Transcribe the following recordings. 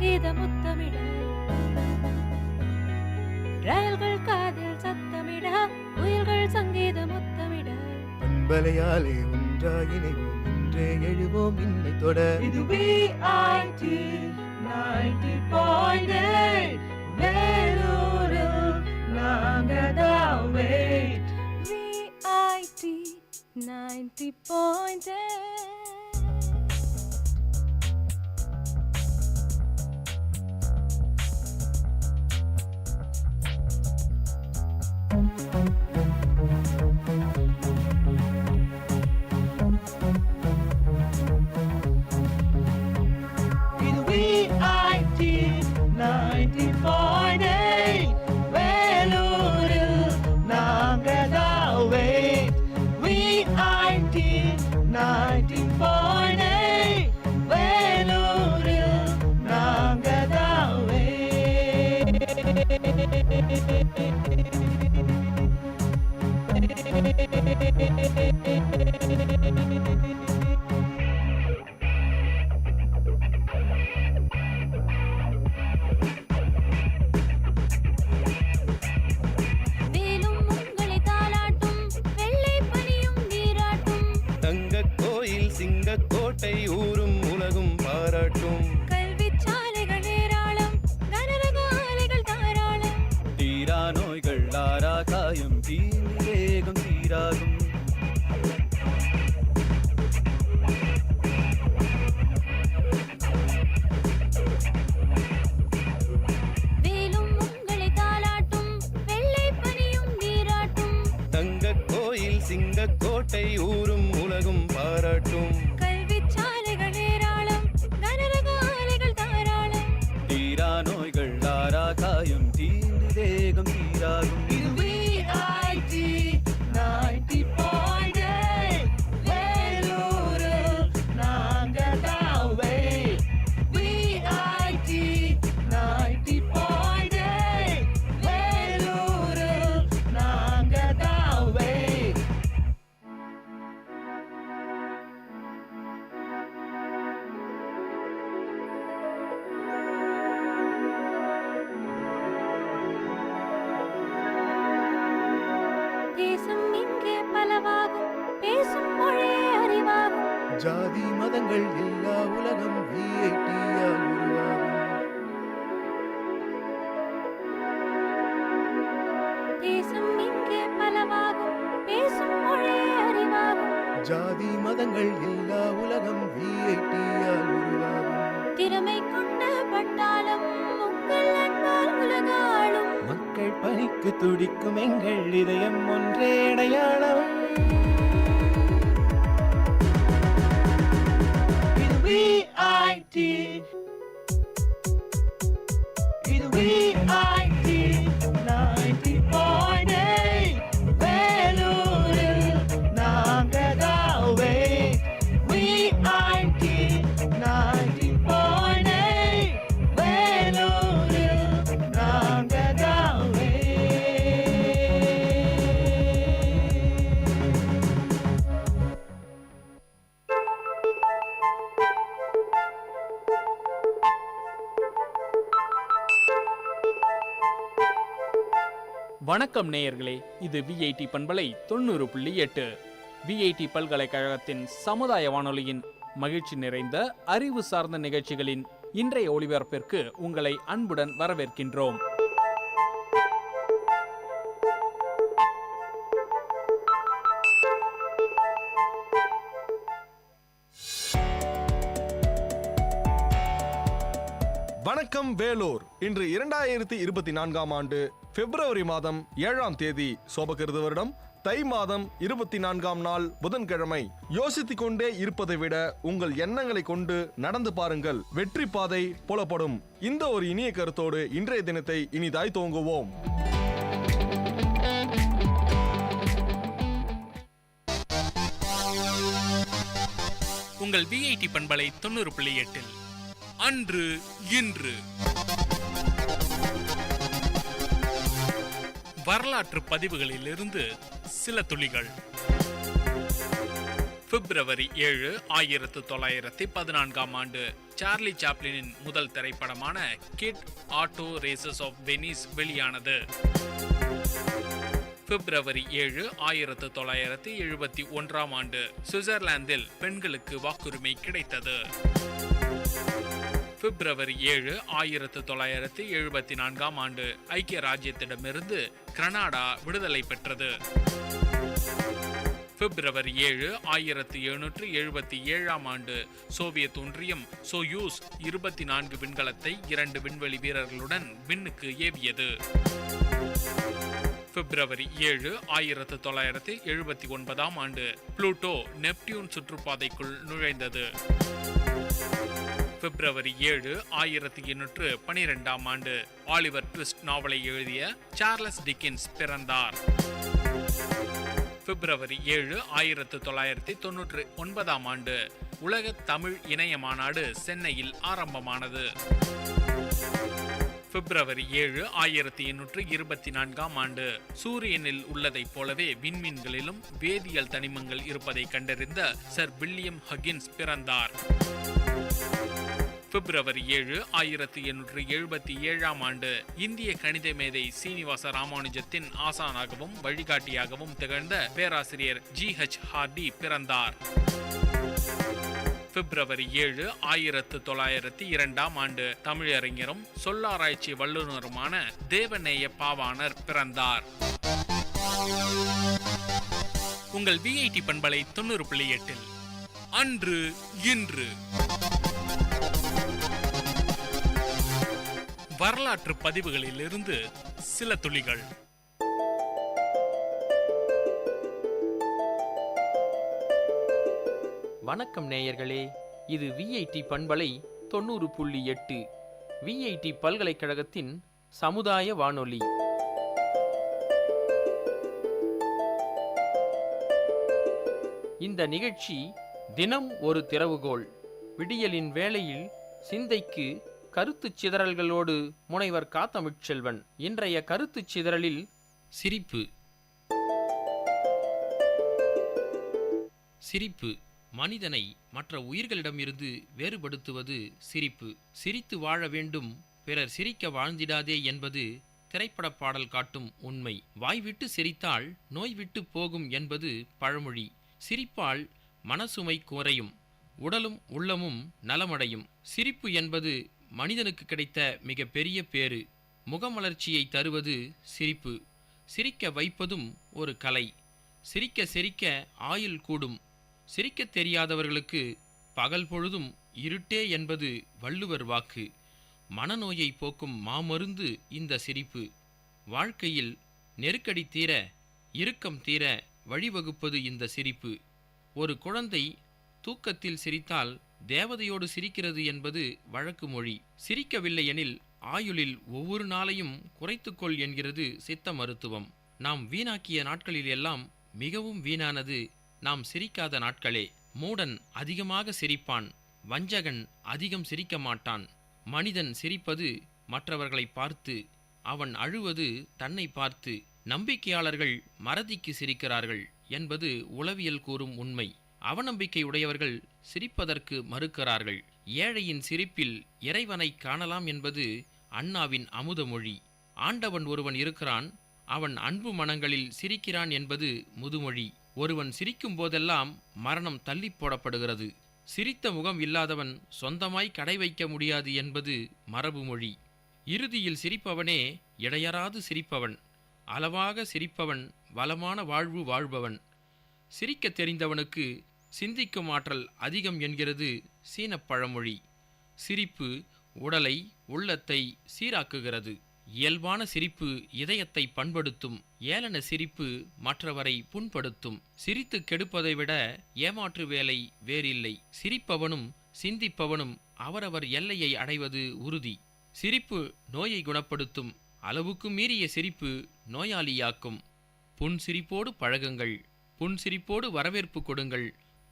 சங்கீத முத்தமிட, ரயல்கள் காதில் சத்தமிட, குயில்கள் சங்கீத முத்தமிட, பண்பலையாலே ஒன்றாயினைவோம், இன்றே எழுவோம் இன்னை தொட. இது VIT 90.8 வேலூரில் நாங்கதான் wait. VIT 90.8. இது VIT 90.8 வேலூரில் நாங்கதான் wait. VIT 90.8 வேலூரில் நாங்கதான் wait. வேலும் உங்களை தாலாட்டும், வெள்ளை பனியும் நீராட்டும், தங்கக் கோயில் சிங்கக்கோட்டை ஊரும் உலகும் பாராட்டும். கல்விச் சாலைகள் ஏராளம், கனரக ஆலைகள் தாராளம், தீரா நோய்கள் ஆறா காயம், தீனி வேகம் தீராகும். வேலும் உங்களை தாலாட்டும், வெள்ளை பனியும் நீராட்டும், தங்கக் கோயில் சிங்கக்கோட்டை ஊரும் உலகும் பாராட்டும். கல்விச் சாலைகள் ஏராளம், கனரக ஆலைகள் தாராளம், தீரா நோய்கள் ஆறா காயம், தீனி வேகம் தீராகும். இது VIT 90.8 வேலூரில் நாங்கதான் wait. VIT 90.8 வேலூரில் நாங்கதான் wait. தேசம் இங்கே பலவாகும், பேசும் மொழியே அறிவாகும், ஜாதி மதங்கள் எல்லா உலகம் VIT-யால் உருவாகும். தேசம் இங்கே பலவாகும், பேசும் மொழியே அறிவாகும், ஜாதி மதங்கள் எல்லா உலகம் VIT-யால் உருவாகும். திறமை கொண்ட பட்டாளம் உங்கள் அன்பால் உலகாளும், மக்கள் பணிக்கு துடிக்கும் எங்கள் இதயம் ஒன்றே அடையாளம். இது VIT 90.8 வேலூரில் நாங்கதான் wait. VIT 90.8 வேலூரில் நாங்கதான் wait. வணக்கம் நேயர்களே, இது VIT பண்பலை 90.8 VIT பல்கலைக்கழகத்தின் சமுதாய வானொலியின் மகிழ்ச்சி நிறைந்த அறிவு சார்ந்த நிகழ்ச்சிகளின் இன்றைய ஒளிபரப்பிற்கு உங்களை அன்புடன் வரவேற்கின்றோம். வணக்கம் வேலூர். இன்று 2024ஆம் ஆண்டு பிப்ரவரி மாதம் 7ஆம் தேதி சோபகிருது வருடம் தை மாதம் 24ஆம் நாள் புதன்கிழமை. யோசித்துக் கொண்டே இருப்பதை விட உங்கள் எண்ணங்களை கொண்டு நடந்து பாருங்கள், வெற்றி பாதை புலப்படும். இந்த ஒரு இனிய கருத்தோடு இன்றைய தினத்தை இனிதாய் துவங்குவோம். உங்கள் VIT பண்பலை 90.8 அன்று இன்று வரலாற்று பதிவுகளிலிருந்து சில துளிகள். பிப்ரவரி 7, 1914 ஆண்டு சார்லி சாப்ளினின் முதல் திரைப்படமான kid auto races of Venice வெளியானது. பிப்ரவரி 7, 1971 ஆண்டு சுவிட்சர்லாந்தில் பெண்களுக்கு வாக்குரிமை கிடைத்தது. பிப்ரவரி 7, 1974 ஆண்டு ஐக்கிய ராஜ்யத்திடமிருந்து கனடா விடுதலை பெற்றது. பிப்ரவரி 7, 1777 ஆண்டு சோவியத் ஒன்றியம் சோயூஸ் 24 விண்கலத்தை 2 விண்வெளி வீரர்களுடன் விண்ணுக்கு ஏவியது. பிப்ரவரி 7, 1979 ஆண்டு புளூட்டோ நெப்டியூன் சுற்றுப்பாதைக்குள் நுழைந்தது. பிப்ரவரி 7, 1812 ஆண்டு ஆலிவர் ட்விஸ்ட் நாவலை எழுதிய சார்லஸ் டிக்கின்ஸ் பிறந்தார். பிப்ரவரி 7, 1999 ஆண்டு உலக தமிழ் இணைய மாநாடு சென்னையில் ஆரம்பமானது. பிப்ரவரி 7, 1824 ஆண்டு சூரியனில் உள்ளதைப் போலவே விண்மீன்களிலும் வேதியியல் தனிமங்கள் இருப்பதை கண்டறிந்த சர் வில்லியம் ஹக்கின்ஸ் பிறந்தார். பிப்ரவரி 7, 1877 ஆண்டு இந்திய கணித மேதை சீனிவாச ராமானுஜத்தின் ஆசானாகவும் வழிகாட்டியாகவும் திகழ்ந்த பேராசிரியர் G.H. ஹார்டி பிறந்தார். பிப்ரவரி 7, 1902 ஆண்டு தமிழறிஞரும் சொல்லாராய்ச்சி வல்லுநருமான தேவநேய பாவாணர் பிறந்தார். உங்கள் VIT பண்பலை 90.8 அன்று இன்று வரலாற்று பதிவுகளிலிருந்து சில துளிகள். வணக்கம் நேயர்களே, இது VIT பண்பலை 90.8 VIT பல்கலைக்கழகத்தின் சமுதாய வானொலி. இந்த நிகழ்ச்சி தினம் ஒரு திறவுகோல். விடியலின் வேளையில் சிந்தைக்கு கருத்துச் சிதறல்களோடு முனைவர் காத்தமிழ்ச்செல்வன். இன்றைய கருத்துச் சிதறலில் சிரிப்பு. சிரிப்பு மனிதனை மற்ற உயிர்களிடமிருந்து வேறுபடுத்துவது சிரிப்பு. சிரித்து வாழ வேண்டும், பிறர் சிரிக்க வாழ்ந்திடாதே என்பது திரைப்பட பாடல் காட்டும் உண்மை. வாய்விட்டு சிரித்தால் நோய் விட்டு போகும் என்பது பழமொழி. சிரிப்பால் மனசுமை குறையும், உடலும் உள்ளமும் நலமடையும். சிரிப்பு என்பது மனிதனுக்கு கிடைத்த மிக பெரிய பேறு. முகமலர்ச்சியை தருவது சிரிப்பு. சிரிக்க வைப்பதும் ஒரு கலை. சிரிக்க சிரிக்க ஆயுள் கூடும். சிரிக்க தெரியாதவர்களுக்கு பகல் பொழுதும் இருட்டே என்பது வள்ளுவர் வாக்கு. மனநோயை போக்கும் மாமருந்து இந்த சிரிப்பு. வாழ்க்கையில் நெருக்கடி தீர, இறுக்கம் தீர வழிவகுப்பது இந்த சிரிப்பு. ஒரு குழந்தை தூக்கத்தில் சிரித்தால் தேவதையோடு சிரிக்கிறது என்பது வழக்கு மொழி. சிரிக்கவில்லை எனில் ஆயுளில் ஒவ்வொரு நாளையும் குறைத்துக்கொள் என்கிறது சித்த மருத்துவம். நாம் வீணாக்கிய நாட்களில் எல்லாம் மிகவும் வீணானது நாம் சிரிக்காத நாட்களே. மூடன் அதிகமாக சிரிப்பான், வஞ்சகன் அதிகம் சிரிக்க மாட்டான். மனிதன் சிரிப்பது மற்றவர்களை பார்த்து, அவன் அழுவது தன்னை பார்த்து. நம்பிக்கையாளர்கள் மறதிக்கு சிரிக்கிறார்கள் என்பது உளவியல் கூறும் உண்மை. அவநம்பிக்கை உடையவர்கள் சிரிப்பதற்கு மறுக்கிறார்கள். ஏழையின் சிரிப்பில் இறைவனை காணலாம் என்பது அண்ணாவின் அமுதமொழி. ஆண்டவன் ஒருவன் இருக்கிறான், அவன் அன்பு மனங்களில் சிரிக்கிறான் என்பது முதுமொழி. ஒருவன் சிரிக்கும் போதெல்லாம் மரணம் தள்ளி போடப்படுகிறது. சிரித்த முகம் இல்லாதவன் சொந்தமாய் கடை வைக்க முடியாது என்பது மரபுமொழி. இறுதியில் சிரிப்பவனே இடையறாது சிரிப்பவன். அளவாக சிரிப்பவன் வளமான வாழ்வு வாழ்பவன். சிரிக்க தெரிந்தவனுக்கு சிந்திக்கும் ஆற்றல் அதிகம் என்கிறது சீன பழமொழி. சிரிப்பு உடலை உள்ளத்தை சீராக்குகிறது. இயல்பான சிரிப்பு இதயத்தை பண்படுத்தும். ஏளன சிரிப்பு மற்றவரை புண்படுத்தும். சிரித்து கெடுப்பதை விட ஏமாற்று வேலை வேறில்லை. சிரிப்பவனும் சிந்திப்பவனும் அவரவர் எல்லையை அடைவது உறுதி. சிரிப்பு நோயை குணப்படுத்தும். அளவுக்கு மீறிய சிரிப்பு நோயாளியாக்கும். புன்சிரிப்போடு பழகுங்கள். புன்சிரிப்போடு வரவேற்பு கொடுங்கள்.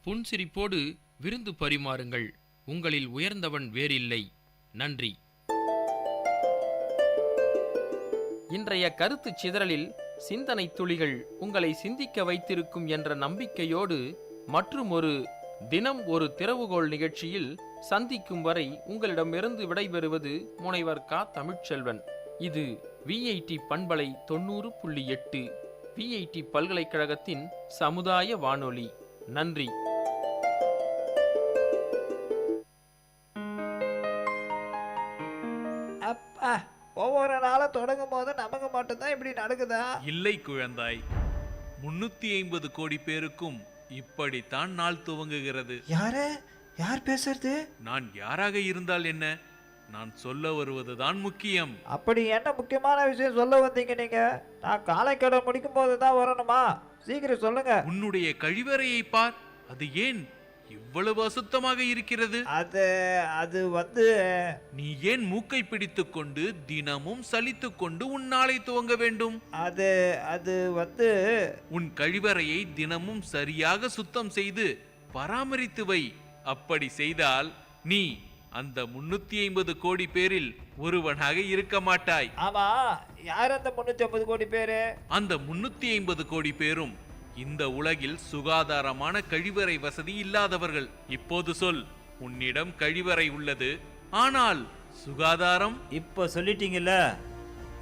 புன்சிரிப்போடு விருந்து பரிமாறுங்கள். உங்களில் உயர்ந்தவன் வேறில்லை. நன்றி. இன்றைய கருத்துச் சிதறலில் சிந்தனை துளிகள் உங்களை சிந்திக்க வைத்திருக்கும் என்ற நம்பிக்கையோடு மற்றும் ஒரு தினம் ஒரு திறவுகோல் நிகழ்ச்சியில் சந்திக்கும் வரை உங்களிடமிருந்து விடைபெறுவது முனைவர் க. தமிழ்ச்செல்வன். இது விஐடி பண்பலை 90.8 விஐடி பல்கலைக்கழகத்தின் சமுதாய வானொலி. நன்றி. அப்பா, ஒவ்வொரு நாளும் தொடங்கும் போது நமக்கு மட்டும்தான் இப்படி நடக்குதா? இல்லை குழந்தாய், 350 கோடி பேருக்கும் இப்படித்தான் நாள் துவங்குகிறது. யார் பேசுறது? நான் யாராக இருந்தால் என்ன, நான் சொல்ல வருவதுதான் முக்கியம். அப்படி என்ன முக்கியமான விஷயம் சொல்ல வந்தீங்க நீங்க? நான் காலைக்கடை முடிக்கும் போது தான் வரணுமா? சீக்கிரம் சொல்லுங்க. உன்னுடைய கழிவறையை பார், அது ஏன் இவ்வளவு அசுத்தமாக இருக்கிறது? அது வந்து நீ ஏன் மூக்கை பிடித்துக் கொண்டு தினமும் சலித்துக் கொண்டு உன் நாளை துவங்க வேண்டும்? அது வந்து உன் கழிவறையை தினமும் சரியாக சுத்தம் செய்து பராமரித்து வை. அப்படி செய்தால் நீ அந்த 350 கோடி பேரில் ஒருவனாக இருக்க மாட்டாய். ஆமா, யார் அந்த 350 கோடி பேரு? அந்த 350 கோடி பேரும் இந்த உலகில் சுகாதாரமான கழிவறை வசதி இல்லாதவர்கள். இப்போது சொல், உன்னிடம் கழிவறை உள்ளது, ஆனால் சுகாதாரம்? இப்போ சொல்லிட்டீங்கல்ல,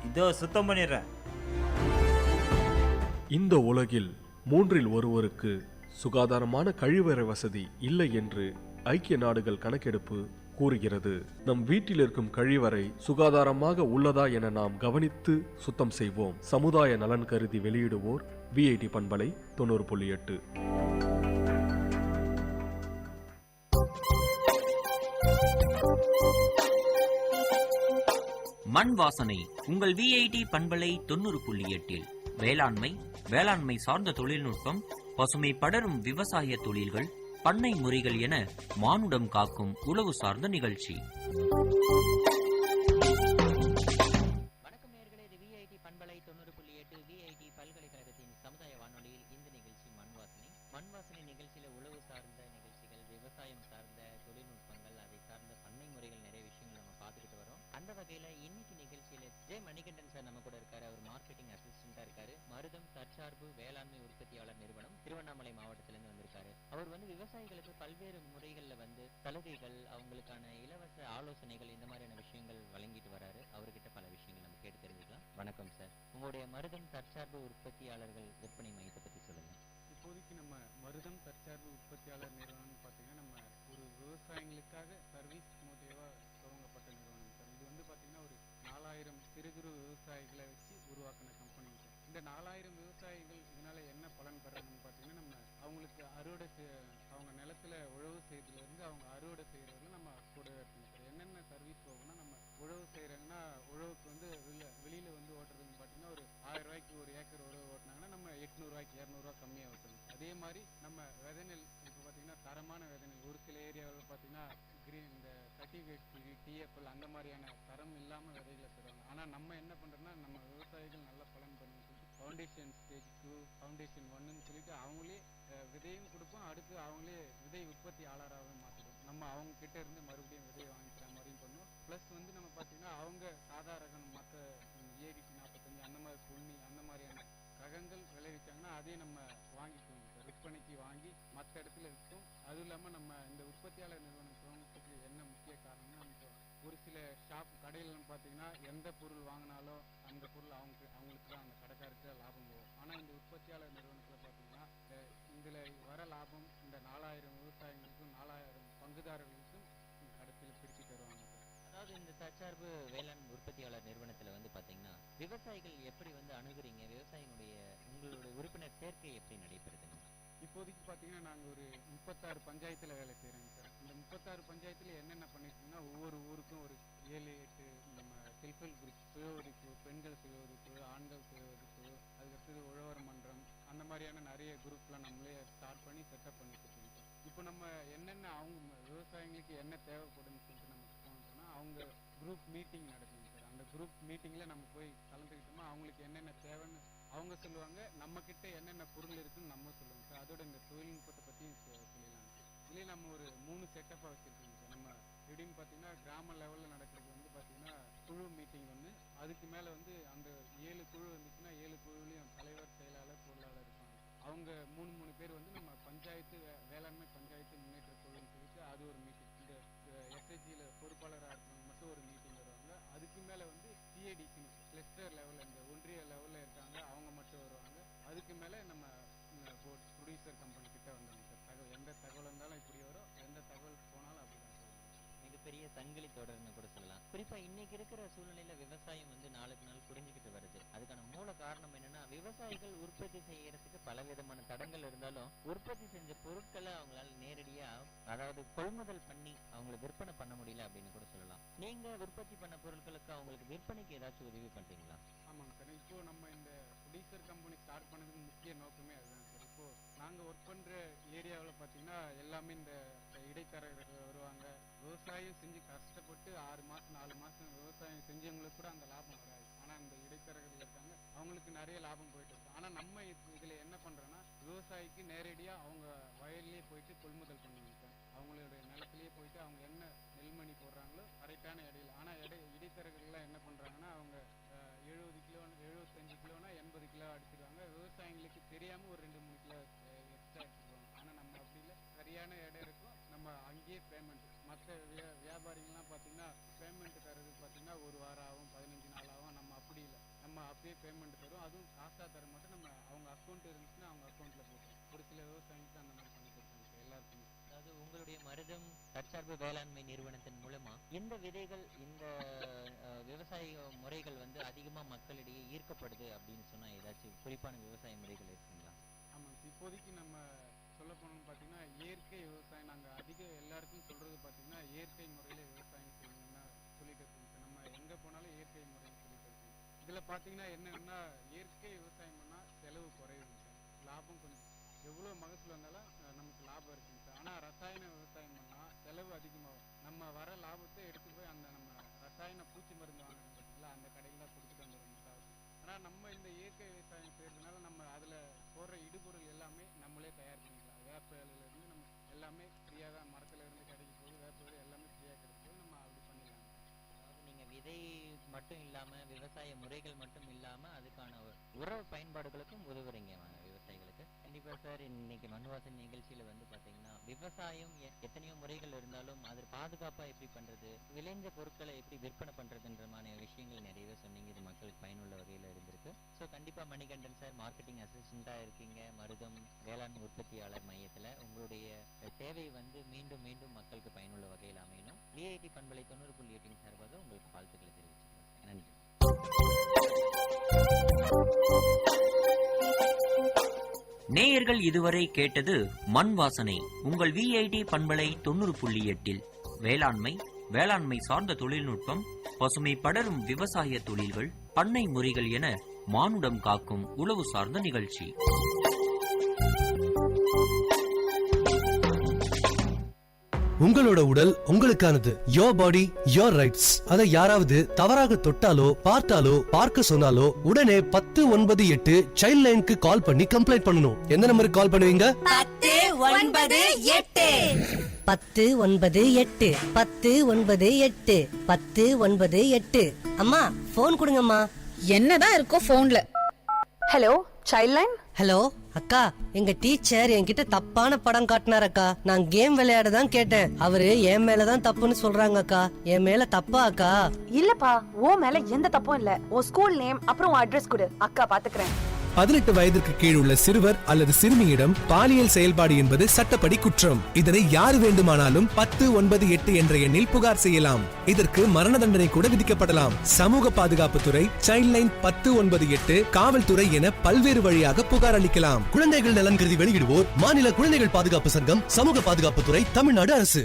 இதோ சுத்தம் பண்ணிடுறேன். இந்த உலகில் 3இல் ஒருவருக்கு சுகாதாரமான கழிவறை வசதி இல்லை என்று ஐக்கிய நாடுகள் கணக்கெடுப்பு கூறுகிறது. நம் வீட்டில் இருக்கும் கழிவறை சுகாதாரமாக உள்ளதா என நாம் கவனித்து சுத்தம் செய்வோம். சமுதாய நலன் கருதி வெளியிடுவோர் விஐடி பண்பலை 90.8. மண் வாசனை உங்கள் விஐடி பண்பலை 90.8. வேளாண்மை சார்ந்த தொழில்நுட்பம், பசுமை படரும் விவசாய தொழில்கள், பண்ணை முறைகள் என மானுடம் காக்கும் உழவு சார்ந்த நிகழ்ச்சி. வணக்கம் நேயர்களே, இது விஐடி பண்பலை 90.8 விஐடி பல்கலைக்கழகத்தின் சமுதாய வானொலியில் இந்த நிகழ்ச்சி மண் வாசனை நிகழ்ச்சியில உழவு சார்ந்த நிகழ்ச்சிகள், விவசாயம் சார்ந்த தொழில்நுட்பங்கள், அதை சார்ந்த பண்ணை முறைகள், நிறைய விஷயங்கள் நம்ம பார்த்துக்கிட்டு வரோம். அந்த வகையில இன்னைக்கு நிகழ்ச்சியில மணிகண்டன் சார் நம்ம கூட இருக்காரு. அவர் மார்க்கெட்டிங் அசிஸ்டண்டா இருக்காரு. மருதம் தற்சார்பு வேளாண்மை உற்பத்தியாளர் நிறுவனம் திருவண்ணாமலை மாவட்டத்திலிருந்து வந்திருக்காரு. அவர் விவசாயிகளுக்கு பல்வேறு முறைகள்ல சலுகைகள், அவங்களுக்கான இலவச ஆலோசனைகள், இந்த மாதிரியான விஷயங்கள் வழங்கிட்டு வராரு. அவர்கிட்ட பல விஷயங்கள் நம்ம கேட்டு தெரிஞ்சுக்கலாம். வணக்கம் சார், உங்களுடைய மருதம் தற்சார்பு உற்பத்தியாளர்கள் விற்பனை மையத்தை பத்தி சொல்லுங்க. இப்போதைக்கு நம்ம மருதம் தற்சார்பு உற்பத்தியாளர் நிறுவனம்னு பார்த்தீங்கன்னா, நம்ம ஒரு விவசாயிகளுக்காக சர்வீஸ் மோட்டிவா துவங்கப்பட்ட நிறுவனம் சார். இது பார்த்தீங்கன்னா ஒரு 4000 சிறு குறு விவசாயிகளை வச்சு உருவாக்கின கம்பெனி சார். இந்த 4000 விவசாயிகள் இதனால என்ன பலன் பெறாங்கன்னு பார்த்தீங்கன்னா, நம்ம அவங்களுக்கு அவங்க நிலத்துல உழவு செய்யறதுலேருந்து அவங்க அறுவடை செய்யறதுல நம்ம கூட இருக்கணும் சார். என்னென்ன சர்வீஸ் போகும்னா, நம்ம உழவு செய்யறாங்கன்னா உழவுக்கு வெளியில ஓட்டுறதுன்னு பார்த்தீங்கன்னா ஒரு 1000 ரூபாய்க்கு ஒரு ஏக்கர் உழவு ஓட்டினாங்கன்னா நம்ம 800 ரூபாய்க்கு 200 ரூபா கம்மியாக ஓட்டணும். அதே மாதிரி நம்ம விதைநெல் இப்போ பார்த்தீங்கன்னா தரமான விதைநெல் ஒரு சில ஏரியாவில் பார்த்தீங்கன்னா இந்த சர்டிஃபிகேட் டிஎஃப்எல் அந்த மாதிரியான தரம் இல்லாமல் விதைகளை தருவாங்க. ஆனால் நம்ம என்ன பண்ணுறோம்னா, நம்ம விவசாயிகள் நல்ல பலன் பண்ணணும் சொல்லிட்டு ஃபவுண்டேஷன் ஸ்டேஜ் 2, ஃபவுண்டேஷன் 1ன்னு சொல்லிட்டு அவங்களே விதையும் கொடுப்போம். அடுத்து அவங்களே விதை உற்பத்தியாளராகவே மாற்றிடுவோம். நம்ம அவங்க கிட்ட இருந்து மறுபடியும் விதையை வாங்கிக்கிற மாதிரியும் பண்ணுவோம். ப்ளஸ் நம்ம பார்த்தீங்கன்னா அவங்க சாதா ரகம் மற்ற ஏடிசி 45 அந்த மாதிரி புள்ளி அந்த மாதிரியான ரகங்கள் விளைவிச்சாங்கன்னா அதே நம்ம வாங்கிக்குவோம் சார். விற்பனைக்கு வாங்கி மற்ற இடத்துல விற்போம். அதுவும் இல்லாமல் நம்ம இந்த உற்பத்தியாளர் நிறுவனம் துவங்கத்துக்கு என்ன முக்கிய காரணம்னா, இப்போ ஒரு சில ஷாப் கடையிலாம் பார்த்தீங்கன்னா எந்த பொருள் வாங்கினாலும் அந்த பொருள் அவங்களுக்கு தான், அந்த கடைக்காருக்கு லாபம் போகும். ஆனால் இந்த உற்பத்தியாளர் நிறுவனத்தில் பார்த்தீங்கன்னா இதில் வர லாபம் இந்த 4000 விவசாயிகளுக்கும் 4000 பங்குதாரர்களுக்கும் கடைசியில் பிரித்து தருவாங்க சார். அதாவது இந்த தற்சார்பு வேளாண் உற்பத்தியாளர் நிறுவனத்துல பாத்தீங்கன்னா விவசாயிகள் எப்படி அணுகுறீங்க? விவசாயிகளுடைய உங்களுடைய உறுப்பினர் சேர்க்கை எப்படி நடைபெறுதுங்க? இப்போதைக்கு பார்த்தீங்கன்னா நாங்கள் ஒரு 36 பஞ்சாயத்தில் வேலை செய்கிறோங்க சார். இந்த 36 பஞ்சாயத்தில் என்னென்ன பண்ணியிருக்கோம்னா, ஒவ்வொரு ஊருக்கும் ஒரு 7-8 நம்ம செல்ஃப் ஹெல்ப் குரூப், சுய உதவிக்குழு, பெண்கள் சுய உதவிக்குழு, ஆண்கள் சுய உதவிக்குழு, அதுக்கடுத்தது உழவர் மன்றம், அந்த மாதிரியான நிறைய குரூப்லாம் நம்மளே ஸ்டார்ட் பண்ணி செட்டப் பண்ணி கொடுத்துருக்கோம் சார். இப்போ நம்ம என்னென்ன அவங்க விவசாயிகளுக்கு என்ன தேவைப்படுன்னு சொல்லிட்டு நம்ம போனோம்னா, அவங்க குரூப் மீட்டிங் நடக்குங்க சார். அந்த குரூப் மீட்டிங்கில் நம்ம போய் கலந்துக்கிட்டோம்னா அவங்களுக்கு என்னென்ன தேவைன்னு அவங்க சொல்லுவாங்க, நம்ம கிட்ட என்னென்ன பொருள் இருக்குன்னு நம்ம சொல்லுவோம் சார். அதோட இந்த தொழில்நுட்பத்தை பற்றியும் சொல்லிடலாம் சார். இதுலேயே நம்ம ஒரு 3 செட்டப்பாக வச்சுருக்கோங்க சார். நம்ம எப்படின்னு பார்த்தீங்கன்னா, கிராம லெவலில் நடக்கிறது பார்த்தீங்கன்னா குழு மீட்டிங் அதுக்கு மேலே அந்த 7 குழு வந்துச்சுன்னா 7 குழுவிலையும் தலைவர், செயலாளர், பொருளாளர் இருப்பாங்க. அவங்க 3 பேர் நம்ம பஞ்சாயத்து வேளாண்மை பஞ்சாயத்து முன்னேற்ற குழுன்னு சொல்லிட்டு அது ஒரு மீட்டிங். இந்த எஸ்ஹெச்சியில் பொறுப்பாளராக இருக்கவங்க மட்டும் ஒரு மீட்டிங் வருவாங்க. அதுக்கு மேலே வந்து சிஏடிசின்னு கிளஸ்டர் லெவலில் இந்த ஒன்றிய லெவலில் இருக்காங்க, அவங்க மட்டும் வருவாங்க. அதுக்கு மேலே நம்ம போர்ட் ப்ரொடியூசர் கம்பெனி கிட்ட வந்துடும் சார். தகவல் எந்த தகவல் இருந்தாலும் இப்படி வரும், எந்த தகவல் போனாலும் அப்படி தான் சார். மிகப்பெரிய சங்கிலி தொடர்னு கூட சொல்லலாம். குறிப்பா இன்னைக்கு இருக்கிற சூழ்நிலையில விவசாயம் வந்து நாளுக்கு நாள் குறைஞ்சிக்கிட்டு வருது. அதுக்கான மூல காரணம் என்னன்னா, விவசாயிகள் உற்பத்தி செய்யறதுக்கு பல விதமான தடங்கள் இருந்தாலும் உற்பத்தி செஞ்ச பொருட்களை அவங்களால நேரடியா, அதாவது கொள்முதல் பண்ணி அவங்களை விற்பனை பண்ண முடியல அப்படின்னு கூட சொல்லலாம். நீங்க உற்பத்தி பண்ண பொருட்களுக்கு அவங்களுக்கு விற்பனைக்கு ஏதாச்சும் உதவி பண்றீங்களா? ஆமாங்க சார். இப்போ நம்ம இந்த ப்ரொடியூசர் கம்பெனி ஸ்டார்ட் பண்ணதுக்கு முக்கிய நோக்கமே அதுதான் சார். இப்போ நாங்கள் ஒர்க் பண்ணுற ஏரியாவில் பார்த்தீங்கன்னா எல்லாமே இந்த இடைத்தரகர்கள் வருவாங்க. விவசாயம் செஞ்சு கஷ்டப்பட்டு 6 மாதம் 4 மாதம் விவசாயம் செஞ்சவங்களுக்கு கூட அந்த லாபம் வராது. ஆனால் இந்த இடைத்தரகர்கள் இருக்காங்க, அவங்களுக்கு நிறைய லாபம் போயிட்டு இருக்கு. ஆனால் நம்ம இதில் என்ன பண்ணுறோன்னா, விவசாயிக்கு நேரடியாக அவங்க வயல்லே போயிட்டு கொள்முதல் பண்ணுவாங்க சார். அவங்களுடைய நிலத்திலேயே போயிட்டு அவங்க என்ன நெல்மணி போடுறாங்களோ கரெக்டான இடையில. ஆனால் இடைத்தரகர்கள்லாம் என்ன பண்ணுறாங்கன்னா, அவங்க 70 கிலோ 75 கிலோனா 80 கிலோ அடிச்சிருவாங்க. விவசாயிகளுக்கு தெரியாமல் ஒரு 2-3 கிலோ எக்ஸ்ட்ரா அடிச்சிருவாங்க. ஆனால் நம்ம அப்படி இல்லை, சரியான இடம் இருக்கும், நம்ம அங்கேயே பேமெண்ட். மற்ற வியாபாரிகள்லாம் பார்த்தீங்கன்னா பேமெண்ட் தரது பார்த்தீங்கன்னா 1 வாரம் ஆகும், 15 நாள் ஆகும். நம்ம அப்படி இல்லை, நம்ம அப்பயே பேமெண்ட் தரும். அதுவும் காசாக தர மட்டும் நம்ம அவங்க அக்கௌண்ட் இருந்துச்சுன்னா அவங்க அக்கௌண்ட்டில் போட்டுரும். ஒரு சில விவசாயிகளுக்கு அந்த மாதிரி பண்ணி கொடுத்தாங்க எல்லாருக்குமே. அதாவது உங்களுடைய மருதம் தற்சார்பு வேளாண்மை நிறுவனத்தின் மூலமா இந்த விதைகள், இந்த விவசாய முறைகள் வந்து அதிகமா மக்களிடையே ஈர்க்கப்படுது அப்படின்னு சொன்னா ஏதாச்சும் குறிப்பான விவசாய முறைகள் இருக்குங்களா? ஆமாங்க, இப்போதைக்கு நம்ம சொல்ல போனோம்னு பார்த்தீங்கன்னா இயற்கை விவசாயம் நாங்கள் எல்லாருக்கும் சொல்றது பார்த்தீங்கன்னா இயற்கை முறையில் விவசாயம் செய்யணும்னா சொல்லிட்டு இருக்கோம் சார். நம்ம எங்கே போனாலும் இயற்கை முறைன்னு சொல்லிட்டு இருக்கோம். இதில் பார்த்தீங்கன்னா என்னன்னா, இயற்கை விவசாயம் பண்ணால் செலவு குறையுது சார், லாபம் கொஞ்சம் எவ்வளோ மகசூல் வந்தாலும் நமக்கு லாபம் இருக்குங்க சார். ஆனால் ரசாயன விவசாயம் பண்ணால் செலவு அதிகமாகும். நம்ம வர லாபத்தை எடுத்து போய் அந்த நம்ம ரசாயன பூச்சி மருந்து வாங்குறோம் பார்த்தீங்களா, அந்த கடையில் தான் கொடுத்துட்டு வந்துடும் மாட்டாவது. ஆனால் நம்ம இந்த இயற்கை விவசாயம் செய்யறதுனால நம்ம அதில் போடுற இடுபொருள் எல்லாமே நம்மளே தயார் பண்ணிக்கலாம். வேப்பiலேருந்து நம்ம எல்லாமே ஃப்ரீயாக தான் மரத்தில் இருந்து கிடைக்க போது, வேப்ப எல்லாமே ஃப்ரீயாக கிடைக்கும் போது நம்ம அப்படி பண்ணிடலாம். அதாவது நீங்க விதை மட்டும் இல்லாம விவசாய முறைகள் மட்டும் இல்லாம அதுக்கான உர பயன்பாடுகளுக்கும் உதவுறீங்க விவசாயிகளுக்கு. கண்டிப்பா சார், இன்னைக்கு மண்வாசன் நிகழ்ச்சியில வந்து பாத்தீங்கன்னா விவசாயம் எத்தனையோ முறைகள் இருந்தாலும் அது பாதுகாப்பா எப்படி பண்றது, விளைஞ்ச பொருட்களை எப்படி விற்பனை பண்றதுன்ற மாதிரி விஷயங்கள் நிறையவே சொன்னீங்க. இது மக்களுக்கு பயனுள்ள வகையில இருந்திருக்கு. ஸோ கண்டிப்பா மணிகண்டன் சார், மார்க்கெட்டிங் அசிஸ்டண்டா இருக்கீங்க மருதம் வேளாண் உற்பத்தியாளர் மையத்துல. உங்களுடைய சேவை வந்து மீண்டும் மீண்டும் மக்களுக்கு பயனுள்ள வகையில் அமையணும். விஐடி பண்பலை 90.8 சார்பாக உங்களுக்கு வாழ்த்துக்களை தெரிவிச்சுக்கிறேன். நன்றி. நேயர்கள் இதுவரை கேட்டது மண் வாசனை உங்கள் விஐடி பண்பலை 90.8 வேளாண்மை, வேளாண்மை சார்ந்த தொழில்நுட்பம், பசுமை படரும் விவசாய தொழில்கள், பண்ணை முறைகள் என மானுடம் காக்கும் உழவு சார்ந்த நிகழ்ச்சி. உங்களோட உடல் உங்களுக்கானது. Your body your rights. அதை யாராவது தவறாக தொட்டாலோ பார்த்தாலோ பார்க்க சொன்னாலோ உடனே 1098 சைல்ட் லைனுக்கு கால் பண்ணி கம்ப்ளைண்ட் பண்ணணும். எந்த நம்பருக்கு கால் பண்ணுவீங்க? 1098 1098 1098 1098. அம்மா போன் கொடுங்கம்மா. என்னதான் இருக்கோ போன்ல? Hello child line. ஹலோ அக்கா, எங்க டீச்சர் என்கிட்ட தப்பான படம் காட்டினார் அக்கா. நான் கேம் விளையாட தான் கேட்டேன். அவரு என் மேலதான் தப்புன்னு சொல்றாங்க அக்கா. என் மேல தப்பா அக்கா? இல்லப்பா, உன் மேல எந்த தப்பும் இல்ல. உன் ஸ்கூல் நேம் அப்புறம் உன் அட்ரஸ் கொடு, அக்கா பாத்துக்கிறேன். 18 வயதிற்கு கீழ் உள்ள சிறுவர் அல்லது சிறுமியிடம் பாலியல் செயல்பாடு என்பது சட்டப்படி குற்றம். இதனை யார் வேண்டுமானாலும் 1098 என்ற எண்ணில் புகார் செய்யலாம். இதற்கு மரண தண்டனை கூட விதிக்கப்படலாம். சமூக பாதுகாப்புத்துறை, சைல்ட் லைன் 1098, காவல்துறை என பல்வேறு வழியாக புகார் அளிக்கலாம். குழந்தைகள் நலன் கருதி வெளியிடுவோர் மாநில குழந்தைகள் பாதுகாப்பு சங்கம், சமூக பாதுகாப்புத்துறை, தமிழ்நாடு அரசு.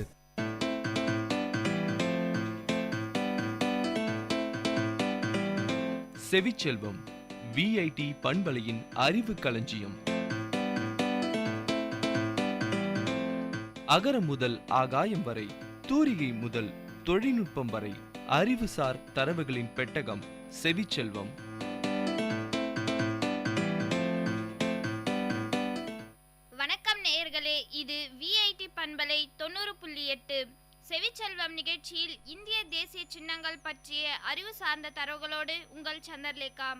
செவிச்செல்வம் விஐடி பண்பலையின் அறிவு களஞ்சியம். அகரம் முதல் ஆகாயம் வரை, தூரிகை முதல் தொழில்நுட்பம் வரை, அறிவுசார் தரவுகளின் பெட்டகம் செவிச்செல்வம். வணக்கம் நேயர்களே, இது விஐடி பண்பலை 90.8 செவிச்செல்வம் நிகழ்ச்சியில் இந்திய தேசிய சின்னங்கள் பற்றிய அறிவு சார்ந்த தரவுகளோடு உங்கள் சந்திரலேகா.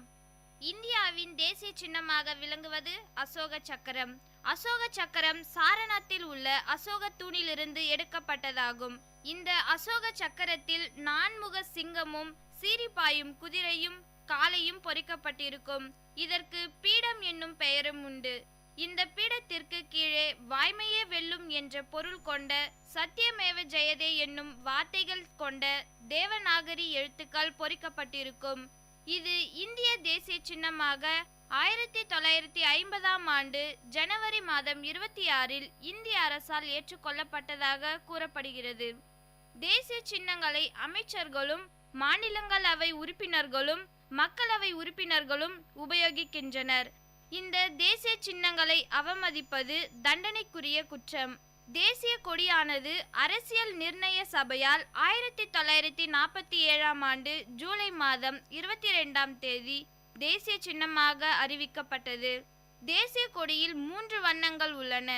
இந்தியாவின் தேசிய சின்னமாக விளங்குவது அசோக சக்கரம். அசோக சக்கரம் சாரநாத்தில் உள்ள அசோக தூணிலிருந்து எடுக்கப்பட்டதாகும். இந்த அசோக சக்கரத்தில் 4 சிங்கமும் சீரிப்பாயும் குதிரையும் காளையும் பொறிக்கப்பட்டிருக்கும். இதற்கு பீடம் என்னும் பெயரும் உண்டு. இந்த பீடத்திற்கு கீழே வாய்மையே வெல்லும் என்ற பொருள் கொண்ட சத்தியமேவ ஜெயதே என்னும் வார்த்தைகள் கொண்ட தேவநாகரி எழுத்துக்கள் பொறிக்கப்பட்டிருக்கும். இது இந்திய தேசிய சின்னமாக 1950ஆம் ஆண்டு ஜனவரி மாதம் 26இல் இந்திய அரசால் ஏற்றுக்கொள்ளப்பட்டதாக கூறப்படுகிறது. தேசிய சின்னங்களை அமைச்சர்களும் மாநிலங்களவை உறுப்பினர்களும் மக்களவை உறுப்பினர்களும் உபயோகிக்கின்றனர். இந்த தேசிய சின்னங்களை அவமதிப்பது தண்டனைக்குரிய குற்றம். தேசிய கொடியானது அரசியல் நிர்ணய சபையால் 1947ஆம் ஆண்டு ஜூலை மாதம் 22ஆம் தேதி தேசிய சின்னமாக அறிவிக்கப்பட்டது. தேசிய கொடியில் 3 வண்ணங்கள் உள்ளன.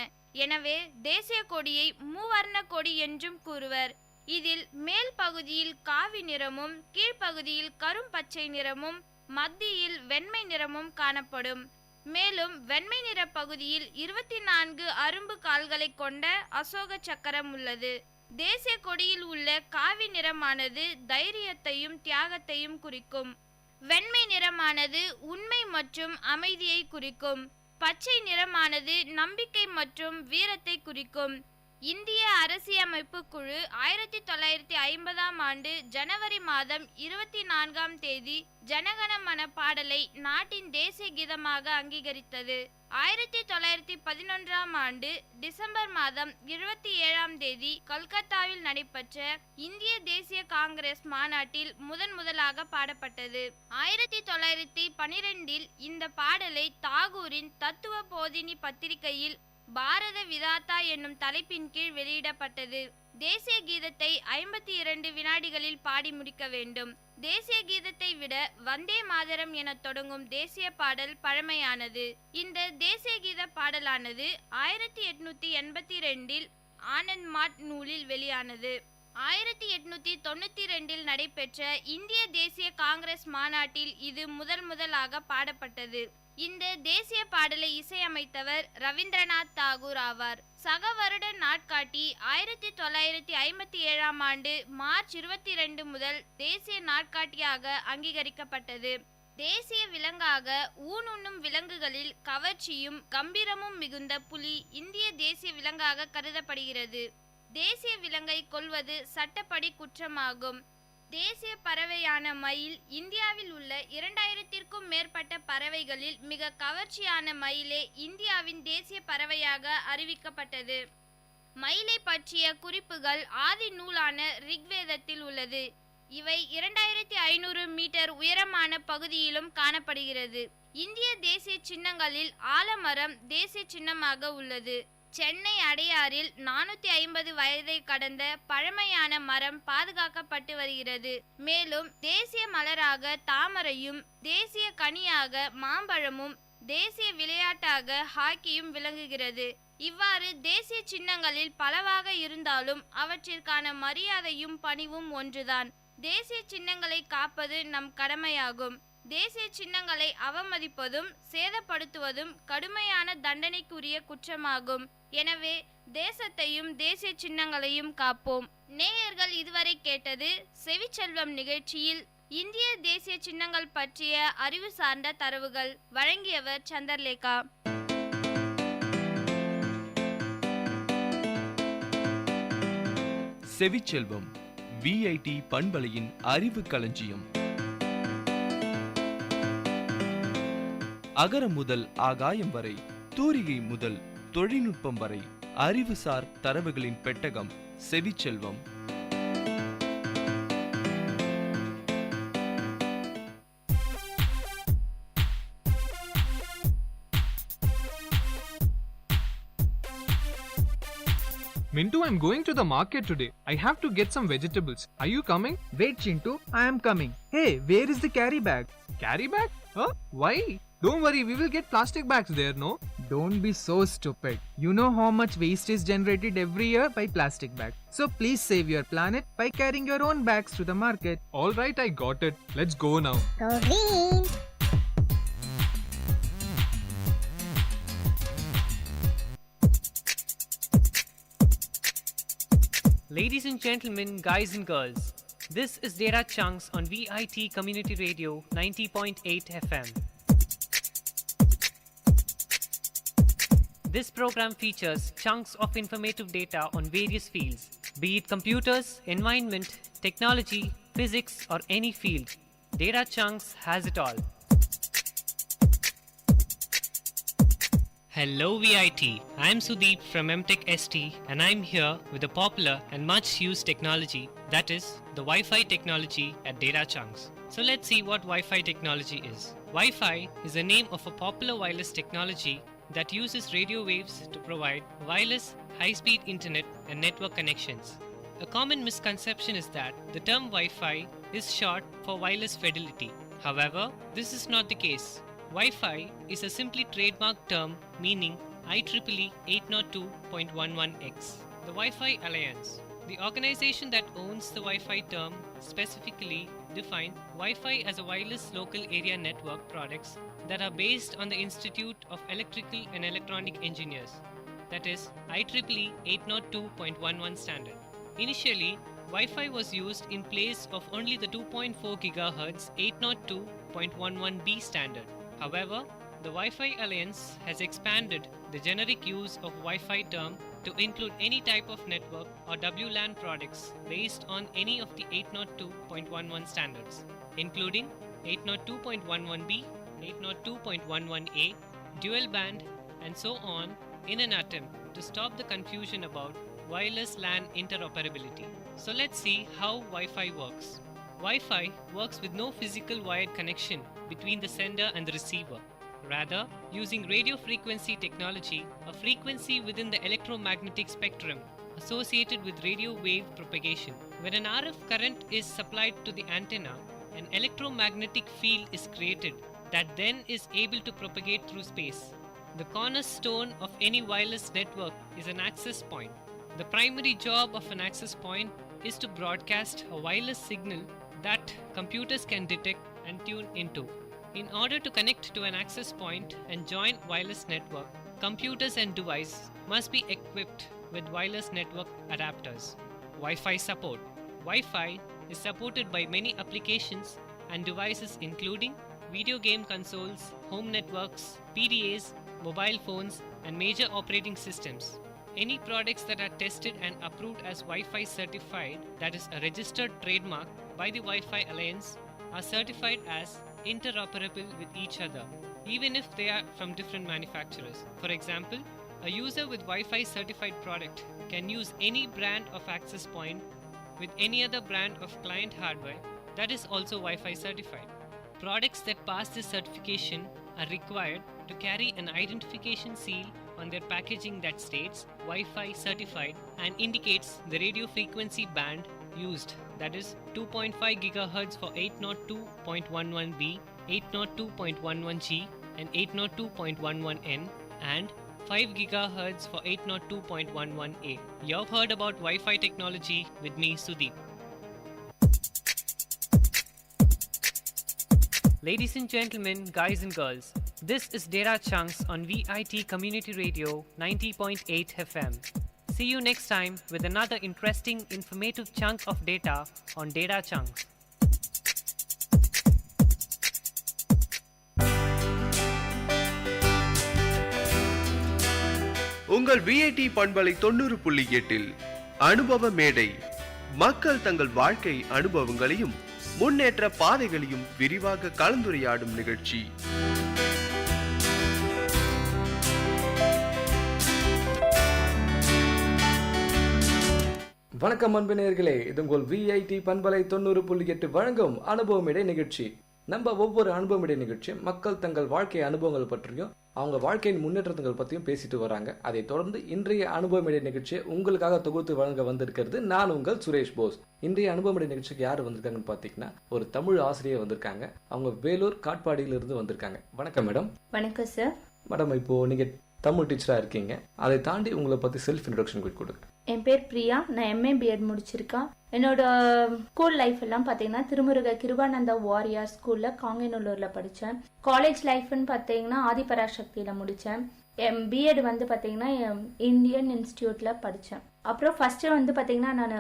எனவே தேசிய கொடியை மூவர்ண கொடி என்றும் கூறுவர். இதில் மேல் பகுதியில் காவி நிறமும் கீழ்ப்பகுதியில் கரும் பச்சை நிறமும் மத்தியில் வெண்மை நிறமும் காணப்படும். மேலும் வெண்மை நிற பகுதியில் 24 அரும்பு கால்களை கொண்ட அசோக சக்கரம் உள்ளது. தேசிய கொடியில் உள்ள காவி நிறமானது தைரியத்தையும் தியாகத்தையும் குறிக்கும். வெண்மை நிறமானது உண்மை மற்றும் அமைதியை குறிக்கும். பச்சை நிறமானது நம்பிக்கை மற்றும் வீரத்தை குறிக்கும். இந்திய அரசியமைப்பு குழு 1950ஆம் ஆண்டு ஜனவரி மாதம் 24ஆம் தேதி ஜனகணமன பாடலை நாட்டின் தேசிய கீதமாக அங்கீகரித்தது. 1911ஆம் ஆண்டு டிசம்பர் மாதம் 27ஆம் தேதி கல்கத்தாவில் நடைபெற்ற இந்திய தேசிய காங்கிரஸ் மாநாட்டில் முதலாக பாடப்பட்டது. 1912இல் இந்த பாடலை தாகூரின் தத்துவ போதினி பத்திரிகையில் பாரத விதாத்தா என்னும் தலைப்பின் கீழ் வெளியிடப்பட்டது. தேசிய கீதத்தை 52 வினாடிகளில் பாடி முடிக்க வேண்டும். தேசிய கீதத்தை விட வந்தே மாதரம் என தொடங்கும் தேசிய பாடல் பழமையானது. இந்த தேசிய கீத பாடலானது 1882இல் ஆனந்த் மாட் நூலில் வெளியானது. 1892இல் நடைபெற்ற இந்திய தேசிய காங்கிரஸ் மாநாட்டில் இது முதலாக பாடப்பட்டது. இந்த தேசிய பாடலை இசையமைத்தவர் ரவீந்திரநாத் தாகூர் ஆவார். சக வருட நாட்காட்டி 1957ஆம் ஆண்டு மார்ச் 22 முதல் தேசிய நாட்காட்டியாக அங்கீகரிக்கப்பட்டது. தேசிய விலங்காக ஊனுண்ணும் விலங்குகளில் கவர்ச்சியும் கம்பீரமும் மிகுந்த புலி இந்திய தேசிய விலங்காக கருதப்படுகிறது. தேசிய விலங்கை கொல்வது சட்டப்படி குற்றமாகும். தேசிய பறவையான மயில் இந்தியாவில் உள்ள 2000த்திற்கும் மேற்பட்ட பறவைகளில் மிக கவர்ச்சியான மயிலே இந்தியாவின் தேசிய பறவையாக அறிவிக்கப்பட்டது. மயிலை பற்றிய குறிப்புகள் ஆதி நூலான ரிக்வேதத்தில் உள்ளது. இவை 2500 மீட்டர் உயரமான பகுதியிலும் காணப்படுகிறது. இந்திய தேசிய சின்னங்களில் ஆலமரம் தேசிய சின்னமாக உள்ளது. சென்னை அடையாறில் 450 வயதை கடந்த பழமையான மரம் பாதுகாக்கப்பட்டு வருகிறது. மேலும் தேசிய மலராக தாமரையும், தேசிய கனியாக மாம்பழமும், தேசிய விளையாட்டாக ஹாக்கியும் விளங்குகிறது. இவ்வாறு தேசிய சின்னங்களில் பலவாக இருந்தாலும் அவற்றிற்கான மரியாதையும் பணிவும் ஒன்றுதான். தேசிய சின்னங்களை காப்பது நம் கடமையாகும். தேசிய சின்னங்களை அவமதிப்பதும் சேதப்படுத்துவதும் கடுமையான தண்டனைக்குரிய குற்றமாகும். எனவே தேசத்தையும் தேசிய சின்னங்களையும் காப்போம். நேயர்கள் இதுவரை கேட்டது செவிச்செல்வம் நிகழ்ச்சியில் இந்திய தேசிய சின்னங்கள் பற்றிய அறிவு சார்ந்த தரவுகள். வழங்கியவர் சந்திரலேகா. செவிச்செல்வம் VIT பண்பலையின் அறிவு களஞ்சியம். அகரம் முதல் ஆகாயம் வரை, தூரிகை முதல் தொழில்நுட்பம் வரை, அறிவுசார் தரவுகளின் பெட்டகம் செவிச்செல்வம். Mintu, I'm going to the market today. I have to get some vegetables. Are you coming? Wait, Chintu, I am coming. Hey, where is the carry bag? Carry bag? Huh? Why? Don't worry, we will get plastic bags there, no? Don't be so stupid. You know how much waste is generated every year by plastic bags. So please save your planet by carrying your own bags to the market. All right, I got it. Let's go now. Go green. Ladies and gentlemen, guys and girls, this is Data Chunks on VIT Community Radio 90.8 FM. This program features chunks of informative data on various fields, be it computers, environment, technology, physics, or any field. Data Chunks has it all. Hello VIT, I am Sudeep from MTech ST and I am here with a popular and much used technology, that is the Wi-Fi technology at Data Chunks. So let's see what Wi-Fi technology is. Wi-Fi is the name of a popular wireless technology that uses radio waves to provide wireless, high-speed internet and network connections. A common misconception is that the term Wi-Fi is short for wireless fidelity. However, this is not the case. Wi-Fi is a simply trademarked term meaning IEEE 802.11x. The Wi-Fi Alliance, the organization that owns the Wi-Fi term, specifically defines Wi-Fi as a wireless local area network products that are based on the Institute of Electrical and Electronic Engineers, that is IEEE 802.11 standard. Initially, Wi-Fi was used in place of only the 2.4 GHz 802.11b standard. However, the Wi-Fi Alliance has expanded the generic use of Wi-Fi term to include any type of network or WLAN products based on any of the 802.11 standards, including 802.11b, 802.11a, dual band, and so on, in an attempt to stop the confusion about wireless LAN interoperability. So let's see how Wi-Fi works. Wi-Fi works with no physical wired connection between the sender and the receiver. Rather, using radio frequency technology, a frequency within the electromagnetic spectrum associated with radio wave propagation. When an RF current is supplied to the antenna, an electromagnetic field is created that then is able to propagate through space. The cornerstone of any wireless network is an access point. The primary job of an access point is to broadcast a wireless signal that computers can detect and tune into. In order to connect to an access point and joint wireless network, computers and devices must be equipped with wireless network adapters. Wi-Fi support. Wi-Fi is supported by many applications and devices including video game consoles, home networks, PDAs, mobile phones, and major operating systems. Any products that are tested and approved as Wi-Fi certified, that is a registered trademark by the Wi-Fi Alliance, are certified as interoperable with each other, even if they are from different manufacturers. For example, a user with Wi-Fi certified product can use any brand of access point with any other brand of client hardware that is also Wi-Fi certified. Products that pass this certification are required to carry an identification seal on their packaging that states Wi-Fi certified and indicates the radio frequency band used, that is 2.5 GHz for 802.11b, 802.11g, and 802.11n, and 5 GHz for 802.11a. You've heard about Wi-Fi technology with me, Sudeep. Ladies and gentlemen, guys and girls, this is Data Chunks on VIT Community Radio 90.8 FM. See you next time with another interesting, informative chunk of data on Data Chunks. உங்கள் VIT பண்பலை 90.8 அனுபவ மேடை. மக்கள் தங்கள் வாழ்க்கை அனுபவங்களையும் முன்னேற்ற பாதைகளையும் விரிவாக கலந்துரையாடும் நிகழ்ச்சி. வணக்கம் அன்பு நேயர்களே, இது உங்கள் VIT பண்பலை 90.8 வழங்கும் அனுபவமிடை நிகழ்ச்சி. நம்ம ஒவ்வொரு அனுபவமிடை நிகழ்ச்சியும் மக்கள் தங்கள் வாழ்க்கை அனுபவங்கள் பற்றியும் அவங்க வாழ்க்கையின் முன்னேற்றங்கள் பற்றியும் பேசிட்டு வராங்க. அதை தொடர்ந்து இன்றைய அனுபவமிடை நிகழ்ச்சியை உங்களுக்காக தொகுத்து வழங்க வந்திருக்கிறது நான் உங்கள் சுரேஷ் போஸ். இன்றைய அனுபவமிடை நிகழ்ச்சிக்கு யார் வந்திருக்காங்கன்னு பார்த்தீங்கன்னா ஒரு தமிழ் ஆசிரியர் வந்திருக்காங்க. அவங்க வேலூர் காட்பாடியிலிருந்து வந்திருக்காங்க. வணக்கம் மேடம். வணக்கம் சார். மேடம், இப்போ நீங்க தமிழ் டீச்சராக இருக்கீங்க, அதை தாண்டி உங்களை பற்றி செல்ஃப் இன்ட்ரோடக்ஷன் கொடுங்க. என் பேர் பிரியா, நான் MA BEd முடிச்சிருக்கேன். என்னோட ஸ்கூல் லைஃப் எல்லாம் பார்த்தீங்கன்னா திருமுருக கிருபானந்தா வாரியார் ஸ்கூலில் காங்கேநல்லூரில் படித்தேன். காலேஜ் லைஃப்னு பார்த்தீங்கன்னா ஆதிபராசக்தியில் முடித்தேன். பிஎட் வந்து பார்த்தீங்கன்னா இந்தியன் இன்ஸ்டியூட்டில் படித்தேன். அப்புறம் ஃபஸ்ட்டு வந்து பார்த்தீங்கன்னா நான்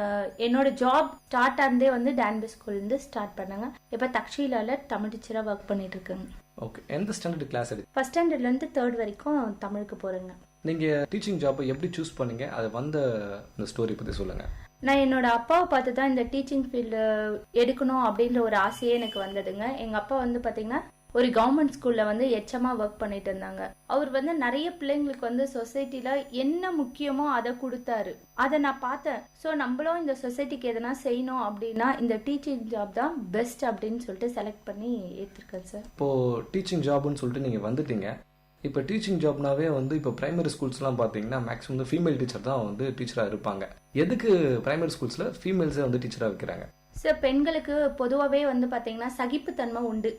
என்னோட ஜாப் ஸ்டார்ட் ஆனதே வந்து டான்பே ஸ்கூல்லேருந்து ஸ்டார்ட் பண்ணேங்க. இப்போ தக்ஷீலாவில் தமிழ் டீச்சராக ஒர்க் பண்ணிட்டு இருக்கேங்க. ஓகே, எந்த ஸ்டாண்டர்ட் கிளாஸ் எடுத்து? ஃபஸ்ட் ஸ்டாண்டர்ட்லேருந்து 3rd வரைக்கும் தமிழுக்கு போகிறேங்க. நீங்கள் டீச்சிங் ஜாப்பை எப்படி சூஸ் பண்ணீங்க, அது வந்த இந்த ஸ்டோரி பற்றி சொல்லுங்கள். நான் என்னோட அப்பாவை பார்த்து தான் இந்த டீச்சிங் ஃபீல்டு எடுக்கணும் அப்படின்ற ஒரு ஆசையே எனக்கு வந்ததுங்க. எங்கள் அப்பா வந்து பார்த்தீங்கன்னா ஒரு கவர்மெண்ட் ஸ்கூலில் வந்து எச்சமாக ஒர்க் பண்ணிட்டு இருந்தாங்க. அவர் வந்து நிறைய பிள்ளைங்களுக்கு வந்து சொசைட்டியில் என்ன முக்கியமோ அதை கொடுத்தாரு. அதை நான் பார்த்தேன். ஸோ நம்மளும் இந்த சொசைட்டிக்கு எதனா செய்யணும் அப்படின்னா இந்த டீச்சிங் ஜாப் தான் பெஸ்ட் அப்படின்னு சொல்லிட்டு செலக்ட் பண்ணி ஏற்றிருக்கேன் சார். இப்போது டீச்சிங் ஜாப்னு சொல்லிட்டு நீங்கள் வந்துட்டீங்க. இப்போ டீச்சிங் ஜாப்னாவே வந்து இப்போ பிரைமரி ஸ்கூல்ஸ்லாம் பார்த்தீங்கன்னா மேக்ஸிமம் வந்து ஃபீமேல் டீச்சர் தான் வந்து டீச்சராக இருப்பாங்க. எதுக்கு பிரைமரி ஸ்கூல்ஸில் ஃபீமேல்ஸே வந்து டீச்சராக வைக்கிறாங்க? சார், பெண்களுக்கு பொதுவாகவே வந்து பார்த்தீங்கன்னா சகிப்புத்தன்மை உண்டு.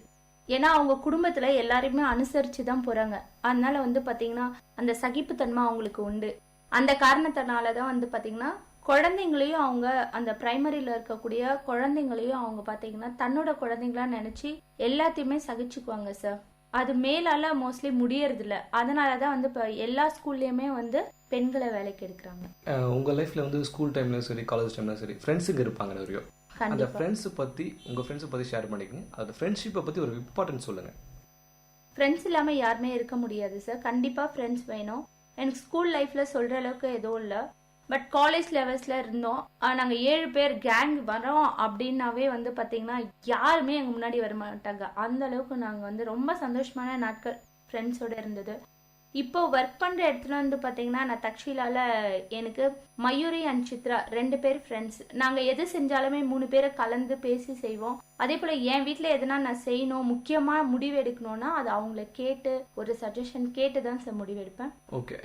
ஏன்னா அவங்க குடும்பத்தில் எல்லாரையுமே அனுசரித்து தான் போகிறாங்க. அதனால வந்து பார்த்தீங்கன்னா அந்த சகிப்புத்தன்மை அவங்களுக்கு உண்டு. அந்த காரணத்தினால தான் வந்து பார்த்தீங்கன்னா குழந்தைங்களையும் அவங்க அந்த பிரைமரியில் இருக்கக்கூடிய குழந்தைங்களையும் அவங்க பார்த்தீங்கன்னா தன்னோட குழந்தைங்களா நினச்சி எல்லாத்தையுமே சகிச்சுக்குவாங்க சார். அது மேலால மோஸ்ட்லி முடியறதில்ல. அதனால தான் வந்து இப்போ எல்லா ஸ்கூல்லையுமே வந்து பெண்களை வேலைக்கு எடுக்கிறாங்க. உங்கள் லைஃப்பில் வந்து ஸ்கூல் டைம்லையும் சரி காலேஜ் டைம்லையும் சரி ஃப்ரெண்ட்ஸுங்க இருப்பாங்க நிறைய. அந்த ஃப்ரெண்ட்ஸை பற்றி உங்கள் ஃப்ரெண்ட்ஸை பற்றி ஷேர் பண்ணிக்கங்க. அந்த ஃப்ரெண்ட்ஷிப்பை பற்றி ஒரு இம்பார்ட்டன்ஸ் சொல்லுங்கள். ஃப்ரெண்ட்ஸ் இல்லாமல் யாருமே இருக்க முடியாது சார். கண்டிப்பாக ஃப்ரெண்ட்ஸ் வேணும். எனக்கு ஸ்கூல் லைஃப்பில் சொல்கிற அளவுக்கு எதுவும் இல்லை. பட் காலேஜ் லெவல்ஸில் இருந்தோம். நாங்கள் 7 பேர் கேங் வரோம் அப்படின்னாவே வந்து பார்த்தீங்கன்னா யாருமே எங்கள் முன்னாடி வர மாட்டாங்க. அந்த அளவுக்கு நாங்கள் வந்து ரொம்ப சந்தோஷமான நாட்கள் ஃப்ரெண்ட்ஸோடு இருந்தது. இப்போ ஒர்க் பண்ணுற இடத்துல வந்து பார்த்தீங்கன்னா நான் தக்ஷீலாவில் எனக்கு மயூரி அண்ட் சித்ரா 2 பேர் ஃப்ரெண்ட்ஸ். நாங்கள் எது செஞ்சாலுமே 3 பேரை கலந்து பேசி செய்வோம். அதே போல் என் வீட்டில் எதனா நான் செய்யணும் முக்கியமாக முடிவு எடுக்கணும்னா அது அவங்கள கேட்டு ஒரு சஜஷன் கேட்டு தான் சார் முடிவு எடுப்பேன். ஓகே,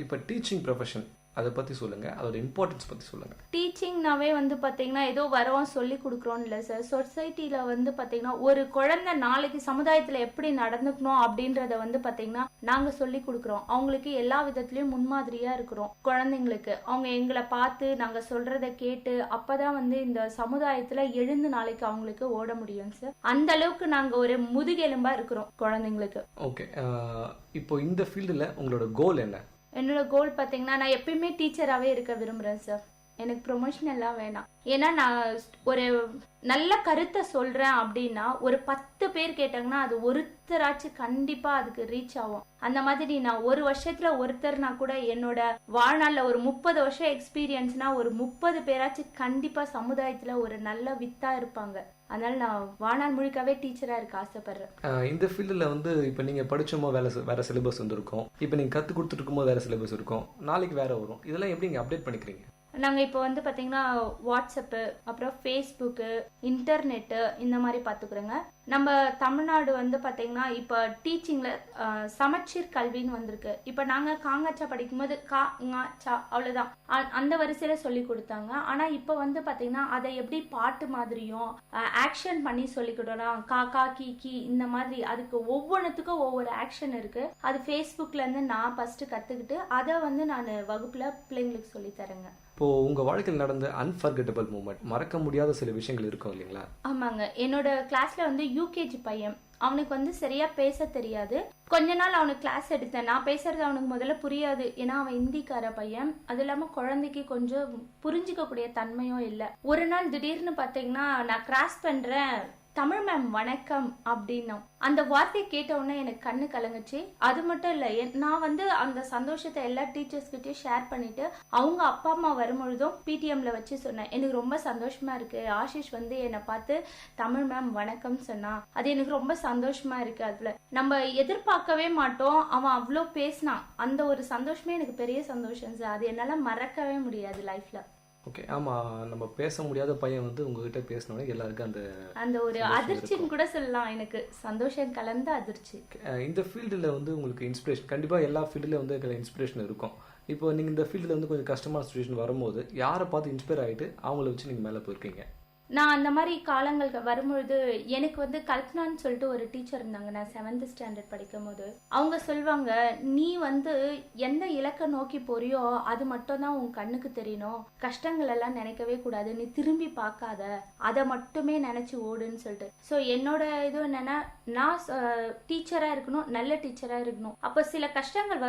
இப்போ டீச்சிங் ப்ரொஃபஷன் அதை பற்றி சொல்லுங்கள், அதோட இம்பார்ட்டன்ஸ் பற்றி சொல்லுங்கள். டீச்சிங்னாவே வந்து பார்த்தீங்கன்னா ஏதோ வரோம் சொல்லி கொடுக்குறோன்னு இல்லை சார். சொசைட்டியில் வந்து பார்த்தீங்கன்னா ஒரு குழந்தை நாளைக்கு சமுதாயத்தில் எப்படி நடந்துக்கணும் அப்படின்றத வந்து பார்த்தீங்கன்னா நாங்கள் சொல்லி கொடுக்குறோம். அவங்களுக்கு எல்லா விதத்துலேயும் முன்மாதிரியாக இருக்கிறோம். குழந்தைங்களுக்கு அவங்க எங்களை பார்த்து நாங்கள் சொல்கிறத கேட்டு அப்போ தான் வந்து இந்த சமுதாயத்தில் எழுந்து நாளைக்கு அவங்களுக்கு ஓட முடியும் சார். அந்த அளவுக்கு நாங்கள் ஒரு முதுகெலும்பாக இருக்கிறோம் குழந்தைங்களுக்கு. ஓகே, இப்போ இந்த ஃபீல்டில் உங்களோட கோல் என்ன? என்னோட கோல் பார்த்தீங்கன்னா நான் எப்பயுமே டீச்சராகவே இருக்க விரும்புகிறேன் சார். எனக்கு ப்ரொமோஷன் எல்லாம் வேணாம். ஏன்னா நான் ஒரு நல்ல கருத்தை சொல்கிறேன் அப்படின்னா ஒரு 10 பேர் கேட்டாங்கன்னா அது ஒருத்தராச்சும் கண்டிப்பாக அதுக்கு ரீச் ஆகும். அந்த மாதிரி நான் ஒரு வருஷத்தில் ஒருத்தர்னா கூட என்னோட வாழ்நாளில் ஒரு 30 வருஷம் எக்ஸ்பீரியன்ஸ்னா ஒரு 30 பேராச்சும் கண்டிப்பாக சமுதாயத்தில் ஒரு நல்ல வித்தாக இருப்பாங்க. அதனால நான் வாழ்நாள் முழுக்காவே டீச்சராக இருக்க ஆசைப்படுறேன். இந்த ஃபீல்டில் வந்து இப்போ நீங்கள் படிச்சோமோ வேறு சிலபஸ் வந்துருக்கும். இப்போ நீங்கள் கற்றுக் கொடுத்துட்டு இருக்கும்போது வேறு சிலபஸ் இருக்கும், நாளைக்கு வேறு வரும். இதெல்லாம் எப்படி நீங்கள் அப்டேட் பண்ணிக்கிறீங்க? நாங்கள் இப்போ வந்து பார்த்தீங்கன்னா வாட்ஸ்அப்பு, அப்புறம் ஃபேஸ்புக்கு, இன்டர்நெட்டு இந்த மாதிரி பார்த்துக்குறோங்க. நம்ம தமிழ்நாடு வந்து பார்த்தீங்கன்னா இப்போ டீச்சிங்கில் சமச்சீர் கல்வின்னு வந்திருக்கு. இப்போ நாங்கள் காங்காச்சா படிக்கும்போது சா அவ்வளோதான் அந்த வரிசையில் சொல்லி கொடுத்தாங்க. ஆனால் இப்போ வந்து பார்த்தீங்கன்னா அதை எப்படி பாட்டு மாதிரியும் ஆக்ஷன் பண்ணி சொல்லி கொடுக்கலாம். கா கீ கீ இந்த மாதிரி அதுக்கு ஒவ்வொன்றுத்துக்கும் ஒவ்வொரு ஆக்ஷன் இருக்குது. அது ஃபேஸ்புக்லேருந்து நான் ஃபஸ்ட்டு கற்றுக்கிட்டு அதை வந்து நான் வகுப்பில் பிள்ளைங்களுக்கு சொல்லித்தரேங்க. இப்போது உங்கள் வாழ்க்கையில் நடந்த அன்ஃபர்கெட்டபிள் மூமெண்ட், மறக்க முடியாத சில விஷயங்கள் இருக்கும் இல்லைங்களா? ஆமாங்க. என்னோட கிளாஸில் வந்து யூகேஜி பையன், அவனுக்கு வந்து சரியா பேச தெரியாது. கொஞ்ச நாள் அவனுக்கு கிளாஸ் எடுத்தேன். நான் பேசுறது அவனுக்கு முதல்ல புரியாது. ஏன்னா அவன் இந்திக்கார பையன். அது இல்லாமல் குழந்தைக்கு கொஞ்சம் புரிஞ்சிக்கக்கூடிய தன்மையும் இல்லை. ஒரு நாள் திடீர்னு பார்த்தீங்கன்னா நான் கிராஸ் பண்ணுறேன், தமிழ் மேம் வணக்கம் அப்படின்னா அந்த வார்த்தையை கேட்ட உடனே எனக்கு கண்ணு கலங்குச்சு. அது மட்டும் இல்லை, நான் வந்து அந்த சந்தோஷத்தை எல்லா டீச்சர்ஸ்கிட்டையும் ஷேர் பண்ணிட்டு அவங்க அப்பா அம்மா வரும்பொழுதும் பிடிஎம்ல வச்சு சொன்னேன். எனக்கு ரொம்ப சந்தோஷமா இருக்கு, ஆஷிஷ் வந்து என்னை பார்த்து தமிழ் மேம் வணக்கம் சொன்னா, அது எனக்கு ரொம்ப சந்தோஷமா இருக்கு. அதுல நம்ம எதிர்பார்க்கவே மாட்டோம், அவன் அவ்வளோ பேசினான். அந்த ஒரு சந்தோஷமே எனக்கு பெரிய சந்தோஷம் சார். அது என்னால் மறக்கவே முடியாது லைஃப்ல. ஓகே, ஆமாம், நம்ம பேச முடியாத பையன் வந்து உங்ககிட்ட பேசினோடனே எல்லாருக்கும் அந்த ஒரு அதிர்ச்சின்னு கூட சொல்லலாம். எனக்கு சந்தோஷம் கலந்த அதிர்ச்சி. இந்த ஃபீல்டில் வந்து உங்களுக்கு இன்ஸ்பிரேஷன் கண்டிப்பாக எல்லா ஃபீல்டில் வந்து இன்ஸ்பிரேஷன் இருக்கும். இப்போ நீங்கள் இந்த ஃபீல்டில் வந்து கொஞ்சம் கஷ்டமான சுச்சுவேஷன் வரும்போது யாரை பார்த்து இன்ஸ்பயர் ஆகிட்டு அவங்கள வச்சு நீங்கள் மேலே போயிருக்கீங்க? நான் அந்த மாதிரி காலங்கள் வரும்பொழுது எனக்கு வந்து கல்பனான்னு சொல்லிட்டு ஒரு டீச்சர் இருந்தாங்க. நான் 7th ஸ்டாண்டர்ட் படிக்கும் போது அவங்க சொல்லுவாங்க, நீ வந்து எந்த இலக்கை நோக்கி போறியோ அது மட்டும் தான் உன் கண்ணுக்கு தெரியணும், கஷ்டங்கள் எல்லாம் நினைக்கவே கூடாது, நீ திரும்பி பார்க்காத, அதை மட்டுமே நினைச்சு ஓடுன்னு சொல்லிட்டு. ஸோ என்னோட இது என்னன்னா, நான் டீச்சரா இருக்கணும், நல்ல டீச்சரா இருக்கணும். அப்போ சில கஷ்டங்கள்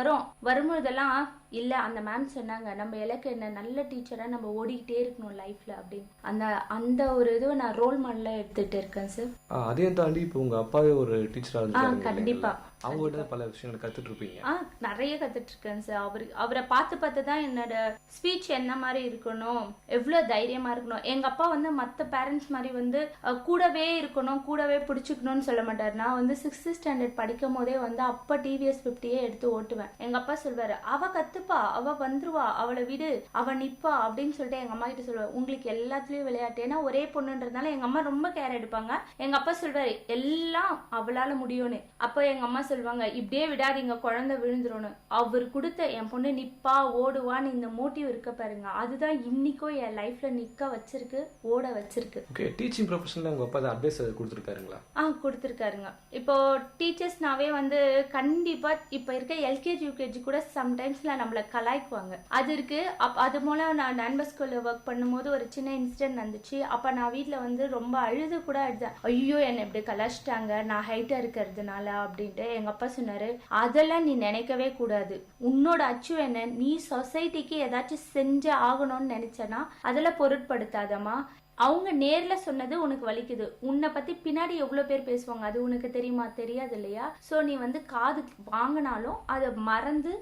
வரும்பொழுதெல்லாம் இல்ல அந்த மேம் சொன்னாங்க, நம்ம இலக்கு என்ன, நல்ல டீச்சரா நம்ம ஓடிக்கிட்டே இருக்கணும் லைஃப்ல அப்படின்னு. அந்த ஒரு இது நான் ரோல் மாடலா எடுத்துட்டு இருக்கேன் சார். அதையும் தாண்டி இப்போ உங்க அப்பாவே ஒரு டீச்சரா இருந்தாங்க. கண்டிப்பா அவங்ககிட்ட பல விஷயங்களை கத்துட்டு இருப்பீங்க. நிறைய கத்துட்டு இருக்கேன் சார். அவரை பார்த்து தான் என்னோட ஸ்பீச் என்ன மாதிரி இருக்கணும், எவ்வளவு தைரியமா இருக்கணும். எங்க அப்பா வந்து மத்த பேரண்ட்ஸ் மாதிரி வந்து கூடவே இருக்கணும், கூடவே பிடிச்சிக்கணும்னு சொல்ல மாட்டாரு. நான் வந்து 6th ஸ்டாண்டர்ட் படிக்கும் போதே வந்து அப்பா TVS 50 எடுத்து ஓட்டுவேன். எங்க அப்பா சொல்வாரு, அவ கத்துப்பா, அவ வந்துருவா, அவளை விடு, அவ நிப்பா அப்படின்னு சொல்லிட்டு எங்க அம்மா கிட்ட சொல்லுவாரு, உங்களுக்கு எல்லாத்துலயும் விளையாட்டு. ஏன்னா ஒரே பொண்ணுன்றதுனால எங்க அம்மா ரொம்ப கேர் எடுப்பாங்க. எங்க அப்பா சொல்வாரு, எல்லாம் அவளால முடியும்னு. அப்போ எங்க அம்மா சொல்லுவாங்க, இப்படியே விடாதீங்க, குழந்தை விழுந்துரும்னு. அவர் கொடுத்த என் பொண்ணு நிப்பா ஓடுவான்னு இந்த மோட்டிவ் இருக்க பாருங்க, அதுதான் இன்னைக்கும் என் லைஃப்ல நிக்க வச்சிருக்கு, ஓட வச்சிருக்கு. ஓகே, டீச்சிங் ப்ரொஃபஷன்ல உங்க அப்பா அட்வைஸ் கொடுத்துருக்காருங்களா? கொடுத்துருக்காருங்க. இப்போ டீச்சர்ஸ்னாவே வந்து கண்டிப்பா இப்ப இருக்க LKG UKG கூட சம்டைம்ஸ்ல நம்மள கலாய்க்குவாங்க, அது இருக்கு. அது மூலம் நான் நண்பர் ஸ்கூல்ல ஒர்க் பண்ணும்போது ஒரு சின்ன இன்சிடென்ட் நடந்துச்சு. அப்ப நான் வீட்டுல வந்து ரொம்ப அழுது கூட அழுதேன், ஐயோ என்ன இப்படி கலாச்சிட்டாங்க நான் ஹைட்டா இருக்கிறதுனால அப்படின்ட்டு. எங்க அப்பா சொன்னாரு, அதெல்லாம் நீ நினைக்கவே கூடாது, உன்னோட அச்சு என்ன, நீ சொசைட்டிக்கு ஏதாச்சும் செஞ்சு ஆகணும்னு நினைச்சனா அதெல்லாம் பொருட்படுத்தாதமா. அவங்க நேர்ல சொன்னது உனக்கு வலிக்குது, உன்னை பத்தி பின்னாடி எவ்வளவு பேர் பேசுவாங்க அது உனக்கு தெரியுமா, தெரியாது இல்லையா? சோ நீ வந்து காது வாங்கினாலும் அதை மறந்து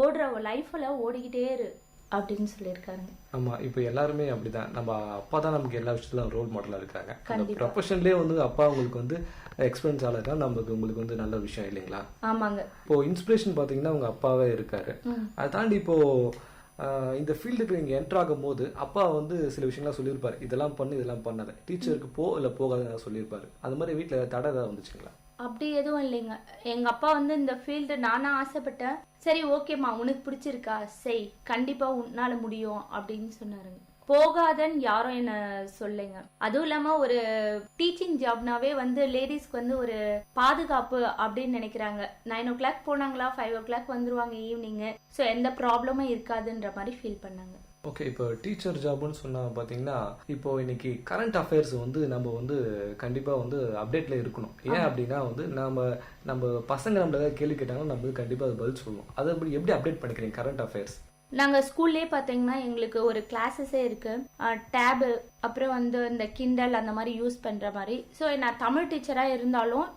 ஓடுற லைஃப்ல ஓடிக்கிட்டே இரு அப்படின்னு சொல்லியிருக்காங்க. ஆமா, இப்போ எல்லாருமே அப்படிதான். நம்ம அப்பா தான் நமக்கு எல்லா விஷயத்துல ரோல் மாடலா இருக்காங்க. அந்த ப்ரொஃபஷன்லயே வந்து அப்பா உங்களுக்கு வந்து எக்ஸ்பீரியன்ஸ் ஆளா நமக்கு உங்களுக்கு வந்து நல்ல விஷயம் இல்லைங்களா? ஆமாங்க. இப்போ இன்ஸ்பிரேஷன் பாத்தீங்கன்னா உங்க அப்பாவே இருக்காரு. அதை தாண்டி இப்போ இந்த ஃபீல்டுக்கு நீங்கள் என்ட்ரு ஆகும் போது அப்பா வந்து சில விஷயங்கள்லாம் சொல்லியிருப்பாரு, இதெல்லாம் பண்ணு இதெல்லாம் பண்ணாத, டீச்சருக்கு போ இல்லை போகாதுன்னு சொல்லியிருப்பாரு. அது மாதிரி வீட்டில் தடை ஏதாவது வந்துச்சுங்களா? அப்படி எதுவும் இல்லைங்க. எங்க அப்பா வந்து இந்த ஃபீல்டு நானா ஆசைப்பட்டேன், சரி ஓகேம்மா உனக்கு பிடிச்சிருக்கா செய், கண்டிப்பா உன்னால முடியும் அப்படின்னு சொன்னாருங்க. போகாதன்னு யாரும் என்ன சொல்லுங்க. அதுவும் இல்லாம ஒரு டீச்சிங் ஜாப்னாவே வந்து லேடிஸ்க்கு வந்து ஒரு பாதுகாப்பு அப்படின்னு நினைக்கிறாங்க. 9 o'clock போனாங்களா 5 o'clock வந்துருவாங்க ஈவினிங். ஸோ எந்த ப்ராப்ளமும் இருக்காதுன்ற மாதிரி ஃபீல் பண்ணாங்க. ஓகே, இப்போ டீச்சர் ஜாப்னு சொன்னால் பார்த்தீங்கன்னா இப்போ இன்னைக்கு கரண்ட் அஃபேர்ஸ் வந்து நம்ம வந்து கண்டிப்பாக வந்து அப்டேட்டில் இருக்கணும். ஏன் அப்படின்னா வந்து நம்ம பசங்க நம்மள ஏதாவது கேள்வி கேட்டாங்கன்னா நம்ம வந்து கண்டிப்பாக அது பதில் சொல்லணும். அதை எப்படி அப்டேட் பண்ணிக்கிறீங்க கரண்ட் அஃபேர்ஸ்? நாங்கள் ஸ்கூல்லேயே பார்த்தீங்கன்னா எங்களுக்கு ஒரு கிளாஸஸே இருக்குது, டேபு, அப்புறம் வந்து இந்த கிண்டல் அந்த மாதிரி யூஸ் பண்ணுற மாதிரி. ஸோ நான் தமிழ் டீச்சராக இருந்தாலும்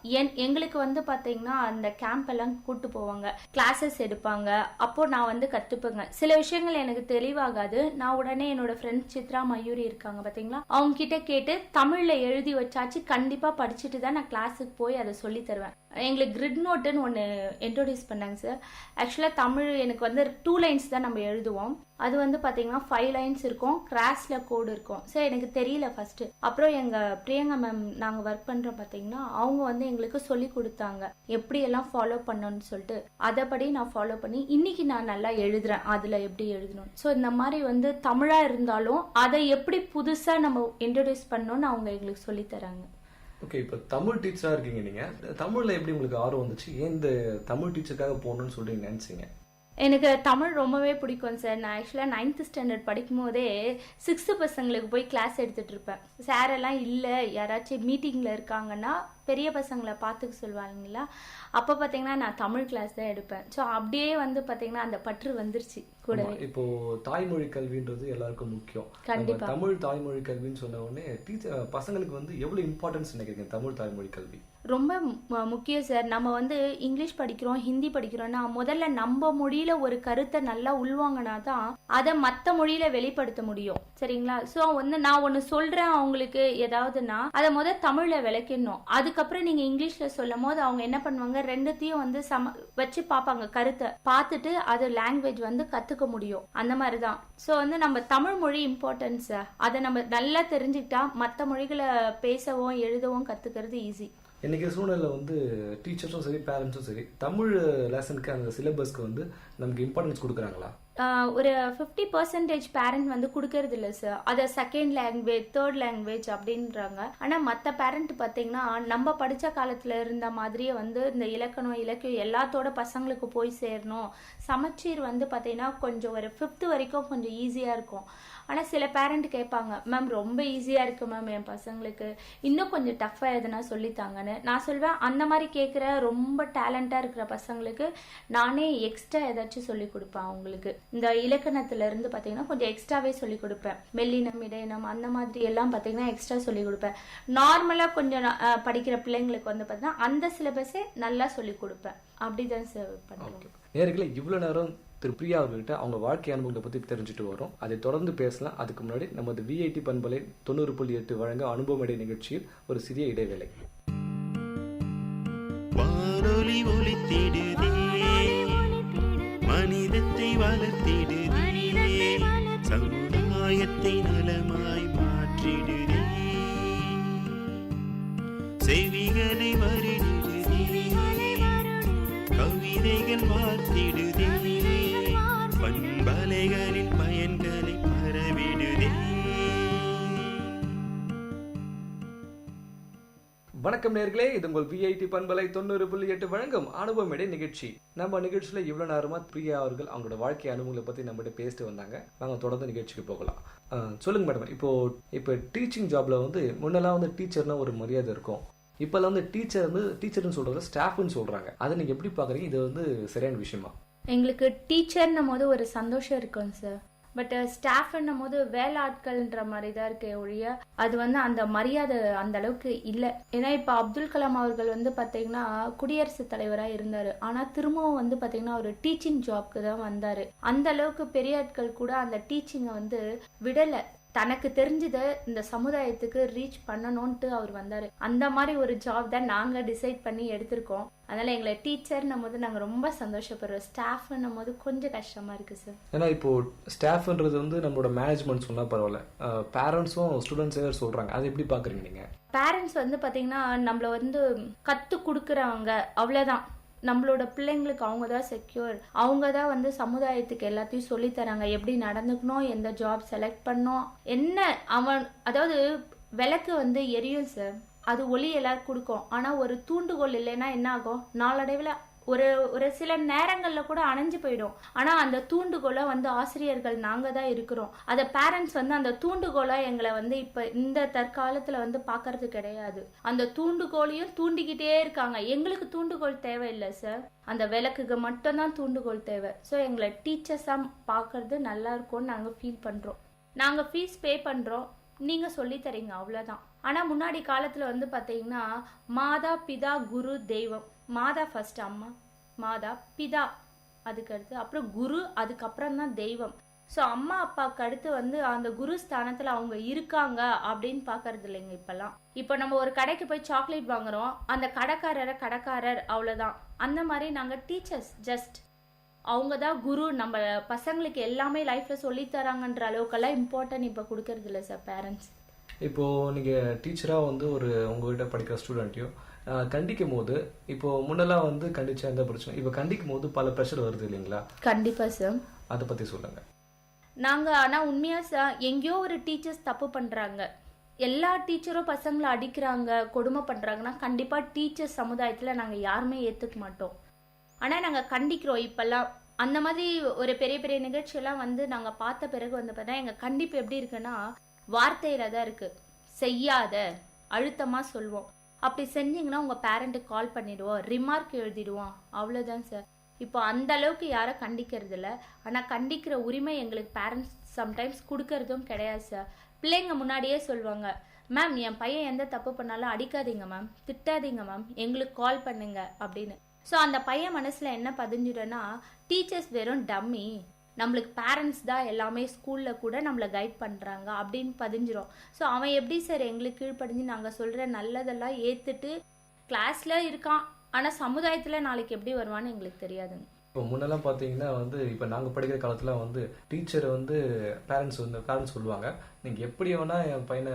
எங்களுக்கு வந்து பார்த்தீங்கன்னா அந்த கேம்ப் எல்லாம் கூப்பிட்டு போவாங்க, கிளாஸஸ் எடுப்பாங்க. அப்போது நான் வந்து கற்றுப்பேங்க. சில விஷயங்கள் எனக்கு தெளிவாகாது, நான் உடனே என்னோட ஃப்ரெண்ட் சித்ரா மயூரி இருக்காங்க பார்த்தீங்களா, அவங்க கிட்ட கேட்டு தமிழில் எழுதி வச்சாச்சு கண்டிப்பாக படிச்சுட்டு தான் நான் கிளாஸுக்கு போய் அதை சொல்லி தருவேன். எங்களுக்கு கிரிட் நோட்டுன்னு ஒன்று இன்ட்ரோடியூஸ் பண்ணாங்க சார். ஆக்சுவலாக தமிழ் எனக்கு வந்து 2 lines தான் நம்ம எழுதுவோம். அது வந்து பார்த்தீங்கன்னா 5 lines இருக்கும், கிராஸில் கோடு இருக்கும். ஸோ எனக்கு தெரியல ஃபர்ஸ்ட். அப்புறம் எங்கள் பிரியங்கா மேம் நாங்கள் ஒர்க் பண்ணுறோம் பார்த்தீங்கன்னா, அவங்க வந்து எங்களுக்கு சொல்லி கொடுத்தாங்க எப்படியெல்லாம் ஃபாலோ பண்ணணும்னு சொல்லிட்டு. அதைப்படி நான் ஃபாலோ பண்ணி இன்னைக்கு நான் நல்லா எழுதுறேன், அதில் எப்படி எழுதணும். ஸோ இந்த மாதிரி வந்து தமிழாக இருந்தாலும் அதை எப்படி புதுசாக நம்ம இன்ட்ரடியூஸ் பண்ணணும்னு அவங்க எங்களுக்கு சொல்லித்தராங்க. ஓகே, இப்போ தமிழ் டீச்சராக இருக்கீங்க நீங்கள், தமிழில் எப்படி உங்களுக்கு ஆர்வம் வந்துச்சு? ஏன் இந்த தமிழ் டீச்சருக்காக போகணும்னு சொல்லி நினச்சிங்க? எனக்கு தமிழ் ரொம்பவே பிடிக்கும் சார். நான் ஆக்சுவலாக 9th ஸ்டாண்டர்ட் படிக்கும் போதே 6th பசங்களுக்கு போய் கிளாஸ் எடுத்துகிட்டு இருப்பேன். சார் எல்லாம் இல்லை, யாராச்சும் மீட்டிங்கில் இருக்காங்கன்னா பெரிய பசங்களை பார்த்துக்க சொல்லுவாங்களா, அப்போ பார்த்தீங்கன்னா நான் தமிழ் கிளாஸ் தான் எடுப்பேன். ஸோ அப்படியே வந்து பார்த்தீங்கன்னா அந்த பற்று வந்துருச்சு கூடவே. இப்போ தாய்மொழி கல்வின்றது எல்லாருக்கும் முக்கியம். கண்டிப்பாக தமிழ் தாய்மொழி கல்வின்னு சொன்ன உடனே பசங்களுக்கு வந்து எவ்வளோ இம்பார்ட்டன்ஸ் நினைக்கிறீங்க தமிழ் தாய்மொழி கல்வி? ரொம்ப முக்கியம் சார். நம்ம வந்து இங்கிலீஷ் படிக்கிறோம், ஹிந்தி படிக்கிறோம்னா முதல்ல நம்ம மொழியில ஒரு கருத்தை நல்லா உள்வாங்கினா தான் அதை மற்ற மொழியில வெளிப்படுத்த முடியும், சரிங்களா? ஸோ வந்து நான் ஒன்று சொல்றேன் அவங்களுக்கு ஏதாவதுன்னா அதை முதல் தமிழ்ல விளக்கிடணும். அதுக்கப்புறம் நீங்க இங்கிலீஷ்ல சொல்லும் போது அவங்க என்ன பண்ணுவாங்க, ரெண்டுத்தையும் வந்து வச்சு பார்ப்பாங்க, கருத்தை பார்த்துட்டு அது லாங்குவேஜ் வந்து கத்துக்க முடியும். அந்த மாதிரி தான். ஸோ வந்து நம்ம தமிழ் மொழி இம்பார்ட்டன்ஸ், அதை நம்ம நல்லா தெரிஞ்சுக்கிட்டா மற்ற மொழிகளை பேசவும் எழுதவும் கத்துக்கிறது ஈஸி. இன்றைக்கி சூழ்நிலை வந்து டீச்சர்ஸும் சரி பேரண்ட்ஸும் சரி தமிழ் லெசனுக்கு அந்த சிலபஸ்க்கு வந்து நமக்கு இம்பார்ட்டன்ஸ் கொடுக்குறாங்களா? ஒரு 50% பேரண்ட் வந்து கொடுக்கறது இல்லை சார். அதை செகண்ட் லாங்குவேஜ், தேர்ட் லாங்குவேஜ் அப்படின்றாங்க. ஆனால் மற்ற பேரண்ட் பார்த்தீங்கன்னா நம்ம படித்த காலத்தில் இருந்த மாதிரியே வந்து இந்த இலக்கணம், இலக்கியம் எல்லாத்தோட பசங்களுக்கு போய் சேரணும். சமச்சீர் வந்து பார்த்தீங்கன்னா கொஞ்சம் ஒரு 5th வரைக்கும் கொஞ்சம் ஈஸியாக இருக்கும். ஆனால் சில பேரண்ட் கேட்பாங்க, மேம் ரொம்ப ஈஸியாக இருக்குது மேம் என் பசங்களுக்கு, இன்னும் கொஞ்சம் டஃப்பாக எதுனா சொல்லித்தாங்கன்னு. நான் சொல்வேன், அந்த மாதிரி கேட்குற ரொம்ப டேலண்டாக இருக்கிற பசங்களுக்கு நானே எக்ஸ்ட்ரா ஏதாச்சும் சொல்லி கொடுப்பேன். அவங்களுக்கு இந்த இலக்கணத்துலேருந்து பார்த்தீங்கன்னா கொஞ்சம் எக்ஸ்ட்ராவே சொல்லி கொடுப்பேன். மெல்லினம், இடையினம் அந்த மாதிரி எல்லாம் பார்த்தீங்கன்னா எக்ஸ்ட்ரா சொல்லி கொடுப்பேன். நார்மலாக கொஞ்சம் படிக்கிற பிள்ளைங்களுக்கு வந்து பார்த்தீங்கன்னா அந்த சிலபஸே நல்லா சொல்லி கொடுப்பேன். அப்படிதான் சார் பண்ணுவோம். நேயர்களே, இவ்வளோ நேரம் திரு பிரியா அவர்கிட்ட அவங்க வாழ்க்கை அனுபவங்களை பற்றி தெரிஞ்சுட்டு வரோம். அதை தொடர்ந்து பேசலாம். அதுக்கு முன்னாடி நமது விஐடி பண்பலை 90.8 வழங்க அனுபவமடை நிகழ்ச்சியில் ஒரு சிறிய இடைவேளை. வானொலி ஒலித்திடுதே, மனிதத்தை வளர்த்திடுதே, சமுதாயத்தை நலமாய் மாற்றிடுதே, செவிகளை வருடுதே, கவிதைகள் வார்த்திடுதே, பண்பலைகளின் பயன்களை பரவிடுதே. வணக்கம் நேர்களே, இது உங்கள் விஐடி பண்பலை 90.8 வழங்கும் அனுபவமேடை நிகழ்ச்சி. நம்ம நிகழ்ச்சியில இவ்வளவு நேரமா பிரியா அவர்கள் அவங்களோட வாழ்க்கை அனுபவங்களை பத்தி நம்மகிட்ட பேசிட்டு வந்தாங்க. நாங்க தொடர்ந்து நிகழ்ச்சிக்கு போகலாம். சொல்லுங்க மேடம், இப்போ டீச்சிங் ஜாப்ல வந்து முன்னெல்லாம் வந்து டீச்சர்னா ஒரு மரியாதை இருக்கும். இப்பெல்லாம் வந்து டீச்சர்னு சொல்றது ஸ்டாஃப்னு சொல்றாங்க. அதை நீங்க எப்படி பாக்குறீங்க? இது வந்து சரியான விஷயமா? எங்களுக்கு டீச்சர்னும் போது ஒரு சந்தோஷம் இருக்கும் சார். பட் ஸ்டாஃப்ன்னும் போது வேலை ஆட்கள்ன்ற மாதிரி தான் இருக்கே ஒழிய அது வந்து அந்த மரியாதை அந்த அளவுக்கு இல்லை. ஏன்னா இப்போ அப்துல் கலாம் அவர்கள் வந்து பார்த்தீங்கன்னா குடியரசுத் தலைவராக இருந்தார். ஆனால் திரும்பவும் வந்து பார்த்தீங்கன்னா ஒரு டீச்சிங் ஜாப்க்கு தான் வந்தார். அந்த அளவுக்கு பெரிய ஆட்கள் கூட அந்த டீச்சிங்கை வந்து விடலை. தனக்கு தெரிஞ்சதை இந்த சமுதாயத்துக்கு ரீச் பண்ணணும்ட்டு அவர் வந்தார். அந்த மாதிரி ஒரு ஜாப் தான் நாங்கள் டிசைட் பண்ணி எடுத்திருக்கோம். அதனால எங்களை டீச்சர்னும் போது நாங்கள் ரொம்ப சந்தோஷப்படுறோம். ஸ்டாஃப்னும் போது கொஞ்சம் கஷ்டமா இருக்கு சார். ஏன்னா இப்போ ஸ்டாஃப்ன்றது வந்து நம்மளோட மேனேஜ்மெண்ட் சொன்னா பரவாயில்ல, பேரண்ட்ஸும் ஸ்டூடெண்ட்ஸே சொல்றாங்க. அதை எப்படி பாக்குறீங்க நீங்க? பேரண்ட்ஸ் வந்து பாத்தீங்கன்னா நம்மள வந்து கத்து கொடுக்குறவங்க, அவ்வளவுதான். நம்மளோட பிள்ளைங்களுக்கு அவங்க தான் செக்யூர். அவங்க தான் வந்து சமுதாயத்துக்கு எல்லாத்தையும் சொல்லி தராங்க. எப்படி நடந்துக்கணும், எந்த ஜாப் செலக்ட் பண்ணணும், என்ன அதாவது விளக்கு வந்து எரியும் சார், அது ஒளி எல்லாரும் கொடுக்கும். ஆனால் ஒரு தூண்டுகோல் இல்லைன்னா என்ன ஆகும், நாளடைவில் ஒரு சில நேரங்களில் கூட அணைஞ்சு போயிடும். ஆனால் அந்த தூண்டுகோலை வந்து ஆசிரியர்கள் நாங்கள் தான் இருக்கிறோம். அதை பேரண்ட்ஸ் வந்து அந்த தூண்டுகோலை எங்களை வந்து இப்போ இந்த தற்காலத்தில் வந்து பார்க்கறது கிடையாது. அந்த தூண்டுகோலையும் தூண்டிக்கிட்டே இருக்காங்க. எங்களுக்கு தூண்டுகோல் தேவையில்லை சார், அந்த விளக்குக்கு மட்டும்தான் தூண்டுகோல் தேவை. ஸோ எங்களை டீச்சர்ஸாக பார்க்கறது நல்லா இருக்கும்னு நாங்கள் ஃபீல் பண்ணுறோம். நாங்கள் ஃபீஸ் பே பண்ணுறோம், நீங்கள் சொல்லித்தரீங்க, அவ்வளோதான். ஆனால் முன்னாடி காலத்தில் வந்து பார்த்தீங்கன்னா மாதா பிதா குரு தெய்வம். மாதா ஃபர்ஸ்ட் அம்மா, மாதா பிதா அதுக்கடுத்து, அப்புறம் குரு, அதுக்கப்புறம் தான் தெய்வம். ஸோ அம்மா அப்பாவுக்கு அடுத்து வந்து அந்த குரு ஸ்தானத்தில் அவங்க இருக்காங்க அப்படின்னு பார்க்கறது இல்லைங்க இப்போல்லாம். இப்போ நம்ம ஒரு கடைக்கு போய் சாக்லேட் வாங்குறோம், அந்த கடைக்காரர் அவ்வளோதான். அந்த மாதிரி நாங்கள் டீச்சர்ஸ் ஜஸ்ட் அவங்க தான் குரு. நம்ம பசங்களுக்கு எல்லாமே லைஃப்பில் சொல்லித்தராங்கன்ற அளவுக்கெல்லாம் இம்பார்ட்டன்ட் இப்போ கொடுக்கறது இல்லை சார் பேரண்ட்ஸ். இப்போது நீங்கள் டீச்சராக வந்து ஒரு உங்கள்கிட்ட படிக்கிற ஸ்டூடெண்ட்டையும் கண்டிக்கும் போது, இப்போ முன்னெல்லாம் வந்து கண்டிச்சா எந்த பிரச்சனை, இப்போ கண்டிக்கும் போது பல ப்ரெஷர் வருது இல்லைங்களா? கண்டிப்பாக சார். அதை பற்றி சொல்லுங்கள். நாங்கள் ஆனால் உண்மையாக சார் எங்கேயோ ஒரு டீச்சர்ஸ் தப்பு பண்ணுறாங்க. எல்லா டீச்சரும் பசங்களை அடிக்கிறாங்க, கொடுமை பண்ணுறாங்கன்னா கண்டிப்பாக டீச்சர்ஸ் சமுதாயத்தில் நாங்கள் யாருமே ஏற்றுக்க மாட்டோம். ஆனால் நாங்கள் கண்டிக்கிறோம் இப்போல்லாம். அந்த மாதிரி ஒரு பெரிய பெரிய நிகழ்ச்சியெல்லாம் வந்து நாங்கள் பார்த்த பிறகு வந்து பார்த்தா எங்கள் கண்டிப்பு எப்படி இருக்குன்னா வார்த்தையில் தான் இருக்குது. செய்யாத, அழுத்தமாக சொல்வோம். அப்படி செஞ்சிங்கன்னா உங்கள் பேரண்ட்டுக்கு கால் பண்ணிவிடுவோம், ரிமார்க் எழுதிடுவோம், அவ்வளோதான் சார். இப்போ அந்த அளவுக்கு யாரும் கண்டிக்கிறது இல்லை. ஆனால் கண்டிக்கிற உரிமை எங்களுக்கு பேரண்ட்ஸ் சம்டைம்ஸ் கொடுக்கறதும் கிடையாது சார். பிள்ளைங்க முன்னாடியே சொல்லுவாங்க, மேம் என் பையன் எந்த தப்பு பண்ணாலும் அடிக்காதீங்க மேம், திட்டாதீங்க மேம், எங்களுக்கு கால் பண்ணுங்க அப்படின்னு. ஸோ அந்த பையன் மனசில் என்ன பதிஞ்சிடும்னா டீச்சர்ஸ் வெறும் டம்மி, நம்மளுக்கு பேரண்ட்ஸ் தான் எல்லாமே, ஸ்கூலில் கூட நம்மளை கைட் பண்ணுறாங்க அப்படின்னு பதிஞ்சிரும். ஸோ அவன் எப்படி சார் எங்களுக்கு கீழ்ப்படிஞ்சு நாங்கள் சொல்கிற நல்லதெல்லாம் ஏற்றுட்டு கிளாஸில் இருக்கான், ஆனால் சமுதாயத்தில் நாளைக்கு எப்படி வருவான்னு எங்களுக்கு தெரியாதுங்க. இப்போ முன்னெல்லாம் பார்த்தீங்கன்னா வந்து இப்போ நாங்கள் படிக்கிற காலத்தில் வந்து டீச்சரை வந்து பேரண்ட்ஸ் சொல்லுவாங்க, நீங்கள் எப்படி வேணா என் பையனை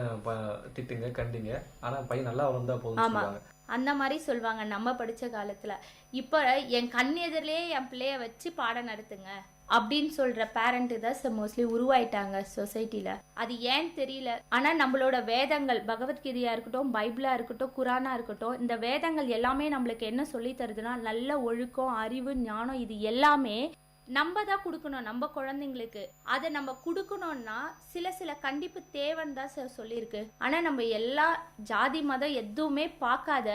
திட்டுங்க, கண்டிங்க, ஆனால் பையன் நல்லா வளர்ந்தா போதும் சொல்லுவாங்க. அந்த மாதிரி சொல்லுவாங்க நம்ம படித்த காலத்தில். இப்போ என் கண் எதிரிலேயே என் பிள்ளைய வச்சு பாடம் நடத்துங்க அப்படின்னு சொல்ற பேரண்ட் தான் சார் மோஸ்ட்லி உருவாயிட்டாங்க சொசைட்டில. அது ஏன் தெரியல. ஆனா நம்மளோட வேதங்கள், பகவத்கீதையா இருக்கட்டும், பைபிளா இருக்கட்டும், குரானா இருக்கட்டும், இந்த வேதங்கள் எல்லாமே நம்மளுக்கு என்ன சொல்லி தருதுன்னா நல்ல ஒழுக்கம், அறிவு, ஞானம் இது எல்லாமே நம்ம தான் கொடுக்கணும் நம்ம குழந்தைங்களுக்கு. அதை நம்ம கொடுக்கணும்னா சில கண்டிப்பு தேவைன்னு தான் சார் சொல்லியிருக்கு. ஆனால் நம்ம எல்லா ஜாதி மதம் எதுவுமே பார்க்காத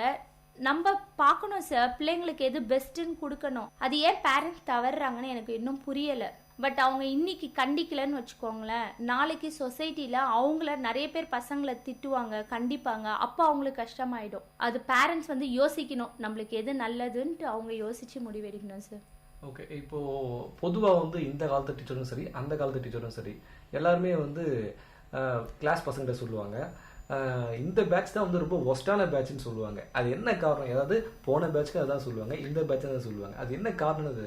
நம்ம பார்க்கணும் சார், பிள்ளைங்களுக்கு எது பெஸ்ட்டுன்னு கொடுக்கணும். அது ஏன் பேரண்ட்ஸ் தவறுறாங்கன்னு எனக்கு இன்னும் புரியலை. பட் அவங்க இன்னைக்கு கண்டிக்கலன்னு வச்சுக்கோங்களேன், நாளைக்கு சொசைட்டியில் அவங்கள நிறைய பேர் பசங்களை திட்டுவாங்க, கண்டிப்பாங்க. அப்போ அவங்களுக்கு கஷ்டமாயிடும். அது பேரண்ட்ஸ் வந்து யோசிக்கணும், நம்மளுக்கு எது நல்லதுன்ட்டு அவங்க யோசிச்சு முடிவெடுக்கணும் சார். ஓகே, இப்போது பொதுவாக வந்து இந்த காலத்து டீச்சரும் சரி, அந்த காலத்து டீச்சரும் சரி, எல்லாருமே வந்து கிளாஸ் பசங்கிட்ட சொல்லுவாங்க, இந்த பேட்ச் தான் வந்து ரொம்ப ஒஸ்டான பேட்ச்னு சொல்லுவாங்க. அது என்ன காரணம்? அதாவது போன பேட்ச்க்கு அதான் சொல்லுவாங்க, இந்த பேட்ச் தான் சொல்லுவாங்க. அது என்ன காரணம்?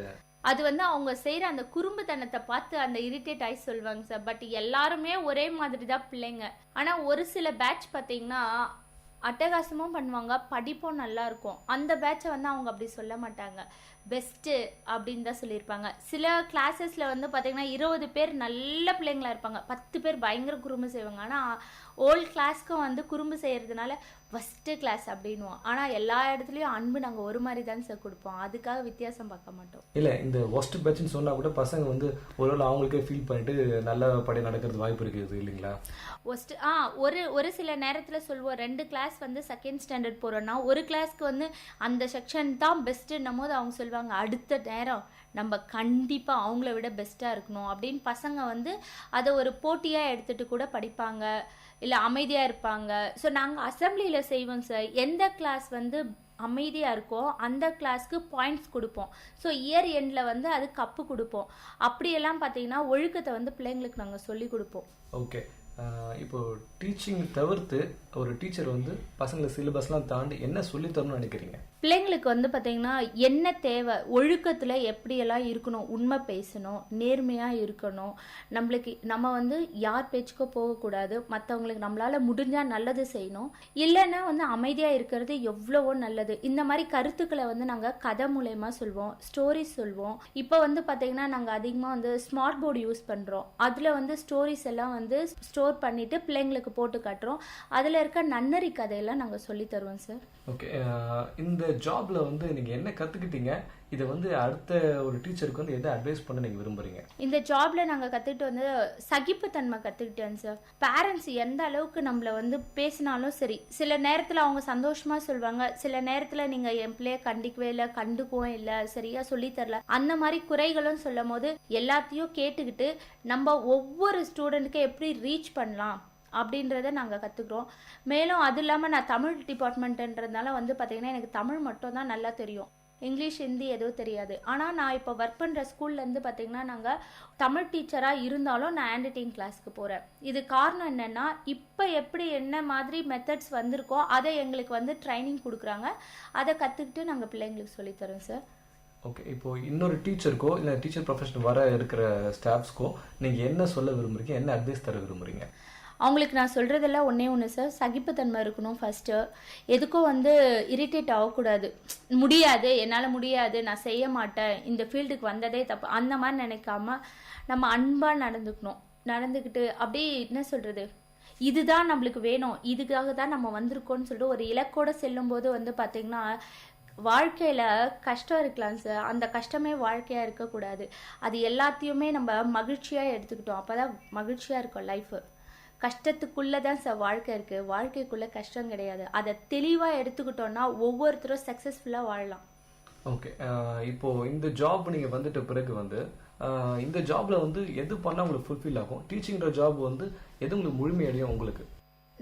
அது வந்து அவங்க செய்கிற அந்த குறும்புத்தனத்தை பார்த்து அந்த இரிட்டேட் ஆகி சொல்லுவாங்க சார். பட் எல்லாருமே ஒரே மாதிரி தான் பிள்ளைங்க. ஆனால் ஒரு சில பேட்ச் பார்த்தீங்கன்னா அட்டகாசமும் பண்ணுவாங்க, படிப்பும் நல்லா இருக்கும். அந்த பேட்சை வந்து அவங்க அப்படி சொல்ல மாட்டாங்க, பெஸ்ட்டு அப்படின்னு தான் சொல்லியிருப்பாங்க. சில கிளாஸஸில் வந்து பார்த்தீங்கன்னா 20 பேர் நல்ல பிள்ளைங்களா இருப்பாங்க, 10 பேர் பயங்கர குறும்பு செய்வாங்க. ஆனால் ஓல்டு கிளாஸ்க்கும் வந்து குறும்பு செய்கிறதுனால ஃபஸ்ட்டு கிளாஸ் அப்படின்வோம். ஆனால் எல்லா இடத்துலையும் அன்பு நாங்கள் ஒரு மாதிரி தான் சார் கொடுப்போம், அதுக்காக வித்தியாசம் பார்க்க மாட்டோம். இல்லை, இந்த ஒஸ்ட் பேட்ச்னு சொன்னால் கூட பசங்க வந்து ஒருவேளை அவங்களுக்கே ஃபீல் பண்ணிட்டு நல்ல படி நடக்கிறது வாய்ப்பு இருக்குது இல்லைங்களா? ஒஸ்ட் ஒரு சில நேரத்தில் சொல்லுவோம், 2 கிளாஸ் வந்து செகண்ட் ஸ்டாண்டர்ட் போகிறோன்னா ஒரு கிளாஸ்க்கு வந்து அந்த செக்ஷன் தான் பெஸ்ட்டுன்னும் போது அவங்க சொல்லுவாங்க அடுத்த நேரம் நம்ம கண்டிப்பாக அவங்கள விட பெஸ்ட்டாக இருக்கணும் அப்படின்னு பசங்க வந்து அதை ஒரு போட்டியாக எடுத்துகிட்டு கூட படிப்பாங்க, இல்லை அமைதியாக இருப்பாங்க. ஸோ நாங்கள் அசம்பிளியில் செய்வோம் சார், எந்த கிளாஸ் வந்து அமைதியாக இருக்கோ அந்த கிளாஸ்க்கு பாயிண்ட்ஸ் கொடுப்போம். ஸோ இயர் எண்டில் வந்து அது கப்பு கொடுப்போம். அப்படியெல்லாம் பார்த்தீங்கன்னா ஒழுக்கத்தை வந்து பிள்ளைங்களுக்கு நாங்கள் சொல்லி கொடுப்போம். ஓகே, இப்போ டீச்சிங் தவிர்த்து ஒரு டீச்சர் வந்து பசங்களை சிலபஸ்லாம் தாண்டி என்ன சொல்லித்தரணும்னு நினைக்கிறீங்க? பிள்ளைங்களுக்கு வந்து பார்த்தீங்கன்னா என்ன தேவை, ஒழுக்கத்தில் எப்படியெல்லாம் இருக்கணும், உண்மை பேசணும், நேர்மையாக இருக்கணும், நம்ம வந்து யார் பேச்சுக்கோ போகக்கூடாது, மற்றவங்களுக்கு நம்மளால் முடிஞ்சால் நல்லது செய்யணும், இல்லைன்னா வந்து அமைதியாக இருக்கிறது எவ்வளவோ நல்லது. இந்த மாதிரி கருத்துக்களை வந்து நாங்கள் கதை மூலயமா சொல்வோம், ஸ்டோரிஸ் சொல்வோம். இப்போ வந்து பார்த்தீங்கன்னா நாங்கள் அதிகமாக வந்து ஸ்மார்ட் போர்டு யூஸ் பண்ணுறோம். அதில் வந்து ஸ்டோரிஸ் எல்லாம் வந்து ஸ்டோர் பண்ணிவிட்டு பிள்ளைங்களுக்கு போட்டு காட்டுறோம். அதில் இருக்க நன்னறி கதையெல்லாம் நாங்கள் சொல்லி தருவோம் சார். ஓகே, இந்த ஜாப்ல வந்து நீங்க என்ன கத்துக்கிட்டீங்க? இதை வந்து அடுத்த ஒரு டீச்சருக்கு வந்து எதை அட்வைஸ் பண்ண நீங்க விரும்புறீங்க? இந்த ஜாப்ல நாங்க கத்துக்கிட்டு வந்து சகிப்புத்தன்மை கத்துக்கிட்டேன் சார். பேரண்ட்ஸ் எந்த அளவுக்கு நம்மள வந்து பேசினாலும் சரி, சில நேரத்துல அவங்க சந்தோஷமா சொல்லுவாங்க, சில நேரத்துல நீங்க என் பிள்ளைய கண்டிக்கவே இல்லை, கண்டுக்கவும் இல்லை, சரியா சொல்லி தரல, அந்த மாதிரி குறைகளும் சொல்லும் போது எல்லாத்தையும் கேட்டுக்கிட்டு நம்ம ஒவ்வொரு ஸ்டூடெண்ட்டுக்கு எப்படி ரீச் பண்ணலாம் அப்படின்றத நாங்கள் கற்றுக்குறோம். மேலும் அது இல்லாமல் நான் தமிழ் டிபார்ட்மெண்ட்டுன்றதுனால வந்து பார்த்திங்கன்னா எனக்கு தமிழ் மட்டும் தான் நல்லா தெரியும், இங்கிலீஷ் ஹிந்தி எதுவும் தெரியாது. ஆனால் நான் இப்போ ஒர்க் பண்ணுற ஸ்கூல்லேருந்து பார்த்திங்கன்னா நாங்கள் தமிழ் டீச்சராக இருந்தாலும் நான் ஹேண்ட் ரைட்டிங் கிளாஸ்க்கு போகிறேன். இது காரணம் என்னென்னா இப்போ எப்படி என்ன மாதிரி மெத்தட்ஸ் வந்திருக்கோ அதை எங்களுக்கு வந்து ட்ரைனிங் கொடுக்குறாங்க, அதை கற்றுக்கிட்டு நாங்கள் பிள்ளைங்களுக்கு சொல்லித்தரோம் சார். ஓகே, இப்போ இன்னொரு டீச்சருக்கோ இல்லை டீச்சர் ப்ரொஃபஷன் வர இருக்கிற ஸ்டாஃப்ஸ்க்கோ நீங்கள் என்ன சொல்ல விரும்புகிறீங்க, என்ன அட்வைஸ் தர விரும்புகிறீங்க? அவங்களுக்கு நான் சொல்கிறதெல்லாம் ஒன்று சார், சகிப்புத்தன்மை இருக்கணும் ஃபஸ்ட்டு. எதுக்கும் வந்து இரிட்டேட் ஆகக்கூடாது, முடியாது, என்னால் முடியாது, நான் செய்ய மாட்டேன், இந்த ஃபீல்டுக்கு வந்ததே தப்பு, அந்த மாதிரி நினைக்காம நம்ம அன்பாக நடந்துக்கிட்டு அப்படியே என்ன சொல்கிறது, இதுதான் நம்மளுக்கு வேணும், இதுக்காக தான் நம்ம வந்திருக்கோன்னு சொல்லிட்டு ஒரு இலக்கோடு செல்லும்போது வந்து பார்த்திங்கன்னா வாழ்க்கையில் கஷ்டம் இருக்கலாம் சார், அந்த கஷ்டமே வாழ்க்கையாக இருக்கக்கூடாது. அது எல்லாத்தையுமே நம்ம மகிழ்ச்சியாக எடுத்துக்கிட்டோம், அப்போ தான் மகிழ்ச்சியாக இருக்கும் லைஃபு. கஷ்டத்துக்குள்ளே தான் சார் வாழ்க்கை இருக்குது, வாழ்க்கைக்குள்ளே கஷ்டம் கிடையாது. அதை தெளிவாக எடுத்துக்கிட்டோன்னா ஒவ்வொருத்தரும் சக்ஸஸ்ஃபுல்லாக வாழலாம். ஓகே, இப்போது இந்த ஜாப் நீங்கள் வந்துட்ட பிறகு வந்து இந்த ஜாபில் வந்து எது பண்ணால் உங்களுக்கு ஃபுல்ஃபில் ஆகும்? டீச்சிங்கிற ஜாப் வந்து எது உங்களுக்கு முழுமையடையும் உங்களுக்கு?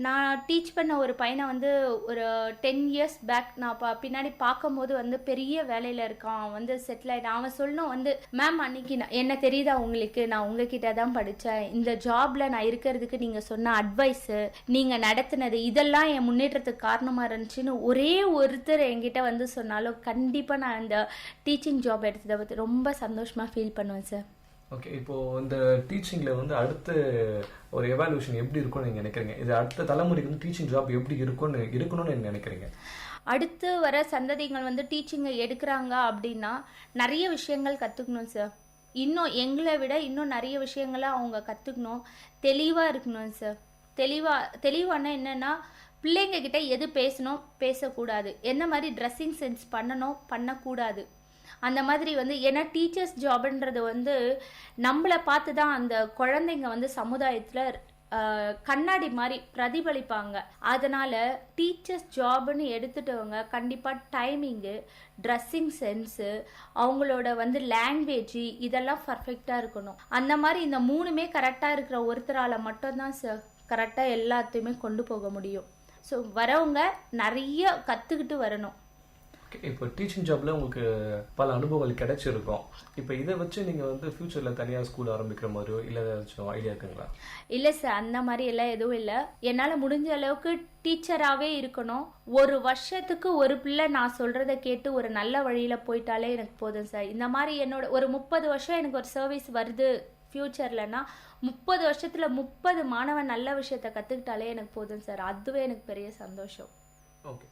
நான் டீச் பண்ண ஒரு பையனை வந்து ஒரு 10 years பேக் நான் பின்னாடி பார்க்கும்போது வந்து பெரிய வேலையில் இருக்கான், வந்து செட்டில் ஆகிட்டான். அவன் சொல்லணும் வந்து, மேம் அன்னைக்கு என்ன தெரியுதா உங்களுக்கு, நான் உங்ககிட்ட தான் படித்தேன், இந்த ஜாபில் நான் இருக்கிறதுக்கு நீங்கள் சொன்ன அட்வைஸு, நீங்கள் நடத்தினது இதெல்லாம் என் முன்னேற்றத்துக்கு காரணமாக இருந்துச்சுன்னு ஒரே ஒருத்தர் என்கிட்ட வந்து சொன்னாலும் கண்டிப்பாக நான் இந்த டீச்சிங் ஜாப் எடுத்ததை பற்றி ரொம்ப சந்தோஷமாக ஃபீல் பண்ணுவேன் சார். ஓகே, இப்போது இந்த டீச்சிங்கில் வந்து அடுத்த ஒரு எவாலுவேஷன் எப்படி இருக்கும்னு நீங்கள் நினைக்கிறீங்க? இது அடுத்த தலைமுறைக்கு வந்து டீச்சிங் ஜாப் எப்படி இருக்கணும்னு நீங்கள் நினைக்கிறீங்க? அடுத்து வர சந்ததிகள் வந்து டீச்சிங்கை எடுக்கிறாங்க அப்படின்னா நிறைய விஷயங்கள் கற்றுக்கணும் சார். இன்னும் எங்களை விட இன்னும் நிறைய விஷயங்களை அவங்க கற்றுக்கணும், தெளிவாக இருக்கணும் சார். தெளிவானா என்னென்னா, பிள்ளைங்க கிட்ட எது பேசணும் பேசக்கூடாது, என்ன மாதிரி ட்ரெஸ்ஸிங் சென்ஸ் பண்ணணும் பண்ணக்கூடாது, அந்த மாதிரி வந்து ஏன்னா டீச்சர்ஸ் ஜாப்ன்றது வந்து நம்மளை பார்த்து தான் அந்த குழந்தைங்க வந்து சமுதாயத்தில் கண்ணாடி மாதிரி பிரதிபலிப்பாங்க. அதனால் டீச்சர்ஸ் ஜாப்னு எடுத்துட்டவங்க கண்டிப்பாக டைமிங்கு, ட்ரெஸ்ஸிங் சென்ஸு, அவங்களோட வந்து லாங்குவேஜ் இதெல்லாம் பர்ஃபெக்டாக இருக்கணும். அந்த மாதிரி இந்த 3மே கரெக்டாக இருக்கிற ஒருத்தரால் மட்டும்தான் சார் கரெக்டாக எல்லாத்தையுமே கொண்டு போக முடியும். ஸோ வரவங்க நிறைய கற்றுக்கிட்டு வரணும். இப்போ டீச்சிங் ஜாப்ல உங்களுக்கு பல அனுபவங்கள் கிடைச்சிருக்கும். இப்போ இதை வச்சு நீங்கள் வந்து ஃபியூச்சரில் தனியாக ஸ்கூல் ஆரம்பிக்கிற மாதிரியோ இல்லை ஏதாச்சும் ஐடியா இருக்குங்களா? இல்லை சார், அந்த மாதிரி எல்லாம் எதுவும் இல்லை. என்னால் முடிஞ்ச அளவுக்கு டீச்சராகவே இருக்கணும். ஒரு வருஷத்துக்கு ஒரு பிள்ளை நான் சொல்கிறத கேட்டு ஒரு நல்ல வழியில் போயிட்டாலே எனக்கு போதும் சார். இந்த மாதிரி என்னோட ஒரு 30 வருஷம் எனக்கு ஒரு சர்வீஸ் வருது ஃப்யூச்சர்லன்னா 30 வருஷத்தில் 30 மாணவன் நல்ல விஷயத்த கற்றுக்கிட்டாலே எனக்கு போதும் சார். அதுவே எனக்கு பெரிய சந்தோஷம். ஓகே,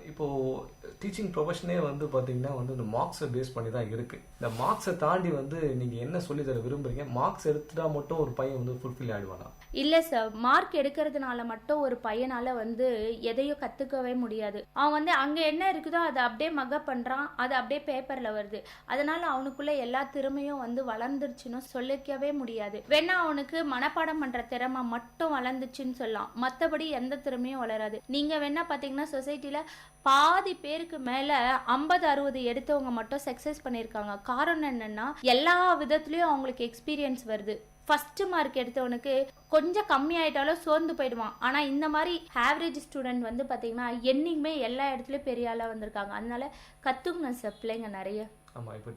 இப்போது டீச்சிங் ப்ரொஃபஷனே வந்து பார்த்தீங்கன்னா வந்து இந்த மார்க்ஸை பேஸ் பண்ணி தான் இருக்குது. இந்த மார்க்ஸை தாண்டி வந்து நீங்கள் என்ன சொல்லி தர விரும்புகிறீங்க? மார்க்ஸ் எடுத்துட்டா மட்டும் ஒரு பையன் வந்து ஃபுல்ஃபில் ஆகிடுவானா? இல்லை சார், மார்க் எடுக்கிறதுனால மட்டும் ஒரு பையனால் வந்து எதையும் கற்றுக்கவே முடியாது. அவன் வந்து அங்கே என்ன இருக்குதோ அதை அப்படியே மக்கப் பண்ணுறான், அது அப்படியே பேப்பரில் வருது. அதனால் அவனுக்குள்ளே எல்லா திறமையும் வந்து வளர்ந்துருச்சுன்னு சொல்லிக்கவே முடியாது. வேணா அவனுக்கு மனப்பாடம் பண்ணுற திறமை மட்டும் வளர்ந்துச்சுன்னு சொல்லலாம், மற்றபடி எந்த திறமையும் வளராது. நீங்கள் வேணா பார்த்தீங்கன்னா சொசைட்டியில் பாதி பேருக்கு மேலே 50-60 எடுத்தவங்க மட்டும் சக்ஸஸ் பண்ணியிருக்காங்க. காரணம் என்னென்னா எல்லா விதத்துலேயும் அவங்களுக்கு எக்ஸ்பீரியன்ஸ் வருது. ஃபஸ்ட்டு மார்க் எடுத்தவனுக்கு கொஞ்சம் கம்மி ஆகிட்டாலும் சோர்ந்து போயிடுவான். ஆனால் இந்த மாதிரி ஆவரேஜ் ஸ்டூடெண்ட் வந்து பார்த்திங்கன்னா என்றைக்குமே எல்லா இடத்துலையும் பெரிய ஆளாக வந்திருக்காங்க. அதனால கற்றுக்கணும் சார் பிள்ளைங்க நிறைய. ஆமாம், இப்போ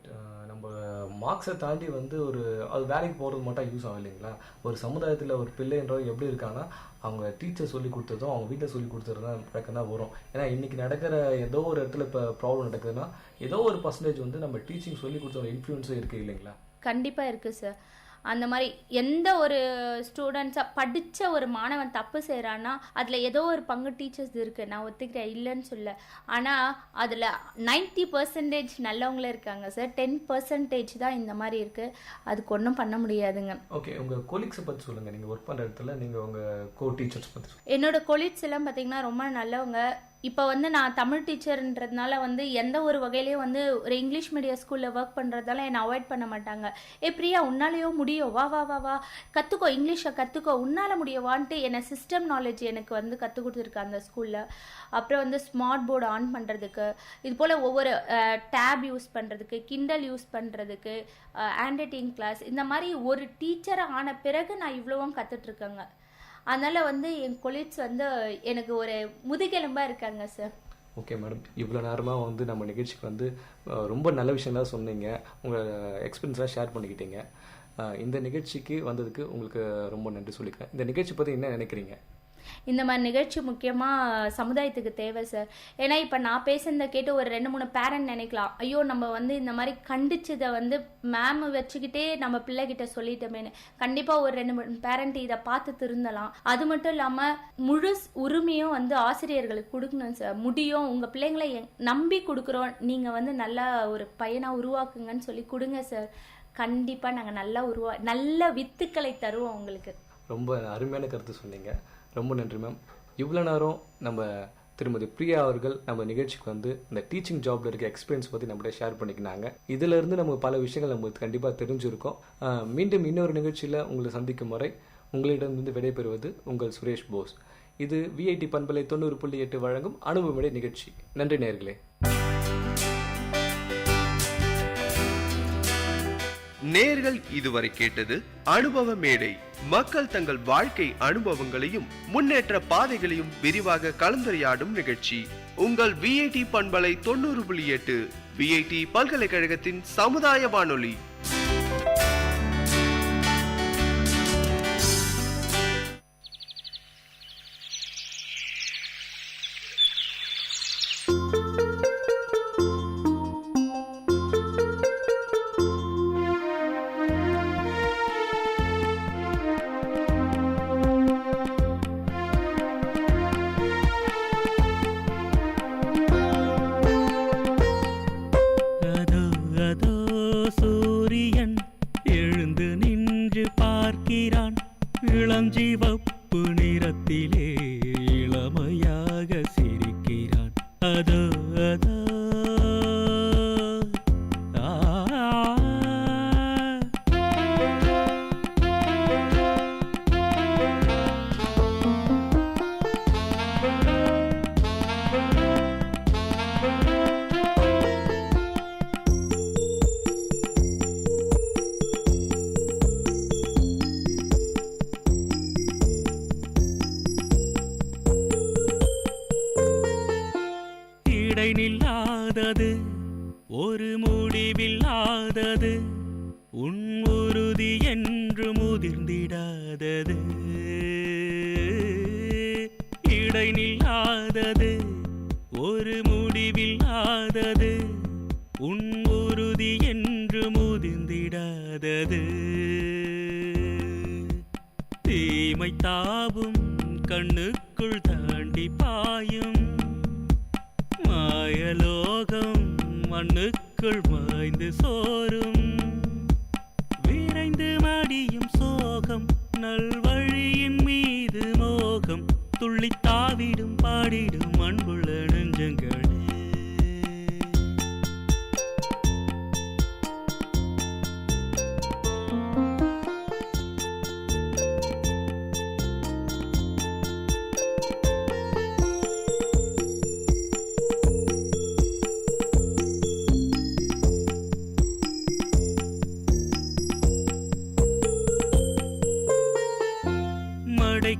நம்ம மார்க்ஸை தாண்டி வந்து ஒரு அது வேலைக்கு போகிறது மட்டும் யூஸ் ஆகும் இல்லைங்களா? ஒரு சமுதாயத்தில் ஒரு பிள்ளைன்றவர் எப்படி இருக்காங்கன்னா அவங்க டீச்சர் சொல்லி கொடுத்ததும் அவங்க வீட்டில் சொல்லி கொடுத்தது தான் பழக்கம் தான் வரும். ஏன்னா இன்றைக்கி நடக்கிற ஏதோ ஒரு இடத்துல இப்போ ப்ராப்ளம் நடக்குதுன்னா ஏதோ ஒரு பர்சன்டேஜ் வந்து நம்ம டீச்சிங் சொல்லி கொடுத்த ஒரு இன்ஃப்ளூயன்ஸும் இருக்குது இல்லைங்களா? கண்டிப்பாக இருக்குது சார். அந்த மாதிரி எந்த ஒரு ஸ்டூடெண்ட்ஸாக படித்த ஒரு மாணவன் தப்பு செய்கிறான்னா அதில் ஏதோ ஒரு பங்கு டீச்சர்ஸ் இருக்குது, நான் ஒத்துக்கிறேன், இல்லைன்னு சொல்ல. ஆனால் அதில் 90% நல்லவங்களே இருக்காங்க சார், 10% தான் இந்த மாதிரி இருக்குது. அதுக்கு ஒன்றும் பண்ண முடியாதுங்க. ஓகே, உங்கள் கொலீக்ஸை பற்றி சொல்லுங்கள். நீங்கள் ஒர்க் பண்ணுற இடத்துல நீங்கள் உங்கள் டீச்சர்ஸ் பற்றி என்னோடய கொலீக்ஸ் எல்லாம் பார்த்திங்கன்னா ரொம்ப நல்லவங்க. இப்போ வந்து நான் தமிழ் டீச்சர்ன்றதுனால வந்து எந்த ஒரு வகையிலையும் வந்து ஒரு இங்கிலீஷ் மீடியம் ஸ்கூலில் ஒர்க் பண்ணுறதால என்னை அவாய்ட் பண்ண மாட்டாங்க. பிரியா உன்னாலேயோ முடியும், வா வா வா வா கற்றுக்கோ, இங்கிலீஷை கற்றுக்கோ, உன்னால் முடியவான்ட்டு என்னை சிஸ்டம் நாலேஜ் எனக்கு வந்து கற்றுக் கொடுத்துருக்காங்க அந்த ஸ்கூலில். அப்புறம் வந்து ஸ்மார்ட் போர்டு ஆன் பண்ணுறதுக்கு, இது போல் ஒவ்வொரு டேப் யூஸ் பண்ணுறதுக்கு, கிண்டல் யூஸ் பண்ணுறதுக்கு, ஹேண்ட் ரைட்டிங் கிளாஸ், இந்த மாதிரி ஒரு டீச்சராக ஆன பிறகு நான் இவ்வளவும் கற்றுட்ருக்கேங்க. அதனால் வந்து என் கொலீக்ஸ் வந்து எனக்கு ஒரு முதுகெலும்பாக இருக்காங்க சார். ஓகே மேடம், இவ்வளோ நேரமாக வந்து நம்ம நிகழ்ச்சிக்கு வந்து ரொம்ப நல்ல விஷயம்லாம் சொன்னீங்க, உங்கள் எக்ஸ்பீரியன்ஸ்லாம் ஷேர் பண்ணிக்கிட்டீங்க. இந்த நிகழ்ச்சிக்கு வந்ததுக்கு உங்களுக்கு ரொம்ப நன்றி சொல்லிக்கிறேன். இந்த நிகழ்ச்சி பற்றி என்ன நினைக்கிறீங்க? இந்த மாதிரி நிகழ்ச்சி முக்கியமாக சமுதாயத்துக்கு தேவை சார். ஏன்னா இப்போ நான் பேசுனதை கேட்டு ஒரு 2-3 பேரண்ட் நினைக்கலாம், ஐயோ நம்ம வந்து இந்த மாதிரி கண்டிச்சதை வந்து மேம் வச்சுக்கிட்டே நம்ம பிள்ளைகிட்ட சொல்லிட்டோமேனு. கண்டிப்பாக ஒரு 2-3 பேரண்ட் இதை பார்த்து திருந்தலாம். அது மட்டும் இல்லாமல் முழு உரிமையும் வந்து ஆசிரியர்களுக்கு கொடுக்கணும் சார். முடியும், உங்கள் பிள்ளைங்களை நம்பி கொடுக்குறோம், நீங்கள் வந்து நல்லா ஒரு பையனாக உருவாக்குங்கன்னு சொல்லி கொடுங்க சார். கண்டிப்பாக நாங்கள் நல்ல வித்துக்களை தருவோம் உங்களுக்கு. ரொம்ப அருமையான கருத்து சொன்னீங்க, ரொம்ப நன்றி மேம். இவ்வளோ நேரம் நம்ம திருமதி பிரியா அவர்கள் நம்ம நிகழ்ச்சிக்கு வந்து இந்த டீச்சிங் ஜாப்ல இருக்க எக்ஸ்பீரியன்ஸ் பற்றி நம்மகிட்ட ஷேர் பண்ணிக்கினாங்க. இதிலிருந்து நமக்கு பல விஷயங்கள் நம்மளுக்கு கண்டிப்பாக தெரிஞ்சிருக்கோம். மீண்டும் இன்னொரு நிகழ்ச்சியில் உங்களை சந்திக்கும் வரை உங்களிடமிருந்து விடைபெறுவது உங்கள் சுரேஷ் போஸ். இது விஐடி பண்பலை 90.8 வழங்கும் அனுபவமிடை நிகழ்ச்சி. நன்றி நேயர்களே. நேர்கள் இதுவரை கேட்டது அனுபவ மேடை. மக்கள் தங்கள் வாழ்க்கை அனுபவங்களையும் முன்னேற்ற பாதைகளையும் விரிவாக கலந்துரையாடும் நிகழ்ச்சி. உங்கள் விஐடி பண்பலை 90.8 விஐடி பல்கலைக்கழகத்தின் சமுதாய வானொலி. சூரிய இளஞ்சிவப்பு நிறத்திலே இளமையாக சிரிக்கிறான். அதோ அதோ நில்லாதது ஒரு முடிவில்லாதது உன் உறுதி என்று முதிர்ந்திடாதது. இடை நில்லாதது ஒரு முடிவில்லாதது உன் உறுதி என்று முதிர்ந்திடாதது. தீமை தாவும் கண்ணுக்குள் தாண்டி பாயும் மாயலோகம் மண்ணுக்குள் மாய்ந்து சோறும் விரைந்து மடியும் சோகம் நல்வழியின் மீது மோகம் துள்ளி தாவிடும் பாடிடும் அன்புள்ள நெஞ்சங்களே.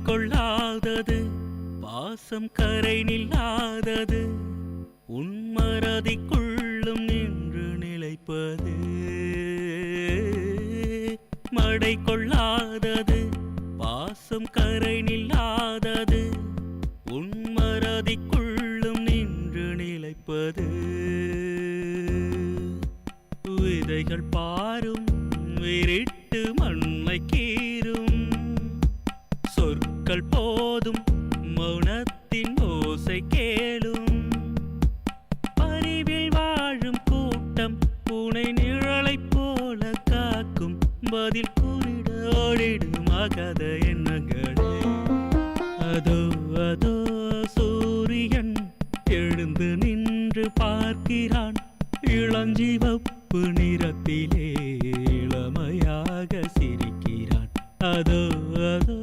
கொள்ளாதது பாசம் கரை நில்லாதது உன் மறதிக்குள்ளும் நின்று நிலைப்பது. மடை கொள்ளாதது பாசம் கரை நில்லாதது உன் மறதிக்குள்ளும் நின்று நிலைப்பது. விதைகள் பாரும் விரிட்டு மண்ணை கீரும் சொற்கள் போதும் மௌனத்தின் ஓசை கேளும். பரிவில் வாழும் கூட்டம் பூனை நிழலைப் போல காக்கும் பதில் கூறிட ஓடிடும் அகத எண்ணங்களே. அதோ அதோ சூரியன் எழுந்து நின்று பார்க்கிறான் இளஞ்சிவப்பு நிறத்திலே இளமையாக சிரிக்கிறான். அதோ அதோ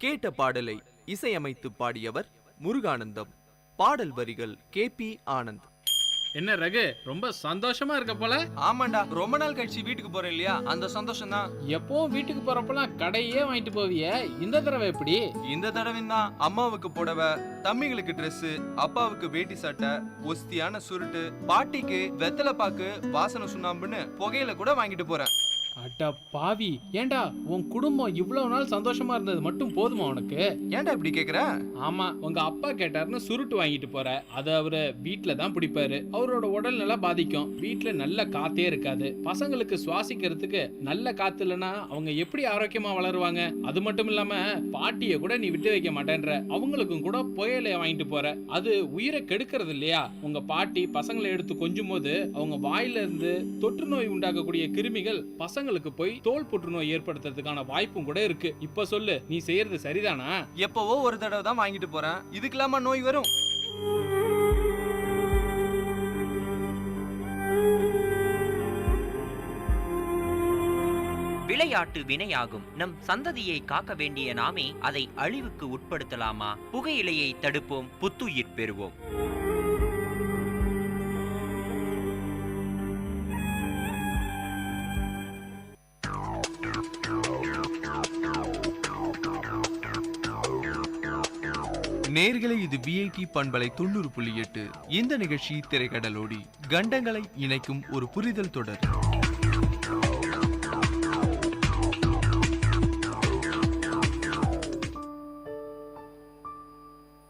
கேட்ட பாடலை இசையமைத்து பாடியவர் முருகானந்தம். பாடல் வரிகள் KP ஆனந்த். என்ன ரகு, ரொம்ப சந்தோஷமா இருக்க போல? ஆமாண்டா, ரொம்ப நாள் கழிச்சு வீட்டுக்கு போறேன் இல்லையா, அந்த சந்தோஷம் தான். எப்பவும் வீட்டுக்கு போறப்பெல்லாம் கடையே வாங்கிட்டு போவிய, இந்த தடவை எப்படி? இந்த தடவை தான் அம்மாவுக்கு புடவை, தம்பிங்களுக்கு Dress, அப்பாவுக்கு வேட்டி சட்டை, ஒஸ்தியான சுருட்டு, பாட்டிக்கு வெத்தலை பாக்கு, வாசனை சுண்ணாம்புன்னு புகையில கூட வாங்கிட்டு போறேன். அட பாவி, ஏண்டா உன் குடும்பம் இவ்வளவு நாள் சந்தோஷமா இருந்தது மட்டும் போதுமா உனக்கு? ஏன்டா இப்படி கேக்குற? ஆமா, உங்க அப்பா கேட்டாருன்னு சுருட்டு வாங்கிட்டு போற. அது அவரு வீட்டுல தான் பிடிப்பாரு. அவரோட உடல் நல்லா பாதிக்கும். வீட்டுல நல்ல காத்தே இருக்காது. பசங்களுக்கு சுவாசிக்கிறதுக்கு நல்ல காத்து இல்லைன்னா அவங்க எப்படி ஆரோக்கியமா வளருவாங்க? அது மட்டும் இல்லாம பாட்டிய கூட நீ விட்டு வைக்க மாட்டேன்ற. அவங்களுக்கும் கூட புயலைய வாங்கிட்டு போற. அது உயிரை கெடுக்கிறது இல்லையா? உங்க பாட்டி பசங்களை எடுத்து கொஞ்சும் போது அவங்க வாயில இருந்து தொற்று நோய் உண்டாக்கக்கூடிய கிருமிகள் பசங்களுக்கு போய் தோல் புற்றுநோய் ஏற்படுத்துறதுக்கான வாய்ப்பும் கூட இருக்கு. இப்ப சொல்லு, நீ செய்யறது சரிதானா? எப்பவோ ஒரு தடவை தான் வாங்கிட்டு போறேன், இதுக்கெல்லாமா நோய் வரும்? விளையாட்டு வினையாகும். நம் சந்ததியை காக்க வேண்டிய நாமே அதை அழிவுக்கு உட்படுத்தலாமா? புகையிலையை தடுப்போம், புத்துயிர் பெறுவோம். நேர்களை, இது VIT பண்பலை 90.8. இந்த நிகழ்ச்சி திரைக்கடலோடி கண்டங்களை இணைக்கும் ஒரு புரிதல் தொடர்.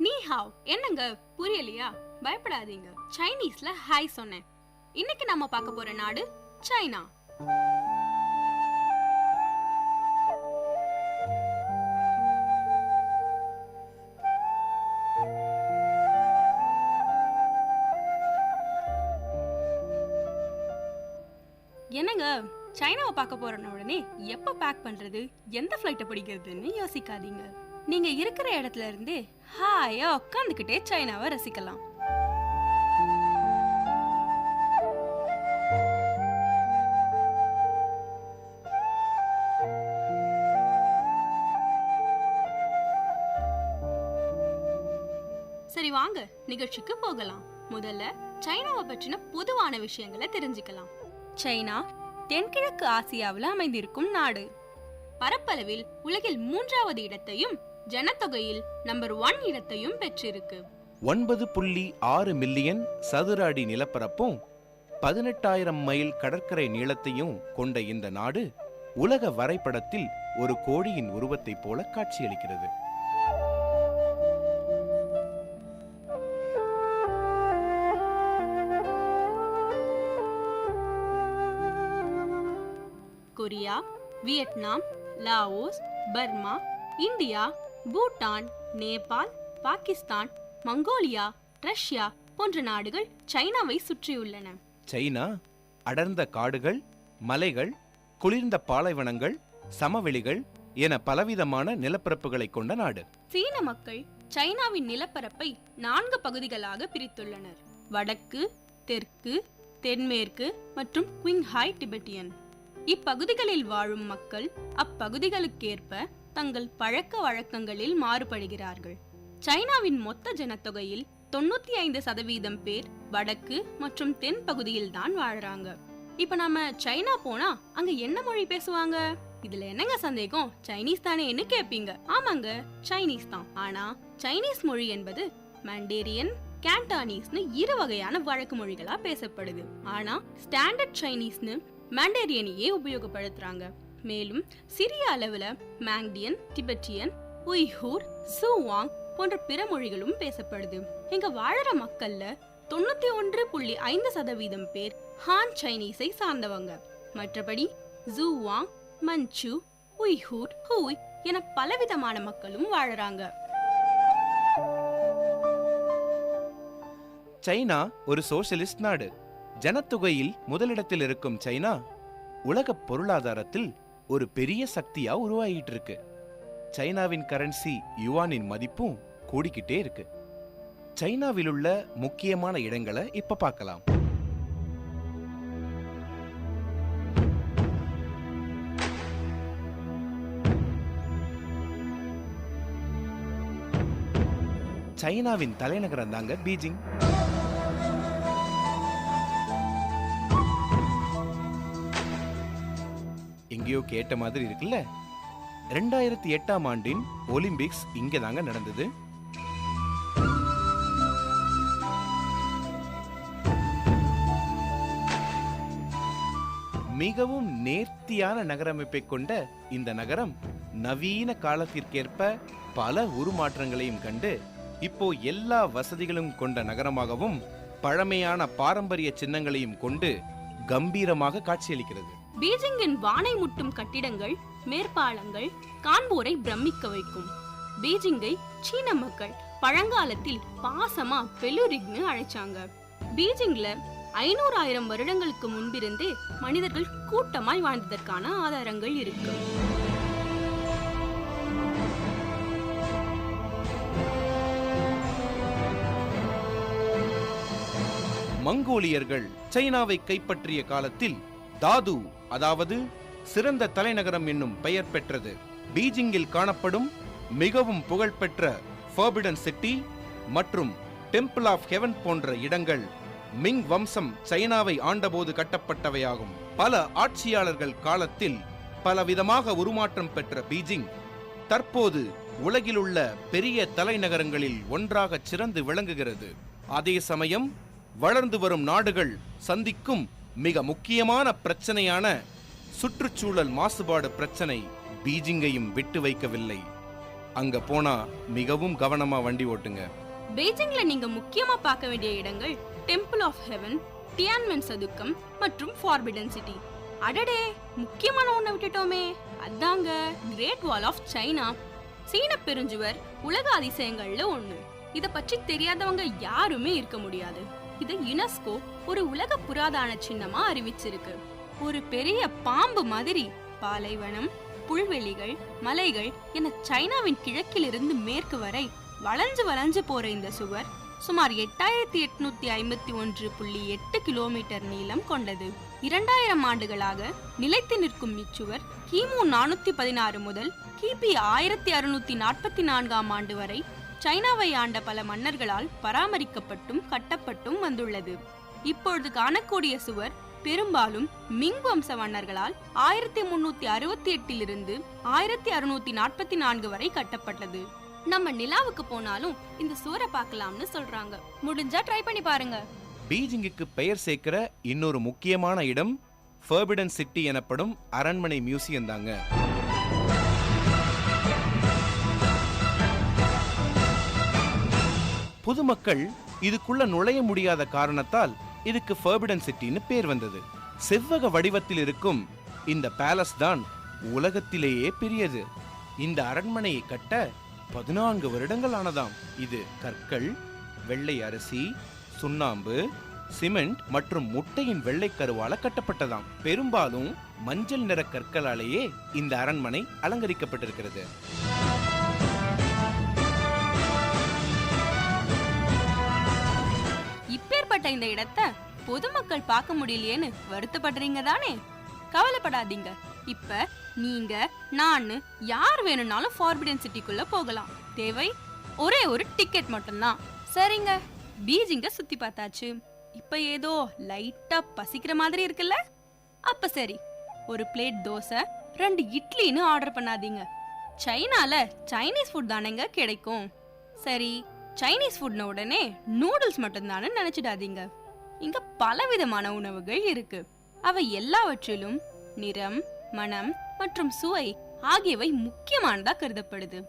நீ ஹாவ் என்னங்க புரியலையா? பயப்படாதீங்க, சைனீஸ்ல ஹாய் சொன்னேன். இன்னைக்கு நம்ம பார்க்க போற நாடு சைனா. என்னங்க, சைனாவை பார்க்க போறன உடனே எப்ப பேக் பண்றது, எந்த ஃப்ளைட்டை பிடிக்கிறதுன்னு யோசிக்காதீங்க. நீங்க இருக்கிற இடத்துல இருந்தே ஹாயா உட்காந்துக்கிட்டே சைனாவை ரசிக்கலாம். சரி வாங்க நிகழ்ச்சிக்கு போகலாம். முதல்ல சைனாவை பற்றின பொதுவான விஷயங்களை தெரிஞ்சுக்கலாம். சைனா தென்கிழக்கு ஆசியாவில் அமைந்திருக்கும் நாடு. பரப்பளவில் உலகில் 3வது இடத்தையும் ஜனத்தொகையில் நம்பர் 1 இடத்தையும் பெற்றிருக்கு. 9.6 மில்லியன் சதுர அடி நிலப்பரப்பும் 18,000 மைல் கடற்கரை நீளத்தையும் கொண்ட இந்த நாடு உலக வரைபடத்தில் ஒரு கோழியின் உருவத்தைப் போல காட்சியளிக்கிறது. Korea, Vietnam, Laos, Burma, India, Bhutan, Nepal, Pakistan, Mongolia, Russia போன்ற நாடுகள் சைனாவை சுற்றியுள்ளன. சைனா அடர்ந்த காடுகள், மலைகள், குளிர்ந்த பாலைவனங்கள், சமவெளிகள் என பலவிதமான நிலப்பரப்புகளை கொண்ட நாடு. சீன மக்கள் சைனாவின் நிலப்பரப்பை 4 பகுதிகளாக பிரித்துள்ளனர். வடக்கு, தெற்கு, தென்மேற்கு மற்றும் குயிங்ஹாய் டிபெட்டியன். இப்பகுதிகளில் வாழும் மக்கள் அப்பகுதிகளுக்கேற்ப தங்கள் பழக்க வழக்கங்களில் மாறுபடுகிறார்கள். சைனாவின் மொத்த ஜனத்தொகையில் 95% பேர் வடக்கு மற்றும் தென் பகுதியில் தான் வாழ்றாங்க. இப்ப நாம சைனா போனா அங்க என்ன மொழி பேசுவாங்க? இதுல என்னங்க சந்தேகம், சைனீஸ் தானேன்னு கேப்பீங்க. ஆமாங்க, சைனீஸ் தான். ஆனா சைனீஸ் மொழி என்பது மண்டேரியன், கேண்டானீஸ்னு 2 வகையான வழக்கு மொழிகளா பேசப்படுது. ஆனா ஸ்டாண்டர்ட் சைனீஸ்னு மண்டேரியனையே உபயோகப்படுத்துறாங்க. மேலும் சிறிய அளவுல மாங்டியன், டிபெட்டியன், உய்ஹூர், சூவாங் போன்ற பிற மொழிகளும் பேசப்படுது. இங்க வாழற மக்கள்ல 91.5% பேர் ஹான் சைனீஸை சார்ந்தவங்க. மற்றபடி ஜூவாங், மஞ்சு, உய்ஹூர், ஹூய் என பலவிதமான மக்களும் வாழறாங்க. சைனா ஒரு சோசியலிஸ்ட் நாடு. ஜனத்தொகையில் முதலிடத்தில் இருக்கும் சைனா உலக பொருளாதாரத்தில் ஒரு பெரிய சக்தியா உருவாகிட்டு இருக்கு. சைனாவின் கரன்சி யுவானின் மதிப்பும் கூடிக்கிட்டே இருக்கு. சைனாவில் உள்ள முக்கியமான இடங்களை இப்ப பார்க்கலாம். சைனாவின் தலைநகரம் தாங்க பீஜிங். எங்கேயோ கேட்ட மாதிரி இருக்குல்ல. 2008ஆம் ஆண்டின் ஒலிம்பிக்ஸ் இங்க தாங்க நடந்தது. மிகவும் நேர்த்தியான நகரமைப்பை கொண்ட இந்த நகரம் நவீன காலத்திற்கேற்ப பல உருமாற்றங்களையும் கண்டு இப்போ எல்லா வசதிகளும் கொண்ட நகரமாகவும் பழமையான பாரம்பரிய சின்னங்களையும் கொண்டு கம்பீரமாக காட்சியளிக்கிறது. பீஜிங்கின் வானை முட்டும் கட்டிடங்கள், மேற்பாலங்கள் காண்போரை பிரமிக்க வைக்கும். பீஜிங்கை சீன மக்கள் பழங்காலத்தில் பாசமா பெலுரிக்னு அழைச்சாங்க. பீஜிங்ல 500,000 வருடங்களுக்கு முன்பிருந்தே மனிதர்கள் கூட்டமாய் வாழ்ந்ததற்கான ஆதாரங்கள் இருக்கு. மங்கோலியர்கள் சைனாவை கைப்பற்றிய காலத்தில் தாது, அதாவது சிறந்த தலைநகரம் என்னும் பெயர் பெற்றது. பீஜிங்கில் காணப்படும் மிகவும் புகழ்பெற்ற ஃபர்பிடன் சிட்டி மற்றும் டெம்பிள் ஆஃப் ஹெவன் போன்ற இடங்கள் மிங் வம்சம் சைனாவை ஆண்டபோது கட்டப்பட்டவையாகும். பல ஆட்சியாளர்கள் காலத்தில் பலவிதமாக உருமாற்றம் பெற்ற பீஜிங் தற்போது உலகிலுள்ள பெரிய தலைநகரங்களில் ஒன்றாக சிறந்து விளங்குகிறது. அதே சமயம் வளர்ந்து வரும் நாடுகள் சந்திக்கும் மிக முக்கியமான பிரச்சனையான சுற்றுச்சூழல் மாசுபாடு பிரச்சனை பீஜிங்கையும் விட்டு வைக்கவில்லை. அங்க போனா மிகவும் கவனமா வண்டி ஓட்டுங்க. பீஜிங்ல நீங்க முக்கியமா பார்க்க வேண்டிய இடங்கள் டெம்பிள் ஆஃப் ஹெவன், டியான்மென் சதுக்கம் மற்றும் ஃபார்பிடன் சிட்டி. அடடே, முக்கியமான ஒண்ணை விட்டுட்டோமே, அதாங்க கிரேட் வால் ஆஃப் சைனா. சீன பெருஞ்சுவர் உலக அதிசயங்கள்ல ஒண்ணு. இத பற்றி தெரியாதவங்க யாருமே இருக்க முடியாது. இது யுனெஸ்கோ ஒரு உலக புராதன சின்னமா அறிவிச்சிருக்கு. ஒரு பெரிய பாம்பு மாதிரி பாலைவனம், புல்வெளிகள், மலைகள் என சைனாவின் கிழக்கிலிருந்து மேற்கு வரை வளைஞ்சு வளைஞ்சு போற இந்த சுவர் சுமார் 8851.8 கிலோமீட்டர் நீளம் கொண்டது. 2000 ஆண்டுகளாக நிலைத்து நிற்கும் இச்சுவர் கிமு 416 முதல் கிபி 1644 ஆண்டு வரை சைனாவை ஆண்ட பல மன்னர்களால் பராமரிக்கப்பட்டும் கட்டப்பட்டும் வந்துள்ளது. இப்பொழுது காணக்கூடிய சுவர் பெரும்பாலும் மிங் வம்ச மன்னர்களால் 1368 1644 வரை கட்டப்பட்டது. நம்ம நிலாவுக்கு போனாலும் இந்த சுவரை பார்க்கலாம்னு சொல்றாங்க. முடிஞ்சா ட்ரை பண்ணி பாருங்க. பீஜிங்குக்கு பெயர் சேர்க்கிற இன்னொரு முக்கியமான இடம் ஃபர்பிடன் சிட்டி எனப்படும் அரண்மனை மியூசியம் தாங்க. பொதுமக்கள் இதுக்குள்ள நுழைய முடியாத காரணத்தால் இதுக்கு ஃபர்பிடன் சிட்டின்னு பேர் வந்தது. செவ்வக வடிவத்தில் இருக்கும் இந்த பேலஸ் தான் உலகத்திலேயே பெரியது. இந்த அரண்மனையை கட்ட 14 வருடங்கள் ஆனதாம். இது கற்கள், வெள்ளை அரிசி, சுண்ணாம்பு, சிமெண்ட் மற்றும் முட்டையின் வெள்ளை கருவால கட்டப்பட்டதாம். பெரும்பாலும் மஞ்சள் நிற கற்களாலேயே இந்த அரண்மனை அலங்கரிக்கப்பட்டிருக்கிறது. இப்பேற்பட்ட இந்த இடத்தை பொதுமக்கள் பார்க்க முடியலையேன்னு வருத்தப்படுறீங்க தானே? கவலைப்படாதீங்க. இப்ப நீங்க, நானு, யார் வேணும்னாலும் ஃபார்பிடன் சிட்டிக்குள்ள போகலாம். தேவை ஒரே ஒரு டிக்கெட் மட்டும்தான். சரிங்க, பீஜிங்க சுத்தி பார்த்தாச்சு. இப்ப ஏதோ லைட்டா பசிக்கிற மாதிரி இருக்குல்ல? அப்ப சரி, ஒரு பிளேட் தோசை, 2 இட்லின்னு ஆர்டர் பண்ணாதீங்க. சைனால சைனீஸ் ஃபுட் தானேங்க கிடைக்கும். சரி, சைனீஸ் ஃபுட்ன உடனே நூடுல்ஸ் மட்டும்தானே நினைச்சிடாதீங்க. இங்க பலவிதமான உணவுகள் இருக்கு. அவை எல்லாவற்றிலும் நிறம், மனம் மற்றும் சுவை ஆகியவை முக்கியமானதா கருதப்படுது.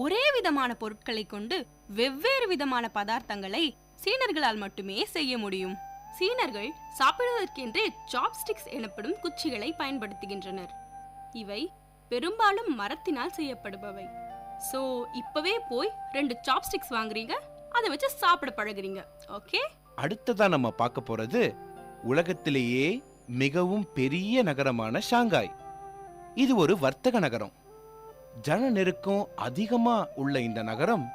ஒரே விதமான பொருட்களை கொண்டு வெவ்வேறு விதமான பதார்த்தங்களை சீனர்களால் மட்டுமே செய்ய முடியும். சீனர்கள் சாப்பிடுவதற்கென்றே சாப்ஸ்டிக்ஸ் எனப்படும் குச்சிகளை பயன்படுத்துகின்றனர். இவை பெரும்பாலும் மரத்தினால் செய்யப்படுபவை. சோ இப்பவே போய் 2 சாப்ஸ்டிக்ஸ் வாங்குறீங்க, அதை வச்சு சாப்பிட பழகுறீங்க. ஓகே, அடுத்ததா நம்ம பார்க்க போறது உலகத்திலேயே மிகவும் பெரிய நகரமான ஷாங்காய். இது ஒரு வர்த்தக நகரம். ஜன நெருக்கம் அதிகமா உள்ள இந்த நகரம்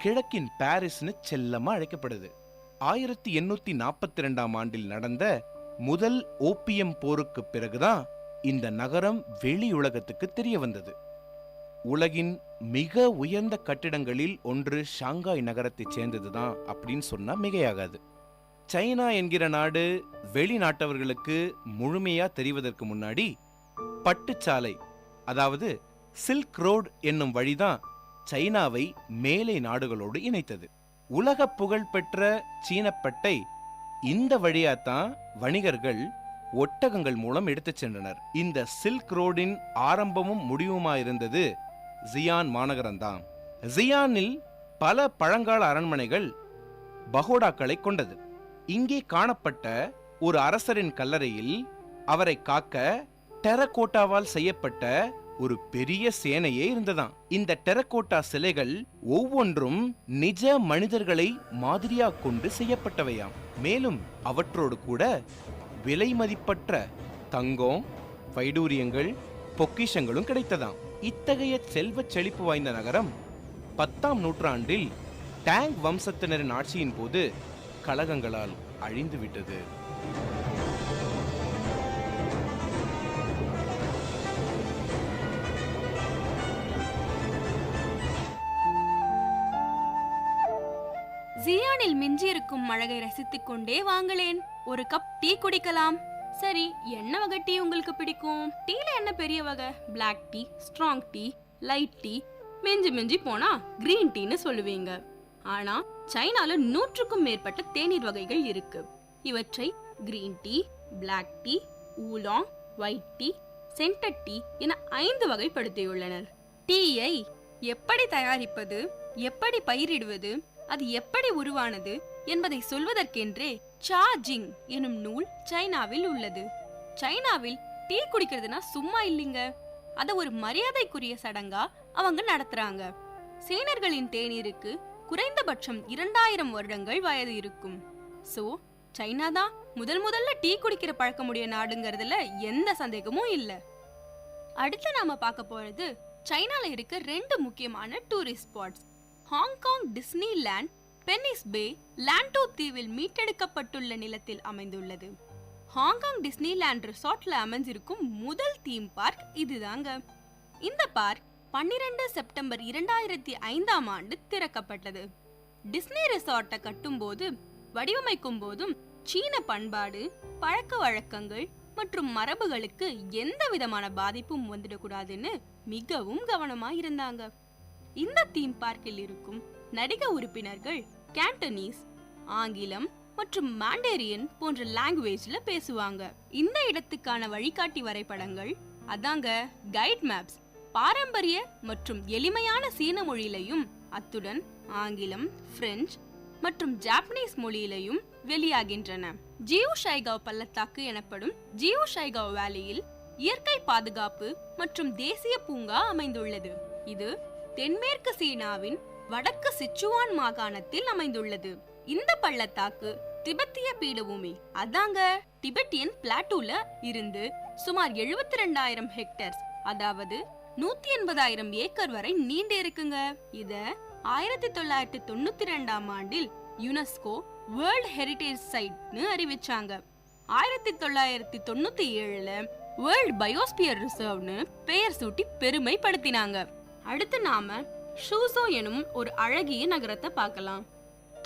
கிழக்கின் பாரிஸ்னு செல்லமா அழைக்கப்படுது. 1842 ஆண்டில் நடந்த முதல் ஓபியம் போருக்கு பிறகுதான் இந்த நகரம் வெளி உலகத்துக்கு தெரிய வந்தது. உலகின் மிக உயர்ந்த கட்டிடங்களில் ஒன்று ஷாங்காய் நகரத்தைச் சேர்ந்ததுதான் அப்படின்னு சொன்னா மிகையாகாது. சைனா என்கிற நாடு வெளிநாட்டவர்களுக்கு முழுமையா தெரிவதற்கு முன்னாடி பட்டுச்சாலை, அதாவது சில்க் ரோட் என்னும் வழிதான் சைனாவை மேலை நாடுகளோடு இணைத்தது. உலக புகழ்பெற்ற சீனப்பட்டை இந்த வழியாத்தான் வணிகர்கள் ஒட்டகங்கள் மூலம் எடுத்துச் சென்றனர். இந்த சில்க் ரோடின் ஆரம்பமும் முடிவுமாயிருந்தது ஜியான் மாநகரம்தான். ஜியானில் பல பழங்கால அரண்மனைகள், பகோடாக்களை கொண்டது. இங்கே காணப்பட்ட ஒரு அரசரின் கல்லறையில் அவரை காக்க டெரகோட்டாவால் செய்யப்பட்ட ஒரு பெரிய சேனையே இருந்ததாம். இந்த டெரகோட்டா சிலைகள் ஒவ்வொன்றும் நிஜ மனிதர்களை மாதிரியா கொண்டு செய்யப்பட்டவையாம். மேலும் அவற்றோடு கூட விலை மதிப்பற்ற தங்கம், வைடூரியங்கள், பொக்கிஷங்களும் கிடைத்ததாம். இத்தகைய செல்வச் செழிப்பு வாய்ந்த நகரம் 10ஆம் நூற்றாண்டில் டாங் வம்சத்தினரின் ஆட்சியின் போது கலகங்களால் அழிந்துவிட்டது. ஜியானில் மிஞ்சியிருக்கும் அழகை ரசித்துக் கொண்டே வாங்களேன். ஒரு கப் டீ குடிக்கலாம். சரி, என்ன வகை டீ உங்களுக்கு பிடிக்கும்? டீல என்ன பெரிய வகை? Black tea, strong tea, light tea, மிஞ்சி போனா கிரீன் டீன்னு சொல்லுவீங்க. ஆனா சைனால 100க்கும் மேற்பட்ட தேநீர் வகைகள் இருக்கு. இவற்றை green tea, black tea, oolong, white tea, scented tea என 5 வகைப்படுத்தியுள்ளனர். டீயை எப்படி தயாரிப்பது, எப்படி பயிரிடுவது, அது எப்படி உருவானது என்பதை சொல்வதற்கென்றே சா ஜிங் எனும் நூல் சைனாவில் உள்ளது. சைனாவில் டீ குடிக்கிறதுனா சும்மா இல்லைங்க, அத ஒரு மரியாதைக்குரிய சடங்கா அவங்க நடத்துறாங்க. சீனர்களின் தேநீருக்கு குறைந்தபட்சம் 2000 வருடங்கள் வயது இருக்கும். சோ சைனா தான் முதல்ல டீ குடிக்கிற பழக்கமுடைய நாடுங்கிறதுல எந்த சந்தேகமும் இல்ல. அடுத்து நாம பார்க்க போறது சைனால இருக்க 2 முக்கியமான tourist spots. Hong Kong Disneyland Penny's Bay Lantau தீவில் மீட்டெடுக்கப்பட்டுள்ள நிலத்தில் அமைந்துள்ளது. ஹாங்காங் டிஸ்னி லேண்ட் ரிசார்ட்ல அமைஞ்சிருக்கும் முதல் தீம் பார்க் இதுதாங்க. இந்த பார்க் 12 செப்டம்பர் 2005ஆம் ஆண்டு திறக்கப்பட்டது. டிஸ்னி ரிசார்ட்டை கட்டும்போது வடிவமைக்கும் போதும் சீன பண்பாடு, பழக்க வழக்கங்கள் மற்றும் மரபுகளுக்கு எந்த விதமான பாதிப்பும் வந்துடக்கூடாதுன்னு மிகவும் கவனமா இருந்தாங்க. இந்த தீம் பார்க்கில் இருக்கும் நடிக உறுப்பினர்கள் கேண்டனீஸ், ஆங்கிலம் மற்றும் மாண்டேரியன் போன்ற லாங்குவேஜ்ல பேசுவாங்க. இந்த இடத்துக்கான வழிகாட்டி வரைபடங்கள், அதாங்க கைட் மேப்ஸ், பாரம்பரிய மற்றும் எளிமையான சீன மொழியிலையும் அத்துடன் ஆங்கிலம், பிரெஞ்சு மற்றும் ஜாப்பனீஸ் மொழியிலையும் வெளியாகின்றன. ஜியூ ஷைகாவ் பள்ளத்தாக்கு எனப்படும் ஜியூ ஷைகாவ் வேலியில் இயற்கை பாதுகாப்பு மற்றும் தேசிய பூங்கா அமைந்துள்ளது. இது தென்மேற்கு சீனாவின் வடக்கு சிச்சுவான் மாகாணத்தில் அமைந்துள்ளது. இந்த பள்ளத்தாக்கு திபெத்திய பீடபூமி, அதாங்க டிபெட்டியன் பிளாட்டூல இருந்து சுமார் 72,000 ஹெக்டேர்ஸ், அதாவது 180,000 ஏக்கர் வரை நீண்டு இருக்குங்க. இத 1992ஆம் ஆண்டில் யுனெஸ்கோ வேர்ல்ட் ஹெரிடேஜ் சைட்னு அறிவிச்சாங்க. 1997ல வேர்ல்ட் பயோஸ்பியர் ரிசர்வ்னு பெயர் சூட்டி பெருமைப்படுத்தினாங்க. அடுத்து நாம ஷூசோ எனும் ஒரு அழகிய நகரத்தை பார்க்கலாம்.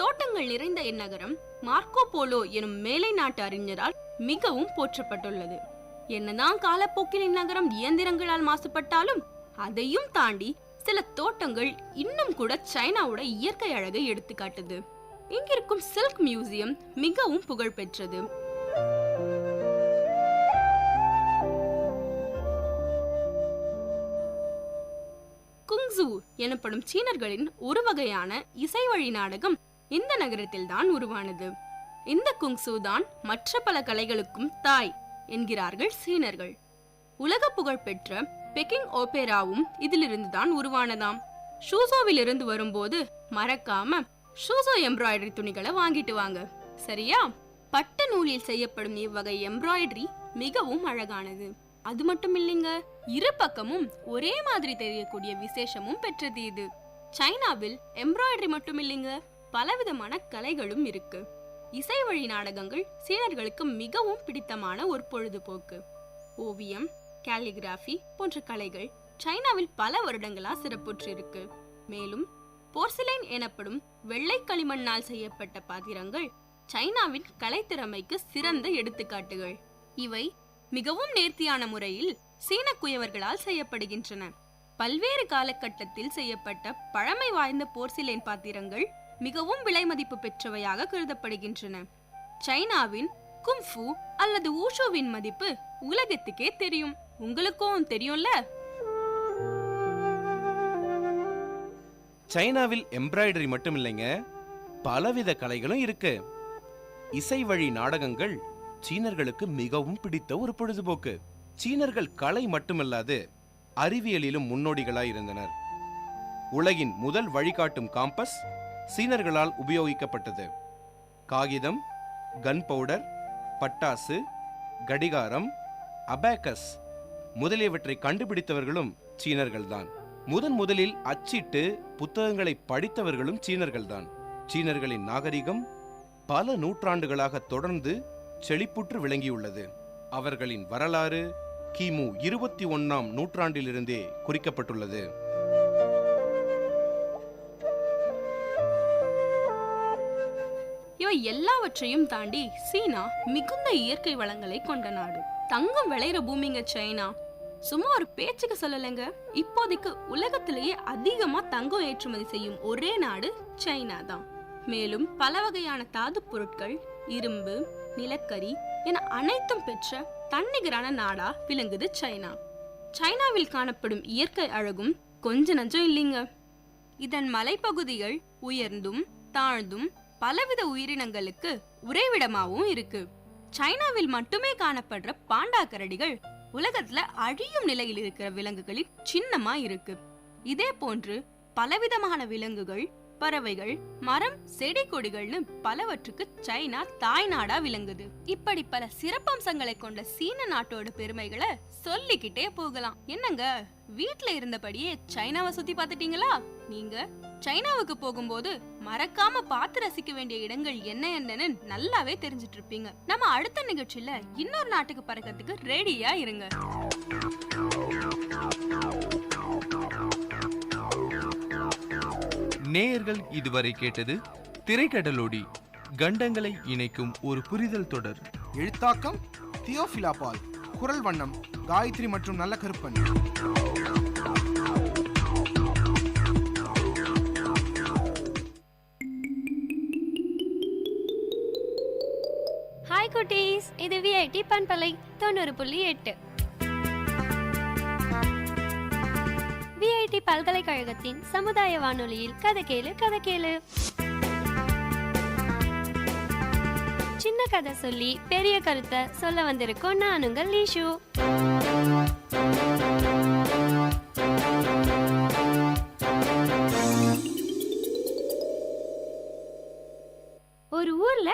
தோட்டங்கள் நிறைந்த இந்நகரம் மார்க்கோ போலோ எனும் மேலை நாட்டு அறிஞரால் மிகவும் போற்றப்பட்டுள்ளது. என்னதான் காலப்போக்கில் இந்நகரம் இயந்திரங்களால் மாசுபட்டாலும் அதையும் தாண்டி சில தோட்டங்கள் இன்னும் கூட சைனாவோட இயற்கை அழகை எடுத்துக்காட்டுது. இங்கிருக்கும் சில்க் மியூசியம் மிகவும் புகழ் பெற்றது. குங்சு எனப்படும் சீனர்களின் ஒரு வகையான இசை வழி நாடகம் இந்த நகரத்தில் தான் உருவானது. இந்த குங்சு தான் மற்ற பல கலைகளுக்கும் தாய் என்கிறார்கள் சீனர்கள். உலக புகழ் பெற்ற பெக்கிங் ஓபேராவும் இதிலிருந்து தான் உருவானதாம். ஷூசோவில் இருந்து வரும்போது மறக்காம ஷூசோ எம்ப்ராய்டரி துணிகளை வாங்கிட்டு வாங்க, சரியா? பட்டு நூலில் செய்யப்படும் இவ்வகை எம்ப்ராய்டரி மிகவும் அழகானது. அது மட்டும் இல்லைங்க, இரு பக்கமும் ஒரே மாதிரி தெரியக்கூடிய விசேஷமும் பெற்றது இது. சைனாவில் எம்ப்ராய்டரி மட்டும் இல்லைங்க, பலவிதமான கலைகளும் இருக்கு. இசை வழி நாடகங்கள் சீனர்களுக்கு மிகவும் பிடித்தமான ஒரு பொழுதுபோக்கு. ஓவியம், கேலிகிராஃபி போன்ற கலைகள் சைனாவில் பல வருடங்களா சிறப்புற்று இருக்கு. மேலும் போர்சிலைன் எனப்படும் வெள்ளை களிமண்ணால் செய்யப்பட்ட பாத்திரங்கள் சைனாவின் கலைத்திறமைக்கு சிறந்த எடுத்துக்காட்டுகள். இவை மிகவும் நேர்த்தியான முறையில் சீன குயவர்களால் செய்யப்படுகின்றன. பல்வேறு காலகட்டத்தில் செய்யப்பட்ட பழமை வாய்ந்த போர்சிலைன் பாத்திரங்கள் மிகவும் விலை மதிப்பு பெற்றவையாக கருதப்படுகின்றன. சைனாவின் கும்ஃபு அல்லது ஊஷுவின் மதிப்பு உலகத்துக்கே தெரியும். உங்களுக்கும் தெரியும்ல? சைனாவில் எம்ப்ராய்டரி மட்டும் இல்லைங்க, பலவித கலைகளும் இருக்கு. இசை வழி நாடகங்கள் சீனர்களுக்கு மிகவும் பிடித்த ஒரு பொழுதுபோக்கு. சீனர்கள் கலை மட்டுமல்லாது அறிவியலிலும் முன்னோடிகளாய் இருந்தனர். உலகின் முதல் வழிகாட்டும் காம்பஸ் சீனர்களால் உபயோகிக்கப்பட்டது. காகிதம், கன் பவுடர், பட்டாசு, கடிகாரம், அபாக்கஸ் முதலியவற்றை கண்டுபிடித்தவர்களும் சீனர்கள்தான். முதலில் அச்சிட்டு புத்தகங்களை படித்தவர்களும் சீனர்கள்தான். சீனர்களின் நாகரிகம் பல நூற்றாண்டுகளாக தொடர்ந்து செழிப்புற்று விளங்கியுள்ளது. அவர்களின் வரலாறு கிமு 21ஆம் நூற்றாண்டிலிருந்தே குறிக்கப்பட்டுள்ளது. இவை எல்லாவற்றையும் தாண்டி சீனா மிகுந்த இயற்கை வளங்களை கொண்ட நாடு. தங்கம் விளையிற பூமிங்க சைனா. சும்மா ஒரு பேச்சுக்கு சொல்லலைங்க, இப்போதைக்கு உலகத்திலேயே அதிகமா தங்கம் ஏற்றுமதி செய்யும் ஒரே நாடு சைனா தான். மேலும் பல வகையான தாது பொருட்கள், இரும்பு, நிலக்கரி என அனைத்தும் பெற்ற தன்னிகரான நாடா விளங்குது சைனா. சைனாவில் காணப்படும் இயற்கை அழகும் கொஞ்ச நஞ்சம் இல்லைங்க. இதன் மலைப்பகுதிகள் உயர்ந்தும் தாழ்ந்தும் பலவித உயிரினங்களுக்கு உறைவிடமாவும் இருக்கு. சைனாவில் மட்டுமே காணப்படுற பாண்டா கரடிகள் உலகத்துல அழியும் நிலையில் இருக்கிற விலங்குகளின் சின்னமா இருக்கு. இதே போன்று பலவிதமான விலங்குகள் பறவைகள், மரம், செடி கொடிகள்னு பலவற்றுக்கு சைனா தாய்நாடா விளங்குது. இப்படி பல சிறப்பம்சங்களை கொண்ட சீன நாட்டோட பெருமைகளை சொல்லிக்கிட்டே போகலாம். என்னங்க, வீட்ல இருந்தபடியே சைனாவை சுத்தி பார்த்துட்டீங்களா? நீங்க சைனாவுக்கு போகும்போது மறக்காம பார்த்து ரசிக்க வேண்டிய இடங்கள் என்னன்னு நல்லாவே தெரிஞ்சிட்டு இருப்பீங்க. நம்ம அடுத்த நிகழ்ச்சியில இன்னொரு நாட்டுக்கு பறக்கிறதுக்கு ரெடியா இருங்க. நேயர்கள் இதுவரை கேட்டது திரைக்கடலோடி, கண்டங்களை இணைக்கும் ஒரு புரிதல் தொடர். எழுத்தாக்கம் தியோஃபிலா பால். குரல் வண்ணம் காயத்ரி மற்றும் நல்ல கருப்பன். ஹாய் குட்டீஸ், இது விஐடி பண்பலை 90.8. விஐடி பல்கலைக்கழகத்தின் சமுதாய வானொலியில் கதை கேளு கதை கேளு. சின்ன கதை சொல்லி பெரிய கருத்தை சொல்ல வந்திருக்கோம். நான் உங்கள் லீஷு. ஒரு ஊர்ல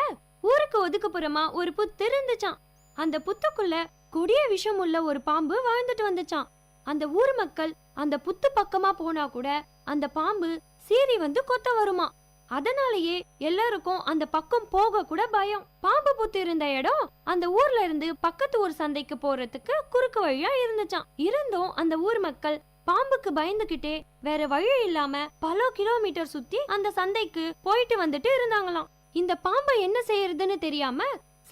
ஊருக்கு ஒதுக்குப்புறமா ஒரு புத்து இருந்துச்சான். அந்த புத்துக்குள்ள கொடிய விஷம் உள்ள ஒரு பாம்பு வாழ்ந்துட்டு வந்துச்சான். அந்த ஊர் மக்கள் அந்த புத்து பக்கமா போனா கூட அந்த பாம்பு சீறி வந்து கொத்த வருமா. அதனாலேயே எல்லாருக்கும் அந்த பக்கம் போக கூட பயம். பாம்பு புத்து இருந்த இடம் அந்த ஊர்ல இருந்து பக்கத்து ஊர் சந்தைக்கு போறதுக்கு குறுக்கு வழியா இருந்துச்சான். இருந்தும் அந்த ஊர் மக்கள் பாம்புக்கு பயந்துகிட்டே வேற வழி இல்லாம பல கிலோமீட்டர் சுத்தி அந்த சந்தைக்கு போயிட்டு வந்துட்டு இருந்தாங்களாம். இந்த பாம்பை என்ன செய்யறதுன்னு தெரியாம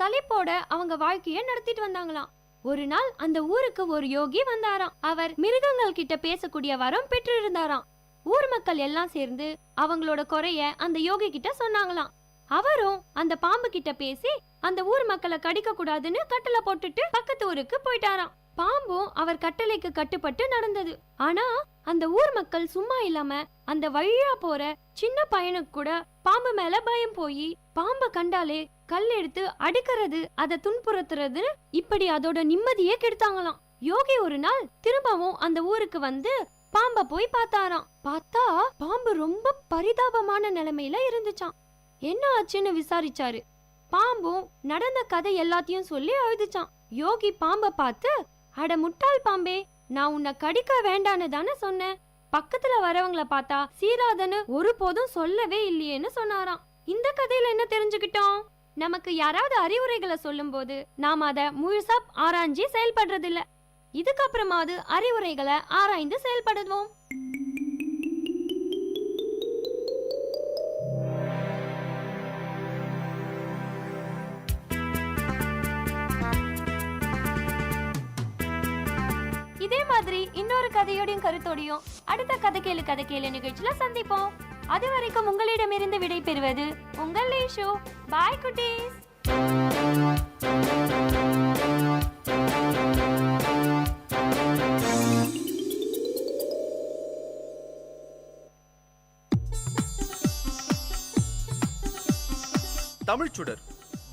சலிப்போட அவங்க வாழ்க்கைய நடத்திட்டு வந்தாங்களாம். ஒரு நாள் அந்த ஊருக்கு ஒரு யோகி வந்தாராம். அவர் மிருகங்கள் கிட்ட பேசக்கூடிய வரம் பெற்று இருந்தாராம். ஊர் மக்கள் எல்லாம் சேர்ந்து அவங்களோட குறைய அந்த யோகி கிட்ட சொன்னாங்களாம். அவரும் அந்த பாம்பு கிட்ட பேசி அந்த ஊர் மக்களை கடிக்க கூடாதுன்னு கட்டளை போட்டுட்டு பக்கத்து ஊருக்கு போயிட்டாராம். பாம்பும் அவர் கட்டளைக்கு கட்டுப்பட்டு நடந்தது. ஆனா அந்த ஊர் மக்கள் சும்மா இல்லாம அந்த வழியா போற சின்ன பையனுக்கு கூட பாம்பு மேல பயம் போய் பாம்பை கண்டாலே கல் எடுத்து அடிக்கிறது, அதை துன்புறுத்துறது, இப்படி அதோட நிம்மதியே கெடுத்தாங்களாம். யோகி ஒரு நாள் திரும்பவும் அந்த ஊருக்கு வந்து பாம்ப போய் பார்த்தாராம். பார்த்தா பாம்பு ரொம்ப பரிதாபமான நிலைமையில இருந்துச்சான். என்ன ஆச்சுன்னு விசாரிச்சாரு. பாம்பும் நடந்த கதை எல்லாத்தையும் சொல்லி அழுதுச்சான். யோகி பாம்ப பார்த்து, அட முட்டாள் பாம்பே, நான் உன்னை கடிக்க வேண்டான்னு தானே சொன்னேன். பக்கத்துல வரவங்கள பார்த்தா சீராதன்னு ஒருபோதும் சொல்லவே இல்லையேன்னு சொன்னாராம். இந்த கதையில என்ன தெரிஞ்சுக்கிட்டோம்? நமக்கு யாராவது அறிவுரைகளை சொல்லும் போது நாம அதை முழுசா ஆராய்ஞ்சி செயல்படுறது இல்ல. இதுக்கப்புறமாவது அறிவுரைகளை ஆராய்ந்து செயல்படுவோம். இதே மாதிரி இன்னொரு கதையோடையும் கருத்தோடையும் அடுத்த கதை கேளு நிகழ்ச்சியில சந்திப்போம். அது வரைக்கும் உங்களிடமிருந்து விடை பெறுவது உங்கள் லீஷு. பாய் குட்டீஸ். தமிழ்ச்சுடர்,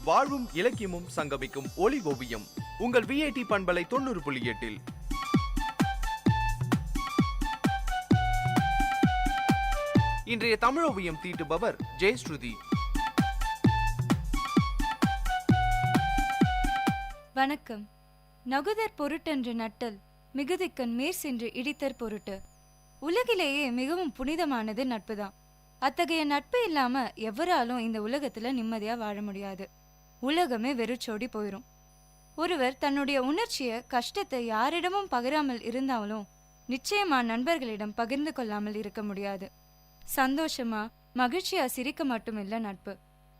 வாழ்வும் இலக்கியமும் சங்கமிக்கும் ஒளி ஓவியம் உங்கள் விஐடி பண்பலை 90.8. இன்றைய தமிழோவியம் தீட்டுபவர் ஜெயஸ்ருதி. வணக்கம். நகுதற் பொருட்டென்று நட்டல் மிகுதிக்கண் மேற் சென்று இடித்தற் பொருட்டு. உலகிலேயே மிகவும் புனிதமானது நட்புதான். அத்தகைய நட்பு இல்லாம எவராலும் இந்த உலகத்துல நிம்மதியா வாழ முடியாது. உலகமே வெறிச்சோடி போயிரும். ஒருவர் தன்னுடைய உணர்ச்சிய கஷ்டத்தை யாரிடமும் பகிராமல் இருந்தாலும் நிச்சயமா நண்பர்களிடம் பகிர்ந்து கொள்ளாமல் இருக்க முடியாது. சந்தோஷமா மகிழ்ச்சியா சிரிக்க மட்டுமில்ல நட்பு.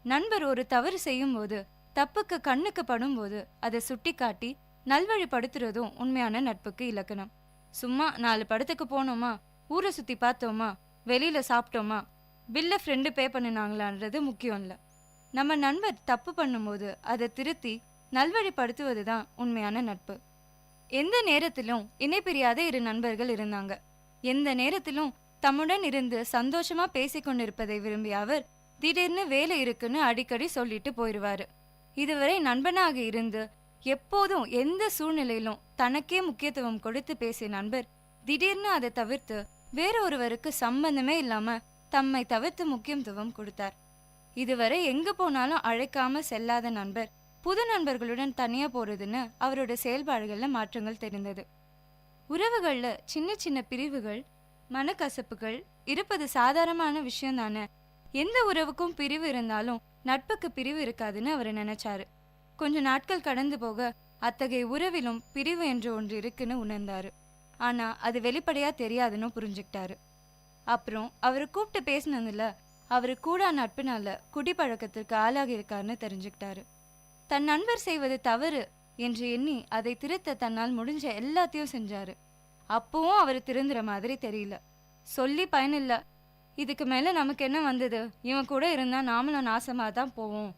நண்பர் ஒரு தவறு செய்யும் போது, தப்புக்கு கண்ணுக்கு படும் போது அதை சுட்டி காட்டி நல்வழிப்படுத்துறதும் உண்மையான நட்புக்கு இலக்கணம். சும்மா 4 படத்துக்கு போனோமா, ஊரை சுத்தி பார்த்தோமா, வெளியில சாப்பிட்டோமா, பில்ல ஃப்ரெண்டு பே பண்ணினாங்களான்றது முக்கியம் இல்ல. நம்ம நண்பர் தப்பு பண்ணும்போது அதை திருத்தி நல்வழிப்படுத்துவதுதான் உண்மையான நட்பு. எந்த நேரத்திலும் இணை பிரியாத 2 நண்பர்கள் இருந்தாங்க. எந்த நேரத்திலும் தம்முடன் இருந்து சந்தோஷமா பேசிக்கொண்டிருப்பதை விரும்பிய அவர் திடீர்னு வேலை இருக்குன்னு அடிக்கடி சொல்லிட்டு போயிடுவாரு. இதுவரை நண்பனாக இருந்து எப்போதும் எந்த சூழ்நிலையிலும் தனக்கே முக்கியத்துவம் கொடுத்து பேசிய நண்பர் திடீர்னு அதை தவிர்த்து வேற ஒருவருக்கு சம்பந்தமே இல்லாம தம்மை தவிர்த்து முக்கியத்துவம் கொடுத்தார். இதுவரை எங்க போனாலும் அழைக்காம செல்லாத நண்பர் புது நண்பர்களுடன் தனியா போறதுன்னு அவரோட செயல்பாடுகள்ல மாற்றங்கள் தெரிந்தது. உறவுகள்ல சின்ன சின்ன பிரிவுகள், மனக்கசப்புகள் இருப்பது சாதாரணமான விஷயம் தானே. எந்த உறவுக்கும் பிரிவு இருந்தாலும் நட்புக்கு பிரிவு இருக்காதுன்னு அவர் நினைச்சாரு. கொஞ்ச நாட்கள் கடந்து போக அத்தகைய உறவிலும் பிரிவு என்று ஒன்று இருக்குன்னு உணர்ந்தாரு. ஆனா அது வெளிப்படையா தெரியாதுன்னு புரிஞ்சுக்கிட்டாரு. அப்புறம் அவரை கூப்பிட்டு பேசினதுல அவரு கூடா நட்புனால குடிப்பழக்கத்திற்கு ஆளாகி இருக்காருன்னு தெரிஞ்சுக்கிட்டாரு. தன் நண்பர் செய்வது தவறு என்று எண்ணி அதை திருத்த தன்னால் முடிஞ்ச எல்லாத்தையும் செஞ்சாரு. அப்பவும் அவர் திருந்துற மாதிரி தெரியல. சொல்லி பயனில்ல. இதுக்கு மேல நமக்கு என்ன வந்தது, இவன் கூட இருந்தா நாமளும் நாசமா தான் போவோம்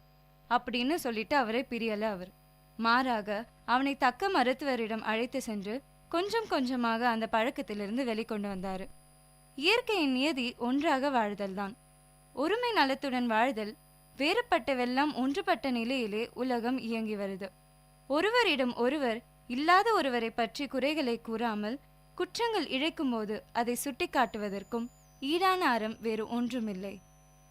அப்படின்னு சொல்லிட்டு அவரை பிரியல. அவர் மாறாக அவனை தக்க மருத்துவரிடம் அழைத்து சென்று கொஞ்சம் கொஞ்சமாக அந்த பழக்கத்திலிருந்து வெளிக்கொண்டு வந்தாரு. இயற்கையின் நியதி ஒன்றாக வாழ்தல் தான். ஒருமை நலத்துடன் வாழ்தல். வேறுபட்டவெல்லாம் ஒன்றுபட்ட நிலையிலே உலகம் இயங்கி வருது. ஒருவரிடம் ஒருவர் இல்லாத ஒருவரை பற்றி குறைகளை கூறாமல் குற்றங்கள் இழைக்கும் போது அதை சுட்டி காட்டுவதற்கும் ஈடான அறம் வேறு ஒன்றுமில்லை.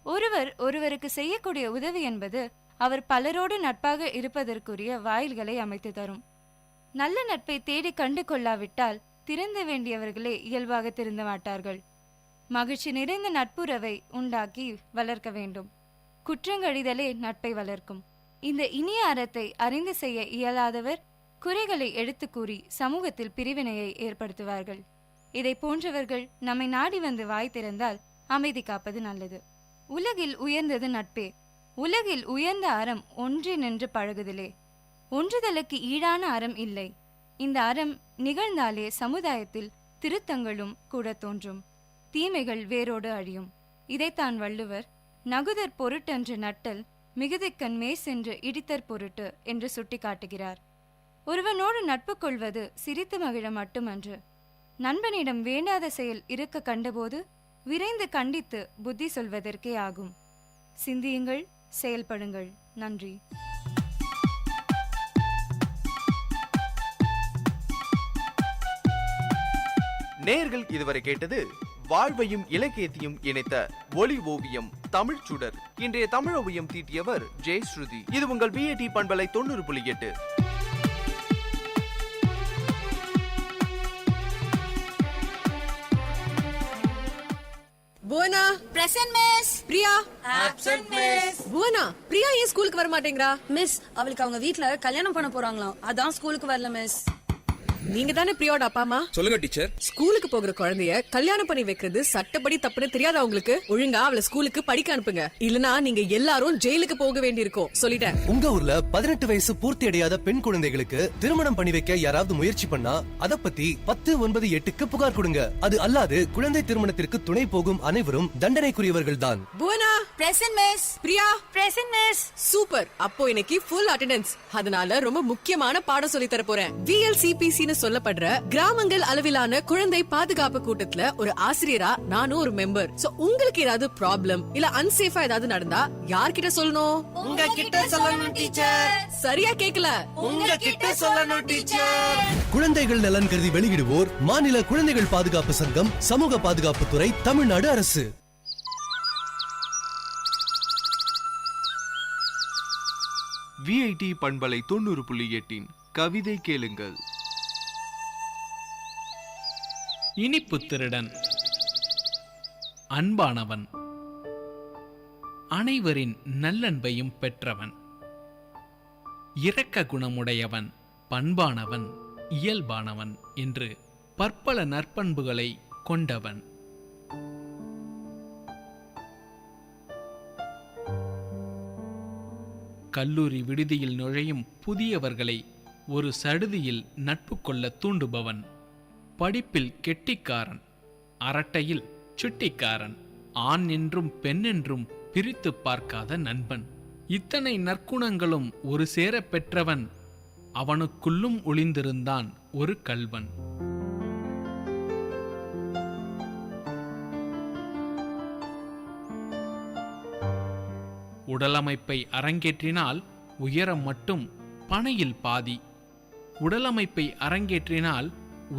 ஒருவர் ஒருவருக்கு செய்யக்கூடிய உதவி என்பது அவர் பலரோடு நட்பாக இருப்பதற்குரிய வாயில்களை அமைத்து தரும். நல்ல நட்பை தேடி கண்டு கொள்ளாவிட்டால் திருந்த வேண்டியவர்களே இயல்பாக திருந்த மாட்டார்கள். மகிழ்ச்சி நிறைந்த நட்புறவை உண்டாக்கி வளர்க்க வேண்டும். குற்றங்கழிதலே நட்பை வளர்க்கும். இந்த இனிய அறத்தை அறிந்து செய்ய இயலாதவர் குறைகளை எடுத்து கூறி சமூகத்தில் பிரிவினையை ஏற்படுத்துவார்கள். இதை போன்றவர்கள் நம்மை நாடி வந்து வாய் திறந்தால் அமைதி காப்பது நல்லது. உலகில் உயர்ந்தது நட்பே. உலகில் உயர்ந்த அறம் ஒன்றி நின்று பழகுதலே. ஒன்றுதலுக்கு ஈடான அறம் இல்லை. இந்த அறம் நிகழ்ந்தாலே சமுதாயத்தில் திருத்தங்களும் கூட தோன்றும். தீமைகள் வேரோடு அழியும். இதைத்தான் வள்ளுவர் நகுதற் பொருட்டென்று நட்டல் மிகுதிக்கண் மேசென்று இடித்தற் பொருட்டு என்று சுட்டி காட்டுகிறார். ஒருவனோடு நட்பு கொள்வது சிரித்து மகிழ மட்டுமன்று. நண்பனிடம் வேண்டாத செயல் இருக்க கண்டபோது விரைந்து கண்டித்து புத்தி சொல்வதற்கே ஆகும். சிந்தியுங்கள், செயல்படுங்கள். நன்றி. நேயர்கள் இதுவரை கேட்டது வாழ்வையும் இலக்கியத்தையும் இணைத்த ஒளி ஓவியம் தமிழ் சுடர். இன்றைய தமிழ் ஓவியம் தீட்டியவர் ஜெயஸ்ருதி. இது உங்கள் VAT பண்பலை 90.8. Bhuvana present miss. Priya absent miss. Bhuvana, Priya ஏன் ஸ்கூலுக்கு வர மாட்டேங்கிறா? மிஸ், அவளுக்கு அவங்க வீட்ல கல்யாணம் பண்ண போறாங்களாம், அதான் ஸ்கூலுக்கு வரல மிஸ். நீங்க தானே பிரியோட அப்பா அம்மா? சொல்லுங்க டீச்சர். ஸ்கூலுக்கு போகிற குழந்தைய கல்யாணம் பண்ணி வைக்கிறது சட்டப்படி தப்புன்னு தெரியாதா உங்களுக்கு? ஒழுங்கா அவளை ஸ்கூலுக்கு படிக்க அனுப்புங்க. இல்லனா நீங்க எல்லாரும் ஜெயிலுக்கு போக வேண்டியிருக்கும். சொல்லிட்டேன். உங்க ஊர்ல 18 வயசு பூர்த்தி அடையாத பெண் குழந்தைகளுக்கு திருமணம் பண்ணி வைக்க யாராவது முயற்சி பண்ணா அத பத்தி 1098க்கு புகார் கொடுங்க. அது அல்லாது குழந்தை திருமணத்திற்கு துணை போகும் அனைவரும் தண்டனைக்குரியவர்கள் தான். Bhuvana present miss. Priya present miss. Super. அப்போ இன்னைக்கு ஃபுல் அட்டெண்டன்ஸ். அதனால ரொம்ப முக்கியமான பாடம் சொல்லி தர போறேன். VLCPC சொல்லப்படுற கிராமங்கள் அளவிலான குழந்தை பாதுகாப்பு கூட்டத்துல ஒரு ஆசிரியரா நானும் ஒரு மெம்பர். சோ உங்களுக்கு ஏதாவது ப்ராப்ளம் இல்ல அன்சேஃபா ஏதாவது நடந்தா யார்கிட்ட சொல்லணும்? உங்க கிட்ட சொல்லணும் டீச்சர். சரியா கேக்கல. உங்க கிட்ட சொல்லணும் டீச்சர். குழந்தைகள் நலன் கருதி வெளியிடுவோர் மாநில குழந்தைகள் பாதுகாப்பு சங்கம், சமூக பாதுகாப்புத்துறை, தமிழ்நாடு அரசு. VAT பண்பலை 90.8 கவிதை கேளுங்கள். இனிப்பு திருடன். அன்பானவன், அனைவரின் நல்லன்பையும் பெற்றவன், இரக்க குணமுடையவன், பண்பானவன், இயல்பானவன் என்று பற்பல நற்பண்புகளை கொண்டவன். கல்லூரி விடுதியில் நுழையும் புதியவர்களை ஒரு சடுதியில் நட்பு கொள்ள தூண்டுபவன். படிப்பில் கெட்டிக்காரன், அரட்டையில் சுட்டிக்காரன், ஆண் என்றும் பெண் என்றும் பிரித்து பார்க்காத நண்பன். இத்தனை நற்குணங்களும் ஒரு சேர பெற்றவன். அவனுக்குள்ளும் ஒளிந்திருந்தான் ஒரு கள்வன். உடலமைப்பை அரங்கேற்றினால் உயரம் மட்டும் பனையில் பாதி. உடலமைப்பை அரங்கேற்றினால்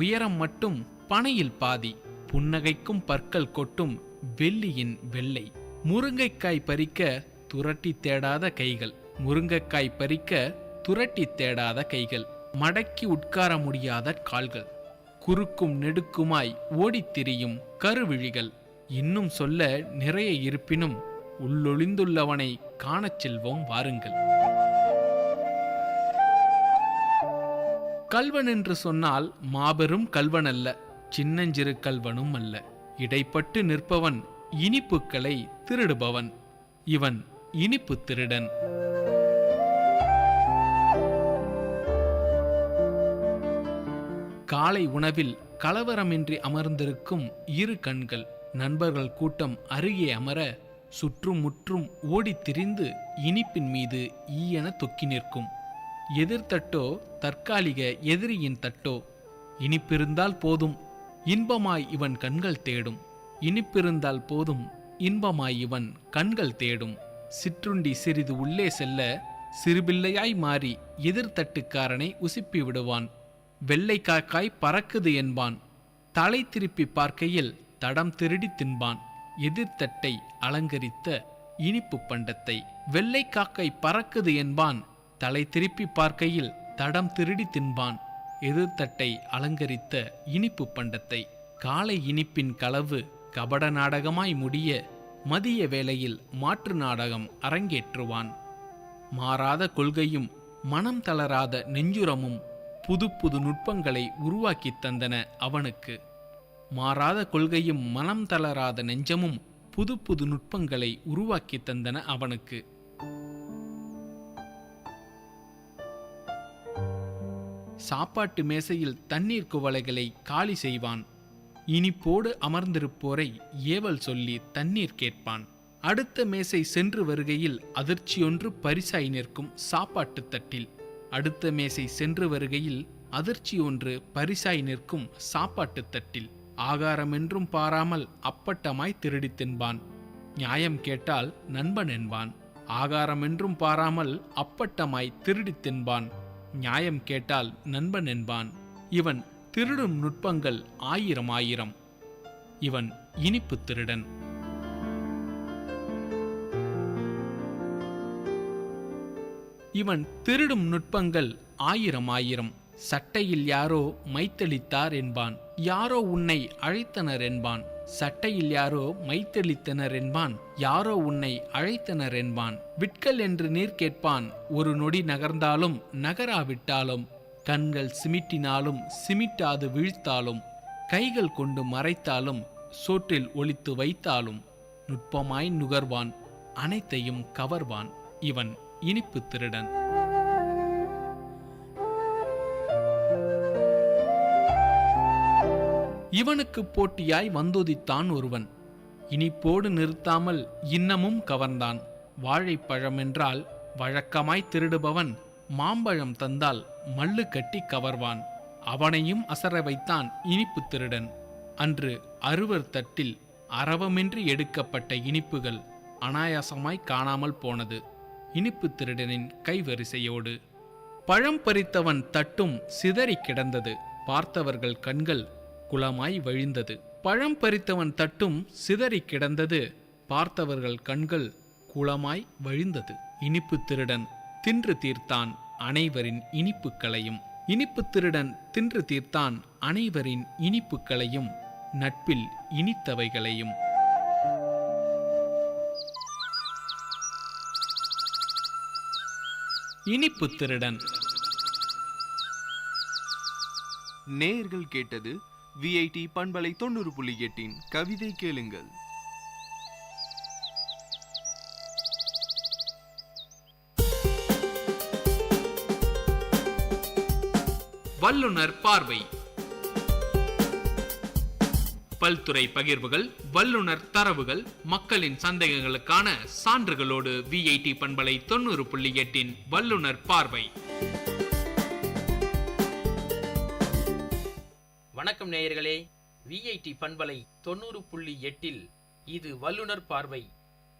உயரம் மட்டும் பனையில் பாதி. புன்னகைக்கும் பற்கள் கொட்டும் வெள்ளியின் வெள்ளை. முருங்கைக்காய் பறிக்க துரட்டி தேடாத கைகள். முருங்கைக்காய் பறிக்க துரட்டி தேடாத கைகள். மடக்கி உட்கார முடியாத கால்கள். குறுக்கும் நெடுக்குமாய் ஓடித் திரியும் கருவிழிகள். இன்னும் சொல்ல நிறைய இருப்பினும் உள்ளொளிந்துள்ளவனை காணச் செல்வோம் வாருங்கள். கல்வன் என்று சொன்னால் மாபெரும் கல்வன் அல்ல, சின்னஞ்சிறு கல்வனும் அல்ல. இடைப்பட்டு நிற்பவன் இனிப்புக்களை திருடுபவன். இவன் இனிப்பு திருடன். காலை உணவில் கலவரமின்றி அமர்ந்திருக்கும் இரு கண்கள். நண்பர்கள் கூட்டம் அருகே அமர சுற்றும் முற்றும் ஓடித் திரிந்து இனிப்பின் மீது ஈயென தொக்கி நிற்கும். எதிர்த்தட்டோ தற்காலிக எதிரியின் தட்டோ. இனிப்பிருந்தால் போதும் இன்பமாய் இவன் கண்கள் தேடும். இனிப்பிருந்தால் போதும் இன்பமாய் இவன் கண்கள் தேடும். சிற்றுண்டி சிறிது உள்ளே செல்ல சிறுபிள்ளையாய் மாறி எதிர்த்தட்டுக்காரனை உசுப்பி விடுவான். வெள்ளை காக்காய் பறக்குது என்பான். தலை திருப்பி பார்க்கையில் தடம் திருடி தின்பான். எதிர்த்தட்டை அலங்கரித்த இனிப்பு பண்டத்தை. வெள்ளை காக்காய் பறக்குது என்பான். தலை திருப்பி பார்க்கையில் தடம் திருடி தின்பான். எதிர்த்தட்டை அலங்கரித்த இனிப்பு பண்டத்தை. காலை இனிப்பின் களவு கபட நாடகமாய் முடிய மதிய வேளையில் மாற்று நாடகம் அரங்கேற்றுவான். மாறாத கொள்கையும் மனம் தளராத நெஞ்சுரமும் புது புது நுட்பங்களை உருவாக்கித் தந்தன அவனுக்கு. மாறாத கொள்கையும் மனம் தளராத நெஞ்சமும் புது புது நுட்பங்களை உருவாக்கித் தந்தன அவனுக்கு. சாப்பாட்டு மேசையில் தண்ணீர் குவளைகளை காலி செய்வான். இனிப்போடு அமர்ந்திருப்போரை ஏவல் சொல்லி தண்ணீர் கேட்பான். அடுத்த மேசை சென்று வருகையில் அதிர்ச்சியொன்று பரிசாய் நிற்கும் சாப்பாட்டு தட்டில். அடுத்த மேசை சென்று வருகையில் அதிர்ச்சி ஒன்று பரிசாய் நிற்கும் சாப்பாட்டு தட்டில். ஆகாரமென்றும் பாராமல் அப்பட்டமாய் திருடி தின்பான். நியாயம் கேட்டால் நண்பன் என்பான். ஆகாரமென்றும் பாராமல் அப்பட்டமாய் திருடி தின்பான். நியாயம் கேட்டால் நண்பன் என்பான். இவன் திருடும் நுட்பங்கள் ஆயிரம் ஆயிரம். இவன் இனிப்பு திருடன். இவன் திருடும் நுட்பங்கள் ஆயிரம் ஆயிரம். சட்டையில் யாரோ மைத்தளித்தார் என்பான். யாரோ உன்னை அழைத்தனர் என்பான். சட்டையில் யாரோ மைத்தளித்தனர் என்பான். யாரோ உன்னை அழைத்தனர் என்பான். விட்கல் என்று நீர் கேட்பான். ஒரு நொடி நகர்ந்தாலும் நகராவிட்டாலும், கண்கள் சிமிட்டினாலும் சிமிட்டாது வீழ்த்தாலும், கைகள் கொண்டு மறைத்தாலும் சோற்றில் ஒளித்து வைத்தாலும் நுட்பமாய் நுகர்வான். அனைத்தையும் கவர்வான். இவன் இனிப்பு திருடன். இவனுக்கு போட்டியாய் வந்தோதித்தான் ஒருவன். இனிப்போடு நிறுத்தாமல் இன்னமும் கவர்ந்தான். வாழைப்பழம் என்றால் வழக்கமாய் திருடுபவன் மாம்பழம் தந்தால் மல்லு கட்டி கவர்வான். அவனையும் அசர வைத்தான் இனிப்பு திருடன். அன்று அறுவர் தட்டில் அரவமின்றி எடுக்கப்பட்ட இனிப்புகள் அனாயாசமாய் காணாமல் போனது இனிப்பு திருடனின் கைவரிசையோடு. பழம் பறித்தவன் தட்டும் சிதறி கிடந்தது. பார்த்தவர்கள் கண்கள் குளமாய் வழிந்தது. பழம் பறித்தவன் தட்டும் சிதறி கிடந்தது. பார்த்தவர்கள் கண்கள் குளமாய் வழிந்தது. இனிப்பு திருடன் தின்று தீர்த்தான் அனைவரின் இனிப்புக்களையும். இனிப்பு திருடன் தின்று தீர்த்தான் அனைவரின் இனிப்புக்களையும், நட்பில் இனித்தவைகளையும். இனிப்பு திருடன். நேயர்கள் கேட்டது விஐடி பண்பலை 90.8 கவிதை கேளுங்கள். வல்லுனர் பார்வை. பல்துறை பகிர்வுகள், வல்லுனர் தரவுகள், மக்களின் சந்தேகங்களுக்கான சான்றுகளோடு விஐடி பண்பலை 90.8 வல்லுனர் பார்வை. வணக்கம் நேயர்களே, விஐடி பண்பலை 90.8 இது வல்லுனர் பார்வை.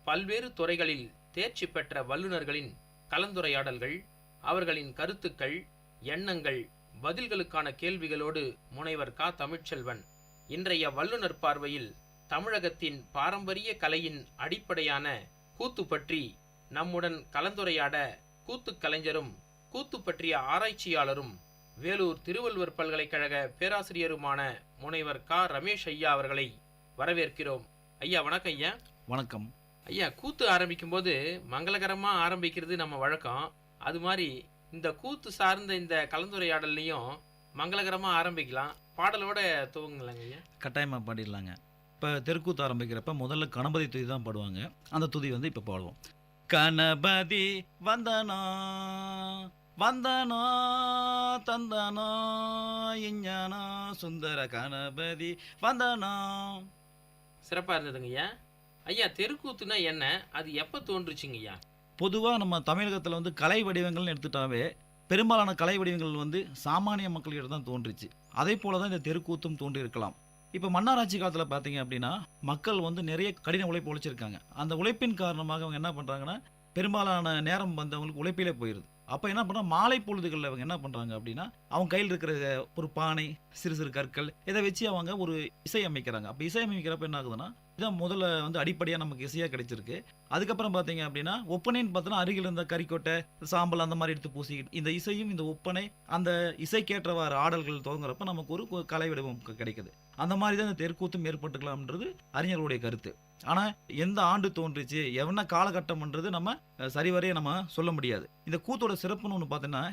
பல்வேறு துறைகளில் தேர்ச்சி பெற்ற வல்லுநர்களின் கலந்துரையாடல்கள், அவர்களின் கருத்துக்கள், எண்ணங்கள், பதில்களுக்கான கேள்விகளோடு முனைவர் கா. தமிழ்ச்செல்வன். இன்றைய வல்லுனர் பார்வையில் தமிழகத்தின் பாரம்பரிய கலையின் அடிப்படையான கூத்து பற்றி நம்முடன் கலந்துரையாட கூத்து கலைஞரும் கூத்து பற்றிய ஆராய்ச்சியாளரும் வேலூர் திருவள்ளுவர் பல்கலைக்கழக பேராசிரியருமான முனைவர் க ரமேஷ் ஐயா அவர்களை வரவேற்கிறோம். ஐயா வணக்கம். ஐயா வணக்கம். ஐயா, கூத்து ஆரம்பிக்கும் போது மங்களகரமா ஆரம்பிக்கிறது நம்ம வழக்கம். அது மாதிரி இந்த கூத்து சார்ந்த இந்த கலந்துரையாடல்லையும் மங்களகரமா ஆரம்பிக்கலாம். பாடலோட துவங்கலாங்க ஐயா. கட்டாயமாக பாடிடலாங்க. இப்போ தெருக்கூத்து ஆரம்பிக்கிறப்ப முதல்ல கணபதி துதி தான் பாடுவாங்க. அந்த துதி வந்து இப்போ பாடுவோம். கணபதி வந்தனா வந்தனா தந்தனா இஞ்ஞானா சுந்தர கணபதி வந்தனா. சிறப்பா இருந்ததுங்க ஐயா. ஐயா, தெருக்கூத்துனா என்ன, அது எப்போ தோன்றுச்சுங்க ஐயா? பொதுவாக நம்ம தமிழகத்தில் வந்து கலை வடிவங்கள்னு எடுத்துட்டாவே பெரும்பாலான கலை வடிவங்கள் வந்து சாமானிய மக்கள்கிட்ட தான் தோன்றுச்சு. அதே போல தான் இந்த தெருக்கூத்தும் தோன்றி இருக்கலாம். இப்போ மன்னராட்சி காலத்தில் பார்த்தீங்க அப்படின்னா மக்கள் வந்து நிறைய கடின உழைப்பு உழைச்சிருக்காங்க. அந்த உழைப்பின் காரணமாக அவங்க என்ன பண்ணுறாங்கன்னா பெரும்பாலான நேரம் வந்து அவங்களுக்கு உழைப்பிலே போயிடுது. அப்போ என்ன பண்ணுறாங்க, மாலை பொழுதுகளில் அவங்க என்ன பண்ணுறாங்க அப்படின்னா அவங்க கையில் இருக்கிற ஒரு பானை, சிறு சிறு கற்கள், இதை வச்சு அவங்க ஒரு இசை அமைக்கிறாங்க. அப்போ இசை அமைக்கிறப்ப என்ன ஆகுதுன்னா இதான் முதல்ல வந்து அடிப்படையாக நமக்கு இசையாக கிடைச்சிருக்கு. அதுக்கப்புறம் பார்த்தீங்க அப்படின்னா ஒப்பனைன்னு பார்த்தோன்னா அருகில் இருந்த கறிக்கொட்டை, சாம்பல் அந்த மாதிரி எடுத்து பூசிக்கிட்டு இந்த இசையும் இந்த ஒப்பனை அந்த இசைக்கேற்றவாறு ஆடல்கள் துவங்குறப்ப நமக்கு ஒரு கலை வடிவம் கிடைக்குது. அந்த மாதிரி தான் இந்த தெருக்கூத்தும் ஏற்பட்டுக்கலாம்ன்றது அறிஞர்களுடைய கருத்து. ஆனால் எந்த ஆண்டு தோன்றுச்சு, என்ன காலகட்டம்ன்றது நம்ம சரிவரையே நம்ம சொல்ல முடியாது. இந்த கூத்தோட சிறப்புன்னு ஒன்று பார்த்தீங்கன்னா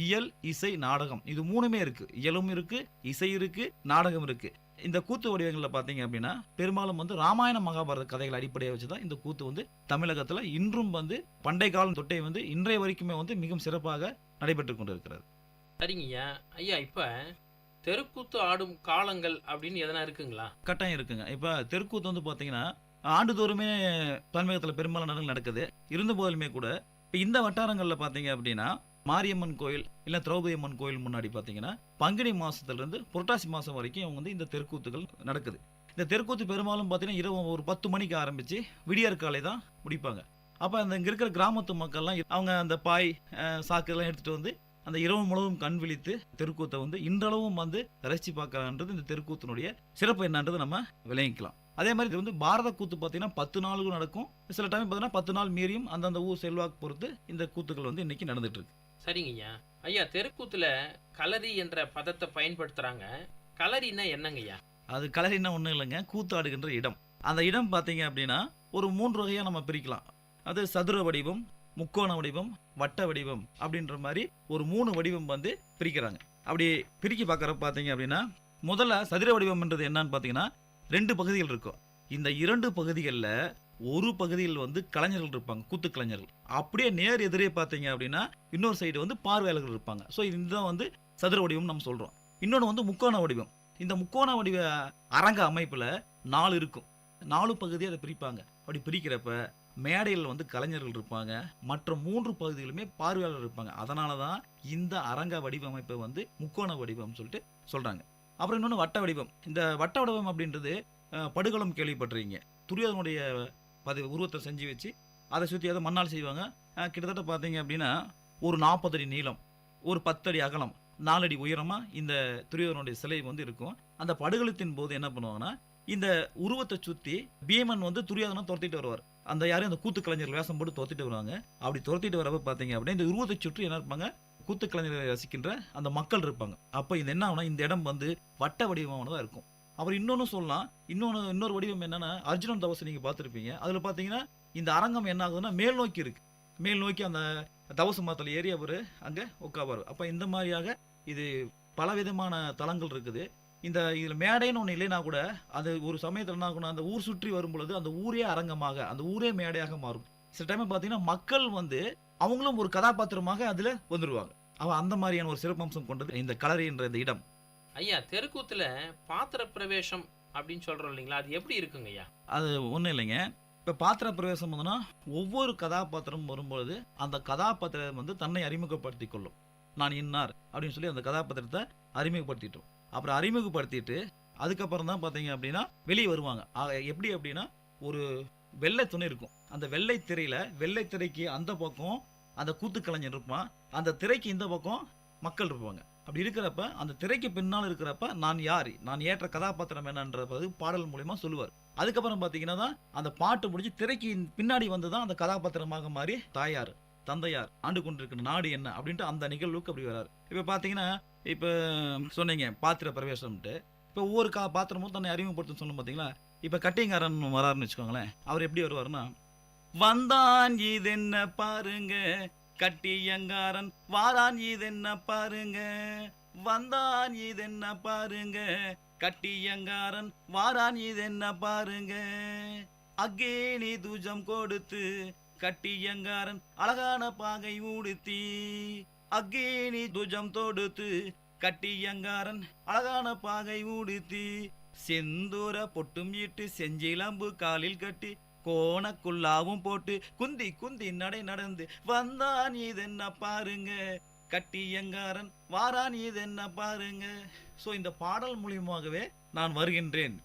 இயல், இசை, நாடகம், இது மூணுமே இருக்கு. இயலும் இருக்கு, இசை இருக்கு, நாடகம் இருக்கு. இந்த கூத்து வடிவங்களில் பார்த்தீங்க அப்படின்னா பெரும்பாலும் வந்து ராமாயண மகாபாரத கதைகளை அடிப்படையாக வச்சு தான் இந்த கூத்து வந்து தமிழகத்தில் இன்றும் வந்து பண்டை காலம் தொட்டே வந்து இன்றைய வரைக்குமே வந்து மிகவும் சிறப்பாக நடைபெற்று கொண்டு இருக்கிறது. சரிங்கய்யா. ஐயா, இப்போ தெருக்கூத்து ஆடும் காலங்கள் அப்படின்னு எதனா இருக்குங்களா? கட்டாயம் இருக்குங்க. இப்போ தெருக்கூத்து வந்து பார்த்தீங்கன்னா ஆண்டுதோறுமே தமிழகத்தில் பெரும்பாலான இடங்கள் நடக்குது. இருந்த போதிலுமே கூட இப்போ இந்த வட்டாரங்களில் பார்த்தீங்க அப்படின்னா மாரியம்மன் கோயில் இல்லை திரௌபதி அம்மன் கோயில் முன்னாடி பார்த்தீங்கன்னா பங்குனி மாதத்துலேருந்து புரட்டாசி மாதம் வரைக்கும் அவங்க வந்து இந்த தெருக்கூத்துகள் நடக்குது. இந்த தெருக்கூத்து பெரும்பாலும் பார்த்தீங்கன்னா இரவு ஒரு 10 மணிக்கு ஆரம்பித்து விடியற் காலை தான் முடிப்பாங்க. அப்போ அந்த இங்கே இருக்கிற கிராமத்து மக்கள்லாம் அவங்க அந்த பாய் சாக்கெல்லாம் எடுத்துகிட்டு வந்து அந்த இரவு முழுவதும் கண் விழித்து தெருக்கூத்தை வந்து இன்றளவும் வந்து ரசித்து பார்க்கலான்றது இந்த தெருக்கூத்தினுடைய சிறப்பு என்னன்றது நம்ம விளங்கிக்கலாம். அதே மாதிரி இது வந்து பாரத கூத்து பார்த்தீங்கன்னா 10 நாளுக்கும் நடக்கும். சில டைம் பார்த்தீங்கன்னா 10 நாள் மீறியும் அந்தந்த ஊர் செல்வாக்கு பொறுத்து இந்த கூத்துக்கள் வந்து இன்னைக்கு நடந்துட்டு இருக்கு. சரிங்கய்யா. ஐயா, தெருக்கூத்துல களரி என்ற பதத்தை பயன்படுத்துறாங்க. களரின்னா என்னங்கய்யா? அது களரின்னா ஒன்றும் இல்லைங்க, கூத்தாடுகின்ற இடம். அந்த இடம் பார்த்தீங்க அப்படின்னா ஒரு 3 வகையாக நம்ம பிரிக்கலாம். அது சதுர வடிவம், முக்கோண வடிவம், வட்ட வடிவம் அப்படின்ற மாதிரி ஒரு 3 வடிவம் வந்து பிரிக்கிறாங்க. அப்படி பிரிக்கி பார்க்குறப்ப பார்த்தீங்க அப்படின்னா முதல்ல சதுர வடிவம்ன்றது என்னன்னு பார்த்தீங்கன்னா 2 பகுதிகள் இருக்கும். இந்த 2 பகுதிகளில் ஒரு பகுதியில் வந்து கலைஞர்கள் இருப்பாங்க, கூத்து கலைஞர்கள். அப்படியே நேர் எதிரே பார்த்தீங்க அப்படின்னா இன்னொரு சைடு வந்து பார்வையாளர்கள் இருப்பாங்க. ஸோ இதுதான் வந்து சதுர வடிவம் நம்ம சொல்கிறோம். இன்னொன்று வந்து முக்கோண வடிவம். இந்த முக்கோண வடிவ அரங்க அமைப்பில் 4 இருக்கும். 4 பகுதியை அதை பிரிப்பாங்க. அப்படி பிரிக்கிறப்ப மேடையில் வந்து கலைஞர்கள் இருப்பாங்க, மற்ற 3 பகுதிகளுமே பார்வையாளர்கள் இருப்பாங்க. அதனால தான் இந்த அரங்க வடிவமைப்பை வந்து முக்கோண வடிவம் சொல்லிட்டு சொல்கிறாங்க. அப்புறம் இன்னொன்று வட்ட வடிவம். இந்த வட்ட வடிவம் அப்படின்றது படுகளம் கேள்விப்பட்டிருக்கீங்க. துரியோதனுடைய உருவத்தை செஞ்சு வச்சு அதை சுற்றி அதை மண்ணால் செய்வாங்க. கிட்டத்தட்ட பார்த்தீங்க அப்படின்னா ஒரு 40 அடி நீளம், ஒரு 10 அடி அகலம், 4 அடி உயரமாக இந்த துரியோதனுடைய சிலை வந்து இருக்கும். அந்த படுகளத்தின் போது என்ன பண்ணுவாங்கன்னா இந்த உருவத்தை சுற்றி பீமன் வந்து துரியோதனை துரத்திட்டு வருவார். அந்த யாரையும் அந்த கூத்து கலைஞர்கள் வேஷம் போட்டு துரத்திட்டு வருவாங்க. அப்படி துரத்திட்டு வரப்ப பார்த்தீங்க அப்படின்னா இந்த உருவத்தை சுற்றி என்ன இருப்பாங்க, கூத்து கலைஞர்களை ரசிக்கின்ற அந்த மக்கள் இருப்பாங்க. அப்போ இது என்ன ஆகுனா இந்த இடம் வந்து வட்ட வடிவமானதாக இருக்கும். அப்புறம் இன்னொன்று சொல்லலாம், இன்னொரு வடிவம் என்னன்னா அர்ஜுனன் தவசு நீங்கள் பார்த்துருப்பீங்க. அதில் பார்த்தீங்கன்னா இந்த அரங்கம் என்ன ஆகுதுன்னா மேல் நோக்கி இருக்கு. மேல் நோக்கி அந்த தவசு மரத்தில் ஏறி அவர் அங்கே உட்காவார். அப்போ இந்த மாதிரியாக இது பலவிதமான தலங்கள் இருக்குது. இதில் மேடைன்னு ஒன்று இல்லைன்னா கூட அது ஒரு சமயத்தில் என்ன ஆகுனா அந்த ஊர் சுற்றி வரும் பொழுது அந்த ஊரே அரங்கமாக, அந்த ஊரே மேடையாக மாறும். சில டைம் பார்த்தீங்கன்னா மக்கள் வந்து அவங்களும் ஒரு கதாபாத்திரமாக அதில் வந்துடுவாங்க. அவன் அந்த மாதிரியான ஒரு சிறப்பம்சம் கொண்டது இந்த களரி என்ற இந்த இடம். ஐயா, தெருக்கூத்துல பாத்திர பிரவேசம் அப்படின்னு சொல்றோம் இல்லைங்களா, அது எப்படி இருக்குங்க ஐயா? அது ஒன்றும் இல்லைங்க. இப்போ பாத்திர பிரவேசம் வந்துன்னா ஒவ்வொரு கதாபாத்திரம் வரும்பொழுது அந்த கதாபாத்திரம் வந்து தன்னை அறிமுகப்படுத்தி கொள்ளும். நான் இன்னார் அப்படின்னு சொல்லி அந்த கதாபாத்திரத்தை அறிமுகப்படுத்திட்டோம். அப்புறம் அறிமுகப்படுத்திட்டு அதுக்கப்புறம் தான் பார்த்தீங்க அப்படின்னா வெளியே வருவாங்க. எப்படி அப்படின்னா ஒரு வெள்ளை துணை இருக்கும். அந்த வெள்ளை திரையில வெள்ளை திரைக்கு அந்த பக்கம் அந்த கூத்து கலைஞர் இருப்பான், அந்த திரைக்கு இந்த பக்கம் மக்கள் இருப்பாங்க. அப்படி இருக்கிறப்ப அந்த திரைக்கு பின்னால் இருக்கிறப்ப நான் யார், நான் ஏற்ற கதாபாத்திரம் என்னன்றது பாடல் மூலமா சொல்லுவார். அதுக்கப்புறம் பார்த்தீங்கன்னா தான் அந்த பாட்டு முடிஞ்சு திரைக்கு பின்னாடி வந்து தான் அந்த கதாபாத்திரமாக மாறி தாயார் தந்தையார் ஆண்டு கொண்டிருக்கிற நாடு என்ன அப்படின்ட்டு அந்த நிகழ்வுக்கு அப்படி வராரு. இப்போ பார்த்தீங்கன்னா இப்போ சொன்னீங்க பாத்திர பிரவேசம்ட்டு. இப்போ ஒவ்வொரு பாத்திரமும் தன்னை அறிமுகப்படுத்துன்னு சொன்னோம் பார்த்தீங்களா. இப்போ கட்டியங்காரன் வராருன்னு வச்சுக்கோங்களேன். அவர் எப்படி வருவாருன்னா, வந்தான் இதென்ன பாருங்க கட்டியங்காரன் வாரான் இதென்ன பாருங்க, வந்தான் இதென்ன பாருங்க கட்டியங்காரன் வாரான் இதென்ன பாருங்க, அக்கேணி துஜம் கொடுத்து கட்டியங்காரன் அழகான பாகை உடுத்தி, அக்கேணி துஜம் தொடுத்து கட்டியங்காரன் அழகான பாகை உடுத்தி, செந்தூர பொட்டும் இட்டு செஞ்சிலம்பு காலில் கட்டி கோணக்குள்ளாவும் போட்டு குந்தி குந்தி நடை நடந்து வந்தான் இதென்ன பாருங்க கட்டியங்காரன் வாரான் இதென்ன பாருங்க. ஸோ இந்த பாடல் மூலியமாகவே நான் வருகின்றேன்,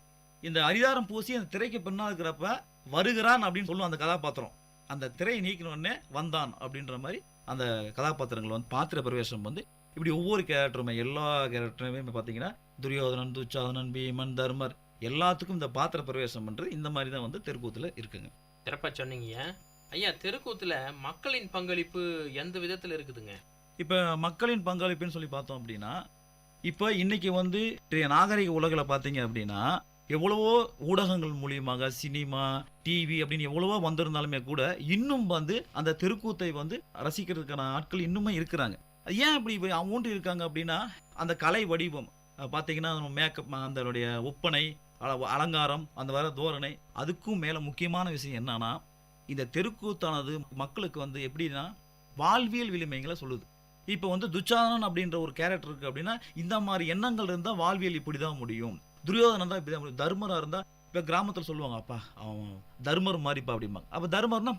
இந்த அரிதாரம் பூசி அந்த திரைக்கு பின்னால் இருக்கிறப்ப வருகிறான் அப்படின்னு சொல்லுவோம் அந்த கதாபாத்திரம். அந்த திரையை நீக்கினோடனே வந்தான் அப்படின்ற மாதிரி அந்த கதாபாத்திரங்கள் வந்து பாத்திர பிரவேசம் வந்து இப்படி ஒவ்வொரு கேரக்டருமே எல்லா கேரக்டருமே பார்த்தீங்கன்னா துரியோதனன் துச்சாதனன் பீமன் தர்மர் எல்லாத்துக்கும் இந்த பாத்திர பிரவேசம் பண்றது இந்த மாதிரி தான் வந்து தெருக்கூத்துல இருக்குங்க. சிறப்பா சொன்னீங்க ஐயா. தெருக்கூத்துல மக்களின் பங்களிப்பு எந்த விதத்துல இருக்குதுங்க? இப்போ மக்களின் பங்களிப்புன்னு சொல்லி பார்த்தோம் அப்படின்னா, இப்போ இன்னைக்கு வந்து நாகரிக உலகில் பார்த்தீங்க அப்படின்னா எவ்வளவோ ஊடகங்கள் மூலியமாக சினிமா டிவி அப்படின்னு எவ்வளவோ வந்திருந்தாலுமே கூட இன்னும் வந்து அந்த தெருக்கூத்தை வந்து ரசிக்கிறதுக்கான ஆட்கள் இன்னுமே இருக்கிறாங்க. ஏன் அப்படி ஊன்றி இருக்காங்க அப்படின்னா, அந்த கலை வடிவம் பார்த்தீங்கன்னா மேக்கப், அதனுடைய ஒப்பனை அலங்காரம், அந்த வர தோரணை, அதுக்கும் மேலே முக்கியமான விஷயம் என்னன்னா இந்த தெருக்கூத்தானது மக்களுக்கு வந்து எப்படின்னா வாழ்வியல் விளிமைகளை சொல்லுது. இப்போ வந்து துச்சாதனன் அப்படின்ற ஒரு கேரக்டர் இருக்கு அப்படின்னா இந்த மாதிரி எண்ணங்கள் இருந்தால் வாழ்வியல் இப்படி தான் முடியும், துரியோதனன் தான் இப்படி தான் முடியும், தர்மராக இருந்தால் இப்போ கிராமத்தில் சொல்லுவாங்க அப்பா அவன் தர்மர் மாதிரிப்பா அப்படிம்பாங்க. அப்போ தர்மர்னா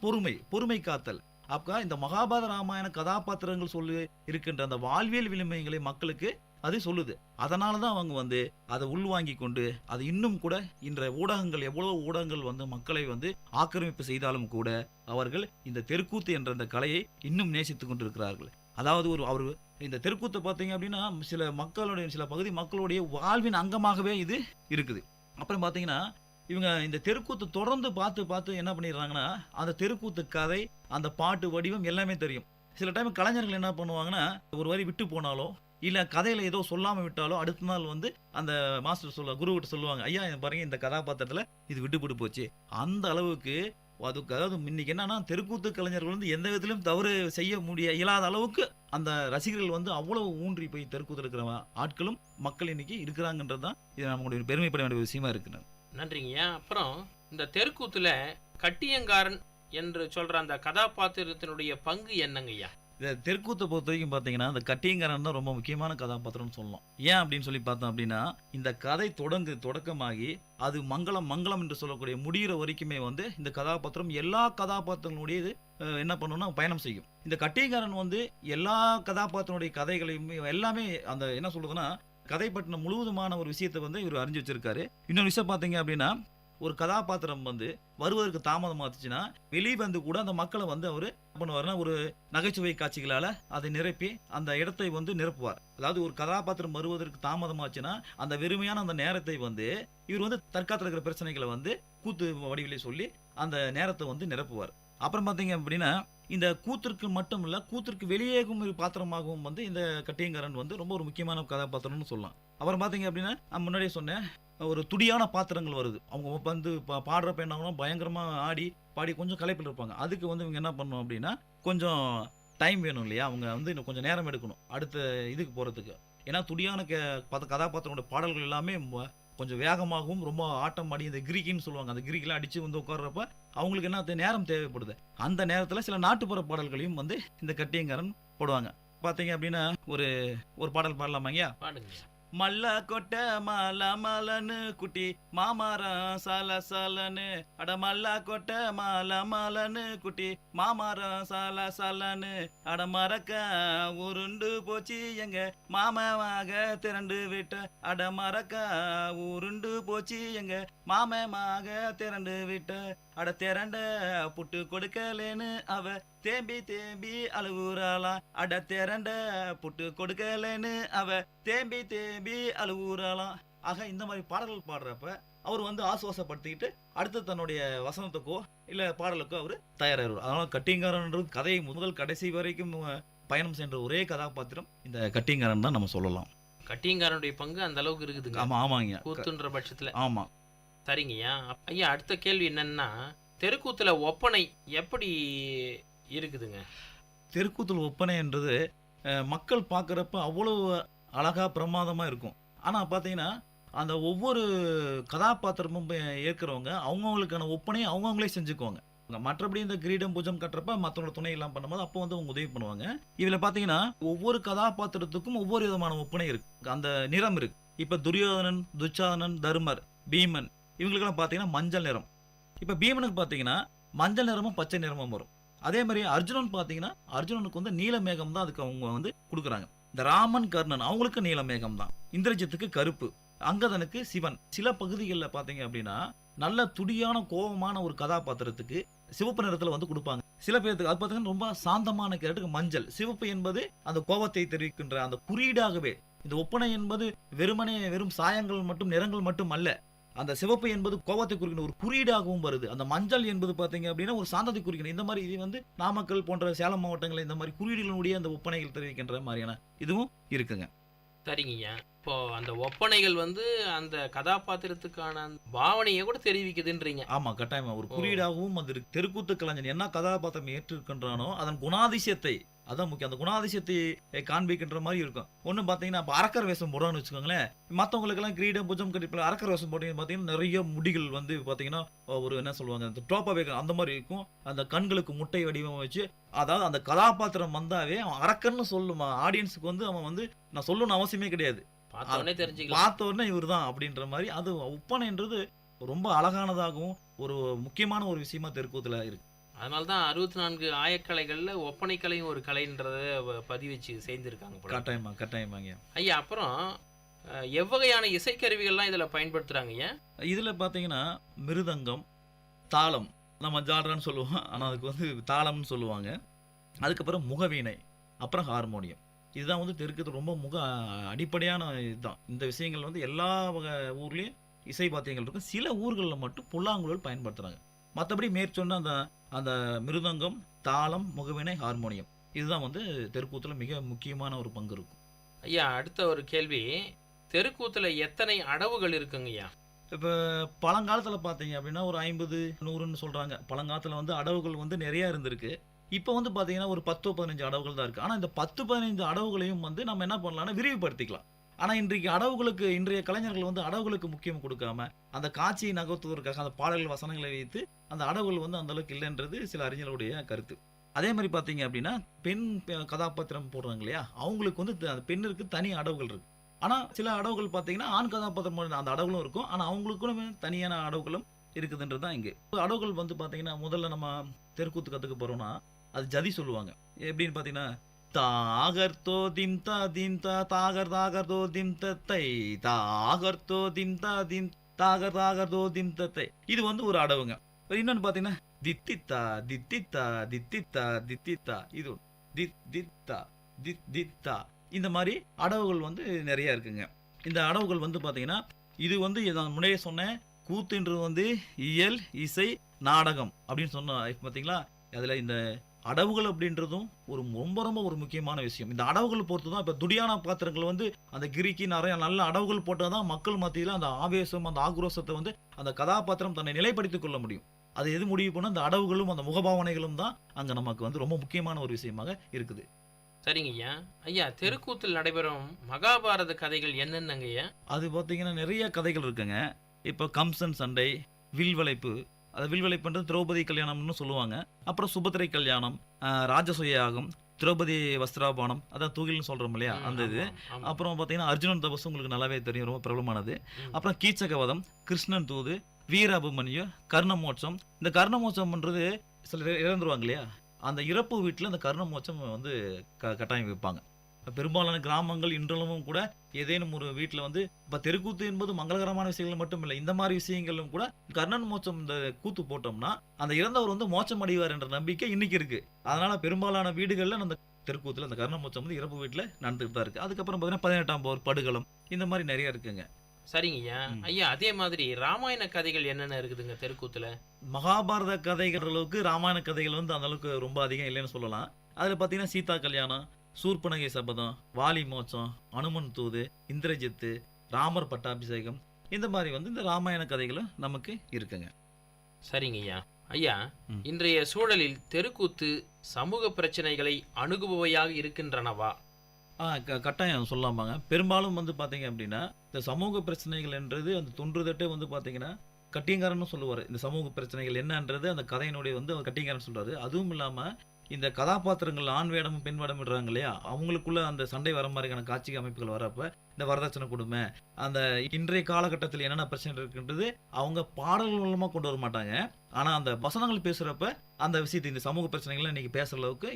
பொறுமை காத்தல். அப்போ இந்த மகாபாரத ராமாயண கதாபாத்திரங்கள் சொல்லி இருக்கின்ற அந்த வாழ்வியல் விளிமைகளை மக்களுக்கு அது சொல்லுது. அதனால தான் அவங்க வந்து அதை உள்வாங்கி கொண்டு அது இன்னும் கூட இன்ற ஊடகங்கள் எவ்வளோ ஊடகங்கள் வந்து மக்களை வந்து ஆக்கிரமிப்பு செய்தாலும் கூட அவர்கள் இந்த தெருக்கூத்து என்ற அந்த கலையை இன்னும் நேசித்து கொண்டிருக்கிறார்கள். அதாவது அவர் இந்த தெருக்கூத்தை பார்த்தீங்க அப்படின்னா சில மக்களுடைய சில பகுதி மக்களுடைய வாழ்வின் அங்கமாகவே இது இருக்குது. அப்புறம் பார்த்தீங்கன்னா இவங்க இந்த தெருக்கூத்து தொடர்ந்து பார்த்து என்ன பண்ணிடுறாங்கன்னா அந்த தெருக்கூத்து கதை, அந்த பாட்டு வடிவம் எல்லாமே தெரியும். சில டைம் கலைஞர்கள் என்ன பண்ணுவாங்கன்னா ஒரு வரி விட்டு போனாலோ இல்லை கதையில் ஏதோ சொல்லாமல் விட்டாலோ அடுத்த நாள் வந்து அந்த மாஸ்டர் குருவிட்ட சொல்லுவாங்க, ஐயா பாருங்க இந்த கதாபாத்திரத்தில் இது விட்டு போச்சு. அந்த அளவுக்கு அதுக்கு அதாவது இன்னைக்கு என்னன்னா தெருக்கூத்து கலைஞர்கள் வந்து எந்த விதத்திலும் தவறு செய்ய இயலாத அளவுக்கு அந்த ரசிகர்கள் வந்து அவ்வளவு ஊன்றி போய் தெருக்கூத்து இருக்கிற ஆட்களும் மக்கள் இன்னைக்கு இருக்கிறாங்கன்றது தான் இது நம்மளுடைய பெருமைப்பட வேண்டிய விஷயமா இருக்குன்னு. நன்றிங்க. அப்புறம் இந்த தெருக்கூத்துல கட்டியங்காரன் என்று சொல்ற அந்த கதாபாத்திரத்தினுடைய பங்கு என்னங்கய்யா? இந்த தெருக்கூத்தை பொறுத்த வரைக்கும் பார்த்தீங்கன்னா இந்த கட்டியங்காரன் தான் ரொம்ப முக்கியமான கதாபாத்திரம்னு சொல்லலாம். ஏன் அப்படின்னு சொல்லி பார்த்தோம் அப்படின்னா இந்த கதை தொடக்கமாகி அது மங்களம் என்று சொல்லக்கூடிய முடிகிற வரைக்குமே வந்து இந்த கதாபாத்திரம் எல்லா கதாபாத்திரங்களுடைய இது என்ன பண்ணணும்னா பயணம் செய்யும். இந்த கட்டியங்காரன் வந்து எல்லா கதாபாத்திரனுடைய கதைகளையுமே எல்லாமே அந்த என்ன சொல்றதுன்னா கதை பற்றின முழுவதுமான ஒரு விஷயத்தை வந்து இவர் அறிஞ்சு வச்சிருக்காரு. இன்னொரு விஷயம் பார்த்தீங்க அப்படின்னா ஒரு கதாபாத்திரம் வந்து வருவதற்கு தாமதமாச்சுன்னா வெளியே வந்து கூட அந்த மக்களை வந்து அவர் பண்ணுவார்னா ஒரு நகைச்சுவை காட்சிகளால் அதை நிரப்பி அந்த இடத்தை வந்து நிரப்புவார். அதாவது ஒரு கதாபாத்திரம் வருவதற்கு தாமதமாச்சுன்னா அந்த வெறுமையான அந்த நேரத்தை வந்து இவர் வந்து தற்காத்துல இருக்கிற பிரச்சனைகளை வந்து கூத்து வடிவிலே சொல்லி அந்த நேரத்தை வந்து நிரப்புவார். அப்புறம் பார்த்தீங்க அப்படின்னா இந்த கூத்திற்கு மட்டும் இல்லை கூத்திற்கு வெளியேகும் ஒரு பாத்திரமாகவும் வந்து இந்த கட்டியங்காரன் வந்து ரொம்ப ஒரு முக்கியமான கதாபாத்திரம்னு சொல்லலாம். அப்புறம் பார்த்தீங்க அப்படின்னா நான் முன்னாடியே சொன்னேன் ஒரு துடியான பாத்திரங்கள் வருது. அவங்க வந்து பாடுறப்ப என்ன ஆகணும் பயங்கரமாக ஆடி பாடி கொஞ்சம் களைப்பில் இருப்பாங்க. அதுக்கு வந்து இவங்க என்ன பண்ணணும் அப்படின்னா கொஞ்சம் டைம் வேணும் இல்லையா, அவங்க வந்து இன்னும் கொஞ்சம் நேரம் எடுக்கணும் அடுத்த இதுக்கு போகிறதுக்கு. ஏன்னா துடியான கதாபாத்திரங்களோட பாடல்கள் எல்லாமே கொஞ்சம் வேகமாகவும் ரொம்ப ஆட்டம் ஆடி இந்த கிரிக்கின்னு சொல்லுவாங்க, அந்த கிரிக்கெலாம் அடித்து வந்து உட்கார்றப்ப அவங்களுக்கு என்ன நேரம் தேவைப்படுது. அந்த நேரத்தில் சில நாட்டுப்புற பாடல்களையும் வந்து இந்த கட்டியங்காரன் போடுவாங்க. பார்த்தீங்க அப்படின்னா ஒரு பாடல் பாடலாமாங்கய்யா? பாடுங்க. மல்ல கொட்ட மல மலன்னு குட்டி மாமரம் சல சலன்னு அட மல்ல கொட்ட மல மலன்னு குட்டி மாமரம் சல சலன்னு அட மறக்க உருண்டு போச்சு எங்க மாமமாக திரண்டு விட்ட அட மறக்க உருண்டு போச்சு எங்க மாமமாக திரண்டு விட்ட அட திரண்ட புட்டு கொடுக்கலேன்னு அவ தேம்பி தேம்பி அழுவுறாளாம் அட திரண்ட புட்டு கொடுக்கலேன்னு அவ தேம்பி தேம்பி அழுவுறாளாம். ஆக இந்த மாதிரி பாடல்கள் பாடுறப்ப அவர் வந்து ஆசுவாசப்படுத்திக்கிட்டு அடுத்து தன்னுடைய வசனத்துக்கோ இல்ல பாடலுக்கோ அவர் தயாராகிறார். அதனால கட்டிங்காரன்றது கதையை முதல் கடைசி வரைக்கும் பயணம் சென்ற ஒரே கதாபாத்திரம் இந்த கட்டிங்காரன் தான் நம்ம சொல்லலாம். கட்டிங்காரனுடைய பங்கு அந்த அளவுக்கு இருக்குதுங்க. ஆமா, ஆமாங்க. கூத்துன்ற பட்சத்துல. ஆமா. சரிங்கய்யா. ஐயா, அடுத்த கேள்வி என்னன்னா, தெருக்கூத்துல ஒப்பனை எப்படி இருக்குதுங்க? தெருக்கூத்துல ஒப்பனைன்றது மக்கள் பார்க்குறப்ப அவ்வளோ அழகா பிரமாதமா இருக்கும். ஆனா பார்த்தீங்கன்னா அந்த ஒவ்வொரு கதாபாத்திரமும் ஏற்கிறவங்க அவங்கவுங்களுக்கான ஒப்பனையை அவங்கவுங்களே செஞ்சுக்குவாங்க. மற்றபடி இந்த கிரீடம் பூஜம் கட்டுறப்ப மற்றவங்களோட துணை எல்லாம் பண்ணும்போது அப்போ வந்து அவங்க உதவி பண்ணுவாங்க. இதில் பார்த்தீங்கன்னா ஒவ்வொரு கதாபாத்திரத்துக்கும் ஒவ்வொரு விதமான ஒப்பனை இருக்கு, அந்த நிறம் இருக்கு. இப்போ துரியோதனன், துச்சாதனன், தர்மர், பீமன் இவங்களுக்கெல்லாம் பார்த்தீங்கன்னா மஞ்சள் நிறம். இப்போ பீமனுக்கு பார்த்தீங்கன்னா மஞ்சள் நிறமும் பச்சை நிறமும் வரும். அதே மாதிரி அர்ஜுனன் பார்த்தீங்கன்னா அர்ஜுனனுக்கு வந்து நீல மேகம் தான் அதுக்கு அவங்க வந்து கொடுக்குறாங்க. இந்த ராமன், கர்ணன் அவங்களுக்கு நீல மேகம் தான். இந்திரஜித்துக்கு கருப்பு, அங்கதனுக்கு சிவன். சில பகுதிகளில் பார்த்தீங்க அப்படின்னா நல்ல துடியான கோபமான ஒரு கதாபாத்திரத்துக்கு சிவப்பு நிறத்தில் வந்து கொடுப்பாங்க. சில பேருக்கு அது பார்த்தீங்கன்னா ரொம்ப சாந்தமான கேரக்டருக்கு மஞ்சள். சிவப்பு என்பது அந்த கோபத்தை தெரிவிக்கின்ற அந்த குறியீடாகவே. இந்த ஒப்பனை என்பது வெறும் சாயங்கள் மட்டும் நிறங்கள் மட்டும் அல்ல, அந்த சிவப்பு என்பது கோபத்தை குறிக்கிற ஒரு குறியீடாகவும் வருது. அந்த மஞ்சள் என்பது பார்த்தீங்க அப்படின்னா ஒரு சாந்தத்தை குறிக்கணும். இந்த மாதிரி இது வந்து நாமக்கல் போன்ற சேலம் மாவட்டங்களில் இந்த மாதிரி குறியீடுகளுடைய அந்த ஒப்பனைகள் தெரிவிக்கின்ற மாதிரியான இதுவும் இருக்குங்க. சரிங்கய்யா. இப்போ அந்த ஒப்பனைகள் வந்து அந்த கதாபாத்திரத்துக்கான பாவனையை கூட தெரிவிக்குதுன்றீங்க. ஆமா, கட்டாயமா ஒரு குறியீடாகவும் அது இருக்கு. தெருக்கூத்து கலைஞன் என்ன கதாபாத்திரம் ஏற்றிருக்கின்றானோ அதன் குணாதிசயத்தை, அதான் முக்கியம், அந்த குணாதிசயத்தை காண்பிக்கின்ற மாதிரி இருக்கும். ஒன்றும் பார்த்தீங்கன்னா இப்போ அரக்கர் வேஷம் போடுறான்னு வச்சுக்கோங்களேன். மற்றவங்களுக்கெல்லாம் கிரீடம் பூஜம் கட்டி அரக்கர் வேஷம் போட்டீங்கன்னு பார்த்தீங்கன்னா நிறைய முடிகள் வந்து பார்த்தீங்கன்னா ஒரு என்ன சொல்லுவாங்க, அந்த டோப்பா வைக்க அந்த மாதிரி இருக்கும். அந்த கண்களுக்கு முட்டை வடிவம் வச்சு, அதாவது அந்த கதாபாத்திரம் வந்தாவே அவன் அரக்கன்னு சொல்லுமா ஆடியன்ஸுக்கு வந்து அவன் வந்து நான் சொல்லணும்னு அவசியமே கிடையாது, பார்த்தோன்னே தெரிஞ்சுக்கலாம், பார்த்தோன்னே இவர் தான் அப்படின்ற மாதிரி. அது ஒப்பனைன்றது ரொம்ப அழகானதாகவும் ஒரு முக்கியமான ஒரு விஷயமா தெருக்கூத்துல இருக்கு. அதனால தான் 64 ஆயக்கலைகள்ல ஒப்பனை கலையும் ஒரு கலைன்றத பதிவச்சு சேர்ந்திருக்காங்க. கட்டாயமாங்க ஐயா. அப்புறம் எவ்வகையான இசைக்கருவிகள்லாம் இதுல பயன்படுத்துறாங்க ஐயா? இதுல பாத்தீங்கன்னா மிருதங்கம், தாளம், நம்ம ஜால்ரான்னு சொல்லுவோம், ஆனா அதுக்கு வந்து தாளம்னு சொல்லுவாங்க. அதுக்கப்புறம் முகவீணை, அப்புறம் ஹார்மோனியம். இதுதான் வந்து தெருக்கூத்து ரொம்ப அடிப்படையான இதுதான். இந்த விஷயங்கள் வந்து எல்லா ஊர்லயும் இசை பாத்தியங்கள் இருக்கும். சில ஊர்களில் மட்டும் புல்லாங்குழல் பயன்படுத்துறாங்க. மற்றபடி மேற்சொன்ன அந்த அந்த மிருதங்கம், தாளம், முகவினை, ஹார்மோனியம் இதுதான் வந்து தெருக்கூத்துல மிக முக்கியமான ஒரு பங்கு இருக்கும். ஐயா, அடுத்த ஒரு கேள்வி, தெருக்கூத்துல எத்தனை அடவுகள் இருக்குங்க ஐயா? இப்போ பழங்காலத்தில் பார்த்தீங்க அப்படின்னா ஒரு 50, 100ன்னு சொல்கிறாங்க. பழங்காலத்தில் வந்து அடவுகள் வந்து நிறையா இருந்திருக்கு. இப்போ வந்து பார்த்தீங்கன்னா ஒரு 10-15 அடவுகள் தான் இருக்குது. ஆனால் இந்த 10-15 அடவுகளையும் வந்து நம்ம என்ன பண்ணலாம்னா விரிவுபடுத்திக்கலாம். ஆனால் இன்றைய கலைஞர்கள் வந்து அடவுகளுக்கு முக்கியம் கொடுக்காம அந்த காட்சியை நகர்த்துவதற்காக அந்த பாடல்கள் வசனங்களை வைத்து அந்த அடவுகள் வந்து அந்த அளவுக்கு இல்லைன்றது சில அறிஞர்களுடைய கருத்து. அதே மாதிரி பார்த்தீங்க அப்படின்னா பெண் கதாபாத்திரம் போடுறாங்க இல்லையா, அவங்களுக்கு வந்து அந்த பெண்ணிற்கு தனி அடவுகள் இருக்கு. ஆனால் சில அடவுகள் பார்த்தீங்கன்னா ஆண் கதாபாத்திரம் அந்த அடவுகளும் இருக்கும், ஆனால் அவங்களுக்கும் தனியான அடவுகளும் இருக்குதுன்றது தான் இங்கே. அடவுகள் வந்து பார்த்தீங்கன்னா முதல்ல நம்ம தெருக்கூத்து கற்றுக்க போகிறோம்னா அது ஜதி சொல்லுவாங்க. எப்படின்னு பார்த்தீங்கன்னா தாகர்த்தோ திம் தா திம் தா தாகர் தாகர்தோ திம் தத்தை தாகர்த்தோ திம் தா திம் தாகர் தாகர்தோ திம் தத்தை. இது வந்து ஒரு அடவுங்க. இன்னொன்று பார்த்தீங்கன்னா தித்தித்தா தித்தித்தா தித்தித்தா தித்தித்தா, இது தித்தா தித்தா. இந்த மாதிரி அடவுகள் வந்து நிறைய இருக்குங்க. இந்த அடவுகள் வந்து பார்த்தீங்கன்னா இது வந்து நான் முன்னாடியே சொன்னேன், கூத்துன்றது வந்து இயல், இசை, நாடகம் அப்படின்னு சொன்ன பார்த்தீங்களா. அதில் இந்த அடவுகள் அப்படின்றதும் ரொம்ப ஒரு முக்கியமான விஷயம். இந்த அடவுகள் பொறுத்து தான் இப்போ துடியான பாத்திரங்கள் வந்து அந்த கிரிக்கு நிறைய நல்ல அடவுகள் போட்டால் தான் மக்கள் மத்தியில் அந்த ஆவேசம், அந்த ஆக்ரோஷத்தை வந்து அந்த கதாபாத்திரம் தன்னை நிலைப்படுத்திக் கொள்ள முடியும். அது எது முடிவு பண்ணால் அந்த அடவுகளும் அந்த முகபாவனைகளும் தான் அங்கே நமக்கு வந்து ரொம்ப முக்கியமான ஒரு விஷயமாக இருக்குது. சரிங்க ஐயா. ஐயா, தெருக்கூத்தில் நடைபெறும் மகாபாரத கதைகள் என்னென்னங்க ஐயா? அது பார்த்தீங்கன்னா நிறைய கதைகள் இருக்குங்க. இப்போ கம்சன் சண்டை, வில்வளைப்பு, அது வில்வளைப்புன்றது திரௌபதி கல்யாணம்னு சொல்லுவாங்க. அப்புறம் சுபத்திரை கல்யாணம், ராஜசூயாகம், திரௌபதி வஸ்திராபானம், அதான் தூகில்னு சொல்கிறோம் இல்லையா அந்த இது. அப்புறம் பார்த்தீங்கன்னா அர்ஜுனன் தபசு உங்களுக்கு நல்லாவே தெரியும், ரொம்ப பிரபலமானது. அப்புறம் கீச்சகவதம், கிருஷ்ணன் தூது, வீராபிமன்யு, கர்ணமோட்சம். இந்த கர்ணமோட்சம்ன்றது சிலர் இறந்துருவாங்க இல்லையா, அந்த இறப்பு வீட்டில் அந்த கர்ணமோட்சம் வந்து கட்டாயம் வைப்பாங்க. பெரும்பாலான கிராமங்கள் இன்றளவும் கூட ஏதேனும் ஒரு வீட்டில் வந்து இப்போ தெருக்கூத்து என்பது மங்களகரமான விஷயங்கள் மட்டும் இல்லை, இந்த மாதிரி விஷயங்களும் கூட கர்ணன் மோட்சம் இந்த கூத்து போட்டோம்னா அந்த இறந்தவர் வந்து மோட்சம் அடைவார் என்ற நம்பிக்கை இன்னைக்கு இருக்கு. அதனால பெரும்பாலான வீடுகளில் அந்த தெருக்கூத்துல அந்த கர்ண மோட்சம் வந்து இறப்பு வீட்டில் நடந்துட்டு தான் இருக்கு. அதுக்கப்புறம் பார்த்தீங்கன்னா 18ஆம் போர், படுகளம், இந்த மாதிரி நிறைய இருக்குங்க. சரிங்கய்யா. ஐயா, அதே மாதிரி ராமாயண கதைகள் என்னென்ன இருக்குதுங்க தெருக்கூத்துல? மகாபாரத கதைகள் அளவுக்கு ராமாயண கதைகள் வந்து அந்த அளவுக்கு ரொம்ப அதிகம் இல்லைன்னு சொல்லலாம். அதில் பார்த்தீங்கன்னா சீதா கல்யாணம், சூர்பனகை சபதம், வாலி மோட்சம், அனுமன் தூது, இந்திரஜித்து, ராமர் பட்டாபிஷேகம், இந்த மாதிரி வந்து இந்த ராமாயண கதைகளும் நமக்கு இருக்குங்க. சரிங்கய்யா. ஐயா, இன்றைய சூழலில் தெருக்கூத்து சமூக பிரச்சனைகளை அணுகுபவையாக இருக்கின்றனவா? கட்டாயம் சொல்லலாமாங்க. பெரும்பாலும் வந்து பார்த்தீங்க அப்படின்னா இந்த சமூக பிரச்சனைகள் என்றது அந்த தொன்றுதட்டே வந்து பார்த்தீங்கன்னா கட்டியங்காரன்னு சொல்லுவார். இந்த சமூக பிரச்சனைகள் என்னன்றது அந்த கதையினுடைய வந்து கட்டியங்காரன் சொல்றாரு. அதுவும் இல்லாமல் இந்த கதாபாத்திரங்கள் ஆண் வேடமும் பெண் வேடம் விடுறாங்க இல்லையா, அவங்களுக்குள்ள அந்த சண்டை வர மாதிரியான காட்சி அமைப்புகள் வரப்ப இந்த வரதட்சணை கொடுமை, அந்த இன்றைய காலகட்டத்தில் என்னென்ன பிரச்சனை இருக்குன்றது அவங்க பாடல்கள் மூலமாக கொண்டு வர மாட்டாங்க. ஆனால் அந்த வசனங்கள் பேசுகிறப்ப அந்த விஷயத்தை இந்த சமூக பிரச்சனைகளை இன்னைக்கு பேசுகிற அளவுக்கு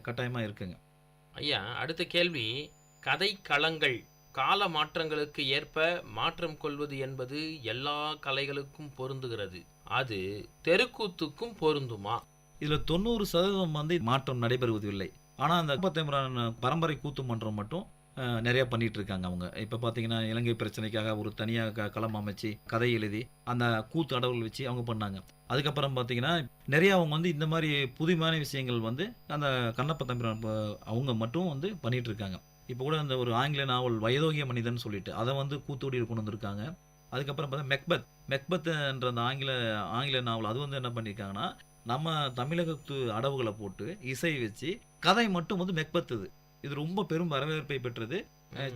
கட்டாயமாக இருக்குங்க. ஐயா, அடுத்த கேள்வி, கதை களங்கள் கால மாற்றங்களுக்கு ஏற்ப மாற்றம் கொள்வது என்பது எல்லா கலைகளுக்கும் பொருந்துகிறது. அது தெருக்கூத்துக்கும் பொருந்துமா? இதில் 90% வந்து மாற்றம் நடைபெறுவதில்லை. ஆனால் அந்த 51 பரம்பரை கூத்து மன்றம் மட்டும் நிறையா பண்ணிட்டு இருக்காங்க. அவங்க இப்போ பார்த்தீங்கன்னா இலங்கை பிரச்சனைக்காக ஒரு தனியாக களம் அமைச்சு கதை எழுதி அந்த கூத்து அடவுகள் வச்சு அவங்க பண்ணாங்க. அதுக்கப்புறம் பார்த்தீங்கன்னா நிறைய அவங்க வந்து இந்த மாதிரி புதுமையான விஷயங்கள் வந்து அந்த கண்ணப்ப தம்பிரான் அவங்க மட்டும் வந்து பண்ணிட்டு இருக்காங்க. இப்போ கூட அந்த ஒரு ஆங்கில நாவல் வயதோகிய மனிதன் சொல்லிட்டு அதை வந்து கூத்தோடி கொண்டு வந்திருக்காங்க. அதுக்கப்புறம் பார்த்தா மெக்பத் என்ற அந்த ஆங்கில நாவல் அது வந்து என்ன பண்ணியிருக்காங்கன்னா நம்ம தமிழகத்து அடவுகளை போட்டு இசை வச்சு கதை மட்டும் வந்து மெக்பத்துது. இது ரொம்ப பெரும் வரவேற்பை பெற்றது.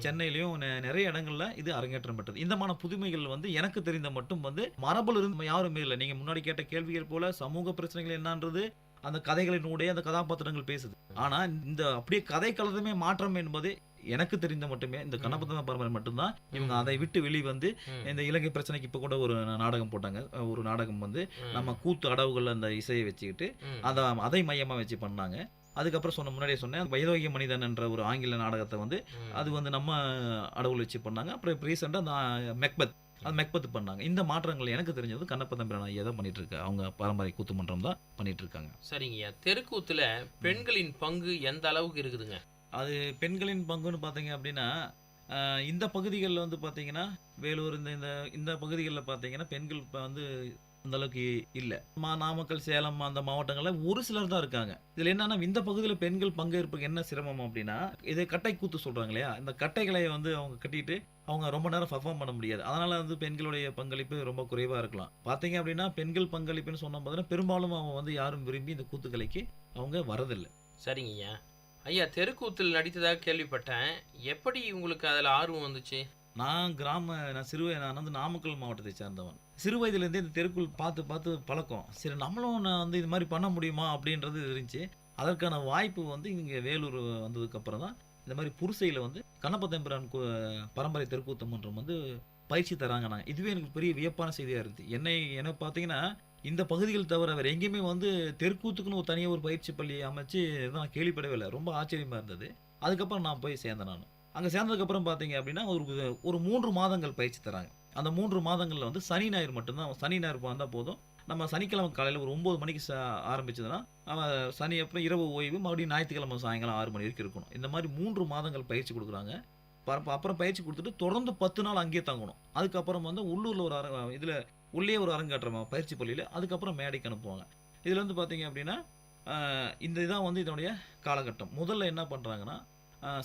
சென்னையிலையும் நிறைய இடங்கள்ல இது அரங்கேற்றம் பெற்றது. இந்தமான புதுமைகள் வந்து எனக்கு தெரிந்த மட்டும் வந்து மரபுல இருந்து யாருமே இல்லை. நீங்க முன்னாடி கேட்ட கேள்விகள் போல சமூக பிரச்சனைகள் என்னன்றது அந்த கதைகளினுடைய அந்த கதாபாத்திரங்கள் பேசுது. ஆனா இந்த அப்படியே கதை கலந்துமே மாற்றம் என்பது எனக்கு தெரிந்த மட்டுமே இந்த கண்ணப்ப பரம்பரை மட்டும்தான். இவங்க அதை விட்டு வெளி வந்து இந்த இலங்கை பிரச்சனைக்கு இப்ப கூட ஒரு நாடகம் போட்டாங்க. ஒரு நாடகம் வந்து நம்ம கூத்து அடவுகள் அந்த இசையை வச்சுக்கிட்டு அதை மையமா வச்சு பண்ணாங்க. அதுக்கப்புறம் முன்னாடியே சொன்னேன் வயதோகிய மனிதன் என்ற ஒரு ஆங்கில நாடகத்தை வந்து அது வந்து நம்ம அடவுகள் வச்சு பண்ணாங்க. அப்புறம் ரீசெண்டாக அந்த மெக்பத் பண்ணாங்க. இந்த மாற்றங்கள் எனக்கு தெரிஞ்சது கண்ணப்ப தம்பிரான் ஐயா தான் பண்ணிட்டு இருக்காங்க. அவங்க பாரம்பரிய கூத்து மன்றம் தான் பண்ணிட்டு இருக்காங்க. சரிங்கய்யா, தெருக்கூத்துல பெண்களின் பங்கு எந்த அளவுக்கு இருக்குதுங்க? அது பெண்களின் பங்குன்னு பார்த்தீங்க அப்படின்னா இந்த பகுதிகளில் வந்து பார்த்தீங்கன்னா வேலூர் இந்த பகுதிகளில் பார்த்தீங்கன்னா பெண்கள் வந்து அந்த அளவுக்கு இல்லை. நாமக்கல், சேலம் அந்த மாவட்டங்களில் ஒரு சிலர் தான் இருக்காங்க. இதில் என்னன்னா இந்த பகுதியில் பெண்கள் பங்கேற்புக்கு என்ன சிரமம் அப்படின்னா இது கட்டை கூத்து சொல்றாங்க இல்லையா, இந்த கட்டைகளை வந்து அவங்க கட்டிட்டு அவங்க ரொம்ப நேரம் பர்ஃபார்ம் பண்ண முடியாது. அதனால வந்து பெண்களுடைய பங்களிப்பு ரொம்ப குறைவாக இருக்கலாம். பார்த்தீங்க அப்படின்னா பெண்கள் பங்களிப்புன்னு சொன்ன பார்த்தீங்கன்னா பெரும்பாலும் அவங்க வந்து யாரும் விரும்பி இந்த கூத்துக்கலைக்கு அவங்க வரதில்லை. சரிங்கய்யா. ஐயா, தெருக்கூத்தில் நடித்ததாக கேள்விப்பட்டேன். எப்படி உங்களுக்கு அதில் ஆர்வம் வந்துச்சு? நான் வந்து நாமக்கல் மாவட்டத்தை சேர்ந்தவன். சிறு வயதுலேருந்தே இந்த தெருக்குள் பார்த்து பழக்கம். சரி நம்மளும் நான் வந்து இது மாதிரி பண்ண முடியுமா அப்படின்றது இருந்துச்சு. அதற்கான வாய்ப்பு வந்து இங்கே வேலூர் வந்ததுக்கப்புறம் தான் இந்த மாதிரி புருசையில் வந்து கண்ணப்ப தம்பிரான் பரம்பரை தெருக்கூத்து மன்றம் வந்து பயிற்சி தராங்க. நாங்கள் இதுவே எனக்கு பெரிய வியப்பான செய்தியாக இருந்துச்சு. என்னை பார்த்தீங்கன்னா இந்த பகுதிகள் தவிர வேறு எங்கேயுமே வந்து தெருக்கூத்துக்குன்னு ஒரு தனியாக ஒரு பயிற்சி பள்ளியை அமைச்சு நான் கேள்விப்படவே இல்லை. ரொம்ப ஆச்சரியமாக இருந்தது. அதுக்கப்புறம் நான் போய் சேர்ந்தேன். நான் அங்கே சேர்ந்ததுக்கப்புறம் பார்த்தீங்க அப்படின்னா ஒரு 3 மாதங்கள் பயிற்சி தராங்க. அந்த 3 மாதங்களில் வந்து சனி ஞாயிறு மட்டும்தான். சனி ஞாயிறு வந்தால் போதும். நம்ம சனிக்கிழமை காலையில் ஒரு 9 மணிக்கு ஆரம்பிச்சதுன்னா சனி அப்புறம் இரவு ஓய்வு, மறுபடியும் ஞாயிற்றுக்கிழமை சாயங்காலம் 6 மணி வரைக்கும் இருக்கணும். இந்த மாதிரி 3 மாதங்கள் பயிற்சி கொடுக்குறாங்க. அப்புறம் பயிற்சி கொடுத்துட்டு தொடர்ந்து 10 நாள் அங்கேயே தங்கணும். அதுக்கப்புறம் வந்து உள்ளூரில் ஒரு உள்ளே ஒரு அரங்கேற்றம் பயிற்சி பள்ளியில், அதுக்கப்புறம் மேடைக்கு அனுப்புவாங்க. இதில் வந்து பார்த்தீங்க அப்படின்னா இதான் வந்து இதனுடைய காலகட்டம். முதல்ல என்ன பண்ணுறாங்கன்னா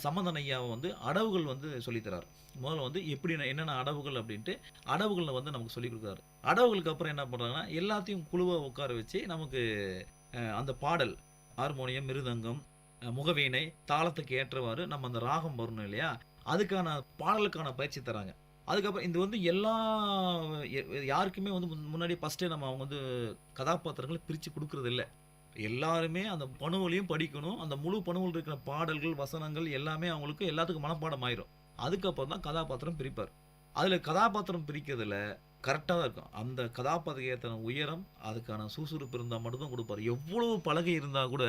சம்பந்தன் ஐயாவை வந்து அடவுகள் வந்து சொல்லித்தரார். முதல்ல வந்து எப்படி என்னென்ன அடவுகள் அப்படின்ட்டு அடவுகளில் வந்து நமக்கு சொல்லிக் கொடுக்குறாரு. அடவுகளுக்கு அப்புறம் என்ன பண்ணுறாங்கன்னா எல்லாத்தையும் குழுவாக உட்கார வச்சு நமக்கு அந்த பாடல், ஹார்மோனியம், மிருதங்கம், முகவீணை, தாளத்துக்கு ஏற்றவாறு நம்ம அந்த ராகம் வரணும் இல்லையா, அதுக்கான பாடலுக்கான பயிற்சி தராங்க. அதுக்கப்புறம் இது வந்து யாருக்குமே வந்து முன்னாடி ஃபஸ்ட்டே அவங்க வந்து கதாபாத்திரங்களை பிரித்து கொடுக்கறது இல்லை. எல்லாருமே அந்த பணுவலையும் படிக்கணும். அந்த முழு பணுவில் இருக்கிற பாடல்கள், வசனங்கள் எல்லாமே அவங்களுக்கு எல்லாத்துக்கும் மனப்பாடம் ஆயிரும். அதுக்கப்புறம் தான் கதாபாத்திரம் பிரிப்பார். அதில் கதாபாத்திரம் பிரிக்கிறதுல கரெக்டாக தான் இருக்கும். அந்த கதாபாத்திரம் ஏற்ற உயரம், அதுக்கான சுறுசுறுப்பு இருந்தால் மட்டும்தான் கொடுப்பார். எவ்வளவு பழகை இருந்தால் கூட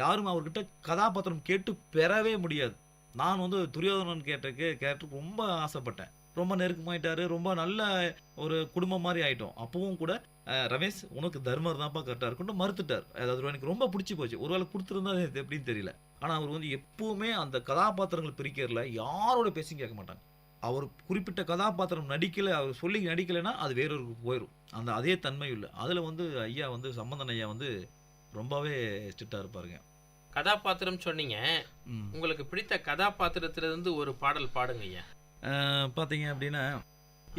யாரும் அவர்கிட்ட கதாபாத்திரம் கேட்டு பெறவே முடியாது. நான் வந்து துரியோதனன் கேரக்டருக்கு ரொம்ப ஆசைப்பட்டேன். ரொம்ப நெருக்கமாயிட்டாரு. ரொம்ப நல்ல ஒரு குடும்பம் மாதிரி ஆயிட்டோம். அப்பவும் கூட ரமேஷ் உனக்கு தர்மர் தான்ப்பா கரெக்டாக இருக்குன்னு மறுத்துட்டார். அதாவது எனக்கு ரொம்ப பிடிச்சி போச்சு. ஒருவேளை கொடுத்துருந்தா எப்படின்னு தெரியல. ஆனால் அவர் வந்து எப்பவுமே அந்த கதாபாத்திரங்கள் பிரிக்கிறதுல யாரோட பேசியும் கேட்க மாட்டாங்க. அவர் குறிப்பிட்ட கதாபாத்திரம் நடிக்கல, அவர் சொல்லி நடிக்கலைன்னா அது வேறொருக்கு போயிடும். அந்த அதே தன்மை இல்லை. அதில் வந்து ஐயா வந்து சம்பந்தன் ஐயா வந்து ரொம்பவே ஸ்ட்ரிக்டாக இருப்பாருங்க. கதாபாத்திரம் சொன்னீங்க, உங்களுக்கு பிடித்த கதாபாத்திரத்திலிருந்து ஒரு பாடல் பாடுங்க ஐயா. பார்த்தீங்க அப்படின்னா,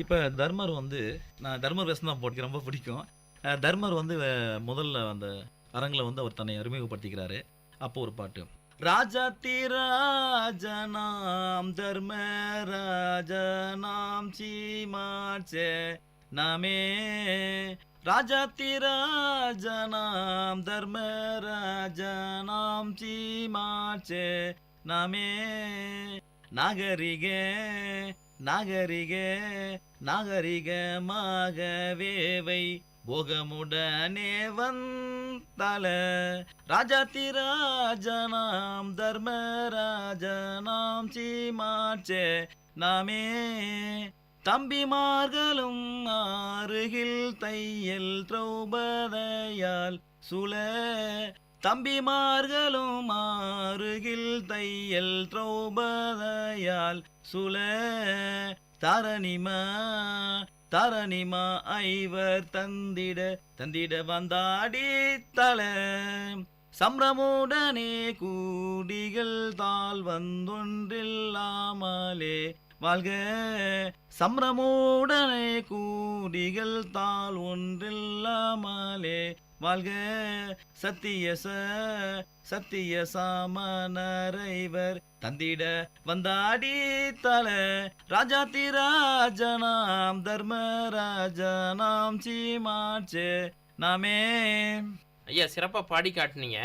இப்போ தர்மர் வந்து நான் தர்மர் வேஷம் தான் போட்டு ரொம்ப பிடிக்கும். தர்மர் வந்து முதல்ல அந்த அரங்கில் வந்து அவர் தன்னை அறிமுகப்படுத்திக்கிறாரு. அப்போ ஒரு பாட்டு, ராஜாத்தி ராஜனாம் தர்மராஜனாம் சீமாச்சே நாமே, ராஜாத்தி ராஜனாம் தர்மராஜனாம் சீமாச்சே நாமே, நாகரிக நாகரிக நாகரிகமாகவேவை போகமுடனே வந்தால, ராஜாத்தி ராஜனாம் தர்மராஜனாம் சீமாச்சே நாமே, தம்பிமார்களும் அருகில் தையல் திரௌபதையால் சுல, தம்பிமார்களும் அருகில் தையல் திரௌபதையால் சுல, தரணிமா தரணிமா ஐவர் தந்திட தந்திட வந்தாடி தல, சம்ரமுடனே கூடிகள் தாள் வந்தொன்றில்லாமலே வாழ்க, சம்ரமுடனே கூடிகள் தாள் ஒன்றில்லாமலே வாழ்க, சத்திய சாமனரைவர் தந்திட வந்தாடி தல, ராஜாத்தி ராஜனாம் தர்மராஜனாம் சீமாச்சே நாமே. ஐயா சிறப்பாக பாடி காட்டினீங்க.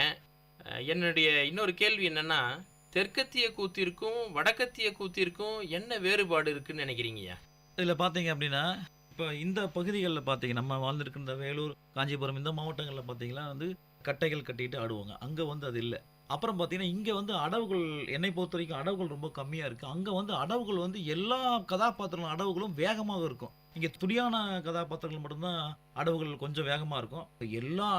என்னுடைய இன்னொரு கேள்வி என்னன்னா, தெற்கத்திய கூத்திற்கும் வடக்கத்திய கூத்திற்கும் என்ன வேறுபாடு இருக்குன்னு நினைக்கிறீங்கய்யா? இதில் பார்த்தீங்க அப்படின்னா, இப்போ இந்த பகுதிகளில் பார்த்தீங்க நம்ம வாழ்ந்துருக்க இந்த வேலூர், காஞ்சிபுரம் இந்த மாவட்டங்களில் பார்த்தீங்கன்னா வந்து கட்டைகள் கட்டிட்டு ஆடுவாங்க. அங்கே வந்து அது இல்லை. அப்புறம் பார்த்தீங்கன்னா இங்கே வந்து அடவுகள், என்னை பொறுத்த வரைக்கும் அடவுகள் ரொம்ப கம்மியாக இருக்குது. அங்கே வந்து அடவுகள் வந்து எல்லா கதாபாத்திரங்களும் அடவுகளும் வேகமாக இருக்கும். இங்கே துடியான கதாபாத்திரங்கள் மட்டும்தான் அடவுகள் கொஞ்சம் வேகமாக இருக்கும். எல்லா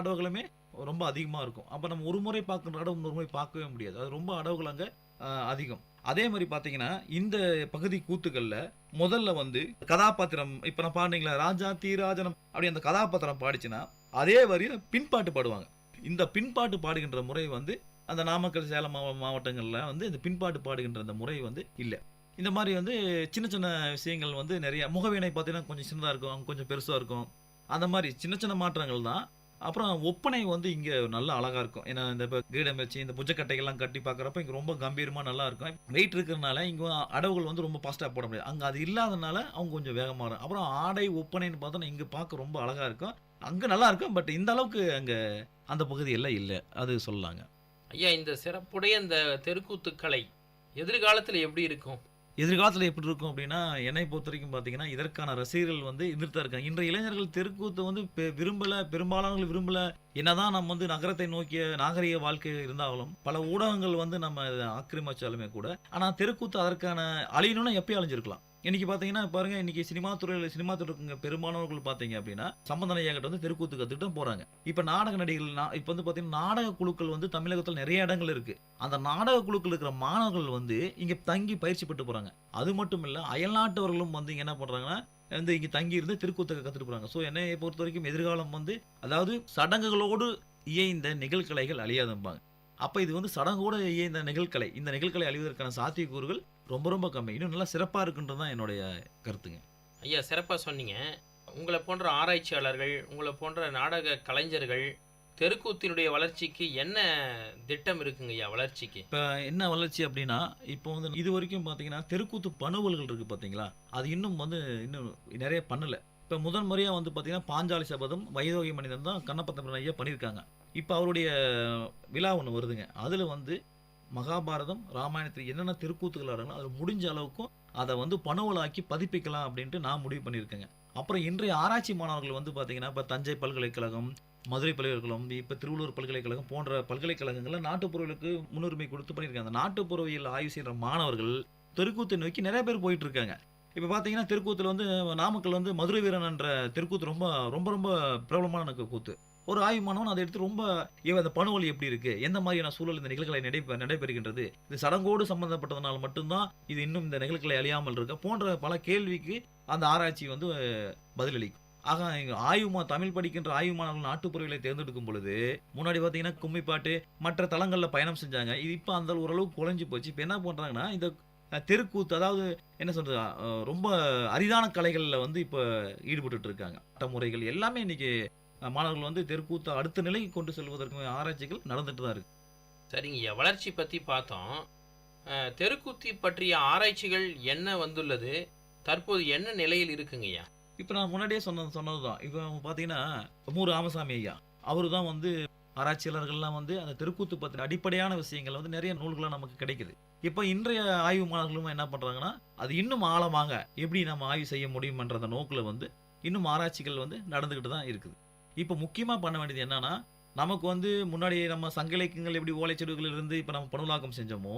அடவுகளுமே ரொம்ப அதிகமாக இருக்கும். அப்போ நம்ம ஒரு முறை பார்க்குற அடவு இன்னொரு முறை பார்க்கவே முடியாது. அது ரொம்ப அடவுகள் அங்கே அதிகம். அதே மாதிரி பார்த்தீங்கன்னா இந்த பகுதி கூத்துக்களில் முதல்ல வந்து கதாபாத்திரம், இப்போ நான் பாடுனீங்களா ராஜா தீராஜனம் அப்படி அந்த கதாபாத்திரம் பாடிச்சுன்னா அதே வரியில் பின்பாட்டு பாடுவாங்க. இந்த பின்பாட்டு பாடுகின்ற முறை வந்து அந்த நாமக்கல், சேலம் மாவட்டங்களில் வந்து இந்த பின்பாட்டு பாடுகின்ற அந்த முறை வந்து இல்லை. இந்த மாதிரி வந்து சின்ன சின்ன விஷயங்கள் வந்து நிறைய, முகவினை பார்த்தீங்கன்னா கொஞ்சம் சின்னதாக இருக்கும், கொஞ்சம் பெருசாக இருக்கும். அந்த மாதிரி சின்ன சின்ன மாற்றங்கள் தான். அப்புறம் ஒப்பனை வந்து இங்கே நல்லா அழகாக இருக்கும். ஏன்னா இந்த இப்போ கிரீடம் வச்சு இந்த புஜக்கட்டைகள்லாம் கட்டி பார்க்குறப்ப இங்கே ரொம்ப கம்பீரமாக நல்லா இருக்கும். வெயிட் இருக்கிறதுனால இங்கே அடவுகள் வந்து ரொம்ப ஃபாஸ்ட்டாக போட முடியாது. அங்கே அது இல்லாதனால அவங்க கொஞ்சம் வேகமாக இருக்கும். அப்புறம் ஆடை ஒப்பனைன்னு பார்த்தோன்னா இங்கே பார்க்க ரொம்ப அழகாக இருக்கும். அங்கே நல்லா இருக்கும். பட் இந்த அளவுக்கு அங்கே அந்த பகுதியெல்லாம் இல்லை, அது சொல்லலாங்க. ஐயா இந்த சிறப்புடைய இந்த தெருக்கூத்து கலை எதிர்காலத்தில் எப்படி இருக்கும்? எதிர்காலத்தில் எப்படி இருக்கும் அப்படின்னா, என்னை பொறுத்த வரைக்கும் பார்த்தீங்கன்னா இதற்கான ரசிகர்கள் வந்து இருந்துட்டு தான் இருக்காங்க. இன்றைய இளைஞர்கள் தெருக்கூத்தை வந்து பெரும்பாலானவர்கள் விரும்பலை. என்னதான் நம்ம வந்து நகரத்தை நோக்கிய நாகரிக வாழ்க்கை இருந்தாலும் பல ஊடகங்கள் வந்து நம்ம ஆக்கிரமிச்சாலுமே கூட, ஆனால் தெருக்கூத்து அதற்கான அழியணும்னா எப்பயும் அழிஞ்சிருக்கலாம். இன்னைக்கு பார்த்தீங்கன்னா பாருங்க, இன்னைக்கு சினிமா துறையில் பெரும்பாலானவர்கள் பார்த்தீங்க அப்படின்னா சம்பந்தன் ஐயா கிட்ட வந்து தெருக்கூத்து கற்றுக்கிட்டு தான் போறாங்க. இப்போ நாடக நடிகர்கள், இப்போ வந்து பார்த்தீங்கன்னா நாடக குழுக்கள் வந்து தமிழகத்தில் நிறைய இடங்கள் இருக்கு. அந்த நாடக குழுக்கள் இருக்கிற மாணவர்கள் வந்து இங்கே தங்கி பயிற்சி பெற்று போறாங்க. அது மட்டும் இல்லை, அயல்நாட்டவர்களும் வந்து இங்கே என்ன பண்றாங்கன்னா வந்து இங்கே தங்கி இருந்து தெருக்கூத்தை கற்றுட்டு போறாங்க. ஸோ என்னை பொறுத்த வரைக்கும் எதிர்காலம் வந்து, அதாவது சடங்குகளோடு இயைந்த நிகழ்கலைகள் அழியாதம்பாங்க. அப்போ இது வந்து சடங்கோடு இயைந்த நிகழ்கலை, இந்த நிகழ்கலை அழிவதற்கான சாத்தியக்கூறுகள் ரொம்ப ரொம்ப கம்மி. இன்னும் நல்லா சிறப்பாக இருக்குன்றது தான் என்னுடைய கருத்துங்க. ஐயா சிறப்பாக சொன்னீங்க. உங்களை போன்ற ஆராய்ச்சியாளர்கள், உங்களை போன்ற நாடக கலைஞர்கள் தெருக்கூத்தினுடைய வளர்ச்சிக்கு என்ன திட்டம் இருக்குங்க ஐயா? வளர்ச்சிக்கு இப்போ என்ன வளர்ச்சி அப்படின்னா, இப்போ வந்து இது வரைக்கும் பார்த்தீங்கன்னா தெருக்கூத்து பணுவல்கள் இருக்குது பார்த்தீங்களா, அது இன்னும் நிறைய பண்ணலை. இப்போ முதல் முறையாக வந்து பார்த்தீங்கன்னா பாஞ்சாலி சபதம், வைதோகி மனிதன் தான் கண்ணப்பத்தம்பரன் ஐயா பண்ணியிருக்காங்க. இப்போ அவருடைய விழா ஒன்று வருதுங்க. அதில் வந்து மகாபாரதம், ராமாயணத்தில் என்னென்ன திருக்கூத்துகள் ஆடுங்களோ அதில் முடிஞ்ச அளவுக்கும் அதை வந்து பணுவலாக்கி பதிப்பிக்கலாம் அப்படின்ட்டு நான் முடிவு பண்ணியிருக்கேங்க. அப்புறம் இன்றைய ஆராய்ச்சி மாணவர்கள் வந்து பார்த்தீங்கன்னா இப்போ தஞ்சை பல்கலைக்கழகம், மதுரை பல்கலைக்கழகம், இப்போ திருவள்ளூர் பல்கலைக்கழகம் போன்ற பல்கலைக்கழகங்களில் நாட்டுப்புறவியலுக்கு முன்னுரிமை கொடுத்து பண்ணியிருக்காங்க. அந்த நாட்டுப்புறவியல் ஆய்வு செய்கிற மாணவர்கள் தெருக்கூத்தை நோக்கி நிறைய பேர் போயிட்டு இருக்காங்க. இப்போ பார்த்தீங்கன்னா தெருக்கூத்தில் வந்து நாமக்கல் வந்து மதுரை வீரன் என்ற தெருக்கூத்து ரொம்ப ரொம்ப ரொம்ப பிரபலமான கூத்து. ஒரு ஆய்வு மாணவன் அதை எடுத்து ரொம்ப அந்த பணுவல் எப்படி இருக்கு, எந்த மாதிரியான சூழல் இந்த நிகழ்களை நடைபெறுகின்றது, இது சடங்கோடு சம்பந்தப்பட்டதனால் மட்டும்தான் இது இன்னும் இந்த நிகழ்களை அழியாமல் இருக்க போன்ற பல கேள்விக்கு அந்த ஆராய்ச்சி வந்து பதிலளிக்கும். ஆக தமிழ் படிக்கின்ற ஆய்வு மாணவர்கள் நாட்டுப்புறவியலை தேர்ந்தெடுக்கும் பொழுது முன்னாடி பார்த்தீங்கன்னா கும்மிப்பாட்டு மற்ற தளங்களில் பயணம் செஞ்சாங்க. இது இப்போ அந்த ஓரளவுக்கு குறைஞ்சு போச்சு. இப்போ என்ன பண்ணுறாங்கன்னா இந்த தெருக்கூத்து, அதாவது என்ன சொல்றது, ரொம்ப அரிதான கலைகளில் வந்து இப்போ ஈடுபட்டு இருக்காங்க. முறைகள் எல்லாமே இன்னைக்கு மாணவர்கள் வந்து தெருக்கூத்து அடுத்த நிலைக்கு கொண்டு செல்வதற்கு ஆராய்ச்சிகள் நடந்துட்டு தான் இருக்கு. சரிங்க, வளர்ச்சி பற்றி பார்த்தோம். தெருக்கூத்து பற்றிய ஆராய்ச்சிகள் என்ன வந்துள்ளது, தற்போது என்ன நிலையில் இருக்குங்கய்யா? இப்போ நான் முன்னாடியே சொன்னது தான். இப்போ பார்த்தீங்கன்னா மூர் ராமசாமி ஐயா அவரு தான் வந்து ஆராய்ச்சியாளர்கள்லாம் வந்து அந்த தெருக்கூத்து பற்றின அடிப்படையான விஷயங்கள் வந்து நிறைய நூல்களை நமக்கு கிடைக்குது. இப்போ இன்றைய ஆய்வு மாணவர்களும் என்ன பண்ணுறாங்கன்னா அது இன்னும் ஆழமாக எப்படி நம்ம ஆய்வு செய்ய முடியுமன்ற அந்த நோக்கில் வந்து இன்னும் ஆராய்ச்சிகள் வந்து நடந்துக்கிட்டு தான் இருக்குது. இப்போ முக்கியமாக பண்ண வேண்டியது என்னன்னா, நமக்கு வந்து முன்னாடி நம்ம சங்க இலக்கியங்கள் எப்படி ஓலைச்சுவடுகள் இருந்து இப்போ நம்ம பணுலாக்கம் செஞ்சோமோ,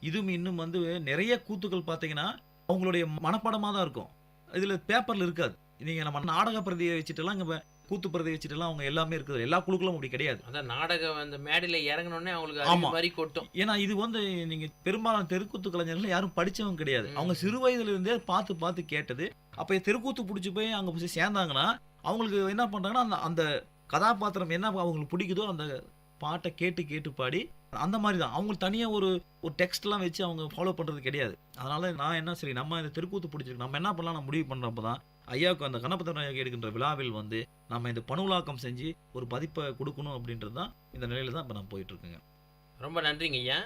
இதுவும் இன்னும் வந்து நிறைய கூத்துக்கள் பார்த்தீங்கன்னா அவங்களுடைய மனப்பாடமாக தான் இருக்கும். இதில் பேப்பரில் இருக்காது. நீங்கள் நம்ம நாடக பிரதியை வச்சுட்டுலாம் இங்கே கூத்து பிரதியை வச்சுட்டுலாம் அவங்க எல்லாமே இருக்குது. எல்லா குழுக்களும் அப்படி கிடையாது. அதான் நாடகம் அந்த மேடையில் இறங்கினோடனே அவங்களுக்கு மாதிரி கொட்டும். ஏன்னா இது வந்து நீங்கள் பெரும்பாலான தெருக்கூத்து கலைஞர்கள் யாரும் படித்தவங்க கிடையாது. அவங்க சிறு வயதிலிருந்தே பார்த்து கேட்டது. அப்போ தெருக்கூத்து பிடிச்சி போய் அங்கே போய் சேர்ந்தாங்கன்னா அவங்களுக்கு என்ன பண்ணுறாங்கன்னா அந்த கதாபாத்திரம் என்ன அவங்களுக்கு பிடிக்குதோ அந்த பாட்டை கேட்டு பாடி அந்த மாதிரி தான். அவங்களுக்கு தனியாக ஒரு டெக்ஸ்ட்லாம் வச்சு அவங்க ஃபாலோ பண்ணுறது கிடையாது. அதனால நான் என்ன சரி நம்ம இந்த தெருக்கூத்து பிடிச்சிருக்கு, நம்ம என்ன பண்ணலாம் நான் முடிவு பண்ணுறப்ப தான் ஐயாவுக்கு அந்த கண்ணபத்திரம் ஐயா எடுக்கின்ற விழாவில் வந்து நம்ம இந்த பணுலாக்கம் செஞ்சு ஒரு பதிப்பை கொடுக்கணும் அப்படின்றது தான் இந்த நிலையில தான் இப்போ நான் போயிட்டு இருக்குங்க. ரொம்ப நன்றிங்க ஐயா.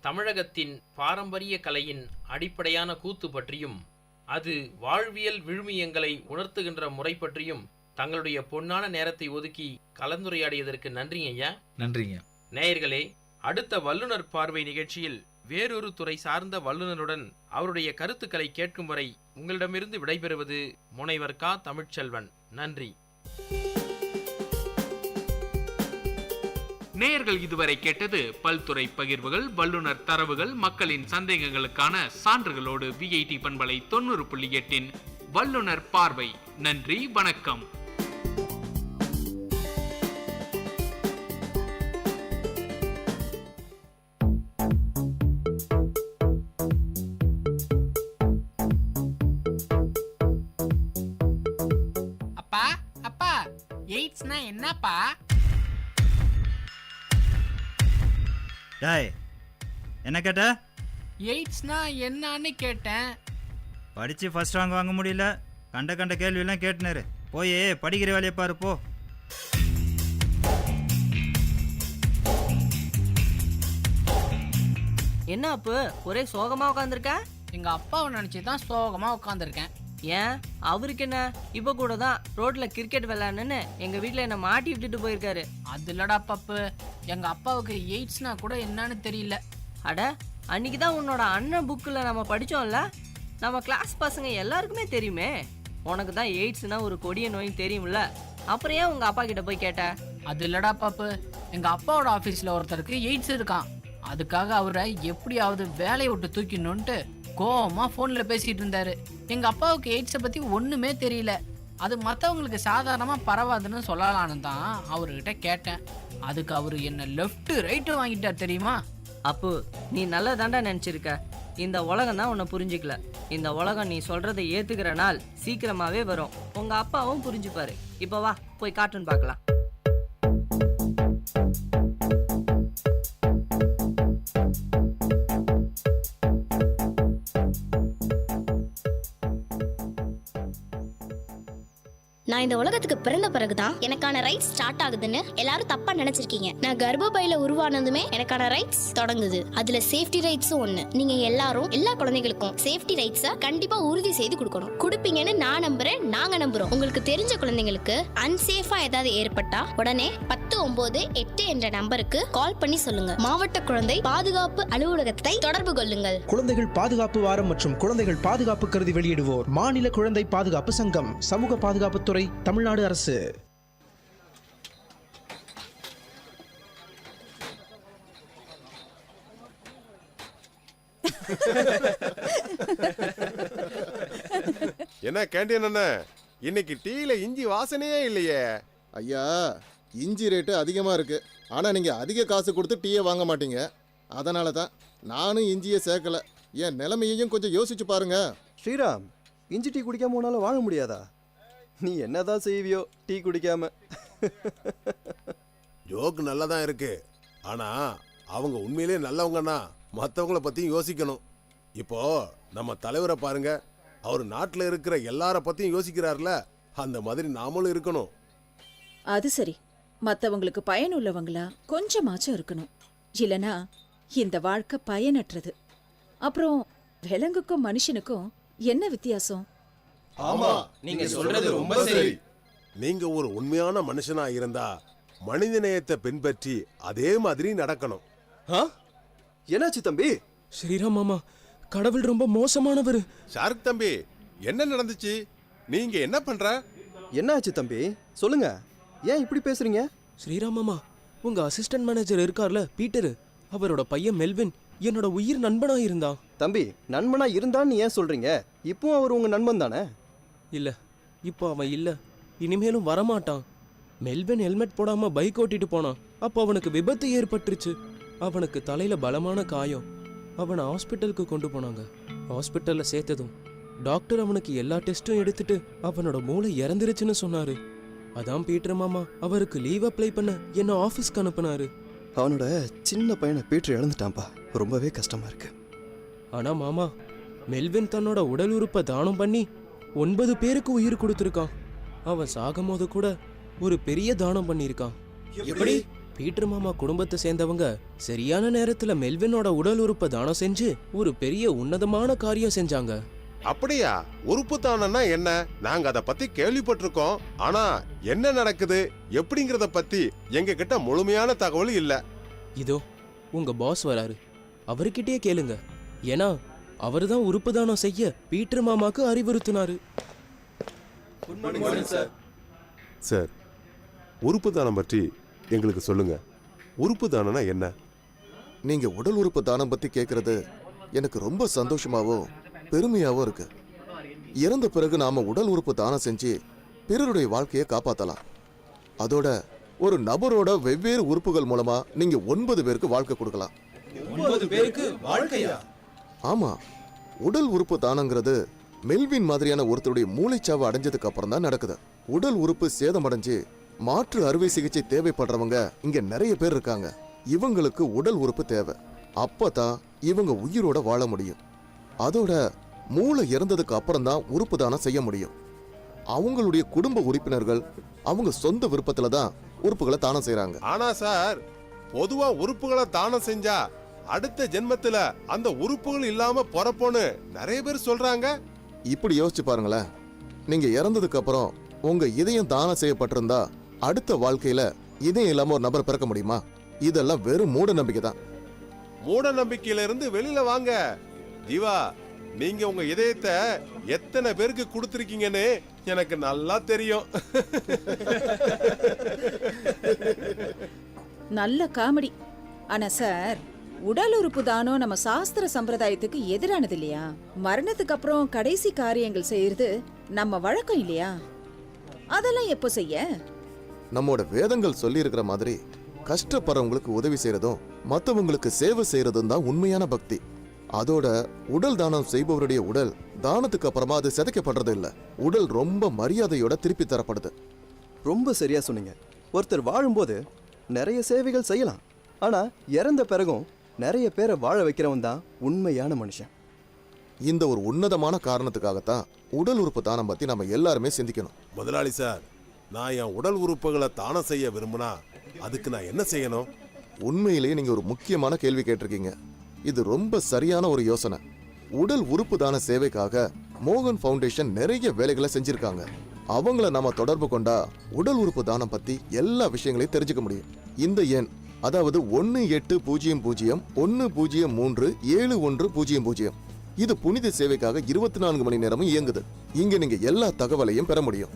தமிழகத்தின் பாரம்பரிய கலையின் அடிப்படையான கூத்து பற்றியும் அது வாழ்வியல் விழுமியங்களை உணர்த்துகின்ற முறை பற்றியும் தங்களுடைய பொன்னான நேரத்தை ஒதுக்கி கலந்துரையாடியதற்கு நன்றிங்க ஐயா. நன்றிங்க. நேயர்களே, அடுத்த வல்லுநர் பார்வை நிகழ்ச்சியில் வேறொரு துறை சார்ந்த வல்லுநருடன் அவருடைய கருத்துக்களை கேட்கும் வரை உங்களிடமிருந்து விடைபெறுவது முனைவர் கா. தமிழ்ச்செல்வன். நன்றி. நேயர்கள் இதுவரை கேட்டது பல்துறை பகிர்வுகள், வல்லுநர் தரவுகள், மக்களின் சந்தேகங்களுக்கான சான்றுகளோடு விஐடி பண்பலை 90.8 வல்லுநர் பார்வை. நன்றி, வணக்கம். எய்ட்ஸ்னா என்னப்பா? டேய், என்ன கேட்ட? எய்ட்ஸ்னா என்னன்னு கேட்டேன். படிச்சு ஃபர்ஸ்ட் ரேங்க் வாங்க முடியல, கண்ட கேள்வியெல்லாம் கேட்டுனாரு. போய் படிக்கிற வேலையை பாரு போ. என்ன அப்பு ஒரே சோகமா உட்காந்துருக்க? எங்க அப்பாவை நினைச்சுதான் சோகமா உட்காந்துருக்கேன். ஏன், அவருக்கு என்ன? இப்ப கூட தான் ரோட்ல கிரிக்கெட் விளையாடணுன்னு எங்க வீட்டுல என்ன மாட்டி விட்டுட்டு போயிருக்காரு. அது இல்லடா பப்பு, எங்க அப்பாவுக்கு எய்ட்ஸ்னா கூட என்னன்னு தெரியல. அட, அன்னைக்குதான் உன்னோட அண்ணன் புக்கில் நம்ம படிச்சோம்ல, நம்ம கிளாஸ் பசங்க எல்லாருக்குமே தெரியுமே. உனக்கு தான் எய்ட்ஸ்னா ஒரு கொடிய நோய் தெரியும்ல, அப்புறம் ஏன் உங்க அப்பா கிட்ட போய் கேட்ட? அது இல்லடா பப்பு, எங்க அப்பாவோட ஆபீஸ்ல ஒருத்தருக்கு எய்ட்ஸ் இருக்கான். அதுக்காக அவரை எப்படியாவது வேலையை விட்டு தூக்கிடணும்ட்டு கோவமா போன்ல பேசிட்டு இருந்தாரு. எங்க அப்பாவுக்கு எய்ட்ஸை பத்தி ஒண்ணுமே தெரியல. அது மற்றவங்களுக்கு சாதாரணமா பரவாதுன்னு சொல்லலான்னு தான் அவர்கிட்ட கேட்டேன். அதுக்கு அவரு என்ன லெஃப்ட் ரைட்டு வாங்கிட்டார் தெரியுமா? அப்போ நீ நல்லா தாண்டா நினைச்சிருக்க. இந்த உலகம் தான் உன்னை புரிஞ்சுக்கல. இந்த உலகம் நீ சொல்றதை ஏத்துக்கிற நாள் சீக்கிரமாவே வரும். உங்க அப்பாவும் புரிஞ்சுப்பாரு. இப்ப வா போய் கார்ட்டூன் பார்க்கலாம். நான் இந்த உலகத்துக்கு பிறந்த பிறகுதான் எனக்கான ரைட்ஸ் ஸ்டார்ட் ஆகுதுன்னு எல்லாரும் தப்பா நினைச்சிருக்கீங்க. நான் கர்ப்பப்பையில உருவானதுமே எனக்கான ரைட்ஸ் தொடங்குது. அதுல சேஃப்டி ரைட்ஸும் ஒண்ணு. நீங்க எல்லாரும் எல்லா குழந்தைகளுக்கும் சேஃப்டி ரைட்ஸை கண்டிப்பா உறுதி செய்து கொடுப்பீங்கன்னு நான் நம்புறேன், நாங்க நம்புறோம். உங்களுக்கு தெரிஞ்ச குழந்தைங்களுக்கு அன்சேஃபா ஏதாவது ஏற்பட்டா உடனே 1098 என்ற நம்பருக்கு கால் பண்ணி சொல்லுங்க. மாவட்ட குழந்தை பாதுகாப்பு அலுவலகத்தை தொடர்பு கொள்ளுங்கள். குழந்தைகள் பாதுகாப்பு வாரம் மற்றும் குழந்தைகள் பாதுகாப்பு கருதி வெளியிடுவோர் மாநில குழந்தை பாதுகாப்பு சங்கம், சமூக பாதுகாப்புத்துறை, தமிழ்நாடு அரசு. என்ன கேண்டீன் அண்ணா, இன்னைக்கு டீல இஞ்சி வாசனையே இல்லையே. ஐயா, இஞ்சி ரேட்டு அதிகமாக இருக்கு. ஆனால் நீங்கள் அதிக காசு கொடுத்து டீயை வாங்க மாட்டீங்க. அதனால தான் நானும் இஞ்சியை சேர்க்கல. என் நிலைமையையும் கொஞ்சம் யோசிச்சு பாருங்க. ஸ்ரீராம், இஞ்சி டீ குடிக்காம உன்னால வாழ முடியாதா? நீ என்னதான் செய்வியோ டீ குடிக்காம? ஜோக் நல்லா தான் இருக்கு. ஆனா அவங்க உண்மையிலே நல்லவங்கன்னா மற்றவங்கள பத்தியும் யோசிக்கணும். இப்போ நம்ம தலைவரை பாருங்க, அவர் நாட்டில் இருக்கிற எல்லார பத்தியும் யோசிக்கிறார்ல, அந்த மாதிரி நாமளும் இருக்கணும். அது சரி, மத்தவங்களுக்கு பயனுள்ளவங்களா கொஞ்சமாச்சும் இருக்கணும். இல்லனா இந்த வாழ்க்கை பயனற்றது. அப்புறம் விலங்குக்கும் மனுஷனுக்கும் என்ன வித்தியாசம்? ஆமா, நீங்க சொல்றது ரொம்ப சரி. நீங்க ஒரு உண்மையான மனுஷனா இருந்தா மனித நேயத்தை பின்பற்றி அதே மாதிரி நடக்கணும். என்னாச்சு தம்பி? ஸ்ரீராம் மாமா, கடவுள் ரொம்ப மோசமானவர். ஷாருக் தம்பி, என்ன நடந்துச்சு? நீங்க என்ன பண்ற? என்னாச்சு தம்பி, சொல்லுங்க. ஏன் இப்படி பேசுறீங்க? ஸ்ரீராம் மாமா, உங்க அசிஸ்டன்ட் மேனேஜர் இருக்கார்ல பீட்டர், அவரோட பையன் மெல்வின் என்னோட உயிர் நண்பனா இருந்தான். தம்பி, நண்பனா இருந்தான்னு ஏன் சொல்றீங்க? இப்போ அவர் உங்க நண்பன் தானே? இல்ல, இப்போ அவன் இல்ல, இனிமேலும் வரமாட்டான். மெல்வின் ஹெல்மெட் போடாம பைக் ஓட்டிட்டு போனான். அப்போ அவனுக்கு விபத்து ஏற்பட்டுருச்சு. அவனுக்கு தலையில பலமான காயம். அவனை ஹாஸ்பிட்டலுக்கு கொண்டு போனாங்க. ஹாஸ்பிட்டல்ல சேர்த்ததும் டாக்டர் அவனுக்கு எல்லா டெஸ்ட்டும் எடுத்துட்டு அவனோட மூளை இறந்துருச்சுன்னு சொன்னாரு. அதான் பீட்டர் மாமா அவருக்கு லீவ் அப்ளை பண்ண என்ன ஆபீஸ்க்கு அனுப்புனாரு. அவனோட சின்ன பையனை பீட்டர் இழந்துட்டான்பா. ரொம்பவே கஷ்டமா இருக்கு. ஆனா மாமா, மெல்வின் தன்னோட உடல் உறுப்பை தானம் பண்ணி 9 பேருக்கு உயிர் கொடுத்துருக்கான். அவன் சாகும் போது கூட ஒரு பெரிய தானம் பண்ணியிருக்கான். எப்படி? பீட்டர் மாமா குடும்பத்தை சேர்ந்தவங்க சரியான நேரத்துல மெல்வினோட உடல் உறுப்பை தானம் செஞ்சு ஒரு பெரிய உன்னதமான காரியம் செஞ்சாங்க. அப்படியா? உறுப்பு தானம்னா என்ன? நாங்க அத பத்தி கேள்விப்பட்டிருக்கோம். ஆனா என்ன நடக்குது எப்படிங்கறத பத்தி எங்க கிட்ட முழுமையான தகவல் இல்ல. இதோ உங்க பாஸ் வராரு, அவர்கிட்டயே கேளுங்க. ஏன்னா அவர்தான் உறுப்பு தானம் செய்ய பீட்டர் மாமாக்கு அறிவுறுத்தினாரு. சார், உறுப்பு தானம் பற்றி எங்களுக்கு சொல்லுங்க. உறுப்பு தானம்னா என்ன? நீங்க உடல் உறுப்பு தானம் பத்தி கேட்கறது எனக்கு ரொம்ப சந்தோஷமாவும் பெருமையாவும் இருக்கு. இறந்த பிறகு நாம உடல் உறுப்பு தானம் செஞ்சு பிறருடைய வாழ்க்கையை காப்பாத்தலாம். அதோட ஒரு நபரோட வெவ்வேறு உறுப்புகள் மூலமா நீங்க 9 பேருக்கு வாழ்க்கை கொடுக்கலாம். 9 பேருக்கு வாழ்க்கையா? ஆமா, உடல் உறுப்பு தானங்கிறது மெல்வின் மாதிரியான ஒருத்தருடைய மூளைச்சாவை அடைஞ்சதுக்கு அப்புறம் தான் நடக்குது. உடல் உறுப்பு சேதமடைஞ்சு மாற்று அறுவை சிகிச்சை தேவைப்படுறவங்க இங்க நிறைய பேர் இருக்காங்க. இவங்களுக்கு உடல் உறுப்பு தேவை. அப்பதான் இவங்க உயிரோட வாழ முடியும். அதோட மூளை இறந்ததுக்கு அப்புறம் தான் உறுப்பு தானம் செய்ய முடியும். அவங்களுடைய குடும்ப உறுப்பினர்கள் அவங்க சொந்த விருப்பத்துல தான் உறுப்புகளை தானம் செய்யறாங்க. ஆனா சார், பொதுவா உறுப்புகளை தானம் செஞ்சா அடுத்த ஜென்மத்துல அந்த உறுப்புகள் இல்லாம பிறப்போன்னு நிறைய பேர் சொல்றாங்க. இப்படி யோசிச்சு பாருங்களேன். நீங்க இறந்ததுக்கு அப்புறம் உங்க இதயம் தானம் செய்யப்பட்டிருந்தா அடுத்த வாழ்க்கையில இதயம் இல்லாம ஒரு நபர் பிறக்க முடியுமா? இதெல்லாம் வெறும் மூட நம்பிக்கை தான். மூட நம்பிக்கையில இருந்து வெளியில வாங்க. ஜீவா, நீங்க உங்க இதயத்தை எத்தனை பேருக்கு கொடுத்திருக்கீங்கன்னு எனக்கு நல்லா தெரியும். நல்ல காமெடி. ஆனா சார், உடல் உறுப்பு தானம் நம்ம சாஸ்திர சம்பிரதாயத்துக்கு எதிரானது இல்லையா? மரணத்துக்கு அப்புறம் கடைசி காரியங்கள் செய்யறது நம்ம வழக்கம் இல்லையா? அதெல்லாம் எப்போ செய்ய? நம்மோட வேதங்கள் சொல்லி இருக்கிற மாதிரி கஷ்டப்படுறவங்களுக்கு உதவி செய்யறதும் மற்றவங்களுக்கு சேவை செய்யறதும் தான் உண்மையான பக்தி. அதோட உடல் தானம் செய்பவருடைய உடல் தானத்துக்கு அப்புறமா அது சிதைக்கப்படுறது இல்ல, உடல் ரொம்ப மரியாதையோட திருப்பி தரப்படுது. ரொம்ப சரியா சொன்னீங்க. ஒருத்தர் வாழும்போது நிறைய சேவைகள் செய்யலாம். ஆனா இறந்த பிறகும் நிறைய பேரை வாழ வைக்கிறவன் தான் உண்மையான மனுஷன். இந்த ஒரு உன்னதமான காரணத்துக்காகத்தான் உடல் உறுப்பு தானம் பத்தி நம்ம எல்லாருமே சிந்திக்கணும். முதலாளி சார், நான் என் உடல் உறுப்புகளை தானம் செய்ய விரும்பினா அதுக்கு நான் என்ன செய்யணும்? உண்மையிலேயே நீங்க ஒரு முக்கியமான கேள்வி கேட்டிருக்கீங்க. இது ரொம்ப சரியான ஒரு யோசனை. உடல் உறுப்பு தான சேவைக்காக மோகன் ஃபவுண்டேஷன் நிறைய வேலைகளை செஞ்சிருக்காங்க. அவங்கள நாம தொடர்பு கொண்டா உடல் உறுப்பு தானம் பத்தி எல்லா விஷயங்களையும் தெரிஞ்சுக்க முடியும். இந்த எண், அதாவது 1800-103-7100. இது புனித சேவைக்காக 24 மணி நேரமும் இயங்குது. இங்க நீங்க எல்லா தகவலையும் பெற முடியும்.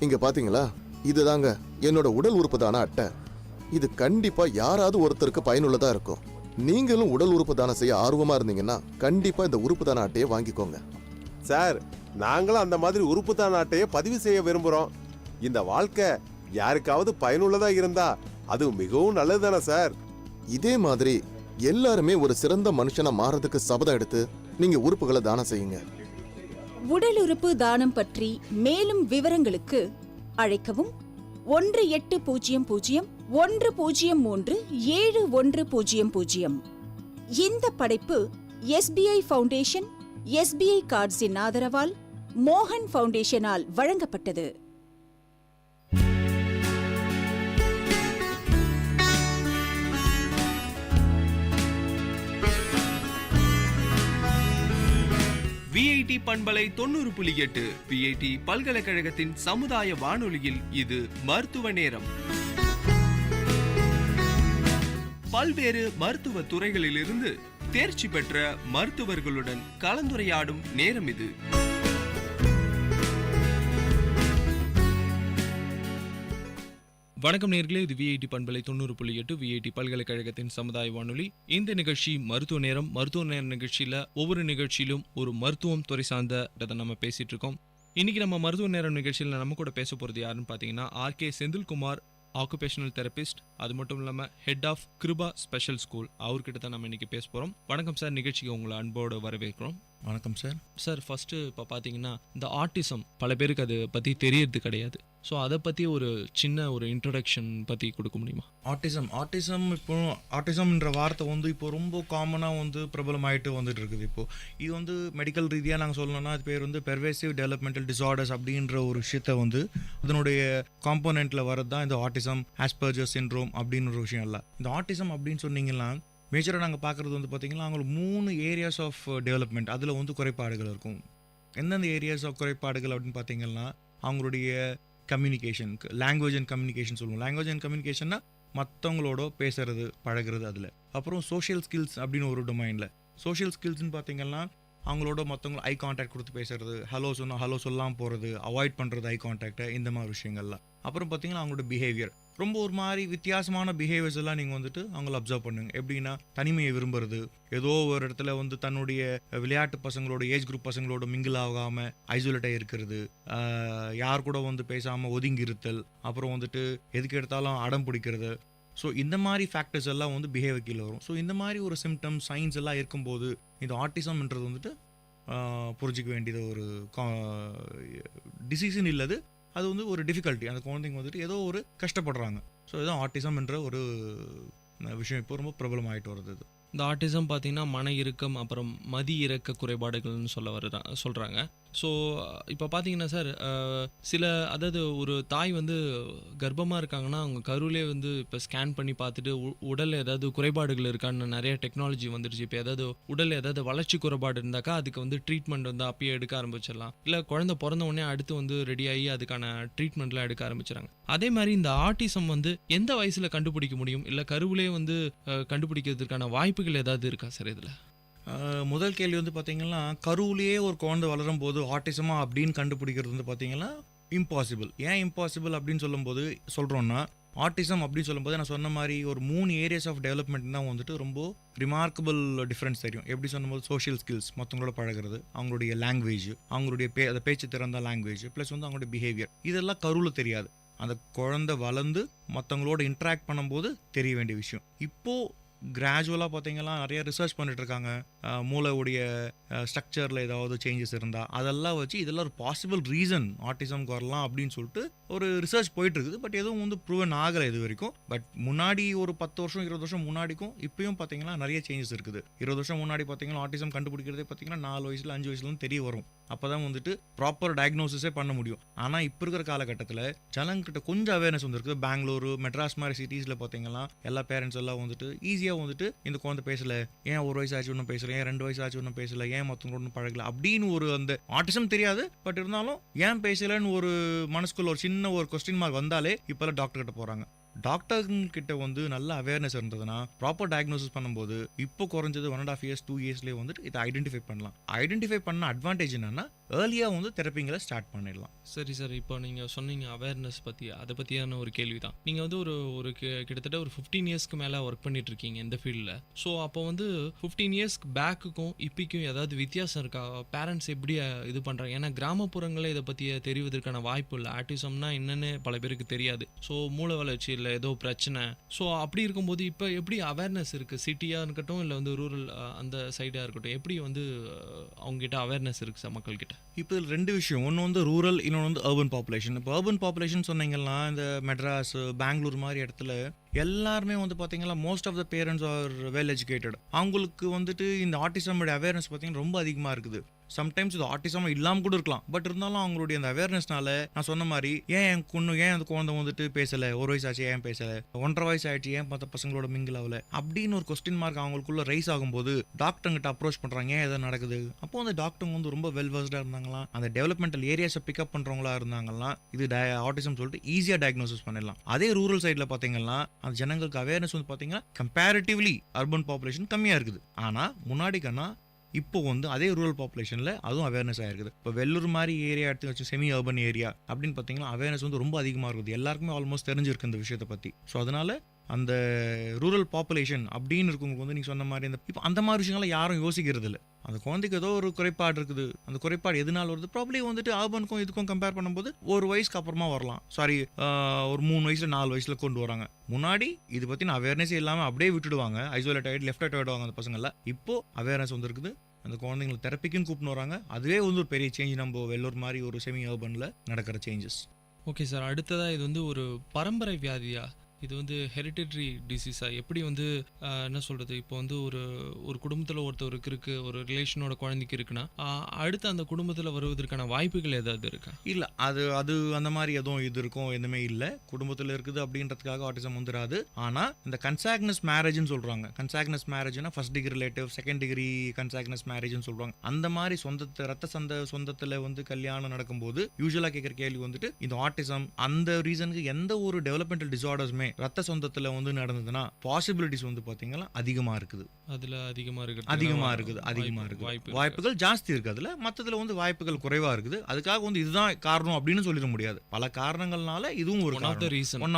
இங்க பாத்தீங்களா, இதுதாங்க என்னோட உடல் உறுப்பு தான அட்டை. இது கண்டிப்பா யாராவது ஒருத்தருக்கு பயனுள்ளதா இருக்கும். நீங்களும் உடல் உறுப்பு தானம் செய்ய ஆர்வமா இருந்தீங்கன்னா கண்டிப்பா இந்த உறுப்பு தான அட்டையை வாங்கிக்கோங்க. சார், நாங்களும் அந்த மாதிரி உறுப்பு தான அட்டையை பதிவு செய்ய விரும்புறோம். இந்த வாழ்க்கை யாருக்காவது பயனுள்ளதா இருந்தா அது மிகவும் நல்லதுதானே சார்? இதே மாதிரி எல்லாருமே ஒரு சிறந்த மனுஷனா மாறதுக்கு சபதம் எடுத்து நீங்க உறுப்புகளை தானம் செய்யுங்க. உடல் உறுப்பு தானம் பற்றி மேலும் விவரங்களுக்கு அழைக்கவும் 1800-103-7100. இந்த படைப்பு SBI ஃபவுண்டேஷன், SBI கார்ட்ஸின் ஆதரவால் மோகன் ஃபவுண்டேஷனால் வழங்கப்பட்டது. விஐடி பண்பலை 90.8 விஐடி பல்கலைக்கழகத்தின் சமுதாய வானொலியில் இது மருத்துவ நேரம். பல்வேறு மருத்துவ துறைகளிலிருந்து தேர்ச்சி பெற்ற மருத்துவர்களுடன் கலந்துரையாடும் நேரம் இது. வணக்கம் நேயர்களே, இது விஐடி பண்பலை 90.8 விஐடி பல்கலைக்கழகத்தின் சமுதாய வானொலி. இந்த நிகழ்ச்சி மருத்துவ நேரம். மருத்துவ நேர நிகழ்ச்சியில ஒவ்வொரு நிகழ்ச்சியிலும் ஒரு மருத்துவம் துறை சார்ந்த நம்ம பேசிட்டு இருக்கோம். இன்னைக்கு நம்ம மருத்துவ நேரம் நிகழ்ச்சியில நம்ம கூட பேச போறது யாருன்னு பாத்தீங்கன்னா RK செந்தில்குமார், ஆக்குபேஷனல் தெரபிஸ்ட், அது மட்டும் இல்லாம head of Kripa special school. அவர்கிட்ட தான் நம்ம இன்னைக்கு பேச போறோம். வணக்கம் சார், நிகழ்ச்சிக்கு உங்களை அன்போடு வரவேற்கிறோம். வணக்கம் சார். சார், ஃபர்ஸ்ட் இப்போ பார்த்தீங்கன்னா இந்த ஆட்டிசம் பல பேருக்கு அதை பற்றி தெரியறது கிடையாது. ஸோ அதை பற்றி ஒரு சின்ன ஒரு இன்ட்ரடக்ஷன் பற்றி கொடுக்க முடியுமா? இப்போ ஆட்டிசம்ன்ற வார்த்தை வந்து இப்போ ரொம்ப காமனாக வந்து பிரபலமாயிட்டு வந்துட்டு இருக்குது. இப்போ இது வந்து மெடிக்கல் ரீதியாக நாங்கள் சொல்லணும்னா அது பேர் வந்து பெர்வேசிவ் டெவலப்மெண்டல் டிசார்டர்ஸ் அப்படின்ற ஒரு விஷயத்த வந்து அதனுடைய காம்போனெண்ட்டில் வரது தான் இந்த ஆட்டிசம், ஆஸ்பர்ஜர் சிண்ட்ரோம் அப்படின்னு ஒரு விஷயம் இல்லை. இந்த ஆட்டிசம் அப்படின்னு சொன்னீங்கன்னா மேஜராக நாங்கள் பார்க்குறது வந்து பார்த்திங்கன்னா அவங்களுக்கு 3 ஏரியாஸ் ஆஃப் டெவலப்மெண்ட், அதில் வந்து குறைபாடுகள் இருக்கும். எந்தெந்த ஏரியாஸ் ஆஃப் குறைபாடுகள் அப்படின்னு பார்த்தீங்கன்னா அவங்களுடைய கம்யூனிகேஷனுக்கு, லாங்குவேஜ் அண்ட் கம்யூனிகேஷன் சொல்லுவோம். லாங்குவேஜ் அண்ட் கம்யூனிகேஷன்னா மற்றவங்களோட பேசுறது பழகிறது. அதில் அப்புறம் சோஷியல் ஸ்கில்ஸ் அப்படின்னு ஒரு டொமைனில், சோஷியல் ஸ்கில்ஸ்ன்னு பார்த்தீங்கன்னா அவங்களோட மற்றவங்க ஐ கான்டாக்ட் கொடுத்து பேசுறது, ஹலோ சொன்னால் ஹலோ சொல்லாமல் போகிறது, அவாய்ட் பண்ணுறது ஐ கான்டாக்டை, இந்த மாதிரி விஷயங்கள்லாம். அப்புறம் பார்த்தீங்கன்னா அவங்களோட பிஹேவியர் ரொம்ப ஒரு மாதிரி வித்தியாசமான பிஹேவியர்ஸ் எல்லாம் நீங்கள் வந்துட்டு அவங்கள அப்சர்வ் பண்ணுங்க. எப்படின்னா தனிமையை விரும்புறது, ஏதோ ஒரு இடத்துல வந்து தன்னுடைய விளையாட்டு பசங்களோட, ஏஜ் குரூப் பசங்களோட மிங்கிள் ஆகாமல் ஐசோலேட்டாக இருக்கிறது, யார் கூட வந்து பேசாமல் ஒதுங்கி இருத்தல், அப்புறம் வந்துட்டு எதுக்கு எடுத்தாலும் அடம் பிடிக்கிறது. ஸோ இந்த மாதிரி ஃபேக்டர்ஸ் எல்லாம் வந்து பிஹேவியர் கீழே வரும். ஸோ இந்த மாதிரி ஒரு சிம்டம்ஸ், சைன்ஸ் எல்லாம் இருக்கும்போது இந்த ஆட்டிசம்ன்றது வந்துட்டு புரிஞ்சிக்க வேண்டியது ஒரு டிசீஸ்ன்னு இல்லது, அது வந்து ஒரு டிஃபிகல்ட்டி. அந்த குழந்தைங்க வந்துட்டு ஏதோ ஒரு கஷ்டப்படுறாங்க. ஸோ இதுதான் ஆட்டிசம் என்ற ஒரு விஷயம் இப்போ ரொம்ப பிரபலமாயிட்டு வருது. இந்த ஆட்டிசம் பார்த்தீங்கன்னா மன இறுக்கம், அப்புறம் மதி இறக்க குறைபாடுகள்னு சொல்கிறாங்க. ஸோ இப்போ பார்த்தீங்கன்னா சார், அதாவது ஒரு தாய் வந்து கர்ப்பமாக இருக்காங்கன்னா அவங்க கருவிலே வந்து இப்போ ஸ்கேன் பண்ணி பார்த்துட்டு உடலில் ஏதாவது குறைபாடுகள் இருக்கான்னு நிறைய டெக்னாலஜி வந்துடுச்சு. இப்போ ஏதாவது உடலில் ஏதாவது வளர்ச்சி குறைபாடு இருந்தாக்கா அதுக்கு வந்து ட்ரீட்மெண்ட் வந்து அப்பயே எடுக்க ஆரம்பிச்சிடலாம். இல்லை குழந்தை பிறந்த உடனே அடுத்து வந்து ரெடியாகி அதுக்கான ட்ரீட்மெண்ட்லாம் எடுக்க ஆரம்பிச்சிடறாங்க. அதே மாதிரி இந்த ஆட்டிசம் வந்து எந்த வயசில் கண்டுபிடிக்க முடியும், இல்லை கருவிலே வந்து கண்டுபிடிக்கிறதுக்கான வாய்ப்புகள் ஏதாவது இருக்கா சார் இதில்? முதல் கேள்வி வந்து பார்த்தீங்கன்னா கருவிலேயே ஒரு குழந்தை வளரும் போது ஆட்டிசமா அப்படின்னு கண்டுபிடிக்கிறது வந்து பார்த்தீங்கன்னா இம்பாசிபிள். ஏன் இம்பாசிபிள் அப்படின்னு சொல்கிறோன்னா ஆட்டிசம் அப்படின்னு சொல்லும்போது நான் சொன்ன மாதிரி ஒரு 3 ஏரியாஸ் ஆஃப் டெவலப்மெண்ட் தான் வந்துட்டு ரொம்ப ரிமார்க்கபிள் டிஃப்ரென்ஸ் தெரியும். எப்படி சொன்னும்போது சோஷியல் ஸ்கில்ஸ், மற்றவங்களோட பழகிறது, அவங்களுடைய லாங்குவேஜ், அவங்களுடைய பேச்சு திறந்த லாங்குவேஜ், ப்ளஸ் வந்து அவங்களுடைய பிஹேவியர், இதெல்லாம் கருவில் தெரியாது. அந்த குழந்தை வளர்ந்து மற்றவங்களோட இன்ட்ராக்ட் பண்ணும்போது தெரிய வேண்டிய விஷயம். இப்போது கிராஜுவலாக பார்த்தீங்கன்னா நிறைய ரிசர்ச் பண்ணிட்டு இருக்காங்க. மூளையுடைய ஸ்ட்ரக்சரில் ஏதாவது சேஞ்சஸ் இருந்தால் அதெல்லாம் வச்சு இதெல்லாம் ஒரு பாசிபிள் ரீசன் ஆட்டிசம்க்கு வரலாம் அப்படின்னு சொல்லிட்டு ஒரு ரிசர்ச் போயிட்டு இருக்குது. பட் எதுவும் வந்து ப்ரூவன் ஆகலை இது வரைக்கும். பட் முன்னாடி ஒரு 10 வருஷம் 20 வருஷம் முன்னாடிக்கும் இப்பயும் பார்த்தீங்கன்னா நிறைய சேஞ்சஸ் இருக்குது. 20 வருஷம் முன்னாடி பார்த்தீங்கன்னா ஆட்டிசம் கண்டுபிடிக்கிறதே பார்த்தீங்கன்னா 4 வயசுல 5 வயசுல தெரிய வரும். அப்போ தான் வந்துட்டு ப்ராப்பர் டயக்னோசிஸே பண்ண முடியும். ஆனால் இப்போ இருக்கிற காலகட்டத்தில் ஜனங்கிட்ட கொஞ்சம் அவேர்னஸ் வந்துருக்குது. பெங்களூரு, மெட்ராஸ் மாதிரி சிட்டிஸில் பார்த்தீங்கன்னா எல்லா பேரண்ட்ஸ் எல்லாம் வந்துட்டு ஈஸியாக வந்துட்டு இந்த குழந்தை பேசலை, ஏன் 1 வயசு ஆச்சு ஒன்றும் பேசலை, ஏன் 2 வயசு ஆச்சு ஒன்றும் பேசலை, ஏன் மற்றவங்க ஒன்றும் பழகலை அப்படின்னு ஒரு அந்த ஆட்டிசம் தெரியாது. பட் இருந்தாலும் ஏன் பேசலைன்னு ஒரு மனசுக்குள்ள ஒரு சின்ன ஒரு கொஸ்டின் மார்க் வந்தாலே இப்போல்லாம் டாக்டர் கிட்ட போகிறாங்க. டாக்டர்கிட்ட வந்து நல்ல அவேர்னஸ் இருந்ததுன்னா ப்ராப்பர் டயக்னோசிஸ் பண்ணும்போது இப்போ குறைஞ்சது 1.5 years 2 yearsலேயே வந்துட்டு இதை ஐடென்டிஃபை பண்ணலாம். ஐடென்டிஃபை பண்ண அட்வான்டேஜ் என்னன்னா ஏர்லியாக வந்து தெரப்பிங்களை ஸ்டார்ட் பண்ணிடலாம். சரி சார், இப்போ நீங்கள் சொன்னீங்க அவேர்னஸ் பற்றி, அதை பற்றியான ஒரு கேள்வி தான். நீங்கள் வந்து ஒரு கிட்டத்தட்ட ஒரு 15 இயர்ஸ்க்கு மேலே ஒர்க் பண்ணிட்டு இருக்கீங்க இந்த ஃபீல்டில். ஸோ அப்போ வந்து 15 இயர்ஸ்க்கு பேக்குக்கும் இப்போக்கும் ஏதாவது வித்தியாசம் இருக்கா? பேரண்ட்ஸ் எப்படி இது பண்ணுறாங்க? ஏன்னா கிராமப்புறங்களே இதை பற்றி தெரிவதற்கான வாய்ப்பு இல்லை. ஆட்டிசம்னா என்னன்னு பல பேருக்கு தெரியாது. ஸோ மூளை வளர்ச்சி இல்லை, ஏதோ பிரச்சனை. ஸோ அப்படி இருக்கும்போது இப்போ எப்படி அவேர்னஸ் இருக்குது? சிட்டியாக இருக்கட்டும் இல்லை வந்து ரூரல் அந்த சைடாக இருக்கட்டும், எப்படி வந்து அவங்ககிட்ட அவேர்னஸ் இருக்குது சார் மக்கள்கிட்ட? இப்போ இதில் 2 விஷயம். ஒன்று வந்து ரூரல், இன்னொன்று வந்து அர்பன் பாப்புலேஷன். இப்போ அர்பன் பாப்புலேஷன் சொன்னீங்கன்னா இந்த மெட்ராஸ், பெங்களூர் மாதிரி இடத்துல எல்லாருமே வந்து பார்த்தீங்கன்னா most of the parents are well educated. அவங்களுக்கு வந்துட்டு இந்த ஆட்டிசமோட அவேர்னஸ் பார்த்தீங்கன்னா ரொம்ப அதிகமாக இருக்குது. சம்டைம்ஸ் இது ஆட்டிசம் இல்லாமல் கூட இருக்கலாம். பட் இருந்தாலும் அவங்களுடைய அந்த அவேர்னஸ்னால நான் சொன்ன மாதிரி ஏன் அந்த குழந்தை வந்துட்டு பேசலை, 1 வயசு ஆச்சு ஏன் பேசலை, 1.5 வயசு ஆயிடுச்சு ஏன் மற்ற பசங்களோட மிங்கிள் ஆகல அப்படின்னு ஒரு கொஸ்டின் மார்க் அவங்களுக்குள்ள ரைஸ் ஆகும்போது டாக்டர்கிட்ட அப்ரோச் பண்ணுறாங்க, ஏன் எதை நடக்குது. அப்போ அந்த டாக்டர் வந்து ரொம்ப வெல் வர்ஸ்டாக இருந்தாங்களாம், அந்த டெவலப்மெண்டல் ஏரியாஸை பிக்கப் பண்ணுறவங்களா இருந்தாங்களாம், இது ஆட்டிசம் சொல்லிட்டு ஈஸியாக டயக்னோசிஸ் பண்ணிடலாம். அதே ரூரல் சைடில் பார்த்தீங்கன்னா அந்த ஜனங்களுக்கு அவேர்னஸ் வந்து பார்த்தீங்கன்னா கம்பேரிட்டிவ்லி அர்பன் பாப்புலேஷன் கம்மியாக இருக்குது. ஆனால் முன்னாடிக்கன்னா இப்போ வந்து அதே ரூரல் பாப்புலேஷனில் அதுவும் அவேர்னஸ் ஆகிருக்குது. இப்போ வெள்ளூர் மாதிரி ஏரியா எடுத்து வச்சு செமி அர்பன் ஏரியா அப்படின்னு பார்த்தீங்கன்னா அவேர்னஸ் வந்து ரொம்ப அதிகமாக இருக்குது. எல்லாருக்குமே ஆல்மோஸ்ட் தெரிஞ்சிருக்கு இந்த விஷயத்தை பற்றி. ஸோ அதனால அந்த ரூரல் பாப்புலேஷன் அப்படின்னு இருக்கவங்களுக்கு வந்து நீங்கள் சொன்ன மாதிரி இப்போ அந்த மாதிரி விஷயங்கள்லாம் யாரும் யோசிக்கிறது இல்லை. அந்த குழந்தைக்கு ஏதோ ஒரு குறைபாடு இருக்குது, அந்த குறைபாடு எதனால வருது, ப்ராப்ளி வந்துட்டு ஆர்பனுக்கும் இதுக்கும் கம்பேர் பண்ணும்போது 1 வயசுக்கு அப்புறமா வரலாம். சாரி, ஒரு 3 வயசுல 4 வயசுல கொண்டு வராங்க. முன்னாடி இது பற்றின அவேர்னஸ் இல்லாமல் அப்படியே விட்டுடுவாங்க, ஐசோலேட் ஆகிட்டு லெஃப்ட் ஆகிடுவாங்க அந்த பசங்கள்லாம். இப்போ அவேர்னஸ் வந்துருக்குது, அந்த குழந்தைங்களை தெரப்பிக்குன்னு கூப்பிட்டு வராங்க. அதுவே வந்து ஒரு பெரிய சேஞ்ச் நம்ம வெள்ளூர் மாதிரி ஒரு செமி அர்பனில் நடக்கிற சேஞ்சஸ். ஓகே சார், அடுத்ததாக இது வந்து ஒரு பரம்பரை வியாதியா, இது வந்து ஹெரிடிட்ரி டிசீஸா, எப்படி வந்து என்ன சொல்கிறது, இப்போ வந்து ஒரு குடும்பத்தில் ஒருத்தருக்கு இருக்குது, ஒரு ரிலேஷனோட குழந்தைக்கு இருக்குன்னா அடுத்து அந்த குடும்பத்தில் வருவதற்கான வாய்ப்புகள் ஏதாவது இருக்கா? இல்லை, அது அந்த மாதிரி எதுவும் இது இருக்கும் எதுவுமே இல்லை. குடும்பத்தில் இருக்குது அப்படின்றதுக்காக ஆட்டிசம் வந்துடாது. ஆனால் இந்த கன்சாக்னஸ் மேரேஜ்னு சொல்கிறாங்க. கன்சாக்னஸ் மேரேஜ்னா first degree relative, second degree consanguineous மேரேஜ்னு சொல்கிறாங்க. அந்த மாதிரி ரத்த சொந்தத்தில் வந்து கல்யாணம் நடக்கும்போது யூஸ்வலாக கேட்குற கேள்வி வந்துட்டு இந்த ஆட்டிசம் அந்த ரீசனுக்கு எந்த ஒரு டெவலப்மெண்டல் டிசார்டர்ஸுமே ரத்த சொந்தத்துல வந்து நடந்ததுன்னா பாசிபிலிட்டிஸ் வந்து பாத்தீங்கன்னா அதிகமா இருக்குது. அதுல அதிகமா இருக்குது வாய்ப்புகள் ஜாஸ்தி இருக்கு. அதுல மத்ததுல வந்து வாய்ப்புகள் குறைவா இருக்குது. அதுக்காக வந்து இதுதான் காரணம் அப்படின்னு சொல்லிட முடியாது. பல காரணங்கள்னால இதுவும் ஒரு ஒன்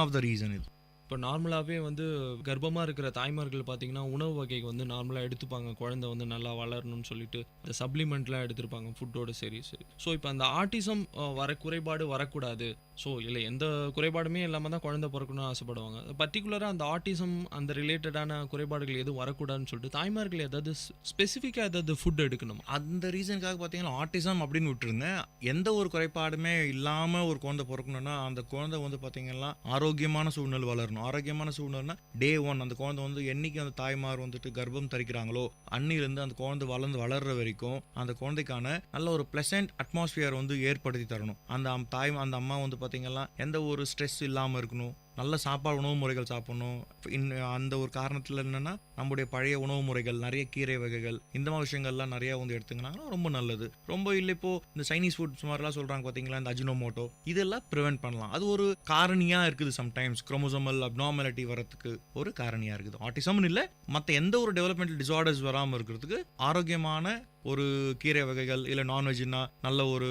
ஆஃப் த ரீசன். இது இப்போ நார்மலாகவே வந்து கர்ப்பமாக இருக்கிற தாய்மார்கள் பார்த்தீங்கன்னா உணவு வகை வந்து நார்மலாக எடுத்துப்பாங்க, குழந்தை வந்து நல்லா வளரணும்னு சொல்லிட்டு இந்த சப்ளிமெண்ட்லாம் எடுத்துருப்பாங்க ஃபுட்டோட. சரி. ஸோ இப்போ அந்த ஆட்டிசம் குறைபாடு வரக்கூடாது, ஸோ இல்லை எந்த குறைபாடுமே இல்லாமல் தான் குழந்தை பிறக்கணும்னு ஆசைப்படுவாங்க. பர்டிகுலராக அந்த ஆட்டிசம் அந்த ரிலேட்டடான குறைபாடுகள் எதுவும் வரக்கூடாதுன்னு சொல்லிட்டு தாய்மார்கள் ஏதாவது ஸ்பெசிஃபிக்காக ஏதாவது ஃபுட் எடுக்கணும். அந்த ரீசனுக்காக பார்த்தீங்கன்னா ஆட்டிசம் அப்படின்னு விட்டுருங்க, எந்த ஒரு குறைபாடுமே இல்லாமல் ஒரு குழந்தை பிறக்கணும்னா அந்த குழந்தை வந்து பார்த்தீங்கன்னா ஆரோக்கியமான சூழ்நிலை வளரணும். ஆரோக்கியமான சூழ்நிலைனா டே 1 அந்த குழந்தை வந்து என்னைக்கு அந்த தாய்மார் வந்துட்டு கர்ப்பம் தரிக்கிறாங்களோ அன்னிலிருந்து அந்த குழந்தை வளர்ற வரைக்கும் அந்த குழந்தைக்கான நல்ல ஒரு பிளசன்ட் அட்மாஸ்பியர் வந்து ஏற்படுத்தி தரணும். அந்த அம்மா வந்து பார்த்தீங்கன்னா எந்த ஒரு ஸ்ட்ரெஸ் இல்லாமல் இருக்கணும், நல்ல சாப்பாடு உணவு முறைகள் சாப்பிடணும். அந்த ஒரு காரணத்தில் என்னென்னா நம்முடைய பழைய உணவு முறைகள், நிறைய கீரை வகைகள், இந்த மாதிரி விஷயங்கள்லாம் நிறையா வந்து எடுத்துக்கினாங்கன்னா ரொம்ப நல்லது. ரொம்ப இல்லை இப்போது இந்த சைனீஸ் ஃபுட்ஸ் மாதிரிலாம் சொல்கிறாங்க பார்த்தீங்களா, இந்த அஜினோமோட்டோ, இதெல்லாம் ப்ரிவென்ட் பண்ணலாம். அது ஒரு காரணியாக இருக்குது. சம்டைம்ஸ் குரோமோசோமல் அப்நார்மாலிட்டி வரத்துக்கு ஒரு காரணியாக இருக்குது. ஆட்டிசம்னு இல்லை, மற்ற எந்த ஒரு டெவலப்மெண்டல் டிசார்டர்ஸ் வராமல் இருக்கிறதுக்கு ஆரோக்கியமான ஒரு கீரை வகைகள் இல்லை நான்வெஜ்னா நல்ல ஒரு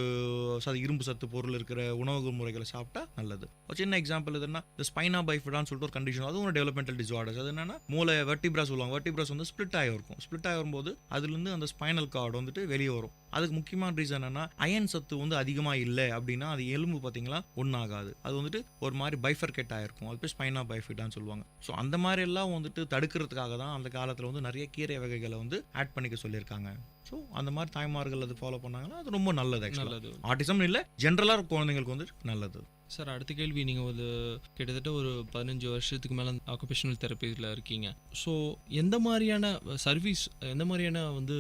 இரும்பு சத்து பொருள் இருக்கிற உணவு முறைகளை சாப்பிட்டா நல்லது. ஒரு சின்ன எக்ஸாம்பிள் எதுனா இந்த ஸ்பைனா பைஃபிடான்னு சொல்லிட்டு ஒரு கண்டிஷன், அதுவும் ஒரு டெவலப்மெண்டல் டிசார்டர்ஸ். அது என்னன்னா மூளை வெர்டிப்ரா சொல்லுவாங்க. வெர்டிப்ராஸ் வந்து ஸ்பிளிட் ஆகிருக்கும். ஸ்பிளிட் ஆகி வரும்போது அதுலேருந்து அந்த ஸ்பைனல் கார்டு வந்துட்டு வெளியே வரும். அதுக்கு முக்கியமான ரீசன் என்னன்னா அயன் சத்து வந்து அதிகமாக இல்லை அப்படின்னா அது எலும்பு பார்த்தீங்களா ஒன்றாகாது. அது வந்துட்டு ஒரு மாதிரி பைஃபர்கேட் ஆகிருக்கும். அது போய் ஸ்பைனா பைஃபிடான்னு சொல்லுவாங்க. ஸோ அந்த மாதிரி எல்லாம் வந்துட்டு தடுக்கிறதுக்காக தான் அந்த காலத்தில் வந்து நிறைய கீரை வகைகளை வந்து ஆட் பண்ணிக்க சொல்லியிருக்காங்க. ஸோ அந்த மாதிரி தாய்மார்கள் அது ஃபாலோ பண்ணாங்கன்னா அது ரொம்ப நல்லது. ஆக்சுவலாக ஆட்டிசம் இல்லை, ஜென்ரலாக குழந்தைங்களுக்கு வந்து நல்லது. சார், அடுத்த கேள்வி, நீங்கள் ஒரு கிட்டத்தட்ட ஒரு 15 வருஷத்துக்கு மேலே ஆக்குபேஷனல் தெரப்பியில் இருக்கீங்க. ஸோ எந்த மாதிரியான சர்வீஸ், எந்த மாதிரியான வந்து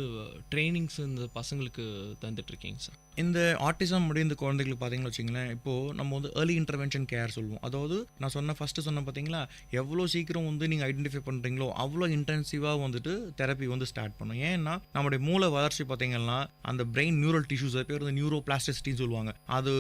ட்ரைனிங்ஸ் இந்த பசங்களுக்கு தந்துட்டுருக்கீங்க சார்? இந்த ஆட்டிசம் முடிந்த குழந்தைகளுக்கு பார்த்தீங்கன்னு வச்சிங்களேன், இப்போது நம்ம வந்து ஏர்லி இன்டர்வென்ஷன் கேர் சொல்லுவோம். அதாவது நான் ஃபஸ்ட்டு சொன்ன பார்த்தீங்களா, எவ்வளோ சீக்கிரம் வந்து நீங்கள் ஐடென்டிஃபை பண்ணுறீங்களோ அவ்வளோ இன்டென்சிவாக வந்துட்டு தெரப்பி வந்து ஸ்டார்ட் பண்ணும். ஏன்னா நம்மளுடைய மூளை வளர்ச்சி பார்த்தீங்கன்னா அந்த பிரெயின் நியூரல் டிஷ்யூஸ், அது பேர் வந்து நியூரோ பிளாஸ்டிசிட்டின்னு சொல்லுவாங்க. அது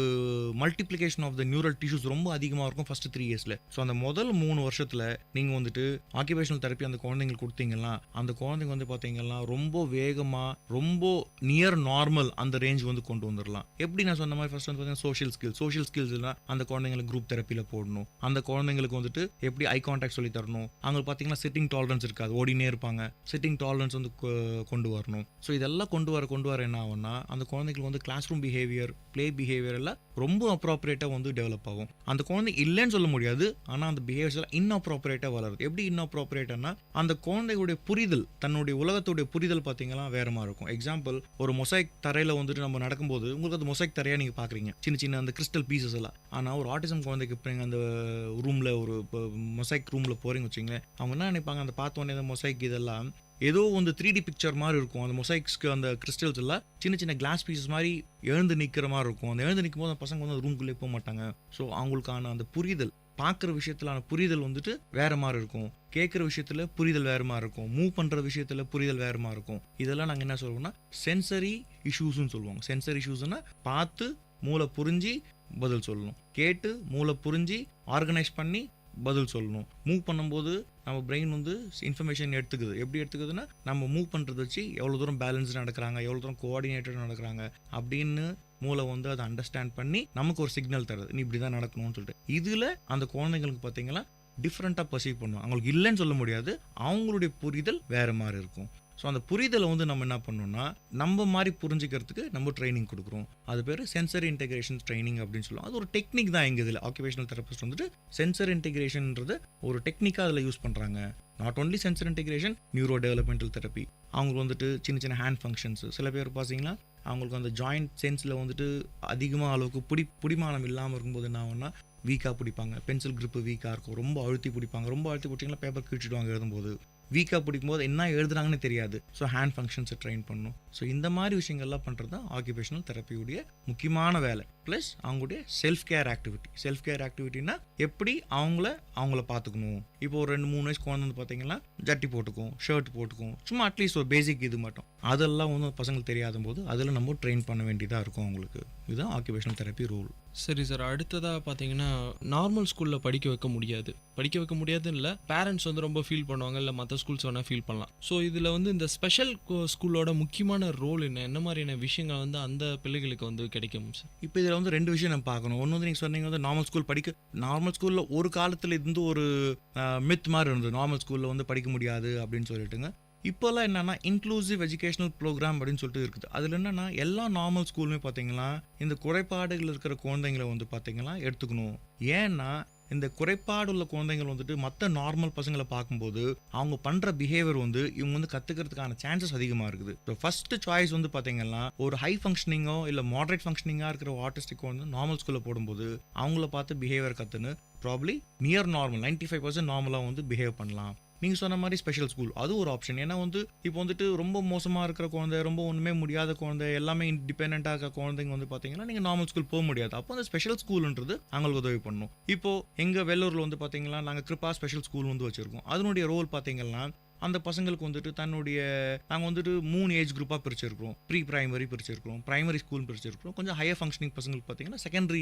multiplication of the neural tissues ரொம்ப அதிகமாக இருக்கும் ஃபர்ஸ்ட் 3 இயர்ஸில். ஸோ அந்த முதல் 3 வருஷத்தில் நீங்கள் வந்துட்டு ஆக்குபேஷனல் தெரப்பி அந்த குழந்தைங்களுக்கு கொடுத்தீங்கன்னா அந்த குழந்தைங்க வந்து பார்த்தீங்கன்னா ரொம்ப வேகமாக ரொம்ப நியர் நார்மல் அந்த ரேஞ்ச் வந்து கொண்டு கொண்டு வந்துடலாம். எப்படி நான் சொன்ன மாதிரி ஃபர்ஸ்ட் வந்து பார்த்தீங்கன்னா சோஷியல் ஸ்கில்ஸ்லாம் அந்த குழந்தைங்களுக்கு குரூப் தெரப்பியில் போடணும். அந்த குழந்தைங்களுக்கு வந்துட்டு எப்படி ஐ கான்டாக்ட் சொல்லி தரணும். அவங்களுக்கு பார்த்தீங்கன்னா சிட்டிங் டாலரன்ஸ் இருக்காது, ஓடினே இருப்பாங்க. சிட்டிங் டாலரன்ஸ் வந்து கொண்டு வரணும். ஸோ இதெல்லாம் கொண்டு வர என்ன ஆகும்னா அந்த குழந்தைங்களுக்கு வந்து classroom behaviour, play behaviour எல்லாம் ரொம்ப அப்ராப்ரியேட்டாக வந்து டெவலப் ஆகும். அந்த குழந்தை இல்லைன்னு சொல்ல முடியாது, ஆனால் அந்த பிஹேவியர்ஸ் எல்லாம் இன்அப்ராப்ரியேட்டாக வளருது. எப்படி இன்அப்ராப்ரியேட்டானா அந்த குழந்தைகளுடைய புரிதல், தன்னுடைய உலகத்துடைய புரிதல் பார்த்தீங்கன்னா வேற மாதிரி இருக்கும். எக்ஸாம்பிள், ஒரு மொசைக் தரையில் வந்துட்டு நம்ம நடக்கும்போது உங்களுக்கு அந்த மொசைக் தரையாக நீங்கள் பார்க்குறீங்க, சின்ன சின்ன அந்த கிறிஸ்டல் பீசஸ் எல்லாம். ஆனால் ஒரு ஆட்டிசம் குழந்தைக்கு இப்போ அந்த ரூமில் ஒரு மொசைக் ரூமில் போகிறீங்க வச்சுங்களேன், அவங்க என்ன நினைப்பாங்க, அந்த பார்த்த உடனே அந்த மொசைக் இதெல்லாம் ஏதோ வந்து 3D பிக்சர் மாதிரி இருக்கும். அந்த மொசைக்ஸ்க்கு அந்த கிறிஸ்டல்ஸ் எல்லாம் சின்ன சின்ன கிளாஸ் பீசஸ் மாதிரி எழுந்து நிற்கிற மாதிரி இருக்கும். அந்த எழுந்து நிற்கும் போது அந்த பசங்க வந்து ரூம்குள்ளே போக மாட்டாங்க. ஸோ அவங்களுக்கான அந்த புரிதல், பார்க்குற விஷயத்திலான புரிதல் வந்துட்டு வேற மாதிரி இருக்கும். கேட்குற விஷயத்துல புரிதல் வேற மாதிரி இருக்கும். மூவ் பண்ணுற விஷயத்துல புரிதல் வேற மாதிரி இருக்கும். இதெல்லாம் நாங்கள் என்ன சொல்லுவோம்னா சென்சரி இஷ்யூஸ்ன்னு சொல்லுவாங்க. சென்சரி இஷ்யூஸ்னா பார்த்து மூளை புரிஞ்சு பதில் சொல்லணும், கேட்டு மூளை புரிஞ்சு ஆர்கனைஸ் பண்ணி பதில் சொல்லணும். மூவ் பண்ணும்போது நம்ம பிரெயின் வந்து இன்ஃபர்மேஷன் எடுத்துக்குது. எப்படி எடுத்துக்குதுன்னா நம்ம மூவ் பண்ணுறத வச்சு எவ்வளோ தூரம் பேலன்ஸ் நடக்கிறாங்க, எவ்வளோ தூரம் கோஆர்டினேட்டட் நடக்கிறாங்க அப்படின்னு மூளை வந்து அதை அண்டர்ஸ்டாண்ட் பண்ணி நமக்கு ஒரு சிக்னல் தருது, நீ இப்படி தான் நடக்கணும்னு சொல்லிட்டு. இதில் அந்த குழந்தைங்களுக்கு பார்த்தீங்கன்னா டிஃப்ரெண்ட்டாக பர்சீவ் பண்ணுவோம். அவங்களுக்கு இல்லைன்னு சொல்ல முடியாது, அவங்களுடைய புரிதல் வேறு மாதிரி இருக்கும். ஸோ அந்த புரிதலை வந்து நம்ம என்ன பண்ணோம்னா நம்ம மாதிரி புரிஞ்சுக்கிறதுக்கு நம்ம ட்ரைனிங் கொடுக்குறோம். அது பேர் சென்சரி இன்டெகிரேஷன் ட்ரைனிங் அப்படின்னு சொல்லுவோம். அது ஒரு டெக்னிக் தான். எங்கள் இதில் ஆக்குபேஷனல் தெரபிஸ்ட் வந்துட்டு சென்சரி இன்டெகிரேஷன்ன்றது ஒரு டெக்னிக்காக அதில் யூஸ் பண்ணுறாங்க. Not only sensory integration, neuro developmental therapy. அவங்களுக்கு வந்துட்டு சின்ன சின்ன ஹேண்ட் ஃபங்க்ஷன்ஸ், சில பேர் பார்த்தீங்கன்னா அவங்களுக்கு அந்த ஜாயிண்ட் சென்ஸில் வந்துட்டு அதிகமாக அளவுக்கு பிடிமானம் இல்லாமல் இருக்கும்போது என்ன ஆகும்னா வீக்காக பிடிப்பாங்க. பென்சில் கிரிப்பு வீக்காக இருக்கும், ரொம்ப அழுத்தி பிடிப்பாங்க. ரொம்ப அழுத்தி பிடிச்சிங்கன்னா பேப்பர் கிழிச்சிடுவாங்க எழுதும்போது. வீக்காக பிடிக்கும்போது என்ன எழுதுறாங்கன்னு தெரியாது. ஸோ ஹேண்ட் ஃபங்க்ஷன்ஸை ட்ரெயின் பண்ணணும். ஸோ இந்த மாதிரி விஷயங்கள்லாம் பண்ணுறது தான் ஆக்குபேஷனல் தெரப்பியுடைய முக்கியமான வேலை. ப்ளஸ் அவங்களுடைய self care activity. Self care ஆக்டிவிட்டினா எப்படி அவங்கள பார்த்துக்கணும். இப்போ ஒரு 2-3 வயசு குழந்தை வந்து பார்த்தீங்கன்னா ஜட்டி போட்டுக்கும், ஷர்ட் போட்டுக்கும், சும்மா அட்லீஸ்ட் ஒரு பேசிக் இது மட்டும். அதெல்லாம் வந்து பசங்களுக்கு தெரியாத போது அதில் நம்ம ட்ரெயின் பண்ண வேண்டியதாக இருக்கும் அவங்களுக்கு. இதுதான் ஆக்குபேஷனல் தெரப்பி ரூல். சரி சார், அடுத்ததாக பார்த்தீங்கன்னா நார்மல் ஸ்கூலில் படிக்க வைக்க முடியாதுன்னு இல்லை, பேரண்ட்ஸ் வந்து ரொம்ப ஃபீல் பண்ணுவாங்க, இல்லை மற்ற ஸ்கூல்ஸ் வேணால் ஃபீல் பண்ணலாம். ஸோ இதில் வந்து இந்த ஸ்பெஷல் ஸ்கூலோட முக்கியமான ரோல் என்ன மாதிரியான விஷயங்கள் வந்து அந்த பிள்ளைகளுக்கு வந்து கிடைக்கும் சார்? இப்போ இதில் வந்து 2 விஷயம் நம்ம பார்க்கணும். ஒன்று வந்து நீங்கள் சொன்னீங்க வந்து நார்மல் ஸ்கூலில் ஒரு காலத்தில் இருந்து ஒரு மித் மாதிரி இருந்தது, நார்மல் ஸ்கூலில் வந்து படிக்க முடியாது அப்படின்னு சொல்லிட்டுங்க. இப்போல்லாம் என்னன்னா இன்க்ளூசிவ் எஜுகேஷனல் ப்ரோக்ராம் அப்படின்னு சொல்லிட்டு இருக்குது. அதில் என்னன்னா எல்லா நார்மல் ஸ்கூலுமே பார்த்தீங்கன்னா இந்த குறைபாடுகள் இருக்கிற குழந்தைங்களை வந்து பார்த்தீங்கன்னா எடுத்துக்கணும். ஏன்னா இந்த குறைபாடு உள்ள குழந்தைகள் வந்துட்டு மற்ற நார்மல் பசங்களை பார்க்கும்போது அவங்க பண்ணுற பிஹேவியர் வந்து இவங்க வந்து கற்றுக்கிறதுக்கான சான்சஸ் அதிகமாக இருக்குது. ஸோ ஃபர்ஸ்ட் சாய்ஸ் வந்து பார்த்தீங்கன்னா ஒரு ஹை ஃபங்க்ஷனிங்கோ இல்லை மாடரேட் ஃபங்க்ஷனிங்காக இருக்கிற ஆர்டிஸ்டிக்கோ வந்து நார்மல் ஸ்கூலில் போடும்போது அவங்கள பார்த்து பிஹேவியர் கற்றுன்னு ப்ராப்ளி நியர் நார்மல் 95% நார்மலாக வந்து பிஹேவ் பண்ணலாம். நீங்கள் சொன்ன மாதிரி ஸ்பெஷல் ஸ்கூல் அது ஒரு ஆப்ஷன். ஏன்னா வந்து இப்போ வந்துட்டு ரொம்ப மோசமாக இருக்கிற குழந்தை, ரொம்ப ஒன்றுமே முடியாத குழந்தை, எல்லாமே இண்டிபெண்டாக இருக்க குழந்தைங்க வந்து பார்த்தீங்கன்னா நீங்கள் நார்மல் ஸ்கூல் போக முடியாது. அப்போ அந்த ஸ்பெஷல் ஸ்கூல்ன்றது அவங்களுக்கு உதவி பண்ணணும். இப்போ எங்கள் வெள்ளூரில் வந்து பார்த்தீங்கன்னா நாங்கள் கிருப்பா ஸ்பெஷல் ஸ்கூல் வந்து வச்சுருக்கோம். அதனுடைய ரோல் பார்த்தீங்கன்னா அந்த பசங்களுக்கு வந்துட்டு நாங்கள் வந்துட்டு 3 ஏஜ் குரூப்பாக பிரிச்சிருக்கிறோம். ப்ரீ பிரைமரி பிரிச்சிருக்கிறோம், பிரைமரி ஸ்கூல் பிரிச்சிருக்கிறோம், கொஞ்சம் ஹையர் ஃபங்க்ஷனிங் பசங்களுக்கு பார்த்தீங்கன்னா செகண்டரி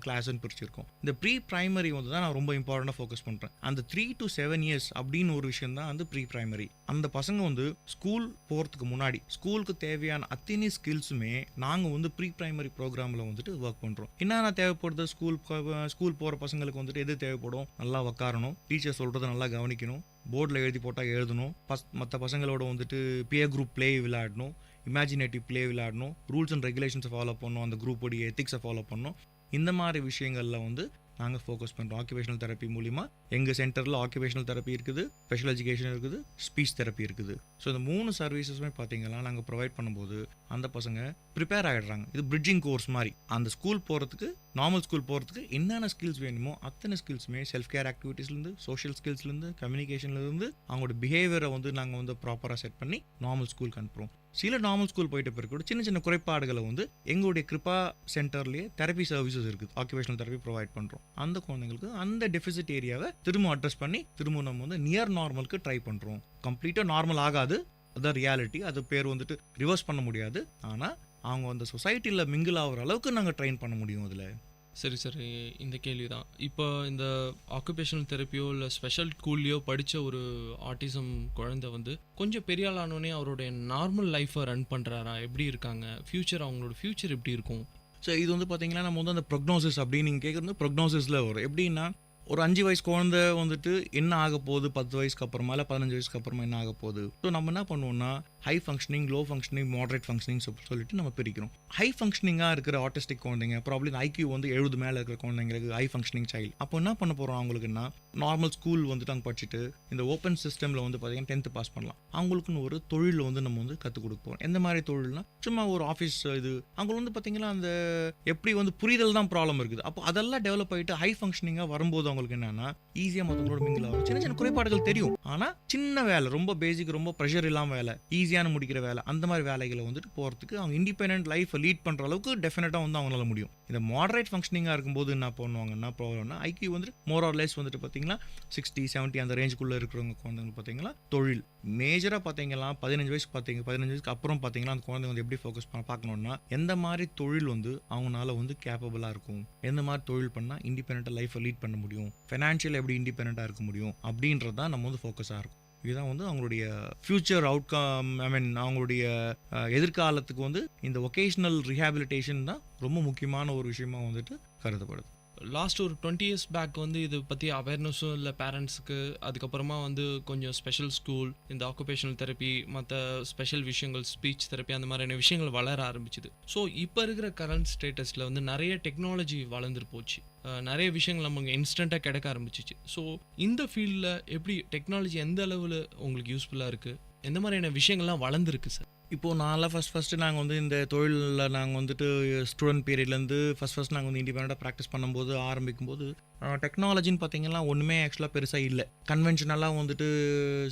கிளாஸ்ன்னு பிரிச்சிருக்கோம். இந்த ப்ரீ பிரைமரி வந்து தான் நான் ரொம்ப இம்பார்ட்டண்டாக ஃபோக்கஸ் பண்ணுறேன். அந்த 3 to 7 years அப்படின்னு ஒரு விஷயம் தான் வந்து ப்ரீ பிரைமரி. அந்த பசங்க வந்து ஸ்கூல் போகிறதுக்கு முன்னாடி ஸ்கூலுக்கு தேவையான அத்தனை ஸ்கில்ஸுமே நாங்கள் வந்து ப்ரீ பிரைமரி ப்ரோக்ராமில் வந்துட்டு ஒர்க் பண்ணுறோம். என்னென்ன தேவைப்படுது, ஸ்கூல் போகிற பசங்களுக்கு வந்துட்டு எது தேவைப்படும், நல்லா உட்காரணும், டீச்சர் சொல்கிறத நல்லா கவனிக்கணும், போர்டில் எழுதி போட்டால் எழுதணும், மற்ற பசங்களோட வந்துட்டு பியர் குரூப் ப்ளே விளையாடணும், இமேஜினேட்டிவ் ப்ளே விளையாடணும், ரூல்ஸ் அண்ட் ரெகுலேஷன்ஸை ஃபாலோ பண்ணணும், அந்த குரூப்போடைய எத்திக்ஸை ஃபாலோ பண்ணணும். இந்த மாதிரி விஷயங்களில் வந்து நாங்கள் ஃபோக்கஸ் பண்ணுறோம். ஆக்குபேஷனல் தெரப்பி மூலிமா எங்கள் சென்டரில் ஆக்குபேஷனல் தெரப்பி இருக்குது, ஸ்பெஷல் எஜுகேஷன் இருக்குது, ஸ்பீச் தெரப்பி இருக்குது. ஸோ இந்த 3 சர்வீசஸுமே பார்த்தீங்கன்னா நாங்கள் ப்ரொவைட் பண்ணும்போது அந்த பசங்க ப்ரிப்பேர் ஆகிடுறாங்க. இது பிரிட்ஜிங் கோர்ஸ் மாதிரி. அந்த ஸ்கூல் போகிறதுக்கு, நார்மல் ஸ்கூல் போகிறதுக்கு என்னென்ன ஸ்கில்ஸ் வேணுமோ அத்தனை ஸ்கில்ஸுமே செல்ஃப் கேர் ஆக்டிவிட்டீஸ்லேருந்து, சோஷியல் ஸ்கில்ஸ்லேருந்து, கம்யூனிகேஷன்லேருந்து அவங்களோட பிஹேவியரை வந்து நாங்கள் வந்து ப்ராப்பராக செட் பண்ணி நார்மல் ஸ்கூலுக்கு அனுப்புகிறோம். சில நார்மல் ஸ்கூல் போயிட்ட பிறகு கூட சின்ன சின்ன குறைபாடுகளை வந்து எங்களுடைய கிருப்பா சென்டர்லேயே தெரப்பி சர்வீசஸ் இருக்குது, ஆக்குபேஷனல் தெரப்பி ப்ரொவைட் பண்ணுறோம். அந்த குழந்தைங்களுக்கு அந்த டெஃபிசிட் ஏரியாவை திரும்ப அட்ரஸ் பண்ணி திரும்ப நம்ம வந்து நியர் நார்மலுக்கு ட்ரை பண்ணுறோம். கம்ப்ளீட்டாக நார்மல் ஆகாது, அதான் ரியாலிட்டி. அது பேர் வந்துட்டு ரிவர்ஸ் பண்ண முடியாது. ஆனால் அவங்க அந்த சொசைட்டியில் மிங்கிள் ஆகிற அளவுக்கு நாங்கள் ட்ரெயின் பண்ண முடியும். அதில் சரி சரி, இந்த கேள்வி தான். இப்போ இந்த ஆக்குபேஷனல் தெரப்பியோ இல்லை ஸ்பெஷல் ஸ்கூல்லையோ படித்த ஒரு ஆட்டிசம் குழந்தை வந்து கொஞ்சம் பெரிய ஆளானோடனே அவருடைய நார்மல் லைஃப்பை ரன் பண்ணுறாரா, எப்படி இருக்காங்க, ஃப்யூச்சர் அவங்களோட ஃப்யூச்சர் எப்படி இருக்கும்? ஸோ இது வந்து பார்த்தீங்கன்னா நம்ம வந்து அந்த ப்ரொக்னோசிஸ் அப்படின்னு நீங்கள் கேட்குறது ப்ரொக்னோசிஸில் வரும். எப்படின்னா ஒரு 5 வயசு குழந்தை வந்துட்டு என்ன ஆக போகுது 10 வயசுக்கு அப்புறமா இல்லை 15 வயசுக்கு அப்புறமா என்ன ஆக போகுது. ஸோ நம்ம என்ன பண்ணுவோம்னா high functioning, low functioning, moderate functioning சொல்லிட்டு நம்ம பிரிக்கிறோம். ஹை ஃபங்க்ஷனிங்காக இருக்கிற ஆட்டிஸ்டிக் குழந்தைங்க, ப்ராப்ளி ஐக்யூ வந்து 70 மேலே இருக்கிற குழந்தைங்களுக்கு ஹை ஃபங்க்ஷனிங் சைல்டு. அப்போ என்ன பண்ண போகிறோம் அவங்களுக்குன்னா நார்மல் ஸ்கூல் வந்துட்டு அங்கே படிச்சுட்டு இந்த ஓப்பன் சிஸ்டமில் வந்து பார்த்தீங்கன்னா 10th பாஸ் பண்ணலாம். அவங்களுக்குன்னு ஒரு தொழில் வந்து நம்ம வந்து கற்றுக் கொடுக்க போகிறோம். எந்த மாதிரி தொழில்னா சும்மா ஒரு ஆஃபீஸ் இது அவங்க வந்து பார்த்தீங்கன்னா அந்த எப்படி வந்து புரிதல் தான் ப்ராப்ளம் இருக்குது. அப்போ அதெல்லாம் டெவலப் ஆகிட்டு ஹை ஃபங்க்ஷனிங்காக வரும்போது அவங்களுக்கு என்னன்னா ஈஸியாக மற்றவங்களோட மிங்கில் ஆகும். சின்ன சின்ன குறைபாடுகள் தெரியும், ஆனால் சின்ன வேலை, ரொம்ப பேசிக், ரொம்ப ப்ரெஷர் இல்லாமல் வேலை, ஈஸியான முடிக்கிற வேலை, அந்த மாதிரி வேலைகளை வந்துட்டு போகிறதுக்கு அவங்க இண்டிபெண்டன்ட் லைஃப்பை லீட் பண்ணுற அளவுக்கு டெஃபினட்டாக வந்து அவங்களால முடியும். இந்த மாடரேட் ஃபங்க்ஷனிங்காக இருக்கும்போது என்ன பண்ணுவாங்கன்னா ப்ராப்ளம்னா ஐக்யூ வந்துட்டு மோர் ஆர் லெஸ் வந்துட்டு பார்த்தீங்கன்னா 60, 70 அந்த ரேஞ்சுக்குள்ளே இருக்கிறவங்க குழந்தைங்க பார்த்தீங்கன்னா தொழில் மேஜராக பார்த்தீங்கன்னா 15 வயசுக்கு அப்புறம் பார்த்தீங்கன்னா அந்த குழந்தை வந்து எப்படி ஃபோக்கஸ் பார்க்கணுன்னா எந்த மாதிரி தொழில் வந்து அவங்களால வந்து கேப்பபிளாக இருக்கும், எந்த மாதிரி தொழில் பண்ணால் இண்டிபெண்ட்டாக லைஃப்பை லீட் பண்ண முடியும், ஃபைனான்ஷியல் எப்படி இண்டிபெண்ட்டாக இருக்க முடியும் அப்படின்றது தான் நம்ம வந்து ஃபோக்கஸாக இருக்கும். இதுதான் வந்து அவங்களுடைய ஃபியூச்சர் அவுட்கம், அவங்களுடைய எதிர்காலத்துக்கு வந்து இந்த ஒகேஷ்னல் ரீஹாபிலிட்டேஷன் தான் ரொம்ப முக்கியமான ஒரு விஷயமா வந்துட்டு கருதப்படுது. லாஸ்ட் ஒரு 20 இயர்ஸ் பேக் வந்து இதை பற்றி அவேர்னஸும் இல்லை பேரண்ட்ஸுக்கு. அதுக்கப்புறமா வந்து கொஞ்சம் ஸ்பெஷல் ஸ்கூல், இந்த ஆக்குபேஷனல் தெரப்பி, மற்ற ஸ்பெஷல் விஷயங்கள், ஸ்பீச் தெரப்பி, அந்த மாதிரியான விஷயங்கள் வளர ஆரம்பிச்சுது. ஸோ இப்போ இருக்கிற கரண்ட் ஸ்டேட்டஸில் வந்து நிறைய டெக்னாலஜி வளர்ந்துட்டு போச்சு, நிறைய விஷயங்கள் நமக்கு இன்ஸ்டண்ட்டாக கிடைக்க ஆரம்பிச்சிச்சு. ஸோ இந்த ஃபீல்டில் எப்படி டெக்னாலஜி எந்த அளவில் உங்களுக்கு யூஸ்ஃபுல்லாக இருக்குது, எந்த மாதிரியான விஷயங்கள்லாம் வளர்ந்துருக்கு சார்? இப்போது நான்லாம் ஃபஸ்ட்டு நாங்கள் வந்து இந்த தொழிலில் நாங்கள் வந்துட்டு ஸ்டூடெண்ட் பீரியட்லேருந்து ஃபஸ்ட் நாங்கள் வந்து இண்டிபெண்ட்டாக ப்ராக்டிஸ் பண்ணும்போது ஆரம்பிக்கும்போது டெக்னாலஜின்னு பார்த்தீங்கன்னா ஒன்றுமே ஆக்சுவலாக பெருசாக இல்லை. கன்வென்ஷனலாக வந்துட்டு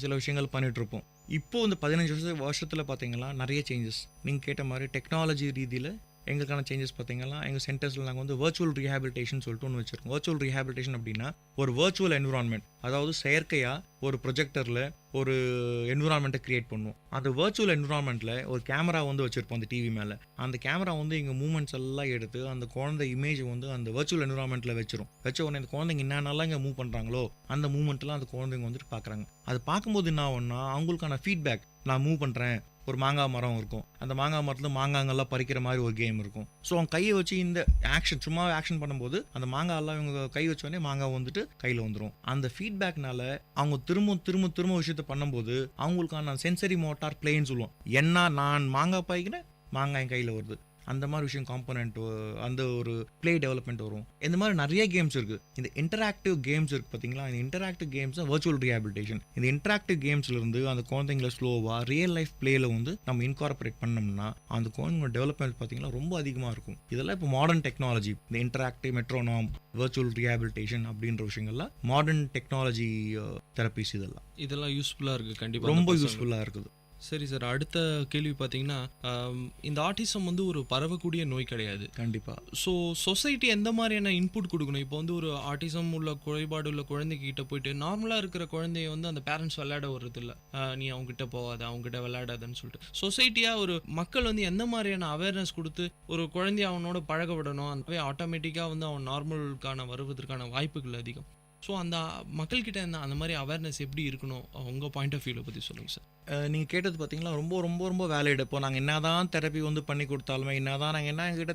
சில விஷயங்கள் பண்ணிகிட்ருப்போம். இப்போது இந்த 15 வருஷத்தில் பார்த்தீங்கன்னா நிறைய சேஞ்சஸ். நீங்கள் கேட்ட மாதிரி டெக்னாலஜி ரீதியில் எங்களுக்கான சேஞ்சஸ் பார்த்தீங்கன்னா எங்கள் சென்டர்ஸில் நாங்கள் வந்து வர்ச்சுவல் ரீஹாபிலிட்டேஷன் சொல்லிட்டு ஒன்று வச்சுருக்கோம். வர்ச்சுவல் ரீஹாபிலிட்டேஷன் அப்படின்னா ஒரு வர்ச்சுவல் என்விரான்மெண்ட், அதாவது செயற்கையாக ஒரு ப்ரொஜெக்டரில் ஒரு என்விரான்மெண்ட்டை க்ரியேட் பண்ணுவோம். அந்த வர்ச்சுவல் என்விரான்மெண்ட்டில் ஒரு கேமரா வந்து வச்சுருப்போம் அந்த டிவி மேலே. அந்த கேமரா வந்து எங்கள் மூமெண்ட்ஸ் எல்லாம் எடுத்து அந்த குழந்தை இமேஜ் வந்து அந்த வர்ச்சுவல் என்விரான்மெண்ட்டில் வச்ச உடனே அந்த குழந்தைங்க என்னென்னலாம் இங்கே மூவ் பண்ணுறாங்களோ அந்த மூமெண்ட்லாம் அந்த குழந்தைங்க வந்துட்டு பார்க்குறாங்க. அது பார்க்கும்போது என்ன ஆகும்னா அவங்களுக்கான ஃபீட்பேக், நான் மூவ் பண்ணுறேன், ஒரு மாங்காய் மரம் இருக்கும், அந்த மாங்காய் மரத்தில் மாங்காங்கெல்லாம் பறிக்கிற மாதிரி ஒரு கேம் இருக்கும். ஸோ அவங்க கையை வச்சு இந்த ஆக்ஷன் சும்மா ஆக்ஷன் பண்ணும்போது அந்த மாங்காயெல்லாம் இவங்க கை வச்சோடனே மாங்காய் வந்துட்டு கையில் வந்துடும். அந்த ஃபீட்பேக்னால அவங்க திரும்ப விஷயத்த பண்ணும்போது அவங்களுக்கான சென்சரி மோட்டார் பிளேன்னு சொல்லுவோம். என்ன நான் மாங்காய் பாய்க்கிறேன், மாங்காய் என் கையில் வருது, அந்த மாதிரி விஷயம் காம்பனண்ட், அந்த ஒரு பிளே டெவலப்மெண்ட் வரும். இந்த மாதிரி நிறைய கேம்ஸ் இருக்குது. இந்த இன்டராக்டிவ் கேம்ஸ் இருக்குது பார்த்தீங்களா, இந்த இன்டராக்டிவ் கேம்ஸ் தான் வர்ச்சுவல் ரீஹாபிலிட்டேஷன். இந்த இன்டராக்டிவ் கேம்ஸ்லேருந்து அந்த குழந்தைங்களை ஸ்லோவாக ரியல் லைஃப் பிளேயில் வந்து நம்ம இன்கார்பரேட் பண்ணோம்னா அந்த குழந்தைங்களோட டெவலப்மெண்ட் பார்த்தீங்கன்னா ரொம்ப அதிகமாக இருக்கும். இதெல்லாம் இப்போ மாடர்ன் டெக்னாலஜி, இந்த இன்டராக்டிவ் மெட்ரோனாம், வர்ச்சுவல் ரீஹாபிலிட்டேஷன் அப்படின்ற விஷயங்கள்லாம் மாடர்ன் டெக்னாலஜி தெரப்பிஸ் இதெல்லாம் யூஸ்ஃபுல்லாக இருக்குது. கண்டிப்பாக ரொம்ப யூஸ்ஃபுல்லாக இருக்குது. சரி சார், அடுத்த கேள்வி பார்த்தீங்கன்னா இந்த ஆட்டிசம் வந்து ஒரு பரவக்கூடிய நோய் கிடையாது கண்டிப்பாக. ஸோ சொசைட்டி எந்த மாதிரியான இன்புட் கொடுக்கணும்? இப்போ வந்து ஒரு ஆட்டிசம் உள்ள குறைபாடு உள்ள குழந்தைகிட்ட போயிட்டு நார்மலாக இருக்கிற குழந்தைய வந்து அந்த பேரண்ட்ஸ் விளையாட வர்றதில்ல, நீ அவங்ககிட்ட போகாத, அவங்ககிட்ட விளையாடாதன்னு சொல்லிட்டு சொசைட்டியாக ஒரு மக்கள் வந்து எந்த மாதிரியான அவேர்னஸ் கொடுத்து ஒரு குழந்தைய அவனோட பழக விடணும், அந்த ஆட்டோமேட்டிக்காக வந்து அவன் நார்மலுக்கான வருவதற்கான வாய்ப்புகள் அதிகம். ஸோ அந்த மக்கள்கிட்ட அந்த மாதிரி அவேர்னஸ் எப்படி இருக்கணும், உங்கள் பாயிண்ட் ஆஃப் வியூவில் பற்றி சொல்லுங்கள் சார். நீங்கள் கேட்டது பார்த்தீங்கன்னா ரொம்ப ரொம்ப ரொம்ப வேலிட். இப்போ நாங்கள் என்ன தான் தெரப்பி வந்து பண்ணி கொடுத்தாலுமே, என்ன தான் நாங்கள் எங்ககிட்ட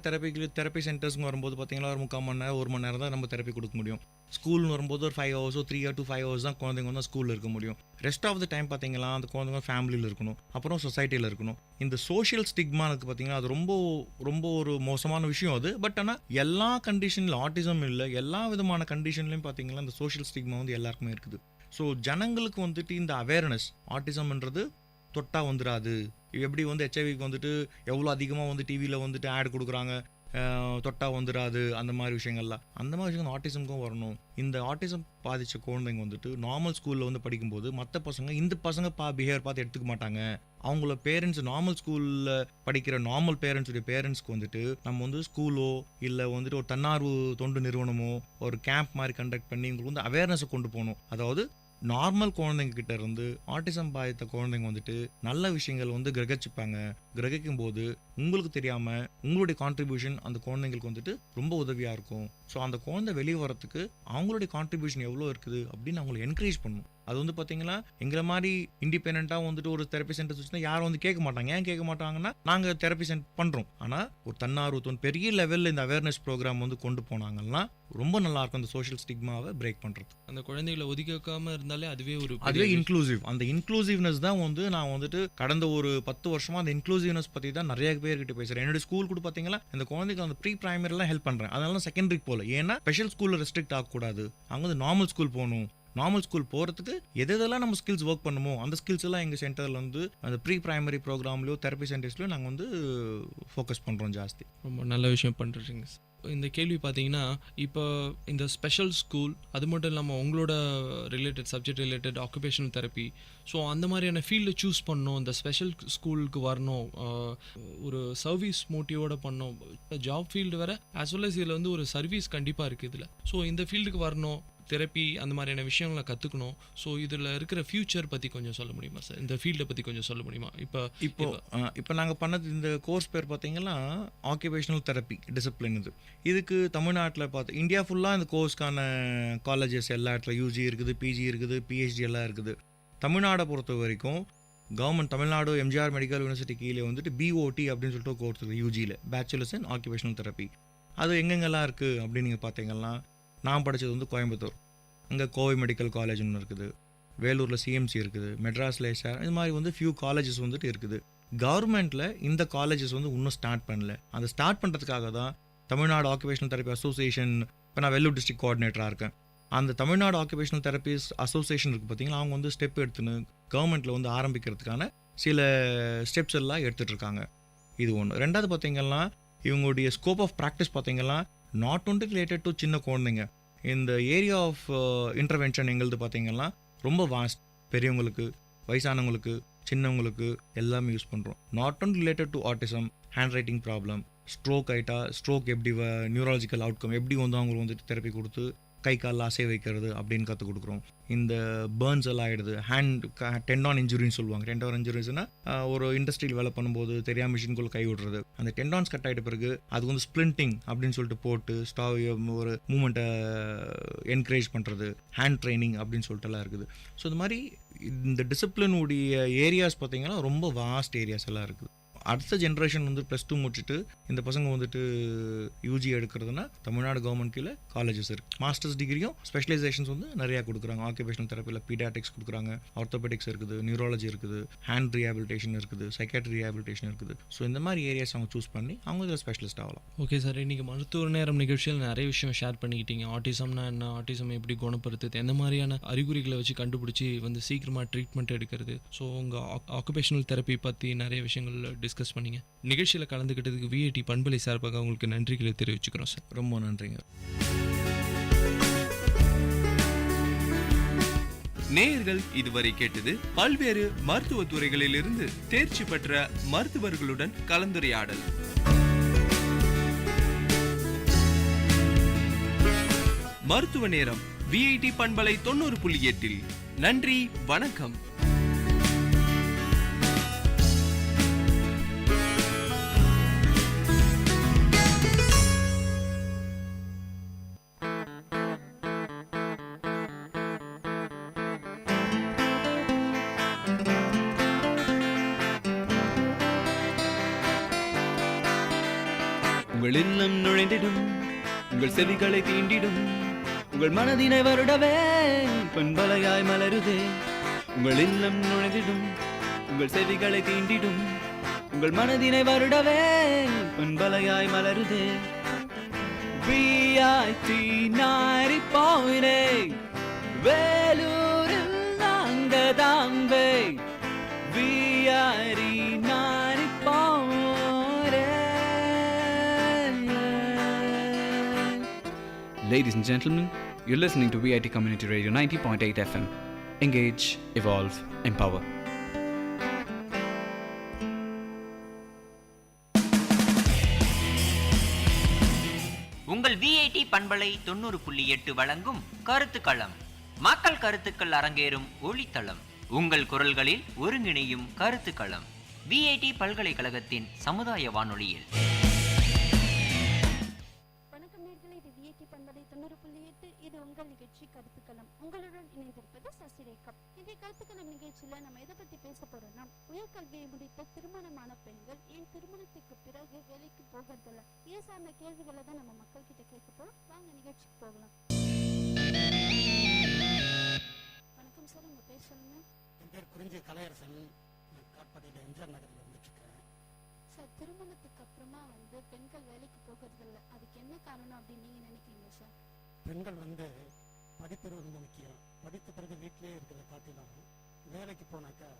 தெரப்பி சென்டர்ஸ்க்கு வரும்போது பார்த்தீங்கன்னா ஒரு 3/4 மணி நேரம் 1 மணி நேரம் தான் நம்ம தெரப்பி கொடுக்க முடியும். ஸ்கூல்னு வரும்போது ஒரு 5 hours 3 to 5 hours தான் குழந்தைங்க வந்து ஸ்கூலில் இருக்க முடியும். ரெஸ்ட் ஆஃப் த டைம் பார்த்தீங்கன்னா அந்த குழந்தைங்க ஃபேமிலியில் இருக்கணும், அப்புறம் சொசைட்டியில் இருக்கணும். இந்த சோஷியல் ஸ்டிக்மானுக்கு பார்த்தீங்கன்னா அது ரொம்ப ரொம்ப ஒரு மோசமான விஷயம் அது. பட் ஆனால் எல்லா கண்டிஷனில் ஆட்டிசம் இல்லை, எல்லா விதமான கண்டிஷன்லையும் பார்த்தீங்கன்னா இந்த சோஷியல் ஸ்டிக்மா வந்து எல்லாருக்குமே இருக்குது. ஸோ ஜனங்களுக்கு வந்துட்டு இந்த அவேர்னஸ், ஆட்டிசம்ன்றது தொட்டா வந்துடாது, எப்படி வந்து ஹெச்ஐவிக்கு வந்துட்டு எவ்வளோ அதிகமாக வந்து டிவியில் வந்துட்டு ஆட் கொடுக்குறாங்க, தொட்டா வந்துடாது, அந்த மாதிரி விஷயங்கள்லாம் அந்த மாதிரி விஷயங்கள் ஆட்டிசம்க்கும் வரணும். இந்த ஆட்டிசம் பாதித்த குழந்தைங்க வந்துட்டு நார்மல் ஸ்கூலில் வந்து படிக்கும்போது மற்ற பசங்க இந்த பசங்க பிஹேவியர் பார்த்து எடுத்துக்க மாட்டாங்க. அவங்கள பேரண்ட்ஸ் நார்மல் ஸ்கூலில் படிக்கிற நார்மல் பேரண்ட்ஸுடைய பேரண்ட்ஸ்க்கு வந்துட்டு நம்ம வந்து ஸ்கூலோ இல்லை வந்துட்டு ஒரு தன்னார்வ தொண்டு நிறுவனமோ ஒரு கேம்ப் மாதிரி கண்டக்ட் பண்ணி இவங்களுக்கு வந்து அவேர்னஸை கொண்டு போகணும். அதாவது நார்மல் குழந்தைங்க கிட்ட இருந்து ஆட்டிசம் பாதித்த குழந்தைங்க வந்துட்டு நல்ல விஷயங்கள் வந்து கிரகிச்சுப்பாங்க. கிரகிக்கும் போது உங்களுக்கு தெரியாம உங்களுடைய கான்ட்ரிபியூஷன் அந்த குழந்தைங்களுக்கு வந்துட்டு ரொம்ப உதவியா இருக்கும். ஸோ அந்த குழந்தை வெளியே வரத்துக்கு அவங்களுடைய கான்ட்ரிபியூஷன் எவ்வளோ இருக்குது அப்படின்னு அவங்களை என்கரேஜ் பண்ணணும். அது வந்து பார்த்தீங்கன்னா எங்களை மாதிரி இண்டிபெண்ட்டாக வந்துட்டு ஒரு தெரப்பி சென்டர் வச்சுன்னா யாரும் வந்து கேட்க மாட்டாங்க. ஏன் கேட்க மாட்டாங்கன்னா நாங்கள் தெரப்பி சென்டர் பண்ணுறோம். ஆனால் ஒரு தன்னார்வத்தோன் பெரிய லெவலில் இந்த அவேர்னஸ் ப்ரோக்ராம் வந்து கொண்டு போனாங்கன்னா ரொம்ப நல்லா இருக்கும் அந்த சோஷியல் ஸ்டிக்மாவை பிரேக் பண்ணுறது. அந்த குழந்தைகளை ஒதுக்கி வைக்காம இருந்தாலே அதுவே அதுவே இன்க்ளூசிவ். அந்த இன்க்ளூசிவ்னஸ் தான் வந்து நான் வந்துட்டு கடந்த ஒரு 10 வருஷமா அந்த இன்க்ளூசிவ்னஸ் பற்றி தான் நிறைய பேர்கிட்ட பேசுகிறேன். என்னோட ஸ்கூல் கூட பார்த்தீங்கன்னா இந்த குழந்தைக்கு அந்த ப்ரீ பிரைமரிலாம் ஹெல்ப் பண்ணுறேன். அதனால செகண்டரி போகல. ஏன்னா ஸ்பெஷல் ஸ்கூலில் ரெஸ்ட்ரிக்ட் ஆகக்கூடாது. அவங்க வந்து நார்மல் ஸ்கூல் போகணும். நார்மல் ஸ்கூல் போகிறதுக்கு எதெல்லாம் நம்ம ஸ்கில்ஸ் ஒர்க் பண்ணுமோ அந்த ஸ்கில்ஸ் எல்லாம் எங்கள் சென்டரில் வந்து அந்த ப்ரீ பிரைமரி ப்ரோக்ராம்லையோ தெரப்பி சென்டர்ஸ்லையோ நாங்கள் வந்து ஃபோக்கஸ் பண்ணுறோம் ஜாஸ்தி. ரொம்ப நல்ல விஷயம் பண்ணுறீங்க. இந்த கேள்வி பார்த்தீங்கன்னா இப்போ இந்த ஸ்பெஷல் ஸ்கூல் அது மட்டும் இல்லாமல் உங்களோட related subject related occupational therapy, so அந்த மாதிரியான ஃபீல்டை சூஸ் பண்ணணும், இந்த ஸ்பெஷல் ஸ்கூலுக்கு வரணும், ஒரு சர்வீஸ் மோட்டிவோட பண்ணணும். ஜாப் ஃபீல்டு வேறு ஆஸ் வெல் அஸ் இதில் வந்து ஒரு சர்வீஸ் கண்டிப்பாக இருக்குது இதில். ஸோ இந்த ஃபீல்டுக்கு வரணும், தெரப்பி அந்த மாதிரியான விஷயங்களை கற்றுக்கணும். ஸோ இதில் இருக்கிற ஃபியூச்சர் பற்றி கொஞ்சம் சொல்ல முடியுமா சார்? இந்த ஃபீல்டை பற்றி கொஞ்சம் சொல்ல முடியுமா? இப்போ நாங்கள் பண்ணது இந்த கோர்ஸ் பேர் பார்த்தீங்கன்னா ஆக்குபேஷனல் தெரப்பி டிசிப்ளின். இதுக்கு தமிழ்நாட்டில் இந்தியா ஃபுல்லாக இந்த கோர்ஸ்க்கான காலேஜஸ் எல்லா இடத்துல யூஜி இருக்குது, பிஜி இருக்குது, பிஹெச்டி எல்லாம் இருக்குது. தமிழ்நாடை பொறுத்த வரைக்கும் government Tamil Nadu MGR medical university கீழே வந்துட்டு பிஓடி அப்படின்னு சொல்லிட்டு ஒரு கோர்ஸ் இருக்குது யூஜியில், பேச்சுலர்ஸ் இன் ஆக்குபேஷனல் தெரப்பி. அது எங்கெங்கெல்லாம் இருக்குது அப்படின்னு நீங்கள் பார்த்தீங்கன்னா நான் படித்தது வந்து கோயம்புத்தூர், அங்கே கோவை மெடிக்கல் காலேஜ் ஒன்று இருக்குது, வேலூரில் சிஎம்சி இருக்குது, மெட்ராஸில் எஸ்ஆர், இது மாதிரி வந்து ஃபியூ காலேஜஸ் வந்துட்டு இருக்குது. கவர்மெண்ட்டில் இந்த காலேஜஸ் வந்து இன்னும் ஸ்டார்ட் பண்ணல. அந்த ஸ்டார்ட் பண்ணுறதுக்காக தான் தமிழ்நாடு ஆக்குபேஷனல் தெரப்பி அசோசியேஷன், இப்போ நான் வெல்லூர் டிஸ்ட்ரிக்ட் கோஆர்டினேட்டராக இருக்கேன். அந்த தமிழ்நாடு ஆக்குபேஷனல் தெரப்பிஸ் அசோசியேஷன் இருக்குது பார்த்தீங்களா, அவங்க வந்து ஸ்டெப் எடுத்துன்னு கவர்மெண்ட்டில் வந்து ஆரம்பிக்கிறதுக்கான சில ஸ்டெப்ஸ் எல்லாம் எடுத்துகிட்டு இருக்காங்க. இது ஒன்று. ரெண்டாவது பார்த்தீங்கன்னா இவங்களுடைய ஸ்கோப் ஆஃப் ப்ராக்டிஸ் பார்த்தீங்கன்னா நாட் ஒன்லி ரிலேட்டட் டு சின்ன குழந்தைங்க. இந்த ஏரியா ஆஃப் இன்டர்வென்ஷன் எங்களுது பார்த்தீங்கன்னா ரொம்ப வாஸ்ட். பெரியவங்களுக்கு, வயசானவங்களுக்கு, சின்னவங்களுக்கு எல்லாமே யூஸ் பண்ணுறோம். Not only related to autism, hand writing problem, stroke ஆகிட்டா ஸ்ட்ரோக் எப்படி நியூராலஜிக்கல் அவுட்கம் எப்படி வந்து அவங்களுக்கு வந்துட்டு தெரப்பி கொடுத்து கை காலில் அசை வைக்கிறது அப்படின்னு கற்றுக் கொடுக்குறோம். இந்த பேர்ன்ஸ் எல்லாம் ஆகிடுது, ஹேண்ட் டெண்டான் இன்ஜுரின்னு சொல்லுவாங்க. டெண்டான் இன்ஜுரிஸ்னா ஒரு இண்டஸ்ட்ரியில் வேலை பண்ணும்போது தெரியாம மிஷின்குள்ளே கை விடுறது, அந்த டெண்டான்ஸ் கட் ஆகிட்ட பிறகு அது வந்து ஸ்ப்ளிண்டிங் அப்படின்னு சொல்லிட்டு போட்டு ஒரு மூமெண்ட்டை என்கரேஜ் பண்ணுறது, ஹேண்ட் ட்ரைனிங் அப்படின்னு சொல்லிட்டு எல்லாம் இருக்குது. ஸோ இந்த மாதிரி இந்த டிசிப்ளினுடைய ஏரியாஸ் பார்த்தீங்கன்னா ரொம்ப வாஸ்ட் ஏரியாஸ் எல்லாம் இருக்குது. அடுத்த ஜென்ரேஷன் வந்து +2 முடிச்சுட்டு இந்த பசங்க வந்துட்டு யூஜி எடுக்கிறதுனா தமிழ்நாடு கவர்மெண்ட் கீழே காலேஜஸ் இருக்குது. மாஸ்டர்ஸ் டிகிரியும் ஸ்பெஷலைசேஷன்ஸ் வந்து நிறையா கொடுக்குறாங்க. ஆக்குபேஷனல் தெரப்பியில் பீடியாட்டிக்ஸ் கொடுக்குறாங்க, ஆர்த்தோபெடிக்ஸ் இருக்குது, நியூராலஜி இருக்குது, ஹேண்ட் ரீஹாபிலிட்டேஷன் இருக்குது, சைக்காட்ரி ரீஹாபிலிட்டேஷன் இருக்குது. ஸோ இந்த மாதிரி ஏரியாஸ் அவங்க சூஸ் பண்ணி அவங்க இதில் ஸ்பெஷலிஸ்ட் ஆகலாம். ஓகே சார், இன்றைக்கி மருத்துவ நேரம் நிகழ்ச்சியில் நிறைய விஷயம் ஷேர் பண்ணிக்கிட்டீங்க. ஆட்டிசம்னா என்ன, ஆட்டிசம் எப்படி குணப்படுத்துது, எந்த மாதிரியான அறிகுறிகளை வச்சு கண்டுபிடிச்சி வந்து சீக்கிரமாக ட்ரீட்மெண்ட் எடுக்கிறது, ஸோ உங்கள் ஆக்குபேஷனல் தெரப்பி பற்றி நிறைய விஷயங்கள் டிஸ்கஸ் பண்ணீங்க. நிகழ்ச்சியில் கலந்துக்கிட்டதுக்கு விஐடி பண்பலை சார்பாக உங்களுக்கு நன்றிகளை தெரிவிச்சுக்கிறோம் சார். ரொம்ப நன்றிங்க. நேயர்கள் இதுவரை கேட்டது பல்வேறு மருத்துவ துறைகளிலிருந்து தேர்ச்சி பெற்ற மருத்துவர்களுடன் கலந்துரையாடல். மருத்துவ நேரம் விஐடி பண்பலை 90.8. நன்றி, வணக்கம். உங்கள் இல்லம் நுழைந்திடும், உங்கள் செவிகளை தீண்டிடும், உங்கள் மனதினை வருடவே பண்பலையாய் மலருதே. உங்கள் இல்லம் நுழைந்திடும், உங்கள் செவிகளை தீண்டிடும், உங்கள் மனதினை வருடவே பண்பலையாய் மலருதே. விஐடி 90.8 வேலூரில் நாங்கள் தாங்க. VIT 90.8. Ladies and gentlemen, you're listening to Vit Community Radio 90.8 FM. Engage, evolve, empower. உங்கள் விஐடி பண்பலை 90.8 வழங்கும் கருத்துக்களம். மக்கள் கருத்துக்கள் அரங்கேறும் ஒளித்தளம், உங்கள் குரல்களில் ஒருங்கிணையும் கருத்துக்களம். விஐடி பல்கலைக்கழகத்தின் சமுதாய வானொலியில். வணக்கம் நேயர்களே, இது விஐடி பண்பலை 90.8. இது உங்கள் நிகழ்ச்சி கருத்துக்களம். உங்களுடன் இணைந்திருப்பது சசிரேகா. இன்றைய கருத்துக்களம் நிகழ்ச்சியில நம்ம எதை பத்தி பேச போறோம்னா, உயர்கல்வியை முடித்த திருமணமான பெண்கள் ஏன் திருமணத்துக்கு பிறகு வேலைக்கு போகிறதில்ல, இது சார்ந்த கேள்விகளை தான் நம்ம மக்கள் கிட்ட கேட்க போறோம். வாங்க நிகழ்ச்சிக்கு போகலாம். வணக்கம் சார், உங்க பேர் சொல்லுங்க. என் பேர் குறிஞ்சி கலையரசன். காட்பாடியில் எம்ஜிஆர் நகரில் வந்துட்டுருக்கேன். சார், திருமணத்துக்கு அப்புறமா பெண்கள் வேலைக்கு போகிறதில்ல, அதுக்கு என்ன காரணம் அப்படின்னு நீங்க நினைக்கிறீங்க சார்? பெண்கள் படிப்பு ரொம்ப முக்கியம். படித்த பிறகு வீட்டிலே இருக்கிறத காட்டிலும் வேலைக்கு போனாக்கா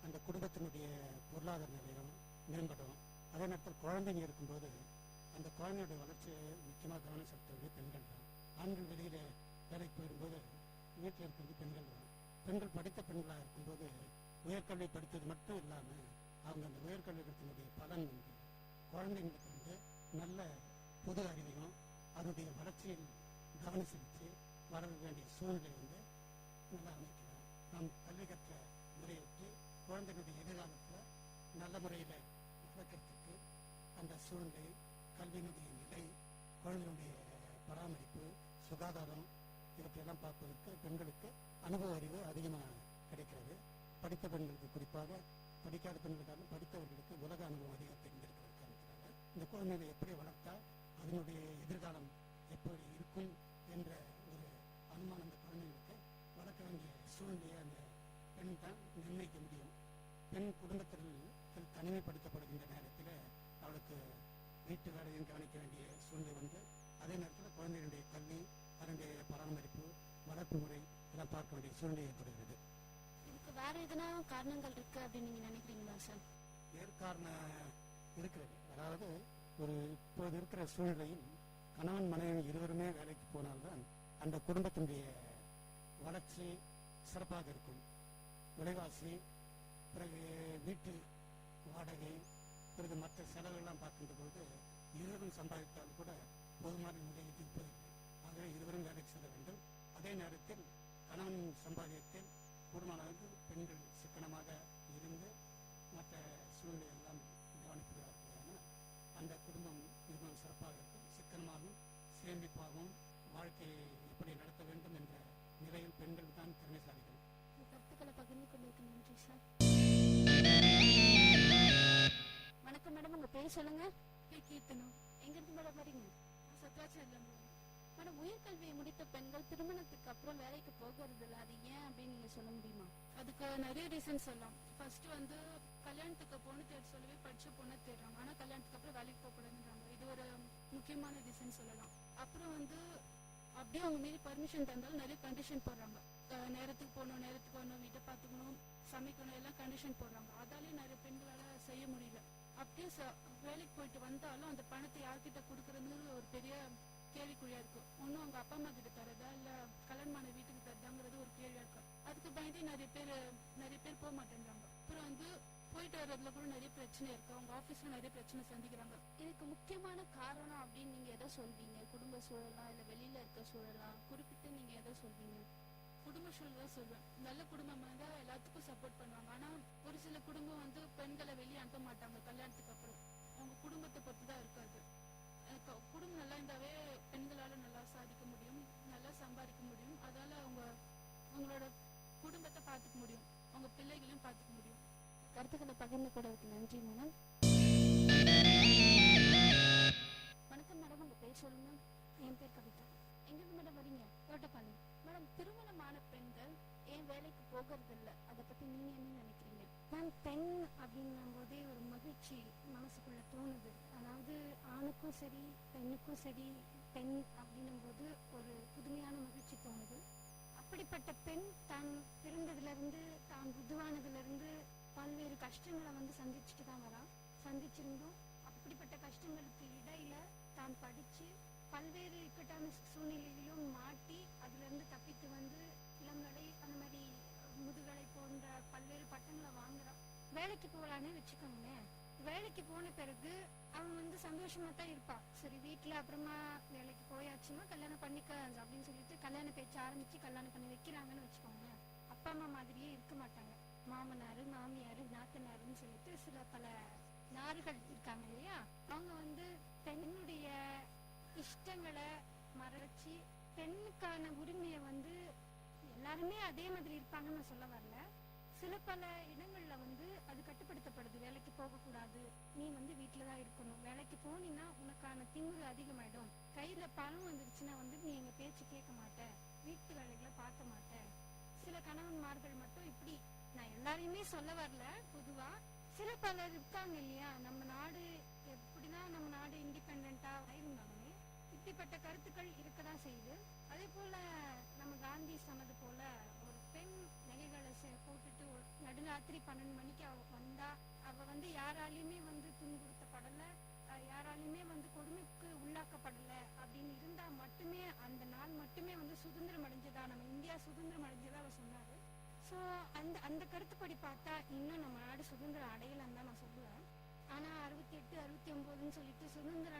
அந்த குடும்பத்தினுடைய பொருளாதார நிலையம் மேம்படும். அதே நேரத்தில் குழந்தைங்க இருக்கும்போது அந்த குழந்தையுடைய வளர்ச்சியை முக்கியமாக கவனம் செலுத்துவது பெண்கள் தான். ஆண்கள் வெளியில் வேலைக்கு போயிடும்போது வீட்டில் இருக்கிறது பெண்கள் தான். பெண்கள் படித்த பெண்களாக இருக்கும்போது உயர்கல்வி படித்தது மட்டும் இல்லாமல் அவங்க அந்த உயர்கல்வித்தினுடைய பலன் குழந்தைங்களுக்கு நல்ல பொது அறிவையும் அதனுடைய வளர்ச்சியில் கவனம் செலுத்தி வளர வேண்டிய சூழ்நிலை நல்லா அமைக்கலாம். நாம் கல்வி கற்ற முறையிட்டு குழந்தைகளுடைய எதிர்காலத்தில் நல்ல முறையில் வளர்க்கறதுக்கு அந்த சூழ்நிலை, கல்வியினுடைய நிலை, குழந்தைகளுடைய பராமரிப்பு, சுகாதாரம் இவற்றையெல்லாம் பார்ப்பதற்கு பெண்களுக்கு அனுபவ அறிவு அதிகமாக கிடைக்கிறது. படித்த பெண்களுக்கு, குறிப்பாக படிக்காத பெண்களுக்காக படித்தவர்களுக்கு உலக அனுபவம் அதிகம் தெரிந்திருக்கிற காரணத்தினால இந்த குழந்தைகளை எப்படி வளர்த்தா அதனுடைய எதிர்காலம் எப்படி இருக்கும் என்ற ஒரு அனுமானம் அந்த குழந்தைகளுக்கு வளர்க்க வேண்டிய சூழ்நிலையை அந்த பெண் தான் நிர்ணயிக்க முடியும். பெண் குடும்பத்தில் தனிமைப்படுத்தப்படுகின்ற நேரத்தில் அவளுக்கு வீட்டு வேலையும் கவனிக்க வேண்டிய சூழ்நிலை அதே நேரத்தில் குழந்தைகளுடைய கல்வி, அதனுடைய பராமரிப்பு, வளர்ப்பு முறை இதெல்லாம் பார்க்க வேண்டிய சூழ்நிலை ஏற்படுகிறது. இதுக்கு வேற எதனா காரணங்கள் இருக்கு அப்படின்னு நீங்க நினைக்கிறீங்களா சார்? வேறு காரணம் இருக்கிறது. அதாவது இப்போது இருக்கிற சூழ்நிலையில் கணவன் மனைவி இருவருமே வேலைக்கு போனால்தான் அந்த குடும்பத்தினுடைய வளர்ச்சி சிறப்பாக இருக்கும். விலைவாசி, பிறகு வீட்டு வாடகை, பிறகு மற்ற செலவுகள்லாம் பார்க்கின்ற பொழுது இருவரும் சம்பாதித்தால் கூட போதுமான நிலையில் இருப்பதில்லை. ஆகவே இருவரும் வேலைக்கு செல்ல வேண்டும். அதே நேரத்தில் கணவன் சம்பாதியத்தில் கூடுமானவருக்கு பெண்கள் சிக்கனமாக இருந்து மற்ற சூழ்நிலையெல்லாம் கவனிப்பதற்கான அந்த குடும்பம் மிகவும் சிறப்பாக இருக்கும். சிக்கனமாகவும் சேமிப்பாகவும் வாழ்க்கையை எப்படி நடத்த வேண்டும் என்ற நிலையில் பெண்கள் தான் திறமைசாலிகள். கருத்துக்களை பகிர்ந்து கொண்டிருக்க நன்றி சார். வணக்கம் மேடம், உங்க பேர் சொல்லுங்க. கீர்த்தனம். எங்கிருந்து மேடம் வரீங்க? சத்ராச்சாரியம். மேடம், உயர்கல்வியை முடித்த பெண்கள் திருமணத்துக்கு அப்புறம் வேலைக்கு போகிறது இல்லை, அது ஏன் அப்படின்னு நீங்க சொல்ல முடியுமா? அதுக்கு நிறைய ரீசன் சொல்லலாம். ஃபர்ஸ்ட் கல்யாணத்துக்கு பொண்ணு தேட சொல்லவே படிச்ச பொண்ணை தேடுறாங்க, ஆனா கல்யாணத்துக்கு அப்புறம் வேலைக்கு போகக்கூடாதுன்றாங்க. இது ஒரு முக்கியமான ரீசன் சொல்லலாம். அப்புறம் அப்படியே அவங்க மீறி பர்மிஷன் தந்தாலும் நிறைய கண்டிஷன் போடுறாங்க. நேரத்துக்கு போகணும், வீட்டை பார்த்துக்கணும், சமைக்கணும், எல்லாம் கண்டிஷன் போடுறாங்க. அதாலேயே நிறைய பெண்களால செய்ய முடியல. அப்படியே வேலைக்கு போயிட்டு வந்தாலும் அந்த பணத்தை யார்கிட்ட கொடுக்கறதுன்னு ஒரு பெரிய கேள்விக்குறியா இருக்கு. ஒன்னும் அவங்க அப்பா அம்மா கிட்ட தரதா இல்ல கல்யாணமான வீட்டுக்கு தரதாங்கிறது ஒரு கேள்வியா இருக்கு. அதுக்கு பயந்து நிறைய பேர் போக மாட்டேங்கிறாங்க. அப்புறம் போயிட்டு வர்றதுல கூட நிறைய பிரச்சனை இருக்கு. அவங்க ஆபீஸ்ல நிறைய பிரச்சனை சந்திக்கிறாங்க. இதுக்கு முக்கியமான காரணம் அப்படின்னு நீங்க எதை சொல்வீங்க? குடும்ப சூழலாம் இல்ல வெளியில இருக்க சூழலாம், குறிப்பிட்டு நீங்க எதை சொல்வீங்க? குடும்ப சூழல் தான் சொல்வேன். நல்ல குடும்பமா தான் எல்லாத்துக்கும் சப்போர்ட் பண்ணுவாங்க. ஆனா ஒரு சில குடும்பம் பெண்களை வெளியே அனுப்ப மாட்டாங்க. கல்யாணத்துக்கு அப்புறம் அவங்க குடும்பத்தை பொறுத்து தான் இருக்காது. குடும்பம் நல்லா இருந்தாவே பெண்களால நல்லா சாதிக்க முடியும், நல்லா சம்பாதிக்க முடியும். அதால அவங்களோட குடும்பத்தை பார்த்துக்க முடியும், அவங்க பிள்ளைகளையும் பார்த்துக்க முடியும். கருத்துக்களை பகிர்ந்து கூடவுக்கு நன்றி மேடம். வணக்கம் மேடம், உங்க பேர் சொல்லுங்க. என் பேர் கவிதா. எங்கிருந்து மேடம் வரீங்க? தோட்டப்பாளையம். மேடம், திருமணமான பெண்கள் ஏன் வேலைக்கு போகிறது இல்லை, அதை பத்தி நீங்க என்ன நினைக்கிறீங்க? மேம், பெண் அப்படின்னும் போதே ஒரு மகிழ்ச்சி மனசுக்குள்ள தோணுது. அதாவது ஆணுக்கும் சரி பெண்ணுக்கும் சரி, பெண் அப்படின்னும் போது ஒரு புதுமையான மகிழ்ச்சி தோணுது. அப்படிப்பட்ட பெண் தான் பிறந்ததுல இருந்து தான் புதுவானதுல இருந்து பல்வேறு கஷ்டங்களை சந்திச்சுட்டு தான் சந்திச்சிருந்தோம். அப்படிப்பட்ட கஷ்டங்களுக்கு இடையில தான் படிச்சு பல்வேறு இக்கட்டான சூழ்நிலையிலும் மாட்டி அதுல இருந்து தப்பித்து இளங்கலை, அந்த மாதிரி முதுகலை போன்ற பல்வேறு பட்டங்களை வாங்குறோம். வேலைக்கு போகலான்னு வச்சுக்கோங்களேன். வேலைக்கு வேலைக்கு போன பிறகு அவன் வந்து சந்தோஷமா தான் இருப்பான். சரி வீட்டுல அப்புறமா வேலைக்கு போயாச்சுன்னா கல்யாணம் பண்ணிக்க அப்படின்னு சொல்லிட்டு கல்யாண பேச்சு ஆரம்பிச்சு கல்யாணம் பண்ணி வைக்கிறாங்கன்னு வச்சுக்கோங்க. அப்பா அம்மா மாதிரியே இருக்க மாட்டாங்க. மாமனாரு மாமியாரு நாத்தனாருன்னு சொல்லிட்டு சில பல நார்கள் இருக்காங்க இல்லையா, அவங்க வந்து பெண்ணுடைய இஷ்டங்களை மறைச்சி பெண்ணுக்கான உரிமையை வந்து எல்லாருமே அதே மாதிரி இருப்பாங்கன்னு நான் சொல்ல வரல. சில பல இடங்கள்ல வந்து அது கட்டுப்படுத்தப்படுது. வேலைக்கு போகக்கூடாது, நீ வந்து வீட்டுலதான் இருக்கணும், வேலைக்கு போனீங்கன்னா உனக்கான திமிரு அதிகமாயிடும், கையில பணம் வந்துருச்சுன்னா வந்து நீ எங்க பேச்சு கேட்க மாட்ட, வீட்டு வேலைகளை பார்க்க மாட்ட. சில கணவன்மார்கள் மட்டும் இப்படி, நான் எல்லாரையுமே சொல்ல வரல, பொதுவா சில பலர் இருக்காங்க இல்லையா. நம்ம நாடு எப்படிதான் நம்ம நாடு இண்டிபெண்டா இருந்தாலுமே இப்படிப்பட்ட கருத்துக்கள் இருக்கதான் செய்யுது. அதே போல நம்ம காந்தி சொன்னது போல ஒரு பெண் நகைகளை போட்டுட்டு நடுராத்திரி 12 மணிக்கு அவ வந்தா அவ வந்து யாராலையுமே வந்து துன்புறுத்தப்படல, யாராலையுமே வந்து கொடுமைக்கு உள்ளாக்கப்படல அப்படின்னு இருந்தா மட்டுமே அந்த நாள் மட்டுமே வந்து சுதந்திரம் அடைஞ்சதா, நம்ம இந்தியா சுதந்திரம் அடைஞ்சதா அவர் சொன்னாரு. ஸோ அந்த கருத்துப்படி பார்த்தா இன்னும் நம்ம நாடு சுதந்திரம் அடையலன்னு தான் நான் சொல்லுவேன். ஆனா 68 69ன்னு சொல்லிட்டு சுதந்திர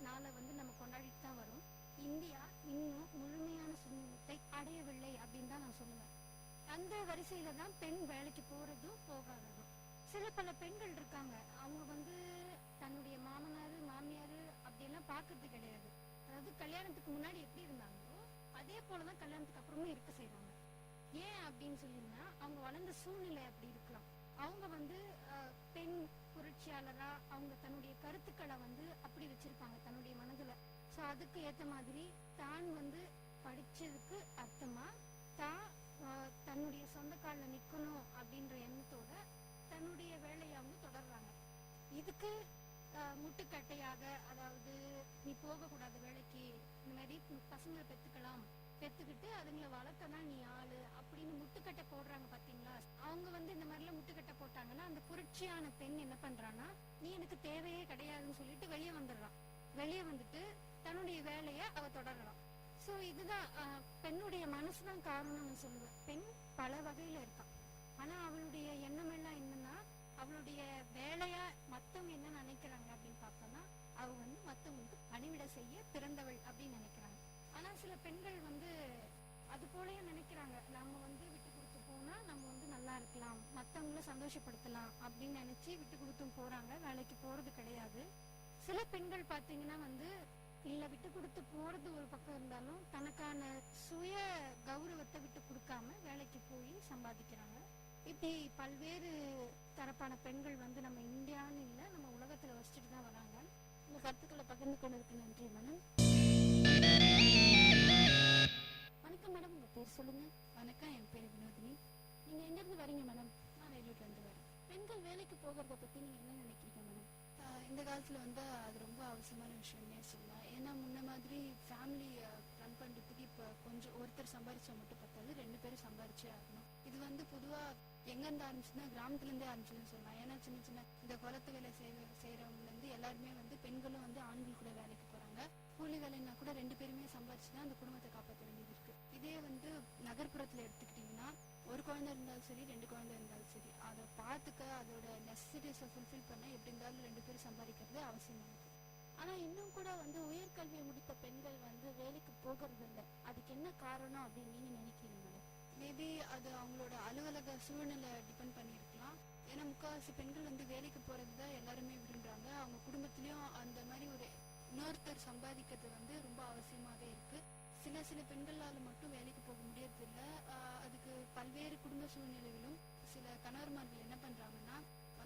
நாளை வந்து நம்ம கொண்டாடிட்டு தான் வரும். இந்தியா இன்னும் முழுமையான சுதந்திரத்தை அடையவில்லை அப்படின்னு தான் நான் சொல்லுவேன். அந்த வரிசையில தான் பெண் வேலைக்கு போறதும் போகாததும். சில பல பெண்கள் இருக்காங்க, அவங்க வந்து தன்னுடைய மாமனாரு மாமியாரு அப்படியெல்லாம் பாக்குறது கிடையாது. அதாவது கல்யாணத்துக்கு முன்னாடி எப்படி இருந்தாங்களோ அதே போலதான் கல்யாணத்துக்கு அப்புறமும் இருக்க செய்வாங்க. ஏன் அப்படின்னு சொல்லினா அவங்க வளர்ந்த சூழ்நிலை அப்படி இருக்கலாம். அவங்க வந்து பெண் புரட்சியாளரா அவங்க தன்னுடைய கருத்துக்களை வந்து அப்படி வச்சிருப்பாங்க தன்னுடைய மனதுல. ஸோ அதுக்கு ஏத்த மாதிரி தான் வந்து படிச்சதுக்கு அர்த்தமா தான் தன்னுடைய சொந்த காலில் நிக்கணும் அப்படின்ற எண்ணத்தோட தன்னுடைய வேலையை அவங்க தொடர்றாங்க. இதுக்கு முட்டுக்கட்டையாக, அதாவது நீ போகக்கூடாது வேலைக்கு, இந்த மாதிரி பசங்களை பெத்துக்கிட்டு அதுங்களை வளர்க்கதான் நீ ஆளு அப்படின்னு முட்டுக்கட்டை போடுறாங்க பாத்தீங்களா. அவங்க வந்து இந்த மாதிரிலாம் முட்டுக்கட்டை போட்டாங்கன்னா அந்த புரட்சியான பெண் என்ன பண்றான்னா, நீ எனக்கு தேவையே கிடையாதுன்னு சொல்லிட்டு வெளியே வந்துடுறான். வெளியே வந்துட்டு தன்னுடைய வேலைய அவ தொடரலாம். சோ இதுதான் பெண்ணுடைய மனசுதான் காரணம்னு சொல்லுவேன். பெண் பல வகையில இருக்கான். ஆனா அவளுடைய எண்ணம் எல்லாம் என்னன்னா, அவளுடைய வேலையா மத்தவங்க என்ன நினைக்கிறாங்க அப்படின்னு பார்த்தோம்னா, அவ வந்து மத்தவங்களுக்கு பணிவிட செய்ய பிறந்தவள் அப்படின்னு நினைக்கிறாங்க. ஆனா சில பெண்கள் வந்து அது போலயே நினைக்கிறாங்க, நம்ம வந்து விட்டு கொடுத்து போனா நம்ம வந்து நல்லா இருக்கலாம், மத்தவங்கள சந்தோஷப்படுத்தலாம் அப்படின்னு நினைச்சு விட்டு கொடுத்தும் போறாங்க, வேலைக்கு போறது கிடையாது. சில பெண்கள் பாத்தீங்கன்னா வந்து இல்ல விட்டு கொடுத்து போறது ஒரு பக்கம் இருந்தாலும் தனக்கான சுய கௌரவத்தை விட்டு கொடுக்காம வேலைக்கு போய் சம்பாதிக்கிறாங்க. இப்படி பல்வேறு தரப்பான பெண்கள் வந்து நம்ம இந்தியான்னு இல்ல நம்ம உலகத்துல வச்சுட்டு தான் வராங்க. உங்க கருத்துக்களை பகிர்ந்து கொண்டதுக்கு நன்றி மேடம். வணக்கம் மேடம், உங்க பேர் சொல்லுங்க. வணக்கம், என் பேர் வினோதினி. நீங்க எங்க இருந்து வரீங்க மேடம்? நான் வேலூர்ல இருந்து வரேன். பெண்கள் வேலைக்கு போகிறத பத்தி நீங்க என்ன நினைக்கிறீங்க மேடம்? இந்த காலத்துல வந்து அது ரொம்ப அவசியமான விஷயம்னே சொல்லலாம். ஏன்னா முன்ன மாதிரி ஃபேமிலி ரன் பண்றதுக்கு இப்ப கொஞ்சம் ஒருத்தர் சம்பாரிச்சா மட்டும் பத்தாது, 2 பேரும் சம்பாரிச்சே ஆகணும். இது வந்து பொதுவா எங்க இருந்து ஆரம்பிச்சுன்னா கிராமத்துல இருந்தே ஆரம்பிச்சுன்னு சொல்லலாம். ஏன்னா சின்ன சின்ன இந்த குளத்து வேலை செய்யறவங்க இருந்து எல்லாருமே வந்து பெண்களும் வந்து ஆண்கள் கூட வேலைக்கு போறாங்க. கூலி வேலைன்னா கூட 2 பேருமே சம்பாரிச்சுதான் அந்த குடும்பத்தை காப்பாற்ற வேண்டியது இருக்கு. இதே வந்து நகர்ப்புறத்துல எடுத்துக்கிட்டீங்கன்னா ஒரு குழந்தை இருந்தாலும் சரி 2 குழந்தை இருந்தாலும் சரி, அதை பார்த்துக்க அதோட நெசசிட்டிஸை ஃபுல்ஃபில் பண்ண எப்படி இருந்தாலும் 2 பேரும் சம்பாதிக்கிறது அவசியமானது. ஆனா இன்னும் கூட வந்து உயர்கல்வியை முடித்த பெண்கள் வந்து வேலைக்கு போகிறது இல்லை. அதுக்கு என்ன காரணம் அப்படின்னு நீங்க நினைக்கிறீங்க? மேபி அது அவங்களோட அலுவலக சூழ்நிலை டிபெண்ட் பண்ணியிருக்கலாம். ஏன்னா முக்கால்வாசி பெண்கள் வந்து வேலைக்கு போறதுதான் எல்லாருமே விரும்புறாங்க. அவங்க குடும்பத்திலயும் அந்த மாதிரி ஒரு இன்னொருத்தர் சம்பாதிக்கிறது வந்து ரொம்ப அவசியமாவே இருக்கு. சில பெண்களால மட்டும் வேலைக்கு போக முடியறது இல்ல. அதுக்கு பல்வேறு குடும்ப சூழ்நிலைகளும் சில கணவர்மார்கள் என்ன பண்றாங்கன்னா,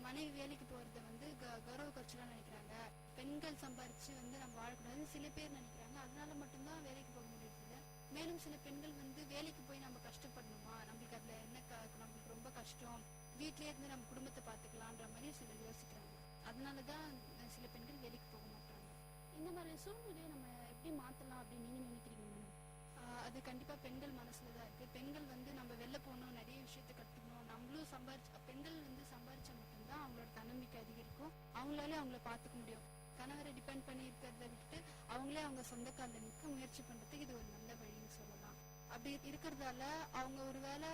மனைவி வேலைக்கு போறத வந்து கௌரவ குறைச்சலா நினைக்கிறாங்க. பெண்கள் சம்பாரிச்சு வந்து நம்ம வாழக்கூடாது சில பேர் நினைக்கிறாங்க. அதனால மட்டும்தான் வேலைக்கு போக முடியறது இல்ல. மேலும் சில பெண்கள் வந்து வேலைக்கு போய் நம்ம கஷ்டப்படணுமா, நம்மளுக்கு அதுல என்ன நம்மளுக்கு ரொம்ப கஷ்டம், வீட்லயே இருந்து நம்ம குடும்பத்தை பாத்துக்கலான்ற மாதிரி சிலர் யோசிக்கிறாங்க. அதனாலதான் சில பெண்கள் வேலைக்கு போக மாட்டாங்க. இந்த மாதிரி சூழ்நிலையை நம்ம எப்படி மாத்தலாம் அப்படின்னு நீங்க நினைக்கிறீங்க? அது கண்டிப்பா பெண்கள் மனசுலதான் இருக்கு. பெண்கள் வந்து நம்ம வெளில போகணும், நிறைய விஷயத்த கத்துக்கணும், நம்மளும் பெண்கள் வந்து சம்பாரிச்சா மட்டும்தான் அவங்களோட தன்னம்பிக்கை அதிகரிக்கும், அவங்களாலே அவங்கள பாத்துக்க முடியும். கணவரை டிபெண்ட் பண்ணி இருக்கிறத விட்டு அவங்களே அவங்க சொந்த காலில் நிற்க முயற்சி பண்றதுக்கு இது ஒரு நல்ல வழின்னு சொல்லலாம். அப்படி இருக்கிறதால அவங்க ஒரு வேளை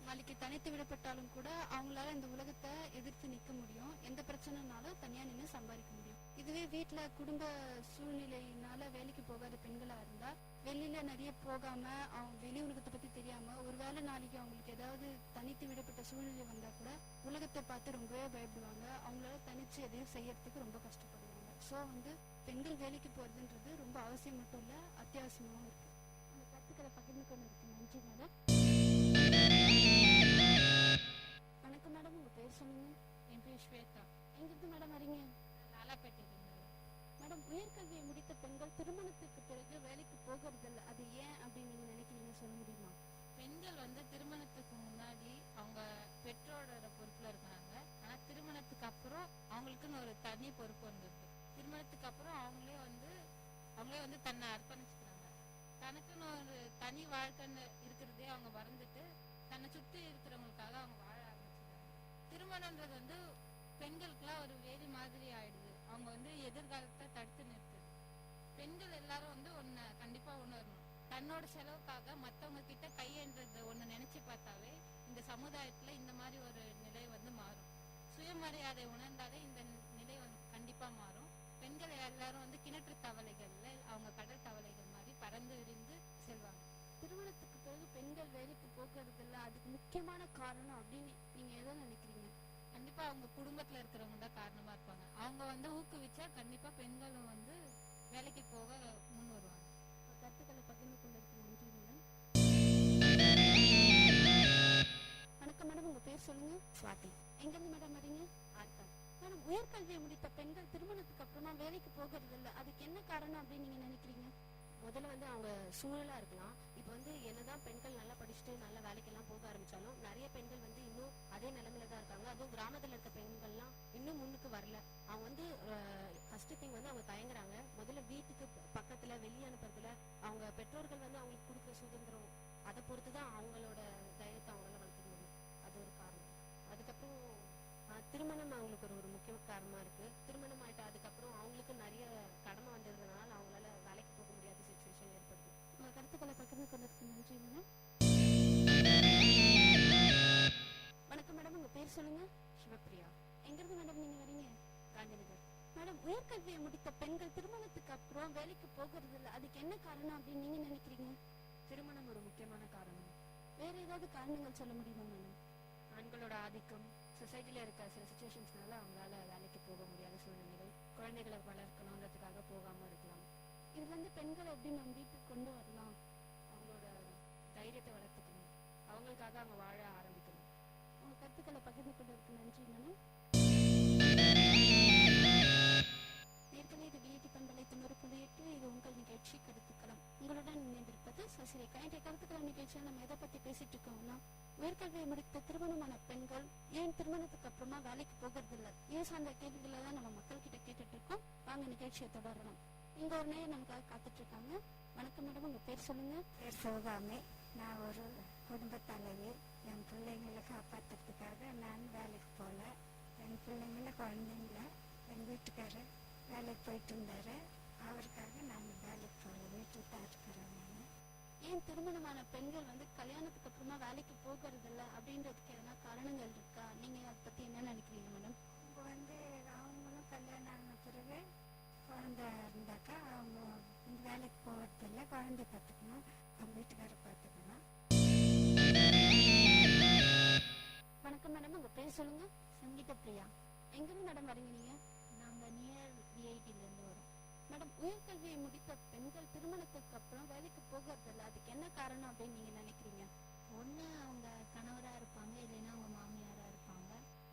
நாளைக்கு தனித்து விடப்பட்டாலும் கூட அவங்களால இந்த உலகத்தை எதிர்த்து நிக்க முடியும். எந்த பிரச்சனைனாலும் தனியா இதுவே வீட்டில் குடும்ப சூழ்நிலையினால வேலைக்கு போகாத பெண்களாக இருந்தால் வெளியில் நிறைய போகாமல் அவங்க வெளி உலகத்தை பற்றி தெரியாமல் ஒரு வேளை நாளைக்கு அவங்களுக்கு ஏதாவது தனித்து விடப்பட்ட சூழ்நிலை வந்தால் கூட உலகத்தை பார்த்து ரொம்பவே பயப்படுவாங்க. அவங்களால தனித்து எதையும் செய்யறதுக்கு ரொம்ப கஷ்டப்படுவாங்க. ஸோ பெண்கள் வேலைக்கு போகிறதுன்றது ரொம்ப அவசியம் மட்டும் இல்லை, அத்தியாவசியமாகவும் இருக்குது. அந்த கருத்துக்களை பகிர்ந்து கொண்டு இருக்கு. நன்றி மேடம். வணக்கம் மேடம், உங்கள் பேர் சொல்லுங்க. என் பேர் ஸ்வேதா. எங்கிருந்து மேடம் வரீங்க? லாலாப்பேட்டை. மேடம், உயர்கல்வியை முடித்த பெண்கள் திருமணத்துக்கு பிறகு வேலைக்கு போகிறதில்ல, அது ஏன் அப்படின்னு நீங்க நினைக்கிறீங்க, சொல்ல முடியுமா? பெண்கள் திருமணத்துக்கு முன்னாடி அவங்க பெற்றோரோட பொறுப்புல இருக்காங்க. ஆனா திருமணத்துக்கு அப்புறம் அவங்களுக்குன்னு ஒரு தனி பொறுப்பு வந்துருக்கு. திருமணத்துக்கு அப்புறம் அவங்களே தன்னை அர்ப்பணிச்சுக்கிறாங்க. தனக்குன்னு ஒரு தனி வாழ்க்கைன்னு இருக்கிறதே அவங்க மறந்துட்டு தன்னை சுற்றி இருக்கிறவங்களுக்காக அவங்க வாழ ஆரம்பிச்சுக்கிறாங்க. திருமணம்ன்றது பெண்களுக்குலாம் ஒரு வேலி மாதிரி ஆயிடுது. அவங்க எதிர்காலத்தை தடுத்து நிறுத்துது. பெண்கள் எல்லாரும் ஒன்னு கண்டிப்பா உணரணும். தன்னோட செலவுக்காக மத்தவங்க கிட்ட கையேன்றத ஒண்ணு நினைச்சு பார்த்தாவே இந்த சமுதாயத்துல இந்த மாதிரி ஒரு நிலை மாறும். சுயமரியாதை உணர்ந்தாலே இந்த நிலை கண்டிப்பா மாறும். பெண்கள் எல்லாரும் கிணற்று தவளைகள்ல அவங்க கடல் தவளைகள் மாதிரி பறந்து விரிந்து செல்வாங்க. திருமணத்துக்கு பிறகு பெண்கள் வேலைக்கு போகிறதில்ல, அதுக்கு முக்கியமான காரணம் அப்படின்னு நீங்க எதை நினைக்கிறீங்க? கண்டிப்பா அவங்க குடும்பத்துல இருக்கிறவங்க தான் காரணமா இருப்பாங்க. அவங்க ஊக்குவிச்சா கண்டிப்பா பெண்களும் வேலைக்கு போக முன் வருவாங்க. கருத்துக்களை பகிர்ந்து கொண்டிருக்கு. நன்றி மேடம். வணக்கம் மேடம், உங்க பேர் சொல்லுங்க. சுவாதி. எங்கிருந்து மேடம் வரீங்க? ஆர்காட். மேடம், உயர்கல்வியை முடித்த பெண்கள் திருமணத்துக்கு அப்புறமா வேலைக்கு போகிறது இல்லை, அதுக்கு என்ன காரணம் அப்படின்னு நீங்க நினைக்கிறீங்க? முதல்ல அவங்க சூழலா இருக்கலாம். இப்போ என்னதான் பெண்கள் நல்லா படிச்சுட்டு நல்ல வேலைக்கெல்லாம் போக ஆரம்பிச்சாலும் நிறைய பெண்கள் இன்னும் அதே நிலைமையில தான் இருக்காங்க. அதுவும் கிராமத்துல இருக்க பெண்கள்லாம் இன்னும் முன்னுக்கு வரல. அவங்க ஃபர்ஸ்ட் திங் அவங்க தயங்குறாங்க. முதல்ல வீட்டுக்கு பக்கத்துல வெளியே அனுப்புறதுல அவங்க பெற்றோர்கள் அவங்களுக்கு கொடுக்குற சுதந்திரம் அதை பொறுத்துதான் அவங்களோட தைரியத்தை அவங்களால வளர்த்துக்க முடியும். அது ஒரு காரணம். அதுக்கப்புறம் திருமணம் அவங்களுக்கு ஒரு முக்கிய காரணமா இருக்கு. திருமணம் ஆயிட்டு அதுக்கப்புறம் அவங்களுக்கு நிறைய கடமை வந்ததுனால அவங்களால வேலைக்கு போக முடியாத சிச்சுவேஷன் ஏற்படுது. உங்க கருத்துக்களை பகிர்ந்து கொண்டிருக்கு. நன்றி மேடம். வணக்கம் மேடம், உங்க பேர் சொல்லுங்க. சிவப்பிரியா. எங்கிருந்து மேடம் நீங்க வரீங்க? காந்திநகர். மேடம், உயர்கல்வியை முடித்த பெண்கள் திருமணத்துக்கு அப்புறம் வேலைக்கு போகிறது இல்லை, அதுக்கு என்ன காரணம் அப்படின்னு நீங்க நினைக்கிறீங்க? திருமணம் ஒரு முக்கியமான காரணம். வேற ஏதாவது காரணங்கள் சொல்ல முடியுமா மேடம்? ஆண்களோட ஆதிக்கம், சொசைட்டில இருக்க சில சிச்சுவேஷன்ஸ்னால அவங்களால வேலைக்கு போக முடியாத சூழ்நிலைகள், குழந்தைகளை வளர்க்கணுன்றதுக்காக போகாம இருக்கலாம். இதுல பெண்களை எப்படி நம்ம வீட்டுக்கு கொண்டு வரலாம்? அவங்களோட தைரியத்தை வளர்த்துக்கணும். அவங்களுக்காக அவங்க வாழ ஆரம்பிக்கணும். உங்க கருத்துக்களை பகிர்ந்து கொண்டு இருக்கு. நன்றி மேடம். நேர்களை இது விஐடி பண்பலை 90.8. இது உங்கள் நிகழ்ச்சி கருத்துக்களம். உங்களுடன் இணைந்திருப்பது சசிரேகா. இன்றைய கருத்துக்களம் நிகழ்ச்சியில் நம்ம எதை பத்தி பேசிட்டு இருக்கோம்னா, உயர்கல்வியை முடித்த திருமணமான பெண்கள் ஏன் திருமணத்துக்கு அப்புறமா வேலைக்கு போகிறது இல்லை, ஏன் சார்ந்த கேள்விகளை தான் நம்ம மக்கள் கிட்ட கேட்டுட்டு இருக்கோம். வாங்க நிகழ்ச்சியை தொடரலாம். இங்க ஒரு நேரம் நமக்காக காத்துட்டு இருக்காங்க. வணக்கம் மேடம், உங்க பேர் சொல்லுங்க. பேர் சிவகாமி. நான் ஒரு குடும்ப தலைவி. என் பிள்ளைங்களை காப்பாற்றுறதுக்காக நான் வேலைக்கு போகல. என் பிள்ளைங்கள குழந்தைங்கள என் வீட்டுக்காரர் வேலைக்கு போயிட்டு இருந்தாரு. அவருக்காக நான் வேலைக்கு போகல, வீட்டில் தான் இருக்கிறேன். நான் ஏன் திருமணமான பெண்கள் கல்யாணத்துக்கு அப்புறமா வேலைக்கு போகிறது இல்லை அப்படின்றதுக்கு எதனா காரணங்கள் இருக்கா? நீங்க அதை பத்தி என்ன நினைக்கிறீங்க மேடம்? அவங்க அவங்களும் கல்யாணம் ஆன பிறகு குழந்தை இருந்தாக்கா அவங்க வேலைக்கு போகிறதில்ல, குழந்தை பார்த்துக்கணும், அவங்க வீட்டுக்காரரை பார்த்துக்கணும். வணக்கம் மேடம், உங்க பேர் சொல்லுங்க. சங்கீத பிரியா. எங்கிருந்து மேடம் வரீங்க நீங்க? நாங்கள் நியர் விஐடிலேருந்து வரோம். மேடம், உயர்கல்வியை முடித்த பெண்கள் திருமணத்துக்கு அப்புறம் வேலைக்கு போகிறதில்ல, அதுக்கு என்ன காரணம் அப்படின்னு நீங்க நினைக்கிறீங்க? ஒன்று அவங்க கணவராக இருப்பாங்க, இல்லைன்னா அவங்க மாமியாராக இருப்பாங்க.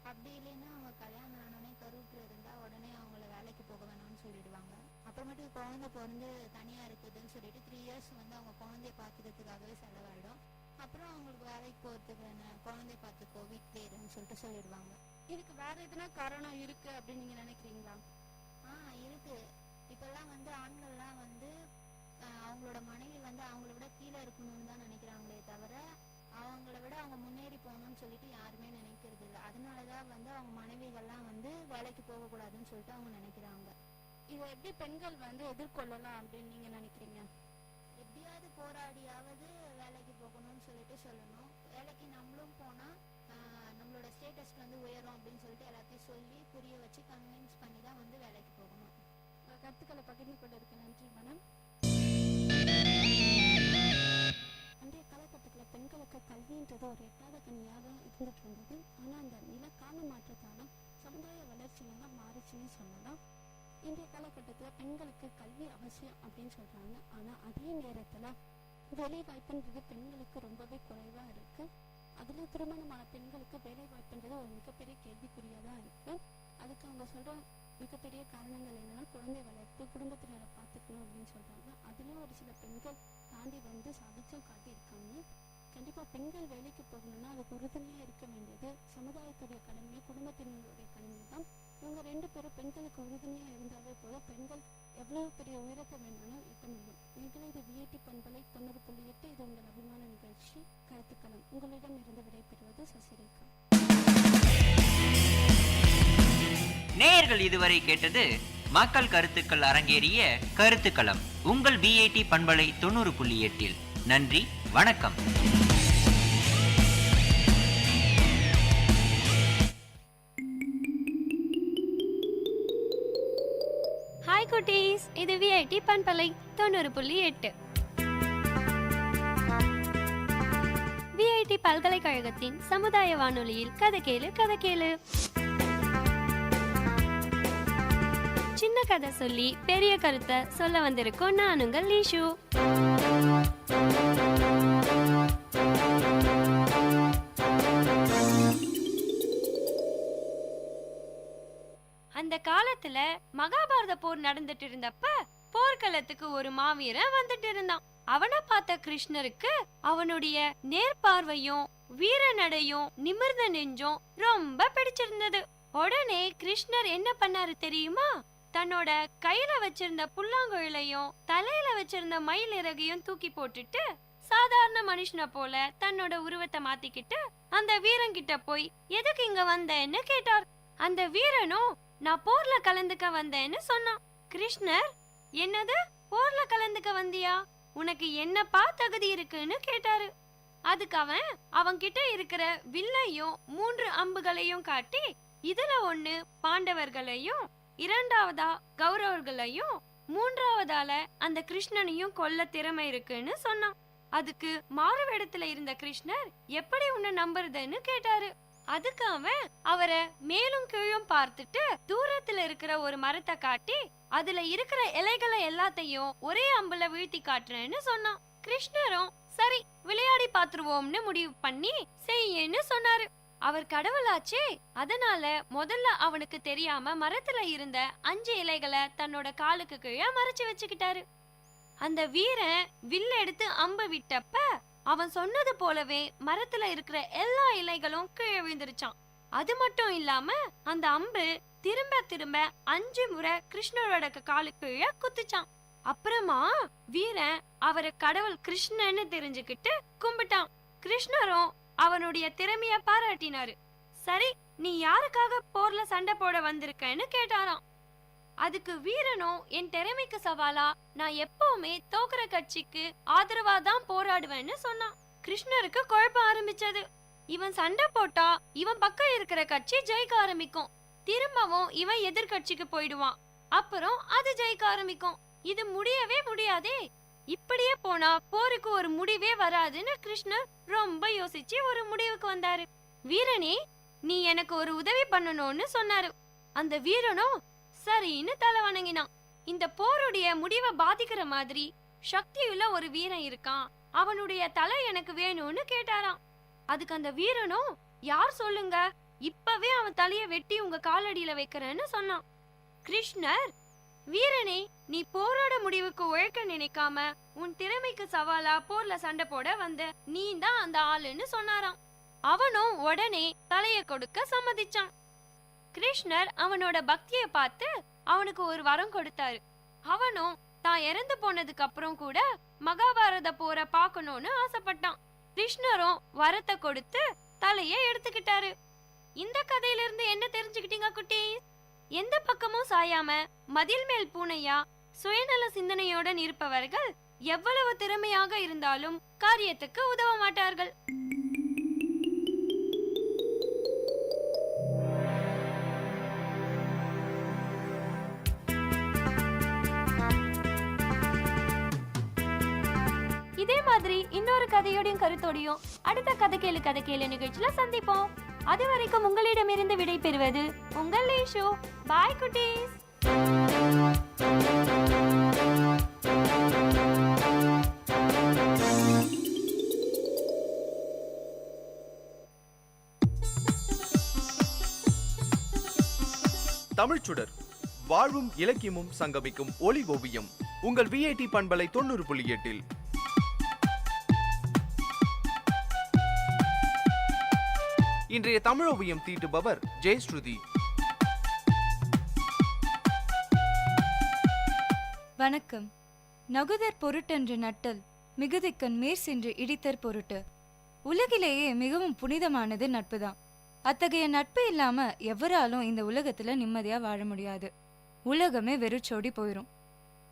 அப்படி இல்லைன்னா அவங்க கல்யாணம் ஆனோடனே கருவுற்று இருந்தால் உடனே அவங்கள வேலைக்கு போக வேணாம்னு சொல்லிடுவாங்க. அப்புறமேட்டு குழந்தை பிறந்து தனியாக இருக்குதுன்னு சொல்லிட்டு 3 years அவங்க குழந்தைய பார்த்துக்கிறதுக்காகவே செலவாயிடும். அப்புறம் அவங்களுக்கு வேலைக்கு போகிறதுக்கு குழந்தைய பார்த்துக்கோ, வீட்டிலே இருன்னு சொல்லிட்டு சொல்லிடுவாங்க. இதுக்கு வேற எதுனா காரணம் இருக்கு அப்படின்னு நீங்க நினைக்கிறீங்களா? இருக்கு. இப்பெல்லாம் ஆண்கள்லாம் அவங்களோட மனைவி அவங்கள விட கீழே இருக்கணும்னு தான் நினைக்கிறாங்களே தவிர அவங்கள விட அவங்க முன்னேறி போகணும்னு சொல்லிட்டு யாருமே நினைக்கிறது இல்லை. அதனாலதான் அவங்க மனைவிகள்லாம் வேலைக்கு போகக்கூடாதுன்னு சொல்லிட்டு அவங்க நினைக்கிறாங்க. இதை எப்படி பெண்கள் எதிர்கொள்ளலாம் அப்படின்னு நீங்க நினைக்கிறீங்க? எப்படியாவது போராடியாவது வேலைக்கு போகணும்னு சொல்லிட்டு சொல்லணும். வேலைக்கு நம்மளும் போனா நம்மளோட ஸ்டேட்டஸ் உயரும் அப்படின்னு சொல்லிட்டு எல்லாத்தையும் சொல்லி புரிய வச்சு கன்வின்ஸ் பண்ணி தான் வேலைக்கு போகணும். கருத்துக்களை பகிர்ந்து கொண்டிருக்க நன்றி மேடம். அன்றைய காலகட்டத்தில் பெண்களுக்கு கல்வின்றது ஒரு எட்டாத கனியாக இருந்துட்டு இருந்தது. ஆனால் அந்த நிலக்கால மாற்றத்தாலும் சமுதாய வளர்ச்சியிலாம் மாறிச்சுன்னு சொல்லலாம். இன்றைய காலகட்டத்தில் பெண்களுக்கு கல்வி அவசியம் அப்படின்னு சொல்றாங்க. ஆனால் அதே நேரத்தில் வேலை வாய்ப்புன்றது பெண்களுக்கு ரொம்பவே குறைவாக இருக்கு. அதில் திருமணமான பெண்களுக்கு வேலை வாய்ப்புன்றது ஒரு மிகப்பெரிய கேள்விக்குறியாக தான் இருக்கு. அதுக்கு அவங்க சொல்ற மிகப்பெரிய காரணங்கள் என்னன்னா குழந்தை வளர்ப்பு, குடும்பத்தினரை பார்த்துக்கணும் அப்படின்னு சொல்றாங்க. அதுலயும் ஒரு சில பெண்கள் தாண்டி வந்து சாதிச்சும் காட்டியிருக்காங்க. கண்டிப்பா பெண்கள் வேலைக்கு போகணும்னா அதுக்கு உறுதுணையா இருக்க வேண்டியது சமுதாயத்துடைய கடமையும் குடும்பத்தினருடைய கடமையும் தான். இவங்க 2 பேரும் பெண்களுக்கு உறுதுணையா இருந்தாலே போதும், பெண்கள் எவ்வளவு பெரிய உயரத்தை வேணாலும் எட்ட முடியும். நீங்களே இது விஐடி பண்பலை 90.8, இது உங்கள் அபிமான நிகழ்ச்சி கருத்துக்களம். உங்களிடம் இருந்து விடைபெறுவது சசிரேகா. நேயர்கள் இதுவரை கேட்டது மக்கள் கருத்துக்கள் அரங்கேறிய கருத்துக்களம் உங்கள் விஐடி பண்பலை 90.8. நன்றி, வணக்கம். ஹாய் குட்டீஸ், இது விஐடி பண்பலை 90.8. விஐடி பல்கலைக்கழகத்தின் சமுதாய வானொலியில் கதை கேளு கதை கேளு. சின்ன கதை சொல்லி பெரிய கருத்தை சொல்ல வந்திருக்கோம். நான் உங்கள் லீஷு. அந்த காலத்துல மகாபாரத போர் நடந்துட்டு இருந்தப்ப போர்க்களத்துக்கு ஒரு மாவீரன் வந்துட்டு இருந்தான். அவனை பார்த்த கிருஷ்ணருக்கு அவனுடைய நேர்பார்வையும் வீர நடையும் நிமிர்ந்த நெஞ்சும் ரொம்ப பிடிச்சிருந்தது. உடனே கிருஷ்ணர் என்ன பண்ணாரு தெரியுமா? தன்னோட கையில வச்சிருந்த புல்லாங்குழலையும் தலையில வச்சிருந்த மயில் இறகையும் தூக்கி போட்டுட்டு சாதாரண மனுஷனை போல தன்னோட உருவத்தை மாத்திக்கிட்டு அந்த வீரன் கிட்ட போய் எதுக்கு இங்க வந்தேன்னு கேட்டார். அந்த வீரனும் நான் போர்ல கலந்துக்க வந்தேன்னு சொன்னான். கிருஷ்ணர், என்னது போர்ல கலந்துக்க வந்தியா? உனக்கு என்னப்பா தகுதி இருக்குன்னு கேட்டாரு. அதுக்கு அவன் கிட்ட இருக்கிற வில்லையும் 3 அம்புகளையும் காட்டி இதுல 1 பாண்டவர்களையும், 2வதா கௌரவர்களையும், 3வதால அந்த கிருஷ்ணனையும் கொல்ல திறமை இருக்குன்னு சொன்னான். அதுக்கு மாறுவேடத்துல இருந்த கிருஷ்ணர் எப்படி உன்னை நம்புறதுன்னு கேட்டாரு. அதுக்கு அவரை மேலும் கீழும் பார்த்துட்டு தூரத்துல இருக்கிற ஒரு மரத்தை காட்டி அதுல இருக்கிற இலைகளை எல்லாத்தையும் ஒரே அம்புல வீழ்த்தி காட்டுறேன்னு சொன்னான். கிருஷ்ணரும் சரி விளையாடி பாத்துருவோம்னு முடிவு பண்ணி செய்யன்னு சொன்னாரு. அவர் கடவுளாச்சே, அதனால முதல்ல அவனுக்கு தெரியாம மரத்துல இருந்த 5 இலைகளை தன்னோட காலுக்கு கீழே மறைச்சு வச்சுக்கிட்டாரு. அந்த வீரன் வில்ல எடுத்து அம்பு விட்டப்ப அவன் சொன்னது போலவே மரத்துல இருக்கிற எல்லா இலைகளும் கீழே விழுந்துருச்சான். அது மட்டும் இல்லாம அந்த அம்பு திரும்ப திரும்ப 5 முறை கிருஷ்ணரோட காலுக்கு கீழே குத்துச்சான். அப்புறமா வீரன் அவரை கடவுள் கிருஷ்ணன்னு தெரிஞ்சுக்கிட்டு கும்பிட்டான். கிருஷ்ணரும் அவனுடைய திறமைய பாராட்டினாரு. சரி, நீ யாருக்காக போர்ல சண்டை போட வந்திருக்கன்னு கேட்டாராம். அதுக்கு வீரனும் என் திறமைக்கு சவாலா நான் எப்பவுமே தோக்குற கட்சிக்கு ஆதரவா தான் போராடுவேன்னு சொன்னான். கிருஷ்ணருக்கு குழப்பம் ஆரம்பிச்சது. இவன் சண்டை போட்டா இவன் பக்கம் இருக்கிற கட்சி ஜெயிக்க ஆரம்பிக்கும், திரும்பவும் இவன் எதிர்கட்சிக்கு போயிடுவான், அப்புறம் அது ஜெயிக்க ஆரம்பிக்கும். இது முடியவே முடியாதே, இப்படியே போனா போருக்கு ஒரு முடிவே வராதுன்னு கிருஷ்ணர் ரொம்ப யோசிச்சு ஒரு முடிவுக்கு வந்தாரு. வீரனே, நீ எனக்கு ஒரு உதவி பண்ணணும்னு சொன்னாரு. அந்த வீரனும் சரின்னு தலை வணங்கினான். இந்த போருடைய முடிவை பாதிக்கிற மாதிரி சக்தியுள்ள ஒரு வீரன் இருக்கான், அவனுடைய தலை எனக்கு வேணும்னு கேட்டாராம். அதுக்கு அந்த வீரனும் யார் சொல்லுங்க, இப்பவே அவன் தலைய வெட்டி உங்க காலடியில வைக்கிறேன்னு சொன்னான். கிருஷ்ணர், வீரனே, நீ போராட முடிவுக்கு உழைக்க நினைக்காம உன் திறமைக்கு சவாலா போர்ல சண்டை போட வந்த நீ தான் அந்த ஆளுன்னு சொன்னாராம். அவனும் உடனே தலைய கொடுக்க சம்மதிச்சான். கிருஷ்ணர் அவனோட பக்தியை பார்த்து அவனுக்கு ஒரு வரம் கொடுத்தாரு. அவனும் தான் இறந்து போனதுக்கு அப்புறம் கூட மகாபாரத போரை பார்க்கணும்னு ஆசைப்பட்டான். கிருஷ்ணரும் வரத்தை கொடுத்து தலைய எடுத்துக்கிட்டாரு. இந்த கதையில இருந்து என்ன தெரிஞ்சுக்கிட்டீங்க குட்டி? எந்த பக்கமும் சாயாம மதில் மேல் பூனையா சுயநல சிந்தனையுடன் இருப்பவர்கள் எவ்வளவு திறமையாக இருந்தாலும் காரியத்துக்கு உதவ மாட்டார்கள். மாதிரி இன்னொரு கதையோடையும் கருத்தோடையும் அடுத்த கதை கேளு நிகழ்ச்சியில சந்திப்போம். அது வரைக்கும் உங்களிடமிருந்து விடை பெறுவது உங்கள் லேஷு. பாய் குட்டீஸ். தமிழ்ச்சுடர், வாழ்வும் இலக்கியமும் சங்கமிக்கும் ஒலி ஓவியம். உங்கள் விஐடி பண்பலை 90.8. இன்றைய தமிழோவியம் தீட்டுபவர் ஜெயஸ்ருதி. வணக்கம். நகுதர் பொருட்டென்று நட்டல் மிகுதிக்கண் மேற் சென்று இடித்தற் பொருட்டு. உலகிலேயே மிகவும் புனிதமானது நட்புதான். அத்தகைய நட்பு இல்லாம எவராலும் இந்த உலகத்துல நிம்மதியா வாழ முடியாது. உலகமே வெறிச்சோடி போயிரும்.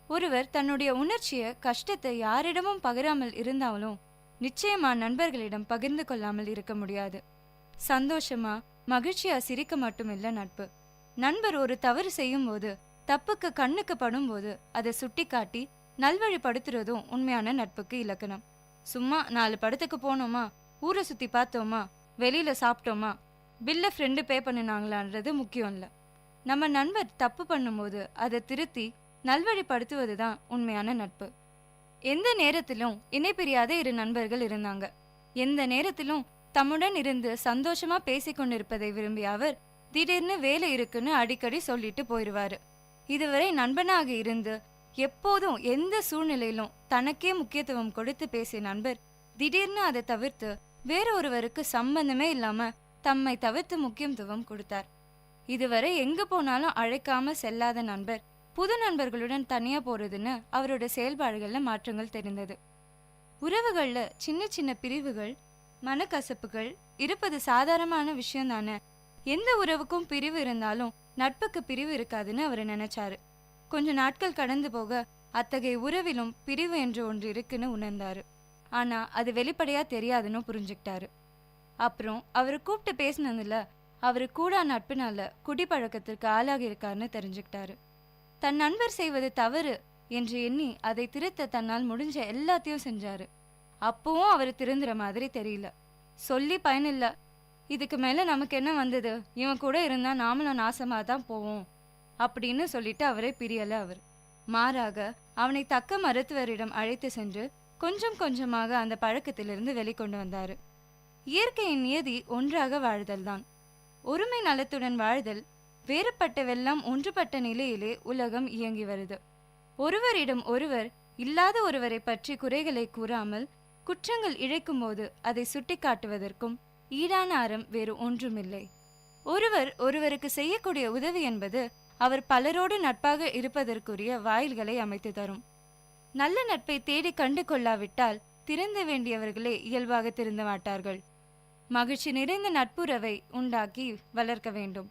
ஒருவர் தன்னுடைய உணர்ச்சிய கஷ்டத்தை யாரிடமும் பகிராமல் இருந்தாலும் நிச்சயமா நண்பர்களிடம் பகிர்ந்து கொள்ளாமல் இருக்க முடியாது. சந்தோஷமா மகிழ்ச்சியா சிரிக்க மட்டுமில்ல நட்பு. நண்பர் ஒரு தவறு செய்யும் போது, தப்புக்கு கண்ணுக்கு படும் போது அதை சுட்டி காட்டி நல்வழிப்படுத்துறதும் உண்மையான நட்புக்கு இலக்கணம். சும்மா 4 படத்துக்கு போனோமா, ஊரை சுத்தி பார்த்தோமா, வெளியில சாப்பிட்டோமா, பில்ல ஃப்ரெண்டு பே பண்ணினாங்களான்றது முக்கியம் இல்லை. நம்ம நண்பர் தப்பு பண்ணும்போது அதை திருத்தி நல்வழிப்படுத்துவது தான் உண்மையான நட்பு. எந்த நேரத்திலும் இணை பிரியாத 2 நண்பர்கள் இருந்தாங்க. எந்த நேரத்திலும் தம்முடன் இருந்து சந்தோஷமா பேசிக்கொண்டிருப்பதை விரும்பிய அவர் திடீர்னு வேலை இருக்குன்னு அடிக்கடி சொல்லிட்டு போயிடுவாரு. இதுவரை நண்பனாக இருந்து எப்போதும் எந்த சூழ்நிலையிலும் தனக்கே முக்கியத்துவம் கொடுத்து பேசிய நண்பர் திடீர்னு அதை தவிர்த்து வேற ஒருவருக்கு சம்பந்தமே இல்லாம தம்மை தவிர்த்து முக்கியத்துவம் கொடுத்தார். இதுவரை எங்க போனாலும் அழைக்காம செல்லாத நண்பர் புது நண்பர்களுடன் தனியா போறதுன்னு அவரோட செயல்பாடுகள்ல மாற்றங்கள் தெரிந்தது. உறவுகள்ல சின்ன சின்ன பிரிவுகள், மனக்கசப்புகள் இருப்பது சாதாரணமான விஷயம் தானே. எந்த உறவுக்கும் பிரிவு இருந்தாலும் நட்புக்கு பிரிவு இருக்காதுன்னு அவர் நினைச்சாரு. கொஞ்ச நாட்கள் கடந்து போக அத்தகைய உறவிலும் பிரிவு என்று ஒன்று இருக்குன்னு உணர்ந்தாரு. ஆனா அது வெளிப்படையா தெரியாதுன்னு புரிஞ்சுக்கிட்டாரு. அப்புறம் அவரு கூப்பிட்டு பேசினதுல அவரு கூட நட்புனால குடிப்பழக்கத்திற்கு ஆளாகி இருக்காருன்னு தெரிஞ்சுக்கிட்டாரு. தன் நண்பர் செய்வது தவறு என்று எண்ணி அதை திருத்த தன்னால் முடிஞ்ச எல்லாத்தையும் செஞ்சாரு. அப்பவும் அவரு திருந்துற மாதிரி தெரியல. சொல்லி பயனில்ல. இதுக்கு மேல நமக்கு என்ன வந்தது, இவன் கூட இருந்தா நாமளும் நாசமா தான் போவோம் அப்படின்னு சொல்லிட்டு அவரை பிரியல. அவர் மாறாக அவனை தக்க மருத்துவரிடம் அழைத்து சென்று கொஞ்சம் கொஞ்சமாக அந்த பழக்கத்திலிருந்து வெளிக்கொண்டு வந்தாரு. இயற்கையின் நியதி ஒன்றாக வாழ்தல் தான். ஒருமை நலத்துடன் வாழ்தல். வேறுபட்டவெல்லாம் ஒன்றுபட்ட நிலையிலே உலகம் இயங்கி வருது. ஒருவரிடம் ஒருவர் இல்லாத ஒருவரை பற்றி குறைகளை கூறாமல் குற்றங்கள் இழைக்கும் போது அதை சுட்டி காட்டுவதற்கும் ஈடான அறம் வேறு ஒன்றுமில்லை. ஒருவர் ஒருவருக்கு செய்யக்கூடிய உதவி என்பது அவர் பலரோடு நட்பாக இருப்பதற்குரிய வாயில்களை அமைத்து தரும். நல்ல நட்பை தேடி கண்டு கொள்ளாவிட்டால் திருந்த வேண்டியவர்களே இயல்பாக திருந்த மாட்டார்கள். மகிழ்ச்சி நிறைந்த நட்புறவை உண்டாக்கி வளர்க்க வேண்டும்.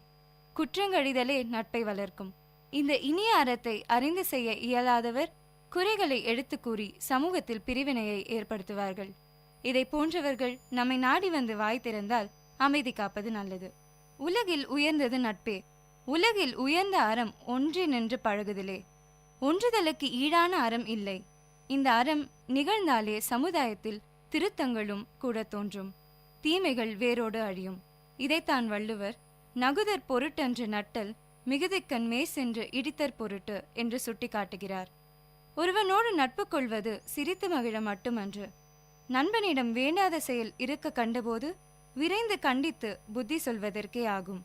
குற்றங்கழிதலே நட்பை வளர்க்கும். இந்த இனிய அறத்தை அறிந்து செய்ய இயலாதவர் குறைகளை எடுத்து கூறி சமூகத்தில் பிரிவினையை ஏற்படுத்துவார்கள். இதை போன்றவர்கள் நம்மை நாடி வந்து வாய் திறந்தால் அமைதி காப்பது நல்லது. உலகில் உயர்ந்தது நட்பே. உலகில் உயர்ந்த அறம் ஒன்றி நின்று பழகுதலே. ஒன்றுதலுக்கு ஈடான அறம் இல்லை. இந்த அறம் நிகழ்ந்தாலே சமுதாயத்தில் திருத்தங்களும் கூட தோன்றும். தீமைகள் வேரோடு அழியும். இதைத்தான் வள்ளுவர் நகுதற் பொருட்டென்று நட்டல் மிகுதிக்கண் மேற் சென்று இடித்தற் பொருட்டு என்று சுட்டி காட்டுகிறார். ஒருவனோடு நட்பு கொள்வது சிரித்து மகிழ மட்டுமன்று. நண்பனிடம் வேண்டாத செயல் இருக்க கண்டபோது விரைந்து கண்டித்து புத்தி சொல்வதற்கே ஆகும்.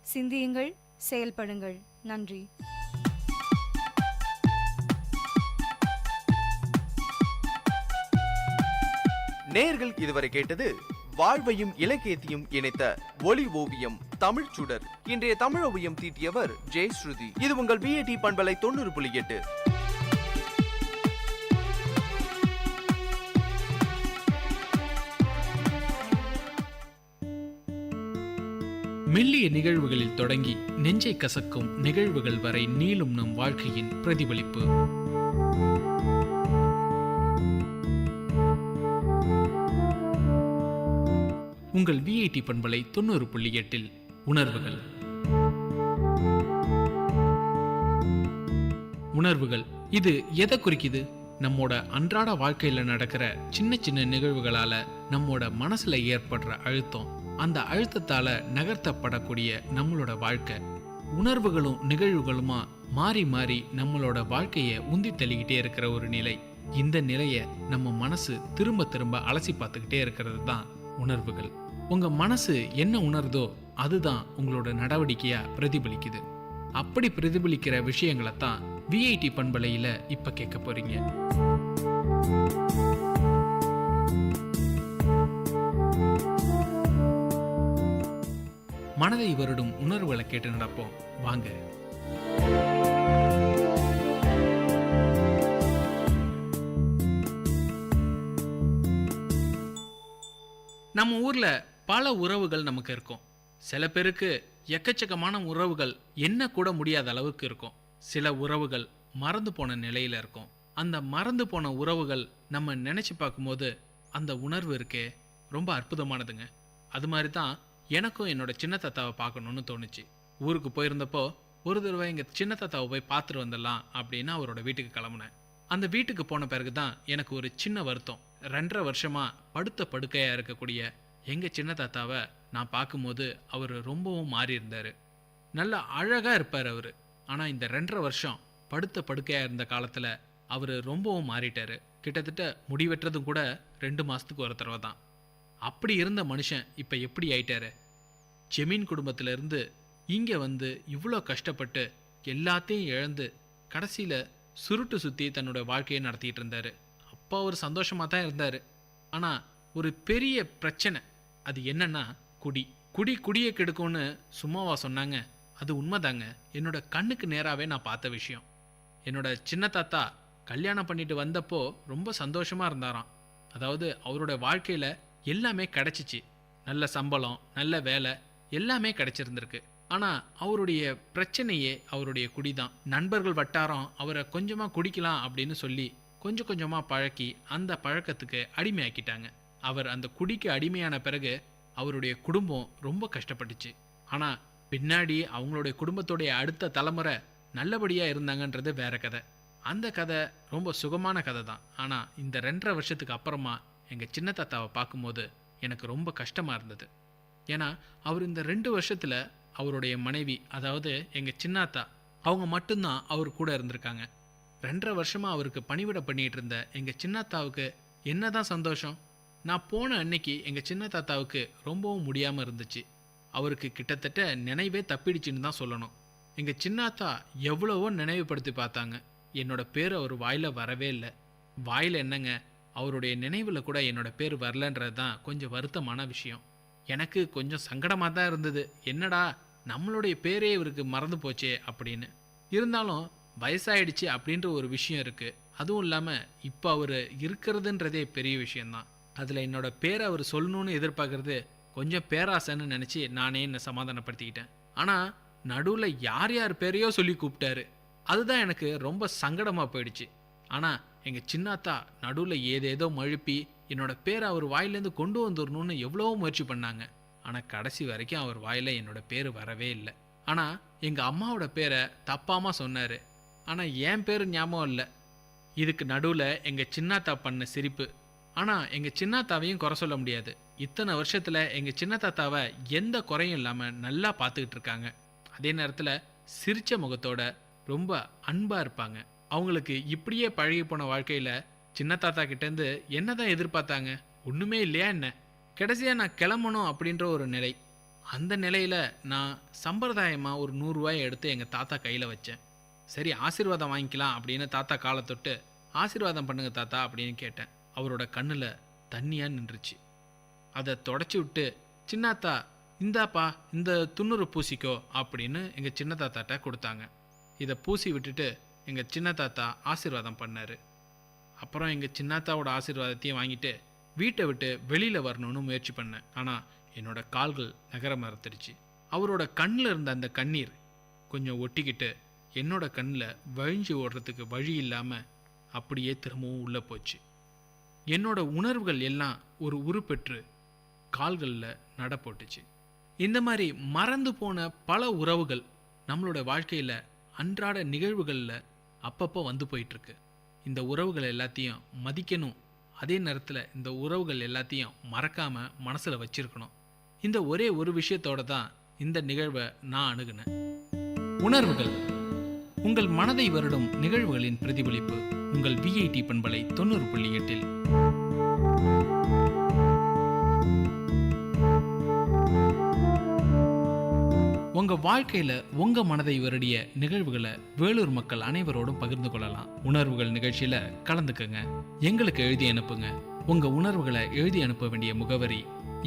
சிந்தியுங்கள், செயல்படுங்கள். நன்றி. நேயர்கள் இதுவரை கேட்டது வாழ்வையும் இலக்கியத்தையும் இணைத்த ஒலி ஓவியம் தமிழ்ச்சுடர். இன்றைய தமிழ் ஓவியம் தீட்டியவர் ஜெயஸ்ருதி. இது உங்கள் விஐடி பண்பலை 90.8. மெல்லிய நிகழ்வுகளில் தொடங்கி நெஞ்சை கசக்கும் நிகழ்வுகள் வரை நீளும் நம் வாழ்க்கையின் பிரதிபலிப்பு. உங்கள் விஐடி பண்பலை 90.8 உணர்வுகள். உணர்வுகள் இது எதை குறிக்குது? நம்மோட அன்றாட வாழ்க்கையில நடக்கிற சின்ன சின்ன நிகழ்வுகளால நம்மோட மனசுல ஏற்படுற அழுத்தம், அந்த அழுத்தத்தால நகர்த்தப்படக்கூடிய நம்மளோட வாழ்க்கை உணர்வுகளும் நிகழ்வுகளுமா மாறி மாறி நம்மளோட வாழ்க்கையை உந்தி தள்ளிக்கிட்டே இருக்கிற ஒரு நிலை. இந்த நிலையை நம்ம மனசு திரும்ப திரும்ப அலசி பார்த்துக்கிட்டே இருக்கிறது தான் உணர்வுகள். உங்க மனசு என்ன உணர்தோ அதுதான் உங்களோட நடவடிக்கையா பிரதிபலிக்குது. அப்படி பிரதிபலிக்கிற விஷயங்களை தான் விஐடி பண்பலையில இப்ப கேட்க போறீங்க. மனதை வருடும் உணர்வுகளை கேட்டு நடப்போம் வாங்க. நம்ம ஊர்ல பல உறவுகள் நமக்கு இருக்கும். சில பேருக்கு எக்கச்சக்கமான உறவுகள் என்ன கூட முடியாத அளவுக்கு இருக்கும். சில உறவுகள் மறந்து போன நிலையில இருக்கும். அந்த மறந்து போன உறவுகள் நம்ம நினைச்சு பார்க்கும்போது அந்த உணர்வு இருக்கே ரொம்ப அற்புதமானதுங்க. அது மாதிரி தான் எனக்கும் என்னோட சின்ன தாத்தாவை பார்க்கணும்னு தோணுச்சு. ஊருக்கு போயிருந்தப்போ ஒரு தடவை எங்க சின்ன தாத்தாவை போய் பார்த்துட்டு வந்துடலாம் அப்படின்னு அவரோட வீட்டுக்கு கிளம்புனேன். அந்த வீட்டுக்கு போன பிறகு தான் எனக்கு ஒரு சின்ன வருத்தம். 2.5 வருஷமா படுத்த படுக்கையா இருக்கக்கூடிய எங்க சின்ன தாத்தாவை நான் பார்க்கும்போது அவர் ரொம்பவும் மாறி இருந்தாரு. நல்ல அழகா இருப்பார் அவரு. ஆனா இந்த 2.5 வருஷம் படுத்த படுக்கையா இருந்த காலத்துல அவரு ரொம்பவும் மாறிட்டாரு. கிட்டத்தட்ட முடி வெட்டுறதும் கூட 2 மாசத்துக்கு ஒரு தடவை தான். அப்படி இருந்த மனுஷன் இப்ப எப்படி ஆயிட்டாரு? ஜெமீன் குடும்பத்துல இருந்து இங்க வந்து இவ்வளோ கஷ்டப்பட்டு எல்லாத்தையும் இழந்து கடைசியில சுருட்டு சுத்தி தன்னோட வாழ்க்கையை நடத்திட்டு இருந்தாரு. அப்போ அவர் சந்தோஷமா தான் இருந்தாரு. ஆனா ஒரு பெரிய பிரச்சனை, அது என்னன்னா குடி. குடியை கெடுக்கும்னு சும்மாவா சொன்னாங்க? அது உண்மைதாங்க. என்னோட கண்ணுக்கு நேராவே நான் பார்த்த விஷயம். என்னோட சின்ன தாத்தா கல்யாணம் பண்ணிட்டு வந்தப்போ ரொம்ப சந்தோஷமா இருந்தாராம். அதாவது அவரோட வாழ்க்கையில எல்லாமே கிடைச்சிச்சு. நல்ல சம்பளம், நல்ல வேலை, எல்லாமே கிடைச்சிருந்திருக்கு. ஆனா அவருடைய பிரச்சனையே அவருடைய குடிதான். நண்பர்கள் வட்டாரம் அவரை கொஞ்சமா குடிக்கலாம் அப்படின்னு சொல்லி கொஞ்சம் கொஞ்சமா பழக்கி அந்த பழக்கத்துக்கு அடிமையாக்கிட்டாங்க. அவர் அந்த குடிக்கு அடிமையான பிறகு அவருடைய குடும்பம் ரொம்ப கஷ்டப்பட்டுச்சு. ஆனா பின்னாடி அவங்களுடைய குடும்பத்துடைய அடுத்த தலைமுறை நல்லபடியா இருந்தாங்கன்றது வேற கதை. அந்த கதை ரொம்ப சுகமான கதை தான். ஆனா இந்த 2.5 வருஷத்துக்கு அப்புறமா எங்க சின்ன தாத்தாவை பார்க்கும்போது எனக்கு ரொம்ப கஷ்டமா இருந்தது. ஏன்னா அவர் இந்த 2 வருஷத்துல அவருடைய மனைவி, அதாவது எங்க சின்னாத்தா, அவங்க மட்டும்தான் அவர் கூட இருந்திருக்காங்க. 2.5 வருஷமா அவருக்கு பணிவிட பண்ணிட்டு இருந்த எங்க சின்னாத்தாவுக்கு என்னதான் சந்தோஷம்? நான் போன அன்னைக்கு எங்க சின்ன தாத்தாவுக்கு ரொம்பவும் முடியாம இருந்துச்சு. அவருக்கு கிட்டத்தட்ட நினைவே தப்பிடுச்சுன்னு தான் சொல்லணும். எங்க சின்னாத்தா எவ்வளவோ நினைவுபடுத்தி பார்த்தாங்க. என்னோட பேர் அவர் வாயில வரவே இல்லை. வாயில என்னங்க, அவருடைய நினைவுல கூட என்னோட பேர் வரலன்றது தான் கொஞ்சம் வருத்தமான விஷயம். எனக்கு கொஞ்சம் சங்கடமாக தான் இருந்தது. என்னடா நம்மளுடைய பேரே இவருக்கு மறந்து போச்சே அப்படின்னு. இருந்தாலும் வயசாயிடுச்சு அப்படின்ற ஒரு விஷயம் இருக்கு. அதுவும் இல்லாமல் இப்போ அவர் இருக்கிறதுன்றதே பெரிய விஷயம்தான். அதில் என்னோட பேரை அவர் சொல்லணும்னு எதிர்பார்க்கறது கொஞ்சம் பேராசைன்னு நினச்சி நானே என்னை சமாதானப்படுத்திக்கிட்டேன். ஆனால் நடுவில் யார் யார் பேரையோ சொல்லி கூப்பிட்டாரு. அதுதான் எனக்கு ரொம்ப சங்கடமாக போயிடுச்சு. ஆனால் எங்கள் சின்னாத்தா நடுவில் ஏதேதோ மழுப்பி என்னோட பேரை அவர் வாயிலேருந்து கொண்டு வந்துடணும்னு எவ்வளவோ முயற்சி பண்ணாங்க. ஆனால் கடைசி வரைக்கும் அவர் வாயில என்னோட பேர் வரவே இல்லை. ஆனால் எங்கள் அம்மாவோட பேரை தப்பாமல் சொன்னார். ஆனால் என் பேர் ஞாபகம் இல்லை. இதுக்கு நடுவில் எங்கள் சின்னாத்தா பண்ண சிரிப்பு. ஆனால் எங்கள் சின்னாத்தாவையும் குறை சொல்ல முடியாது. இத்தனை வருஷத்தில் எங்கள் சின்ன தாத்தாவை எந்த குறையும் இல்லாமல் நல்லா பார்த்துக்கிட்டு இருக்காங்க. அதே நேரத்தில் சிரிச்ச முகத்தோட ரொம்ப அன்பாக இருப்பாங்க. அவங்களுக்கு இப்படியே பழகி போன வாழ்க்கையில் சின்ன தாத்தா கிட்டேருந்து என்னதான் எதிர்பார்த்தாங்க? ஒன்றுமே இல்லையா என்ன? கடைசியாக நான் கிளம்பணும் அப்படின்ற ஒரு நிலை. அந்த நிலையில் நான் சம்பிரதாயமாக ஒரு 100 ரூபாயை எடுத்து எங்கள் தாத்தா கையில் வச்சேன். சரி ஆசீர்வாதம் வாங்கிக்கலாம் அப்படின்னு தாத்தா காலை தொட்டு ஆசீர்வாதம் பண்ணுங்க தாத்தா அப்படின்னு கேட்டேன். அவரோட கண்ணில் தண்ணியாக நின்றுச்சு. அதை தொடச்சி விட்டு சின்னாத்தா இந்தாப்பா இந்த துண்ணூறு பூசிக்கோ அப்படின்னு எங்கள் சின்ன தாத்தாட்ட கொடுத்தாங்க. இதை பூசி விட்டுட்டு எங்கள் சின்ன தாத்தா ஆசீர்வாதம் பண்ணார். அப்புறம் எங்கள் சின்னாத்தாவோட ஆசீர்வாதத்தையும் வாங்கிட்டு வீட்டை விட்டு வெளியில் வரணும்னு முயற்சி பண்ணேன். ஆனால் என்னோட கால்கள் நகர மறுத்துடுச்சு. அவரோட கண்ணில் இருந்த அந்த கண்ணீர் கொஞ்சம் ஒட்டிக்கிட்டு என்னோட கண்ணில் வழிஞ்சு ஓடுறதுக்கு வழி இல்லாமல் அப்படியே திரும்பவும் உள்ளே போச்சு. என்னோட உணர்வுகள் எல்லாம் ஒரு உருப்பெற்று கால்களில் நட போட்டுச்சு. இந்த மாதிரி மறந்து போன பல உறவுகள் நம்மளோட வாழ்க்கையில் அன்றாட நிகழ்வுகளில் அப்பப்போ வந்து போயிட்டுருக்கு. இந்த உறவுகள் எல்லாத்தையும் மதிக்கணும். அதே நேரத்தில் இந்த உறவுகள் எல்லாத்தையும் மறக்காமல் மனசில் வச்சிருக்கணும். இந்த ஒரே ஒரு விஷயத்தோட தான் இந்த நிகழ்வை நான் அணுகுனேன். உணர்வுகள் உங்கள் மனதை வருடும் நிகழ்வுகளின் பிரதிபலிப்பு உங்கள் விஐடி பண்பலை 90.8. உங்கள் வாழ்க்கையில் உங்கள் மனதை வருடிய நிகழ்வுகளை வேலூர் மக்கள் அனைவரோடும் பகிர்ந்து கொள்ளலாம். உணர்வுகள் நிகழ்ச்சியில் கலந்துக்குங்க. எங்களுக்கு எழுதி அனுப்புங்க. உங்கள் உணர்வுகளை எழுதி அனுப்ப வேண்டிய முகவரி: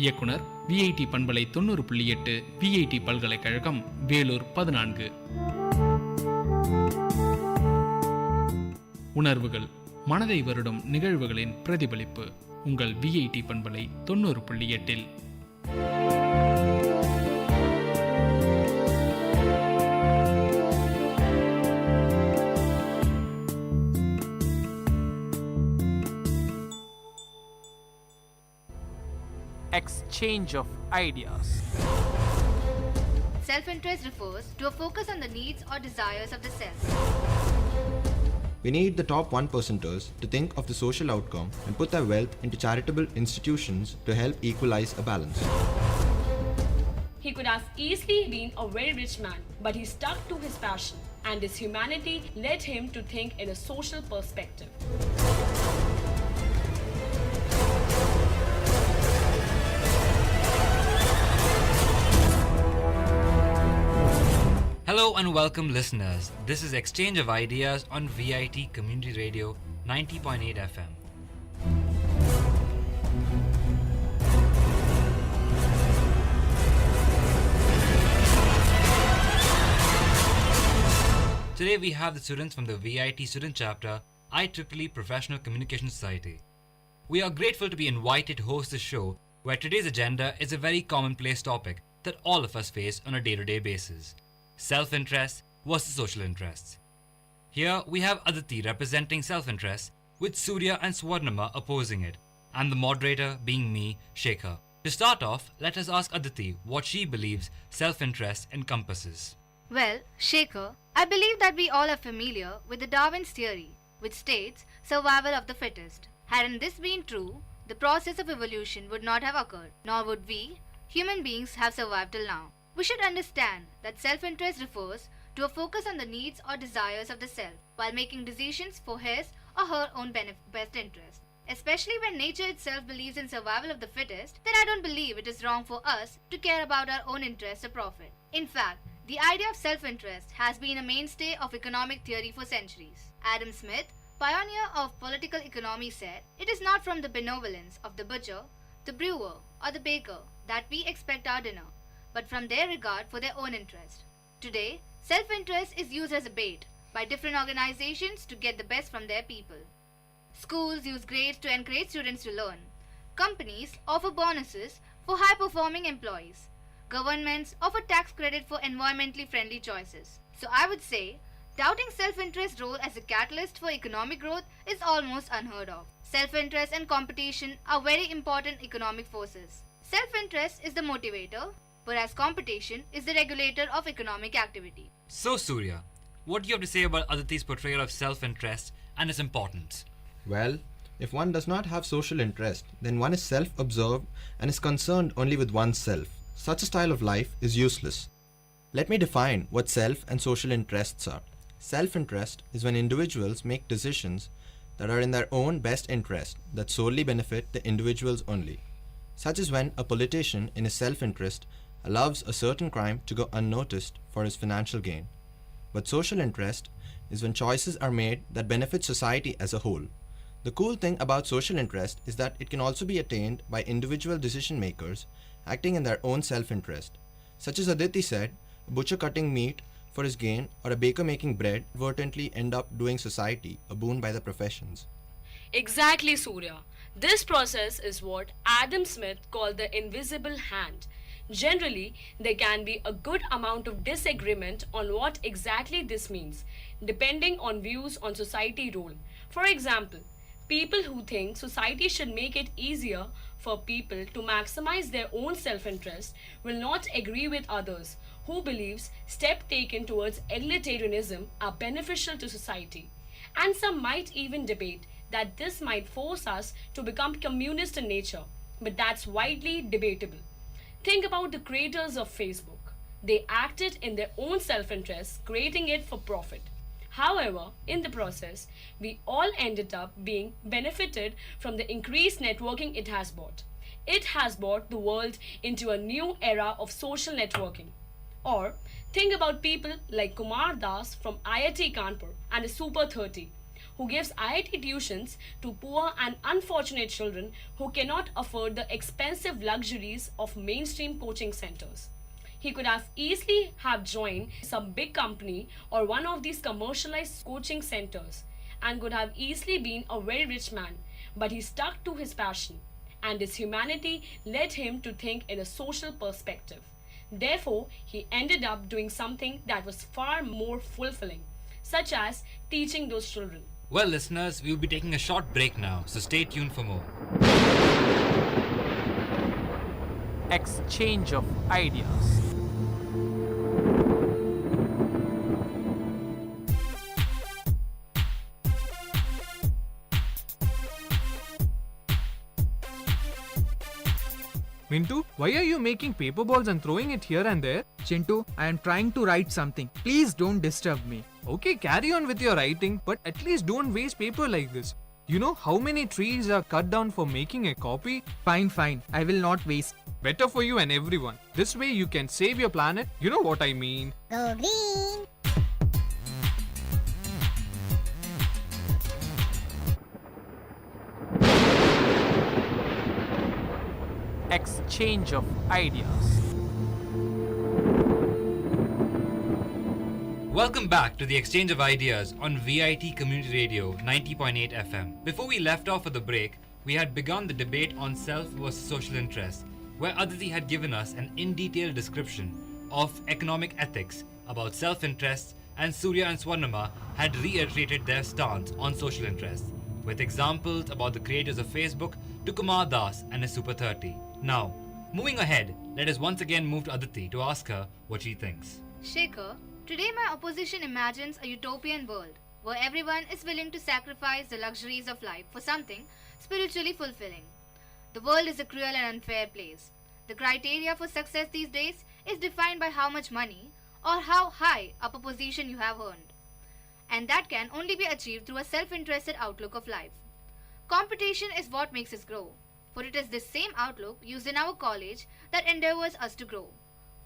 இயக்குனர், விஐடி பண்பலை 90.8, விஐடி பல்கலைக்கழகம், வேலூர் 14. உணர்வுகள், மனதை வருடும் நிகழ்வுகளின் பிரதிபலிப்பு உங்கள் விஐடி பண்பலை 90.8. Exchange of ideas. Self-interest refers to a focus on the needs or desires of the self. We need the top 1%ers to think of the social outcome and put their wealth into charitable institutions to help equalize a balance. He could have easily been a very rich man, but he stuck to his passion, and his humanity led him to think in a social perspective. Hello and welcome listeners. This is Exchange of Ideas on Vit Community Radio 90.8 FM. Today we have the students from the VIT student chapter, IEEE Professional Communication Society. We are grateful to be invited to host this show where today's agenda is a very commonplace topic that all of us face on a day-to-day basis. Self-interest versus social interests. Here we have Aditi representing self-interest, with Surya and Swarnama opposing it, and the moderator being me, Shekhar. To start off, let us ask Aditi what she believes self-interest encompasses. Well, Shekhar, I believe that we all are familiar with the Darwin's theory, which states survival of the fittest. Hadn't this been true, the process of evolution would not have occurred, nor would we, human beings, have survived till now. We should understand that self-interest refers to a focus on the needs or desires of the self while making decisions for his or her own best interest. Especially when nature itself believes in survival of the fittest, then I don't believe it is wrong for us to care about our own interest or profit. In fact, the idea of self-interest has been a mainstay of economic theory for centuries. Adam Smith, pioneer of political economy, said, "It is not from the benevolence of the butcher, the brewer, or the baker that we expect our dinner, but from their regard for their own interest." Today, self-interest is used as a bait by different organizations to get the best from their people. Schools use grades to encourage students to learn. Companies offer bonuses for high-performing employees. Governments offer tax credit for environmentally friendly choices. So I would say, doubting self-interest's role as a catalyst for economic growth is almost unheard of. Self-interest and competition are very important economic forces. Self-interest is the motivator, whereas competition is the regulator of economic activity. So Surya, what do you have to say about Aditi's portrayal of self-interest and its importance? Well, if one does not have social interest, then one is self-absorbed and is concerned only with oneself. Such a style of life is useless. Let me define what self and social interests are. Self-interest is when individuals make decisions that are in their own best interest that solely benefit the individuals only. Such as when a politician in his self-interest allows a certain crime to go unnoticed for his financial gain. But social interest is when choices are made that benefit society as a whole. The cool thing about social interest is that it can also be attained by individual decision makers acting in their own self-interest. Such as Aditi said, a butcher cutting meat for his gain or a baker making bread inadvertently end up doing society a boon by the professions. Exactly, Surya. This process is what Adam Smith called the invisible hand. Generally, there can be a good amount of disagreement on what exactly this means, depending on views on society role. For example, people who think society should make it easier for people to maximize their own self-interest will not agree with others who believes steps taken towards egalitarianism are beneficial to society. And some might even debate that this might force us to become communist in nature, but that's widely debatable. Think about the creators of Facebook. They acted in their own self-interest, creating it for profit. However, in the process, we all ended up being benefited from the increased networking it has brought. It has brought the world into a new era of social networking. Or think about people like Kumar Das from IIT Kanpur and the Super 30, who gives IIT tuitions to poor and unfortunate children who cannot afford the expensive luxuries of mainstream coaching centers. He could have easily have joined some big company or one of these commercialized coaching centers and could have easily been a very rich man, but he stuck to his passion, and his humanity led him to think in a social perspective. Therefore, he ended up doing something that was far more fulfilling, such as teaching those children. Well, listeners, we'll be taking a short break now, so stay tuned for more. Exchange of ideas. Mintu, why are you making paper balls and throwing it here and there? Chintu, I am trying to write something. Please don't disturb me. Okay, carry on with your writing, but at least don't waste paper like this. You know how many trees are cut down for making a copy? Fine. I will not waste. Better for you and everyone. This way you can save your planet. You know what I mean. Go green! Exchange of ideas. Welcome back to the Exchange of Ideas on VIT Community Radio 90.8 FM. Before we left off for the break, we had begun the debate on self versus social interest, where Aditi had given us an in-detail description of economic ethics about self-interest, and Surya and Swarnama had reiterated their stance on social interest, with examples about the creators of Facebook to Kumar Das and his Super 30. Now, moving ahead, let us once again move to Aditi to ask her what she thinks. Shekhar, today my opposition imagines a utopian world where everyone is willing to sacrifice the luxuries of life for something spiritually fulfilling. The world is a cruel and unfair place. The criteria for success these days is defined by how much money or how high up a position you have earned. And that can only be achieved through a self-interested outlook of life. Competition is what makes us grow, for it is this same outlook used in our college that endeavors us to grow.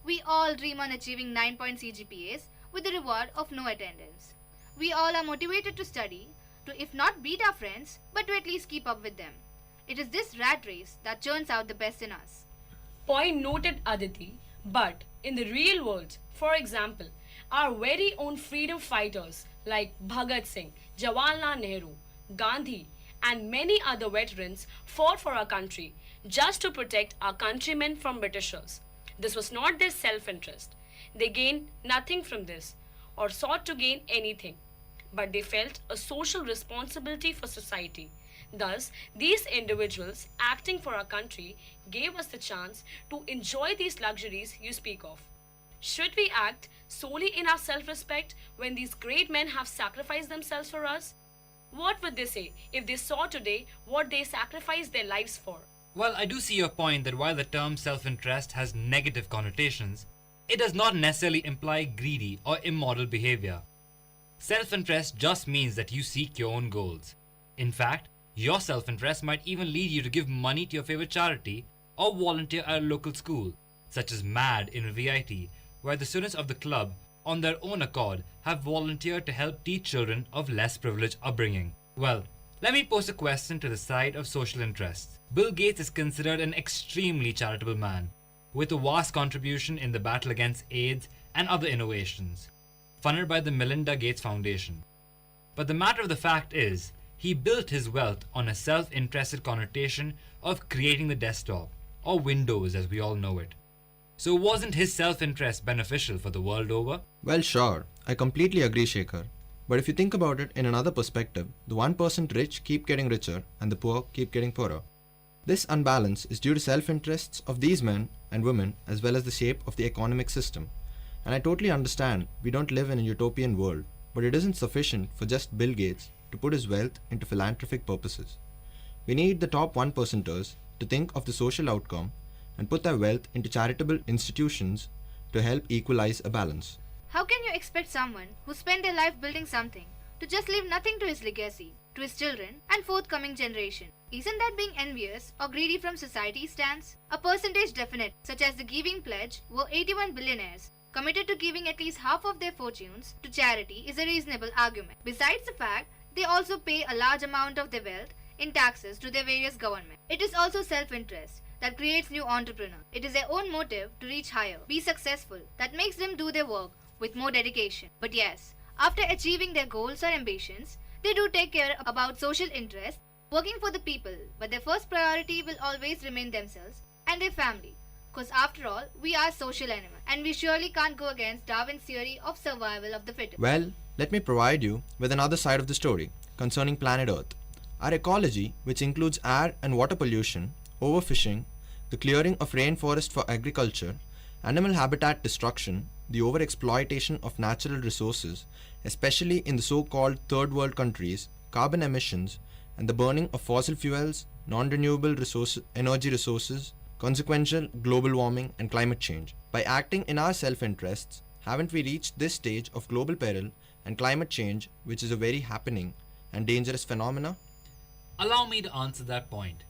We all dream on achieving 9-point CGPAs with the reward of no attendance. We all are motivated to study, to if not beat our friends, but to at least keep up with them. It is this rat race that churns out the best in us. Point noted, Aditi. But in the real world, for example, our very own freedom fighters like Bhagat Singh, Jawaharlal Nehru, Gandhi, and many other veterans fought for our country just to protect our countrymen from Britishers. This was not their self-interest. They gained nothing from this or sought to gain anything, but they felt a social responsibility for society. Thus, these individuals acting for our country gave us the chance to enjoy these luxuries you speak of. Should we act solely in our self-respect when these great men have sacrificed themselves for us? What would they say if they saw today what they sacrificed their lives for? Well, I do see your point that while the term self-interest has negative connotations, it does not necessarily imply greedy or immoral behavior. Self-interest just means that you seek your own goals. In fact, your self-interest might even lead you to give money to your favorite charity or volunteer at a local school, such as MAD in VIT, where the students of the club, on their own accord, have volunteered to help teach children of less privileged upbringing. Well, let me pose a question to the side of social interests. Bill Gates is considered an extremely charitable man, with a vast contribution in the battle against AIDS and other innovations, funded by the Melinda Gates Foundation. But the matter of the fact is, he built his wealth on a self-interested connotation of creating the desktop, or Windows as we all know it. So wasn't his self-interest beneficial for the world over? Well, sure. I completely agree, Shekhar. But if you think about it in another perspective, the 1% rich keep getting richer and the poor keep getting poorer. This unbalance is due to self-interests of these men and women as well as the shape of the economic system. And I totally understand we don't live in a utopian world. but it isn't sufficient for just Bill Gates to put his wealth into philanthropic purposes. We need the top 1%ers to think of the social outcome and put their wealth into charitable institutions to help equalize a balance. How can you expect someone who spent their life building something to just leave nothing to his legacy, to his children and forthcoming generation? Isn't that being envious or greedy from society's stance? A percentage definite, such as the Giving Pledge, were 81 billionaires committed to giving at least half of their fortunes to charity is a reasonable argument. Besides the fact, they also pay a large amount of their wealth in taxes to their various governments. It is also self-interest that creates new entrepreneurs. It is their own motive to reach higher, be successful, that makes them do their work with more dedication. But yes, after achieving their goals or ambitions, they do take care about social interests, working for the people, but their first priority will always remain themselves and their family. Because after all, we are social animals, and we surely can't go against Darwin's theory of survival of the fittest. Well, let me provide you with another side of the story concerning planet Earth. Our ecology, which includes air and water pollution, overfishing, the clearing of rainforest for agriculture, animal habitat destruction, the overexploitation of natural resources, especially in the so-called third world countries, carbon emissions, and the burning of fossil fuels, non-renewable energy resources, consequential global warming and climate change. By acting in our self-interests, haven't we reached this stage of global peril and climate change, which is a very happening and dangerous phenomena? Allow me to answer that point.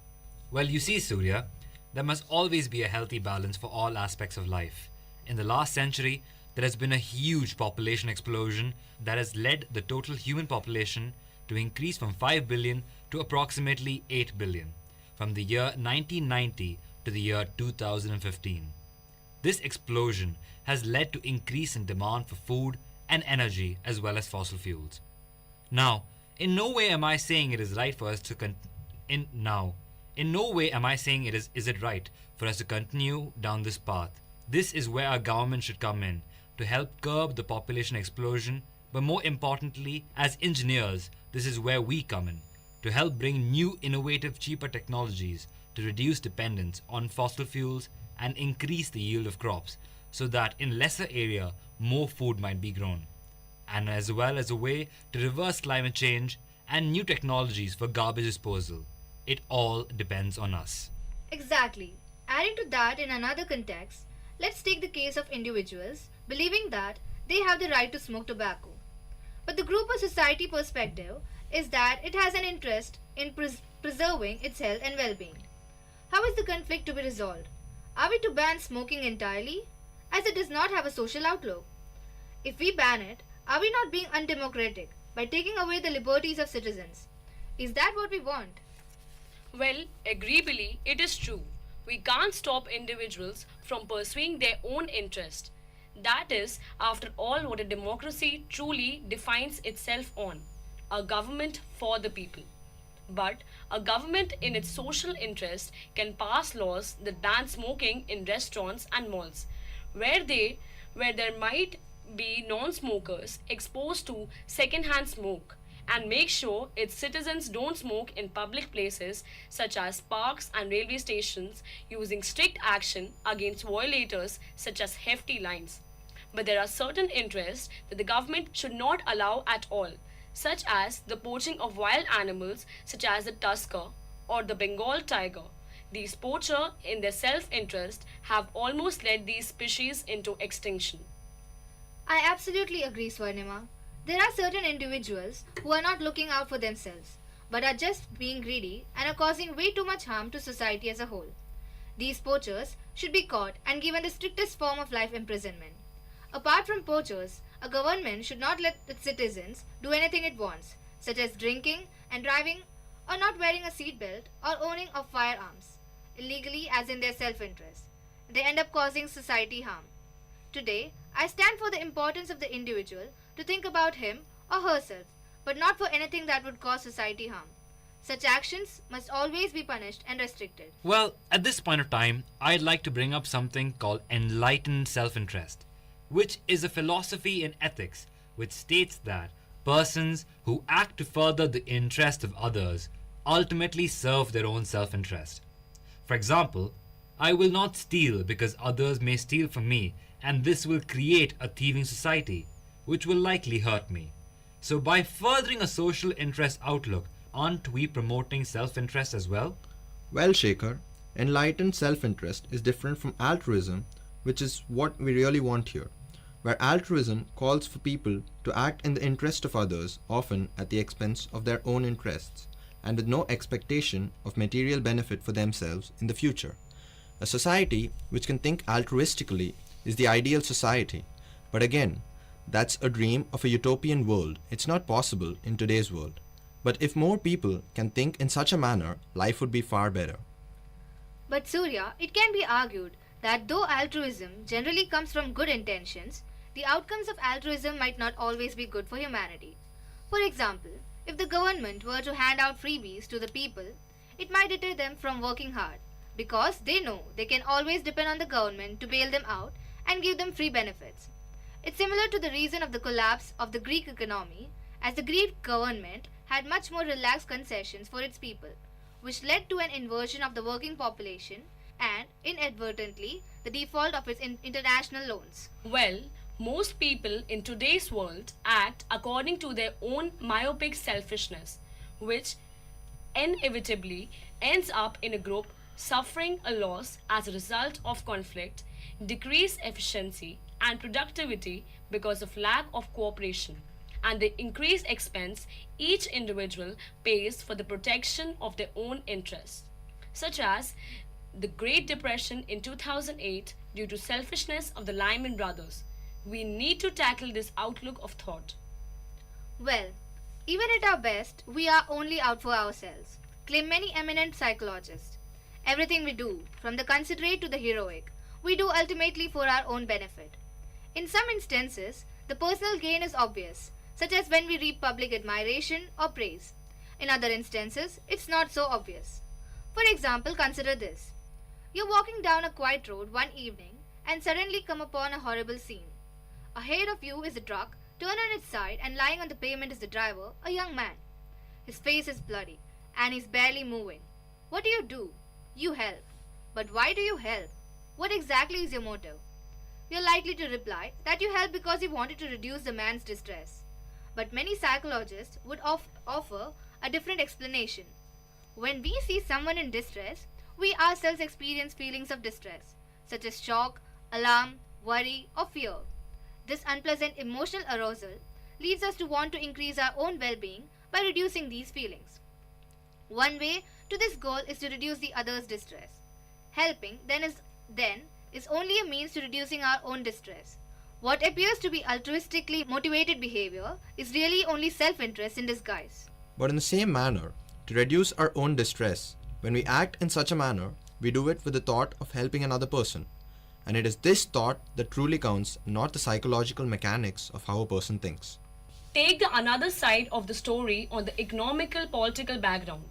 Well, you see, Surya, there must always be a healthy balance for all aspects of life. In the last century, there has been a huge population explosion that has led the total human population to increase from 5 billion to approximately 8 billion from the year 1990 to the year 2015. This explosion has led to increase in demand for food and energy as well as fossil fuels. Now, in no way am I saying it is right for us to is it right for us to continue down this path. This is where our government should come in to help curb the population explosion, but more importantly, as engineers, this is where we come in to help bring new innovative cheaper technologies to reduce dependence on fossil fuels and increase the yield of crops so that in lesser area more food might be grown, and as well as a way to reverse climate change and new technologies for garbage disposal. It all depends on us. Exactly. Adding to that in another context, let's take the case of individuals believing that they have the right to smoke tobacco. But the group or society perspective is that it has an interest in preserving its health and well-being. How is the conflict to be resolved? Are we to ban smoking entirely, as it does not have a social outlook? If we ban it, are we not being undemocratic by taking away the liberties of citizens? Is that what we want? Well, agreeably, it is true. We can't stop individuals from pursuing their own interest. That is, after all, what a democracy truly defines itself on: a government for the people. But a government in its social interest can pass laws that ban smoking in restaurants and malls, where there might be non-smokers exposed to second-hand smoke, and make sure its citizens don't smoke in public places such as parks and railway stations, using strict action against violators such as hefty fines. But there are certain interests that the government should not allow at all, such as the poaching of wild animals such as the tusker or the Bengal tiger. These poachers, in their self-interest, have almost led these species into extinction. I absolutely agree, Swarnima. There are certain individuals who are not looking out for themselves, but are just being greedy and are causing way too much harm to society as a whole. These poachers should be caught and given the strictest form of life imprisonment. Apart from poachers, a government should not let its citizens do anything it wants, such as drinking and driving, or not wearing a seatbelt or owning of firearms, illegally as in their self-interest. They end up causing society harm. Today, I stand for the importance of the individual to think about him or herself, but not for anything that would cause society harm. Such actions must always be punished and restricted. Well, at this point of time, I'd like to bring up something called enlightened self-interest, which is a philosophy in ethics which states that persons who act to further the interest of others ultimately serve their own self-interest. For example, I will not steal because others may steal from me, and this will create a thieving society, which will likely hurt me. So, by furthering a social interest outlook, aren't we promoting self-interest as well? Well, Shekhar, enlightened self-interest is different from altruism, which is what we really want here, where altruism calls for people to act in the interest of others, often at the expense of their own interests, and with no expectation of material benefit for themselves in the future. A society which can think altruistically is the ideal society, but again, that's a dream of a utopian world. It's not possible in today's world. But if more people can think in such a manner, life would be far better. But Surya, it can be argued that though altruism generally comes from good intentions, the outcomes of altruism might not always be good for humanity. For example, if the government were to hand out freebies to the people, it might deter them from working hard, because they know they can always depend on the government to bail them out and give them free benefits. It's similar to the reason of the collapse of the Greek economy, as the Greek government had much more relaxed concessions for its people, which led to an inversion of the working population and, inadvertently, the default of its international loans. Well, most people in today's world act according to their own myopic selfishness, which inevitably ends up in a group suffering a loss as a result of conflict, decreased efficiency and productivity because of lack of cooperation, and the increased expense each individual pays for the protection of their own interests, such as the Great Depression in 2008 due to selfishness of the Lehman Brothers. We need to tackle this outlook of thought. Well, even at our best, we are only out for ourselves, claim many eminent psychologists. Everything we do, from the considerate to the heroic, we do ultimately for our own benefit. In some instances, the personal gain is obvious, such as when we reap public admiration or praise. In other instances, it's not so obvious. For example, consider this. You're walking down a quiet road one evening and suddenly come upon a horrible scene. Ahead of you is a truck, turned on its side, and lying on the pavement is the driver, a young man. His face is bloody, and he's barely moving. What do? You help. But why do you help? What exactly is your motive? You're likely to reply that you help because you wanted to reduce the man's distress. But many psychologists would offer a different explanation. When we see someone in distress, we ourselves experience feelings of distress, such as shock, alarm, worry, or fear. This unpleasant emotional arousal leads us to want to increase our own well-being by reducing these feelings. One way to this goal is to reduce the other's distress. Helping then is only a means to reducing our own distress. What appears to be altruistically motivated behavior is really only self-interest in disguise. But in the same manner, to reduce our own distress, when we act in such a manner, we do it with the thought of helping another person. And it is this thought that truly counts, not the psychological mechanics of how a person thinks. Take the another side of the story on the economical political background.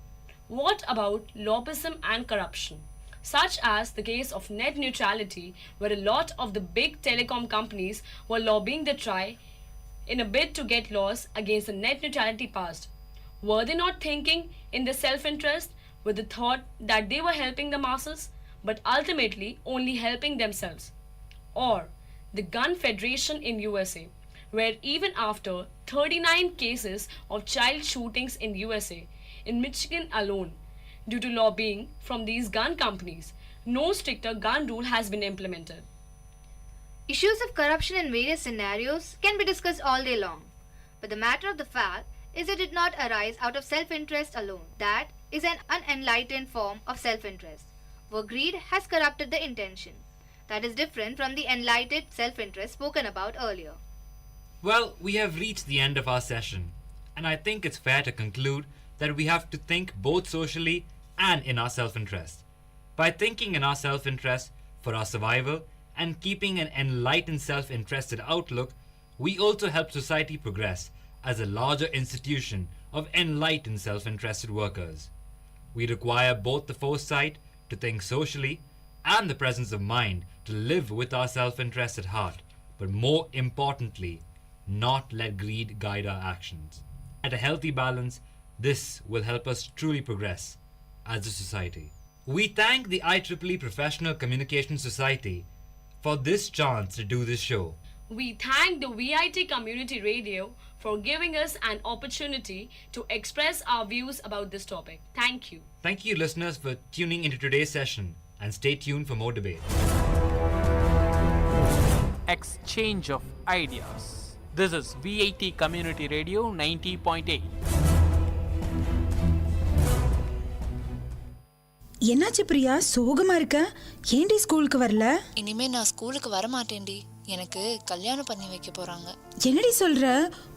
What about lobbyism and corruption? Such as the case of net neutrality, where a lot of the big telecom companies were lobbying the TRAI in a bid to get laws against the net neutrality passed. Were they not thinking in their self-interest with the thought that they were helping the masses, but ultimately only helping themselves? Or the Gun Federation in USA, where even after 39 cases of child shootings in USA, in Michigan alone, due to lobbying from these gun companies, no stricter gun rule has been implemented. Issues of corruption in various scenarios can be discussed all day long, but the matter of the fact is it did not arise out of self-interest alone. That is an unenlightened form of self-interest, where greed has corrupted the intention. That is different from the enlightened self-interest spoken about earlier. Well, we have reached the end of our session, and I think it's fair to conclude that we have to think both socially and in our self-interest. By thinking in our self-interest for our survival and keeping an enlightened self-interested outlook, we also help society progress as a larger institution of enlightened self-interested workers. We require both the foresight to think socially and the presence of mind to live with our self-interest at heart, but more importantly, not let greed guide our actions. At a healthy balance, this will help us truly progress as a society. We thank the IEEE Professional Communication Society for this chance to do this show. We thank the VIT Community Radio for giving us an opportunity to express our views about this topic. Thank you. Thank you, listeners, for tuning into today's session, and stay tuned for more debate. Exchange of ideas. This is VIT Community Radio 90.8. என்னாச்சு பிரியா, சோகமா இருக்க? ஏன்டி ஸ்கூலுக்கு வரல? இனிமே நான் ஸ்கூலுக்கு வர மாட்டேன்டி. எனக்கு கல்யாணம் பண்ணி வைக்க போறாங்க. என்னடி சொல்ற?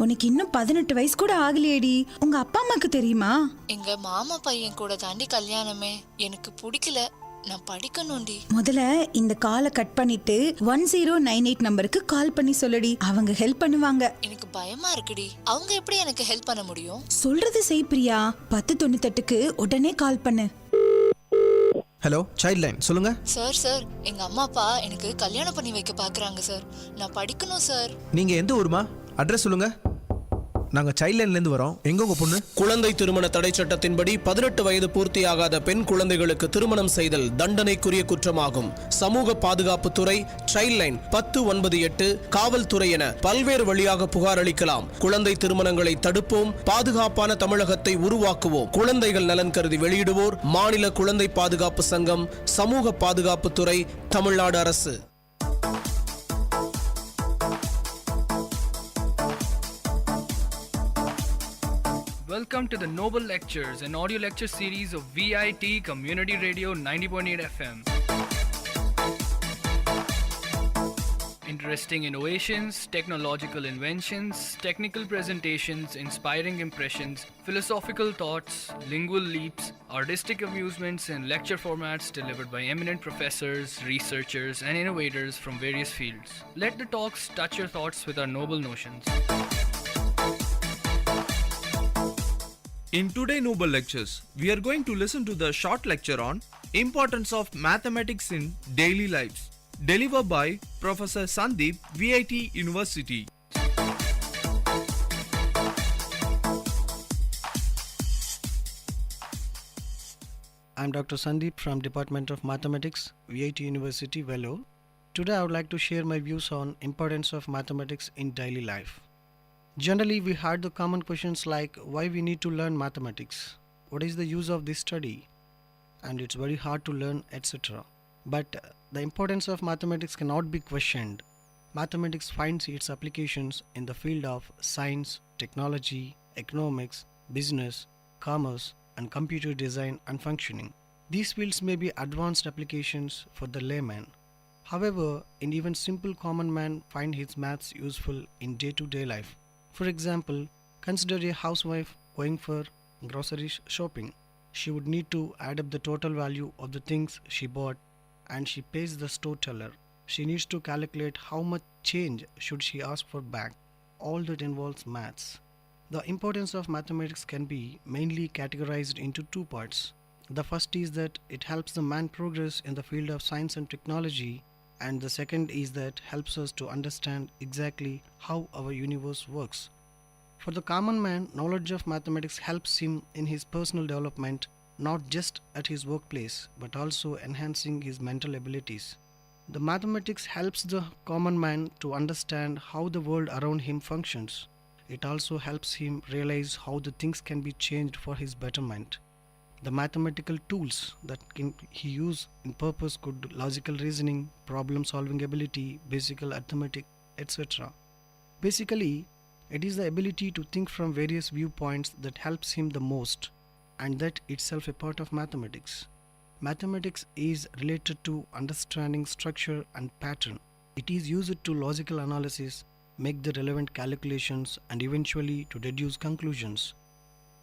உனக்கு இன்னும் 18 வயசு கூட ஆகலையேடி. உங்க அப்பா அம்மாக்கு தெரியுமா? எங்க மாமா பையன் கூட தாண்டி கல்யாணமே. எனக்கு பிடிக்கல. நான் படிக்கணும்டி. முதல்ல இந்த காலை கட் பண்ணிட்டு 1098 நம்பருக்கு கால் பண்ணி சொல்லுடி. அவங்க ஹெல்ப் பண்ணுவாங்க. எனக்கு பயமா இருக்குடி. அவங்க எப்படி எனக்கு ஹெல்ப் பண்ண முடியும்? சொல்றது செய் பிரியா. 1098க்கு உடனே கால் பண்ணு. ஹலோ, சைல்ட் லைன், சொல்லுங்க. சார் எங்க அம்மா அப்பா எனக்கு கல்யாணம் பண்ணி வைக்க பாக்குறாங்க சார். நான் படிக்கணும் சார். நீங்க எந்த ஊருமா? அட்ரஸ் சொல்லுங்க. நாங்க சைல்ட் லைன்ல இருந்து வரோம். எங்க உங்க பொண்ணு? குழந்தை திருமண தடை சட்டத்தின்படி 18 வயது பூர்த்தியாகாத பெண் குழந்தைகளுக்கு திருமணம் செய்தல் தண்டனைக்குரிய குற்றமாகும். சமூக பாதுகாப்பு துறை, சைல்ட் லைன் 1098, காவல்துறை என பல்வேறு வழியாக புகார் அளிக்கலாம். குழந்தை திருமணங்களை தடுப்போம், பாதுகாப்பான தமிழகத்தை உருவாக்குவோம். குழந்தைகள் நலன் கருதி வெளியிடுவோர் மாநில குழந்தை பாதுகாப்பு சங்கம், சமூக பாதுகாப்பு துறை, தமிழ்நாடு அரசு. Welcome to the Noble Lectures, an audio lecture series of VIT Community Radio 90.8 FM. Interesting innovations, technological inventions, technical presentations, inspiring impressions, philosophical thoughts, lingual leaps, artistic amusements, and lecture formats delivered by eminent professors, researchers, and innovators from various fields. Let the talks touch your thoughts with our noble notions. In today's Noble Lectures, we are going to listen to the short lecture on Importance of Mathematics in Daily Lives, delivered by Professor Sandeep, VIT University. I'm Dr. Sandeep from Department of Mathematics, VIT University, Vellore. Today I would like to share my views on importance of mathematics in daily life. Generally, we had the common questions like why we need to learn mathematics, what is the use of this study, and it's very hard to learn, etc. But the importance of mathematics cannot be questioned. Mathematics finds its applications in the field of science, technology, economics, business, commerce, and computer design and functioning. These fields may be advanced applications for the layman. However, in even simple common man find his maths useful in day-to-day life. For example, consider a housewife going for grocery shopping. She would need to add up the total value of the things she bought and she pays the store teller. She needs to calculate how much change should she ask for back. All that involves maths. The importance of mathematics can be mainly categorized into two parts. The first is that it helps the man progress in the field of science and technology, and the second is that helps us to understand exactly how our universe works. For the common man, knowledge of mathematics helps him in his personal development, not just at his workplace, but also enhancing his mental abilities. The mathematics helps the common man to understand how the world around him functions. It also helps him realize how the things can be changed for his betterment. The mathematical tools that he use in purpose could logical reasoning, problem solving ability, basic arithmetic, etc. Basically, it is the ability to think from various viewpoints that helps him the most, and that itself a part of mathematics. Mathematics is related to understanding structure and pattern. It is used to logical analysis, make the relevant calculations, and eventually to deduce conclusions.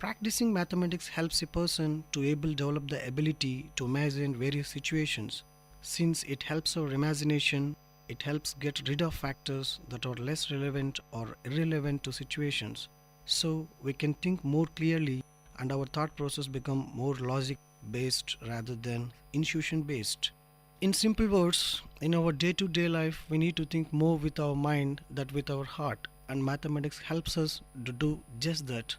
Practicing mathematics helps a person to able develop the ability to imagine various situations. Since it helps our imagination, it helps get rid of factors that are less relevant or irrelevant to situations. So we can think more clearly and our thought process become more logic based rather than intuition based. In simple words, in our day-to-day life, we need to think more with our mind than with our heart, and mathematics helps us to do just that.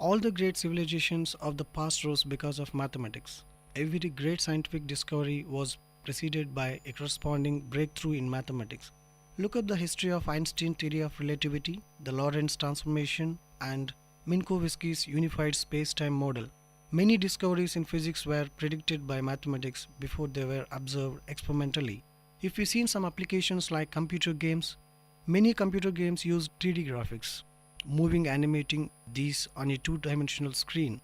All the great civilizations of the past rose because of mathematics. Every great scientific discovery was preceded by a corresponding breakthrough in mathematics. Look up the history of Einstein's theory of relativity, the Lorentz transformation, and Minkowski's unified space-time model. Many discoveries in physics were predicted by mathematics before they were observed experimentally. If we've seen some applications like computer games, many computer games use 3D graphics, moving animating these on a two-dimensional screen,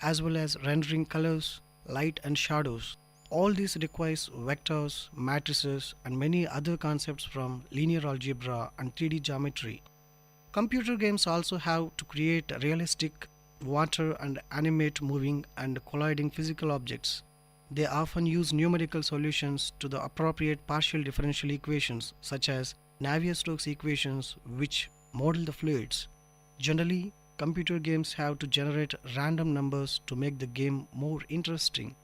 as well as rendering colors, light and shadows. All this requires vectors, matrices, and many other concepts from linear algebra and 3D geometry. Computer games also have to create realistic water and animate moving and colliding physical objects. They often use numerical solutions to the appropriate partial differential equations such as Navier-Stokes equations, which model the fluids. Generally, computer games have to generate random numbers to make the game more interesting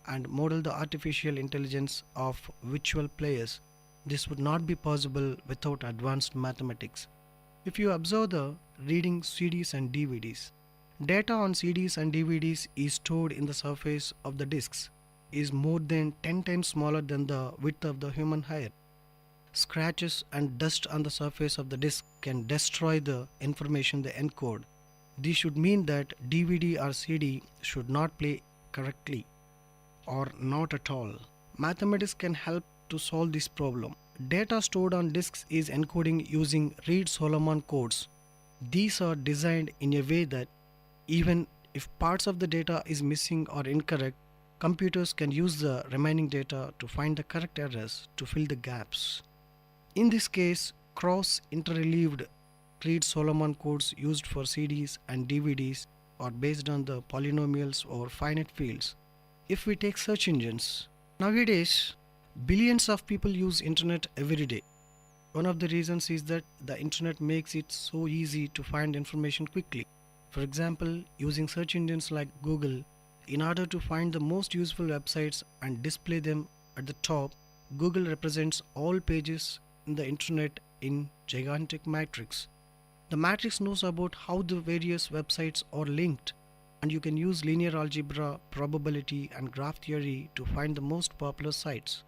and model the artificial intelligence of virtual players. This would not be possible without advanced mathematics. If you observe the reading CDs and DVDs, data on CDs and DVDs is stored in the surface of the discs, is more than 10 times smaller than the width of the human hair. Scratches and dust on the surface of the disc can destroy the information they encode. This should mean that DVD or CD should not play correctly or not at all. Mathematics can help to solve this problem. Data stored on disks is encoding using Reed-Solomon codes. These are designed in a way that even if parts of the data is missing or incorrect, computers can use the remaining data to find the correct errors to fill the gaps. In this case, cross-interleaved Reed-Solomon codes used for CDs and DVDs are based on the polynomials or finite fields. If we take search engines, nowadays billions of people use internet every day. One of the reasons is that the internet makes it so easy to find information quickly. For example, using search engines like Google, in order to find the most useful websites and display them at the top, Google represents all pages in the internet in gigantic matrix. The matrix knows about how the various websites are linked, and you can use linear algebra, probability, and graph theory to find the most popular sites.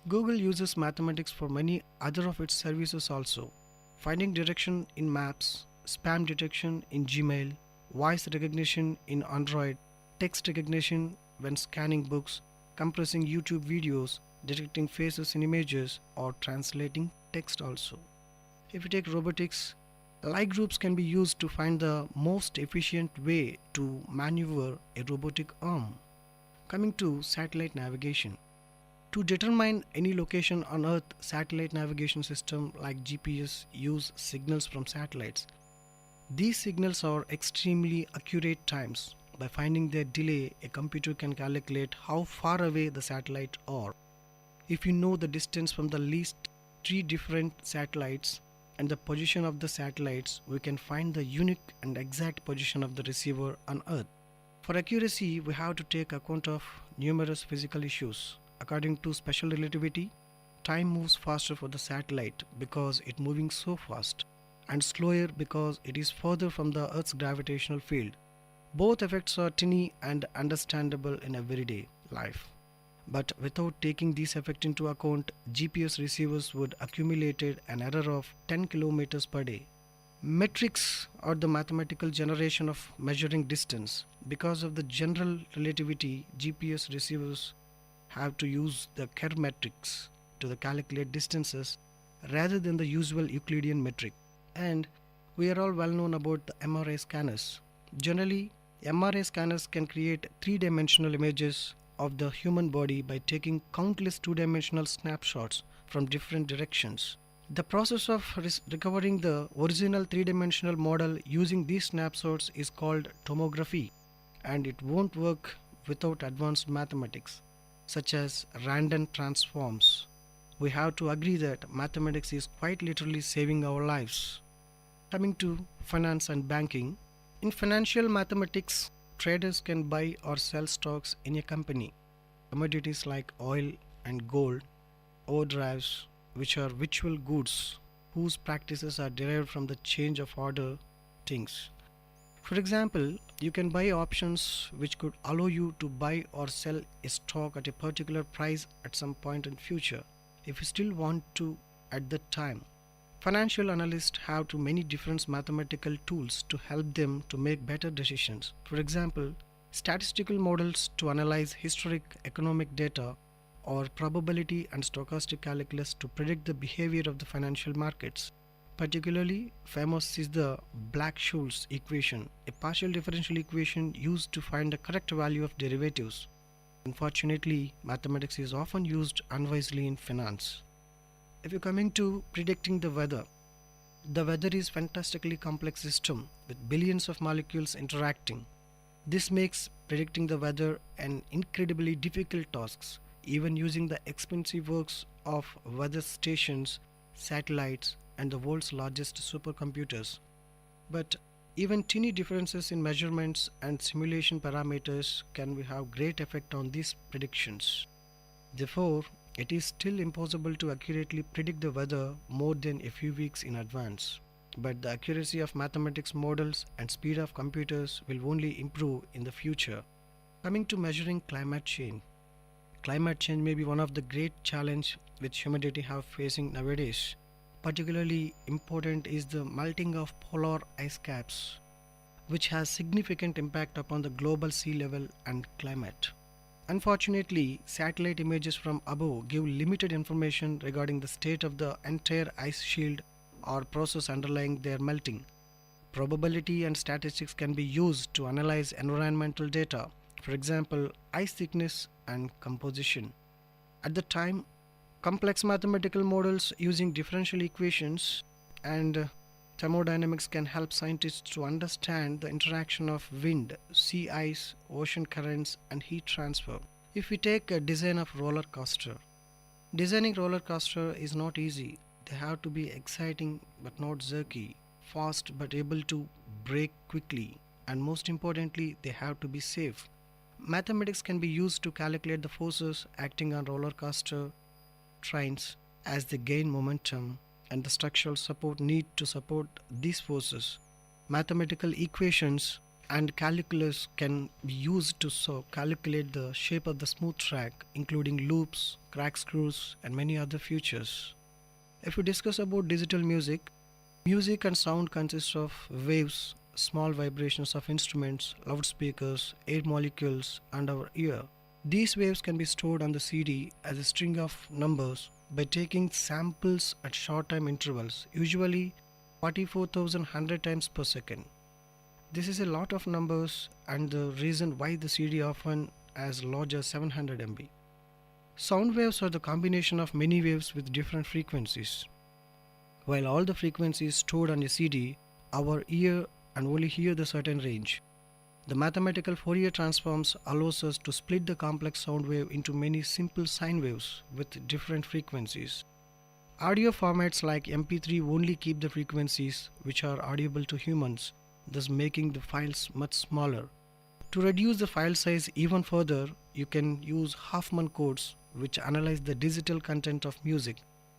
Google uses mathematics for many other of its services also. Finding direction in maps, spam detection in Gmail, voice recognition in Android, text recognition when scanning books, compressing YouTube videos, detecting faces in images, or translating text also. If you take robotics, like groups can be used to find the most efficient way to maneuver a robotic arm. Coming to satellite navigation. To determine any location on Earth, satellite navigation system like GPS use signals from satellites. These signals are extremely accurate times. By finding their delay, a computer can calculate how far away the satellites are. If you know the distance from the least 3 different satellites and the position of the satellites, we can find the unique and exact position of the receiver on Earth. For accuracy, we have to take account of numerous physical issues. According to special relativity, time moves faster for the satellite because it's moving so fast, and slower because it is further from the Earth's gravitational field. Both effects are tiny and understandable in everyday life. But without taking these effects into account, GPS receivers would accumulate an error of 10 kilometers per day. Metrics are the mathematical generation of measuring distance. Because of the general relativity, GPS receivers have to use the Kerr metrics to calculate distances rather than the usual Euclidean metric. And we are all well known about the MRI scanners. Generally, MRI scanners can create 3-dimensional images of the human body by taking countless 2-dimensional snapshots from different directions. The process of recovering the original 3-dimensional model using these snapshots is called tomography, and it won't work without advanced mathematics, such as random transforms. We have to agree that mathematics is quite literally saving our lives. Coming to finance and banking, in financial mathematics, traders can buy or sell stocks in a company. Commodities like oil and gold, overdrives, which are virtual goods whose practices are derived from the change of order things. For example, you can buy options which could allow you to buy or sell a stock at a particular price at some point in future if you still want to at that time. Financial analysts have too many different mathematical tools to help them to make better decisions. For example, statistical models to analyze historic economic data, or probability and stochastic calculus to predict the behavior of the financial markets. Particularly famous is the Black-Scholes equation, a partial differential equation used to find the correct value of derivatives. Unfortunately, mathematics is often used unwisely in finance. If you're coming to predicting the weather is fantastically complex system with billions of molecules interacting. This makes predicting the weather an incredibly difficult task, even using the expensive works of weather stations, satellites, and the world's largest supercomputers. But even tiny differences in measurements and simulation parameters can have great effect on these predictions. Therefore, it is still impossible to accurately predict the weather more than a few weeks in advance. But the accuracy of mathematics models and speed of computers will only improve in the future. Coming to measuring climate change. Climate change may be one of the great challenges which humanity have facing nowadays. Particularly important is the melting of polar ice caps, which has significant impact upon the global sea level and climate. Unfortunately, satellite images from above give limited information regarding the state of the entire ice shield or process underlying their melting. Probability and statistics can be used to analyze environmental data, for example, ice thickness and composition. At the time, complex mathematical models using differential equations and thermodynamics can help scientists to understand the interaction of wind, sea ice, ocean currents, and heat transfer. If we take a design of roller coaster, designing roller coaster is not easy. They have to be exciting but not jerky, fast but able to brake quickly, and most importantly, they have to be safe. Mathematics can be used to calculate the forces acting on roller coaster trains as they gain momentum and the structural support need to support these forces. Mathematical equations and calculus can be used to calculate the shape of the smooth track, including loops, crack screws, and many other features. If we discuss about digital music, music and sound consists of waves, small vibrations of instruments, loudspeakers, air molecules, and our ear. These waves can be stored on the CD as a string of numbers by taking samples at short time intervals, usually 44,100 times per second. This is a lot of numbers and the reason why the CD often as large as 700 MB. Sound waves are the combination of many waves with different frequencies. While all the frequencies stored on a CD, our ear and only hear the certain range. The mathematical Fourier transforms allows us to split the complex sound wave into many simple sine waves with different frequencies. Audio formats like MP3 only keep the frequencies which are audible to humans, thus making the files much smaller. To reduce the file size even further, you can use Huffman codes which analyze the digital content of music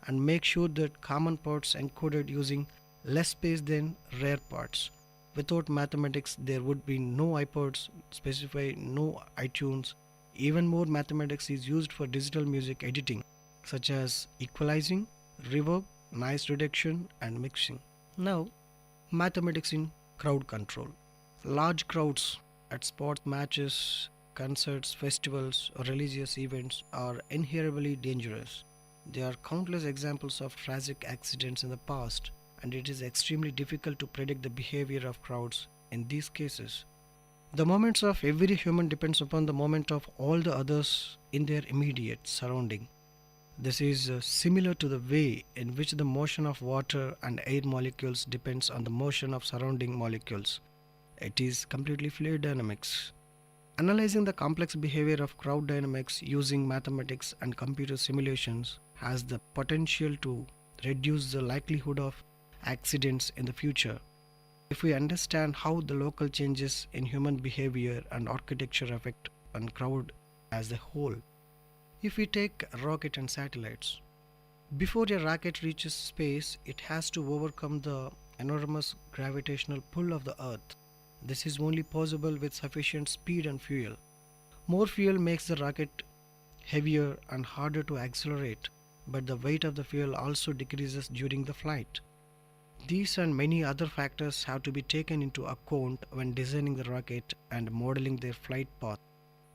and make sure that common parts encoded using less space than rare parts. Without mathematics, there would be no iPods, specify no iTunes. Even more mathematics is used for digital music editing, such as equalizing, reverb, noise reduction, and mixing. Now, mathematics in crowd control. Large crowds at sports matches, concerts, festivals, or religious events are inherently dangerous. There are countless examples of tragic accidents in the past, and it is extremely difficult to predict the behavior of crowds in these cases. The moments of every human depends upon the moment of all the others in their immediate surrounding. This is similar to the way in which the motion of water and air molecules depends on the motion of surrounding molecules. It is completely fluid dynamics. Analyzing the complex behavior of crowd dynamics using mathematics and computer simulations has the potential to reduce the likelihood of accidents in the future. If we understand how the local changes in human behavior and architecture affect on crowd as a whole. If we take a rocket and satellites, before a rocket reaches space, it has to overcome the enormous gravitational pull of the Earth. This is only possible with sufficient speed and fuel. More fuel makes the rocket heavier and harder to accelerate, but the weight of the fuel also decreases during the flight. These and many other factors have to be taken into account when designing the rocket and modeling their flight path.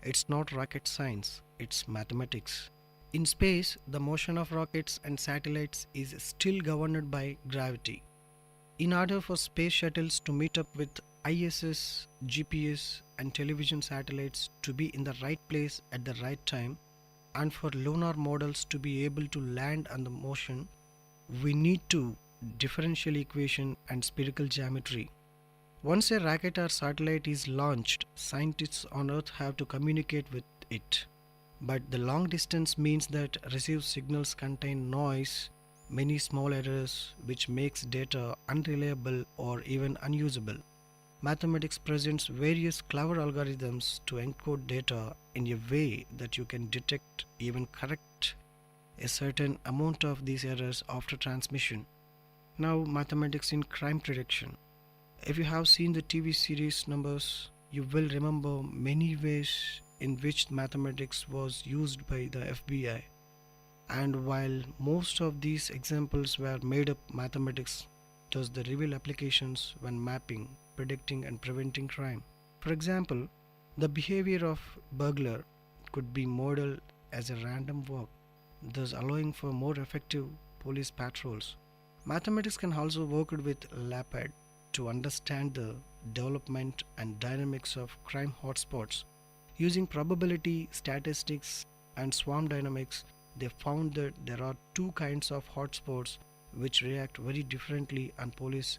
It's not rocket science, it's mathematics. In space, the motion of rockets and satellites is still governed by gravity. In order for space shuttles to meet up with ISS, GPS, and television satellites to be in the right place at the right time, and for lunar models to be able to land on the motion, we need to differential equation and spherical geometry. Once a rocket or satellite is launched, scientists on Earth have to communicate with it. But the long distance means that received signals contain noise, many small errors, which makes data unreliable or even unusable. Mathematics presents various clever algorithms to encode data in a way that you can detect, even correct, a certain amount of these errors after transmission. Now, mathematics in crime prediction. If you have seen the TV series Numbers, you will remember many ways in which mathematics was used by the FBI. And while most of these examples were made up, mathematics does the real applications when mapping, predicting and preventing crime. For example, the behavior of burglar could be modeled as a random walk, thus allowing for more effective police patrols. Mathematics can also work with LAPAD to understand the development and dynamics of crime hotspots. Using probability, statistics, and swarm dynamics, they found that there are two kinds of hotspots which react very differently on police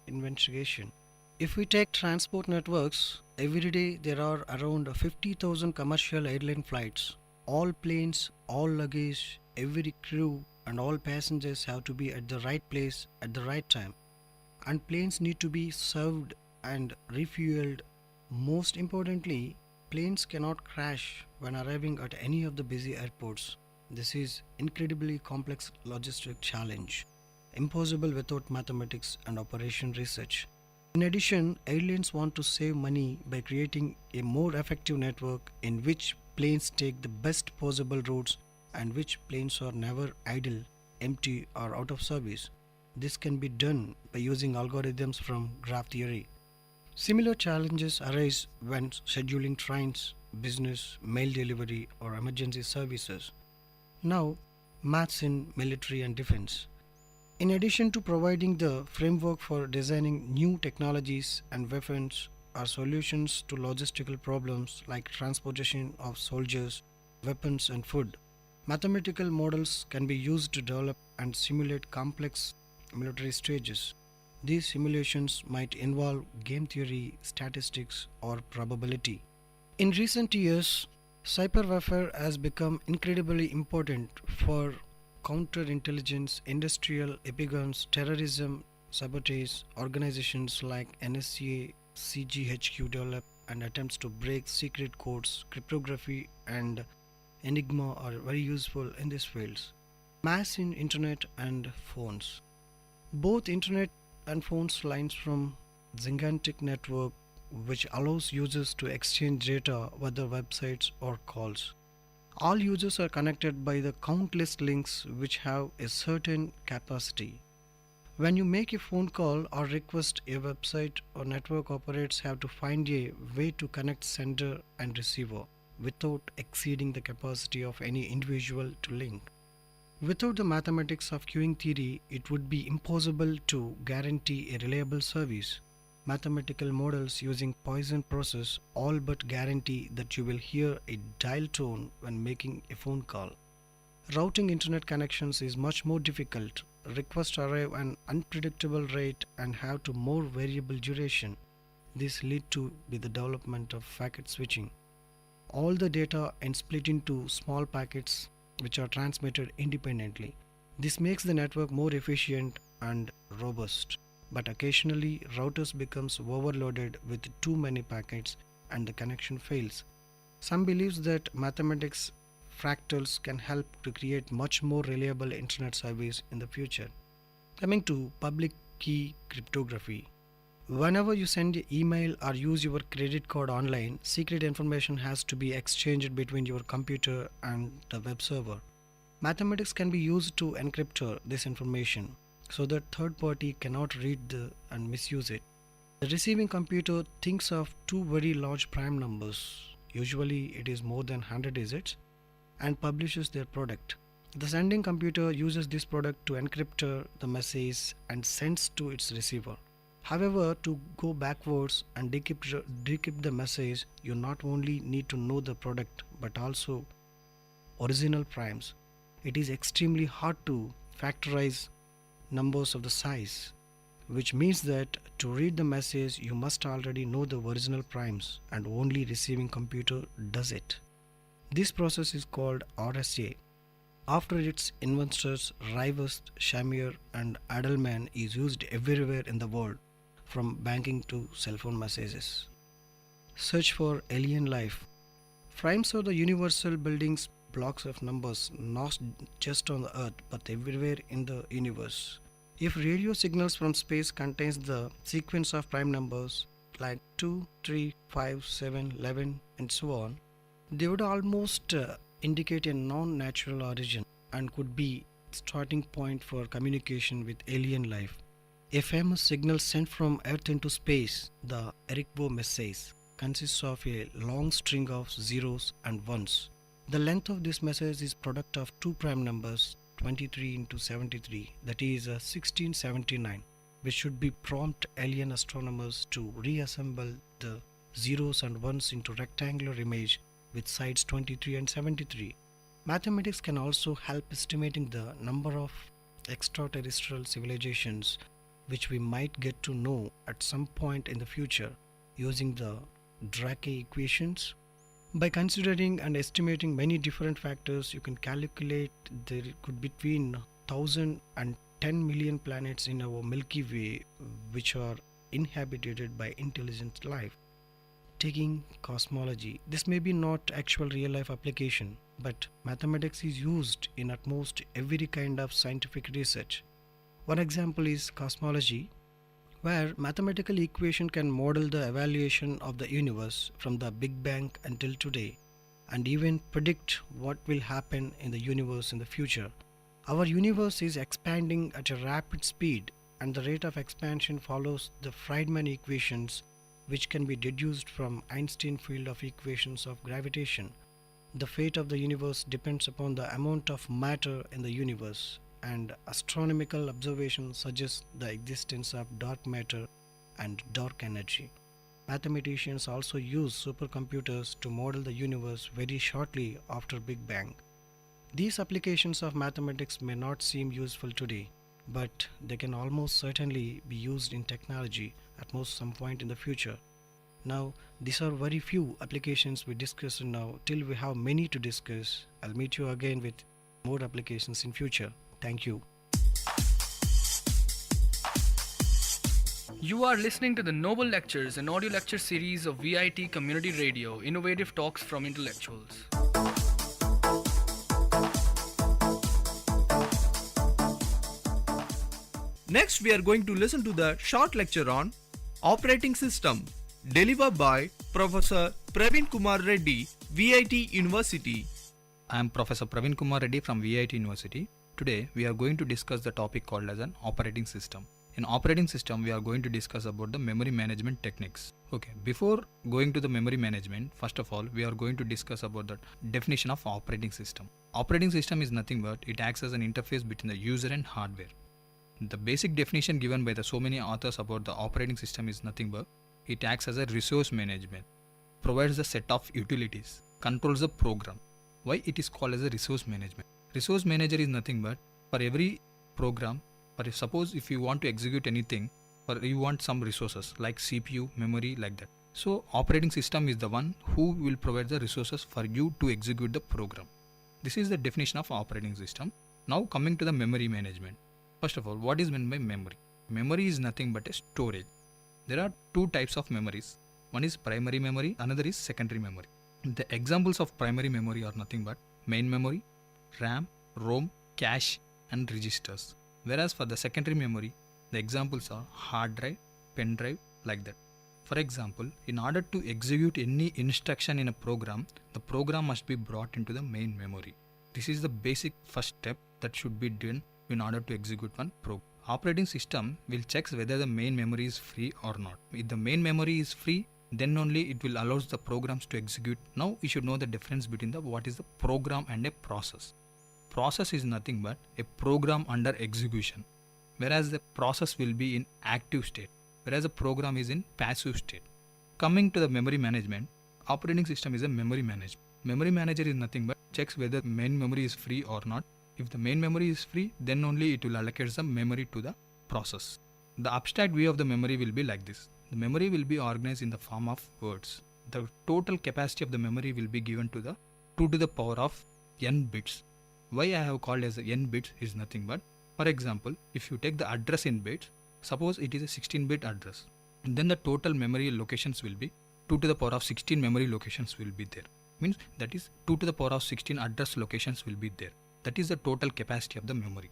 investigation. If we take transport networks, every day there are around 50,000 commercial airline flights. All planes, all luggage, every crew, and all passengers have to be at the right place at the right time. And planes need to be served and refueled. Most importantly, planes cannot crash when arriving at any of the busy airports. This is incredibly complex logistic challenge, impossible without mathematics and operation research. In addition, airlines want to save money by creating a more effective network in which planes take the best possible routes and which planes are never idle, empty or out of service. This can be done by using algorithms from graph theory. Similar challenges arise when scheduling trains, business, mail delivery or emergency services. Now, maths in military and defense. In addition to providing the framework for designing new technologies and weapons or solutions to logistical problems like transportation of soldiers, weapons and food, mathematical models can be used to develop and simulate complex military stages. These simulations might involve game theory, statistics, or probability. In recent years, cyber warfare has become incredibly important for counterintelligence, industrial epigons, terrorism, sabotage. Organizations like NSA, CGHQ develop and attempts to break secret codes, cryptography, and Enigma are very useful in these fields. Mass in internet and phones. Both internet and phones lines from gigantic network which allows users to exchange data, whether websites or calls. All users are connected by the countless links which have a certain capacity. When you make a phone call or request, a website or network operators have to find a way to connect sender and receiver without exceeding the capacity of any individual to link. Without the mathematics of queuing theory, it would be impossible to guarantee a reliable service. Mathematical models using Poisson process all but guarantee that you will hear a dial tone when making a phone call. Routing internet connections is much more difficult. Requests arrive at an unpredictable rate and have to more variable duration. This lead to the development of packet switching. All the data is split into small packets which are transmitted independently. This makes the network more efficient and robust. But occasionally routers becomes overloaded with too many packets and the connection fails. Some believes that mathematics fractals can help to create much more reliable internet service in the future. Coming to public key cryptography. Whenever you send an email or use your credit card online, secret information has to be exchanged between your computer and the web server. Mathematics can be used to encrypt this information. so that third party cannot read and misuse it. The receiving computer thinks of two very large prime numbers, usually it is more than 100 digits, and publishes their product. The sending computer uses this product to encrypt the message and sends to its receiver. However, to go backwards and decrypt the message, you not only need to know the product but also original primes. It is extremely hard to factorize numbers of the size, which means that to read the message you must already know the original primes, and only receiving computer does it. This process is called RSA. After its inventors Rivest, Shamir and Adelman is used everywhere in the world, from banking to cell phone messages. Search for alien life. Primes are the universal building blocks of numbers, not just on the earth but everywhere in the universe. If radio signals from space contains the sequence of prime numbers like 2, 3, 5, 7, 11 and so on, they would almost indicate a non-natural origin and could be starting point for communication with alien life. A famous signal sent from Earth into space, the Ericbo message, consists of a long string of zeros and ones. The length of this message is product of two prime numbers, 23 into 73, that is 1679, which should be prompt alien astronomers to reassemble the zeros and ones into rectangular image with sides 23 and 73. Mathematics can also help estimating the number of extraterrestrial civilizations which we might get to know at some point in the future using the Drake equations. By considering and estimating many different factors, you can calculate there could be between 1,000 and 10 million planets in our Milky Way which are inhabited by intelligent life. Taking cosmology. This may be not actual real life application, but mathematics is used in at most every kind of scientific research. One example is cosmology, where mathematical equation can model the evaluation of the universe from the Big Bang until today, and even predict what will happen in the universe in the future. Our universe is expanding at a rapid speed, and the rate of expansion follows the Friedman equations, which can be deduced from Einstein field of equations of gravitation. The fate of the universe depends upon the amount of matter in the universe, and astronomical observations suggest the existence of dark matter and dark energy. Mathematicians also use supercomputers to model the universe very shortly after Big Bang. These applications of mathematics may not seem useful today, but they can almost certainly be used in technology at most some point in the future. Now, these are very few applications we discussed now. Till we have many to discuss, I'll meet you again with more applications in future. Thank you. You are listening to the Noble Lectures, an audio lecture series of VIT Community Radio, innovative talks from intellectuals. Next, we are going to listen to the short lecture on Operating System, delivered by Professor Praveen Kumar Reddy, VIT University. I am Professor Praveen Kumar Reddy from VIT University. Today, we are going to discuss the topic called as an operating system. In operating system, we are going to discuss about the memory management techniques. Okay, before going to the memory management, first of all, we are going to discuss about the definition of operating system. Operating system is nothing but it acts as an interface between the user and hardware. The basic definition given by the so many authors about the operating system is nothing but it acts as a resource management, provides a set of utilities, controls the program. Why it is called as a resource management? Resource manager is nothing but for every program, suppose if you want to execute anything, or you want some resources like CPU, memory, like that. So operating system is the one who will provide the resources for you to execute the program. This is the definition of operating system. Now coming to the memory management. First of all, what is meant by memory? Memory is nothing but a storage. There are two types of memories. One is primary memory, another is secondary memory. The examples of primary memory are nothing but main memory, RAM, ROM, cache and registers. Whereas for the secondary memory, the examples are hard drive, pen drive, like that. For example, in order to execute any instruction in a program, the program must be brought into the main memory. This is the basic first step that should be done in order to execute one program. operating system will check whether the main memory is free or not. If the main memory is free, then only it will allows the programs to execute. Now you should know the difference between the what is the program and a process. Process is nothing but a program under execution, whereas the process will be in active state, whereas the program is in passive state. Coming to the memory management, operating system is a memory manager. Memory manager is nothing but checks whether main memory is free or not. If the main memory is free, then only it will allocate some memory to the process. The abstract view of the memory will be like this. The memory will be organized in the form of words. The total capacity of the memory will be given to the 2 to the power of n bits. Why I have called as n bits is nothing but, for example, if you take the address in bits, suppose it is a 16-bit address, then the total memory locations will be 2 to the power of 16 memory locations will be there. Means that is 2 to the power of 16 address locations will be there. That is the total capacity of the memory.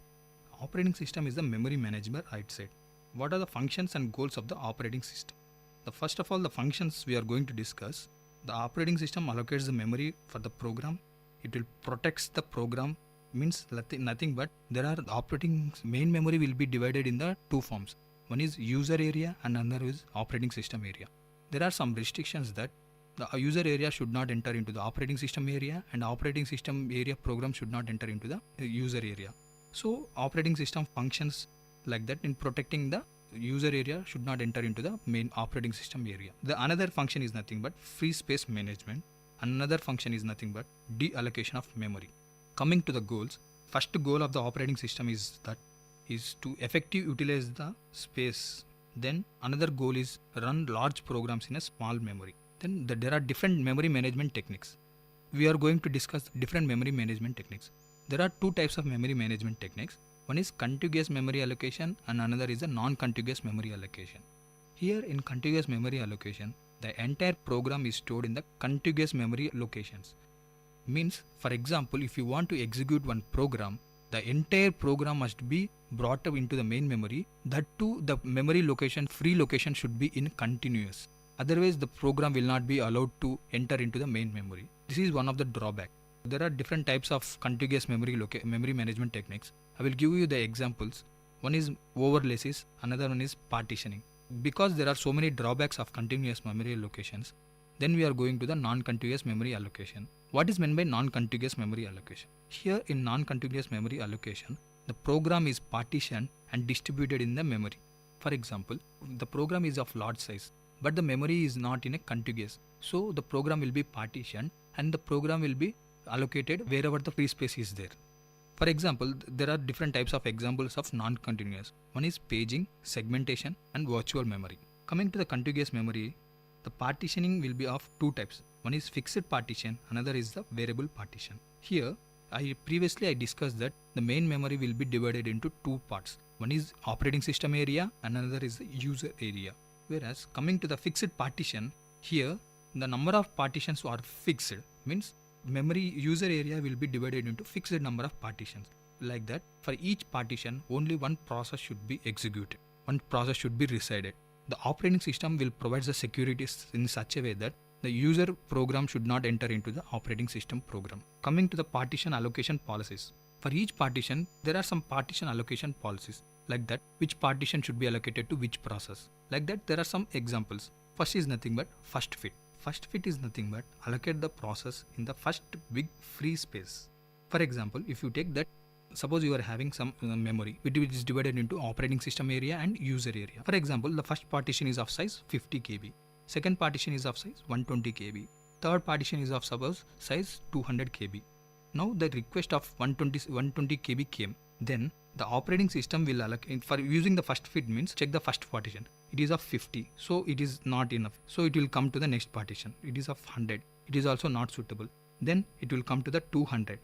Operating system is the memory management right side. What are the functions and goals of the operating system? The first of all, the functions we are going to discuss. The operating system allocates the memory for the program. It will protect the program. Means nothing but there are operating main memory will be divided in the two forms. One is user area and another is operating system area. There are some restrictions that the user area should not enter into the operating system area, and operating system area program should not enter into the user area. So operating system functions like that in protecting the user area should not enter into the main operating system area. The another function is nothing but free space management. Another function is nothing but deallocation of memory. Coming to the goals, first goal of the operating system is to effectively utilize the space. Then another goal is run large programs in a small memory. Then there are different memory management techniques. We are going to discuss different memory management techniques. There are two types of memory management techniques. One is contiguous memory allocation and another is a non-contiguous memory allocation. Here in contiguous memory allocation, the entire program is stored in the contiguous memory locations. Means, for example, if you want to execute one program, the entire program must be brought up into the main memory. That too, the memory location, free location should be in continuous. Otherwise, the program will not be allowed to enter into the main memory. This is one of the drawbacks. There are different types of contiguous memory management techniques. I will give you the examples. One is overlays, another one is partitioning. Because there are so many drawbacks of continuous memory allocations, then we are going to the non-contiguous memory allocation. What is meant by non-contiguous memory allocation? Here in non-contiguous memory allocation, the program is partitioned and distributed in the memory. For example, the program is of large size, but the memory is not in a contiguous. So the program will be partitioned and the program will be allocated wherever the free space is there. For example, there are different types of examples of non-continuous. One is paging, segmentation and virtual memory. Coming to the contiguous memory, the partitioning will be of two types. One is fixed partition, another is the variable partition. Here, previously I discussed that the main memory will be divided into two parts. One is operating system area and another is the user area. Whereas coming to the fixed partition, here the number of partitions are fixed. Means memory user area will be divided into fixed number of partitions. Like that, for each partition, only one process should be executed. One process should be resided. The operating system will provide the securities in such a way that the user program should not enter into the operating system program. Coming to the partition allocation policies. For each partition, there are some partition allocation policies. Like that, which partition should be allocated to which process. Like that, there are some examples. First is nothing but first fit. First fit is nothing but allocate the process in the first big free space. For example, if you take that, suppose you are having some memory which is divided into operating system area and user area. For example, the first partition is of size 50 KB. Second partition is of size 120 KB. Third partition is of suppose size 200 KB. Now the request of 120 KB came. Then the operating system will allocate, for using the first fit means check the first partition. It is of 50, so it is not enough. So it will come to the next partition. It is of 100. It is also not suitable. Then it will come to the 200.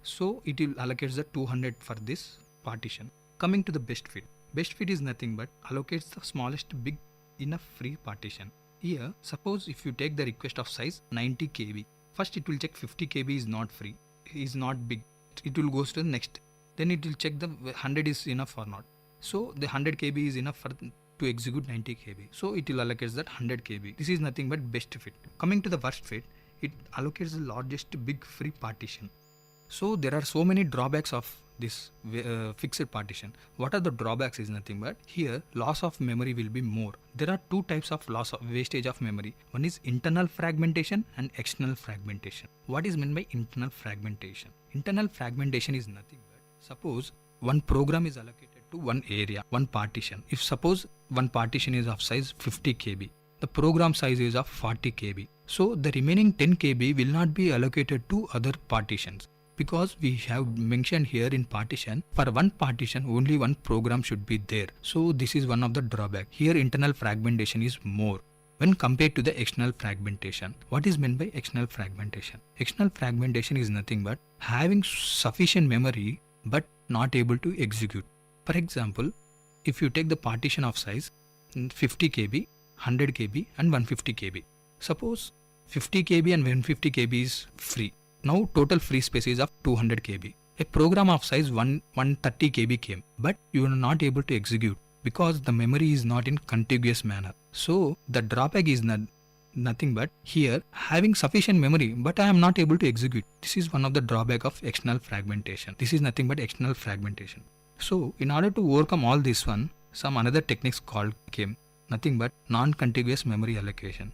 So it will allocate the 200 for this partition. Coming to the best fit. Best fit is nothing but allocates the smallest big enough free partition. Here, suppose if you take the request of size 90 KB. First it will check 50 KB is not free, is not big. It will go to the next. Then it will check the 100 is enough or not. So the 100 KB is enough to execute 90 KB. So it will allocate that 100 KB. This is nothing but best fit. Coming to the worst fit, it allocates the largest big free partition. So there are so many drawbacks of this fixed partition. What are the drawbacks is nothing but here loss of memory will be more. There are two types of loss of wastage of memory. One is internal fragmentation and external fragmentation. What is meant by internal fragmentation? Internal fragmentation is nothing but suppose one program is allocated to one area, one partition. If suppose one partition is of size 50 KB, the program size is of 40 KB. So the remaining 10 KB will not be allocated to other partitions. Because we have mentioned here in partition, for one partition only one program should be there. So this is one of the drawback. Here internal fragmentation is more when compared to the external fragmentation. What is meant by external fragmentation? External fragmentation is nothing but having sufficient memory but not able to execute. For example, if you take the partition of size 50 KB, 100 KB and 150 KB. Suppose 50 KB and 150 KB is free. Now total free space is of 200 KB. A program of size 130 KB came, but you are not able to execute because the memory is not in contiguous manner. So the drawback is nothing but here having sufficient memory, but I am not able to execute. This is one of the drawback of external fragmentation. This is nothing but external fragmentation. So in order to overcome all this one, some another techniques came nothing but non-contiguous memory allocation.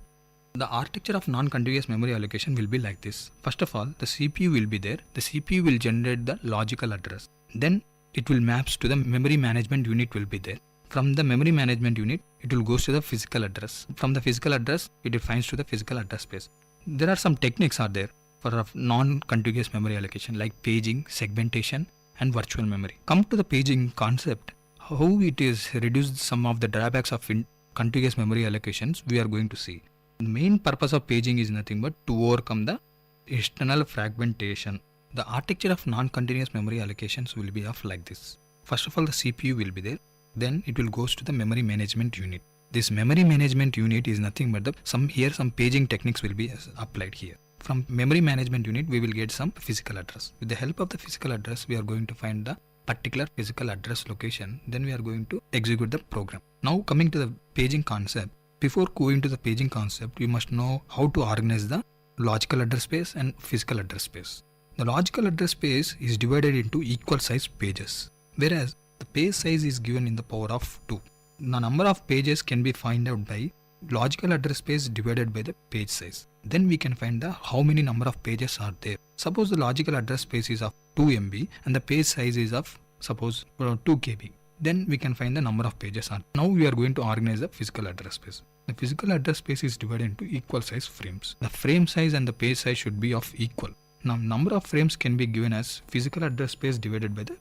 The architecture of non-contiguous memory allocation will be like this. First of all, the CPU will be there. The CPU will generate the logical address. Then it will maps to the memory management unit will be there. From the memory management unit, it will go to the physical address. From the physical address, it defines to the physical address space. There are some techniques are there for non-contiguous memory allocation like paging, segmentation and virtual memory. Come to the paging concept, how it is reduced some of the drawbacks of contiguous memory allocations we are going to see. The main purpose of paging is nothing but to overcome the external fragmentation. The architecture of non-continuous memory allocations will be of like this. First of all, the CPU will be there. Then it will goes to the memory management unit. This memory management unit is nothing but some paging techniques will be applied here. From memory management unit, we will get some physical address. With the help of the physical address, we are going to find the particular physical address location. Then we are going to execute the program. Now coming to the paging concept. Before going to the paging concept, you must know how to organize the logical address space and physical address space. The logical address space is divided into equal size pages, whereas the page size is given in the power of 2. The number of pages can be found out by logical address space divided by the page size. Then we can find the how many number of pages are there. Suppose the logical address space is of 2 MB and the page size is of suppose 2 KB. Then we can find the number of pages are. Now we are going to organize the physical address space. The physical address space is divided into equal size frames. The frame size and the page size should be of equal. Now number of frames can be given as physical address space divided by the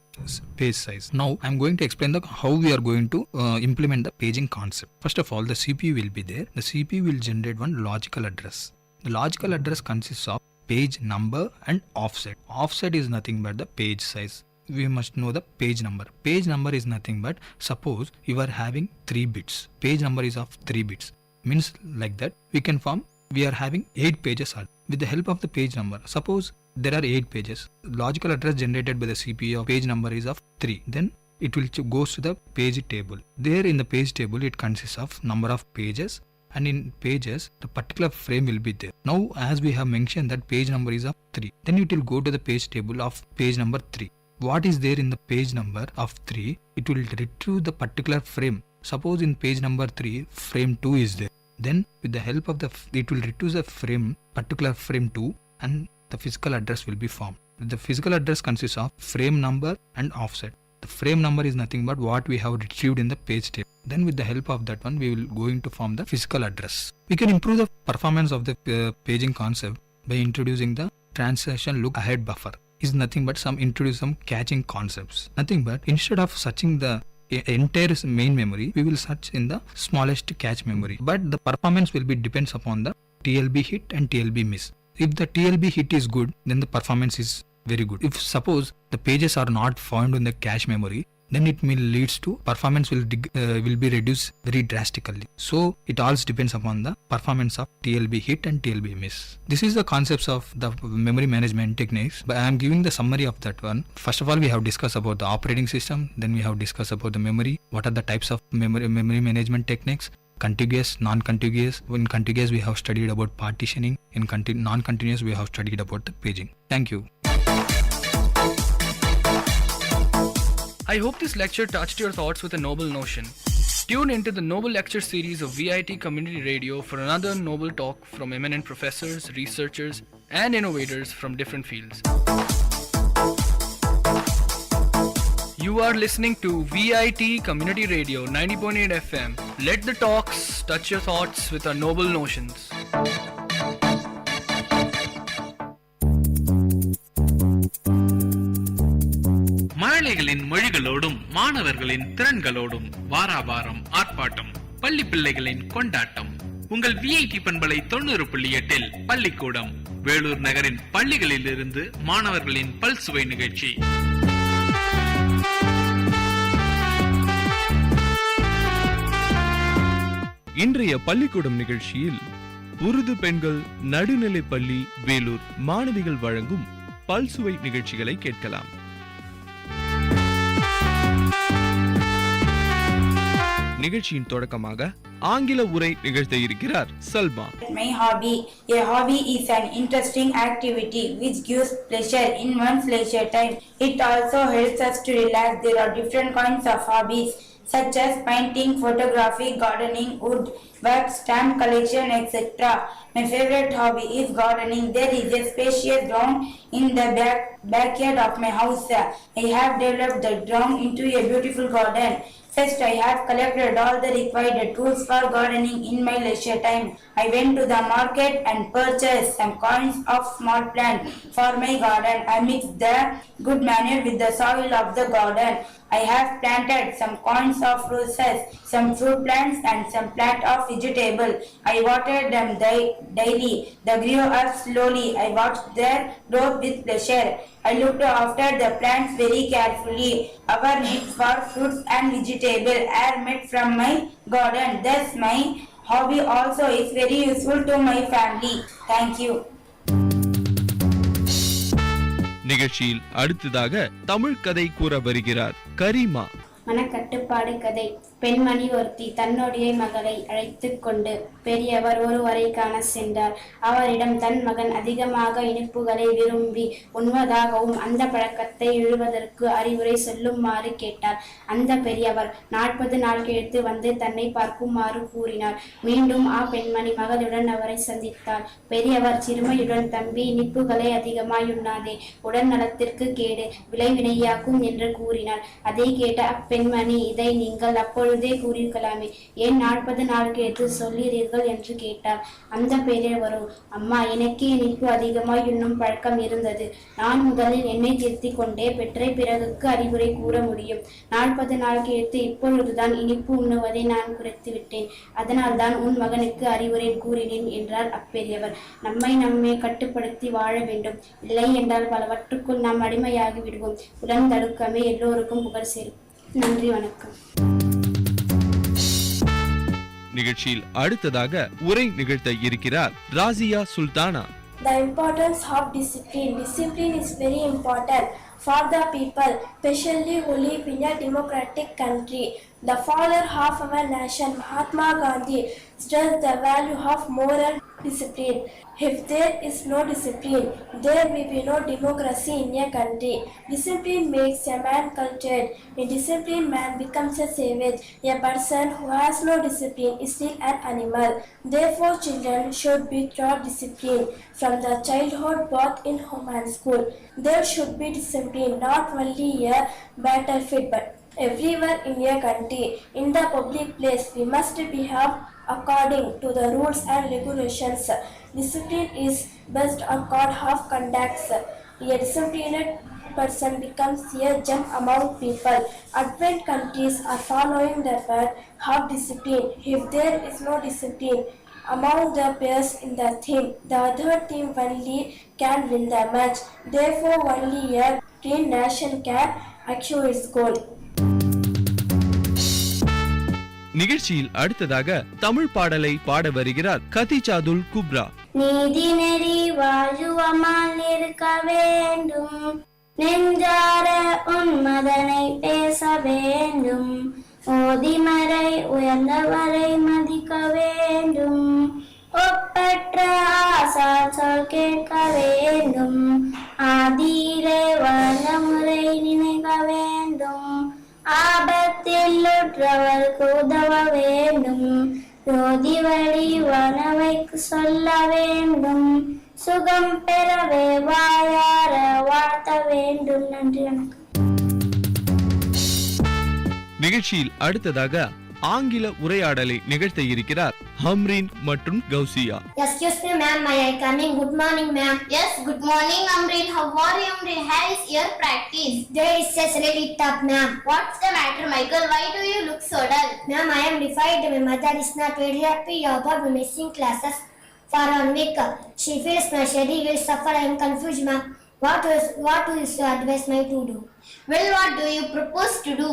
page size. Now I am going to explain how we are going to implement the paging concept. First of all, the CPU will be there. The CPU will generate one logical address. The logical address consists of page number and offset. Offset is nothing but the page size. We must know the page number. Page number is nothing but suppose you are having 3 bits. Page number is of 3 bits. Means like that we are having 8 pages. With the help of the page number, suppose there are 8 pages. Logical address generated by the CPU of page number is of 3. Then it will goes to the page table. There in the page table it consists of number of pages, and in pages the particular frame will be there. Now as we have mentioned that page number is of 3, then it will go to the page table of page number 3. What is there in the page number of 3? It will retrieve the particular frame. Suppose in page number 3 frame 2 is there. Then with the help of it will retrieve the particular frame 2, and the physical address will be formed. The physical address consists of frame number and offset. The frame number is nothing but what we have retrieved in the page table. Then with the help of that one, we will going to form the physical address. We can improve the performance of the paging concept by introducing the transaction look ahead buffer. Is nothing but introduce some catching concepts. Nothing but instead of searching the entire main memory, we will search in the smallest cache memory. But the performance will be depends upon the TLB hit and TLB miss. If the TLB hit is good, then the performance is very good. If suppose the pages are not found in the cache memory, then it will leads to performance will be reduced very drastically. So it all depends upon the performance of TLB hit and TLB miss. This is the concepts of the memory management techniques, but I am giving the summary of that one. First of all, we have discussed about the operating system. Then we have discussed about the memory. What are the types of memory management techniques? Contiguous, non-contiguous. In contiguous, we have studied about partitioning. In non-continuous, we have studied about the paging. Thank you. I hope this lecture touched your thoughts with a noble notion. Tune into the Noble Lecture series of VIT Community Radio for another noble talk from eminent professors, researchers, and innovators from different fields. You are listening to VIT Community Radio 90.8 FM. Let the talks touch your thoughts with our noble notions. மழலைகளின் மொழிகளோடும் மாணவர்களின் திறன்களோடும் வாராவாரம் ஆர்ப்பாட்டம், பள்ளி பிள்ளைகளின் கொண்டாட்டம். உங்கள் VIT பண்பலை 90.8 பள்ளிக்கூடம், வேலூர் நகரின் பள்ளிகளில் இருந்து மாணவர்களின் பல்சுவை நிகழ்ச்சி. இன்றைய பள்ளிக்கூடம் நிகழ்ச்சியில் உருது பெண்கள் நடுநிலைப் பள்ளி வேலூர் மாணவிகள் வழங்கும் பல்சுவை நிகழ்ச்சிகளை கேட்கலாம். நிகழ்ச்சியின் தொடக்கமாக ஆங்கில உரை நிகழ்த்த இருக்கிறார் Salma. My hobby. A hobby is an interesting activity which gives pleasure in one's leisure time. It also helps us to relax. There are different kinds of hobbies such as painting, photography, gardening, wood work, stamp collection, etc. My favorite hobby is gardening. There is a spacious ground in the backyard of my house. I have developed the ground into a beautiful garden. First, I have collected all the required tools for gardening in my leisure time. I went to the market and purchased some kinds of small plants for my garden. I mixed the good manure with the soil of the garden. I have planted some kinds of roses, some fruit plants and some plant of vegetable. I watered them daily. They grew up slowly. I watched their growth with pleasure. I looked after the plants very carefully. Our needs for fruits and vegetable are met from my garden. Thus my hobby also is very useful to my family. Thank you. நிகழ்ச்சியில் அடுத்ததாக தமிழ் கதை கூற வருகிறார் கரீமா. மனக்கட்டுப்பாடு கதை. பெண்மணி ஒருத்தி தன்னுடைய மகளை அழைத்து கொண்டு பெரியவர் ஒருவரை காண சென்றார். அவரிடம் தன் மகன் அதிகமாக இனிப்புகளை விரும்பி உண்வதாகவும் அந்த பழக்கத்தை இழுவதற்கு அறிவுரை சொல்லுமாறு கேட்டார். அந்த பெரியவர் 40 நாள் கழித்து வந்து தன்னை பார்க்குமாறு கூறினார். மீண்டும் பெண்மணி மகளுடன் அவரை சந்தித்தார். பெரியவர் சிறுமையுடன், தம்பி, இனிப்புகளை அதிகமாய் உண்ணாதே, உடல் நலத்திற்கு கேடு, விளைவினையாக்கும் என்று கூறினார். அதை கேட்ட அப்பெண்மணி, இதை நீங்கள் அப்பொழுதே கூறியிருக்கலாமே, ஏன் 40 நாள் கேட்டு சொல்லீர்கள் என்று கேட்டார். அந்த பெரியவரோ, அம்மா, எனக்கே இனிப்பு அதிகமாய் உண்ணும் பழக்கம் இருந்தது. நான் முதலில் என்னை திருத்திக் கொண்டே பெற்ற பிறகுக்கு அறிவுரை கூற முடியும். 40 நாள் கேட்டு இப்பொழுதுதான் இனிப்பு உண்ணுவதை நான் குறைத்துவிட்டேன். அதனால் தான் உன் மகனுக்கு அறிவுரை கூறினேன் என்றார் அப்பெரியவர். நம்மை கட்டுப்படுத்தி வாழ வேண்டும். இல்லை என்றால் பலவற்றுக்குள் நாம் அடிமையாகி விடுவோம். உடன் தடுக்கமே எல்லோருக்கும் புகழ் சேரும். நன்றி, வணக்கம். நிகழ்ச்சியில் அடுத்ததாக உரை நிகழ்த்த இருக்கிறார் ராசியா Sultana. The importance of discipline. Discipline is very important for the people, especially who live in a democratic country. The father of our nation, Mahatma Gandhi, stressed the value of moral discipline. If there is no discipline, there will be no democracy in a country. Discipline makes a man cultured. A disciplined man becomes a savage. A person who has no discipline is still an animal. Therefore, children should be taught discipline from the childhood, both in home and school. There should be discipline not only a battlefield but everywhere in a country. In the public place, we must behave according to the rules and regulations. Discipline is based on code of conduct. A disciplined person becomes a gem among people. Advanced countries are following the path of discipline. If there is no discipline among the players in the team, the other team only can win the match. Therefore, only a trained nation can achieve its goal. நிகழ்ச்சியில் அடுத்ததாக தமிழ் பாடலை பாட வருகிறார் கதிஜாதுல் குப்ரா. நீதி நெறி வாழ்வமால் இருக்க வேண்டும், நெஞ்சார உன்மதனை பேச வேண்டும், ஓதிமறை உயர்ந்தவரை மதிக்க வேண்டும், ஒப்பற்ற ஆசார் சொல் கேட்க வேண்டும், ஆதியிலே வாழ்ந்த முறை நினைக்க வேண்டும், ஆபத்தில் உற்றவர்க்கு உதவ வேண்டும், ரோதி வழி வனவைக்கு சொல்ல வேண்டும், சுகம் பெறவே வாயார வாழ்த்த வேண்டும். நன்றி, வணக்கம். நிகழ்ச்சியில் அடுத்ததாக ஆங்கில உரையாடலை நிகழ்த்த இருக்கிறார் ஹம்ரீன் மற்றும் Gousia. Excuse me ma'am, may I come in? Good morning ma'am. Yes, good morning Amreen. How are you Amreen? How is your practice? Day is just really tough ma'am. What's the matter Michael? Why do you look so dull? Ma'am, I am defied. My mother is not very happy about my missing classes for 1 week. She feels my study will suffer. I am confused ma'am. What do you advise me to do? Well, what do you propose to do?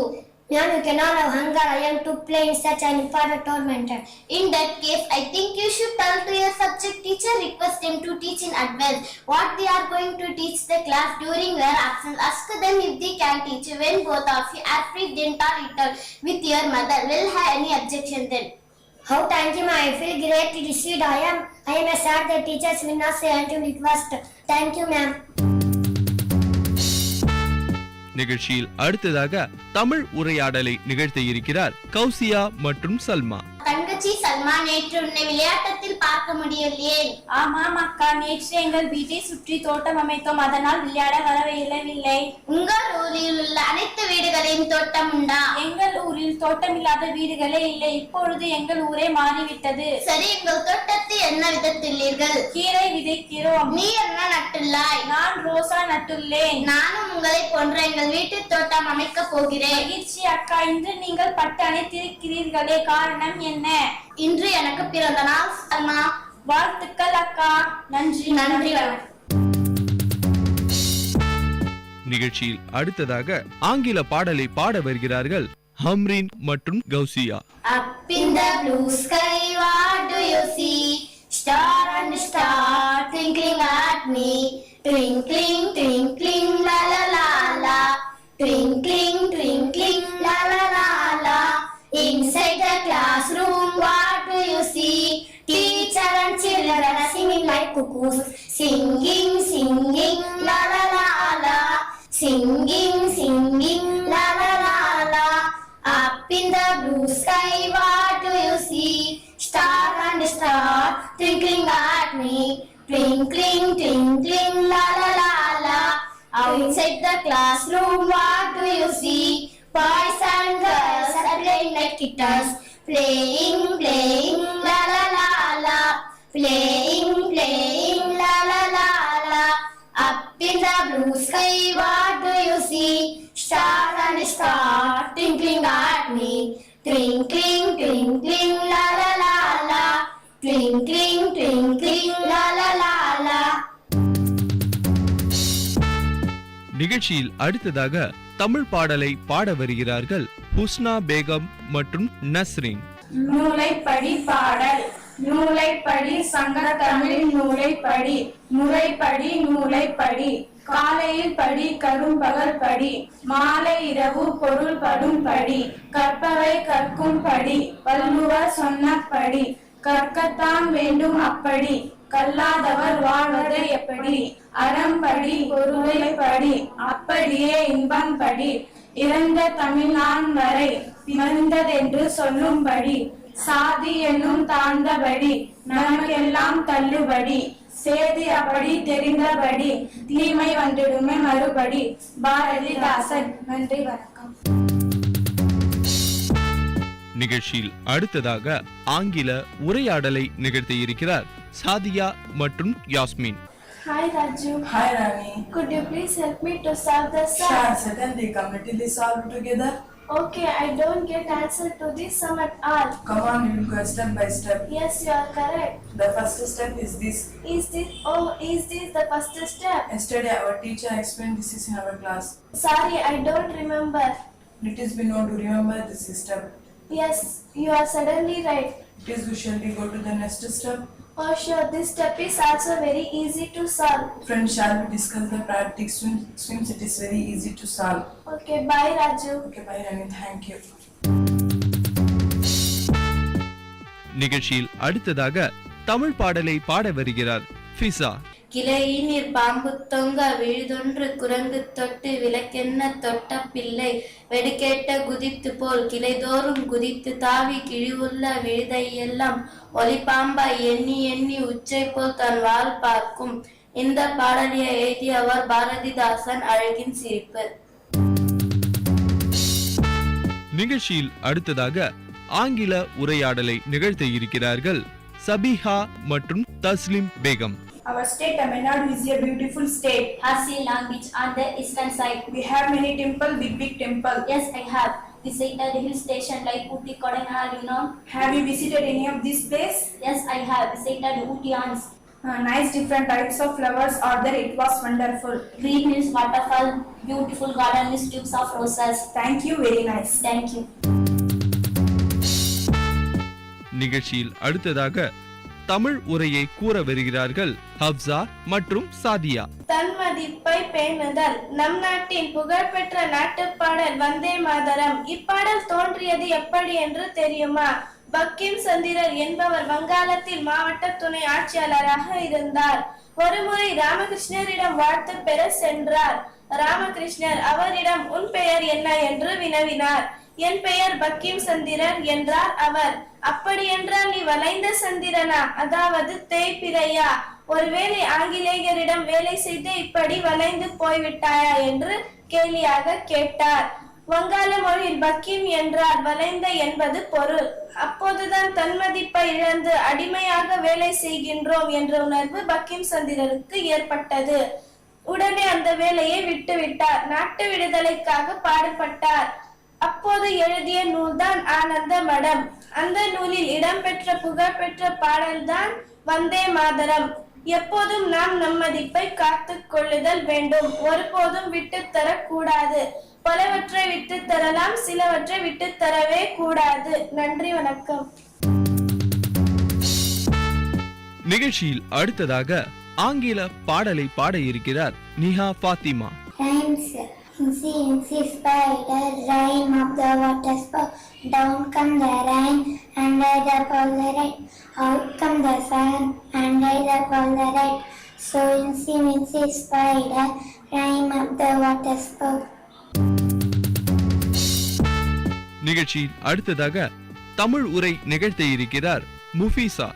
Ma'am, you cannot have hunger. I am to play in such an important tournament. In that case, I think you should tell to your subject teacher, request them to teach in advance what they are going to teach the class during their absence. Ask them if they can teach when both of you are free, then talk it with your mother. Will have any objection then? How thank you, ma'am. I feel great to receive. I am a sad that teachers will not say until request. Thank you, ma'am. நிகழ்ச்சியில் அடுத்ததாக தமிழ் உரையாடலை நிகழ்த்த இருக்கிறார் கௌசியா மற்றும் சல்மா. தங்கச்சி சல்மா, நேற்று உன்னை விளையாட்டத்தில் பார்க்க முடியலையே. ஆமாம் அக்கா, நேற்று எங்கள் வீட்டை சுற்றி தோட்டம் அமைத்தோம், அதனால் விளையாட வர இயலவில்லை. உங்கள் ஊரில் உள்ள அனைத்து வீடுகளின் தோட்டம் உண்டா? எங்கள் ஊரில் தோட்டம் இல்லாத வீடுகளே இல்லை. இப்பொழுது எங்கள் ஊரே மாறிவிட்டது. சரி, எங்கள் தோட்டத்தை என்ன விதைத்துள்ளீர்கள்? கீரை விதைக்கிறோம். நீ என்ன நட்டுள்ளாய்? நான் ரோசா நட்டுள்ளேன். நானும் உங்களை போன்ற எங்கள் வீட்டு தோட்டம் அமைக்க போகிறேன். மகிழ்ச்சி அக்கா. இன்று நீங்கள் பட்டு அணைத்திருக்கிறீர்களே, காரணம் என்ன? இன்று எனக்கு பிறந்த நாள் சல்மா. வாழ்த்துக்கள் அக்கா. நன்றி. நன்றி. நிகழ்ச்சியில் அடுத்ததாக ஆங்கில பாடலை பாட வருகிறார்கள் ஹம்ரீன் மற்றும் Gousia. Up in the blue sky, what do you see? Star and star twinkling at me. Twinkling, twinkling, la la la la. Twinkling, twinkling, la la la la. Inside the classroom, what do you see? Teacher and children are singing like cuckoos. Singing, singing, la la la la. Singing, singing, la la la la. Up in the blue sky, what do you see? Star and star twinkling at me. Twinkling, twinkling, la la la la. Outside the classroom, what do you see? Boys and girls are playing like kittens. Playing, playing, la la la la. Playing, playing, la la la la. Up in the blue sky, what do you see? Star and star twinkling at me. Twinkling, twinkling, la la la la. Twinkling, twinkling, la la la la. நிகழ்ச்சியில் அடுத்ததாக தமிழ் பாடலை பாட வருகிறார்கள் ஹுஸ்னா பேகம் மற்றும் நஸ்ரீன். நூலைப்படி பாடல். நூலைப்படி சங்க தமிழ் நூலைப்படி. முறைப்படி நூலைப்படி. காலையில் படி கரும்பகல் படி. மாலை இரவு பொருள் படும் படி. கற்பவை கற்கும் படி. வள்ளுவர் சொன்னபடி. கற்கத்தான் வேண்டும் அப்படி. கல்லாதவர் வாழ்வது எப்படி? அறம்படி பொருளை படி. அப்படியே இன்பம் படி. இறந்த தமிழ்நான் வரை பிறந்ததென்று சொல்லும்படி. சாதி என்னும் தாழ்ந்தபடி. நமக்கெல்லாம் தள்ளுபடி. சேதி அப்படி தெரிந்தபடி. தீமை வந்துடுமே மறுபடி. பாரதிதாசன். நன்றி, வணக்கம். நிகழ்ச்சியில் அடுத்ததாக ஆங்கில உரையாடலை நிகழ்த்த இருக்கிறார் சாதியா மற்றும் Yasmin. Hi Raju. Hi Rani. Could you please help me to solve the sum? Sure, certainly. Come, let us solve together. Okay, I don't get answer to this sum at all. Come on, we will go step by step. Yes, you are correct. The first step is this. Is this the first step? Yesterday our teacher explained this is in our class. Sorry, I don't remember. It is we know to remember this step. Yes, you are suddenly right. It is we shall we go to the next step. Oh sure, this step is also very easy to solve. Friends, shall we discuss the practice swims? It is very easy to solve. Okay, bye Raju. Okay, bye Rani. Thank you. நிகழ்ச்சியில் அடுத்ததாக தமிழ் பாடலை பாட வருகிறார் ஃபிசா. கிளையினில் பாம்பு தொங்க விழுதொன்று குரங்கு தொட்டு விளக்கென்ன தொட்ட பிள்ளை வெடுக்கேட்ட குதித்து போல் கிளைதோறும் குதித்து தாவி கிழிவுள்ள விழுதையெல்லாம் ஒலிபாம்பாய் எண்ணி எண்ணி உச்சை போல் தன் வால் பார்க்கும். இந்த பாடலியை எழுதியவர் பாரதிதாசன். அழகின் சிரிப்பு. நிகழ்ச்சியில் அடுத்ததாக ஆங்கில உரையாடலை நிகழ்த்த இருக்கிறார்கள் சபிஹா மற்றும் Taslim Begum. Our state Tamil Nadu is a beautiful state. Has a language on the eastern side. We have many temples, big temple. Yes, I have visited hill station like Ooty, Kodaikanal, you know. Have you visited any of this place? Yes, I have visited Ooty once. Nice different types of flowers are there. It was wonderful. Green hills, waterfall, beautiful garden with tubes of roses. Thank you, very nice. Thank you. நிகழ்ச்சியில் அடுத்ததாக தமிழ் உரையை கூற வருகிறார்கள் ஹப்சா மற்றும் சாதியா. தன்மதிப்பை பேணுதல். நம் நாட்டின் புகழ்பெற்ற நாட்டுப்பாடல் வந்தே மாதரம். இப்பாடல் தோன்றியது எப்படி என்று தெரியுமா? பக்கிம் சந்திரர் என்பவர் வங்காளத்தில் மாவட்ட துணை ஆட்சியாளராக இருந்தார். ஒருமுறை ராமகிருஷ்ணரிடம் வாழ்த்து பெற சென்றார். ராமகிருஷ்ணர் அவரிடம் உன் பெயர் என்ன என்று வினவினார். என் பெயர் பக்கிம் சந்திரர் என்றார் அவர். அப்படி என்றால் நீ வளைந்த சந்திரனா, அதாவது தேய்பிரையா? ஒருவேளை ஆங்கிலேயரிடம் வேலை செய்து இப்படி வளைந்து போய்விட்டாயா என்று கேலியாக கேட்டார். வங்காள மொழியில் பக்கிம் என்றால் வளைந்த என்பது பொருள். அப்போதுதான் தன்மதிப்பை இழந்து அடிமையாக வேலை செய்கின்றோம் என்ற உணர்வு பக்கிம் சந்திரருக்கு ஏற்பட்டது. உடனே அந்த வேலையை விட்டுவிட்டார். நாட்டு விடுதலைக்காக பாடுபட்டார். அப்போது எழுதிய நூல்தான் ஆனந்த மடம். அந்த நூலில் இடம்பெற்ற புகழ்பெற்ற பாடல்தான் வந்தே மாதரம். எப்போதும் நாம் நம் மதிப்பை காத்து கொள்ளுதல் வேண்டும். ஒருபோதும் விட்டு தரக்கூடாது. பலவற்றை விட்டு தரலாம், சிலவற்றை விட்டு தரவே கூடாது. நன்றி, வணக்கம். நிகழ்ச்சியில் அடுத்ததாக ஆங்கில பாடலை பாட இருக்கிறார் Niha Fathima. Incy spider, rain of the water spout, down come the rain and rise up all the rain, out come the sun and rise up all the rain. So incy spider, rain of the water spout. நிகழ்ச்சியில் அடுத்ததாக தமிழ் உரை நிகழ்த்த இருக்கிறார் முஃபிசா.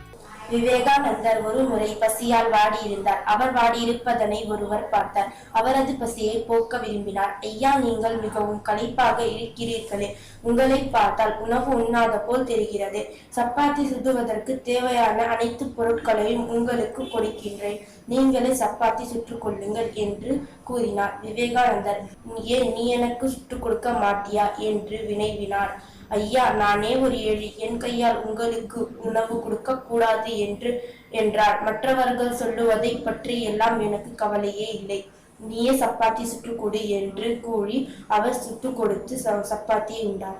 விவேகானந்தர் ஒரு முறை பசியால் வாடியிருந்தார். அவர் வாடியிருப்பதனை ஒருவர் பார்த்தார். அவரது பசியை போக்க விரும்பினார். ஐயா, நீங்கள் மிகவும் களைப்பாக இருக்கிறீர்களே, உங்களை பார்த்தால் உணவு உண்ணாத போல் தெரிகிறது. சப்பாத்தி சுடுவதற்கு தேவையான அனைத்து பொருட்களையும் உங்களுக்கு கொடுக்கின்றேன். நீங்களே சப்பாத்தி சுட்டுக் கொள்ளுங்கள் என்று கூறினார். விவேகானந்தர், ஏன் நீ எனக்கு சுட்டுக் கொடுக்க மாட்டியா என்று வினவினார். ஐயா, நானே ஒரு ஏழை, என் கையால் உங்களுக்கு உணவு கொடுக்க கூடாது என்றார். மற்றவர்கள் சொல்லுவதை பற்றி எல்லாம் எனக்கு கவலையே இல்லை. நீயே சப்பாத்தி சுட்டுக் கொடு என்று கூறி அவர் சுட்டுக் கொடுத்து சப்பாத்தியை உண்டார்.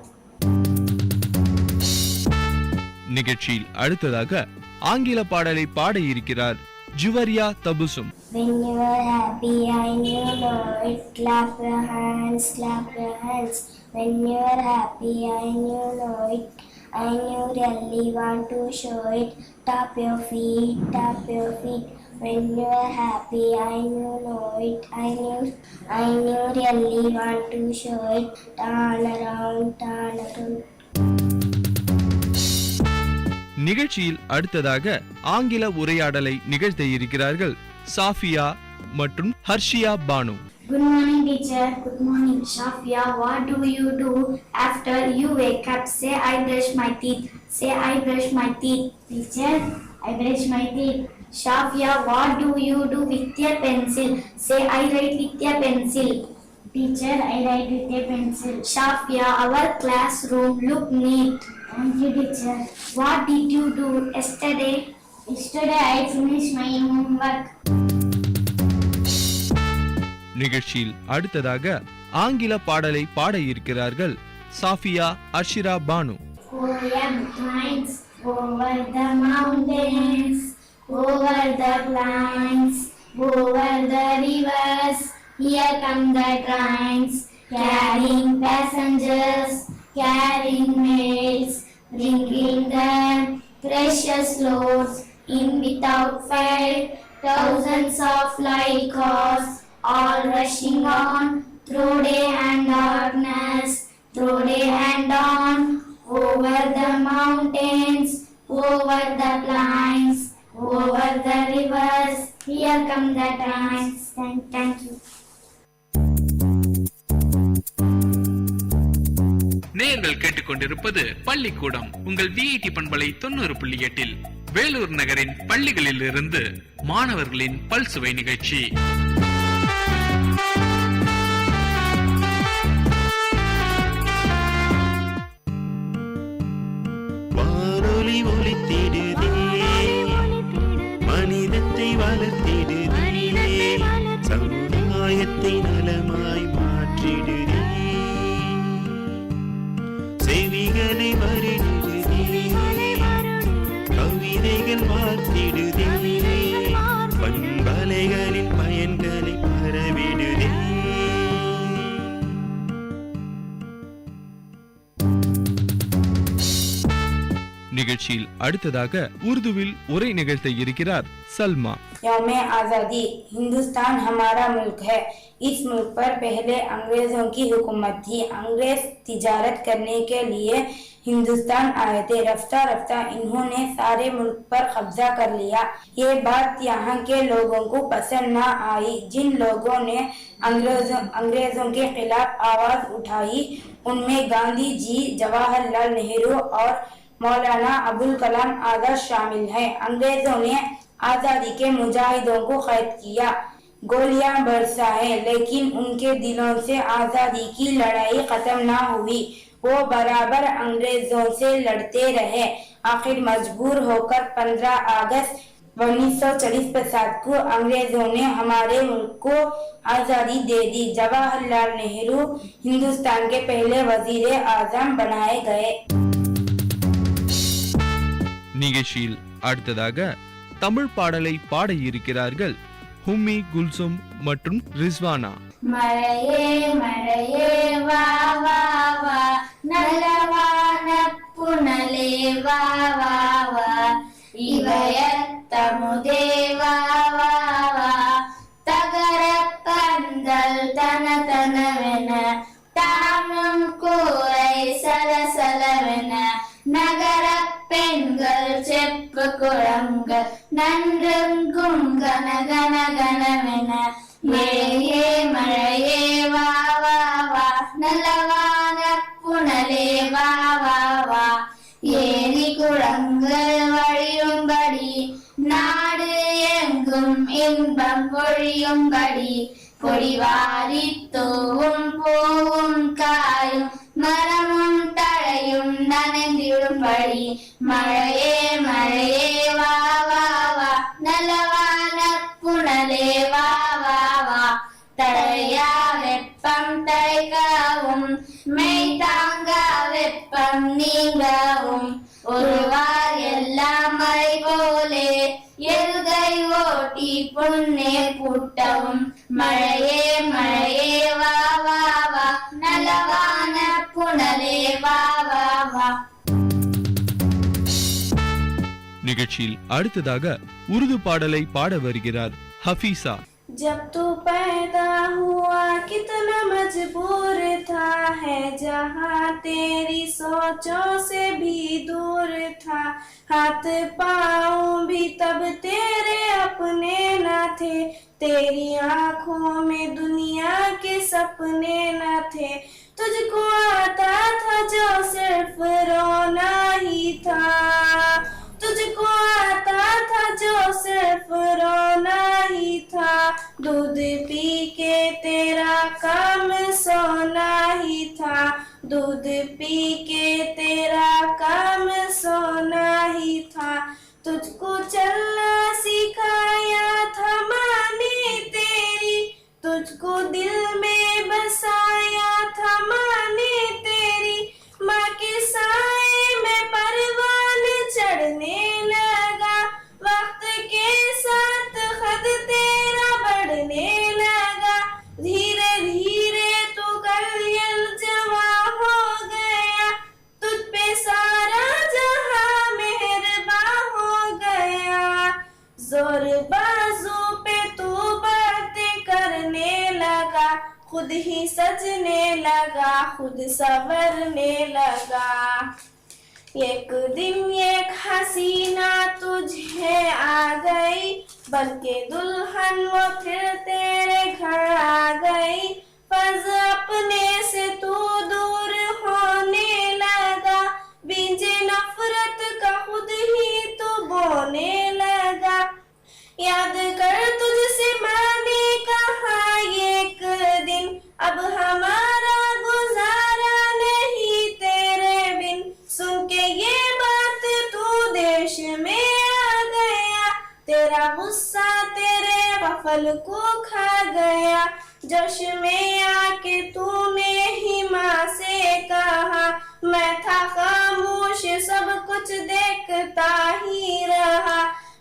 நிகழ்ச்சியில் அடுத்ததாக ஆங்கில பாடலை பாட இருக்கிறார் ஜுவரியா தபுசும். When you are happy and you know it, clap your hands, clap your hands. When you are happy and you know it, and you really want to show it, tap your feet, tap your feet. When you are happy and you know it, and you really want to show it, turn around, turn around. நிகழ்ச்சியில் அடுத்ததாக ஆங்கில உரையாடலை நிகழ்த்த இருக்கிறார்கள் சாஃபியா மற்றும் Harshiya Banu. Good morning, teacher. Good morning, Shafia. What do you do after you wake up? Say, I brush my teeth. Say, I brush my teeth. Teacher, I brush my teeth. Shafia, what do you do with your pencil? Say, I write with a pencil. Teacher, I write with a pencil. Shafia, our classroom look neat. Thank you, teacher. What did you do yesterday? Yesterday, I finished my homework. நிகழ்ச்சியில் அடுத்ததாக ஆங்கில பாடலை பாட இருக்கிறார்கள் Safia அர்ஷிரா Banu. Poem trains over the mountains, over the plains, over the rivers. Here come the trains, carrying passengers, carrying mails, bringing the precious loads in without fail, Thousands of light cars, all rushing on, through day and darkness, through day and dawn, over the mountains, over the plains, over the rivers, here come the trains. Thank you. நேயர்கள் கேட்டுக்கொண்டிருப்பது பள்ளிக்கூடம் உங்கள் VIT பண்பலை 90.8 வேலூர் நகரின் பள்ளிகளில் இருந்து மாணவர்களின் பல்சுவை நிகழ்ச்சி. வானொலி ஒலித்திடுதே, மனிதத்தை வளர்த்திடுதே, சமுதாயத்தை நலமாய் மாற்றிடுதே, செவிகளை வருடுதே, கவிதைகள் வார்த்திடுதே, பண்பலைகளின் பயன்களை பரவிடுதே. நிகழ்ச்சியில் அடுத்ததாக உருதுவில் உரை நிகழ்த்த இருக்கிறார் सलमा। यौम आज़ादी, हिंदुस्तान हमारा मुल्क है। इस मुल्क पर पहले अंग्रेजों की हुकूमत थी। अंग्रेज तिजारत करने के लिए हिंदुस्तान आए थे। रफ्ता रफ्ता इन्होंने सारे मुल्क पर कब्जा कर लिया। ये बात यहाँ के लोगों को पसंद न आई। जिन लोगों ने अंग्रेजों के खिलाफ आवाज उठाई उनमें गांधी जी, जवाहरलाल नेहरू और मौलाना अबुल कलाम आजाद शामिल हैं। अंग्रेजों ने आजादी के मुजाहिदों को कैद किया, गोलियां बरसाए, लेकिन उनके दिलों से आजादी की लड़ाई खत्म ना हुई। वो बराबर अंग्रेजों से लड़ते रहे। आखिर मजबूर होकर 15 अगस्त 1940 को अंग्रेजों ने हमारे मुल्क को आजादी दे दी। जवाहरलाल नेहरू हिंदुस्तान के पहले वजीर आजम बनाए गए। நிகழ்ச்சியில் அடுத்ததாக தமிழ் பாடலை பாட இருக்கிறார்கள் ஹும்மி, குல்சும் மற்றும் ரிஸ்வானா. மழையே மழையே வா வா வா, நலவான புனலே வா வா வா, இவயத்தமுதே வா வா வா, தகர பந்தல் தன தனவென, தானும் கூரை சலசலவென, நகர பெண்கள் செப்பு குழங்கள் நன்றெங்கும் கன கன கனவென, மழையே மழையே வா வா வா, நலவான புனலே வா வா வா, ஏரி குளங்கள் வழியும்படி, நாடு எங்கும் இன்பம் பொழியும்படி, பொடிவாரி தூவும் பூவும் காயும் மரமும் தழையும் நனைந்திடும்படி, மழையே மழையே வா வா வா, நலவான புனலே வா வா வா, தழையா வெப்பம் தழைக்கவும், மெய் தாங்க வெப்பம் நீங்கவும், ஒருவார் எல்லாம் மழை போலே எல்கை ஓட்டி பொன்னே பூட்டவும், மழையே மழையே வா வா வா, நலவான புனலே வா வா வா. நிகழ்ச்சியில் அடுத்ததாக உருது பாடலை பாட வருகிறார் ஹஃபீஸா. जब तू पैदा हुआ कितना मजबूर था, है जहाँ तेरी सोचों से भी दूर था, हाथ पाँव भी तब तेरे अपने न थे, तेरी आँखों में दुनिया के सपने न थे, तुझको आता था जो सिर्फ रोना ही था, तुझको आता था जो सिर्फ रोना ही था, दूध पी के तेरा काम सोना ही था, दूध पी के तेरा काम सोना ही था, तुझको चलना सिखाया था माँ ने तेरी, तुझको दिल में बसाया था माँ ने तेरी, माँ के साए में परवान चढ़ने लगा, वक्त के साथ खद तेरा बढ़ने लगा, धीरे धीरे तू कल जवा हो गया, तुझ पे खुद ही सजने लगा, खुद संवरने लगा। एक दिन एक हसीना तुझे आ गई, बनके दुल्हन वो फिर तेरे घर आ गई। फर्ज अपने से तू दूर होने लगा, बीजे नफरत का खुद ही तू बोने लगा। याद कर तुझसे माँ ने कहा एक दिन, अब हमारा गुजारा नहीं तेरे बिन। सुन के ये बात तू देश में आ गया, तेरा गुस्सा तेरे वफल को खा गया। जोश में आके तूने ही माँ से कहा, मैं था खामोश सब कुछ देखता ही रहा।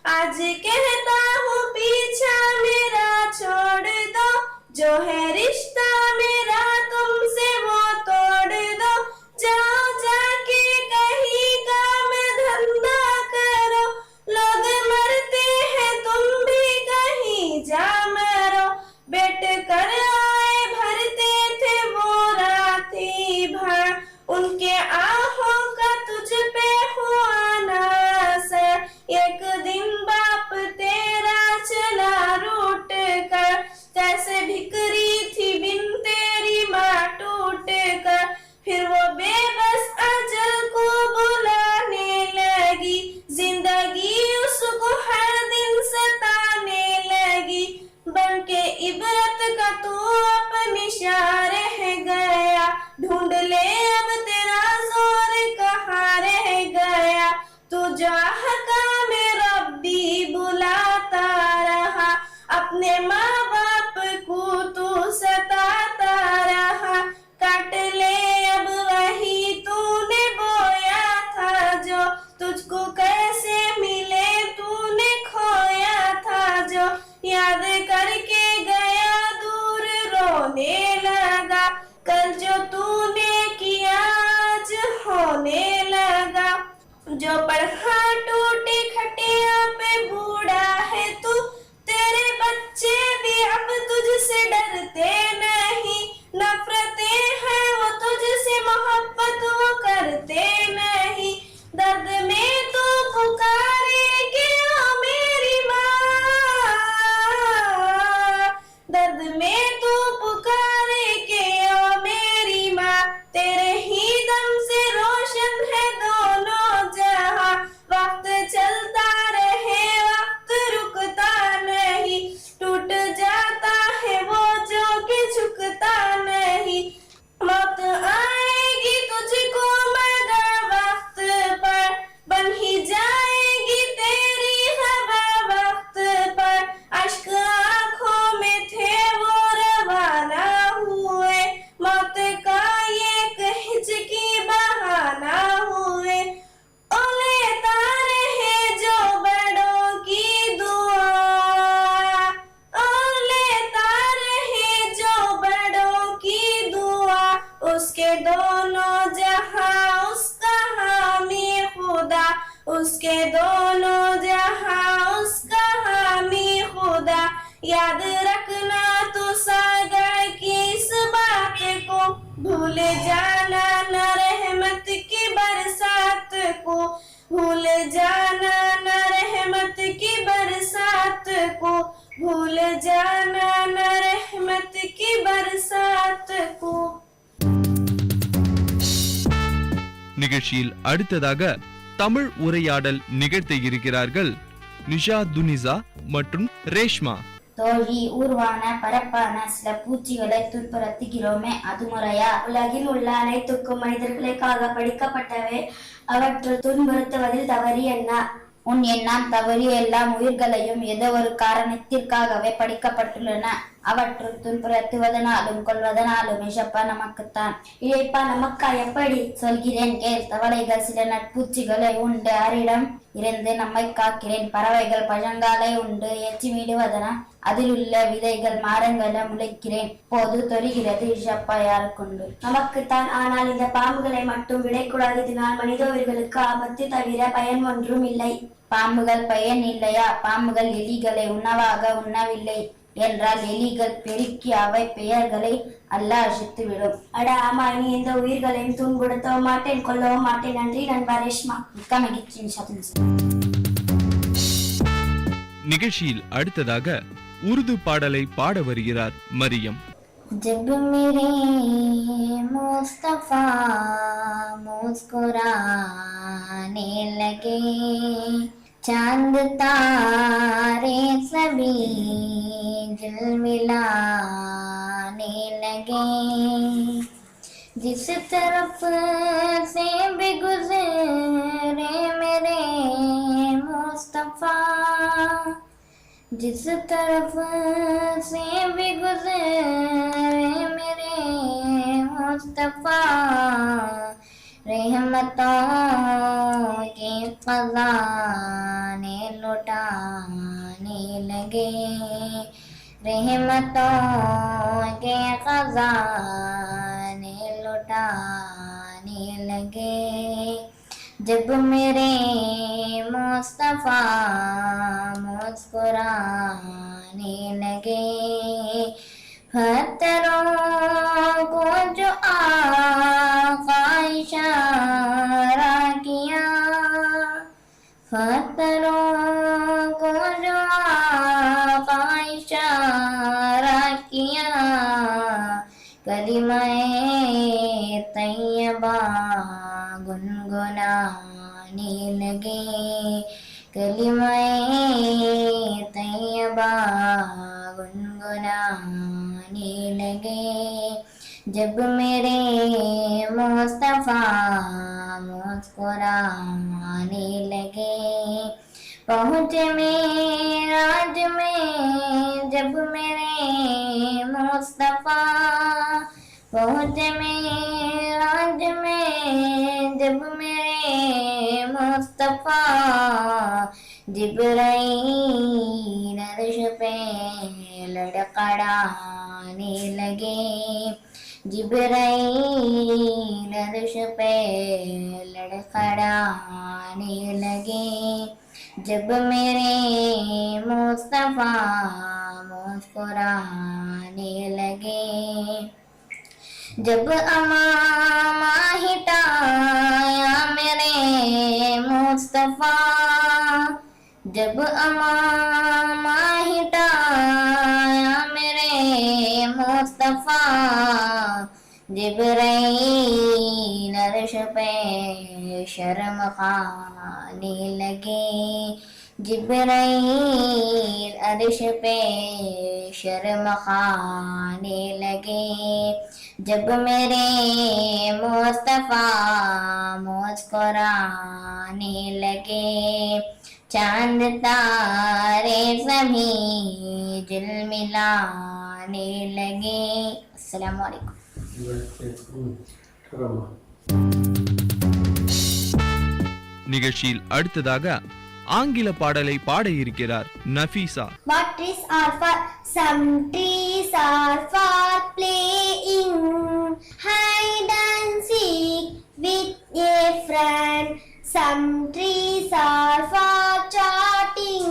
आज कहता हूँ पीछा मेरा छोड़ दो, जो है रिश्ता मेरा तुमसे वो तोड़ दो। जाओ जाके कहीं काम धंधा करो, लोग मरते हैं तुम भी कहीं जा मरो। बेट कर आए भरते थे वो राती भर, उनके आहों का तुझ पे हुआ नासर। एक दिन बाप तेरा चला रूठ कर, कैसे बिखरी थी बिन तेरी माँ टूट कर। फिर वो बेबस अजल को बुलाने लगी, जिंदगी उसको हर दिन सताने लगी। बनके इबरत का तू अपनी शान रह गया, ढूंढ ले अब तेरा जोर कहाँ रह गया। तू जाहका में रब्बी बुलाता रहा, अपने माँ बाप को तू सताता रहा। काट ले अब वही तूने बोया था जो, तुझको कैसे मिले तूने खोया था जो। याद करके गया दूर रोने लगा, कल जो तूने किया आज होने लगा। जो पढ़ा टूटे खटिया पे बूढ़ा है तू, तेरे बच्चे भी अब तुझसे डरते नहीं। नफरतें हैं वो तुझसे, मोहब्बत वो करते नहीं। दर्द में तू पुकारेगी ओ मेरी माँ, दर्द में तू पुकारेगी ओ मेरी माँ। तेरे ही दम से रोशन है दोनों जहां, वक्त चलता रहे वक्त रुकता नहीं। टूट जाता है वो जो कि झुकता नहीं। मौत आएगी तुझको मगर वक्त पर, बन ही जाएगी तेरी खबर वक्त पर। अश्क आंखों में थे वो रवाना हुए, मौत का ये हिचकी बहाना हुए। ओ लेता रहे जो बड़ों की दुआ, ओ लेता रहे जो बड़ों की दुआ। उसके दोनों जहां उसका हामी खुदा, उसके दोनों जहां उसका हामी खुदा। याद रखना तू सागर की इस बात को, भूल जाना न रहमत की बरसात को। भूल जाना न रहमत की बरसात को, भूल जाना न रहमत की बरसात को। நிகழ்ச்சியில் அடுத்ததாக தமிழ் உரையாடல் நிகழ்த்த இருக்கிறார்கள் நிஷா துனிசா மற்றும் ரேஷ்மா. தோழி, ஊர்வான பரப்பான சில பூச்சிகளை துன்புறுத்துகிறோமே, அது முறையா? உலகில் உள்ள அனைத்துக்கும் மனிதர்களுக்காக படிக்கப்பட்டவை, அவற்றுள் துன்புறுத்துவதில் தவறு என்ன? உன் எண்ணம் தவறு. எல்லாம் உயிர்களையும் ஏதோ ஒரு காரணத்திற்காகவே படிக்கப்பட்டுள்ளன. அவற்றுள் துன்புறுத்துவதனாலும் கொள்வதனாலும் இழப்பா நமக்குத்தான். இழைப்பா நமக்கா? எப்படி? சொல்கிறேன் கேள். தவளைகள் சில நட்பூச்சிகளை உண்டு அரிடம் இருந்து நம்மை காக்கிறேன். பறவைகள் பழங்காலை உண்டு எச்சிமிடுவதனால் அதில் உள்ள விதைகள் மரங்களை முளைக்கிறேன். போது தொடுகிறது இழப்பா யாருக்குண்டு? நமக்குத்தான். ஆனால் இந்த பாம்புகளை மட்டும் விடக்கூடாது. இதனால் மனித உயிர்களுக்கு ஆபத்து தவிர பயன் ஒன்றும் இல்லை. பாம்புகள் பயன் இல்லையா? பாம்புகள் எலிகளை உணவாக உண்ணவில்லை. என்றால் எலிகள் பெருக்கி அவை பெயர்களை அல்லாஹ் அழித்துவிடும். அட ஆமா, இனி எந்த உயிர்களையும் துன்புறுத்தவும் மாட்டேன், கொல்லவும் மாட்டேன். நன்றி நண்பா ரேஷ்மா. மிக்க மகிழ்ச்சி நிஷாத். நிகழ்ச்சியில் அடுத்ததாக உருது பாடலை பாட வருகிறார் மரியம். जब मेरे मुस्तफा मुस्कुराने लगे, चांद तारे सभी झिलमिलाने लगे, जिस तरफ से भी गुजरे मेरे मुस्तफा, जिस तरफ से भी गुजरे मेरे मुस्तफा, रहमतों के खजाने लुटाने लगे, रहमतों के खजाने लुटाने लगे, जब मेरे मुस्तफा मुस्कुराने लगे, पत्थरों को जो आका इशारा किया, पत्थरों को जो आका इशारा किया, कलिमाए तैयबा गुनगुनाने लगे, कलिमाए तैयबा गुनगुनाने लगे, जब मेरे मुस्तफा मुस्कुराने लगे, पहुँचे मेराज में जब मेरे मुस्तफा, पहुँचे मेराज में जब मेरे मुस्तफा, जिब्राईल अर्श पे लड़खड़ाने लगे, जिब्राईल अर्श पे लड़खड़ाने लगे, जब मेरे मुस्तफा मुस्कुराने लगे, जब अमामा हिटाया मेरे मुस्तफा, जब अमामा हिटाया मेरे मुस्तफा, जिब्राईल अर्श पे शर्म खाने लगे, जिब्राईल अर्श पे शर्म खाने लगे, जब मेरे मुस्तफा मुस्कुराने लगे, चांद तारे सभी झिलमिलाने लगे. अस्सलामु अलैकुम. நிகழ்ச்சியில் அடுத்ததாக ஆங்கில பாடலை பாட இருக்கிறார் Nafeesa. What trees are for? Some trees are for playing, hide and seek with a friend. Some trees are for charting,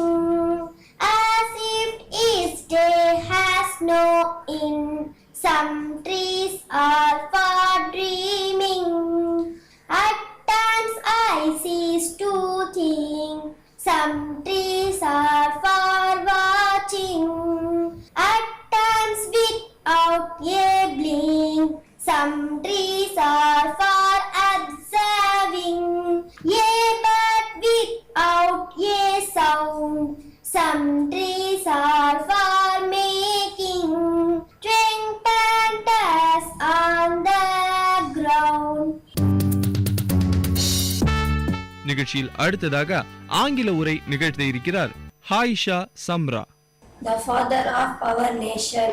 as if each day has no end. Some trees are for dreaming, at times I cease to think. Some trees are for watching, at times without a blink. Some trees are for observing, a bird without a sound. Some trees are for making twinkles on the ground. நிகழ்ச்சியில் அடுத்ததாக ஆங்கில உரை நிகழ்த்த இருக்கிறார் ஹாயிஷா Samra. The father of our nation,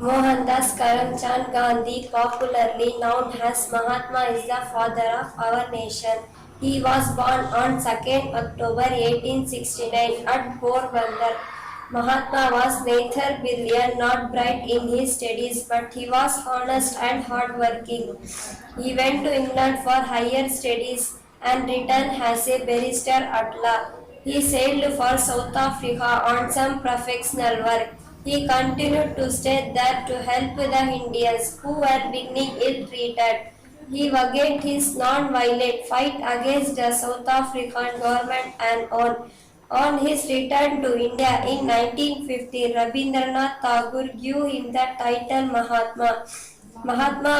Mohandas Karamchand Gandhi, popularly known as Mahatma, is the father of our nation. He was born on 2nd October 1869 at Porbandar. Mahatma was neither brilliant nor bright in his studies, but he was honest and hardworking. He went to England for higher studies and returned as a barrister at law. He sailed for South Africa on some professional work. He continued to state that to help the Indians who were being ill-treated, he waged his non-violent fight against the South African government and on his return to India in 1950, Rabindranath Tagore gave him the title Mahatma. Mahatma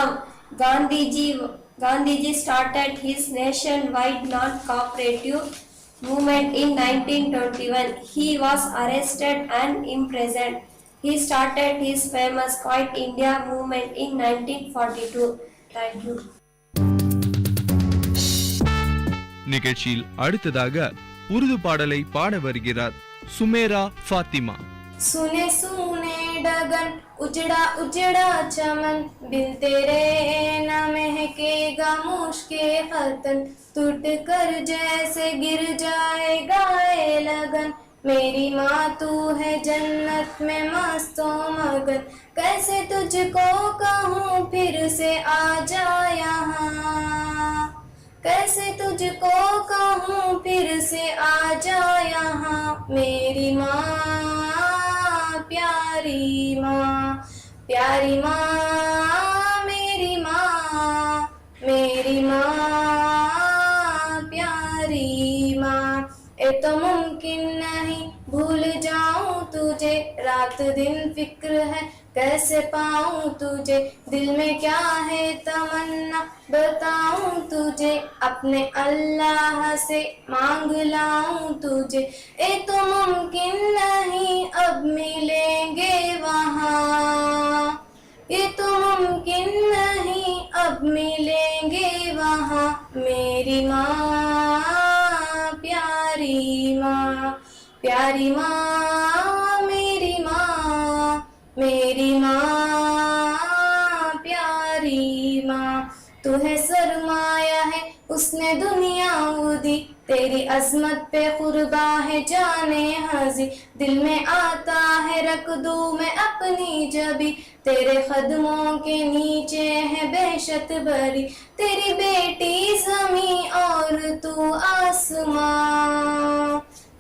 Gandhiji started his nationwide non-cooperative movement in 1921. He was arrested and imprisoned. He started his famous Quit India movement in 1942. Thank you. நிகழ்ச்சியில் அடுத்ததாக உருது பாடலை பாட வருகிறார் சுமேரா ஃபாத்திமா. सुने सुने डगन उजड़ा उजड़ा चमन बिन तेरे न महकेगा मुश्के खतन टूट कर जैसे गिर जाएगा ये लगन मेरी माँ तू है जन्नत में मस्तो मगन कैसे तुझको कहूँ फिर से आ जा यहाँ कैसे तुझको कहूँ फिर से आ जा यहाँ मेरी माँ प्यारी माँ मेरी माँ मेरी माँ प्यारी माँ ये तो मुमकिन नहीं भूल जाऊं तुझे रात दिन फिक्र है कैसे पाऊं तुझे दिल में क्या है तमन्ना बताऊं तुझे अपने अल्लाह से मांग लाऊं तुझे ये तो मुमकिन नहीं अब मिलेंगे वहाँ ये तो मुमकिन नहीं अब मिलेंगे वहाँ मेरी माँ प्यारी माँ मेरी माँ प्यारी माँ तू है सरमाया है उसने दुनिया दी तेरी अजमत पे कुर्बा है जाने हाजी दिल में आता है रख दूं मैं अपनी जबी तेरे कदमों के नीचे है बेशत भरी तेरी बेटी ज़मीं और तू आसमां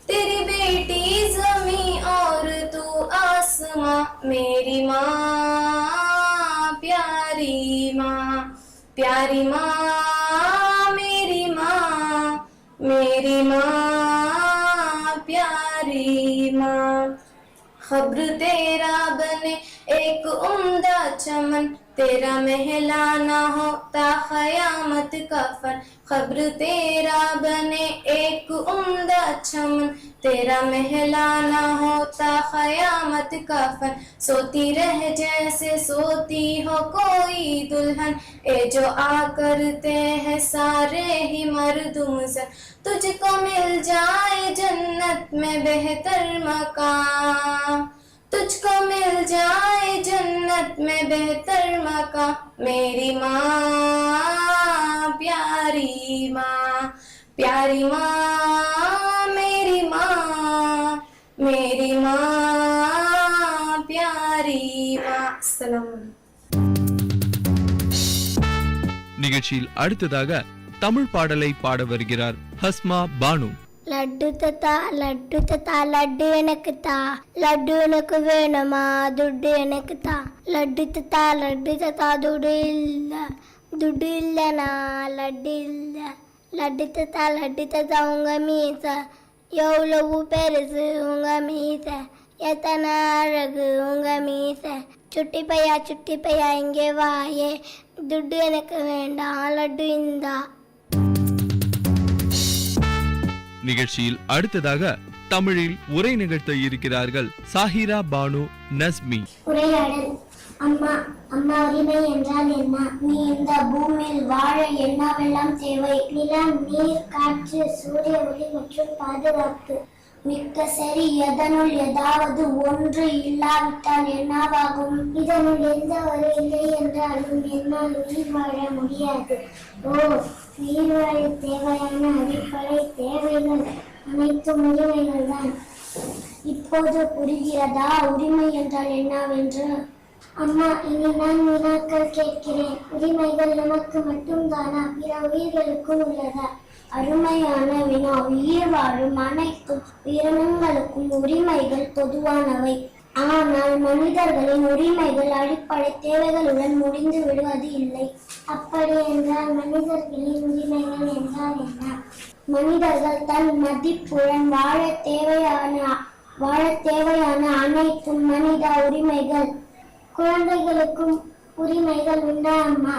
तेरी बेटी ज़मीं और तू आसमां मेरी माँ प्यारी माँ मेरी माँ प्यारी माँ खब्र तेरा बने एक उम्दा चमन तेरा महलाना होता क़यामत का फन खब्र तेरा बने एक उम्दा चमन तेरा महलाना होता क़यामत का फन सोती रह जैसे सोती हो कोई दुल्हन ए जो आ करते हैं सारे ही मर्दुम सन तुझको मिल जाए जन्नत में बेहतर मकान तुझको मिल जाए जन्नत में बेहतर मकान मेरी माँ प्यारी माँ मेरी माँ प्यारी माँ अस्सलाम நிகழ்ச்சியில் அடுத்ததாக தமிழ் பாடலை பாட வருகிறார் ஹஸ்மா பானு. லட்டு தத்தா லட்டு எனக்கு தா லட்டு எனக்கு வேணுமா துட்டு எனக்கு தா லட்டு தத்தா துட்டு இல்லனா லட்டு இல்ல லட்டு தத்தா உங்க மீச எவ்வளவு பெருசு உங்க மீச எத்தனை அழகு உங்க மீச சுட்டி பையா இங்கே வாயே துட்டு எனக்கு வேண்டாம் லட்டு இந்தா. நிகழ்ச்சியில் அடுத்ததாக தமிழில் உரை நிகழ்த்த இருக்கிறார்கள் சாஹிரா பானு நஸ்மி. உரையாடல். அம்மா உரிமை என்றால் என்ன? நீ இந்த பூமியில் வாழ என்னவெல்லாம் தேவை? நிலம், நீர், காற்று, சூரிய ஒளி மற்றும் பாதுகாப்பு. மிக்க சரி, எதனுள் ஏதாவது ஒன்று இல்லாவிட்டால் என்னவாகும்? இதனுள் எந்த ஒரு இல்லை என்றாலும் என்னால் உயிர் வாழ முடியாது. உயிர் வாழ தேவையான அடிப்படை தேவைகள் அனைத்தும் உரிமைகள் தான். இப்போது புரிகிறதா உரிமை என்றால் என்னவென்று? அம்மா, இனி நான் வினாக்கள் கேட்கிறேன். உரிமைகள் நமக்கு மட்டும்தானா, பிற உயிர்களுக்கும் உள்ளதா? அருமையான வினா. உயிர் வாழும் அனைத்து உயிரினங்களுக்கும் உரிமைகள் பொதுவானவை. ஆனால் மனிதர்களின் உரிமைகள் அடிப்படை தேவைகளுடன் முடிந்து விடுவது இல்லை. அப்படி என்றால் மனிதர்களின் உரிமைகள் என்றால் என்ன? மனிதர்கள் தன் மதிப்புடன் வாழ தேவையான அனைத்தும் மனித உரிமைகள். குழந்தைகளுக்கும் உரிமைகள் உண்டா அம்மா?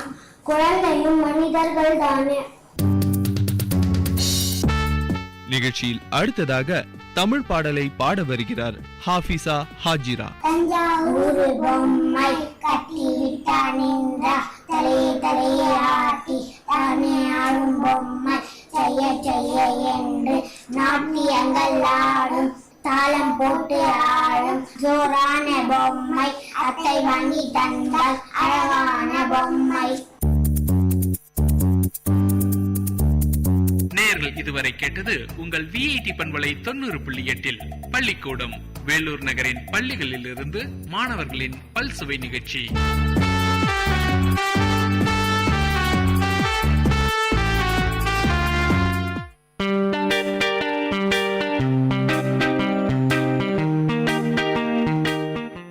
குழந்தையும் மனிதர்கள் தானே. நிகழ்ச்சியில் அடுத்ததாக தமிழ் பாடலை பாட வருகிறார் ஹாஃபிசா ஹாஜிரா. தஞ்சாவூர் பொம்மை கட்டிவிட்டான் தலையை ஆட்டி தானே ஆடும் பொம்மை செய்ய செய்ய என்று நாட்டியங்கள் ஆடும் தாளம் போட்டு ஆடும் ஜோரான பொம்மை அத்தை வாங்கி தந்தால் அழகான பொம்மை. நேயர்கள் இதுவரை கேட்டது உங்கள் விஐடி பண்பலை 90.8 பள்ளிக்கூடம் வேலூர் நகரின் பள்ளிகளில் இருந்து மாணவர்களின் பல்சுவை நிகழ்ச்சி.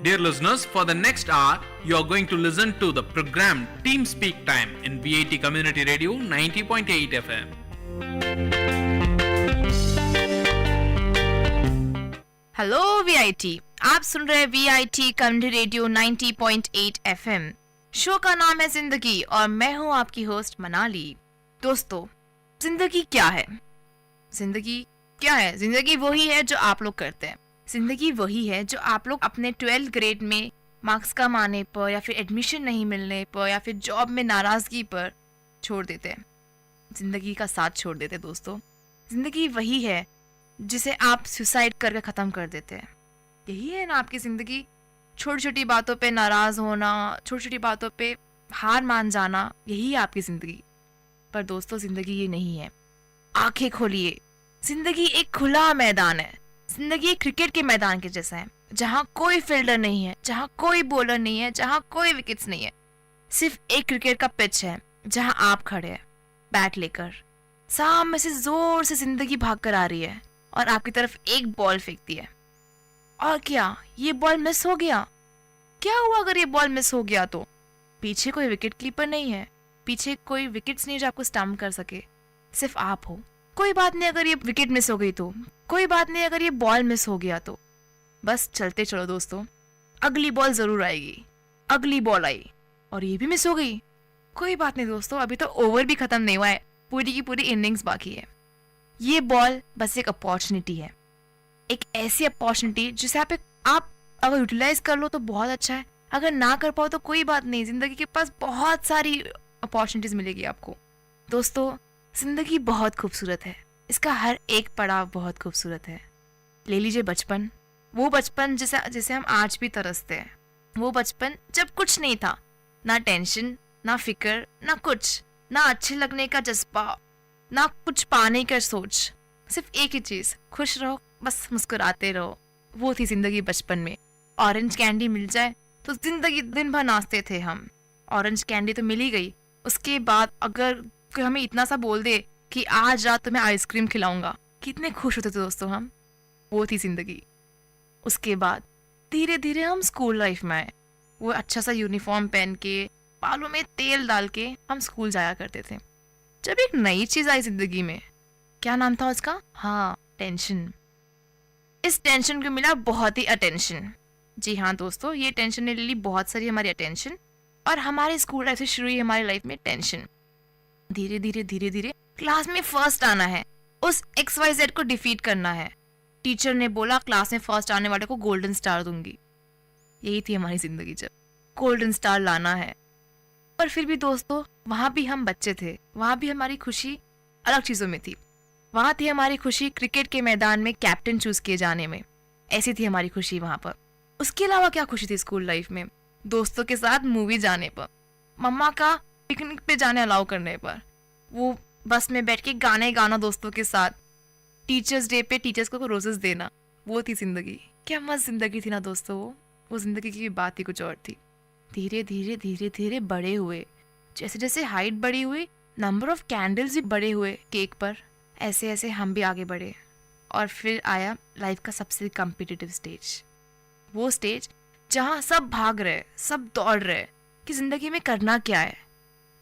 Dear listeners, for the next hour, you are going to listen to the program Team Speak Time in VIT Community Radio 90.8 FM. Hello VIT, आप सुन रहे VIT community radio 90.8 FM. Show का नाम है जिंदगी और मैं हूं आपकी होस्ट मनाली। दोस्तों, जिंदगी क्या है? जिंदगी क्या है? जिंदगी वही है जो आप लोग करते हैं। जिंदगी वही है जो आप लोग अपने 12th ग्रेड में मार्क्स कम आने पर या फिर एडमिशन नहीं मिलने पर या फिर जॉब में नाराजगी पर छोड़ देते हैं, जिंदगी का साथ छोड़ देते हैं। दोस्तों, जिंदगी वही है जिसे आप सुसाइड करके ख़त्म कर देते हैं। यही है ना आपकी ज़िंदगी? छोटी छोटी बातों पे नाराज़ होना, छोटी छोटी बातों पे हार मान जाना, यही है आपकी ज़िंदगी। पर दोस्तों, ज़िंदगी ये नहीं है। आंखें खोलिए, ज़िंदगी एक खुला मैदान है। ज़िंदगी क्रिकेट के मैदान के जैसा है, जहाँ कोई फील्डर नहीं है, जहाँ कोई बॉलर नहीं है, जहाँ कोई विकेट्स नहीं है। सिर्फ एक क्रिकेट का पिच है जहाँ आप खड़े हैं बैट लेकर। सामने से जोर से ज़िंदगी भाग कर आ रही है और आपकी तरफ एक बॉल फेंकती है। और क्या ये बॉल मिस हो गया? क्या हुआ अगर ये बॉल मिस हो गया तो? पीछे कोई विकेट कीपर नहीं है, पीछे कोई विकेट्स नहीं जो आपको स्टंप कर सके, सिर्फ आप हो। कोई बात नहीं अगर ये विकेट मिस हो गई तो, कोई बात नहीं अगर ये बॉल मिस हो गया तो। बस चलते चलो दोस्तों, अगली बॉल जरूर आएगी। अगली बॉल आई और ये भी मिस हो गई। कोई बात नहीं दोस्तों, अभी तो ओवर भी खत्म नहीं हुआ है, पूरी की पूरी इनिंग्स बाकी है। ये बॉल बस एक अपॉर्चुनिटी है, एक ऐसी अपॉर्चुनिटी जिसे आप अगर यूटिलाइज कर लो तो बहुत अच्छा है, अगर ना कर पाओ तो कोई बात नहीं, जिंदगी के पास बहुत सारी अपॉर्चुनिटीज मिलेगी आपको। दोस्तों, जिंदगी बहुत खूबसूरत है, इसका हर एक पड़ाव बहुत खूबसूरत है। ले लीजिए बचपन, वो बचपन जिसे हम आज भी तरसते हैं। वो बचपन जब कुछ नहीं था, ना टेंशन, ना फिक्र, ना कुछ, ना अच्छे लगने का जज्बा, ना कुछ पाने का सोच, सिर्फ एक ही चीज, खुश रहो, बस मुस्कुराते रहो। वो थी जिंदगी बचपन में। ऑरेंज कैंडी मिल जाए तो जिंदगी दिन भर नाचते थे हम। ऑरेंज कैंडी तो मिल ही गई, उसके बाद अगर कोई हमें इतना सा बोल दे कि आज रात तुम्हें आइसक्रीम खिलाऊंगा, कितने खुश होते थे दोस्तों हम। वो थी जिंदगी। उसके बाद धीरे धीरे हम स्कूल लाइफ में आए। वो अच्छा सा यूनिफॉर्म पहन के, बालों में तेल डाल के हम स्कूल जाया करते थे। जब एक नई चीज आई जिंदगी में, क्या नाम था उसका? हाँ, टेंशन। इस टेंशन को मिला बहुत ही अटेंशन। जी हाँ दोस्तों, ये टेंशन ने ले ली बहुत सारी हमारी अटेंशन और हमारे स्कूल लाइफ से शुरू हुई हमारी लाइफ में टेंशन। धीरे धीरे क्लास में फर्स्ट आना है, उस XYZ को डिफीट करना है। टीचर ने बोला क्लास में फर्स्ट आने वाले को गोल्डन स्टार दूंगी। यही थी हमारी जिंदगी, जब गोल्डन स्टार लाना है। पर फिर भी दोस्तों, वहाँ भी हम बच्चे थे, वहाँ भी हमारी खुशी अलग चीज़ों में थी। वहाँ थी हमारी खुशी क्रिकेट के मैदान में कैप्टन चूज किए जाने में, ऐसी थी हमारी खुशी वहाँ पर। उसके अलावा क्या खुशी थी स्कूल लाइफ में? दोस्तों के साथ मूवी जाने पर, मम्मा का पिकनिक पे जाने अलाउ करने पर, वो बस में बैठ के गाने गाना दोस्तों के साथ, टीचर्स डे पे टीचर्स को रोजेस देना। वो थी जिंदगी। क्या मस्त जिंदगी थी ना दोस्तों। वो जिंदगी की बात ही कुछ और थी। धीरे धीरे बड़े हुए, जैसे जैसे हाइट बड़ी हुई, नंबर ऑफ कैंडल्स भी बड़े हुए केक पर, ऐसे ऐसे हम भी आगे बढ़े। और फिर आया लाइफ का सबसे कॉम्पिटिटिव स्टेज, वो स्टेज जहाँ सब भाग रहे, सब दौड़ रहे कि ज़िंदगी में करना क्या है।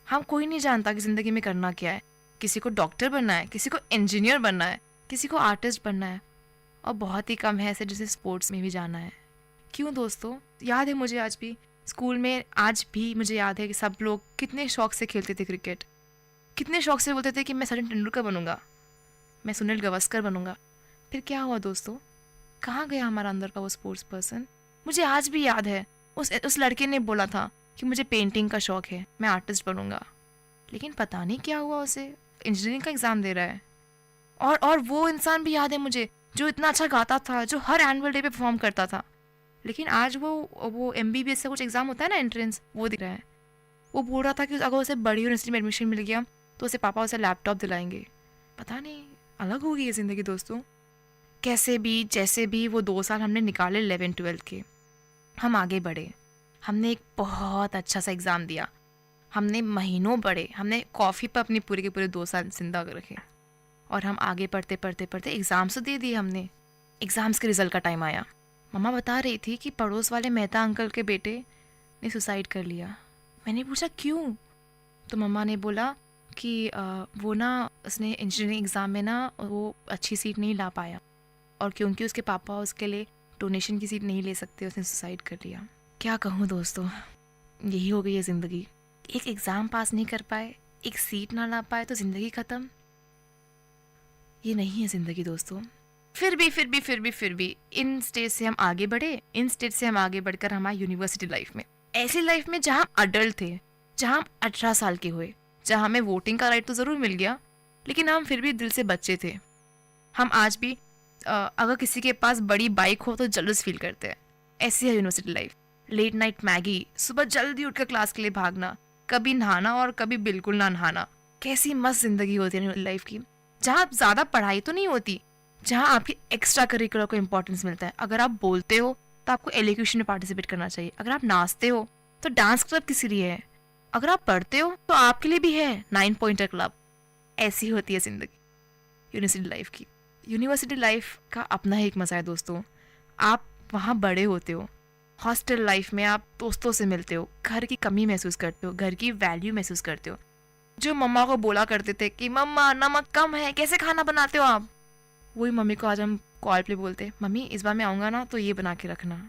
हम कोई नहीं जानता कि ज़िंदगी में करना क्या है। किसी को डॉक्टर बनना है, किसी को इंजीनियर बनना है, किसी को आर्टिस्ट बनना है, और बहुत ही कम है ऐसे जिसे स्पोर्ट्स में भी जाना है। क्यों दोस्तों? याद है मुझे आज भी स्कूल में, आज भी मुझे याद है कि सब लोग कितने शौक से खेलते थे क्रिकेट, कितने शौक से बोलते थे कि मैं सचिन तेंदुलकर बनूंगा, मैं सुनील गावस्कर बनूंगा। फिर क्या हुआ दोस्तों? कहाँ गया हमारा अंदर का वो स्पोर्ट्स पर्सन? मुझे आज भी याद है उस लड़के ने बोला था कि मुझे पेंटिंग का शौक है, मैं आर्टिस्ट बनूंगा, लेकिन पता नहीं क्या हुआ, उसे इंजीनियरिंग का एग्ज़ाम दे रहा है। और वो इंसान भी याद है मुझे जो इतना अच्छा गाता था, जो हर एनुअल डे पे परफॉर्म करता था, लेकिन आज वो MBBS का कुछ एग्ज़ाम होता है ना, एंट्रेंस, वो दिख रहा है। वो बोल रहा था कि अगर उसे बड़ी यूनिवर्सिटी में एडमिशन मिल गया तो उसे पापा उसे लैपटॉप दिलाएंगे। पता नहीं, अलग हो गई है ज़िंदगी दोस्तों। कैसे भी जैसे भी वो 2 साल हमने निकाले 11-12 के, हम आगे बढ़े, हमने एक बहुत अच्छा सा एग्ज़ाम दिया, हमने महीनों पढ़े, हमने कॉफ़ी पर अपनी पूरे के पूरे 2 साल जिंदा रखे, और हम आगे पढ़ते पढ़ते पढ़ते एग्ज़ाम्स तो दे दिए हमने। एग्ज़ाम्स के रिज़ल्ट का टाइम आया, मम्मा बता रही थी कि पड़ोस वाले मेहता अंकल के बेटे ने सुसाइड कर लिया। मैंने पूछा क्यों? तो मम्मा ने बोला कि वो ना, उसने इंजीनियरिंग एग्ज़ाम में ना वो अच्छी सीट नहीं ला पाया, और क्योंकि उसके पापा उसके लिए डोनेशन की सीट नहीं ले सकते, उसने सुसाइड कर लिया। क्या कहूँ दोस्तों, यही हो गई है ज़िंदगी। एक एग्ज़ाम पास नहीं कर पाए, एक सीट ना ला पाए तो ज़िंदगी ख़त्म। ये नहीं है ज़िंदगी दोस्तों। फिर भी इन स्टेज से हम आगे बढ़े, इन स्टेज से हम आगे बढ़कर हमारी यूनिवर्सिटी लाइफ में, ऐसी लाइफ में जहाँ हम अडल्ट थे, जहाँ हम 18 साल के हुए, जहाँ हमें वोटिंग का राइट तो ज़रूर मिल गया, लेकिन हम फिर भी दिल से बच्चे थे। हम आज भी अगर किसी के पास बड़ी बाइक हो तो जलस फील करते हैं। ऐसी है university life. Late night Maggi, सुबह जल्दी उठकर क्लास के लिए भागना, कभी नहाना और कभी बिल्कुल ना नहाना। कैसी मस्त जिंदगी होती है लाइफ की, जहाँ ज़्यादा पढ़ाई तो नहीं होती, जहाँ आपकी एक्स्ट्रा करिकुलर को इंपॉर्टेंस मिलता है। अगर आप बोलते हो तो आपको एलोक्यूशन में पार्टिसिपेट करना चाहिए, अगर आप नाचते हो तो डांस क्लब किसी लिए है, अगर आप पढ़ते हो तो आपके लिए भी है 9 पॉइंटर क्लब। ऐसी होती है जिंदगी यूनिवर्सिटी लाइफ की। यूनिवर्सिटी लाइफ का अपना ही एक मज़ा है दोस्तों। आप वहाँ बड़े होते हो, हॉस्टल लाइफ में आप दोस्तों से मिलते हो, घर की कमी महसूस करते हो, घर की वैल्यू महसूस करते हो। जो मम्मा को बोला करते थे कि मम्मा नमक कम है, कैसे खाना बनाते हो आप, वही मम्मी को आज हम कॉल पे बोलते, मम्मी इस बार मैं आऊँगा ना तो ये बना के रखना।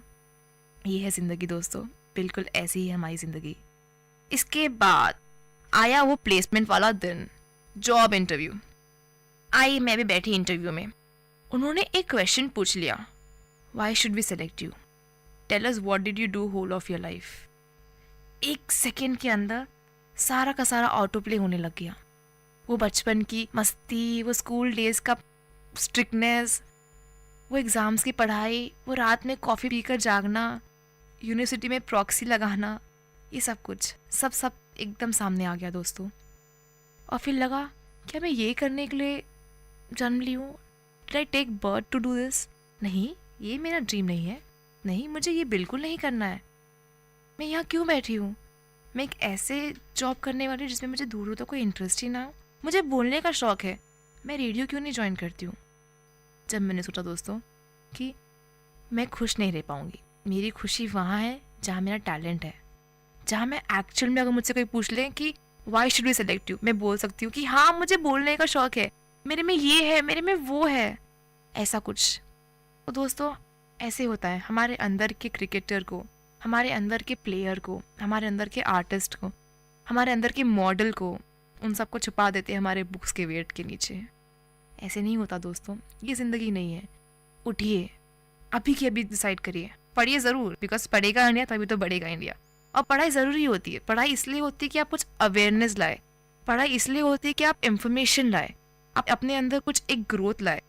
ये है ज़िंदगी दोस्तों, बिल्कुल ऐसी ही है हमारी ज़िंदगी। इसके बाद आया वो प्लेसमेंट वाला दिन, जॉब इंटरव्यू। मैं भी बैठी इंटरव्यू में, उन्होंने एक क्वेश्चन पूछ लिया, why should we select you, tell us what did you do whole of your life. 1 second के अंदर सारा का सारा ऑटो प्ले होने लग गया। वो बचपन की मस्ती, वो स्कूल डेज का स्ट्रिक्टनेस, वो एग्ज़ाम्स की पढ़ाई, वो रात में कॉफ़ी पीकर जागना, यूनिवर्सिटी में प्रॉक्सी लगाना, ये सब कुछ सब एकदम सामने आ गया दोस्तों। और फिर लगा क्या मैं ये करने के लिए जन्म ली हूँ? Did I take birth to do this? नहीं, ये मेरा ड्रीम नहीं है, नहीं मुझे ये बिल्कुल नहीं करना है। मैं यहाँ क्यों बैठी हूँ? मैं एक ऐसे जॉब करने वाली जिसमें मुझे दूर तक कोई इंटरेस्ट ही ना हो। मुझे बोलने का शौक़ है, मैं रेडियो क्यों नहीं ज्वाइन करती हूँ? जब मैंने सोचा दोस्तों कि मैं खुश नहीं रह पाऊँगी, मेरी खुशी वहाँ है जहाँ मेरा टैलेंट है, जहाँ मैं एक्चुअल में, अगर मुझसे कोई पूछ ले कि why should we select you, मैं बोल सकती हूँ कि हाँ मुझे बोलने का शौक़ है, मेरे में ये है, मेरे में वो है, ऐसा कुछ। तो दोस्तों ऐसे होता है, हमारे अंदर के क्रिकेटर को, हमारे अंदर के प्लेयर को, हमारे अंदर के आर्टिस्ट को, हमारे अंदर के मॉडल को, उन सबको छुपा देते हैं हमारे बुक्स के वेट के नीचे। ऐसे नहीं होता दोस्तों, ये ज़िंदगी नहीं है। उठिए, अभी की अभी डिसाइड करिए, पढ़िए ज़रूर, बिकॉज पढ़ेगा इंडिया तभी तो बढ़ेगा इंडिया। और पढ़ाई ज़रूरी होती है। पढ़ाई इसलिए होती है कि आप कुछ अवेयरनेस लाए, पढ़ाई इसलिए होती है कि आप इंफॉर्मेशन लाए, आप अपने अंदर कुछ एक ग्रोथ लाए।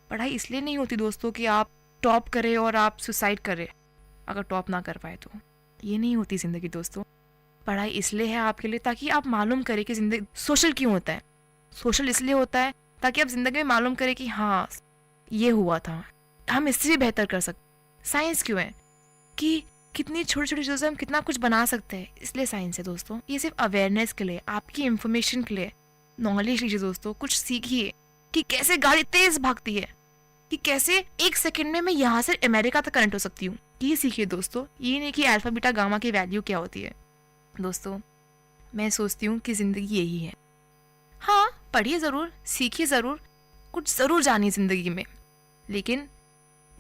पढ़ाई इसलिए नहीं होती दोस्तों कि आप टॉप करें और आप सुसाइड करें अगर टॉप ना कर पाए तो। ये नहीं होती ज़िंदगी दोस्तों। पढ़ाई इसलिए है आपके लिए ताकि आप मालूम करें कि ज़िंदगी सोशल क्यों होता है। सोशल इसलिए होता है ताकि आप ज़िंदगी में मालूम करें कि हाँ ये हुआ था, हम इससे भी बेहतर कर सकते। साइंस क्यों है कि कितनी छोटी छोटी चीज़ों से हम कितना कुछ बना सकते हैं, इसलिए साइंस है दोस्तों। ये सिर्फ अवेयरनेस के लिए, आपकी इंफॉर्मेशन के लिए। नॉलेज लीजिए दोस्तों, कुछ सीखिए कि कैसे गाड़ी तेज भागती है, कि कैसे 1 सेकंड में मैं यहाँ से अमेरिका तक कनेक्ट हो सकती हूँ, ये सीखिए दोस्तों, ये नहीं कि अल्फा बीटा गामा की वैल्यू क्या होती है। दोस्तों मैं सोचती हूँ कि ज़िंदगी यही है। हाँ, पढ़िए ज़रूर, सीखिए ज़रूर, कुछ ज़रूर जानिए ज़िंदगी में, लेकिन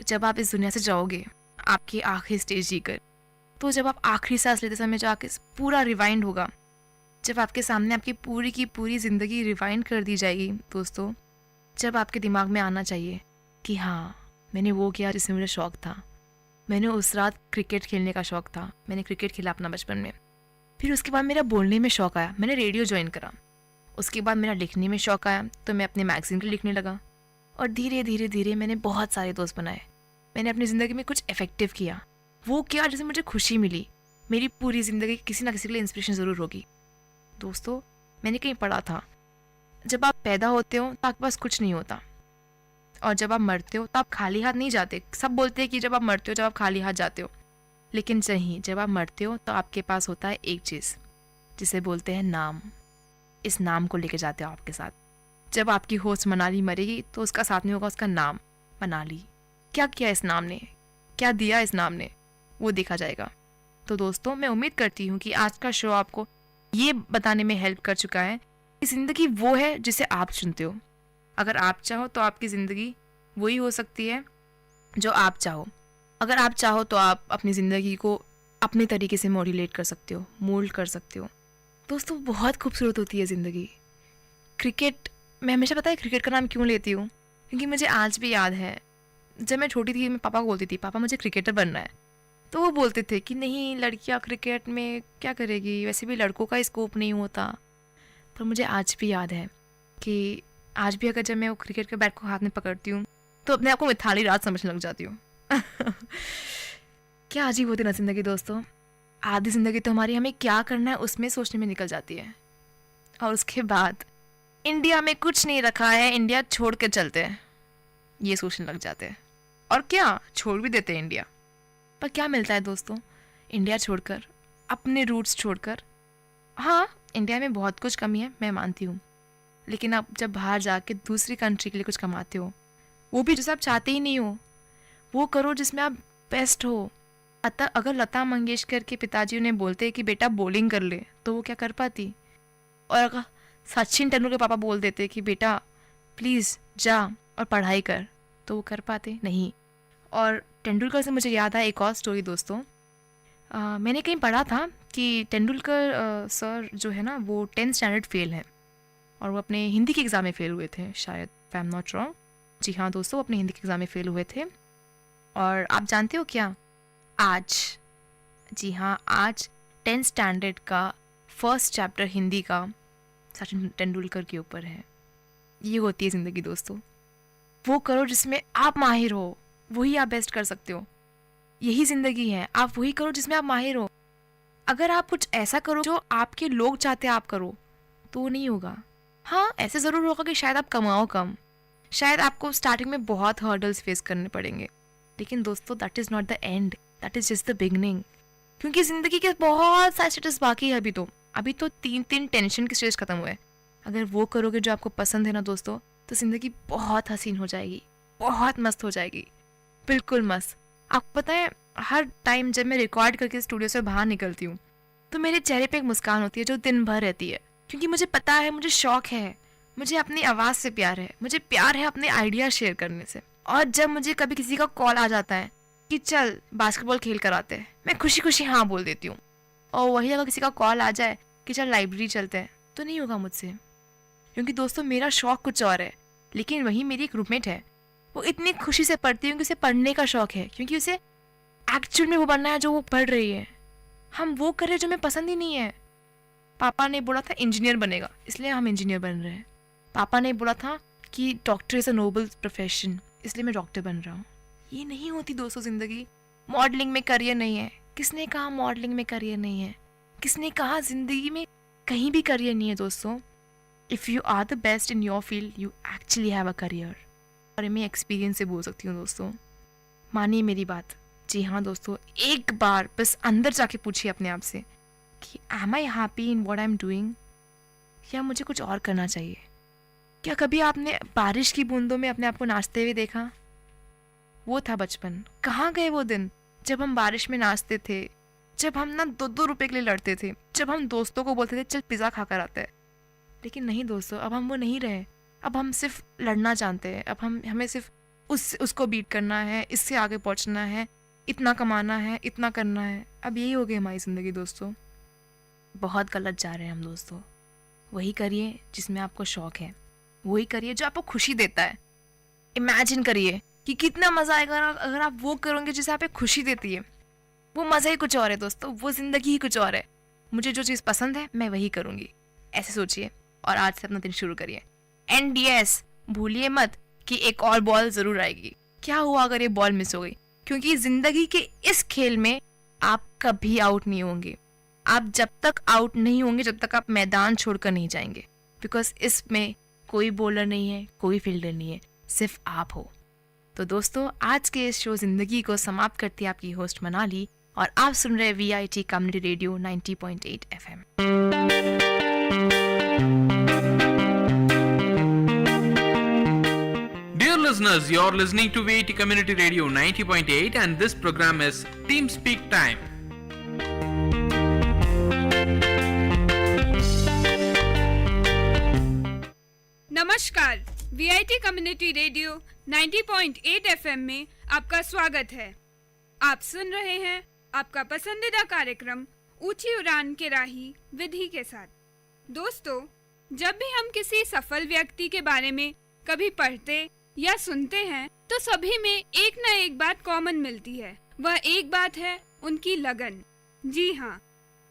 जब आप इस दुनिया से जाओगे आपकी आखिरी स्टेज जीकर, तो जब आप आखिरी सांस लेते समय जो आपके पूरा रिवाइंड होगा, जब आपके सामने आपकी पूरी की पूरी ज़िंदगी रिवाइंड कर दी जाएगी दोस्तों, जब आपके दिमाग में आना चाहिए कि हाँ मैंने वो किया जिसमें मुझे शौक़ था, मैंने उस रात क्रिकेट खेलने का शौक़ था, मैंने क्रिकेट खेला अपना बचपन में, फिर उसके बाद मेरा बोलने में शौक़ आया, मैंने रेडियो ज्वाइन करा, उसके बाद मेरा लिखने में शौक़ आया तो मैं अपने मैगज़ीन के लिखने लगा, और धीरे धीरे धीरे मैंने बहुत सारे दोस्त बनाए, मैंने अपनी ज़िंदगी में कुछ इफेक्टिव किया, वो किया जिससे मुझे खुशी मिली। मेरी पूरी ज़िंदगी किसी ना किसी के लिए इंस्पिरेशन ज़रूर होगी। दोस्तों मैंने कहीं पढ़ा था, जब आप पैदा होते हो तो आपके पास कुछ नहीं होता, और जब आप मरते हो तो आप खाली हाथ नहीं जाते। सब बोलते हैं कि जब आप मरते हो जब आप खाली हाथ जाते हो, लेकिन नहीं, जब आप मरते हो तो आपके पास होता है एक चीज़ जिसे बोलते हैं नाम। इस नाम को लेके जाते हो आपके साथ। जब आपकी होस्ट मनाली मरेगी तो उसका साथ में होगा उसका नाम, मनाली। क्या किया इस नाम ने, क्या दिया इस नाम ने, वो देखा जाएगा। तो दोस्तों मैं उम्मीद करती हूँ कि आज का शो आपको ये बताने में हेल्प कर चुका है कि ज़िंदगी वो है जिसे आप चुनते हो। अगर आप चाहो तो आपकी ज़िंदगी वही हो सकती है जो आप चाहो। अगर आप चाहो तो आप अपनी ज़िंदगी को अपने तरीके से मॉड्यूलेट कर सकते हो, मोल्ड कर सकते हो। दोस्तों बहुत खूबसूरत होती है ज़िंदगी। क्रिकेट, मैं हमेशा पता है क्रिकेट का नाम क्यों लेती हूँ, क्योंकि मुझे आज भी याद है जब मैं छोटी थी, मैं पापा को बोलती थी पापा मुझे क्रिकेटर बनना है, तो वो बोलते थे कि नहीं लड़कियाँ क्रिकेट में क्या करेगी, वैसे भी लड़कों का स्कोप नहीं होता। पर मुझे आज भी याद है कि आज भी अगर जब मैं वो क्रिकेट के बैट को हाथ में पकड़ती हूँ तो अपने आप को मिथाली राज समझने लग जाती हूँ। क्या अजीब होती ना ज़िंदगी दोस्तों। आधी ज़िंदगी तो हमारी हमें क्या करना है उसमें सोचने में निकल जाती है, और उसके बाद इंडिया में कुछ नहीं रखा है, इंडिया छोड़ के चलते हैं, ये सोचने लग जाते हैं। और क्या छोड़ भी देते हैं इंडिया, पर क्या मिलता है दोस्तों इंडिया छोड़कर, अपने रूट्स छोड़कर। हाँ इंडिया में बहुत कुछ कमी है, मैं मानती हूँ, लेकिन आप जब बाहर जाके दूसरी कंट्री के लिए कुछ कमाते हो, वो भी जैसे आप चाहते ही नहीं हो, वो करो जिसमें आप बेस्ट हो। अगर लता मंगेशकर के पिताजी उन्हें बोलते कि बेटा बॉलिंग कर ले, तो वो क्या कर पाती? और अगर सचिन तेंदुलकर पापा बोल देते कि बेटा प्लीज़ जा और पढ़ाई कर, तो वो कर पाते? नहीं। और तेंदुलकर से मुझे याद है एक और स्टोरी दोस्तों। मैंने कहीं पढ़ा था कि तेंदुलकर सर जो है ना वो 10th स्टैंडर्ड फेल हैं, और वो अपने हिंदी के एग्ज़ाम में फेल हुए थे शायद, if I am not wrong. जी हाँ दोस्तों, अपने हिंदी के एग्ज़ाम में फेल हुए थे। और आप जानते हो क्या, आज, जी हाँ आज 10th स्टैंडर्ड का फर्स्ट चैप्टर हिंदी का सचिन तेंदुलकर के ऊपर है। ये होती है ज़िंदगी दोस्तों। वो करो जिसमें आप माहिर हो, वही आप बेस्ट कर सकते हो। यही ज़िंदगी है, आप वही करो जिसमें आप माहिर हो। अगर आप कुछ ऐसा करो जो आपके लोग चाहते हैं आप करो, तो वो नहीं होगा। हाँ ऐसे ज़रूर होगा कि शायद आप कमाओ कम, शायद आपको स्टार्टिंग में बहुत हर्डल्स फेस करने पड़ेंगे, लेकिन दोस्तों that is not the end, that is just the beginning. क्योंकि ज़िंदगी के बहुत सारे स्टेटस बाकी है अभी तो 3 टेंशन के स्टेज खत्म हुए। अगर वो करोगे जो आपको पसंद है ना दोस्तों, तो ज़िंदगी बहुत हसीन हो जाएगी, बहुत मस्त हो जाएगी, बिल्कुल मस्त। आपको पता है हर टाइम जब मैं रिकॉर्ड करके स्टूडियो से बाहर निकलती हूँ तो मेरे चेहरे पे एक मुस्कान होती है जो दिन भर रहती है, क्योंकि मुझे पता है, मुझे शौक है, मुझे अपनी आवाज़ से प्यार है, मुझे प्यार है अपने आइडिया शेयर करने से। और जब मुझे कभी किसी का कॉल आ जाता है कि चल बास्केटबॉल खेल कर आते हैं, मैं खुशी खुशी हाँ बोल देती हूँ। और वही अगर किसी का कॉल आ जाए कि चल लाइब्रेरी चलते हैं, तो नहीं होगा मुझसे, क्योंकि दोस्तों मेरा शौक कुछ और है। लेकिन वही मेरी एक रूममेट है, वो इतनी खुशी से पढ़ती है क्योंकि उसे पढ़ने का शौक है, क्योंकि उसे एक्चुअल में वो बनना है जो वो पढ़ रही है। हम वो कर रहे जो हमें पसंद ही नहीं है। पापा ने बोला था इंजीनियर बनेगा, इसलिए हम इंजीनियर बन रहे हैं। पापा ने बोला था कि doctor is a noble profession, इसलिए मैं डॉक्टर बन रहा हूँ। ये नहीं होती दोस्तों ज़िंदगी। मॉडलिंग में करियर नहीं है, किसने कहा मॉडलिंग में करियर नहीं है? किसने कहा ज़िंदगी में कहीं भी करियर नहीं है दोस्तों? If you are the best in your field you actually have a career. और मैं एक्सपीरियंस से बोल सकती हूँ दोस्तों, मानिए मेरी बात। जी हाँ दोस्तों, एक बार बस अंदर जाके पूछिए अपने आप से कि am I happy in what I am doing, या मुझे कुछ और करना चाहिए? क्या कभी आपने बारिश की बूंदों में अपने आप को नाचते हुए देखा? वो था बचपन। कहाँ गए वो दिन जब हम बारिश में नाचते थे, जब हम ना 2-2 रुपए के लिए लड़ते थे, जब हम दोस्तों को बोलते थे चल पिज़्ज़ा खाकर आते हैं। लेकिन नहीं दोस्तों, अब हम वो नहीं रहे। अब हम सिर्फ लड़ना जानते हैं। अब हमें सिर्फ उसको बीट करना है, इससे आगे पहुंचना है, इतना कमाना है, इतना करना है। अब यही हो गई हमारी ज़िंदगी दोस्तों। बहुत गलत जा रहे हैं हम दोस्तों। वही करिए जिसमें आपको शौक है, वही करिए जो आपको खुशी देता है। इमेजिन करिए कि कितना मज़ा आएगा अगर आप वो करोगे जिसे आपको खुशी देती है। वो मज़ा ही कुछ और है दोस्तों, वो ज़िंदगी ही कुछ और है। मुझे जो चीज़ पसंद है मैं वही करूँगी, ऐसे सोचिए और आज से अपना दिन शुरू करिए। एंड यस, भूलिए मत कि एक और बॉल ज़रूर आएगी। क्या हुआ अगर ये बॉल मिस हो गई? क्योंकि ज़िंदगी के इस खेल में आप कभी आउट नहीं होंगे। आप जब तक आउट नहीं होंगे, जब तक आप मैदान छोड़कर नहीं जाएंगे। बिकॉज इसमें कोई बॉलर नहीं है, कोई फील्डर नहीं है, सिर्फ आप हो। तो दोस्तों, आज के इस शो ज़िंदगी को समाप्त करती है आपकी होस्ट मनाली, और आप सुन रहे VIT community radio 90.8 FM। Dear listeners, you're listening to VIT Community Radio 90.8 and this program is Team Speak Time. नमस्कार, VIT कम्युनिटी रेडियो 90.8 FM में आपका स्वागत है। आप सुन रहे हैं आपका पसंदीदा कार्यक्रम ऊंची उड़ान के राही विधि के साथ। दोस्तों, जब भी हम किसी सफल व्यक्ति के बारे में कभी पढ़ते या सुनते हैं तो सभी में एक न एक बात कॉमन मिलती है। वह एक बात है उनकी लगन। जी हाँ,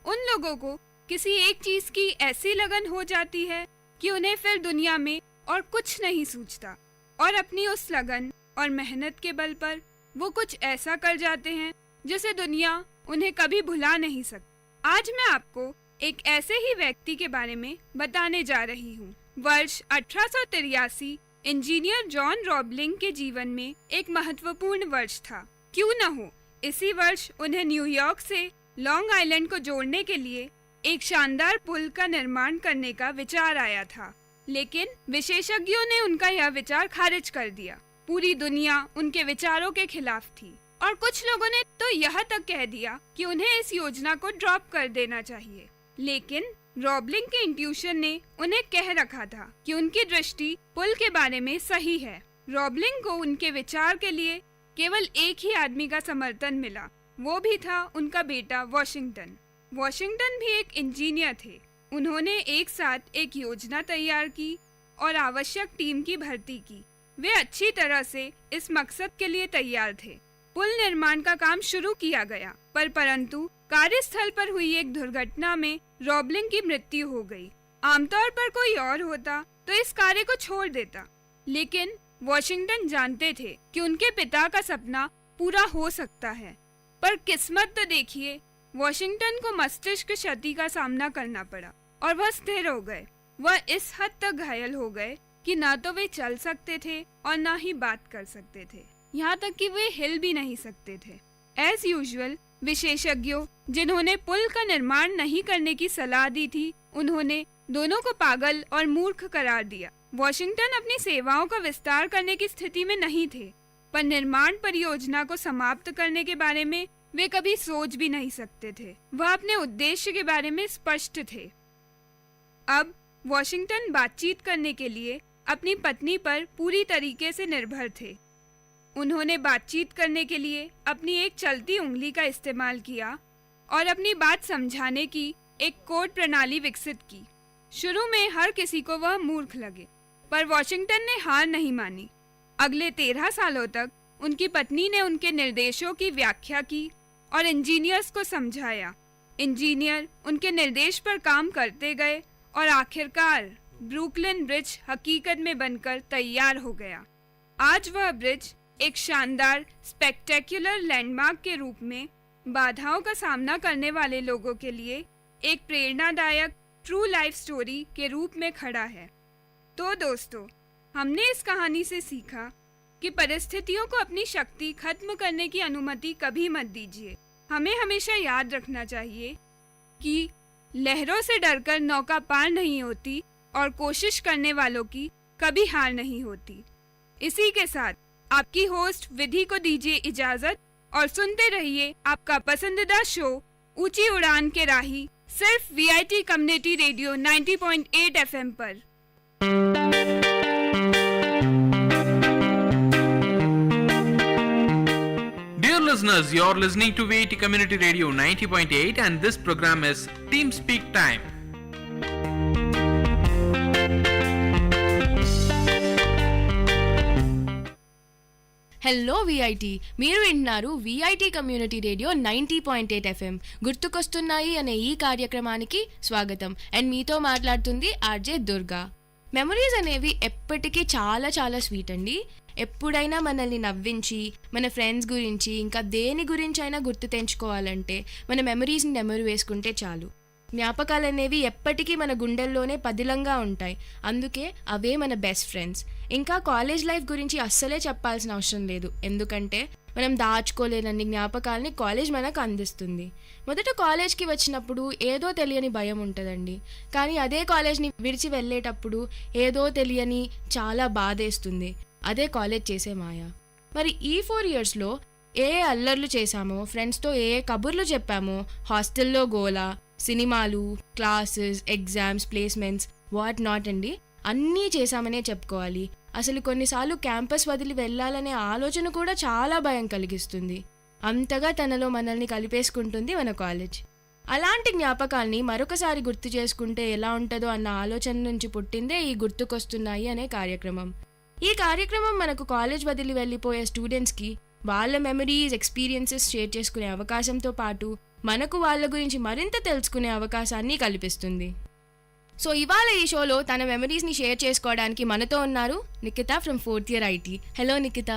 उन लोगों को किसी एक चीज की ऐसी लगन हो जाती है कि उन्हें फिर दुनिया में और कुछ नहीं सूझता, और अपनी उस लगन और मेहनत के बल पर वो कुछ ऐसा कर जाते हैं जिसे दुनिया उन्हें कभी भुला नहीं सकती। आज मैं आपको एक ऐसे ही व्यक्ति के बारे में बताने जा रही हूँ। वर्ष 1883 इंजीनियर जॉन रॉबलिंग के जीवन में एक महत्वपूर्ण वर्ष था। क्यों न हो, इसी वर्ष उन्हें न्यूयॉर्क से लॉन्ग आइलैंड को जोड़ने के लिए एक शानदार पुल का निर्माण करने का विचार आया था। लेकिन विशेषज्ञों ने उनका यह विचार खारिज कर दिया। पूरी दुनिया उनके विचारों के खिलाफ थी और कुछ लोगों ने तो यह तक कह दिया कि उन्हें इस योजना को ड्रॉप कर देना चाहिए। लेकिन रॉबलिंग के इंट्यूशन ने उन्हें कह रखा था कि उनकी दृष्टि पुल के बारे में सही है। रॉबलिंग को उनके विचार के लिए केवल एक ही आदमी का समर्थन मिला, वो भी था उनका बेटा वॉशिंगटन। वॉशिंगटन भी एक इंजीनियर थे। उन्होंने एक साथ एक योजना तैयार की और आवश्यक टीम की भर्ती की। वे अच्छी तरह से इस मकसद के लिए तैयार थे। पुल निर्माण का काम शुरू किया गया, परंतु कार्यस्थल पर हुई एक दुर्घटना में रॉबलिंग की मृत्यु हो गई। आमतौर पर कोई और होता तो इस कार्य को छोड़ देता, लेकिन वॉशिंगटन जानते थे कि उनके पिता का सपना पूरा हो सकता है। पर किस्मत तो देखिए, वॉशिंगटन को मस्तिष्क क्षति का सामना करना पड़ा और वह स्थिर हो गए। वह इस हद तक घायल हो गए कि ना तो वे चल सकते थे और ना ही बात कर सकते थे, यहाँ तक कि वे हिल भी नहीं सकते थे। एज यूजुअल, विशेषज्ञों जिन्होंने पुल का निर्माण नहीं करने की सलाह दी थी, उन्होंने दोनों को पागल और मूर्ख करार दिया। वॉशिंगटन अपनी सेवाओं का विस्तार करने की स्थिति में नहीं थे, पर निर्माण परियोजना को समाप्त करने के बारे में वे कभी सोच भी नहीं सकते थे। वह अपने उद्देश्य के बारे में स्पष्ट थे। अब वॉशिंगटन बातचीत करने के लिए अपनी पत्नी पर पूरी तरीके से निर्भर थे। उन्होंने बातचीत करने के लिए अपनी एक चलती उंगली का इस्तेमाल किया और अपनी बात समझाने की एक कोड प्रणाली विकसित की। शुरू में हर किसी को वह मूर्ख लगे, पर वॉशिंगटन ने हार नहीं मानी। अगले 13 सालों तक उनकी पत्नी ने उनके निर्देशों की व्याख्या की और इंजीनियर्स को समझाया। इंजीनियर उनके निर्देश पर काम करते गए और आखिरकार ब्रुकलिन ब्रिज हकीकत में बनकर तैयार हो गया। आज वह ब्रिज एक शानदार स्पेक्टेक्युलर लैंडमार्क के रूप में बाधाओं का सामना करने वाले लोगों के लिए एक प्रेरणादायक ट्रू लाइफ स्टोरी के रूप में खड़ा है। तो दोस्तों, हमने इस कहानी से सीखा कि परिस्थितियों को अपनी शक्ति खत्म करने की अनुमति कभी मत दीजिए। हमें हमेशा याद रखना चाहिए कि लहरों से डरकर नौका पार नहीं होती और कोशिश करने वालों की कभी हार नहीं होती। इसी के साथ आपकी होस्ट विधि को दीजिए इजाजत। और सुनते रहिए आपका पसंदीदा शो ऊंची उड़ान के राही सिर्फ वीआईटी कम्युनिटी रेडियो 90.8 एफएम पर। Dear listeners, you're listening to Vit Community Radio 90.8 and this program is Team Speak Time. Hello VIT, మీరు వింటున్నారు విఐటి కమ్యూనిటీ రేడియో 90.8 ఎఫ్ఎం. గుర్తుకొస్తున్నాయి అనే ఈ కార్యక్రమానికి స్వాగతం. అండ్ మీతో మాట్లాడుతుంది ఆర్జే దుర్గా. మెమరీస్ అనేవి ఎప్పటికీ చాలా చాలా స్వీట్ అండి. ఎప్పుడైనా మనల్ని నవ్వించి, మన ఫ్రెండ్స్ గురించి ఇంకా దేని గురించి అయినా గుర్తు తెంచుకోవాలంటే మన మెమరీస్ని నెమరు వేసుకుంటే చాలు. జ్ఞాపకాలు అనేవి ఎప్పటికీ మన గుండెల్లోనే పదిలంగా ఉంటాయి. అందుకే అవే మన బెస్ట్ ఫ్రెండ్స్. ఇంకా కాలేజ్ లైఫ్ గురించి అస్సలే చెప్పాల్సిన అవసరం లేదు, ఎందుకంటే మనం దాచుకోలేనన్ని జ్ఞాపకాలని కాలేజ్ మనకు అందిస్తుంది. మొదట కాలేజ్కి వచ్చినప్పుడు ఏదో తెలియని భయం ఉంటుందండి, కానీ అదే కాలేజ్ని విడిచి వెళ్ళేటప్పుడు ఏదో తెలియని చాలా బాధేస్తుంది. అదే కాలేజ్ చేసే మాయ. మరి ఈ 4 yearsలో ఏ అల్లర్లు చేశామో, ఫ్రెండ్స్తో ఏ కబుర్లు చెప్పామో, హాస్టల్లో గోలా, సినిమాలు, classes, exams, placements, what not అండి, అన్నీ చేశామనే చెప్పుకోవాలి. అసలు కొన్నిసార్లు క్యాంపస్ వదిలి వెళ్ళాలనే ఆలోచన కూడా చాలా భయం కలిగిస్తుంది. అంతగా తనలో మనల్ని కలిపేసుకుంటుంది మన కాలేజ్. అలాంటి జ్ఞాపకాల్ని మరొకసారి గుర్తు చేసుకుంటే ఎలా ఉంటుందో అన్న ఆలోచన నుంచి పుట్టిందే ఈ గుర్తుకొస్తున్నాయి అనే కార్యక్రమం. ఈ కార్యక్రమం మనకు కాలేజ్ వదిలి వెళ్ళిపోయే స్టూడెంట్స్కి వాళ్ళ మెమరీస్, ఎక్స్పీరియన్సెస్ షేర్ చేసుకునే అవకాశంతో పాటు మనకు వాళ్ళ గురించి మరింత తెలుసుకునే అవకాశాన్ని కల్పిస్తుంది. సో ఇవాళ ఈ షోలో తన మెమరీస్ని షేర్ చేసుకోవడానికి మనతో ఉన్నారు Nikhita from 4th year IT. Hello Nikhita.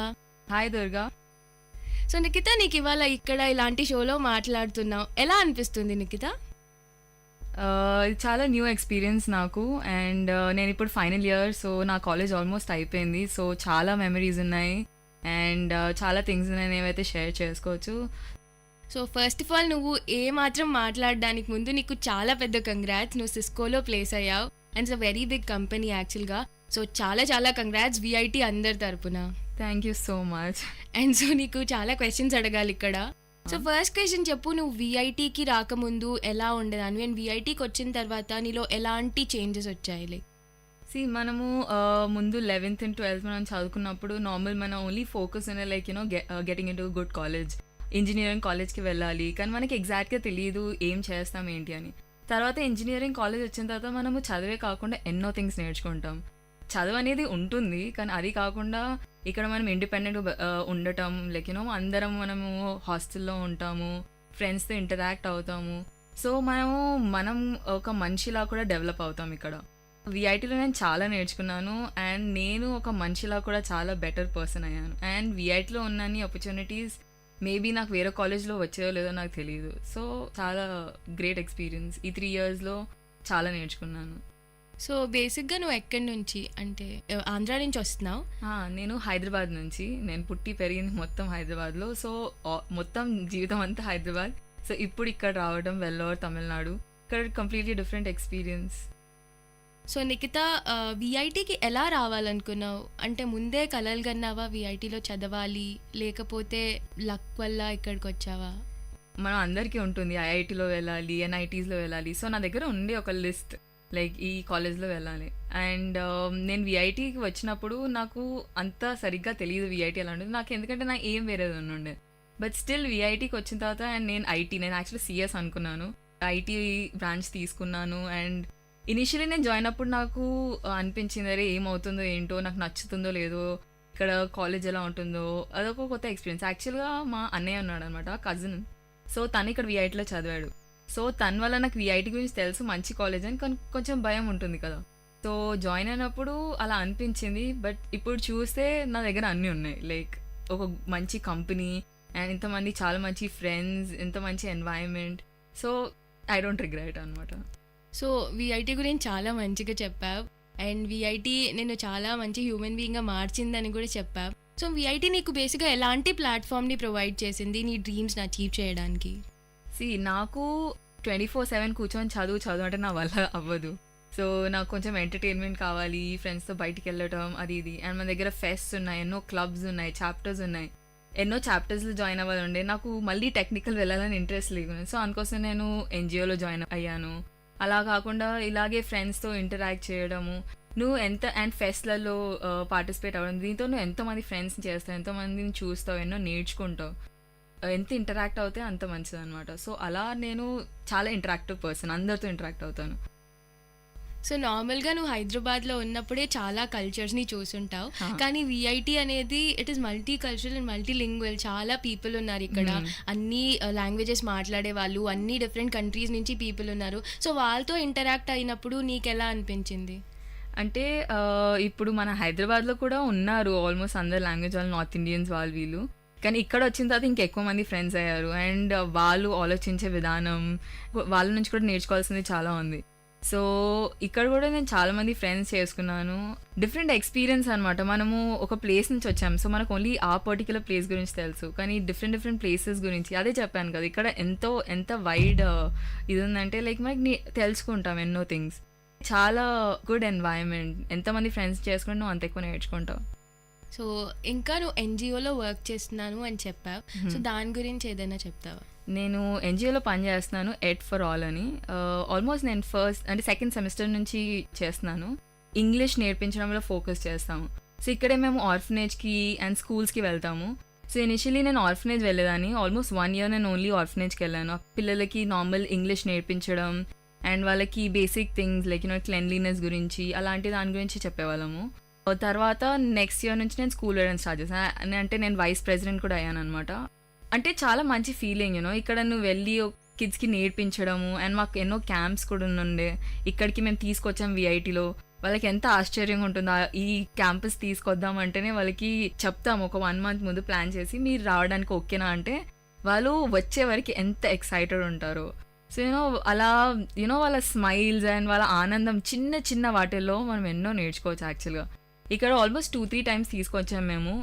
Hi Durga. So Nikhita, నీకు ఇవాళ ఇక్కడ ఇలాంటి షోలో మాట్లాడుతున్నావు, ఎలా అనిపిస్తుంది నిఖిత? ఇది చాలా న్యూ ఎక్స్పీరియన్స్ నాకు. అండ్ నేను ఇప్పుడు ఫైనల్ ఇయర్, సో నా కాలేజ్ ఆల్మోస్ట్ అయిపోయింది. సో చాలా మెమరీస్ ఉన్నాయి అండ్ చాలా థింగ్స్ ఉన్నాయి ఏవైతే షేర్ చేసుకోవచ్చు. సో ఫస్ట్ ఆఫ్ ఆల్, నువ్వు ఏ మాత్రం మాట్లాడడానికి ముందు నీకు చాలా పెద్ద కంగ్రాట్స్. నువ్వు సిస్కోలో ప్లేస్ అయ్యావు and it's a very big company యాక్చువల్గా. సో చాలా చాలా కంగ్రాట్స్ విఐటి అందరి తరపున. Thank you so much. And so నీకు చాలా క్వశ్చన్స్ అడగాలి ఇక్కడ. సో ఫస్ట్ క్వశ్చన్ చెప్పు, నువ్వు విఐటికి రాకముందు ఎలా ఉండేదాన్ని అండ్ విఐటికి వచ్చిన తర్వాత నీలో ఎలాంటి చేంజెస్ వచ్చాయి? మనము ముందు 11th and 12th మనం చదువుకున్నప్పుడు నార్మల్ మన ఓన్లీ ఫోకస్ ఉన్న like getting in to good college, engineering కాలేజ్కి వెళ్ళాలి. కానీ మనకి ఎగ్జాక్ట్గా తెలియదు ఏం చేస్తాం ఏంటి అని. తర్వాత ఇంజనీరింగ్ కాలేజ్ వచ్చిన తర్వాత మనము చదివే కాకుండా ఎన్నో థింగ్స్ నేర్చుకుంటాం. చదువు అనేది ఉంటుంది, కానీ అది కాకుండా ఇక్కడ మనం ఇండిపెండెంట్ ఉండటం, లైక్ అందరం మనము హాస్టల్లో ఉంటాము, ఫ్రెండ్స్తో ఇంటరాక్ట్ అవుతాము. సో మనం ఒక మనిషిలా కూడా డెవలప్ అవుతాం ఇక్కడ. విఐటీలో నేను చాలా నేర్చుకున్నాను అండ్ నేను ఒక మనిషిలా కూడా చాలా బెటర్ పర్సన్ అయ్యాను. అండ్ విఐటీలో ఉన్న ఆపర్చునిటీస్ మేబీ నాకు వేరే కాలేజ్లో వచ్చేదో లేదో నాకు తెలియదు. సో చాలా గ్రేట్ ఎక్స్పీరియన్స్. ఈ 3 yearsలో చాలా నేర్చుకున్నాను. సో బేసిక్గా నువ్వు ఎక్కడి నుంచి, అంటే ఆంధ్ర నుంచి వస్తున్నావు? నేను హైదరాబాద్ నుంచి. నేను పుట్టి పెరిగింది మొత్తం హైదరాబాద్లో. సో మొత్తం జీవితం అంతా హైదరాబాద్. సో ఇప్పుడు ఇక్కడ రావడం వెల్లోర్, తమిళనాడు, ఇక్కడ completely different experience. So Nikhita, విఐటికి ఎలా రావాలనుకున్నావు? అంటే ముందే కలలు కన్నావా విఐటిలో చదవాలి, లేకపోతే లక్ వల్ల ఇక్కడికి వచ్చావా? మనం అందరికీ ఉంటుంది ఐఐటీలో వెళ్ళాలి, ఎన్ఐటీస్లో వెళ్ళాలి. సో నా దగ్గర ఉండే ఒక లిస్ట్, లైక్ ఈ కాలేజ్లో వెళ్ళాలి. అండ్ నేను విఐటీకి వచ్చినప్పుడు నాకు అంత సరిగ్గా తెలియదు విఐటీ ఎలా ఉండేది నాకు, ఎందుకంటే నాకు ఏం వేరేది ఉండే. బట్ స్టిల్ విఐటీకి వచ్చిన తర్వాత అండ్ నేను యాక్చువల్లీ సిఎస్ అనుకున్నాను, ఐటీ బ్రాంచ్ తీసుకున్నాను. అండ్ ఇనిషియలీ నేను జాయిన్ అప్పుడు నాకు అనిపించింది, అరే ఏమవుతుందో ఏంటో, నాకు నచ్చుతుందో లేదో, ఇక్కడ కాలేజ్ ఎలా ఉంటుందో, అదొక కొత్త ఎక్స్పీరియన్స్. యాక్చువల్గా మా అన్నయ్య ఉన్నాడు అనమాట, కజిన్. సో తను ఇక్కడ విఐటీలో చదివాడు. సో తన వల్ల నాకు విఐటీ గురించి తెలుసు, మంచి కాలేజ్ అని, కొంచెం భయం ఉంటుంది కదా. సో జాయిన్ అయినప్పుడు అలా అనిపించింది. బట్ ఇప్పుడు చూస్తే నా దగ్గర అన్నీ ఉన్నాయి, లైక్ ఒక మంచి కంపెనీ అండ్ ఇంతమంది చాలా మంచి ఫ్రెండ్స్, ఇంత మంచి environment. So I don't regret అనమాట. సో విఐటీ గురించి చాలా మంచిగా చెప్పావు అండ్ విఐటీ నేను చాలా మంచి హ్యూమన్ బీయింగ్గా మార్చిందని కూడా చెప్పావు. సో విఐటీ నీకు బేసిక్గా ఎలాంటి ప్లాట్ఫామ్ని ప్రొవైడ్ చేసింది నీ డ్రీమ్స్ని అచీవ్ చేయడానికి? నాకు 24/7 కూర్చొని చదువు అంటే నా వల్ల అవ్వదు. సో నాకు కొంచెం ఎంటర్టైన్మెంట్ కావాలి, ఫ్రెండ్స్తో బయటికి వెళ్ళటం అది ఇది. అండ్ మన దగ్గర ఫెస్ట్ ఉన్నాయి, ఎన్నో క్లబ్స్ ఉన్నాయి, చాప్టర్స్ ఉన్నాయి. ఎన్నో చాప్టర్స్లో జాయిన్ అవ్వాలి ఉండే, నాకు మళ్ళీ టెక్నికల్ వెళ్ళాలని ఇంట్రెస్ట్ లేదు. సో అందుకోసం నేను ఎన్జిఓలో జాయిన్ అయ్యాను. అలా కాకుండా ఇలాగే ఫ్రెండ్స్తో ఇంటరాక్ట్ చేయడము, నువ్వు ఎంత అండ్ ఫెస్ట్లలో పార్టిసిపేట్ అవ్వడం, దీంతో నువ్వు ఎంతోమంది ఫ్రెండ్స్ చేస్తావు, ఎంతోమందిని చూస్తావు, ఎన్నో నేర్చుకుంటావు. ఎంత ఇంటరాక్ట్ అవుతే అంత మంచిది అనమాట. సో అలా నేను చాలా ఇంటరాక్టివ్ పర్సన్, అందరితో ఇంటరాక్ట్ అవుతాను. సో నార్మల్గా నువ్వు హైదరాబాద్లో ఉన్నప్పుడే చాలా కల్చర్స్ని చూసుంటావు, కానీ విఐటి అనేది it is multi cultural and multi lingual. చాలా పీపుల్ ఉన్నారు ఇక్కడ, అన్ని లాంగ్వేజెస్ మాట్లాడే వాళ్ళు, అన్ని డిఫరెంట్ కంట్రీస్ నుంచి పీపుల్ ఉన్నారు. సో వాళ్ళతో ఇంటరాక్ట్ అయినప్పుడు నీకు ఎలా అనిపించింది? అంటే ఇప్పుడు మన హైదరాబాద్లో కూడా ఉన్నారు ఆల్మోస్ట్ అందరు లాంగ్వేజ్ వాళ్ళు, నార్త్ ఇండియన్స్ వాళ్ళు వీళ్ళు, కానీ ఇక్కడ వచ్చిన తర్వాత ఇంకెక్కువ మంది ఫ్రెండ్స్ అయ్యారు. అండ్ వాళ్ళు ఆలోచించే విధానం, వాళ్ళ నుంచి కూడా నేర్చుకోవాల్సింది చాలా ఉంది. సో ఇక్కడ కూడా నేను చాలామంది ఫ్రెండ్స్ చేసుకున్నాను. డిఫరెంట్ ఎక్స్పీరియన్స్ అనమాట. మనము ఒక ప్లేస్ నుంచి వచ్చాము, సో మనకు ఓన్లీ ఆ పర్టికులర్ ప్లేస్ గురించి తెలుసు, కానీ డిఫరెంట్ ప్లేసెస్ గురించి, అదే చెప్పాను కదా, ఇక్కడ ఎంత వైడ్ ఇది ఉందంటే లైక్ మనకి తెలుసుకుంటాం ఎన్నో థింగ్స్. చాలా గుడ్ ఎన్వైరన్మెంట్, ఎంతమంది ఫ్రెండ్స్ చేసుకుంటే నువ్వు అంత ఎక్కువ నేర్చుకుంటావు. సో ఇంకా నువ్వు ఎన్జిఓలో వర్క్ చేస్తున్నాను అని చెప్పావు, సో దాని గురించి ఏదైనా చెప్తావా? నేను ఎన్జిఓలో పనిచేస్తున్నాను, ఎడ్ ఫర్ ఆల్ అని. ఆల్మోస్ట్ నేను సెకండ్ సెమిస్టర్ నుంచి చేస్తున్నాను. ఇంగ్లీష్ నేర్పించడంలో ఫోకస్ చేస్తాము. సో ఇక్కడే మేము ఆర్ఫనేజ్కి అండ్ స్కూల్స్కి వెళ్తాము. సో ఇనిషియలీ నేను ఆర్ఫనేజ్ వెళ్ళేదాన్ని. ఆల్మోస్ట్ 1 year నేను ఓన్లీ ఆర్ఫనేజ్కి వెళ్ళాను. పిల్లలకి నార్మల్ ఇంగ్లీష్ నేర్పించడం అండ్ వాళ్ళకి బేసిక్ థింగ్స్ లైక్ క్లెన్లీనెస్ గురించి, అలాంటి దాని గురించి చెప్పేవాళ్ళము. తర్వాత నెక్స్ట్ ఇయర్ నుంచి నేను స్కూల్ వెళ్ళడం స్టార్ట్ చేశాను. అంటే నేను వైస్ ప్రెసిడెంట్ కూడా అయ్యాను అనమాట. అంటే చాలా మంచి ఫీలింగ్ ఇక్కడ నువ్వు వెళ్ళి కిడ్స్కి నేర్పించడము. అండ్ మాకు ఎన్నో క్యాంప్స్ కూడా ఉండే, ఇక్కడికి మేము తీసుకొచ్చాం విఐటీలో. వాళ్ళకి ఎంత ఆశ్చర్యంగా ఉంటుందో, ఈ క్యాంపస్ తీసుకొద్దామంటేనే వాళ్ళకి చెప్తాము ఒక 1 month ముందు ప్లాన్ చేసి, మీరు రావడానికి ఓకేనా అంటే వాళ్ళు వచ్చే వరకు ఎంత ఎక్సైటెడ్ ఉంటారో. సో అలా వాళ్ళ స్మైల్స్ అండ్ వాళ్ళ ఆనందం, చిన్న వాటిల్లో మనం ఎన్నో నేర్చుకోవచ్చు యాక్చువల్గా. ఇక్కడ ఆల్మోస్ట్ 2-3 times తీసుకొచ్చాం మేము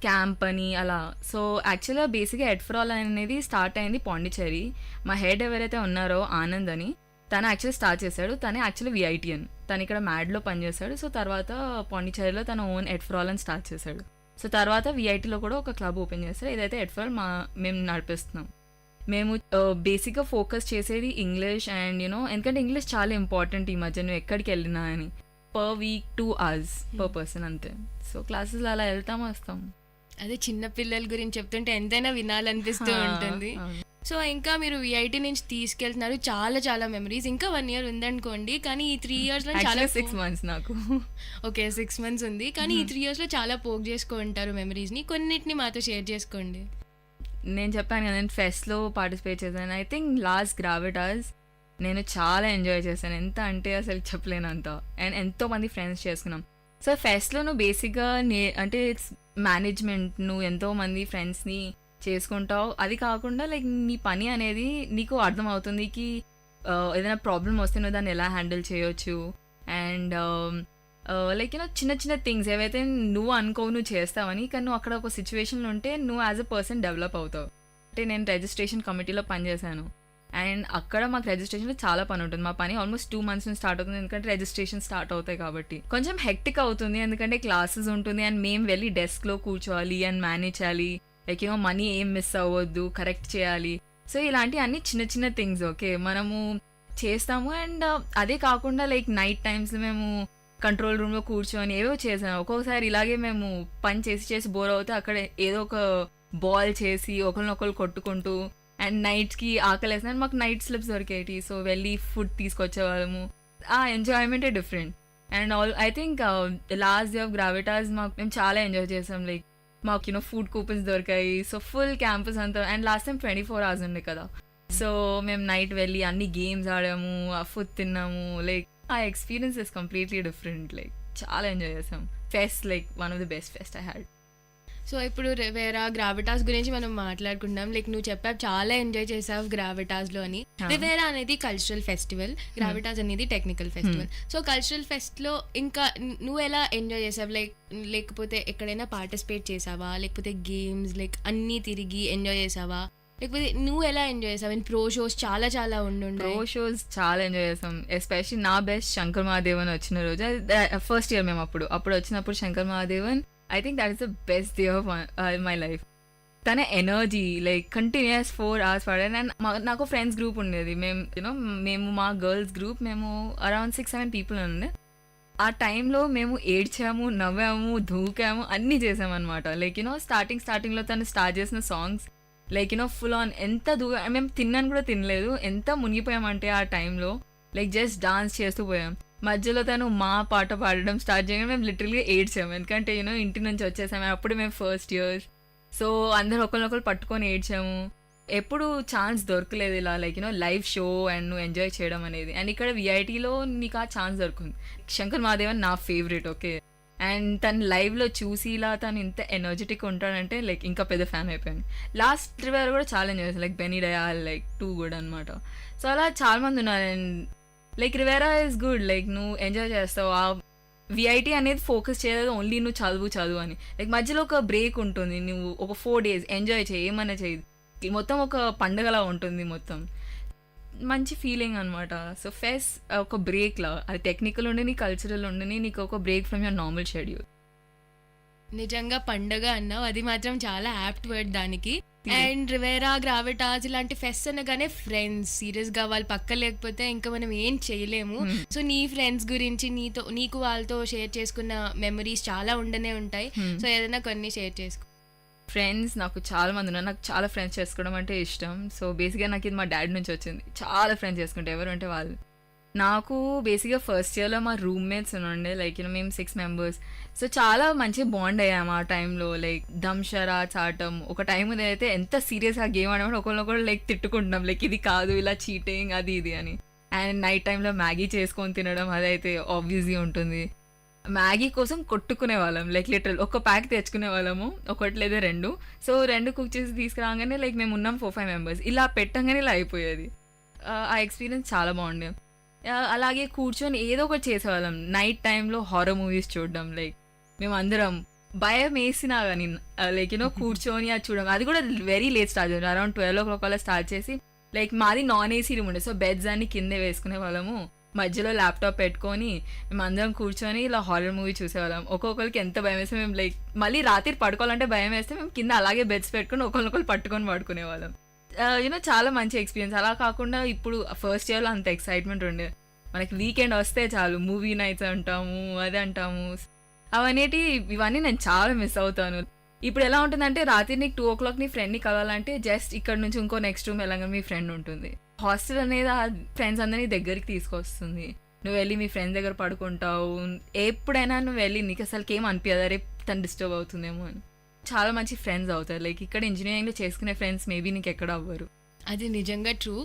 క్యాంప్ అని అలా. సో యాక్చువల్గా బేసిక్గా ఎడ్ ఫర్ ఆల్ అనేది స్టార్ట్ అయింది పాండిచ్చేరి. మా హెడ్ ఎవరైతే ఉన్నారో ఆనంద్ అని, తను యాక్చువల్లీ స్టార్ట్ చేశాడు. తనే యాక్చువల్లీ విఐటియన్, తను ఇక్కడ మ్యాడ్లో పనిచేశాడు. సో తర్వాత పాండిచ్చేరిలో తన ఓన్ ఎడ్ ఫర్ ఆల్ అని స్టార్ట్ చేశాడు. సో తర్వాత విఐటీలో కూడా ఒక క్లబ్ ఓపెన్ చేస్తారు. ఇదైతే ఎడ్ ఫర్ ఆల్ మేము నడిపిస్తున్నాం. మేము బేసిక్గా ఫోకస్ చేసేది ఇంగ్లీష్ అండ్ ఎందుకంటే ఇంగ్లీష్ చాలా ఇంపార్టెంట్ ఈ మధ్య, నువ్వు ఎక్కడికి వెళ్ళినా అని. per week 2 hours per person అంతే. సో క్లాసెస్ అలా వెళ్తాం వస్తాం. అదే చిన్న పిల్లల గురించి చెప్తుంటే ఎంతైనా వినాలనిపిస్తూ ఉంటుంది. సో ఇంకా మీరు విఐటి నుంచి తీసుకెళ్తున్నారు, చాలా మెమరీస్. ఇంకా 1 year ఉందనుకోండి, కానీ ఈ 3 years లో చాలా 6 months నాకు. ఓకే 6 months ఉంది, కానీ ఈ 3 years లో చాలా పోక్ చేసుకుంటారు మెమరీస్ని. కొన్నిటిని మాతో షేర్ చేసుకోండి. నేను చెప్పాను కదా, నేను ఫెస్ట్లో పార్టిసిపేట్ చేశాను. ఐ థింక్ లాస్ట్ గ్రావిటాస్ నేను చాలా ఎంజాయ్ చేశాను. ఎంత అంటే అసలు చెప్పలేనంత. అండ్ ఎంతోమంది ఫ్రెండ్స్ చేసుకున్నాం. సో ఫెస్ట్లో నువ్వు బేసిక్గా అంటే ఇట్స్ మేనేజ్మెంట్, నువ్వు ఎంతోమంది ఫ్రెండ్స్ని చేసుకుంటావు. అది కాకుండా లైక్ నీ పని అనేది నీకు అర్థమవుతుంది, ఏదైనా ప్రాబ్లం వస్తే నువ్వు దాన్ని ఎలా హ్యాండిల్ చేయొచ్చు. అండ్ లైక్ చిన్న థింగ్స్ ఏవైతే నువ్వు అనుకోవు నువ్వు చేస్తావని, కానీ నువ్వు అక్కడ ఒక సిచ్యువేషన్లో ఉంటే నువ్వు యాజ్ అ పర్సన్ డెవలప్ అవుతావు. అంటే నేను రిజిస్ట్రేషన్ కమిటీలో పనిచేశాను. అండ్ అక్కడ మాకు రిజిస్ట్రేషన్లో చాలా పని ఉంటుంది. మా పని ఆల్మోస్ట్ 2 months నుంచి స్టార్ట్ అవుతుంది, ఎందుకంటే రిజిస్ట్రేషన్ స్టార్ట్ అవుతాయి కాబట్టి. కొంచెం హెక్టిక్ అవుతుంది, ఎందుకంటే క్లాసెస్ ఉంటుంది అండ్ మేము వెళ్ళి డెస్క్లో కూర్చోవాలి అండ్ మేనేజ్ చేయాలి. లైక్ మనీ ఏం మిస్ అవ్వద్దు, కరెక్ట్ చేయాలి. సో ఇలాంటి అన్ని చిన్న థింగ్స్ ఓకే మనము చేస్తాము. అండ్ అదే కాకుండా లైక్ నైట్ టైమ్స్లో మేము కంట్రోల్ రూమ్లో కూర్చొని ఏవో చేసాము. ఒక్కొక్కసారి ఇలాగే మేము పని చేసి బోర్ అవుతే అక్కడ ఏదో ఒక బాల్ చేసి ఒకరినొకరు కొట్టుకుంటూ, అండ్ నైట్కి ఆకలేసిన మాకు నైట్ స్లిప్స్ దొరికేటి, సో వెళ్ళి ఫుడ్ తీసుకొచ్చేవాళ్ళము. ఆ ఎంజాయ్మెంటే different. And I think last day of Gravitas మేము చాలా ఎంజాయ్ చేసాం. లైక్ మాకు ఫుడ్ కూపన్స్ దొరికాయి. సో ఫుల్ క్యాంపస్ అంతా. అండ్ లాస్ట్ టైం 24 hours ఉండే కదా, సో మేము నైట్ వెళ్ళి అన్ని గేమ్స్ ఆడాము, ఆ ఫుడ్ తిన్నాము. లైక్ ఆ experience is completely different. Like చాలా ఎంజాయ్ చేసాం. Pest like one of the best pest I had. So ఇప్పుడు వేరే గ్రావిటాస్ గురించి మనం మాట్లాడుకుంటాం. లైక్ నువ్వు చెప్పావు చాలా ఎంజాయ్ చేసావు గ్రావిటాస్లో అని. రివేరా అనేది కల్చరల్ ఫెస్టివల్, గ్రావిటాస్ అనేది టెక్నికల్ ఫెస్టివల్. సో కల్చరల్ ఫెస్ట్లో ఇంకా నువ్వు ఎలా ఎంజాయ్ చేసావు? లేకపోతే ఎక్కడైనా పార్టిసిపేట్ చేసావా, లేకపోతే గేమ్స్ లైక్ అన్నీ తిరిగి ఎంజాయ్ చేసావా, లేకపోతే నువ్వు ఎలా ఎంజాయ్ చేసావు? అండ్ ప్రో షోస్ చాలా ఉండుండే. ప్రో షోస్ చాలా ఎంజాయ్ చేసాం. ఎస్పెషల్లీ నా బెస్ట్ శంకర్ మహాదేవన్ వచ్చిన రోజు, ఫస్ట్ ఇయర్ మేము అప్పుడు వచ్చినప్పుడు Shankar Mahadevan I think that is the best day of my life. తన ఎనర్జీ లైక్ కంటిన్యూస్ 4 hours పడాను. అండ్ నాకు ఫ్రెండ్స్ గ్రూప్ ఉండేది. మేము మా గర్ల్స్ గ్రూప్ మేము అరౌండ్ 6-7 people ఉండే. ఆ టైంలో మేము ఏడ్చాము, నవ్వాము, దూకాము, అన్నీ చేసామన్నమాట. లైక్ స్టార్టింగ్లో తను స్టార్ట్ చేసిన సాంగ్స్ లైక్ ఫుల్ ఆన్ ఎంత మేము తిన్నాను కూడా తినలేదు, ఎంత మునిగిపోయామంటే ఆ టైంలో లైక్ జస్ట్ డాన్స్ చేస్తూ పోయాం. మధ్యలో తను మా పాట పాడడం స్టార్ట్ చేయగానే మేము లిటరల్గా ఏడ్చాము. ఎందుకంటే ఇంటి నుంచి వచ్చేసాము, అప్పుడు మేము ఫస్ట్ ఇయర్స్. సో అందరూ ఒకరినొకరు పట్టుకొని ఏడ్చాము. ఎప్పుడు ఛాన్స్ దొరకలేదు ఇలా లైక్ లైవ్ షో అండ్ నువ్వు ఎంజాయ్ చేయడం అనేది. అండ్ ఇక్కడ విఐటీలో నీకు ఆ ఛాన్స్ దొరుకుంది. శంకర్ మహాదేవన్ నా ఫేవరెట్. ఓకే, అండ్ తను లైవ్లో చూసి ఇలా తను ఇంత ఎనర్జెటిక్ ఉంటాడంటే లైక్ ఇంకా పెద్ద ఫ్యాన్ అయిపోయాను. లాస్ట్ రివర్ కూడా చాలా ఎంజాయ్ చేస్తాను, లైక్ బెనీ డయాల్ లైక్ 2 కూడా అనమాట. సో అలా చాలా మంది ఉన్నారు. And like Riviera is good, like నువ్వు ఎంజాయ్ చేస్తావు. ఆ విఐటీ అనేది ఫోకస్ చేయలేదు ఓన్లీ నువ్వు చదువు అని. లైక్ మధ్యలో ఒక బ్రేక్ ఉంటుంది, నువ్వు ఒక 4 days ఎంజాయ్ చేయి, ఏమన్నా చేయి, మొత్తం ఒక పండగలా ఉంటుంది, మొత్తం మంచి ఫీలింగ్ అనమాట. సో ఫెస్ ఒక బ్రేక్లా, అది టెక్నికల్ ఉండని, కల్చరల్ ఉండని, నీకు ఒక break from your normal schedule. నిజంగా పండగ అన్నావు, అది మాత్రం చాలా యాప్ట్ వర్డ్ దానికి. అండ్ రివేరా, గ్రావిటాస్ ఇలాంటి ఫెస్ట్ అనగానే ఫ్రెండ్స్, సీరియస్ గా వాళ్ళు పక్క లేకపోతే ఇంకా మనం ఏం చేయలేము. సో నీ ఫ్రెండ్స్ గురించి నీకు వాళ్ళతో షేర్ చేసుకున్న మెమరీస్ చాలా ఉండనే ఉంటాయి. సో ఏదైనా కొన్ని షేర్ చేసుకో. ఫ్రెండ్స్ నాకు చాలా మంది ఉన్నారు. నాకు చాలా ఫ్రెండ్స్ చేసుకోవడం అంటే ఇష్టం. సో బేసిక్గా నాకు ఇది మా డాడీ నుంచి వచ్చింది. చాలా ఫ్రెండ్స్ చేసుకుంటే ఎవరు అంటే వాళ్ళు. నాకు బేసిక్గా ఫస్ట్ ఇయర్లో మా రూమ్మేట్స్ ఉండే లైక్ మేము 6 members. సో చాలా మంచి బాండ్ అయ్యాము ఆ టైంలో. లైక్ దమ్షరాట్స్ ఆడటం, ఒక టైం అయితే ఎంత సీరియస్గా గేమ్ ఆడమని ఒకరినొకరు లైక్ తిట్టుకుంటున్నాం, లైక్ ఇది కాదు, ఇలా చీటింగ్ అది ఇది అని. అండ్ నైట్ టైంలో మ్యాగీ చేసుకొని తినడం అదైతే ఆబ్వియస్లీ ఉంటుంది. మ్యాగీ కోసం కొట్టుకునే వాళ్ళం, లైక్ లిటరల్ ఒక ప్యాక్ తెచ్చుకునే వాళ్ళము, 1 లేదా 2. సో 2 కుక్ చేసి తీసుకురాగానే లైక్ మేము ఉన్నాం 4-5 members, ఇలా పెట్టంగానే ఇలా అయిపోయేది. ఆ ఎక్స్పీరియన్స్ చాలా బాగుండే. అలాగే కూర్చొని ఏదో ఒకటి చేసేవాళ్ళం. నైట్ టైంలో హారర్ మూవీస్ చూడడం, లైక్ మేము అందరం భయం వేసినా కానీ లైక్ కూర్చొని అది చూడడం. అది కూడా వెరీ లేట్ స్టార్ట్ చేయాలి, అరౌండ్ 12 o'clock అలా స్టార్ట్ చేసి లైక్ మాది నాన్ ఏసీ రూమ్ ఉండే. సో బెడ్స్ అన్ని కిందే వేసుకునే వాళ్ళము, మధ్యలో ల్యాప్టాప్ పెట్టుకొని మేము అందరం కూర్చొని ఇలా హారర్ మూవీ చూసేవాళ్ళం. ఒక్కొక్కరికి ఎంత భయం వేస్తే మేము లైక్ మళ్ళీ రాత్రి పడుకోవాలంటే భయం వేస్తే మేము కింద అలాగే బెడ్స్ పెట్టుకొని ఒకరినొకరు పట్టుకొని పడుకునేవాళ్ళం. చాలా మంచి ఎక్స్పీరియన్స్. అలా కాకుండా ఇప్పుడు ఫస్ట్ ఇయర్లో అంత ఎక్సైట్మెంట్ ఉండే, మనకి వీకెండ్ వస్తే చాలు మూవీ నైట్స్ అంటాము, అది అంటాము, ఇవన్నీ నేను చాలా మిస్ అవుతాను. ఇప్పుడు ఎలా ఉంటుందంటే రాత్రి నీకు 2 o'clock నీ ఫ్రెండ్ని కలవాలంటే జస్ట్ ఇక్కడ నుంచి ఇంకో నెక్స్ట్ రూమ్ వెళ్ళగానే మీ ఫ్రెండ్ ఉంటుంది. హాస్టల్ అనేది ఆ ఫ్రెండ్స్ అందరినీ దగ్గరికి తీసుకొస్తుంది. నువ్వు వెళ్ళి మీ ఫ్రెండ్స్ దగ్గర పడుకుంటావు, ఎప్పుడైనా నువ్వు వెళ్ళి నీకు అసలుకి ఏం అనిపించదు, రేపు తను డిస్టర్బ్ అవుతుందేమో అని. చాలా మంచి ఫ్రెండ్స్ అవుతారు. లైక్ ఇక్కడ ఇంజనీరింగ్లో చేసుకునే ఫ్రెండ్స్ మేబీ నీకు ఎక్కడ అవ్వరు. అది నిజంగా ట్రూ.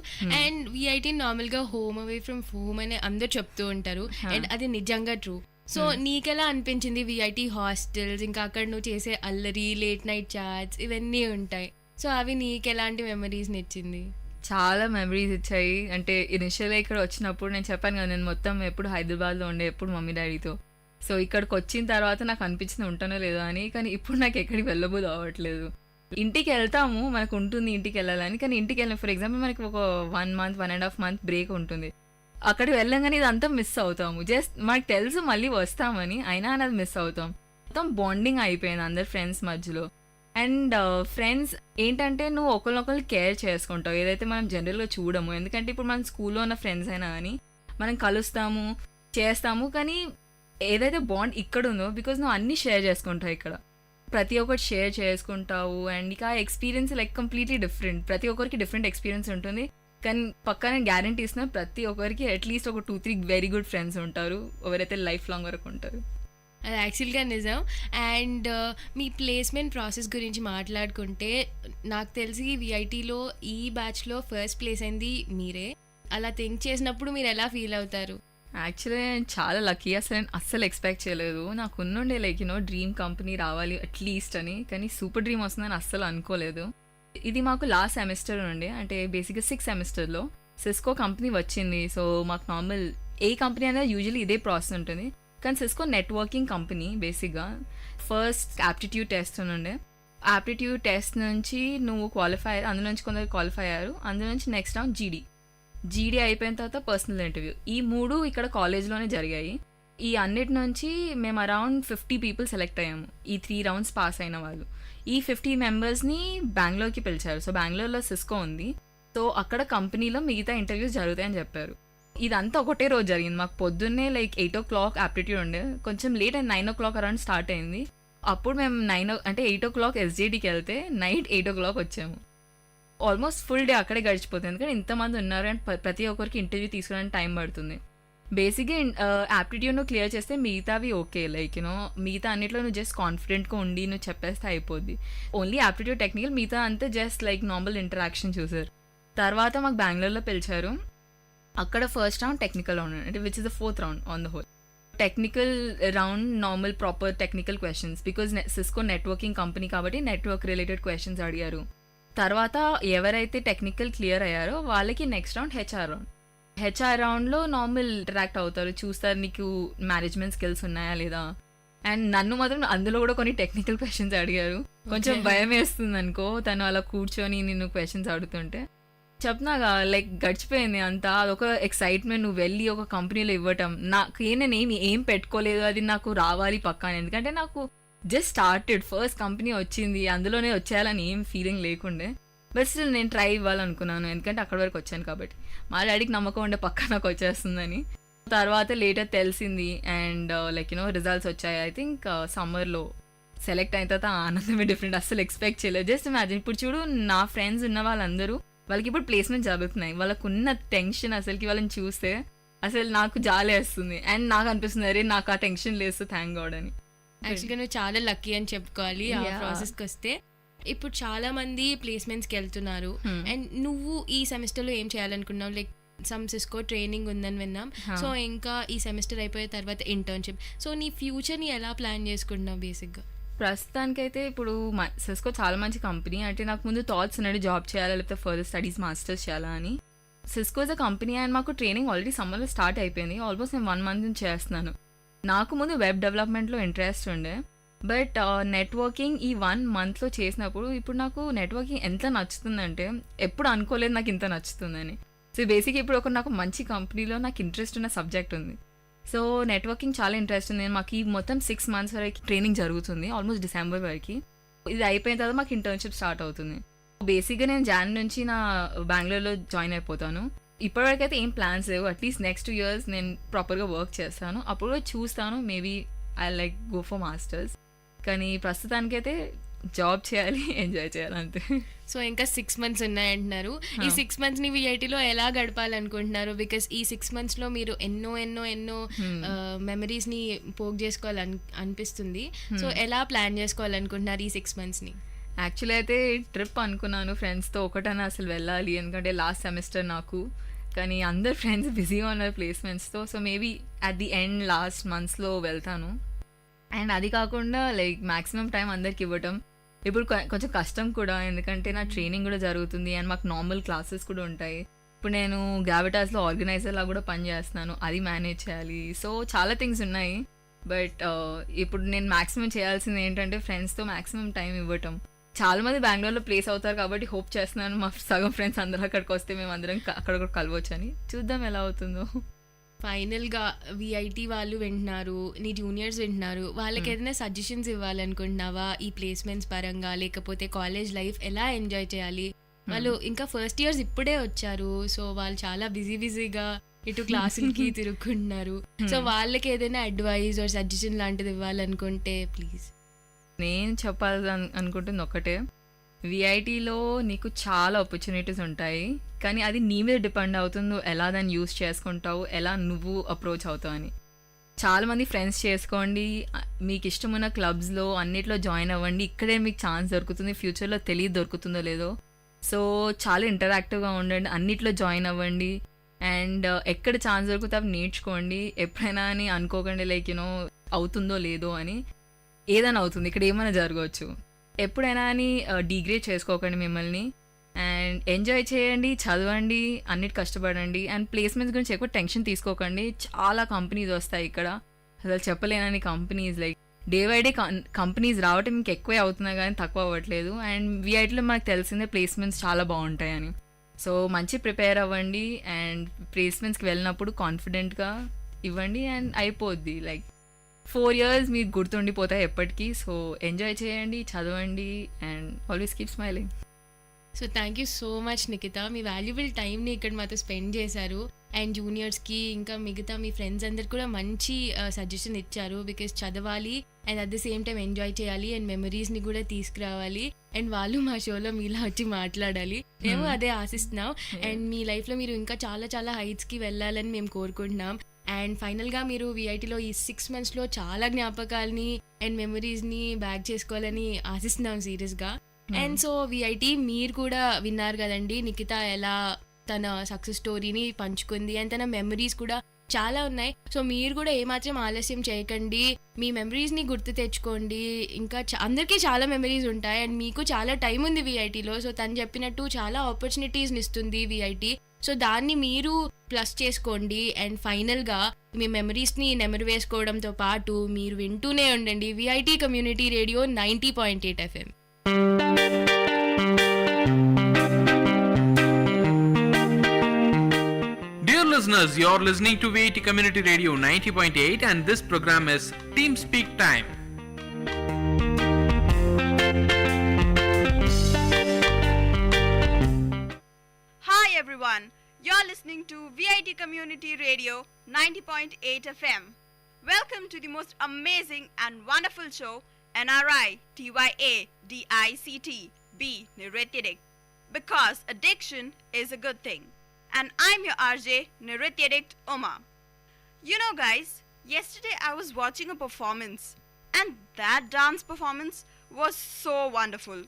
అండ్ విఐటీ నార్మల్గా హోమ్ అవే ఫ్రమ్ హోమ్ అని అందరు చెప్తూ ఉంటారు, అండ్ అది నిజంగా ట్రూ. సో నీకెలా అనిపించింది విఐటీ హాస్టల్స్, ఇంకా అక్కడ నువ్వు చేసే అల్లరి, లేట్ నైట్ చాట్స్ ఇవన్నీ ఉంటాయి. సో అవి నీకు ఎలాంటి మెమరీస్ని ఇచ్చింది? చాలా మెమరీస్ ఇచ్చాయి. అంటే ఇనిషియల్గా ఇక్కడ వచ్చినప్పుడు నేను చెప్పాను కదా, నేను మొత్తం ఎప్పుడు హైదరాబాద్లో ఉండే, ఎప్పుడు మమ్మీ డాడీతో. సో ఇక్కడికి వచ్చిన తర్వాత నాకు అనిపించింది ఉంటానో లేదో అని, కానీ ఇప్పుడు నాకు ఎక్కడికి వెళ్ళబోదు అవ్వట్లేదు. ఇంటికి వెళ్తాము, మనకు ఉంటుంది ఇంటికి వెళ్ళాలని, కానీ ఇంటికి వెళ్ళిన ఫర్ ఎగ్జాంపుల్ మనకి ఒక 1 month 1.5 month బ్రేక్ ఉంటుంది. అక్కడికి వెళ్ళంగానే ఇదంతా మిస్ అవుతాము. జస్ట్ మనకు తెలుసు మళ్ళీ వస్తామని, అయినా అది మిస్ అవుతాం. మొత్తం బాండింగ్ అయిపోయింది అందరు ఫ్రెండ్స్ మధ్యలో. అండ్ ఫ్రెండ్స్ ఏంటంటే నువ్వు ఒకరినొకరు కేర్ చేసుకుంటావు, ఏదైతే మనం జనరల్గా చూడము. ఎందుకంటే ఇప్పుడు మన స్కూల్లో ఉన్న ఫ్రెండ్స్ అయినా కానీ మనం కలుస్తాము, చేస్తాము, కానీ ఏదైతే బాండ్ ఇక్కడ ఉందో బికాజ్ నువ్వు అన్నీ షేర్ చేసుకుంటావు, ఇక్కడ ప్రతి ఒక్కటి షేర్ చేసుకుంటావు. అండ్ ఇక ఎక్స్పీరియన్స్ లైక్ కంప్లీట్లీ డిఫరెంట్. ప్రతి ఒక్కరికి డిఫరెంట్ ఎక్స్పీరియన్స్ ఉంటుంది, కానీ పక్కా నేను గ్యారంటీ ఇస్తున్నా ప్రతి ఒక్కరికి అట్లీస్ట్ ఒక 2-3 వెరీ గుడ్ ఫ్రెండ్స్ ఉంటారు, ఎవరైతే లైఫ్ లాంగ్ వరకు ఉంటారు. అది యాక్చువల్గా నిజం. అండ్ మీ ప్లేస్మెంట్ ప్రాసెస్ గురించి మాట్లాడుకుంటే నాకు తెలిసి విఐటీలో ఈ బ్యాచ్లో ఫస్ట్ ప్లేస్ అయింది మీరే. అలా థింక్ చేసినప్పుడు మీరు ఎలా ఫీల్ అవుతారు? యాక్చువల్లీ నేను చాలా లక్కీ. అస్సలు ఎక్స్పెక్ట్ చేయలేదు. నాకు ఉన్నుండే లైక్ డ్రీమ్ కంపెనీ రావాలి అట్లీస్ట్ అని, కానీ సూపర్ డ్రీమ్ వస్తుందని అస్సలు అనుకోలేదు. ఇది మాకు లాస్ట్ సెమిస్టర్ ఉండే, అంటే బేసిక్గా 6th సెమిస్టర్లో సిస్కో కంపెనీ వచ్చింది. సో మాకు నార్మల్ ఏ కంపెనీ అనేది యూజువల్లీ ఇదే ప్రాసెస్ ఉంటుంది, కానీ సిస్కో నెట్వర్కింగ్ కంపెనీ. బేసిక్గా ఫస్ట్ యాప్టిట్యూడ్ టెస్ట్ ఉండే, యాప్టిట్యూడ్ టెస్ట్ నుంచి నువ్వు క్వాలిఫై అయ్యారు, అందులో నుంచి కొందరు క్వాలిఫై అయ్యారు, అందులో నుంచి నెక్స్ట్ రౌండ్ జీడీ అయిపోయిన తర్వాత పర్సనల్ ఇంటర్వ్యూ. ఈ 3 ఇక్కడ కాలేజ్లోనే జరిగాయి. ఈ అన్నిటి నుంచి మేము అరౌండ్ 50 పీపుల్ సెలెక్ట్ అయ్యాము, ఈ 3 రౌండ్స్ పాస్ అయిన వాళ్ళు. ఈ 50 మెంబర్స్ని బెంగళూరుకి పిలిచారు. సో బెంగళూరులో సిస్కో ఉంది, సో అక్కడ కంపెనీలో మిగతా ఇంటర్వ్యూస్ జరుగుతాయని చెప్పారు. ఇదంతా ఒకటే రోజు జరిగింది. మాకు పొద్దున్నే లైక్ 8 o'clock యాప్టిట్యూడ్ ఉండే, కొంచెం late and 9 o'clock around start అయింది. అప్పుడు మేము 8 o'clock ఎస్జేడీకి వెళ్తే నైట్ 8 o'clock వచ్చాము. ఆల్మోస్ట్ ఫుల్ డే అక్కడే గడిచిపోతుంది, ఎందుకంటే ఇంతమంది ఉన్నారు అండ్ ప్రతి ఒక్కరికి ఇంటర్వ్యూ తీసుకోవడానికి టైం పడుతుంది. బేసిక్గా యాప్టిట్యూడ్ నువ్వు క్లియర్ చేస్తే మిగతావి ఓకే, లైక్ మిగతా అన్నిట్లో నువ్వు జస్ట్ కాన్ఫిడెంట్గా ఉండి నువ్వు చెప్పేస్తే అయిపోద్ది. ఓన్లీ యాప్టిట్యూడ్ టెక్నికల్, మిగతా అంతా జస్ట్ లైక్ నార్మల్ ఇంటరాక్షన్ చూసారు. తర్వాత మాకు బెంగళూరులో పిలిచారు. అక్కడ ఫస్ట్ రౌండ్ టెక్నికల్ రౌండ్ అంటే which is the 4th round on the whole. Technical round normal proper technical questions, because Cisco networking company కాబట్టి నెట్వర్క్ రిలేటెడ్ క్వశ్చన్స్ అడిగారు. తర్వాత ఎవరైతే టెక్నికల్ క్లియర్ అయ్యారో వాళ్ళకి next round HR round. HR రౌండ్లో normal interact అవుతారు, చూస్తారు నీకు మేనేజ్మెంట్ స్కిల్స్ ఉన్నాయా లేదా. అండ్ నన్ను మాత్రం అందులో కూడా కొన్ని టెక్నికల్ క్వశ్చన్స్ అడిగారు. కొంచెం భయం వేస్తుంది అనుకో, తను అలా కూర్చొని నిన్ను క్వశ్చన్స్ అడుగుతుంటే. చెప్తున్నాగా లైక్ గడిచిపోయింది అంతా, అదొక ఎక్సైట్మెంట్. నువ్వు వెళ్ళి ఒక కంపెనీలో ఇవ్వటం, నాకు నేను ఏం పెట్టుకోలేదు, అది నాకు రావాలి పక్కా. ఎందుకంటే నాకు జస్ట్ స్టార్టెడ్, ఫస్ట్ కంపెనీ వచ్చింది, అందులోనే వచ్చేయాలని ఏం ఫీలింగ్ లేకుండే. బట్ స్టిల్ నేను ట్రై ఇవ్వాలనుకున్నాను, ఎందుకంటే అక్కడి వరకు వచ్చాను కాబట్టి. మా డాడీకి నమ్మకం ఉండే పక్క నాకు వచ్చేస్తుందని. తర్వాత లేటర్ తెలిసింది అండ్ లైక్ రిజల్ట్స్ వచ్చాయి. ఐ థింక్ సమ్మర్లో సెలెక్ట్ అయిన తర్వాత ఆనందమే డిఫరెంట్, అస్సలు ఎక్స్పెక్ట్ చేయలేదు. జస్ట్ ఇమాజిన్, ఇప్పుడు చూడు నా ఫ్రెండ్స్ ఉన్న వాళ్ళందరూ వాళ్ళకి ఇప్పుడు ప్లేస్మెంట్ జరుగుతున్నాయి, వాళ్ళకున్న టెన్షన్ అసలుకి వాళ్ళని చూస్తే అసలు నాకు జాలి వేస్తుంది. అండ్ నాకు అనిపిస్తుంది అరే నాకు ఆ టెన్షన్ లేదు, థ్యాంక్ గాడ్ అని. యాక్చువల్గా నువ్వు చాలా లక్కీ అని చెప్పుకోవాలి ఆ ప్రాసెస్కి వస్తే. ఇప్పుడు చాలా మంది ప్లేస్మెంట్స్కి వెళ్తున్నారు అండ్ నువ్వు ఈ సెమిస్టర్లో ఏం చేయాలనుకున్నావు? లైక్ సమ్ సిస్కో ట్రైనింగ్ ఉందని విన్నాం, సో ఇంకా ఈ సెమిస్టర్ అయిపోయిన తర్వాత ఇంటర్న్షిప్. సో నీ ఫ్యూచర్ని ఎలా ప్లాన్ చేసుకుంటున్నావు బేసిక్గా? ప్రస్తుతానికైతే ఇప్పుడు సిస్కో చాలా మంచి కంపెనీ. అంటే నాకు ముందు థాట్స్ ఉన్నాడు జాబ్ చేయాలా లేకపోతే ఫర్దర్ స్టడీస్ మాస్టర్స్ చేయాలా అని. Cisco is a company and మాకు ట్రైనింగ్ ఆల్రెడీ సమ్మర్లో స్టార్ట్ అయిపోయింది. ఆల్మోస్ట్ నేను 1 month నుంచి చేస్తున్నాను. నాకు ముందు వెబ్ డెవలప్మెంట్లో ఇంట్రెస్ట్ ఉండే, బట్ నెట్వర్కింగ్ ఈ 1 monthలో చేసినప్పుడు ఇప్పుడు నాకు నెట్వర్కింగ్ ఎంత నచ్చుతుందంటే ఎప్పుడు అనుకోలేదు నాకు ఇంత నచ్చుతుందని. సో బేసిక్గా ఇప్పుడు నాకు మంచి కంపెనీలో నాకు ఇంట్రెస్ట్ ఉన్న సబ్జెక్ట్ ఉంది. సో నెట్వర్కింగ్ చాలా ఇంట్రెస్ట్ ఉంది. మాకు ఈ మొత్తం 6 months వరకు ట్రైనింగ్ జరుగుతుంది, ఆల్మోస్ట్ డిసెంబర్ వరకు. ఇది అయిపోయిన తర్వాత మాకు ఇంటర్న్షిప్ స్టార్ట్ అవుతుంది. బేసిక్గా నేను జాన్ నుంచి నా బెంగళూరులో జాయిన్ అయిపోతాను. ఇప్పటివరకు అయితే ఏం ప్లాన్స్ లేవు. అట్లీస్ట్ నెక్స్ట్ 2 years నేను ప్రాపర్గా వర్క్ చేస్తాను, అప్పుడు చూస్తాను maybe I like go for masters. కానీ ప్రస్తుతానికైతే జాబ్ చేయాలి, ఎంజాయ్ చేయాలి అంతే. సో ఇంకా 6 months ఉన్నాయంటున్నారు. ఈ 6 monthsని విఐటీలో ఎలా గడపాలనుకుంటున్నారు? బికాస్ ఈ 6 monthsలో మీరు ఎన్నో మెమరీస్ని పోక్ చేసుకోవాలని అనిపిస్తుంది. సో ఎలా ప్లాన్ చేసుకోవాలనుకుంటున్నారు ఈ 6 monthsని? యాక్చువల్లీ అయితే ట్రిప్ అనుకున్నాను ఫ్రెండ్స్తో, ఒకటన్నా అసలు వెళ్ళాలి, ఎందుకంటే లాస్ట్ సెమిస్టర్ నాకు. కానీ అందరు ఫ్రెండ్స్ బిజీగా ఉన్నారు ప్లేస్మెంట్స్తో. So maybe at the end last మంత్స్లో వెళ్తాను. అండ్ అది కాకుండా లైక్ మ్యాక్సిమం టైం అందరికి ఇవ్వటం ఇప్పుడు కొంచెం కష్టం కూడా, ఎందుకంటే నా ట్రైనింగ్ కూడా జరుగుతుంది అండ్ మాకు నార్మల్ క్లాసెస్ కూడా ఉంటాయి. ఇప్పుడు నేను గ్రావిటాస్లో ఆర్గనైజర్లా కూడా పనిచేస్తున్నాను, అది మేనేజ్ చేయాలి. సో చాలా థింగ్స్ ఉన్నాయి. బట్ ఇప్పుడు నేను మ్యాక్సిమం చేయాల్సింది ఏంటంటే ఫ్రెండ్స్తో మ్యాక్సిమం టైం ఇవ్వటం. చాలా మంది బెంగళూరులో ప్లేస్ అవుతారు కాబట్టి హోప్ చేస్తున్నాను మా సగం ఫ్రెండ్స్ అందరూ అక్కడికి వస్తే మేము అందరం అక్కడ కూడా కలవచ్చు అని. చూద్దాం ఎలా అవుతుందో. ఫైనల్గా విఐటి వాళ్ళు వింటున్నారు, నీ జూనియర్స్ వింటున్నారు, వాళ్ళకి ఏదైనా సజెషన్స్ ఇవ్వాలనుకుంటున్నావా ఈ ప్లేస్మెంట్స్ పరంగా? లేకపోతే కాలేజ్ లైఫ్ ఎలా ఎంజాయ్ చేయాలి? వాళ్ళు ఇంకా ఫస్ట్ ఇయర్స్ ఇప్పుడే వచ్చారు, సో వాళ్ళు చాలా బిజీగా ఇటు క్లాసులకి తిరుగుకుంటున్నారు. సో వాళ్ళకి ఏదైనా అడ్వైస్ ఆర్ సజెషన్ లాంటిది ఇవ్వాలనుకుంటే ప్లీజ్. నేను చెప్పాలి అనుకుంటుంది ఒకటే, విఐటీలో నీకు చాలా ఆపర్చునిటీస్ ఉంటాయి, కానీ అది నీ మీద డిపెండ్ అవుతుంది నువ్వు ఎలా దాన్ని యూస్ చేసుకుంటావు, ఎలా నువ్వు అప్రోచ్ అవుతావు అని. చాలామంది ఫ్రెండ్స్ చేసుకోండి, మీకు ఇష్టమున్న క్లబ్స్లో అన్నిట్లో జాయిన్ అవ్వండి, ఇక్కడే మీకు ఛాన్స్ దొరుకుతుంది, ఫ్యూచర్లో తెలియదు దొరుకుతుందో లేదో. సో చాలా ఇంటరాక్టివ్గా ఉండండి, అన్నిట్లో జాయిన్ అవ్వండి అండ్ ఎక్కడ ఛాన్స్ దొరుకుతా నేర్చుకోండి. ఎప్పుడైనా అని అనుకోకండి లైక్ అవుతుందో లేదో అని. ఏదైనా అవుతుంది, ఇక్కడ ఏమైనా జరగవచ్చు. ఎప్పుడైనా అని డిగ్రేడ్ చేసుకోకండి మిమ్మల్ని అండ్ ఎంజాయ్ చేయండి, చదవండి, అన్నిటి కష్టపడండి. అండ్ ప్లేస్మెంట్స్ గురించి ఎక్కువ టెన్షన్ తీసుకోకండి. చాలా కంపెనీస్ వస్తాయి ఇక్కడ, అసలు చెప్పలేనని companies. Like day by day companies రావటం ఇంక ఎక్కువే అవుతున్నాయి కానీ తక్కువ అవ్వట్లేదు. అండ్ విఐటీలో మనకు తెలిసిందే ప్లేస్మెంట్స్ చాలా బాగుంటాయని. సో మంచి ప్రిపేర్ అవ్వండి అండ్ ప్లేస్మెంట్స్కి వెళ్ళినప్పుడు కాన్ఫిడెంట్గా ఇవ్వండి అండ్ అయిపోద్ది. లైక్ 4 ఇయర్స్ మీకు గుర్తుండిపోతాయి ఎప్పటికీ. సో ఎంజాయ్ చేయండి, చదవండి and always keep smiling. So thank you so much Nikhita, మీ వాల్యుబుల్ టైంని ఇక్కడ మాతో స్పెండ్ చేశారు. అండ్ జూనియర్స్కి ఇంకా మిగతా మీ ఫ్రెండ్స్ అందరికి కూడా మంచి సజెషన్ ఇచ్చారు. బికాస్ చదవాలి and at the same time enjoy చేయాలి అండ్ మెమరీస్ని కూడా తీసుకురావాలి అండ్ వాళ్ళు మా షోలో మీలా వచ్చి మాట్లాడాలి. మేము అదే ఆశిస్తున్నాం. అండ్ మీ లైఫ్లో మీరు ఇంకా చాలా చాలా హైట్స్కి వెళ్ళాలని మేము కోరుకుంటున్నాం. అండ్ ఫైనల్గా మీరు విఐటీలో ఈ 6 monthsలో చాలా జ్ఞాపకాలని అండ్ మెమరీస్ని బ్యాక్ చేసుకోవాలని ఆశిస్తున్నాం సీరియస్గా. అండ్ సో విఐటీ మీరు కూడా విన్నారు కదండి, నిఖిత ఎలా తన సక్సెస్ స్టోరీని పంచుకుంది అండ్ తన మెమరీస్ కూడా చాలా ఉన్నాయి. సో మీరు కూడా ఏమాత్రం ఆలస్యం చేయకండి, మీ మెమరీస్ని గుర్తు తెచ్చుకోండి. ఇంకా అందరికీ చాలా మెమరీస్ ఉంటాయి అండ్ మీకు చాలా టైం ఉంది విఐటీలో. సో తను చెప్పినట్టు చాలా ఆపర్చునిటీస్ని ఇస్తుంది విఐటీ. సో దాన్ని మీరు ప్లస్ చేసుకోండి. అండ్ ఫైనల్గా మీ మెమరీస్ని నెమరు వేసుకోవడంతో పాటు మీరు వింటూనే ఉండండి VIT community radio 90.8 FM. Dear listeners, you're listening to Vit Community Radio 90.8 and this program is Team Speak Time. Hi everyone, you're listening to VIT Community Radio 90.8 FM. Welcome to the most amazing and wonderful show NRI TYA DICT B Nirityadik, because addiction is a good thing. And I'm your RJ Nirityadik Uma. You know guys, yesterday I was watching a performance and that dance performance was so wonderful.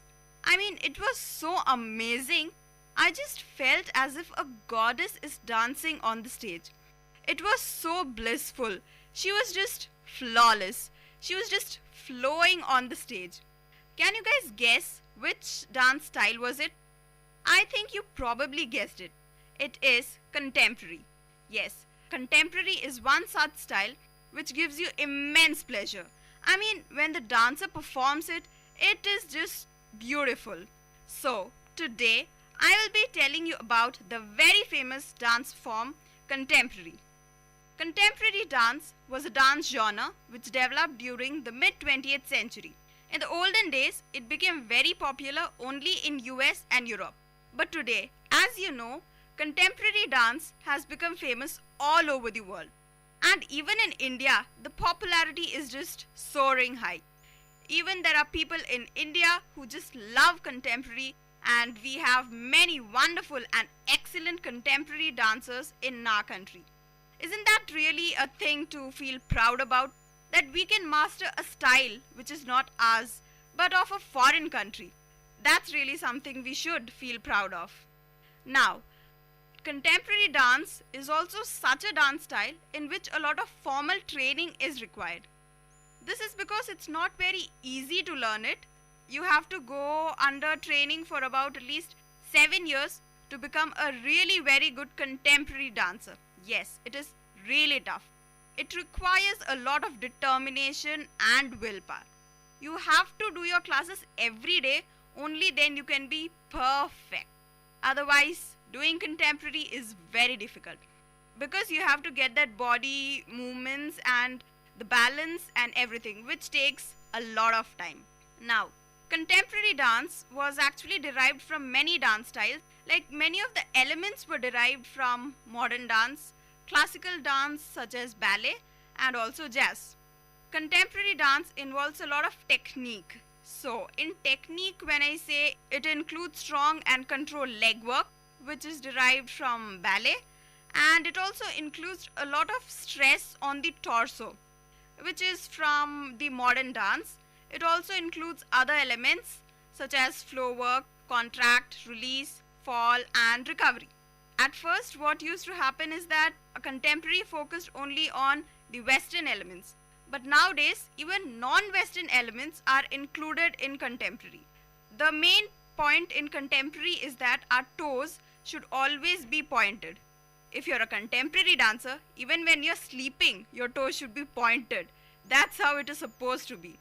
I mean, it was so amazing. I just felt as if a goddess is dancing on the stage. It was so blissful. She was just flawless. She was just flowing on the stage. Can you guys guess which dance style was it? I think you probably guessed it. It is contemporary. Yes, contemporary is one such style which gives you immense pleasure. I mean, when the dancer performs it, it is just beautiful. So, today I will be telling you about the very famous dance form, contemporary. Contemporary dance was a dance genre which developed during the mid-20th century. In the olden days, it became very popular only in US and Europe. But today, as you know, contemporary dance has become famous all over the world. And even in India, the popularity is just soaring high. Even there are people in India who just love contemporary, and we have many wonderful and excellent contemporary dancers in our country. Isn't that really a thing to feel proud about? That we can master a style which is not ours, but of a foreign country. That's really something we should feel proud of. Now, contemporary dance is also such a dance style in which a lot of formal training is required. This is because it's not very easy to learn it. You have to go under training for about at least 7 years to become a really very good contemporary dancer. Yes, it is really tough. It requires a lot of determination and willpower. You have to do your classes every day, only then you can be perfect. Otherwise, doing contemporary is very difficult because you have to get that body movements and the balance and everything, which takes a lot of time. Now, contemporary dance was actually derived from many dance styles. Like, many of the elements were derived from modern dance, classical dance such as ballet, and also jazz. Contemporary dance involves a lot of technique. So, in technique, when I say, it includes strong and controlled leg work, which is derived from ballet, and it also includes a lot of stress on the torso, which is from the modern dance. It also includes other elements such as flow work, contract, release, fall, and recovery. At first, what used to happen is that a contemporary focused only on the Western elements. But nowadays, even non-Western elements are included in contemporary. The main point in contemporary is that our toes should always be pointed. If you're a contemporary dancer, even when you're sleeping, your toes should be pointed. That's how it is supposed to be.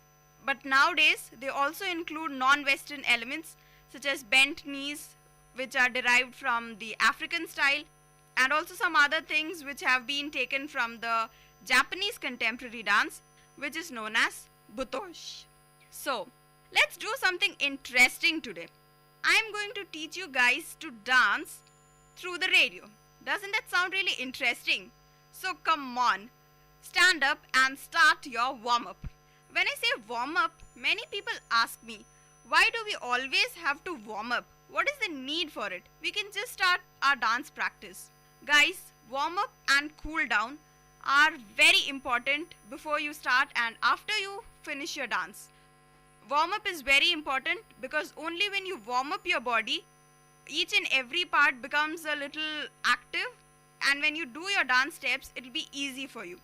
But nowadays, they also include non-Western elements such as bent knees, which are derived from the African style, and also some other things which have been taken from the Japanese contemporary dance, which is known as butoshi. So, let's do something interesting today. I'm going to teach you guys to dance through the radio. Doesn't that sound really interesting? So come on, stand up and start your warm-up. When I say warm-up, many people ask me, why do we always have to warm up? What is the need for it? We can just start our dance practice. Guys, warm-up and cool down are very important before you start and after you finish your dance. Warm-up is very important because only when you warm up your body, each and every part becomes a little active, and when you do your dance steps, it will be easy for you.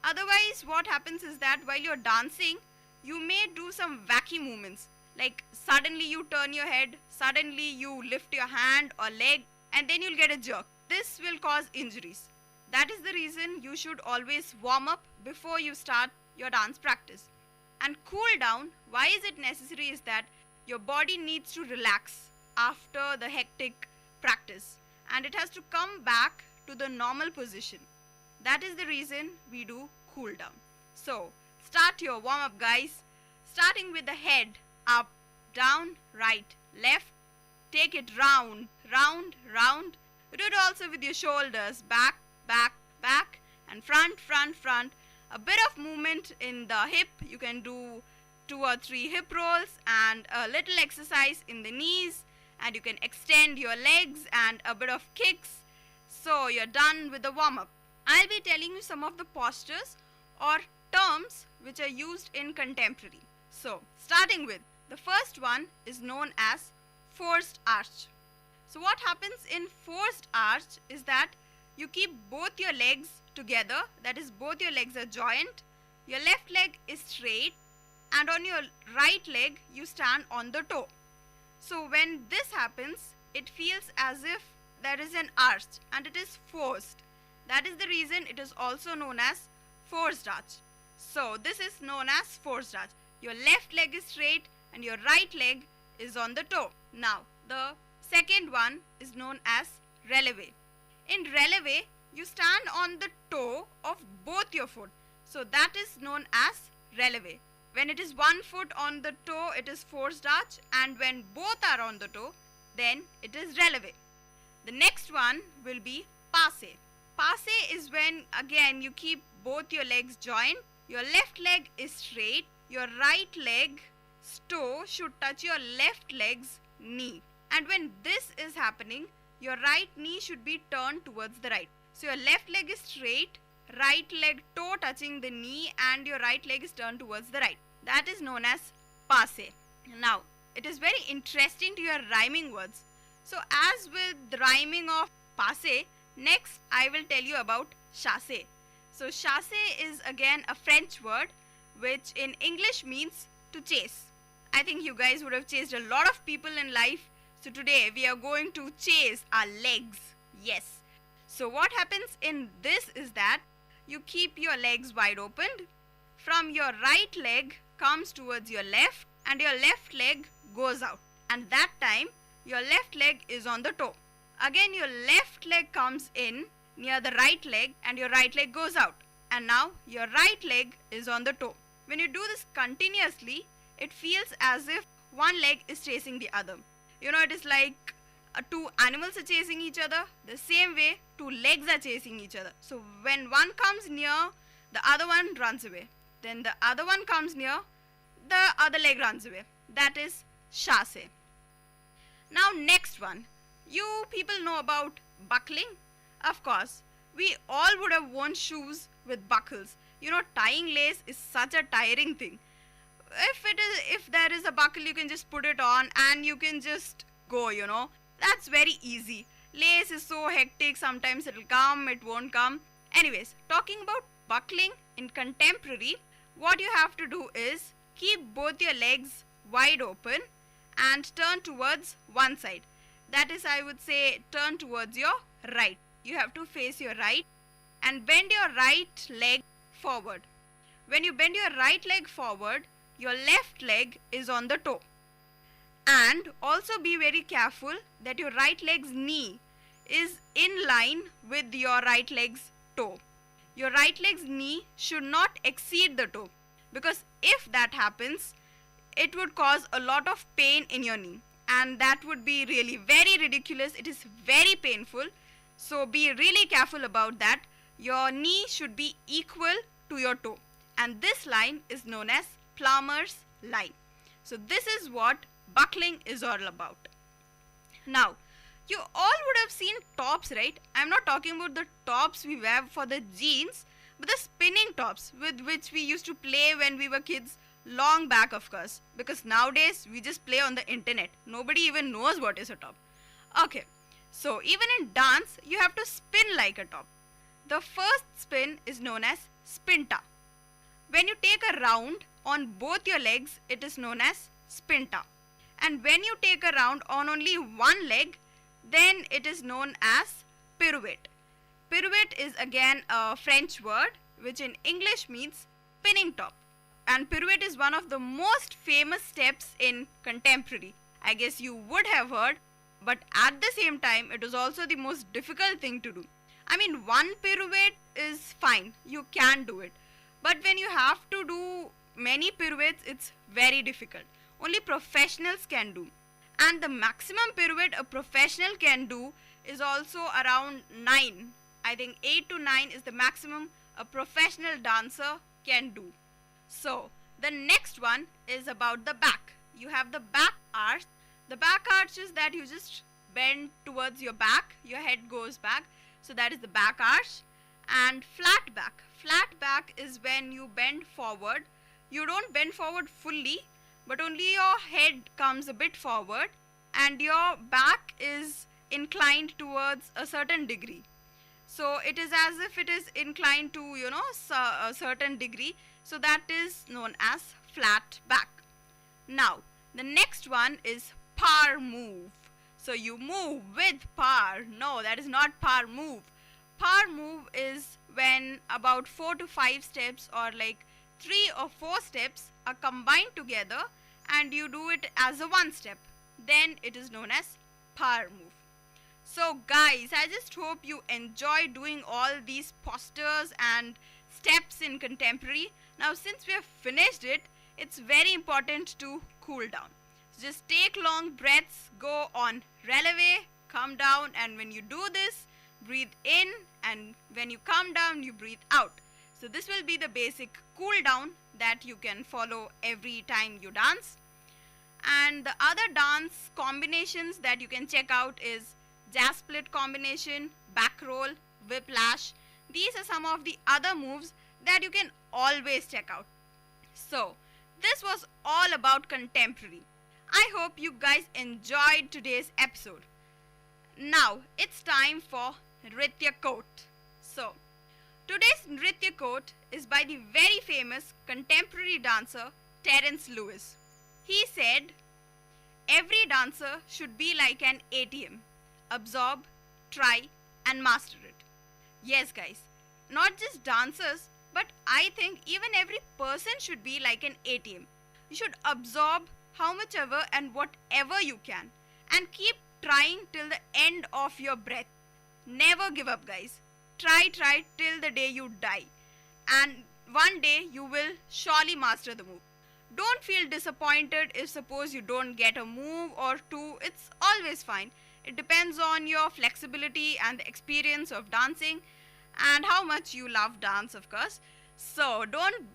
Otherwise, what happens is that while you're dancing, you may do some wacky movements, like suddenly you turn your head, suddenly you lift your hand or leg, and then you'll get a jerk. This will cause injuries. That is the reason you should always warm up before you start your dance practice. And cool down, why is it necessary is that your body needs to relax after the hectic practice and it has to come back to the normal position. That is the reason we do cool down. So, start your warm up, guys, starting with the head up, down, right, left. Take it round, round, round. Do it also with your shoulders, back, back, back, and front, front, front. A bit of movement in the hip. You can do 2 or 3 hip rolls and a little exercise in the knees, and you can extend your legs and a bit of kicks. So you're done with the warm-up. I'll be telling you some of the postures or terms which are used in contemporary. So starting with, the first one is known as forced arch. So what happens in forced arch is that you keep both your legs together, that is both your legs are joined, your left leg is straight, and on your right leg you stand on the toe. So when this happens, it feels as if there is an arch and it is forced. That is the reason it is also known as forced arch. So this is known as forced arch. Your left leg is straight and your right leg is on the toe. Now the second one is known as releve. In releve, you stand on the toe of both your foot. So that is known as releve. When it is one foot on the toe, it is forced arch, and when both are on the toe, then it is releve. The next one will be passe. Passe is when again you keep both your legs joined, your left leg is straight, your right leg's toe should touch your left leg's knee. And when this is happening, your right knee should be turned towards the right. So your left leg is straight, right leg toe touching the knee, and your right leg is turned towards the right. That is known as passe. Now, it is very interesting to hear rhyming words. So as with the rhyming of passe, next I will tell you about chasse. So chasse is again a French word which in English means to chase. I think you guys would have chased a lot of people in life. So today we are going to chase our legs. Yes. So what happens in this is that you keep your legs wide open. From your right leg comes towards your left and your left leg goes out. And that time your left leg is on the toe. Again your left leg comes in near the right leg and your right leg goes out. And now your right leg is on the toe. When you do this continuously, it feels as if one leg is chasing the other. You know, it is like two animals are chasing each other. The same way, two legs are chasing each other. So when one comes near, the other one runs away. Then the other one comes near, the other leg runs away. That is chasse. Now next one. You people know about buckling? Of course, we all would have worn shoes with buckles. You know, tying lace is such a tiring thing. If there is a buckle, you can just put it on and you can just go, you know. That's very easy. Lace is so hectic, sometimes it will come, it won't come. Anyways, talking about buckling in contemporary, what you have to do is keep both your legs wide open and turn towards one side. That is, I would say, turn towards your right. You have to face your right and bend your right leg forward. When you bend your right leg forward, your left leg is on the toe. And also be very careful that your right leg's knee is in line with your right leg's toe. Your right leg's knee should not exceed the toe, because if that happens, it would cause a lot of pain in your knee, and that would be really very ridiculous. It is very painful, so be really careful about that. Your knee should be equal to your toe, and this line is known as plumber's line. So this is what buckling is all about. Now, you all would have seen tops, right? I'm not talking about the tops we wear for the jeans, but the spinning tops with which we used to play when we were kids, long back of course, because nowadays we just play on the internet. Nobody even knows what is a top. Okay, so even in dance, you have to spin like a top. The first spin is known as spinta. When you take a round on both your legs, it is known as spinta. And when you take a round on only one leg, then it is known as pirouette. Pirouette is again a French word which in English means spinning top. And pirouette is one of the most famous steps in contemporary. I guess you would have heard, but at the same time it is also the most difficult thing to do. I mean, one pirouette is fine, you can do it. But when you have to do many pirouettes, it's very difficult. Only professionals can do. And the maximum pirouette a professional can do is also around 9. I think 8 to 9 is the maximum a professional dancer can do. So, the next one is about the back. You have the back arch. The back arch is that you just bend towards your back, your head goes back. So that is the back arch. And flat back. Flat back is when you bend forward. You don't bend forward fully, but only your head comes a bit forward and your back is inclined towards a certain degree. So it is as if it is inclined to, a certain degree. So that is known as flat back. Now, the next one is power move. So you move with power. No, that is not power move. Power move is when about 4 to 5 steps or like 3 or 4 steps are combined together and you do it as a one step. Then it is known as power move. So guys, I just hope you enjoy doing all these postures and steps in contemporary. Now since we have finished it, it's very important to cool down. So just take long breaths, go on releve, come down, and when you do this, breathe in, and when you come down, you breathe out. So this will be the basic cool down that you can follow every time you dance. And the other dance combinations that you can check out is jazz split combination, back roll, whiplash. These are some of the other moves that you can always check out. So this was all about contemporary. I hope you guys enjoyed today's episode. Now it's time for Nritya Quote. So today's Nritya Quote is by the very famous contemporary dancer Terence Lewis. He said, "Every dancer should be like an ATM. Absorb, try and master it." Yes guys, not just dancers, but I think even every person should be like an ATM. You should absorb how much ever and whatever you can and keep trying till the end of your breath. Never give up guys. Try till the day you die, and one day you will surely master the move. Don't feel disappointed if suppose you don't get a move or two. It's always fine. It depends on your flexibility and the experience of dancing and how much you love dance, of course. So don't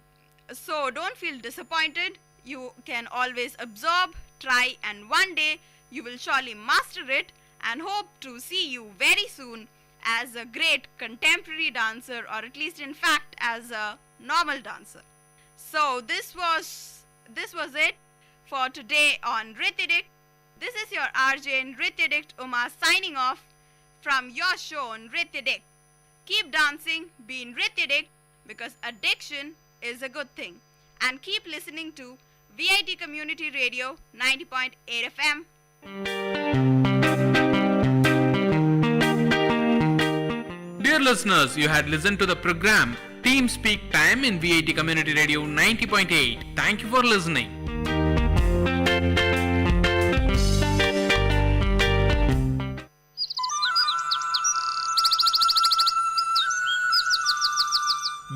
feel disappointed. You can always absorb, try, and one day you will surely master it, and hope to see you very soon as a great contemporary dancer, or at least in fact as a normal dancer. So this was it for today on Nritya. This is your RJ Nritya Uma signing off from your show Nritya. Keep dancing, be Nritya, because addiction is a good thing. And keep listening to VIT Community Radio 90.8 FM. Dear listeners, you had listened to the program Team Speak Time in VIT Community Radio 90.8. Thank you for listening.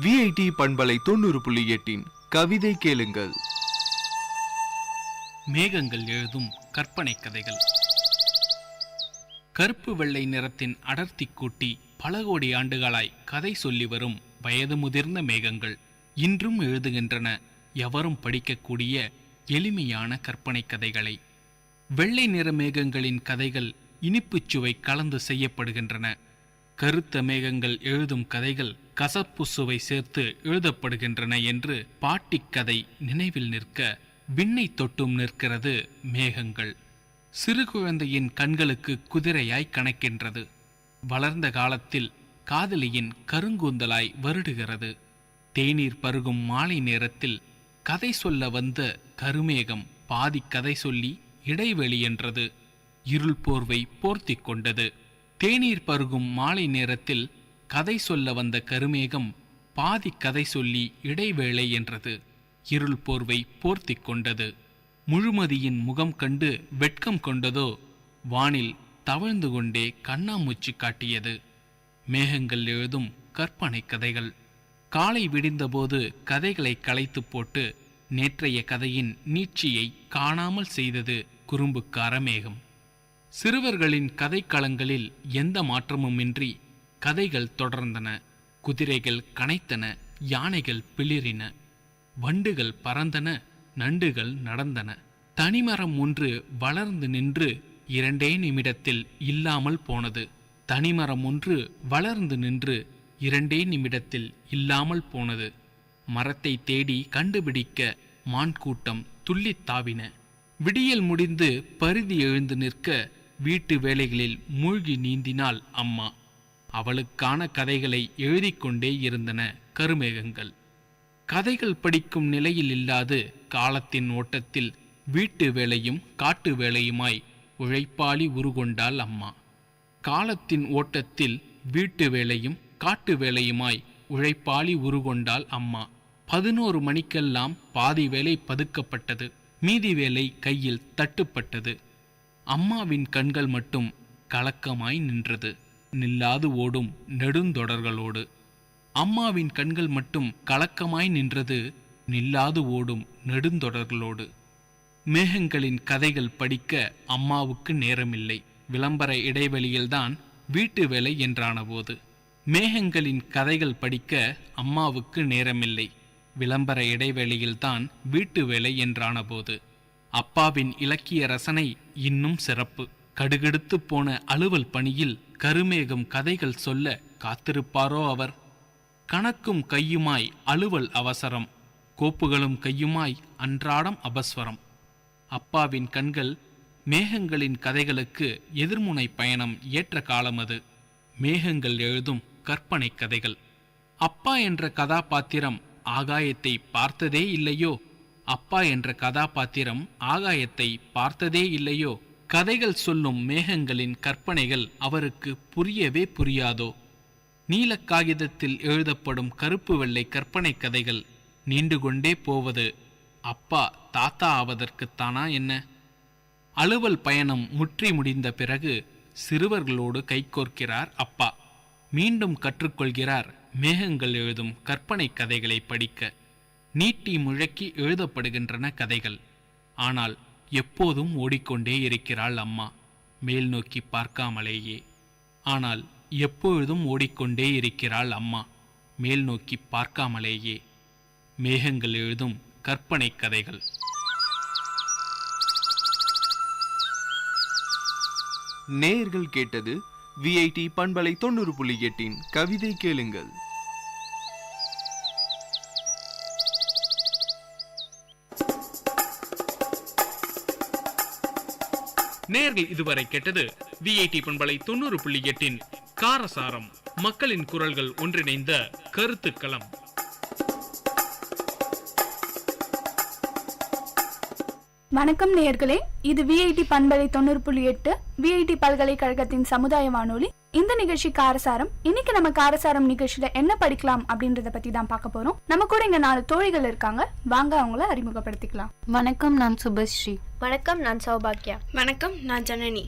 VIT பண்பலை 90.8 கவிதை கேளுங்கள். மேகங்கள் எழுதும் கற்பனை கதைகள். கருப்பு வெள்ளை நிறத்தின் அடர்த்தி கூட்டி பல கோடி ஆண்டுகளாய் கதை சொல்லி வரும் வயது முதிர்ந்த மேகங்கள் இன்றும் எழுதுகின்றன எவரும் படிக்கக்கூடிய எளிமையான கற்பனை கதைகளை. வெள்ளை நிற மேகங்களின் கதைகள் இனிப்புச் சுவை கலந்து செய்யப்படுகின்றன. கருத்த மேகங்கள் எழுதும் கதைகள் கசப்பு சுவை சேர்த்து எழுதப்படுகின்றன என்று பாட்டிக்கதை நினைவில் நிற்க விண்ணை தொட்டும் நிற்கிறது மேகங்கள். சிறு குழந்தையின் கண்களுக்கு குதிரையாய் கணக்கின்றது. வளர்ந்த காலத்தில் காதலியின் கருங்கூந்தலாய் வருடுகிறது. தேநீர் பருகும் மாலை நேரத்தில் கதை சொல்ல வந்த கருமேகம் பாதி கதை சொல்லி இடைவெளி என்றது. இருள் போர்வை போர்த்தி கொண்டது. தேநீர் பருகும் மாலை நேரத்தில் கதை சொல்ல வந்த கருமேகம் பாதி கதை சொல்லி இடைவேளை என்றது. இருள் போர்வை போர்த்தி கொண்டது. முழுமதியின் முகம் கண்டு வெட்கம் கொண்டதோ வானில் தவழ்ந்து கொண்டே கண்ணாமூச்சி காட்டியது. மேகங்கள் எழுதும் கற்பனை கதைகள். காலை விடிந்தபோது கதைகளை களைத்து போட்டு நேற்றைய கதையின் நீட்சியை காணாமல் செய்தது குறும்புக்கார மேகம். சிறுவர்களின் கதைக்களங்களில் எந்த மாற்றமுமின்றி கதைகள் தொடர்ந்தன. குதிரைகள் கனைத்தன, யானைகள் பிளிரின, வண்டுகள் பறந்தன, நண்டுகள் நடந்தன. தனிமரம் ஒன்று வளர்ந்து நின்று 2 நிமிடத்தில் இல்லாமல் போனது. தனிமரம் ஒன்று வளர்ந்து நின்று 2 நிமிடத்தில் இல்லாமல் போனது. மரத்தை தேடி கண்டுபிடிக்க மான் கூட்டம் துள்ளித் தாவின. விடியல் முடிந்து பரிதி எழுந்து நிற்க வீட்டு வேலைகளில் மூழ்கி நீந்தினாள் அம்மா. அவளுக்கான கதைகளை எழுதிக்கொண்டே இருந்தன கருமேகங்கள். கதைகள் படிக்கும் நிலையில் இல்லாது காலத்தின் ஓட்டத்தில் வீட்டு வேலையும் காட்டு வேலையுமாய் உழைப்பாளி உருகொண்டாள் அம்மா. காலத்தின் ஓட்டத்தில் வீட்டு வேலையும் காட்டு வேலையுமாய் உழைப்பாளி உருகொண்டாள் அம்மா. 11 மணிக்கெல்லாம் பாதி வேலை பதுக்கப்பட்டது. மீதி வேலை கையில் தட்டுப்பட்டது. அம்மாவின் கண்கள் மட்டும் கலக்கமாய் நின்றது, நில்லாது ஓடும் நெடுந்தொடர்களோடு. அம்மாவின் கண்கள் மட்டும் கலக்கமாய் நின்றது, நில்லாது ஓடும் நெடுந்தொடர்களோடு. மேகங்களின் கதைகள் படிக்க அம்மாவுக்கு நேரமில்லை. விளம்பர இடைவெளியில்தான் வீட்டு வேலை என்றான போது. மேகங்களின் கதைகள் படிக்க அம்மாவுக்கு நேரமில்லை. விளம்பர இடைவெளியில்தான் வீட்டு வேலை என்றான போது. அப்பாவின் இலக்கிய ரசனை இன்னும் சிறப்பு. கடுகெடுத்து போன அலுவல் பணியில் கருமேகம் கதைகள் சொல்ல காத்திருப்பாரோ அவர். கணக்கும் கையுமாய் அலுவல் அவசரம், கோப்புகளும் கையுமாய் அன்றாடம் அபஸ்வரம். அப்பாவின் கண்கள் மேகங்களின் கதைகளுக்கு எதிர்முனை பயணம் ஏற்ற காலம் அது. மேகங்கள் எழுதும் கற்பனை கதைகள். அப்பா என்ற கதாபாத்திரம் ஆகாயத்தை பார்த்ததே இல்லையோ, அப்பா என்ற கதாபாத்திரம் ஆகாயத்தை பார்த்ததே இல்லையோ. கதைகள் சொல்லும் மேகங்களின் கற்பனைகள் அவருக்கு புரியவே புரியாதோ. நீல காகிதத்தில் எழுதப்படும் கருப்பு வெள்ளை கற்பனை கதைகள் நீண்டு கொண்டே போவது அப்பா தாத்தா ஆவதற்குத்தானா என்ன? அலுவல் பயணம் முற்றி முடிந்த பிறகு சிறுவர்களோடு கைகோர்க்கிறார் அப்பா. மீண்டும் கற்றுக்கொள்கிறார் மேகங்கள் எழுதும் கற்பனை கதைகளை படிக்க. நீட்டி முழக்கி எழுதப்படுகின்றன கதைகள். ஆனால் எப்போதும் ஓடிக்கொண்டே இருக்கிறாள் அம்மா, மேல் நோக்கி பார்க்காமலேயே. ஆனால் எப்பொழுதும் ஓடிக்கொண்டே இருக்கிறாள் அம்மா, மேல் நோக்கி பார்க்காமலேயே. மேகங்கள் எழுதும் கற்பனை கதைகள். நேயர்கள் கேட்டது விஐடி பண்பலை 90.8 கவிதை கேளுங்கள். நேயர்கள் இதுவரை கேட்டது விஐடி பண்பலை 90.8 காரசாரம், மக்களின் குரல்கள் ஒன்றிணைந்த கருத்துக்களம். வணக்கம் நேயர்களே, இது விஐடி பண்பலை 90.8 விஐடி பல்கலைக்கழகத்தின் சமுதாய வானொலி. இந்த நிகழ்ச்சி காரசாரம். இன்னைக்கு நம்ம காரசாரம் நிகழ்ச்சியில என்ன படிக்கலாம் அப்படின்றத பத்தி தான் பார்க்க போறோம். நம்ம கூட இங்க 4 தோழிகள் இருக்காங்க. வாங்க அவங்கள அறிமுகப்படுத்திக்கலாம். வணக்கம், நான் சுபஸ்ரீ. வணக்கம், நான் சௌபாக்கியா. வணக்கம், நான் ஜனனி.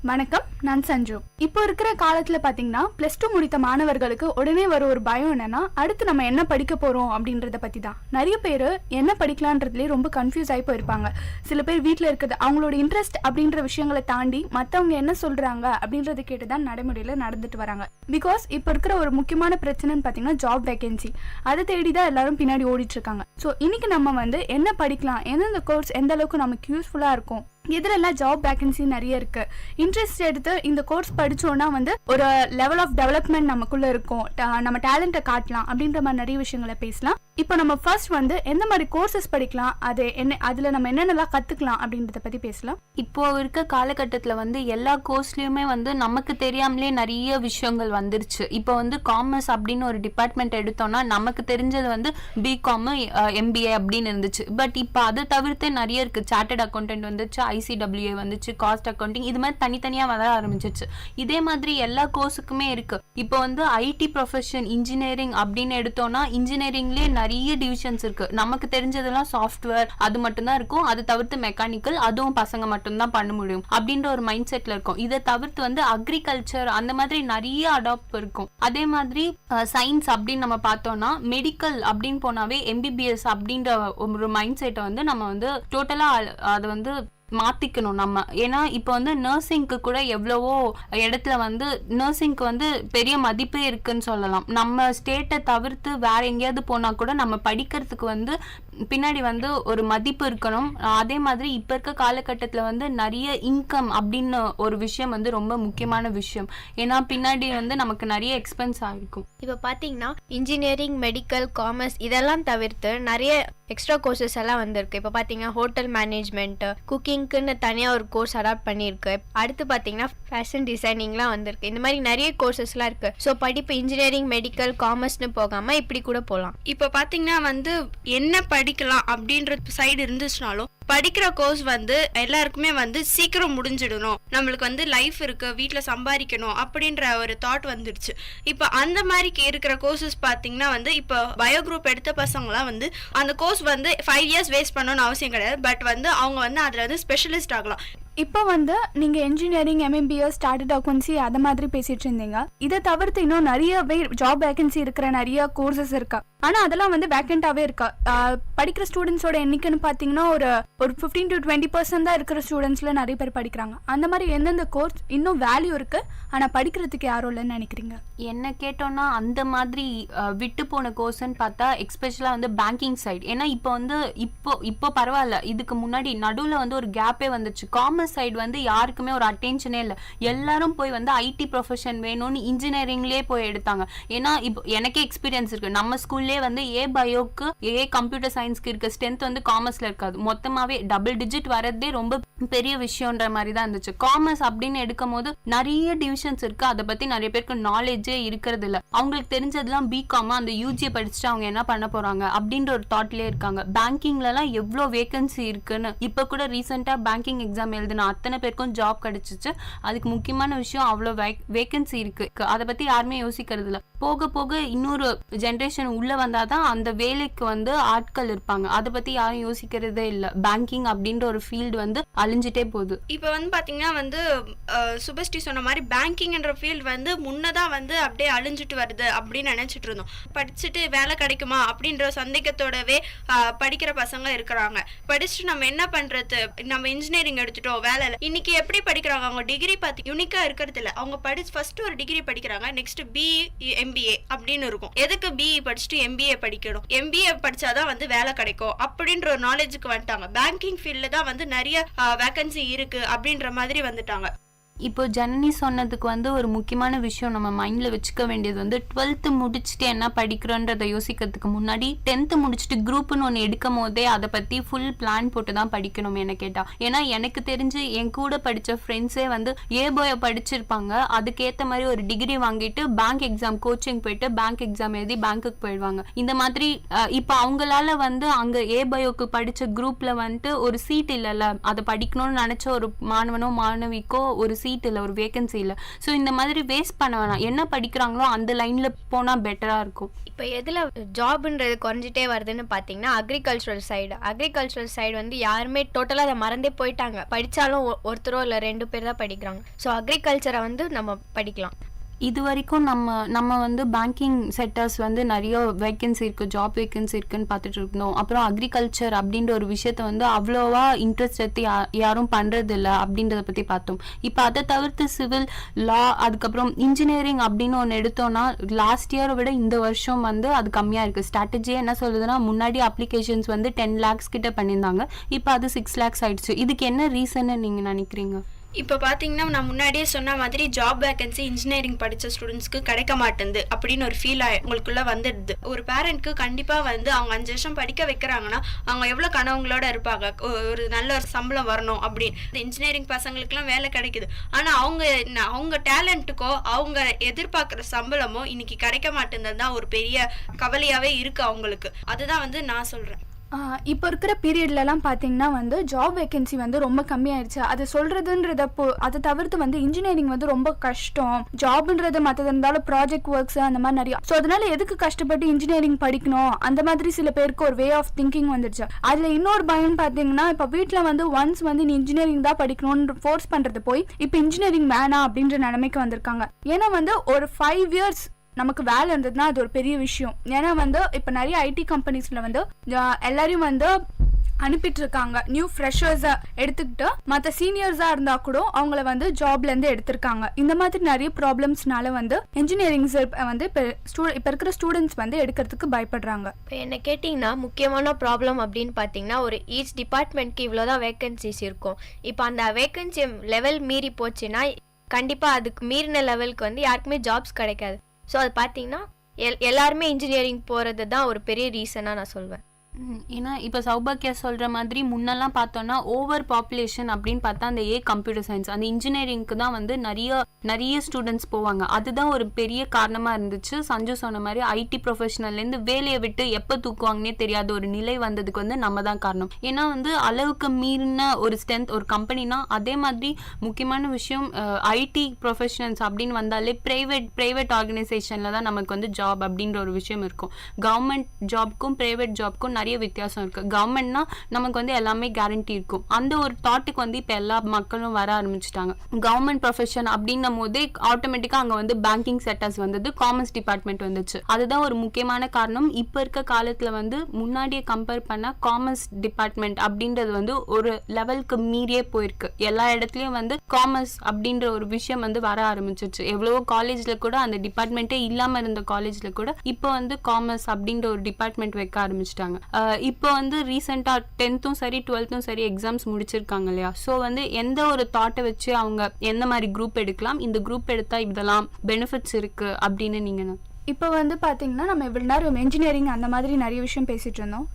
வணக்கம், நான் சஞ்சு. இப்போ இருக்கிற காலத்துல பாத்தீங்கன்னா +2 முடித்த மாணவர்களுக்கு உடனே வர ஒரு பயம் என்னன்னா, அடுத்து நம்ம என்ன படிக்க போறோம் அப்படின்றத பத்தி தான். நிறைய பேர் என்ன படிக்கலான்றதுலேயே ரொம்ப கன்ஃபியூஸ் ஆகி போயிருப்பாங்க. சில பேர் வீட்டில் இருக்கிறது அவங்களோட இன்ட்ரெஸ்ட் அப்படின்ற விஷயங்களை தாண்டி மற்றவங்க என்ன சொல்றாங்க அப்படின்றத கேட்டுதான் நடைமுறையில நடந்துட்டு வராங்க. பிகாஸ் இப்போ இருக்கிற ஒரு முக்கியமான பிரச்சனைன்னு பாத்தீங்கன்னா ஜாப் வேகன்சி. அதை தேடிதான் எல்லாரும் பின்னாடி ஓடிட்டு இருக்காங்க. ஸோ இன்னைக்கு நம்ம என்ன படிக்கலாம், எந்தெந்த கோர்ஸ் எந்த அளவுக்கு நமக்கு யூஸ்ஃபுல்லா இருக்கும், எதிரெல்லாம் ஜாப் வேகன்சி நிறைய இருக்கு, இன்ட்ரெஸ்ட் எடுத்து இந்த கோர்ஸ் படிச்சோம்னா ஒரு லெவல் ஆஃப் டெவலப்மெண்ட் நமக்குள்ள இருக்கும், நம்ம டேலண்ட்டை காட்டலாம் அப்படின்ற மாதிரி நிறைய விஷயங்களை பேசலாம். இப்போ நம்ம ஃபர்ஸ்ட் எந்த மாதிரி கோர்சஸ் படிக்கலாம், அது என்ன, அதுல நம்ம என்னென்னலாம் கத்துக்கலாம் அப்படின்றத பத்தி பேசலாம். இப்போ இருக்க காலகட்டத்தில் எல்லா கோர்ஸ்லயுமே நமக்கு தெரியாமலே நிறைய விஷயங்கள் வந்துருச்சு. இப்போ காமர்ஸ் அப்படின்னு ஒரு டிபார்ட்மெண்ட் எடுத்தோம்னா நமக்கு தெரிஞ்சது பிகாம், MBA அப்படின்னு இருந்துச்சு. பட் இப்போ அதை தவிர்த்து நிறைய இருக்கு. சார்ட்டர்ட் அக்கௌண்டன்ட் வந்துச்சு, ICWA வந்துச்சு, காஸ்ட் அக்கௌண்டிங், இது மாதிரி தனித்தனியா வர ஆரம்பிச்சிருச்சு. இதே மாதிரி எல்லா கோர்ஸுக்குமே இருக்கு. இப்போ IT ப்ரொஃபஷன், இன்ஜினியரிங் அப்படின்னு எடுத்தோம்னா இன்ஜினியரிங்லேயே நிறைய டிவிஷன்ஸ் இருக்கு. நமக்கு தெரிஞ்சதெல்லாம் சாஃப்ட்வேர் அது மட்டும்தான் இருக்கும். அதை தவிர்த்து மெக்கானிக்கல், அதுவும் பசங்க மட்டும்தான் பண்ண முடியும் அப்படின்ற ஒரு மைண்ட் செட்ல இருக்கும். இதை தவிர்த்து அக்ரிகல்ச்சர் அந்த மாதிரி நிறைய அடாப்ட் இருக்கும். அதே மாதிரி சயின்ஸ் அப்படின்னு நம்ம பார்த்தோம்னா மெடிக்கல் அப்படின்னு போனாவே MBBS அப்படின்ற ஒரு மைண்ட் செட்டை நம்ம டோட்டலா அதை மாத்திக்கணும் நம்ம. ஏன்னா இப்போ நர்சிங்க்கு கூட எவ்வளவோ இடத்துல நர்சிங்க்கு பெரிய மதிப்பே இருக்குன்னு சொல்லலாம். நம்ம ஸ்டேட்டை தவிர்த்து வேற எங்கேயாவது போனா கூட நம்ம படிக்கிறதுக்கு பின்னாடி ஒரு மதிப்பு இருக்கணும். அதே மாதிரி இப்ப இருக்க காலகட்டத்துல நிறைய இன்கம் அப்படின்னு ஒரு விஷயம் ரொம்ப முக்கியமான விஷயம். ஏன்னா பின்னாடி நமக்கு நிறைய எக்ஸ்பென்ஸ் ஆயிருக்கும். இப்போ பாத்தீங்கன்னா இன்ஜினியரிங், மெடிக்கல், காமர்ஸ் இதெல்லாம் தவிர்த்து நிறைய எக்ஸ்ட்ரா கோர்சஸ் எல்லாம் வந்திருக்கு. இப்போ பாத்தீங்கன்னா ஹோட்டல் மேனேஜ்மெண்ட், குக்கிங்க்குன்னு தனியா ஒரு கோர்ஸ் அடாப்ட் பண்ணிருக்கு. அடுத்து பாத்தீங்கன்னா ஃபேஷன் டிசைனிங்லாம் வந்திருக்கு. இந்த மாதிரி நிறைய கோர்சஸ்லாம் இருக்கு. ஸோ படிப்பு இன்ஜினியரிங், மெடிக்கல், காமர்ஸ்னு போகாம இப்படி கூட போகலாம். இப்போ பாத்தீங்கன்னா என்ன படிக்கலாம் அப்படின்ற சைடு இருந்துச்சுனாலும் படிக்கிற கோர்ஸ் எல்லாருக்குமே சீக்கிரம் முடிஞ்சிடணும், நம்மளுக்கு லைஃப் இருக்கு, வீட்டுல சம்பாதிக்கணும் அப்படின்ற ஒரு தாட் வந்துடுச்சு. இப்ப அந்த மாதிரி இருக்கிற கோர்சஸ் பாத்தீங்கன்னா இப்ப பயோ குரூப் எடுத்த பசங்கலாம் அந்த கோர்ஸ் 5 years வேஸ்ட் பண்ணணும்னு அவசியம் கிடையாது. பட் அவங்க அதுல ஸ்பெஷலிஸ்ட் ஆகலாம். இப்போ நீங்க இன்ஜினியரிங், MBBS, ஸ்டார்டர்ட் அக்கௌன்சி அதை மாதிரி பேசிட்டு இருந்தீங்க. இதை தவிர்த்து இன்னும் நிறையவே ஜாப் வேகன்சி இருக்கிற நிறைய கோர்சஸ் இருக்கா. ஆனா அதெல்லாம் வேகண்டாவே இருக்கா. படிக்கிற ஸ்டூடெண்ட்ஸோட எண்ணிக்கைன்னு பாத்தீங்கன்னா ஒரு 15 to 20% தான் இருக்கிற ஸ்டூடெண்ட்ஸ்ல நிறைய பேர் படிக்கிறாங்க. அந்த மாதிரி எந்தெந்த கோர்ஸ் இன்னும் வேல்யூ இருக்கு ஆனா படிக்கிறதுக்கு யாரும் இல்லைன்னு நினைக்கிறீங்க? என்ன கேட்டோம்னா அந்த மாதிரி விட்டு போன கோர்ஸ்ன்னு பார்த்தா எக்ஸ்பெஷலா பேங்கிங் சைடு. ஏன்னா இப்போ பரவாயில்ல, இதுக்கு முன்னாடி நடுவில் ஒரு கேப்பே வந்துச்சு. காமர்ஸ் சைடு யாருக்குமே ஒரு அட்டென்ஷனே இல்லை. எல்லாரும் போய் IT ப்ரொஃபஷன் வேணும்னு இன்ஜினியரிங்லேயே போய் எடுத்தாங்க. ஏன்னா இப்போ எனக்கே எக்ஸ்பீரியன்ஸ் இருக்கு. நம்ம ஸ்கூல்லே A பயோக்கு, A கம்ப்யூட்டர் சயின்ஸ்க்கு இருக்க ஸ்ட்ரென்த் காமர்ஸ்ல இருக்காது. மொத்தமாவே டபுள் டிஜிட் வரதே ரொம்ப பெரிய விஷயம்ன்ற மாதிரி தான் இருந்துச்சு. காமர்ஸ் அப்படின்னு எடுக்கும் போது நிறைய டிவிஷன்ஸ் இருக்கு. அதை பத்தி நிறைய பேருக்கு நாலேஜே இருக்கிறது இல்ல. அவங்களுக்கு தெரிஞ்சதுலாம் பிகாம், அந்த UG படிச்சுட்டு அவங்க என்ன பண்ண போறாங்க அப்படின்ற ஒரு தாட்லயே இருக்காங்க. பேங்கிங்ல எல்லாம் எவ்வளவு வேகன்சி இருக்குன்னு இப்ப கூட ரீசெண்டா பேங்கிங் எக்ஸாம் எழுதின அத்தனை பேருக்கும் ஜாப் கிடைச்சிச்சு. அதுக்கு முக்கியமான விஷயம் அவ்வளவு வேகன்சி இருக்கு. அதை பத்தி யாருமே யோசிக்கிறது இல்ல. போக போக இன்னொரு ஜென்ரேஷன் உள்ள வந்தாதான் அந்த வேலைக்கு ஆட்கள் இருப்பாங்க. அதை பத்தி யாரும் யோசிக்கிறதே இல்ல. பேங்கிங் அப்படின்ற ஒரு ஃபீல்டு அழிஞ்சிட்டே போகுது. இப்போ பாத்தீங்கன்னா சுபஸ்ரீ சொன்ன மாதிரி பேங்கிங்ன்ற ஃபீல்டு முன்னதான் அப்படியே அழிஞ்சிட்டு வருது அப்படின்னு நினைச்சிட்டு இருந்தோம். படிச்சுட்டு வேலை கிடைக்குமா அப்படின்ற சந்தேகத்தோடவே படிக்கிற பசங்க இருக்கிறாங்க. படிச்சுட்டு நம்ம என்ன பண்றது, நம்ம இன்ஜினியரிங் எடுத்துட்டோம், வேலை இல்லை. இன்னைக்கு எப்படி படிக்கிறாங்க, அவங்க டிகிரி பார்த்து யூனிக்கா இருக்கிறது இல்லை. அவங்க ஃபர்ஸ்ட் ஒரு டிகிரி படிக்கிறாங்க, நெக்ஸ்ட் BE, MBA அப்படின்னு இருக்கும். எதுக்கு BE படிச்சுட்டு MBA படிக்கணும், MBA படிச்சாதான் வேலை கிடைக்கும் அப்படின்ற ஒரு நாலேஜுக்கு வந்துட்டாங்க. பேங்கிங் ஃபீல்ட்ல தான் நிறைய வேகன்சி இருக்கு அப்படின்ற மாதிரி வந்துட்டாங்க. இப்போ ஜனனி சொன்னதுக்கு ஒரு முக்கியமான விஷயம் நம்ம மைண்ட்ல வச்சுக்க வேண்டியது 12th முடிச்சுட்டு என்ன படிக்கிறோன்றதை யோசிக்கிறதுக்கு முன்னாடி 10th முடிச்சுட்டு குரூப்னு ஒன்று எடுக்கும் போதே அதை பத்தி ஃபுல் பிளான் போட்டு தான் படிக்கணும் என்ன கேட்டா. ஏன்னா எனக்கு தெரிஞ்சு என் கூட படிச்ச ஃப்ரெண்ட்ஸே ஏபோய படிச்சிருப்பாங்க. அதுக்கேற்ற மாதிரி ஒரு டிகிரி வாங்கிட்டு பேங்க் எக்ஸாம் கோச்சிங் போயிட்டு பேங்க் எக்ஸாம் எழுதி பேங்க்குக்கு போயிடுவாங்க. இந்த மாதிரி இப்போ அவங்களால அங்க ஏபயோக்கு படிச்ச குரூப்ல ஒரு சீட் இல்லைல்ல, அதை படிக்கணும்னு நினைச்ச ஒரு மாணவனோ மாணவிக்கோ ஒரு சீட் இல்லை, ஒரு வேகன்சி இல்லை. ஸோ இந்த மாதிரி வேஸ்ட் பண்ண வேணாம். என்ன படிக்கிறாங்களோ அந்த லைனில் போனால் பெட்டராக இருக்கும். இப்போ எதில் ஜாப்ன்றது குறைஞ்சிட்டே வருதுன்னு பார்த்தீங்கன்னா அக்ரிகல்ச்சரல் சைடு வந்து யாருமே டோட்டலாக அதை மறந்தே போயிட்டாங்க. படித்தாலும் ஒருத்தரோ இல்லை 2 பேர் தான் படிக்கிறாங்க. ஸோ அக்ரிகல்ச்சரை வந்து நம்ம படிக்கலாம். இது வரைக்கும் நம்ம வந்து பேங்கிங் செக்டர்ஸ் வந்து நிறைய வேக்கன்சி இருக்குது, ஜாப் வேக்கன்சி இருக்குன்னு பார்த்துட்டு இருந்தோம். அப்புறம் அக்ரிகல்ச்சர் அப்படின்ற ஒரு விஷயத்த வந்து அவ்வளோவா இன்ட்ரெஸ்ட் எடுத்து யாரும் பண்ணுறது இல்லை அப்படின்றத பற்றி பார்த்தோம். இப்போ அதை தவிர்த்து சிவில், லா, அதுக்கப்புறம் இன்ஜினியரிங் அப்படின்னு ஒன்று எடுத்தோன்னா லாஸ்ட் இயரை விட இந்த வருஷம் வந்து அது கம்மியாக இருக்குது. ஸ்ட்ராட்டஜியே என்ன சொல்லுதுன்னா, முன்னாடி அப்ளிகேஷன்ஸ் வந்து 10 lakhs கிட்ட பண்ணியிருந்தாங்க, இப்போ அது 6 lakhs ஆயிடுச்சு. இதுக்கு என்ன ரீசன்னு நீங்கள் நினைக்கிறீங்க? இப்போ பார்த்தீங்கன்னா நான் முன்னாடியே சொன்ன மாதிரி ஜாப் வேகன்சி இன்ஜினியரிங் படித்த ஸ்டூடெண்ட்ஸ்க்கு கிடைக்க மாட்டேங்குது அப்படின்னு ஒரு ஃபீல் உங்களுக்குள்ளே வந்துடுது. ஒரு பேரண்ட்க்கு கண்டிப்பாக வந்து அவங்க 5 வருஷம் படிக்க வைக்கிறாங்கன்னா அவங்க எவ்வளோ கனவுங்களோட இருப்பாங்க, ஒரு நல்ல ஒரு சம்பளம் வரணும் அப்படின்னு. இந்த இன்ஜினியரிங் பசங்களுக்குலாம் வேலை கிடைக்குது, ஆனால் அவங்க டேலண்ட்டுக்கோ அவங்க எதிர்பார்க்குற சம்பளமோ இன்னைக்கு கிடைக்க மாட்டேங்கிறது தான் ஒரு பெரிய கவலையாகவே இருக்குது அவங்களுக்கு. அதுதான் வந்து நான் சொல்கிறேன். இப்போ இருக்கிற பீரியட்லலாம் பார்த்தீங்கன்னா வந்து ஜாப் வேகன்சி வந்து ரொம்ப கம்மியாயிடுச்சு. அது சொல்கிறதுன்றதப்போ அதை தவிர்த்து வந்து இன்ஜினியரிங் வந்து ரொம்ப கஷ்டம், ஜாப்ன்றது மற்றது இருந்தாலும் ப்ராஜெக்ட் ஒர்க்ஸ் அந்த மாதிரி நிறையா. ஸோ அதனால எதுக்கு கஷ்டப்பட்டு இன்ஜினியரிங் படிக்கணும் அந்த மாதிரி சில பேருக்கு ஒரு வே ஆஃப் திங்கிங் வந்துடுச்சு. அதில் இன்னொரு பயம் பார்த்தீங்கன்னா, இப்போ வீட்டில் வந்து ஒன்ஸ் வந்து நீ இன்ஜினியரிங் தான் படிக்கணும்னு ஃபோர்ஸ் பண்ணுறது போய் இப்போ இன்ஜினியரிங் வேணாம் அப்படின்ற நிலைமைக்கு வந்திருக்காங்க. ஏன்னா வந்து ஒரு 5 years நமக்கு வேலை இருந்ததுன்னா அது ஒரு பெரிய விஷயம். ஏன்னா வந்து இப்போ நிறைய ஐடி கம்பெனிஸில் வந்து எல்லாரையும் வந்து அனுப்பிட்டு இருக்காங்க. நியூ ஃப்ரெஷர்ஸை எடுத்துக்கிட்டு மற்ற சீனியர்ஸாக இருந்தால் கூட அவங்கள வந்து ஜாப்லேருந்து எடுத்திருக்காங்க. இந்த மாதிரி நிறைய ப்ராப்ளம்ஸ்னால வந்து இன்ஜினியரிங்ஸ் வந்து இப்போ இருக்கிற ஸ்டூடெண்ட்ஸ் வந்து எடுக்கிறதுக்கு பயப்படுறாங்க. இப்போ என்ன கேட்டிங்கன்னா முக்கியமான ப்ராப்ளம் அப்படின்னு பார்த்தீங்கன்னா, ஒரு ஈச் டிபார்ட்மெண்ட்க்கு இவ்வளோதான் வேகன்சிஸ் இருக்கும். இப்போ அந்த வேகன்சி லெவல் மீறி போச்சுன்னா கண்டிப்பாக அதுக்கு மீறின லெவலுக்கு வந்து யாருக்குமே ஜாப்ஸ் கிடைக்காது. ஸோ அது பார்த்தீங்கன்னா எல்லாருமே இன்ஜினியரிங் போகிறது தான் ஒரு பெரிய ரீசனாக நான் சொல்வேன். ஏன்னா இப்போ சௌபாக்கியா சொல்கிற மாதிரி முன்னெல்லாம் பார்த்தோன்னா ஓவர் பாப்புலேஷன் அப்படின்னு பார்த்தா அந்த கம்ப்யூட்டர் சயின்ஸ், அந்த இன்ஜினியரிங்க்கு தான் வந்து நிறைய ஸ்டூடெண்ட்ஸ் போவாங்க. அதுதான் ஒரு பெரிய காரணமாக இருந்துச்சு. சஞ்சு சொன்ன மாதிரி ஐடி ப்ரொஃபஷனல்லேருந்து வேலையை விட்டு எப்போ தூக்குவாங்கன்னே தெரியாத ஒரு நிலை வந்ததுக்கு வந்து நம்ம தான் காரணம். ஏன்னா வந்து அளவுக்கு மீறின ஒரு ஸ்ட்ரென்த் ஒரு கம்பெனினா, அதே மாதிரி முக்கியமான விஷயம் ஐடி ப்ரொஃபஷனல்ஸ் அப்படின்னு வந்தாலே ப்ரைவேட் ஆர்கனைசேஷனில் தான் நமக்கு வந்து ஜாப் அப்படின்ற ஒரு விஷயம் இருக்கும். கவர்மெண்ட் ஜாப்க்கும் ப்ரைவேட் ஜாப்க்கும் நிறைய வித்தியாசம் இருக்கு. கவர்மெண்ட்னா நமக்கு வந்து எல்லாமே கேரண்டி இருக்கும். அந்த ஒரு தாட்டுக்கு வந்து இப்போ எல்லா மக்களும் வர ஆரம்பிச்சுட்டாங்க. கவர்மெண்ட் ப்ரொஃபஷன் அப்படின்னும் போதே ஆட்டோமேட்டிக்கா அங்க வந்து பேங்கிங் செக்டர்ஸ் வந்தது, காமர்ஸ் டிபார்ட்மெண்ட் வந்துச்சு. அதுதான் ஒரு முக்கியமான காரணம். இப்போ இருக்க காலத்துல வந்து முன்னாடியே கம்பேர் பண்ண காமர்ஸ் டிபார்ட்மெண்ட் அப்படின்றது வந்து ஒரு லெவலுக்கு மீறியே போயிருக்கு. எல்லா இடத்துலயும் வந்து காமர்ஸ் அப்படின்ற ஒரு விஷயம் வந்து வர ஆரம்பிச்சிருச்சு. எவ்வளவோ காலேஜ்ல கூட அந்த டிபார்ட்மெண்ட்டே இல்லாம இருந்த காலேஜ்ல கூட இப்போ வந்து காமர்ஸ் அப்படின்ற ஒரு டிபார்ட்மெண்ட் வைக்க ஆரம்பிச்சிட்டாங்க. இப்போ வந்து ரீசெண்டா 10th சரி 12th சரி எக்ஸாம்ஸ் முடிச்சிருக்காங்க இல்லையா. ஸோ வந்து எந்த ஒரு தாட்டை வச்சு அவங்க எந்த மாதிரி குரூப் எடுக்கலாம், இந்த குரூப் எடுத்தா இதெல்லாம் பெனிஃபிட்ஸ் இருக்கு அப்படின்னு நீங்க இப்போ வந்து பாத்தீங்கன்னா நம்ம இவ்வளவு நேரம் இன்ஜினியரிங் அந்த மாதிரி நிறைய விஷயம் பேசிட்டு இருந்தோம்.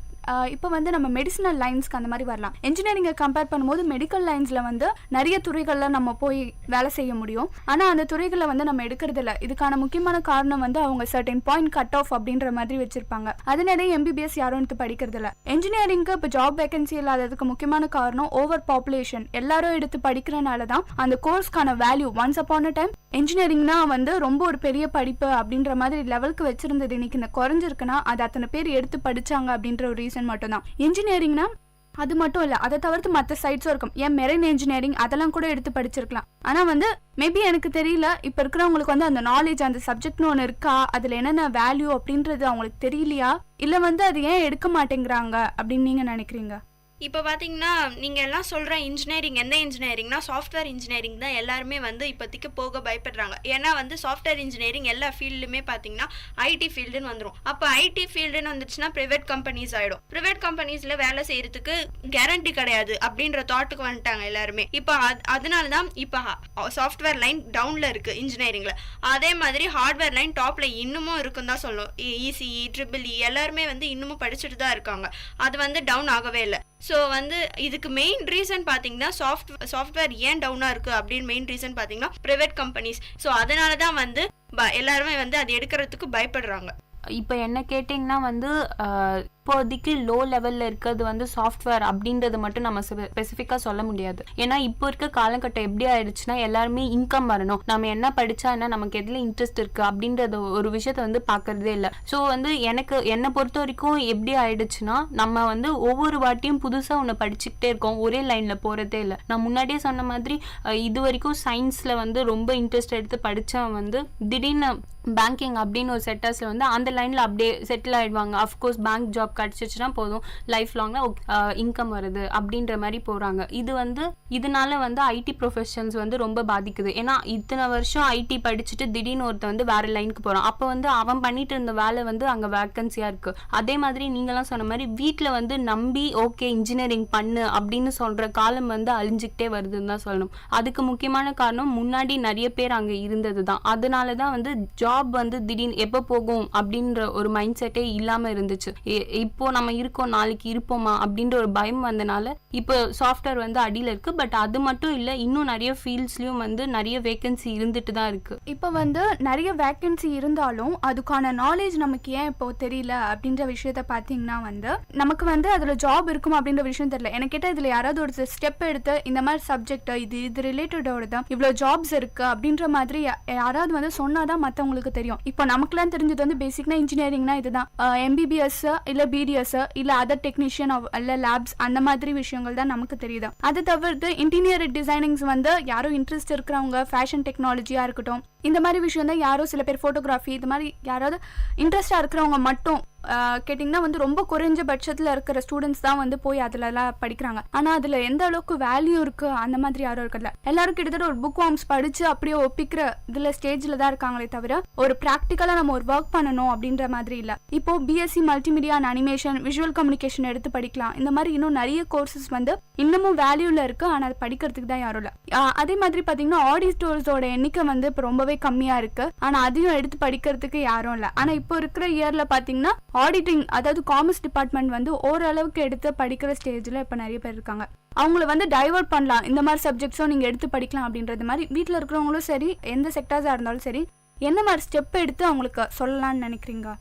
இப்போ வந்து நம்ம மெடிசினல் லைன்ஸ்க்கு அந்த மாதிரி வரலாம். இன்ஜினியரிங்கை கம்பேர் பண்ணும்போது மெடிக்கல் லைன்ஸில் வந்து நிறைய துறைகளில் நம்ம போய் வேலை செய்ய முடியும். ஆனால் அந்த துறைகளை வந்து நம்ம எடுக்கிறது இல்லை. இதுக்கான முக்கியமான காரணம் வந்து அவங்க சர்டன் பாயிண்ட் கட் ஆஃப் அப்படின்ற மாதிரி வச்சிருப்பாங்க. அதனாலே எம்பிபிஎஸ் யாரும் எடுத்து படிக்கிறது இல்லை. இன்ஜினியரிங்க்கு இப்போ ஜாப் வேகன்சி இல்லாததுக்கு முக்கியமான காரணம் ஓவர் பாப்புலேஷன். எல்லாரும் எடுத்து படிக்கிறனால தான் அந்த கோர்ஸ்க்கான value once upon a time இன்ஜினியரிங்னா வந்து ரொம்ப ஒரு பெரிய படிப்பு அப்படின்ற மாதிரி லெவலுக்கு வச்சிருந்தது இன்னைக்கு குறைஞ்சிருக்குன்னா அது அத்தனை பேர் எடுத்து படிச்சாங்க அப்படின்ற ஒரு ரீசன் மட்டும்தான். இன்ஜினியரிங்னா அது மட்டும் இல்ல, அதை தவிர்த்து மற்ற சைட்ஸும் இருக்கும். ஏன் மெரைன் இன்ஜினியரிங் அதெல்லாம் கூட எடுத்து படிச்சிருக்கலாம். ஆனா வந்து மேபி எனக்கு தெரியல, இப்ப இருக்கிறவங்களுக்கு வந்து அந்த நாலேஜ் அந்த சப்ஜெக்ட்னு ஒன்று இருக்கா, அதுல என்னென்ன வேல்யூ அப்படின்றது அவங்களுக்கு தெரியலையா, இல்ல வந்து அது ஏன் எடுக்க மாட்டேங்கிறாங்க அப்படின்னு நீங்க நினைக்கிறீங்க? இப்போ பார்த்தீங்கன்னா நீங்கள் எல்லாம் சொல்கிற இன்ஜினியரிங் எந்த இன்ஜினியரிங்னா சாஃப்ட்வேர் இன்ஜினியரிங் தான் எல்லாருமே வந்து இப்போதைக்கு போக பயப்படுறாங்க. ஏன்னா வந்து சாஃப்ட்வேர் இன்ஜினியரிங் எல்லா ஃபீல்டுமே பார்த்தீங்கன்னா ஐடி ஃபீல்டுன்னு வந்துடும். அப்போ ஐடி ஃபீல்டுன்னு வந்துச்சுன்னா ப்ரைவேட் கம்பெனிஸ் ஆகிடும். ப்ரைவேட் கம்பெனிஸில் வேலை செய்கிறதுக்கு கேரண்டி கிடையாது அப்படின்ற தாட்டுக்கு வந்துட்டாங்க எல்லாருமே. இப்போ அதனால தான் இப்போ சாஃப்ட்வேர் லைன் டவுனில் இருக்குது இன்ஜினியரிங்கில். அதே மாதிரி ஹார்ட்வேர் லைன் டாப்பில் இன்னமும் இருக்குன்னு தான் சொல்லணும். இசிஇ EEE எல்லாருமே வந்து இன்னமும் படிச்சுட்டு தான் இருக்காங்க. அது வந்து டவுன் ஆகவே இல்லை. ஸோ வந்து இதுக்கு மெயின் ரீசன் பார்த்தீங்கன்னா சாஃப்ட்வேர் ஏன் டவுனாக இருக்குது அப்படின்னு மெயின் ரீசன் பார்த்தீங்கன்னா ப்ரைவேட் கம்பெனிஸ். ஸோ அதனால தான் வந்து எல்லாருமே வந்து அது எடுக்கிறதுக்கு பயப்படுறாங்க. இப்போ என்ன கேட்டிங்கன்னா வந்து இப்போதைக்கு லோ லெவல்ல இருக்கிறது வந்து சாஃப்ட்வேர் அப்படின்றது மட்டும் நம்ம ஸ்பெசிஃபிக்கா சொல்ல முடியாது. ஏன்னா இப்போ இருக்க காலகட்டம் எப்படி ஆயிடுச்சுன்னா எல்லாருமே இன்கம் வரணும், நம்ம என்ன படிச்சா என்ன, நமக்கு எதுல இன்ட்ரெஸ்ட் இருக்கு அப்படின்றது ஒரு விஷயத்த வந்து பாக்குறதே இல்லை. ஸோ வந்து என்னை பொறுத்த வரைக்கும் எப்படி ஆயிடுச்சுன்னா நம்ம வந்து ஒவ்வொரு வாட்டியும் புதுசா ஒன்று படிச்சுக்கிட்டே இருக்கோம், ஒரே லைன்ல போறதே இல்லை. நான் முன்னாடியே சொன்ன மாதிரி இது வரைக்கும் சயின்ஸ்ல வந்து ரொம்ப இன்ட்ரெஸ்ட் எடுத்து படிச்சவன் வந்து திடீர்னு பேங்கிங் அப்படின்னு ஒரு செக்டர்ஸ்ல வந்து அந்த லைன்ல அப்படியே செட்டில் ஆயிடுவாங்க. அஃப்கோர்ஸ் பேங்க் ஜாப் கிடைச்சிச்சுன்னா போதும், லைஃப் லாங்ல இன்கம் வருது அப்படின்ற மாதிரி போறாங்க. இது வந்து இதனால வந்து ஐடி ப்ரொஃபஷன்ஸ் வந்து ரொம்ப பாதிக்குது. ஏன்னா இத்தனை வருஷம் ஐடி படிச்சுட்டு திடீர்னு ஒருத்தர் வந்து வேற லைனுக்கு போறான், அப்போ வந்து அவன் பண்ணிட்டு இருந்த வேலை வந்து அங்க வேக்கன்சியா இருக்கு. அதே மாதிரி நீங்களாம் சொன்ன மாதிரி வீட்டுல வந்து நம்பி ஓகே இன்ஜினியரிங் பண்ணு அப்படின்னு சொல்ற காலம் வந்து அழிஞ்சுக்கிட்டே வருதுன்னு தான் சொல்லணும். அதுக்கு முக்கியமான காரணம் முன்னாடி நிறைய பேர் அங்க இருந்தது தான். அதனாலதான் வந்து ஜாப் வந்து திடீர்னு எப்போ போகும் அப்படின்ற ஒரு மைண்ட் செட்டே இல்லாம இருந்துச்சு. இப்போ நம்ம இருக்கோம் நாளைக்கு இருப்போமா அப்படின்ற ஒரு பயம் வந்தனால இப்போ சாஃப்ட்வேர் வந்து அடியில இருக்கு. பட் அது மட்டும் இல்ல, இன்னும் நிறைய ஃபீல்ட்ஸ்லயும் வந்து நிறைய வேகன்சி இருந்துட்டு தான் இருக்கு. இப்போ வந்து நிறைய வேகன்சி இருந்தாலும் அதுக்கான நாலேஜ் நமக்கு ஏன் இப்போ தெரியல அப்படின்ற விஷயத்த பாத்தீங்கன்னா வந்து நமக்கு வந்து அதுல ஜாப் இருக்கும் அப்படின்ற விஷயம் தெரியல. எனக்கு கேட்டால் இதுல யாராவது ஒரு ஸ்டெப் எடுத்து இந்த மாதிரி சப்ஜெக்ட் இது ரிலேட்டடோட தான் இவ்வளவு ஜாப்ஸ் இருக்கு அப்படின்ற மாதிரி யாராவது வந்து சொன்னாதான் மத்தவங்களுக்கு தெரியும். இப்போ நமக்குலாம் தெரிஞ்சது வந்து பேசிக்னா இன்ஜினியரிங்னா இதுதான், எம்பிபிஎஸ் இல்ல பிடிஎஸ் இல்ல அதர் டெக்னீஷியன் இல்ல லேப்ஸ் அந்த மாதிரி விஷயங்கள் தான் நமக்கு தெரியுது. அது தவிர்த்து இன்டீரியர் டிசைனிங்ஸ் வந்து யாரும் இன்ட்ரெஸ்ட் இருக்கிறவங்க, ஃபேஷன் டெக்னாலஜியா இருக்கட்டும், இந்த மாதிரி விஷயம் தான் யாரோ சில பேர் போட்டோகிராஃபி இது மாதிரி யாராவது இன்ட்ரெஸ்டா இருக்கிறவங்க மட்டும் கேட்டிங்கன்னா வந்து ரொம்ப குறைஞ்ச பட்சத்தில் இருக்கிற ஸ்டூடெண்ட்ஸ் தான் வந்து போய் அதுலலாம் படிக்கிறாங்க. ஆனால் அதில் எந்த அளவுக்கு வேல்யூ இருக்கு அந்த மாதிரி யாரும் இருக்கல. எல்லாரும் கிட்டத்தட்ட ஒரு புக் வார்ம்ஸ் படிச்சு அப்படியே ஒப்பிக்கிற இதில் ஸ்டேஜில் தான் இருக்காங்களே தவிர ஒரு ப்ராக்டிக்கலாக நம்ம ஒரு ஒர்க் பண்ணணும் அப்படின்ற மாதிரி இல்லை. இப்போ BSc multimedia and animation, visual communication எடுத்து படிக்கலாம். இந்த மாதிரி இன்னும் நிறைய கோர்சஸ் வந்து இன்னமும் வேல்யூல இருக்கு, ஆனால் அது படிக்கிறதுக்கு தான் யாரும் இல்லை. அதே மாதிரி பார்த்தீங்கன்னா ஆடிட்டோர்ஸோட எண்ணிக்கை வந்து இப்போ ரொம்பவே கம்மியா இருக்கு, ஆனால் அதையும் எடுத்து படிக்கிறதுக்கு யாரும் இல்லை. ஆனால் இப்போ இருக்கிற இயர்ல பார்த்தீங்கன்னா ஆடிட்டிங், அதாவது காமர்ஸ் டிபார்ட்மெண்ட் வந்து ஓரளவுக்கு எடுத்து படிக்கிற ஸ்டேஜ்ல இப்ப நிறைய பேர் இருக்காங்க. அவங்கள வந்து டைவர்ட் பண்ணலாம், இந்த மாதிரி சப்ஜெக்ட்ஸும் நீங்க எடுத்து படிக்கலாம் அப்படின்றது மாதிரி வீட்டில் இருக்கிறவங்களும் சரி, எந்த செக்டர்ஸா இருந்தாலும் சரி, என்ன மாதிரி ஸ்டெப் எடுத்து அவங்களுக்கு சொல்லலாம்னு நினைக்கிறீங்க?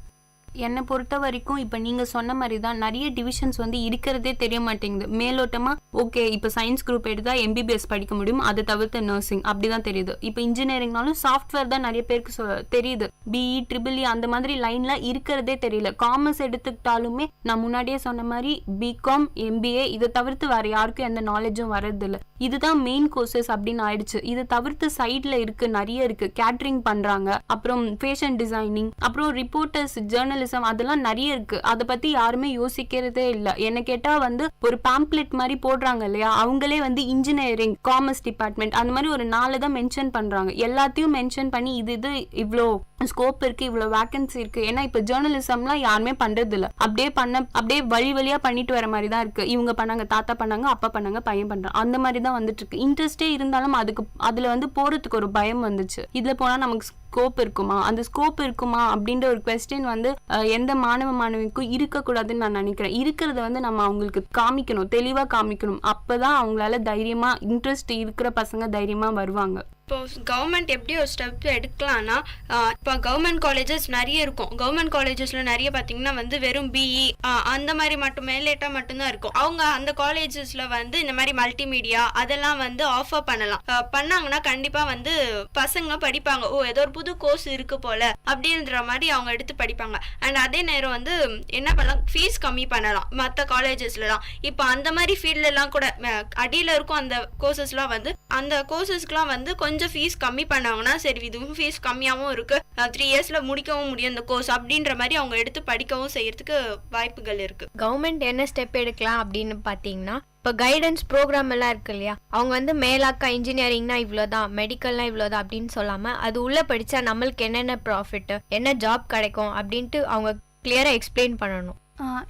என்னை பொறுத்த வரைக்கும் இப்போ நீங்கள் சொன்ன மாதிரி தான் நிறைய டிவிஷன்ஸ் வந்து இருக்கிறதே தெரிய மாட்டேங்குது. மேலோட்டமாக ஓகே இப்போ சயின்ஸ் குரூப் எடுத்தால் எம்பிபிஎஸ் படிக்க முடியும், அதை தவிர்த்து நர்சிங் அப்படி தான் தெரியுது. இப்போ இன்ஜினியரிங்னாலும் சாஃப்ட்வேர் தான் நிறைய பேருக்கு தெரியுது. பிஇ ட்ரிபிள்இ அந்த மாதிரி லைனில் இருக்கிறதே தெரியல. காமர்ஸ் எடுத்துக்கிட்டாலுமே நான் முன்னாடியே சொன்ன மாதிரி பிகாம் எம்பிஏ இதை தவிர்த்து வேறு யாருக்கும் எந்த நாலேஜும் வர்றதில்லை. இதுதான் மெயின் கோர்சஸ் அப்படின்னு ஆயிடுச்சு. இதை தவிர்த்து சைடில் இருக்கு, நிறைய இருக்கு. கேட்ரிங் பண்ணுறாங்க, அப்புறம் ஃபேஷன் டிசைனிங், அப்புறம் ரிப்போர்ட்டர்ஸ், ஜேர்னலிசம், அதெல்லாம் நிறைய இருக்கு. அதை பத்தி யாருமே யோசிக்கிறதே இல்லை. என்ன கேட்டா வந்து ஒரு பேம்ப்ளெட் மாதிரி போடுறாங்க இல்லையா, அவங்களே வந்து இன்ஜினியரிங், காமர்ஸ் டிபார்ட்மெண்ட் அந்த மாதிரி ஒரு 4 தான் மென்ஷன் பண்றாங்க. எல்லாத்தையும் மென்ஷன் பண்ணி இது இவ்வளோ ஸ்கோப் இருக்கு, இவ்வளோ வேகன்சி இருக்கு. ஏன்னா இப்ப ஜேர்னலிசம்லாம் யாருமே பண்றது இல்லை. அப்படியே வழியா பண்ணிட்டு வர மாதிரி தான் இருக்கு. இவங்க பண்ணாங்க, தாத்தா பண்ணாங்க, அப்பா பண்ணாங்க, பையன் பண்றாங்க, அந்த மாதிரி தான் வந்துட்டு இருக்கு. இன்ட்ரெஸ்டே இருந்தாலும் அதுல வந்து போறதுக்கு ஒரு பயம் வந்துச்சு. இதுல போனா நமக்கு ஸ்கோப் இருக்குமா, அந்த ஸ்கோப் இருக்குமா அப்படின்ற ஒரு குவெஸ்டின் வந்து எந்த மாணவிக்கும் இருக்கக்கூடாதுன்னு நான் நினைக்கிறேன். இருக்கிறத வந்து நம்ம அவங்களுக்கு காமிக்கணும், தெளிவா காமிக்கணும். அப்பதான் அவங்களால தைரியமா, இன்ட்ரெஸ்ட் இருக்கிற பசங்க தைரியமா வருவாங்க. இப்போ கவர்மெண்ட் எப்படி ஒரு ஸ்டெப் எடுக்கலாம்னா, இப்போ கவர்மெண்ட் காலேஜஸ் நிறைய இருக்கும். கவர்மெண்ட் காலேஜஸ்ல நிறைய பார்த்தீங்கன்னா வந்து வெறும் பிஇ அந்த மாதிரி மட்டும் மேலேட்டா மட்டும்தான் இருக்கும். அவங்க அந்த காலேஜஸ்ல வந்து இந்த மாதிரி மல்டிமீடியா அதெல்லாம் வந்து ஆஃபர் பண்ணலாம். பண்ணாங்கன்னா கண்டிப்பா வந்து பசங்க படிப்பாங்க. ஓ ஏதோ ஒரு புது கோர்ஸ் இருக்கு போல அப்படின்ற மாதிரி அவங்க எடுத்து படிப்பாங்க. அண்ட் அதே நேரம் வந்து என்ன பண்ணலாம், ஃபீஸ் கம்மி பண்ணலாம் மற்ற காலேஜஸ்லாம். இப்போ அந்த மாதிரி ஃபீல்ட்ல எல்லாம் கூட அடியில இருக்கும் அந்த கோர்சஸ்லாம் வந்து, அந்த கோர்சஸ்க்குலாம் வந்து கொஞ்சம் ஃபீஸ் கம்மி பண்ணாங்கன்னா சரி, இதுவும் ஃபீஸ் கம்மியாகவும் இருக்கு, 3 இயர்ஸ்ல முடிக்கவும் முடியும் இந்த கோர்ஸ் அப்படின்ற மாதிரி அவங்க எடுத்து படிக்கவும் செய்யறதுக்கு வாய்ப்புகள் இருக்கு. கவர்மெண்ட் என்ன ஸ்டெப் எடுக்கலாம் அப்படின்னு பாத்தீங்கன்னா, இப்போ கைடன்ஸ் ப்ரோக்ராம் எல்லாம் இருக்கு இல்லையா, அவங்க வந்து மேலாக்கா இன்ஜினியரிங்னா இவ்வளோதான், மெடிக்கல்னா இவ்வளோதான் அப்படின்னு சொல்லாம அது உள்ள படிச்சா நம்மளுக்கு என்னென்ன ப்ராஃபிட், என்ன ஜாப் கிடைக்கும் அப்படின்ட்டு அவங்க கிளியரா எக்ஸ்பிளைன் பண்ணணும்.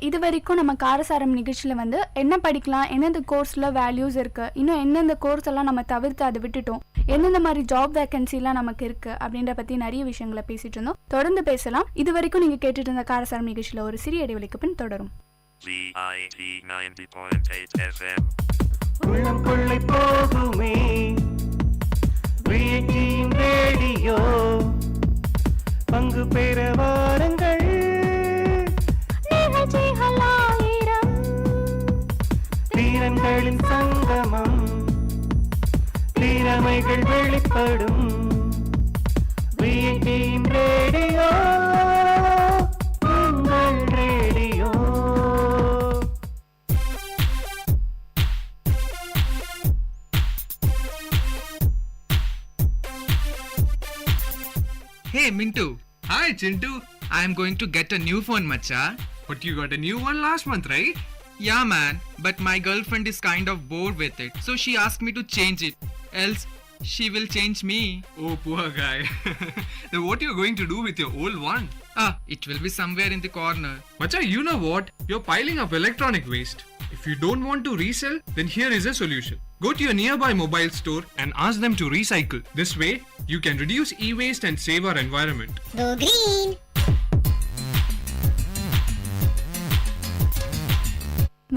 இது வரைக்கும் நம்ம காரசாரம் நிகழ்ச்சியில் வந்து என்ன படிக்கலாம், எந்தெந்த கோர்ஸில் வேல்யூஸ் இருக்குது, இன்னும் எந்தெந்த கோர்ஸ் எல்லாம் நம்ம தவிர்த்து அதை விட்டுட்டோம், எந்தெந்த மாதிரி ஜாப் வேகன்சிலாம் நமக்கு இருக்குது அப்படின்ற பற்றி நிறைய விஷயங்களை பேசிட்டு இருந்தோம். தொடர்ந்து பேசலாம். இது வரைக்கும் நீங்கள் கேட்டுட்டு இருந்த காரசாரம் நிகழ்ச்சியில் ஒரு சிறிய இடைவெளிக்கு பின் தொடரும். பங்கு பெற வாருங்கள். நிகழ்ச்சிகள் உணர்வுகள் வெளிப்படும் வீட்டின் ரேடியோ உங்கள் radio. Hey Mintu. Hi Chintu. I am going to get a new phone, macha. But you got a new one last month, right? Yeah man, but my girlfriend is kind of bored with it, so she asked me to change it. Else she will change me. Oh, poor guy. Then what you going to do with your old one? It will be somewhere in the corner. Macha, you know what? You're piling up electronic waste. If you don't want to resell, then here is a solution. Go to your nearby mobile store and ask them to recycle. This way, you can reduce e-waste and save our environment. Go green.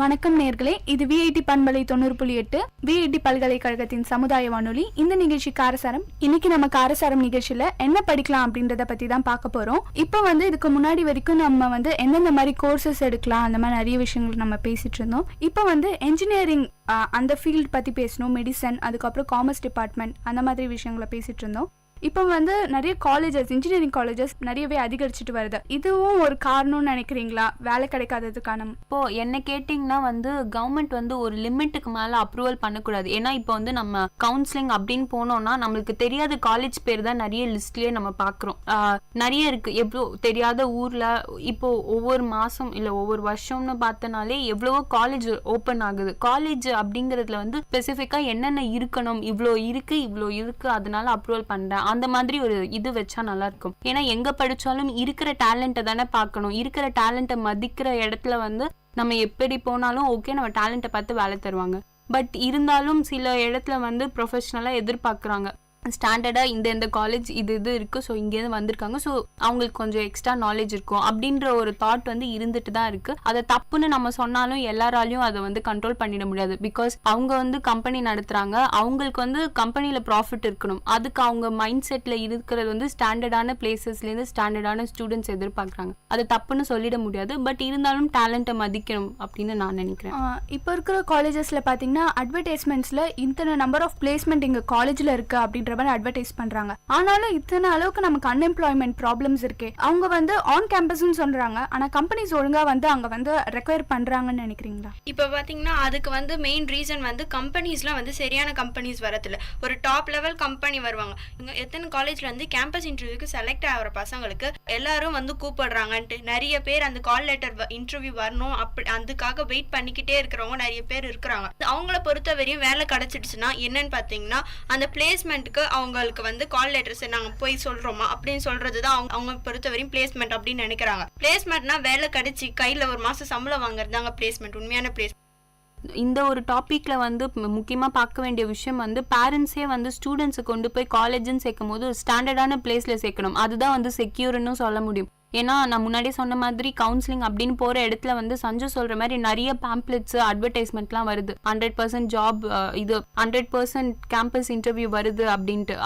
வணக்கம் நேர்களே, இது VIT பண்பலை 90.8 VIT பல்கலைக்கழகத்தின் சமுதாய வானொலி. இந்த நிகழ்ச்சி காரசாரம். இன்னைக்கு நம்ம காரசாரம் நிகழ்ச்சியில என்ன படிக்கலாம் அப்படின்றத பத்தி தான் பார்க்க போறோம். இப்போ இதுக்கு முன்னாடி வரைக்கும் நம்ம எந்தெந்த மாதிரி கோர்சஸ் எடுக்கலாம், அந்த மாதிரி நிறைய விஷயங்கள் நம்ம பேசிட்டு இருந்தோம். இப்போ என்ஜினியரிங் அந்த ஃபீல்ட் பத்தி பேசணும், மெடிசன், அதுக்கப்புறம் காமர்ஸ் டிபார்ட்மெண்ட், அந்த மாதிரி விஷயங்களை பேசிட்டு இருந்தோம். இப்போ நிறைய காலேஜஸ், இன்ஜினியரிங் காலேஜஸ் நிறையவே அதிகரிச்சுட்டு வருது. இதுவும் ஒரு காரணம்னு நினைக்கிறீங்களா வேலை கிடைக்காததுக்கான? இப்போ என்ன கேட்டிங்கன்னா கவர்மெண்ட் ஒரு லிமிட்டுக்கு மேலே அப்ரூவல் பண்ணக்கூடாது. ஏன்னா இப்போ நம்ம கவுன்சிலிங் அப்படின்னு போனோம்னா நம்மளுக்கு தெரியாத காலேஜ் பேர் தான் நிறைய லிஸ்ட்லயே நம்ம பார்க்குறோம். நிறைய இருக்கு. எவ்வளோ தெரியாத ஊர்ல இப்போ ஒவ்வொரு மாசம் இல்லை ஒவ்வொரு வருஷம்னு பார்த்தனாலே எவ்வளவோ காலேஜ் ஓப்பன் ஆகுது. காலேஜ் அப்படிங்கிறதுல ஸ்பெசிஃபிக்கா என்னென்ன இருக்கணும், இவ்வளோ இருக்கு அதனால அப்ரூவல் பண்றேன், அந்த மாதிரி ஒரு இது வச்சா நல்லா இருக்கும். ஏன்னா எங்க படிச்சாலும் இருக்கிற டேலண்ட்டை தானே பார்க்கணும். இருக்கிற டேலண்ட்டை மதிக்கிற இடத்துல நம்ம எப்படி போனாலும் ஓகே, நம்ம டேலண்ட்டை பார்த்து வேலை தருவாங்க. பட் இருந்தாலும் சில இடத்துல ப்ரொஃபஷனலா எதிர்பார்க்குறாங்க. ஸ்டாண்டர்டா இந்த காலேஜ் இது இருக்கு, ஸோ இங்கேருந்து வந்திருக்காங்க, ஸோ அவங்களுக்கு கொஞ்சம் எக்ஸ்ட்ரா நாலேஜ் இருக்கும் அப்படின்ற ஒரு தாட் இருந்துட்டு தான் இருக்கு. அதை தப்புன்னு நம்ம சொன்னாலும் எல்லாராலையும் அதை கண்ட்ரோல் பண்ணிட முடியாது. பிகாஸ் அவங்க கம்பெனி நடத்துறாங்க, அவங்களுக்கு கம்பெனியில ப்ராஃபிட் இருக்கணும். அதுக்கு அவங்க மைண்ட் செட்ல இருக்கிறது ஸ்டாண்டர்டான பிளேசஸ்லேருந்து ஸ்டாண்டர்டான ஸ்டூடெண்ட்ஸ் எதிர்பார்க்குறாங்க. அதை தப்புன்னு சொல்லிட முடியாது. பட் இருந்தாலும் டேலண்ட்டை மதிக்கணும் அப்படின்னு நான் நினைக்கிறேன். இப்போ இருக்கிற காலேஜஸ்ல பாத்தீங்கன்னா அட்வர்டைஸ்மெண்ட்ஸ்ல இத்தனை நம்பர் ஆஃப் பிளேஸ்மெண்ட் எங்க காலேஜ்ல இருக்கு அப்படின்ற அட்வர்டைஸ் பண்றாங்க. ஆனாலும் இத்தனை அளவுக்கு நமக்கு அன்எம்ப்ளாய்மெண்ட் ப்ராப்ளம்ஸ் இருக்கு. அவங்க ஆன் கேம்பஸ்னு சொல்றாங்க, ஆனா கம்பெனிஸ் ஒழுங்கா அங்க ரெக்வயர் பண்றாங்கன்னு நினைக்கிறீங்களா? இப்போ பாத்தீங்கன்னா அதுக்கு மெயின் ரீசன் கம்பெனிஸ்லாம் சரியான கம்பெனிஸ் வரதில்ல. ஒரு டாப் லெவல் கம்பெனி வருவாங்க. எத்தனை காலேஜ்ல கேம்பஸ் இன்டர்வியூக்கு செலக்ட் ஆகிற பசங்களுக்கு எல்லாரும் கூப்பிடுறாங்கன்ட்டு நிறைய பேர் அந்த கால் லெட்டர் இன்டர்வியூ வரணும் அப்படி அதுக்காக வெயிட் பண்ணிக்கிட்டே இருக்கிறவங்க நிறைய பேர் இருக்கிறாங்க. அவங்கள பொறுத்த வரையும் வேலை கிடைச்சிடுச்சுன்னா என்னன்னு பாத்தீங்கன்னா அந்த பிளேஸ்மெண்ட்டுக்கு அவங்களுக்கு கால் லெட்டர்ஸ் நாங்க போய் சொல்றோமா அப்படின்னு சொல்றதுதான் அவங்க பொறுத்தவரையும் பிளேஸ்மெண்ட் அப்படின்னு நினைக்கிறாங்க. பிளேஸ்மெண்ட்னா வேலை கிடைச்சி கையில ஒரு மாசம் சம்பளம் வாங்குறதாங்க பிளேஸ்மெண்ட், உண்மையான பிளேஸ்மெண்ட். இந்த ஒரு டாபிக்ல முக்கியமா பார்க்க வேண்டிய விஷயம் பேரண்ட்ஸே ஸ்டூடெண்ட்ஸை கொண்டு போய் காலேஜ்னு சேர்க்கும் போது ஒரு ஸ்டாண்டர்டான பிளேஸ்ல சேர்க்கணும். அதுதான் செக்யூர்னு சொல்ல முடியும். ஏன்னா நான் முன்னாடியே சொன்ன மாதிரி கவுன்சிலிங் அப்படின்னு போற இடத்துல சஞ்சு சொல்ற மாதிரி நிறைய பேம்ப்ளெட்ஸ் அட்வர்டைஸ்மெண்ட்லாம் வருது. 100% ஜாப், இது 100% கேம்பஸ் இன்டர்வியூ வருது அப்படின்ட்டு.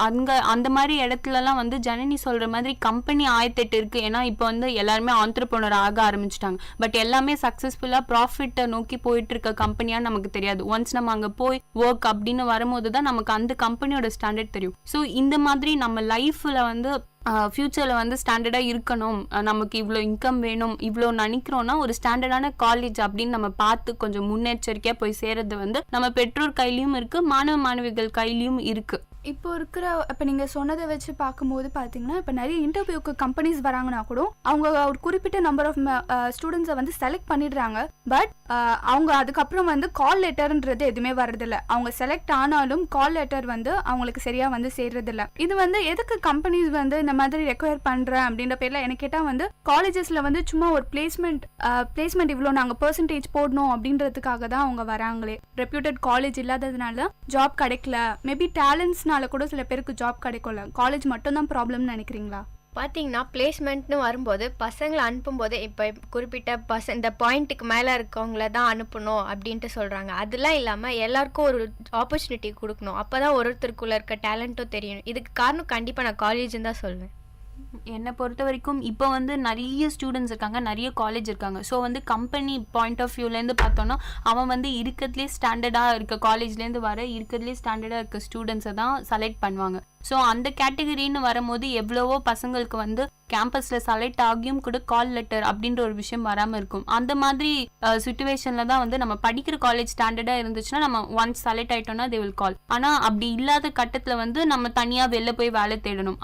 அந்த மாதிரி இடத்துலலாம் ஜனனி சொல்ற மாதிரி கம்பெனி 1008 இருக்கு. ஏன்னா இப்போ எல்லாருமே ஆண்டர்பிரனர் ஆக ஆரம்பிச்சிட்டாங்க. பட் எல்லாமே சக்சஸ்ஃபுல்லா ப்ராஃபிட்டை நோக்கி போயிட்டு இருக்க கம்பெனியான்னு நமக்கு தெரியாது. ஒன்ஸ் நம்ம அங்க போய் ஒர்க் அப்படின்னு வரும்போது தான் நமக்கு அந்த கம்பெனியோட ஸ்டாண்டர்ட் தெரியும். ஸோ இந்த மாதிரி நம்ம லைஃப்ல ஃபியூச்சர்ல ஸ்டாண்டர்டா இருக்கணும், நமக்கு இவ்வளோ இன்கம் வேணும், இவ்வளோ நினைக்கிறோம்னா ஒரு ஸ்டாண்டர்டான காலேஜ் அப்படின்னு நம்ம பார்த்து கொஞ்சம் முன்னெச்சரிக்கையா போய் சேர்றது நம்ம பெற்றோர் கையிலயும் இருக்கு, மாணவ மாணவிகள் கையிலயும் இருக்கு. இப்போ நீங்க சொன்னதை வச்சு பார்க்கும்போது பாத்தீங்கன்னா இப்போ நிறைய இன்டர்வியூக்கு கம்பெனிஸ் வராங்கன்னா கூட அவங்க ஒரு குறிப்பிட்ட நம்பர் ஆஃப் ஸ்டூடெண்ட்ஸை செலக்ட் பண்ணிடுறாங்க. பட் அவங்க அதுக்கப்புறம் கால் லெட்டர்ன்றது எதுவுமே வர்றதில்ல. அவங்க செலக்ட் ஆனாலும் கால் லெட்டர் அவங்களுக்கு சரியா சேர்றதில்ல. இது எதுக்கு கம்பெனிஸ் இந்த மாதிரி ரெக்வயர் பண்றேன் அப்படின்ற பேர்ல எனக்கு கேட்டா காலேஜஸ்ல சும்மா ஒரு பிளேஸ்மெண்ட் இவ்வளோ நாங்க பெர்சன்டேஜ் போடணும் அப்படின்றதுக்காக தான் அவங்க வராங்களே. ரெப்யூட்டட் காலேஜ் இல்லாததுனால ஜாப் கிடைக்கல, மேபி டேலண்ட்ஸ் கூட சில பேருக்கு ஜாப் கிடைக்கல. காலேஜ் மட்டும் தான் ப்ராப்ளம்னு நினைக்கிறீங்களா? பார்த்தீங்கன்னா பிளேஸ்மெண்ட்னு வரும்போது பசங்களை அனுப்பும்போது இப்போ குறிப்பிட்ட இந்த பாயிண்ட்டுக்கு மேலே இருக்கவங்கள தான் அனுப்பணும் அப்படின்ட்டு சொல்கிறாங்க. அதெல்லாம் இல்லாமல் எல்லாருக்கும் ஒரு ஆப்பர்ச்சுனிட்டி கொடுக்கணும். அப்போ தான் ஒருத்தருக்குள்ளே இருக்க டேலண்ட்டும் தெரியும். இதுக்கு காரணம் கண்டிப்பாக நான் காலேஜ்னு தான் சொல்வேன். என்னை பொறுத்த வரைக்கும் இப்போ வந்து நிறைய ஸ்டூடெண்ட்ஸ் இருக்காங்க, நிறைய காலேஜ் இருக்காங்க. ஸோ வந்து கம்பெனி பாயிண்ட் ஆஃப் வியூலேருந்து பார்த்தோன்னா அவன் வந்து இருக்கிறதுலே ஸ்டாண்டர்டாக இருக்க காலேஜ்லேருந்து வர இருக்கிறதுலே ஸ்டாண்டர்டாக இருக்க ஸ்டூடெண்ட்ஸை தான் செலக்ட் பண்ணுவாங்க. ஸோ அந்த கேட்டகரின்னு வரும்போது எவ்வளவோ பசங்களுக்கு வந்து கேம்பஸில் செலக்ட் ஆகியும் கூட கால் லெட்டர் அப்படின்ற ஒரு விஷயம் வராமல் இருக்கும். அந்த மாதிரி சுச்சுவேஷனில் தான் வந்து நம்ம படிக்கிற காலேஜ் ஸ்டாண்டர்டாக இருந்துச்சுன்னா நம்ம ஒன்ஸ் செலக்ட் ஆகிட்டோம்னா தே வில் கால். ஆனால் அப்படி இல்லாத கட்டத்தில் வந்து நம்ம தனியாக வெளில போய் வேலை தேடணும்.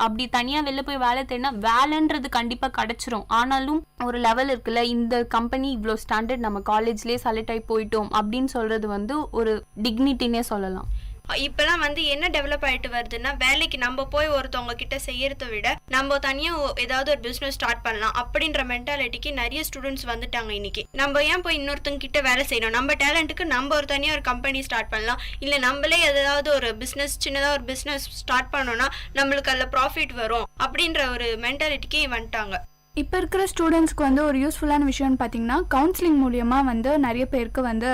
அப்படி தனியாக வெளில போய் வேலை தேடினா வேலைன்றது கண்டிப்பாக கிடைச்சிரும். ஆனாலும் ஒரு லெவல் இருக்குல்ல, இந்த கம்பெனி இவ்வளோ ஸ்டாண்டர்ட் நம்ம காலேஜ்லேயே செலக்ட் ஆகி போயிட்டோம் அப்படின்னு சொல்றது வந்து ஒரு டிக்னிட்டினே சொல்லலாம். இப்பெல்லாம் வந்து என்ன டெவலப் ஆயிட்டு வருதுன்னா, வேலைக்கு நம்ம போய் ஒருத்தவங்க கிட்ட செய்யறத விட நம்ம தனியா ஏதாவது ஒரு பிசினஸ் ஸ்டார்ட் பண்ணலாம் அப்படின்ற மென்டாலிட்டிக்கு நிறைய ஸ்டூடெண்ட்ஸ் வந்துட்டாங்க. இன்னைக்கு நம்ம ஏன் போய் இன்னொருத்தங்க கிட்ட வேலை செய்யணும், நம்ம டேலண்ட்டுக்கு நம்ம ஒரு தனியா ஒரு கம்பெனி ஸ்டார்ட் பண்ணலாம், இல்ல நம்மளே ஏதாவது ஒரு பிசினஸ் சின்னதா ஒரு பிசினஸ் ஸ்டார்ட் பண்ணோம்னா நம்மளுக்கு அதுல ப்ராஃபிட் வரும் அப்படின்ற ஒரு மென்டாலிட்டிக்கு வந்துட்டாங்க. இப்போ இருக்கிற ஸ்டூடெண்ட்ஸ்க்கு வந்து ஒரு யூஸ்ஃபுல்லான விஷயம்னு பார்த்தீங்கன்னா, கவுன்சிலிங் மூலியமாக வந்து நிறைய பேருக்கு வந்து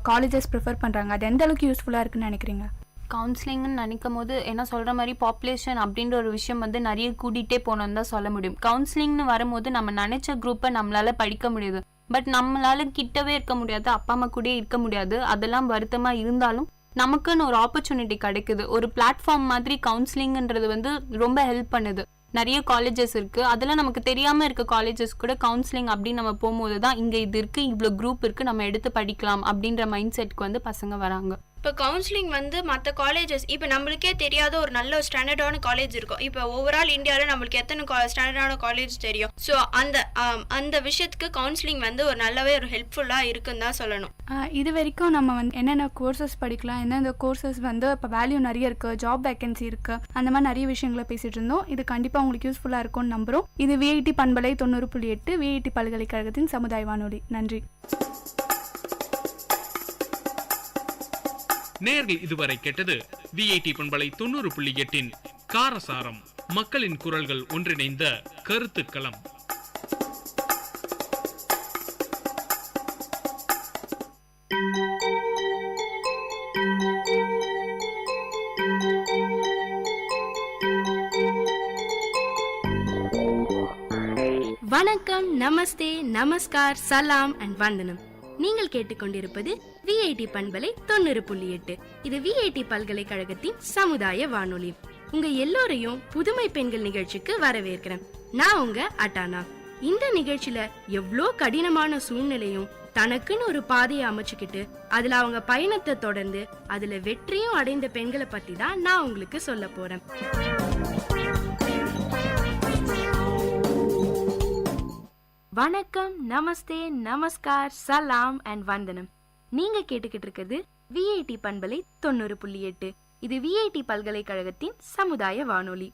காலேஜஸ் ப்ரிஃபர் பண்ணுறாங்க. அது எந்த அளவுக்கு யூஸ்ஃபுல்லாக இருக்குன்னு நினைக்கிறீங்க? கவுன்சிலிங்னு நினைக்கும் போது என்ன சொல்கிற மாதிரி பாப்புலேஷன் அப்படின்ற ஒரு விஷயம் வந்து நிறைய கூட்டிகிட்டே போகணுன்னு தான் சொல்ல முடியும். கவுன்சிலிங்னு வரும்போது நம்ம நினச்ச குரூப்பை நம்மளால் படிக்க முடியுது, பட் நம்மளால கிட்டவே இருக்க முடியாது, அப்பா அம்மா கூட இருக்க முடியாது. அதெல்லாம் வருத்தமாக இருந்தாலும் நமக்குன்னு ஒரு ஆப்பர்ச்சுனிட்டி கிடைக்குது. ஒரு பிளாட்ஃபார்ம் மாதிரி கவுன்சிலிங்ன்றது வந்து ரொம்ப ஹெல்ப் பண்ணுது. நிறைய காலேஜஸ் இருக்குது, அதெல்லாம் நமக்கு தெரியாமல் இருக்க காலேஜஸ் கூட கவுன்சிலிங் அப்படின்னு நம்ம போகும்போது தான் இங்கே இது இருக்குது, இவ்வளோ குரூப் இருக்குது, நம்ம எடுத்து படிக்கலாம் அப்படின்ற மைண்ட் செட்க்கு வந்து பசங்க வராங்க. இப்போ கவுன்சிலிங் வந்து மற்ற காலேஜஸ், இப்போ நம்மளுக்கே தெரியாத ஒரு நல்ல ஒரு ஸ்டாண்டர்டான காலேஜ் இருக்கும். இப்போ ஓவரால் இந்தியாவில் நம்மளுக்கு எத்தனை ஸ்டாண்டர்டான காலேஜ் தெரியும். ஸோ அந்த விஷயத்துக்கு கவுன்சிலிங் வந்து ஒரு நல்லாவே ஒரு ஹெல்ப்ஃபுல்லாக இருக்குன்னு தான் சொல்லணும். இது வரைக்கும் நம்ம வந்து என்னென்ன கோர்சஸ் படிக்கலாம், எந்தெந்த கோர்சஸ் வந்து இப்போ வேல்யூ நிறைய இருக்குது, ஜாப் வேகன்சி இருக்குது, அந்த மாதிரி நிறைய விஷயங்களை பேசிகிட்டு இருந்தோம். இது கண்டிப்பாக உங்களுக்கு யூஸ்ஃபுல்லாக இருக்கும்னு நம்புகிறோம். இது விஐடி பண்பலை 90.8 விஐடி பல்கலைக்கழகத்தின் சமுதாய வானொலி. நன்றி. நேர்கள் இதுவரை கேட்டது விஐடி பண்பலை 90.8 காரசாரம், மக்களின் குரல்கள் ஒன்றிணைந்த கருத்துக்களம். வணக்கம், நமஸ்தே, நமஸ்கார், சலாம் அண்ட் வந்தனம். நீங்கள் கேட்டுக்கொண்டிருப்பது விஐடி பண்பலை 90.8. இது விஐடி பல்கலைக்கழகத்தின் சமுதாய வானொலி. உங்க எல்லோரையும் புதுமை பெண்கள் நிகழ்ச்சிக்கு வரவேற்கிறேன். நான் உங்க அட்டானா. இந்த நிகழ்ச்சியில எவ்வளோ கடினமான சூழ்நிலையும் தனக்குன்னு ஒரு பாதையை அமைச்சுக்கிட்டு அதுல அவங்க பயணத்தை தொடர்ந்து அதுல வெற்றியும் அடைந்த பெண்களை பத்தி தான் நான் உங்களுக்கு சொல்ல போறேன். வணக்கம், நமஸ்தே, நமஸ்கார், சலாம் அண்ட் வந்தனம். நீங்க கேட்டுக்கிட்டு இருக்கிறது விஐடி பண்பலை 90.8. இது விஐடி பல்கலைக்கழகத்தின் சமுதாய வானொலி.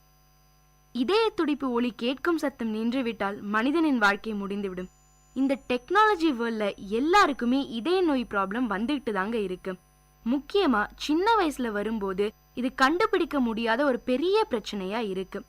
இதய துடிப்பு ஒலி கேட்கும் சத்தம் நின்றுவிட்டால் மனிதனின் வாழ்க்கை முடிந்துவிடும். இந்த டெக்னாலஜி வேர்ல்ட்ல எல்லாருக்குமே இதய நோய் ப்ராப்ளம் வந்துகிட்டு தாங்க இருக்கு. முக்கியமா சின்ன வயசுல வரும்போது இது கண்டுபிடிக்க முடியாத ஒரு பெரிய பிரச்சனையா இருக்கு.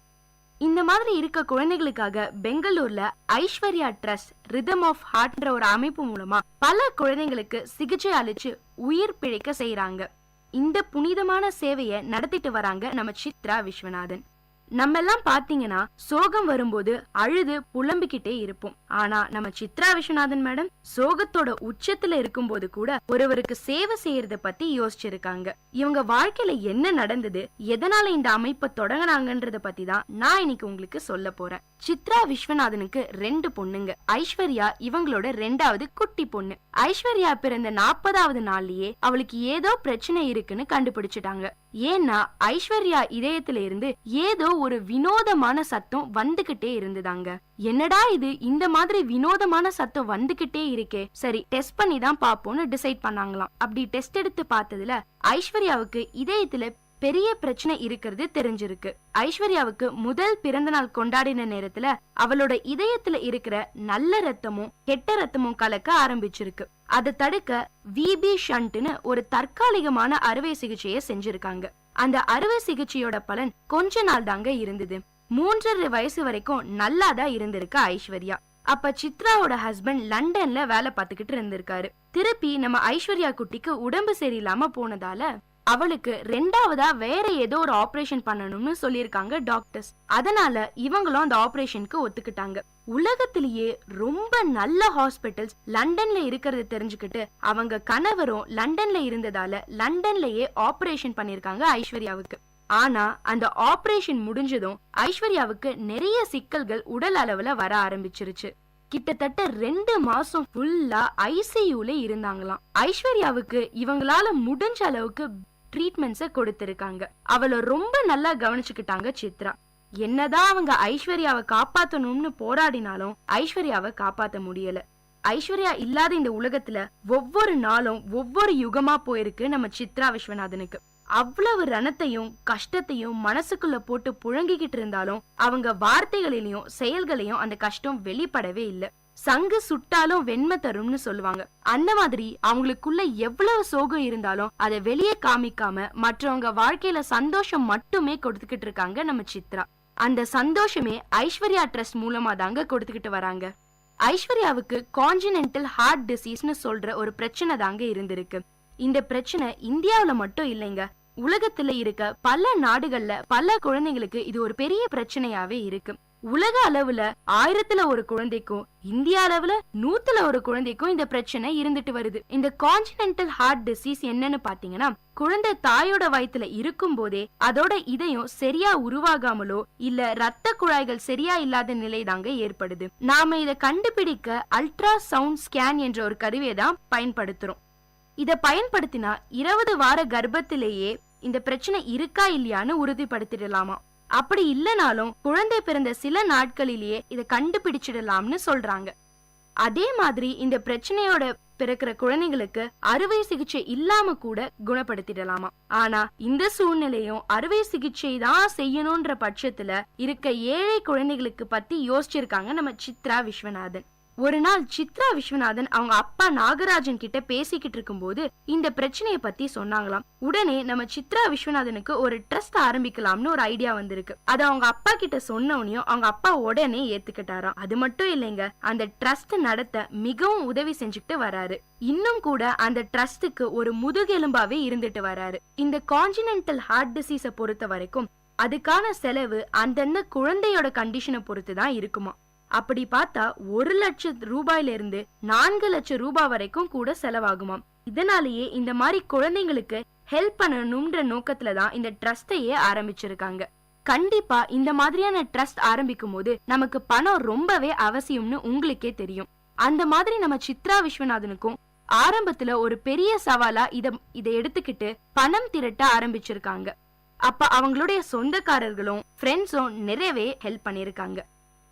இந்த மாதிரி இருக்க குழந்தைகளுக்காக பெங்களூர்ல ஐஸ்வர்யா ட்ரஸ்ட் ரிதம் ஆஃப் ஹார்ட்ன்ற ஒரு அமைப்பு மூலமா பல குழந்தைங்களுக்கு சிகிச்சை அளிச்சு உயிர் பிழைக்க செய்யறாங்க. இந்த புனிதமான சேவையை நடத்திட்டு வராங்க நம்ம சித்ரா விஸ்வநாதன். நம்ம எல்லாம் பாத்தீங்கன்னா சோகம் வரும்போது அழுது புலம்பிக்கிட்டே இருப்போம். ஆனா நம்ம சித்ரா விஸ்வநாதன் மேடம் சோகத்தோட உச்சத்துல இருக்கும் போது கூட ஒருவருக்கு சேவை செய்யறத பத்தி யோசிச்சிருக்காங்க. இவங்க வாழ்க்கையில என்ன நடந்தது, எதனால இந்த அமைப்பை தொடங்கினாங்கன்றத பத்தி தான் நான் இன்னைக்கு உங்களுக்கு சொல்ல போறேன். சித்ரா விஸ்வநாதனுக்கு 2 பொண்ணுங்க. ஐஸ்வர்யா இவங்களோட 2வது குட்டி பொண்ணு. ஐஸ்வர்யா பிறந்த 40வது நாள்லயே அவளுக்கு ஏதோ பிரச்சனை இருக்குன்னு கண்டுபிடிச்சிட்டாங்க. ஏன்னா ஐஸ்வர்யா இதயத்துல இருந்து ஏதோ ஒரு வினோதமான சத்தம் வந்துகிட்டே இருந்துதாங்க. என்னடா இது, இந்த மாதிரி வினோதமான சத்தம் வந்துகிட்டே இருக்கே, சரி டெஸ்ட் பண்ணி தான் பாப்போம்னு டிசைட் பண்ணாங்களாம். அப்படி டெஸ்ட் எடுத்து பார்த்ததுல ஐஸ்வர்யாவுக்கு இதயத்துல பெரிய பிரச்சனை இருக்கிறது தெரிஞ்சிருக்கு. ஐஸ்வர்யாவுக்கு முதல் பிறந்த நாள் கொண்டாடின நேரத்துல அவளோட இதயத்துல இருக்கிற நல்ல ரத்தமும் கெட்ட ரத்தமும் கலக்க ஆரம்பிச்சிருக்கு. அதை தடுக்க விபி ஷண்ட்னு ஒரு தற்காலிகமான அறுவை சிகிச்சையை செஞ்சிருக்காங்க. அந்த அறுவை சிகிச்சையோட பலன் கொஞ்ச நாள் தாங்க இருந்தது. 3.5 வயசு வரைக்கும் நல்லாதான் இருந்திருக்கு ஐஸ்வர்யா. அப்ப சித்ராவோட ஹஸ்பண்ட் லண்டன்ல வேலை பார்த்துக்கிட்டு இருந்திருக்காரு. திருப்பி நம்ம ஐஸ்வர்யா குட்டிக்கு உடம்பு சரியில்லாம போனதால அவளுக்கு ரெண்டாவதா வேற ஏதோ ஒரு ஆபரேஷன் பண்ணணும்னு சொல்லியிருக்காங்க டாக்டர்ஸ். அதனால இவங்களும் அந்த ஆபரேஷனுக்கு ஒத்துக்கிட்டாங்க. உலகத்திலேயே ரொம்ப நல்ல ஹாஸ்பிட்டல்ஸ் லண்டன்ல இருக்கிறது தெரிஞ்சுக்கிட்டு அவங்க கணவரும் லண்டன்ல இருந்ததால லண்டன்லயே ஆபரேஷன் பண்ணிருக்காங்க ஐஸ்வர்யாவுக்கு. ஆனா அந்த ஆபரேஷன் முடிஞ்சதும் ஐஸ்வர்யாவுக்கு நிறைய சிக்கல்கள் உடல் அளவுல வர ஆரம்பிச்சிருச்சு. கிட்டத்தட்ட 2 மாசம் ஃபுல்லா ஐசியூல இருந்தாங்களாம். ஐஸ்வர்யாவுக்கு இவங்களால முடிஞ்ச அளவுக்கு ட்ரீட்மெண்ட்ஸ கொடுத்திருக்காங்க. அவளை ரொம்ப நல்லா கவனிச்சுக்கிட்டாங்க சித்ரா. என்னதான் அவங்க ஐஸ்வர்யாவை காப்பாத்தணும்னு போராடினாலும் ஐஸ்வர்யாவை காப்பாத்த முடியல. ஐஸ்வர்யா இல்லாத இந்த உலகத்துல ஒவ்வொரு நாளும் ஒவ்வொரு யுகமா போயிருக்கு நம்ம சித்ரா விஸ்வநாதனுக்கு. அவ்வளவு ரணத்தையும் கஷ்டத்தையும் மனசுக்குள்ள போட்டு புழங்கிக்கிட்டு இருந்தாலும் அவங்க வார்த்தைகளிலையும் செயல்களையும் அந்த கஷ்டம் வெளிப்படவே இல்லை. சங்கு சுட்டாலும் வெண்மை தரும்னு சொல்லுவாங்க. அந்த மாதிரி அவங்களுக்குள்ள எவ்வளவு சோகம் இருந்தாலும் அதை வெளியே காமிக்காம மற்றவங்க வாழ்க்கையில சந்தோஷம் மட்டுமே கொடுத்துக்கிட்டு இருக்காங்க நம்ம சித்ரா. அந்த சந்தோஷமே ஐஸ்வர்யா ட்ரஸ்ட் மூலமா தாங்க கொடுத்துக்கிட்டு வராங்க. ஐஸ்வர்யாவுக்கு கான்ஜினென்டல் ஹார்ட் டிசீஸ்னு சொல்ற ஒரு பிரச்சனை தாங்க இருந்திருக்கு. இந்த பிரச்சனை இந்தியாவில மட்டும் இல்லைங்க, உலகத்துல இருக்க பல நாடுகள்ல பல குழந்தைங்களுக்கு இது ஒரு பெரிய பிரச்சனையாவே இருக்கு. உலக அளவுல 1000ல ஒரு குழந்தைக்கும் இந்தியா அளவுல 100ல ஒரு குழந்தைக்கும் இந்த பிரச்சனை இருந்துட்டு வருது. இந்த கான்ஜினென்டல் ஹார்ட் டிசீஸ் என்னன்னு பாத்தீங்கன்னா, குழந்தை தாயோட வயித்துல இருக்கும் போதே அதோட இதயம் சரியா உருவாகாமலோ இல்ல ரத்த குழாய்கள் சரியா இல்லாத நிலை தாங்க ஏற்படுது. நாம இதை கண்டுபிடிக்க அல்ட்ரா சவுண்ட் ஸ்கேன் என்ற ஒரு கருவியை தான் பயன்படுத்துறோம். இத பயன்படுத்தினா 20 வார கர்ப்பத்திலேயே இந்த பிரச்சனை இருக்கா இல்லையான்னு உறுதிப்படுத்திடலாமா. அப்படி இல்லைனாலும் குழந்தை பிறந்த சில நாட்களிலேயே இதை கண்டுபிடிச்சிடலாம்னு சொல்றாங்க. அதே மாதிரி இந்த பிரச்சனையோட பிறக்கிற குழந்தைங்களுக்கு அறுவை சிகிச்சை இல்லாம கூட குணப்படுத்திடலாமா. ஆனா இந்த சூழ்நிலையும் அறுவை சிகிச்சை தான் செய்யணும்ன்ற பட்சத்துல இருக்க ஏழை குழந்தைகளுக்கு பத்தி யோசிச்சிருக்காங்க நம்ம சித்ரா விஸ்வநாதன். ஒரு நாள் சித்ரா விஸ்வநாதன் அவங்க அப்பா நாகராஜன் கிட்ட பேசிக்கிட்டு இருக்கும் போது இந்த பிரச்சனைய பத்தி சொன்னாங்களாம். உடனே நம்ம சித்ரா விஸ்வநாதனுக்கு ஒரு ட்ரஸ்ட் ஆரம்பிக்கலாம்னு ஒரு ஐடியா வந்திருக்கு. அத அவங்க அப்பா கிட்ட சொன்னவனையும் அவங்க அப்பா உடனே ஏத்துக்கிட்டாராம். அது மட்டும் இல்லைங்க, அந்த ட்ரஸ்ட் நடத்த மிகவும் உதவி செஞ்சுக்கிட்டு வராரு. இன்னும் கூட அந்த ட்ரஸ்டுக்கு ஒரு முதுகெலும்பாவே இருந்துட்டு வராரு. இந்த கான்ஜினென்டல் ஹார்ட் டிசீஸ பொறுத்த வரைக்கும் அதுக்கான செலவு அந்தந்த குழந்தையோட கண்டிஷனை பொறுத்து தான் இருக்குமா. அப்படி பார்த்தா 1 லட்சம் ரூபாயில இருந்து 4 லட்சம் ரூபாய் வரைக்கும் கூட செலவாகுமாம். இதனாலேயே இந்த மாதிரி குழந்தைங்களுக்கு ஹெல்ப் பண்ணணும்ன்ற நோக்கத்துலதான் இந்த ட்ரஸ்டையே ஆரம்பிச்சிருக்காங்க. கண்டிப்பா இந்த மாதிரியான ட்ரஸ்ட் ஆரம்பிக்கும் போது நமக்கு பணம் ரொம்பவே அவசியம்னு உங்களுக்கே தெரியும். அந்த மாதிரி நம்ம சித்ரா விஸ்வநாதனுக்கும் ஆரம்பத்துல ஒரு பெரிய சவாலா இதை எடுத்துக்கிட்டு பணம் திரட்ட ஆரம்பிச்சிருக்காங்க. அப்ப அவங்களுடைய சொந்தக்காரர்களும் ஃப்ரெண்ட்ஸும் நிறையவே ஹெல்ப் பண்ணிருக்காங்க.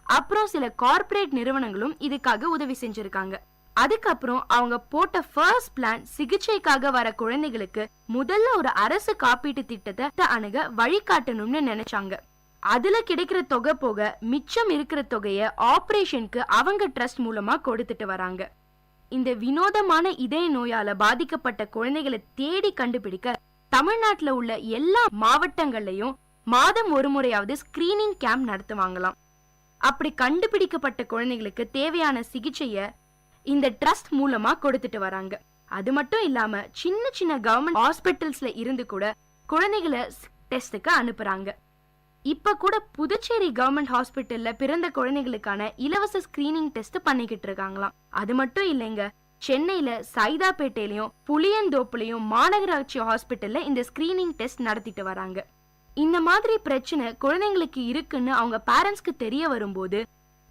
அப்புறம் சில கார்ப்பரேட் நிறுவனங்களும் இதுக்காக உதவி செஞ்சிருக்காங்க. அதுக்கப்புறம் அவங்க போட்ட ஃபர்ஸ்ட் பிளான் சிகிச்சைக்காக வர குழந்தைகளுக்கு முதல்ல ஒரு அரசு காப்பீட்டு திட்டத்தை அணுக வழிகாட்டணும்னு நினைச்சாங்க. அதுல கிடைக்கிற தொகை போக மிச்சம் இருக்கிற தொகைய ஆபரேஷனுக்கு அவங்க ட்ரஸ்ட் மூலமா கொடுத்துட்டு வராங்க. இந்த வினோதமான இதய நோயால பாதிக்கப்பட்ட குழந்தைகளை தேடி கண்டுபிடிக்க தமிழ்நாட்டுல உள்ள எல்லா மாவட்டங்கள்லயும் மாதம் ஒரு முறையாவது ஸ்கிரீனிங் கேம்ப் நடத்துவாங்களாம். அப்படி கண்டுபிடிக்கப்பட்ட குழந்தைகளுக்கு தேவையான சிகிச்சைய இந்த ட்ரஸ்ட் மூலமா கொடுத்துட்டு வராங்க. அது மட்டும் இல்லாம சின்ன சின்ன கவர்மெண்ட் ஹாஸ்பிட்டல்ஸ்ல இருந்து கூட குழந்தைகளை டெஸ்டுக்கு அனுப்புறாங்க. இப்ப கூட புதுச்சேரி கவர்மெண்ட் ஹாஸ்பிட்டல்ல பிறந்த குழந்தைகளுக்கான இலவச ஸ்கிரீனிங் டெஸ்ட் பண்ணிக்கிட்டு இருக்காங்களாம். அது மட்டும் இல்லைங்க, சென்னையில சைதாப்பேட்டையிலயும் புளியந்தோப்புலயும் மாநகராட்சி ஹாஸ்பிட்டல்ல இந்த ஸ்கிரீனிங் டெஸ்ட் நடத்திட்டு வராங்க. இந்த மாதிரி பிரச்சனை குழந்தைங்களுக்கு இருக்குன்னு அவங்க பேரண்ட்ஸ்க்கு தெரிய வரும்போது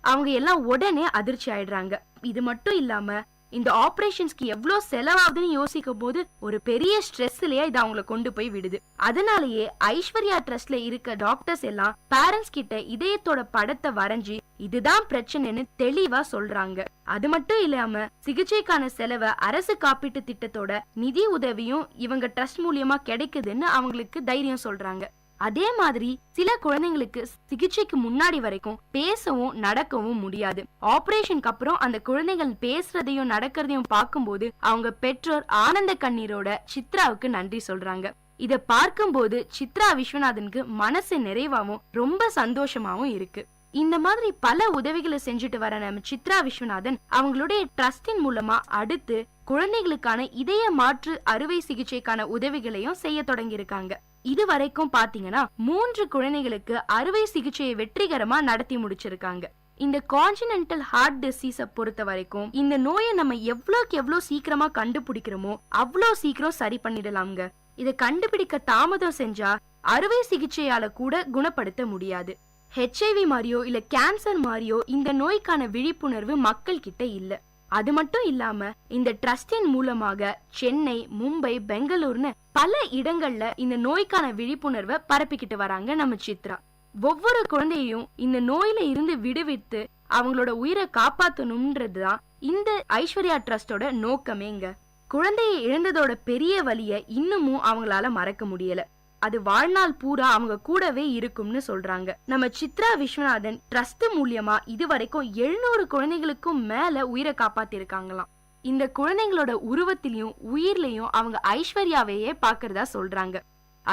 அவங்க எல்லாம் உடனே அதிர்ச்சி ஆயிடுறாங்க. இது மட்டும் இல்லாம இந்த ஆபரேஷன்ஸ்க்கு எவ்வளவு செலவாகுதுன்னு யோசிக்கும் போது ஒரு பெரிய ஸ்ட்ரெஸ்லயே இது அவங்களை கொண்டு போய் விடுது. அதனாலேயே ஐஸ்வர்யா ட்ரஸ்ட்ல இருக்க டாக்டர்ஸ் எல்லாம் பேரண்ட்ஸ் கிட்ட இதயத்தோட படத்தை வரைஞ்சி இதுதான் பிரச்சனைன்னு தெளிவா சொல்றாங்க. அது மட்டும் இல்லாம சிகிச்சைக்கான செலவை அரசு காப்பீட்டு திட்டத்தோட நிதி உதவியும் இவங்க ட்ரஸ்ட் மூலியமா கிடைக்குதுன்னு அவங்களுக்கு தைரியம் சொல்றாங்க. அதே மாதிரி சில குழந்தைங்களுக்கு சிகிச்சைக்கு முன்னாடி வரைக்கும் பேசவும் நடக்கவும் முடியாது. ஆபரேஷனுக்கு அப்புறம் அந்த குழந்தைகள் பேசுறதையும் நடக்கிறதையும் பார்க்கும்போது அவங்க பெற்றோர் ஆனந்த கண்ணீரோட சித்ராவுக்கு நன்றி சொல்றாங்க. இத பார்க்கும்போது சித்ரா விஸ்வநாதனுக்கு மனசு நிறைவாவும் ரொம்ப சந்தோஷமாவும் இருக்கு. இந்த மாதிரி பல உதவிகளை செஞ்சுட்டு வர நம்ம சித்ரா விஸ்வநாதன் அவங்களுடைய ட்ரஸ்டின் மூலமா அடுத்து குழந்தைகளுக்கான இதய மாற்று அறுவை சிகிச்சைக்கான உதவிகளையும் செய்ய தொடங்கி இருக்காங்க. இது வரைக்கும் பாத்தீங்கன்னா 3 குழந்தைகளுக்கு அறுவை சிகிச்சையை வெற்றிகரமா நடத்தி முடிச்சிருக்காங்க. இந்த கான்ஜினென்டல் ஹார்ட் டிசீஸ பொறுத்த வரைக்கும் இந்த நோயை நம்ம எவ்வளவுக்கு எவ்வளவு சீக்கிரமா கண்டுபிடிக்கிறோமோ அவ்வளோ சீக்கிரம் சரி பண்ணிடலாம்ங்க. இதை கண்டுபிடிக்க தாமதம் செஞ்சா அறுவை சிகிச்சையால கூட குணப்படுத்த முடியாது. HIV மாதிரியோ இல்ல கேன்சர் மாதிரியோ இந்த நோய்க்கான விழிப்புணர்வு மக்கள் கிட்ட இல்ல. அது மட்டும் இல்லாம இந்த ட்ரஸ்டின் மூலமாக சென்னை, மும்பை, பெங்களூர்னு பல இடங்கள்ல இந்த நோய்க்கான விழிப்புணர்வை பரப்பிக்கிட்டு வராங்க நம்ம சித்ரா. ஒவ்வொரு குழந்தையும் இந்த நோயில இருந்து விடுவித்து அவங்களோட உயிரை காப்பாத்தணும்ன்றதுதான் இந்த ஐஸ்வர்யா ட்ரஸ்டோட நோக்கமேங்க. குழந்தையை இழந்ததோட பெரிய வலிய இன்னமும் அவங்களால மறக்க முடியல. அது வாழ்நாள் பூரா அவங்க கூடவே இருக்கும்னு சொல்றாங்க. நம்ம சித்ரா விஸ்வநாதன் ட்ரஸ்ட் மூலியமா இதுவரைக்கும் 700 குழந்தைகளுக்கும் மேல உயிரை காப்பாத்திருக்காங்களாம். இந்த குழந்தைங்களோட உருவத்திலையும் உயிர்லயும் அவங்க ஐஸ்வர்யாவையே பாக்குறதா சொல்றாங்க.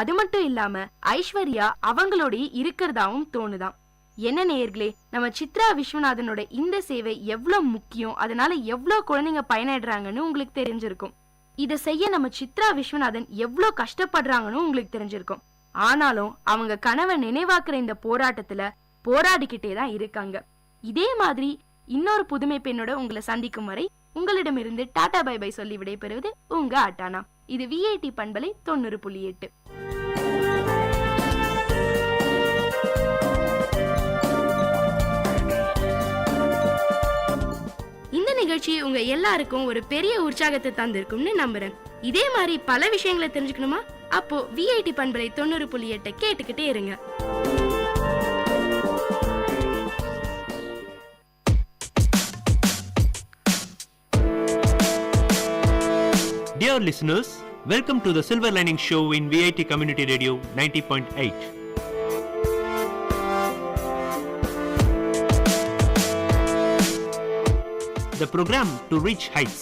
அது மட்டும் இல்லாம ஐஸ்வர்யா அவங்களோட இருக்கிறதாவும் தோணுதான். என்ன நேயர்களே, நம்ம சித்ரா விஸ்வநாதனோட இந்த சேவை எவ்வளவு முக்கியம், அதனால எவ்வளவு குழந்தைங்க பயனடைறாங்கன்னு உங்களுக்கு தெரிஞ்சிருக்கும். இதை செய்ய நம்ம சித்ரா விஸ்வநாதன் எவ்வளவு கஷ்டப்படுறாங்கன்னு உங்களுக்கு தெரிஞ்சிருக்கும். ஆனாலும் அவங்க கனவை நினைவாக்குற இந்த போராட்டத்துல போராடிக்கிட்டே தான் இருக்காங்க. இதே மாதிரி இன்னொரு புதுமை பெண்ணோட உங்களை சந்திக்கும் வரை உங்களிடமிருந்து டாடா பை பை சொல்லி விடைபெறுவது உங்க அட்டானா. இது VIT பண்பலை 90.8. இந்த நிகழ்ச்சி உங்க எல்லாருக்கும் ஒரு பெரிய உற்சாகத்தை தந்திருக்கும்னு நம்புறேன். இதே மாதிரி பல விஷயங்களை தெரிஞ்சுக்கணுமா? அப்போ VIT பண்பலை 90.8 கேட்டுக்கிட்டே இருங்க. Dear listeners, welcome to the Silver Lining Show in VIT Community Radio 90.8. The program to reach heights,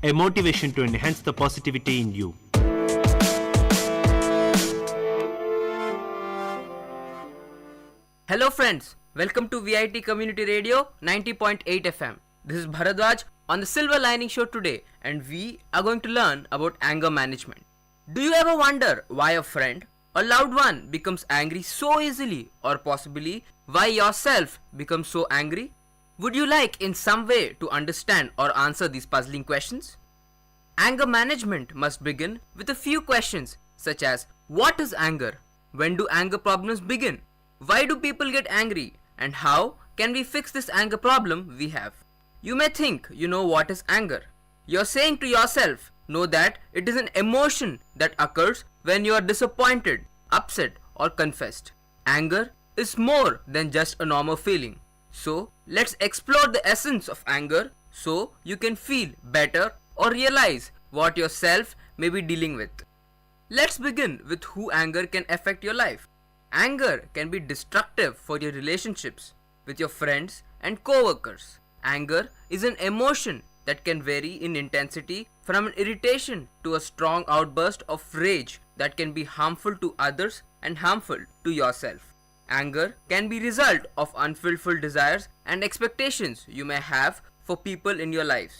a motivation to enhance the positivity in you. Hello friends, welcome to VIT Community Radio 90.8 FM. This is Bharadwaj on the Silver Lining Show today, and we are going to learn about anger management. Do you ever wonder why a friend or loved one becomes angry so easily, or possibly why yourself becomes so angry? Would you like in some way to understand or answer these puzzling questions? Anger management must begin with a few questions such as what is anger? When do anger problems begin? Why do people get angry? And how can we fix this anger problem we have? You may think you know what is anger. You're saying to yourself, know that it is an emotion that occurs when you are disappointed, upset or confessed. Anger is more than just a normal feeling. So, let's explore the essence of anger so you can feel better or realize what yourself may be dealing with. Let's begin with who anger can affect your life. Anger can be destructive for your relationships with your friends and co-workers. Anger is an emotion that can vary in intensity from an irritation to a strong outburst of rage that can be harmful to others and harmful to yourself. Anger can be result of unfulfilled desires and expectations you may have for people in your lives.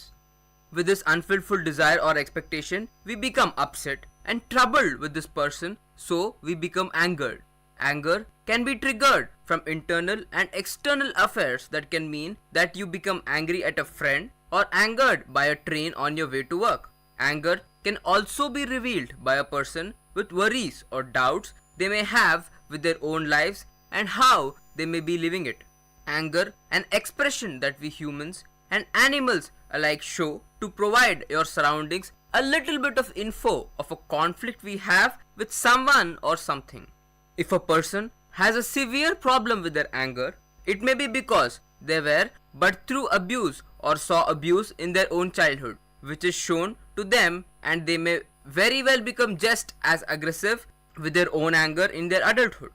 With this unfulfilled desire or expectation, we become upset and troubled with this person, so we become angered. Anger can be triggered from internal and external affairs that can mean that you become angry at a friend or angered by a train on your way to work. Anger can also be revealed by a person with worries or doubts they may have with their own lives and how they may be living it. Anger, an expression that we humans and animals alike show to provide your surroundings a little bit of info of a conflict we have with someone or something. If a person has a severe problem with their anger, it may be because they were but through abuse or saw abuse in their own childhood, which is shown to them, and they may very well become just as aggressive with their own anger in their adulthood.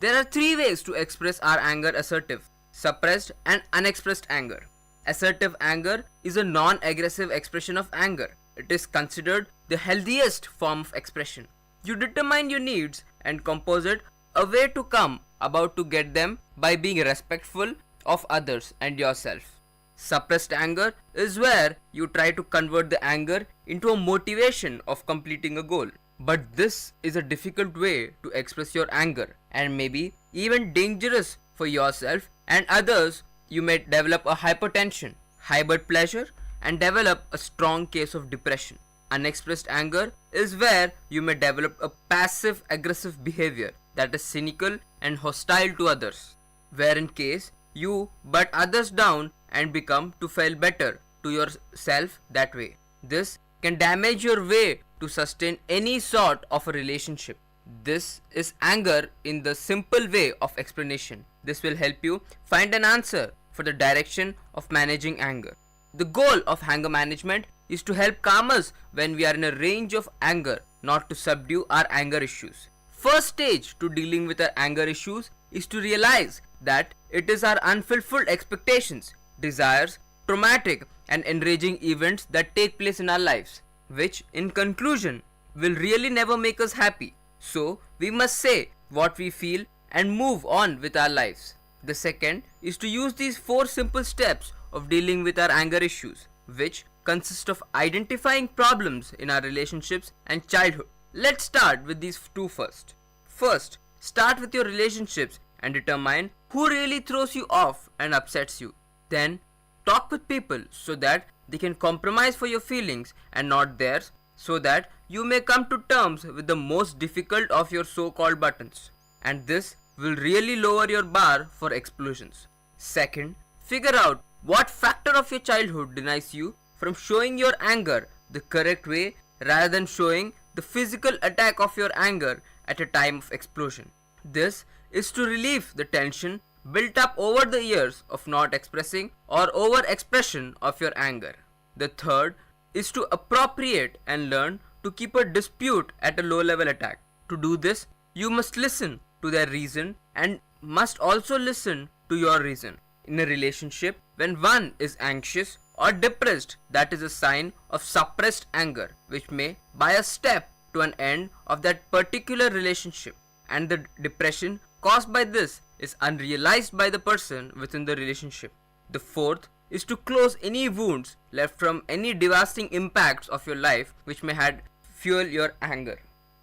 There are 3 ways to express our anger: assertive, suppressed and unexpressed anger. Assertive anger is a non-aggressive expression of anger. It is considered the healthiest form of expression. You determine your needs and compose it a way to come about to get them by being respectful of others and yourself. Suppressed anger is where you try to convert the anger into a motivation of completing a goal. But this is a difficult way to express your anger and maybe even dangerous for yourself and others. You may develop a hypertension, high blood pressure, and develop a strong case of depression. Unexpressed anger is where you may develop a passive aggressive behavior that is cynical and hostile to others, wherein case you butt others down and become to feel better to yourself that way. This can damage your way to sustain any sort of a relationship. This is anger in the simple way of explanation. This will help you find an answer for the direction of managing anger. The goal of anger management is to help calm us when we are in a range of anger, not to subdue our anger issues. First stage to dealing with our anger issues is to realize that it is our unfulfilled expectations, desires, traumatic and enraging events that take place in our lives, which in conclusion will really never make us happy. So we must say what we feel and move on with our lives. The second is to use these 4 simple steps of dealing with our anger issues, which consist of identifying problems in our relationships and childhood. Let's start with these 2 first. First, start with your relationships and determine who really throws you off and upsets you. Then, talk with people so that they can compromise for your feelings and not theirs, so that you may come to terms with the most difficult of your so-called buttons. And this will really lower your bar for explosions. Second, figure out what factor of your childhood denies you from showing your anger the correct way rather than showing the physical attack of your anger at a time of explosion. This is to relieve the tension built up over the years of not expressing or over expression of your anger. The third is to appropriate and learn to keep a dispute at a low level attack. To do this, you must listen to their reason and must also listen to your reason. In a relationship, when one is anxious or depressed, that is a sign of suppressed anger, which may buy a step to an end of that particular relationship. And the depression caused by this is unrealized by the person within the relationship. The fourth is to close any wounds left from any devastating impacts of your life which may had fuel your anger.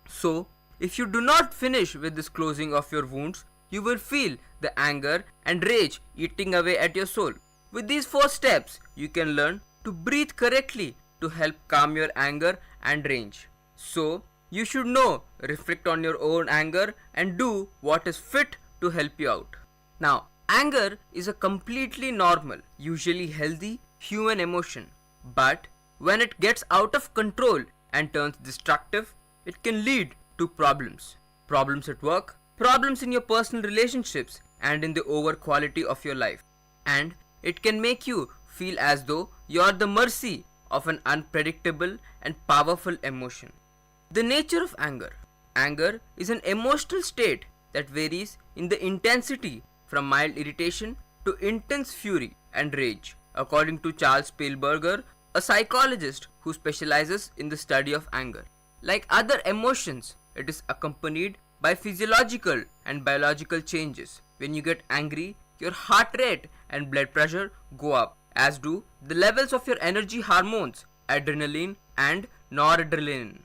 So, if you do not finish with this closing of your wounds, you will feel the anger and rage eating away at your soul. With these 4 steps, you can learn to breathe correctly to help calm your anger and rage. So, you should know, reflect on your own anger and do what is fit to help you out. Now, anger is a completely normal, usually healthy human emotion. But when it gets out of control and turns destructive, it can lead to problems. Problems at work, problems in your personal relationships and in the over quality of your life. And it can make you feel as though you are the mercy of an unpredictable and powerful emotion. The nature of anger. Anger is an emotional state that varies in the intensity from mild irritation to intense fury and rage, according to Charles Spielberger, a psychologist who specializes in the study of anger. Like other emotions, it is accompanied by physiological and biological changes. When you get angry, your heart rate and blood pressure go up, as do the levels of your energy hormones, adrenaline and noradrenaline.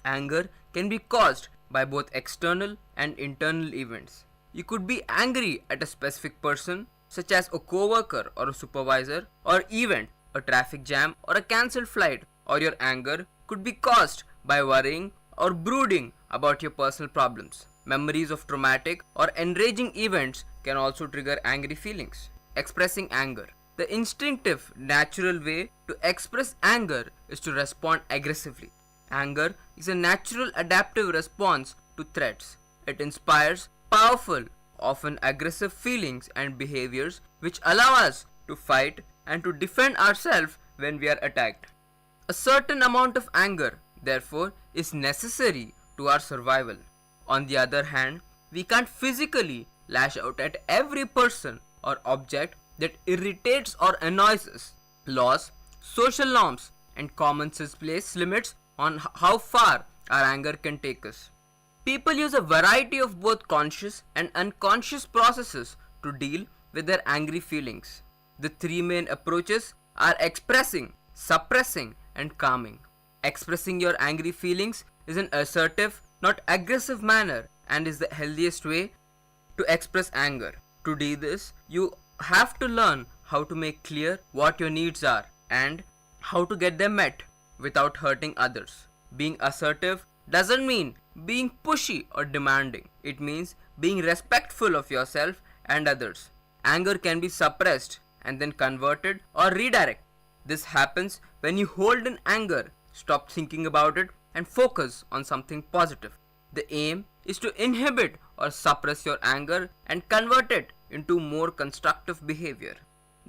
Anger can be caused by both external and internal events. You could be angry at a specific person, such as a co-worker or a supervisor, or even a traffic jam or a cancelled flight, or your anger could be caused by worrying or brooding about your personal problems. Memories of traumatic or enraging events can also trigger angry feelings. Expressing anger. The instinctive, natural way to express anger is to respond aggressively. Anger is a natural adaptive response to threats. It inspires powerful, often aggressive feelings and behaviors which allow us to fight and to defend ourselves when we are attacked. A certain amount of anger, therefore, is necessary to our survival. On the other hand, we can't physically lash out at every person or object that irritates or annoys us. Laws, social norms, and common sense place limits on how far our anger can take us. People use a variety of both conscious and unconscious processes to deal with their angry feelings. The three main approaches are expressing, suppressing, and calming. Expressing your angry feelings is an assertive, not aggressive manner and is the healthiest way to express anger. To do this, you have to learn how to make clear what your needs are and how to get them met without hurting others. Being assertive doesn't mean being pushy or demanding. It means being respectful of yourself and others. Anger can be suppressed and then converted or redirected. This happens when you hold in anger, stop thinking about it, and focus on something positive. The aim is to inhibit or suppress your anger and convert it into more constructive behavior.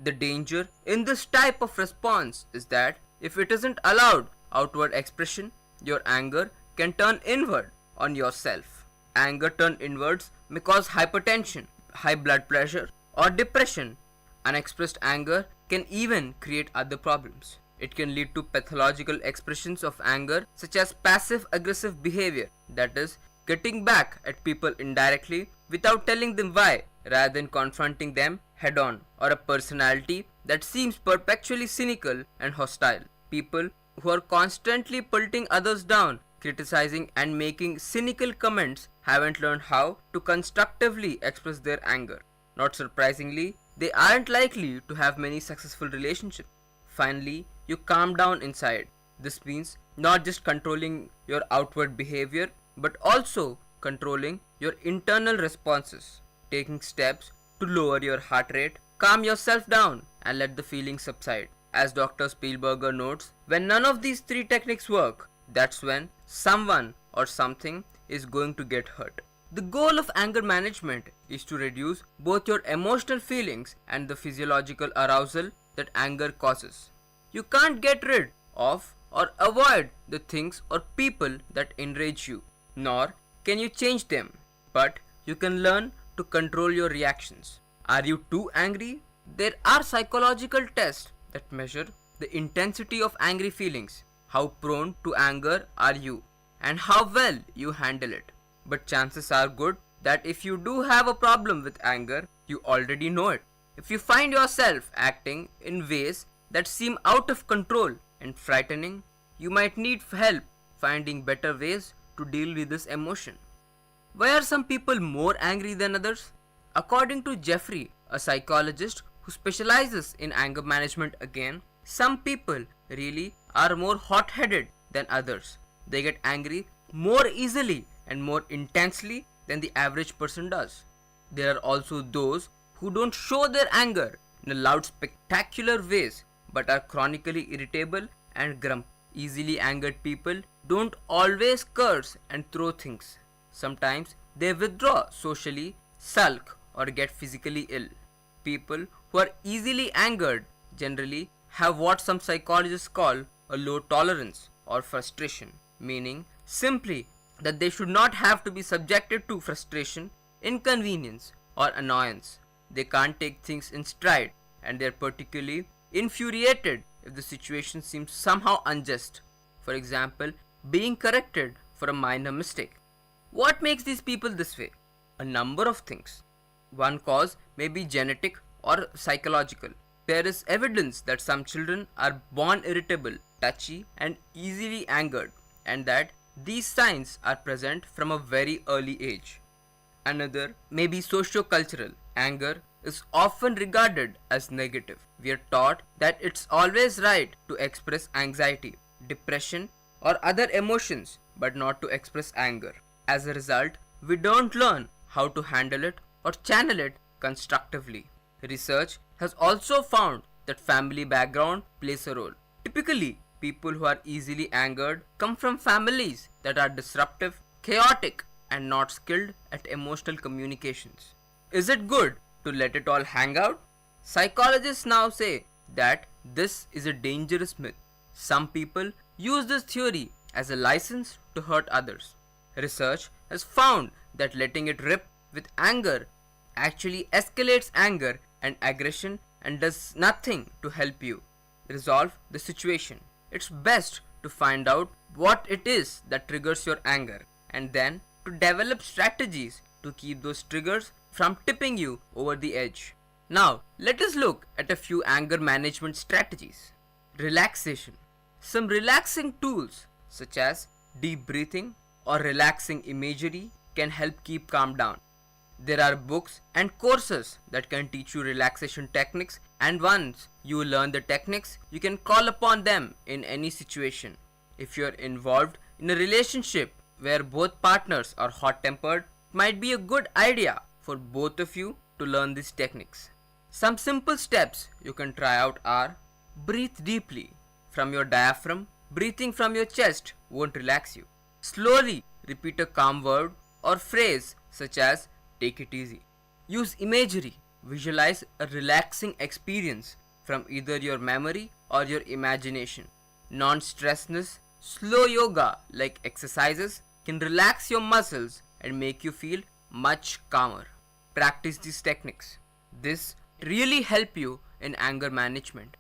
The danger in this type of response is that if it isn't allowed outward expression, your anger can turn inward on yourself. Anger turned inwards may cause hypertension, high blood pressure, or depression. Unexpressed anger can even create other problems. It can lead to pathological expressions of anger such as passive aggressive behavior, that is, getting back at people indirectly without telling them why rather than confronting them head on, or a personality that seems perpetually cynical and hostile. People who are constantly putting others down, criticizing and making cynical comments haven't learned how to constructively express their anger. Not surprisingly, they aren't likely to have many successful relationships. Finally, you calm down inside. This means not just controlling your outward behavior, but also controlling your internal responses, taking steps to lower your heart rate, calm yourself down, and let the feelings subside. As Dr. Spielberger notes, when none of these three techniques work, that's when someone or something is going to get hurt. The goal of anger management is to reduce both your emotional feelings and the physiological arousal that anger causes. You can't get rid of or avoid the things or people that enrage you, nor can you change them, but you can learn to control your reactions. Are you too angry? There are psychological tests that measure the intensity of angry feelings. How prone to anger are you, and how well you handle it. But chances are good that if you do have a problem with anger, you already know it. If you find yourself acting in ways that seem out of control and frightening, you might need help finding better ways to deal with this emotion. Why are some people more angry than others? According to Jeffrey, a psychologist who specializes in anger management again, some people really are more hot-headed than others. They get angry more easily and more intensely than the average person does. There are also those who don't show their anger in a loud, spectacular ways but are chronically irritable and grumpy. Easily angered people don't always curse and throw things. Sometimes they withdraw socially, sulk, or get physically ill. People who are easily angered generally have what some psychologists call a low tolerance or frustration, meaning simply that they should not have to be subjected to frustration, inconvenience, or annoyance. They can't take things in stride, and they are particularly infuriated if the situation seems somehow unjust. For example, being corrected for a minor mistake. What makes these people this way? A number of things. One cause may be genetic or psychological. There is evidence that some children are born irritable, touchy, and easily angered, and that these signs are present from a very early age. Another may be socio-cultural. Anger is often regarded as negative. We are taught that it's always right to express anxiety, depression, or other emotions, but not to express anger. As a result, we don't learn how to handle it or channel it constructively. Research has also found that family background plays a role. Typically, people who are easily angered come from families that are disruptive, chaotic, and not skilled at emotional communications. Is it good to let it all hang out? Psychologists now say that this is a dangerous myth. Some people use this theory as a license to hurt others. Research has found that letting it rip with anger actually escalates anger and aggression and does nothing to help you resolve the situation. It's best to find out what it is that triggers your anger and then to develop strategies to keep those triggers from tipping you over the edge. Now, let us look at a few anger management strategies. Relaxation. Some relaxing tools such as deep breathing or relaxing imagery can help keep calm down. There are books and courses that can teach you relaxation techniques, and once you learn the techniques, you can call upon them in any situation. If you are involved in a relationship where both partners are hot-tempered, it might be a good idea for both of you to learn these techniques. Some simple steps you can try out are: breathe deeply from your diaphragm. Breathing from your chest won't relax you. Slowly repeat a calm word or phrase such as take it easy. Use imagery. Visualize a relaxing experience from either your memory or your imagination. Non-stressness, slow yoga like exercises can relax your muscles and make you feel much calmer. Practice these techniques. This really help you in anger management.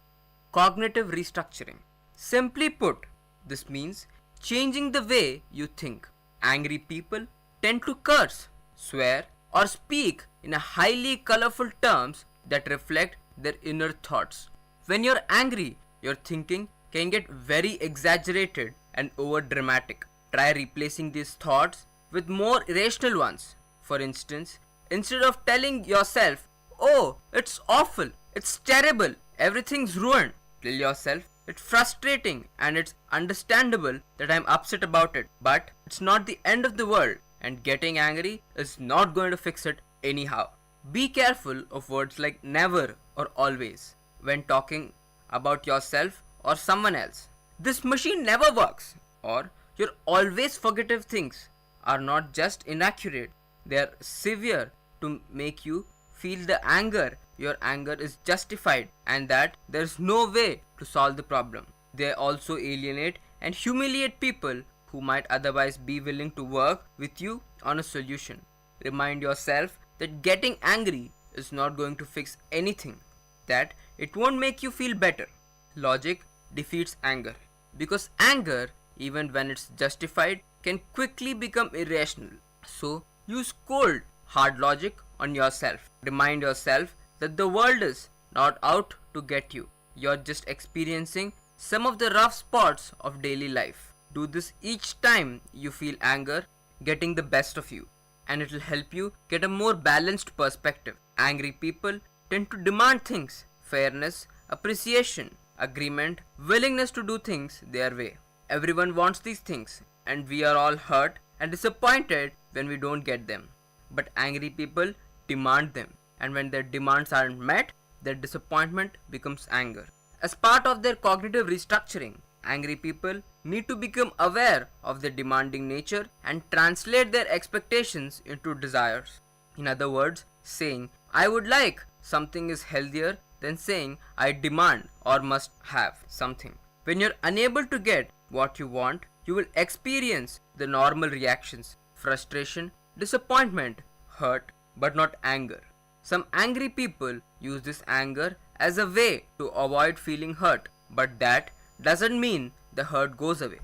Cognitive restructuring. Simply put, this means changing the way you think. Angry people tend to curse, swear, or speak in a highly colorful terms that reflect their inner thoughts. When you're angry, your thinking can get very exaggerated and over dramatic. Try replacing these thoughts with more irrational ones. For instance, instead of telling yourself, "Oh, it's awful, it's terrible, everything's ruined," tell yourself, "It's frustrating and it's understandable that I'm upset about it, but it's not the end of the world, and getting angry is not going to fix it anyhow." Be careful of words like never or always when talking about yourself or someone else. This machine never works, or your always forgettive things are not just inaccurate, they are severe to make you feel the anger. Your anger is justified and that there is no way to solve the problem. They also alienate and humiliate people who might otherwise be willing to work with you on a solution. Remind yourself that getting angry is not going to fix anything, that it won't make you feel better. Logic defeats anger, because anger, even when it's justified, can quickly become irrational. So use cold, hard logic on yourself. Remind yourself that the world is not out to get you. You're just experiencing some of the rough spots of daily life. Do this each time you feel anger getting the best of you, and it will help you get a more balanced perspective. Angry people tend to demand things: fairness, appreciation, agreement, willingness to do things their way. Everyone wants these things, and we are all hurt and disappointed when we don't get them. But angry people demand them, and when their demands aren't met, their disappointment becomes anger. As part of their cognitive restructuring, angry people need to become aware of their demanding nature and translate their expectations into desires. In other words, saying "I would like" something is healthier than saying "I demand" or "must have" something. When you're unable to get what you want, you will experience the normal reactions: frustration, disappointment, hurt, but not anger. Some angry people use this anger as a way to avoid feeling hurt, but that doesn't mean the hurt goes away.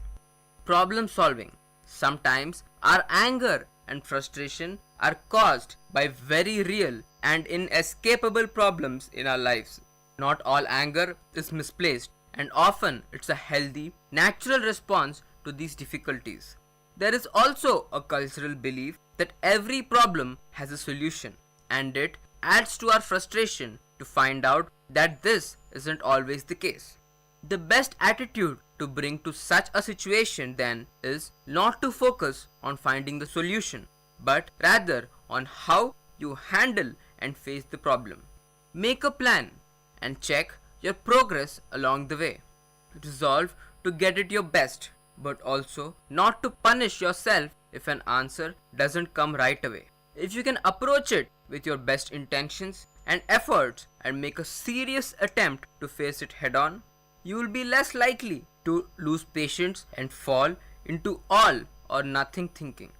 Problem solving. Sometimes our anger and frustration are caused by very real and inescapable problems in our lives. Not all anger is misplaced, and often it's a healthy, natural response to these difficulties. There is also a cultural belief that every problem has a solution, and it adds to our frustration to find out that this isn't always the case. The best attitude to bring to such a situation then is not to focus on finding the solution, but rather on how you handle and face the problem. Make a plan and check your progress along the way. Resolve to get it your best, but also not to punish yourself if an answer doesn't come right away. If you can approach it with your best intentions and efforts and make a serious attempt to face it head on, you will be less likely to lose patience and fall into all or nothing thinking,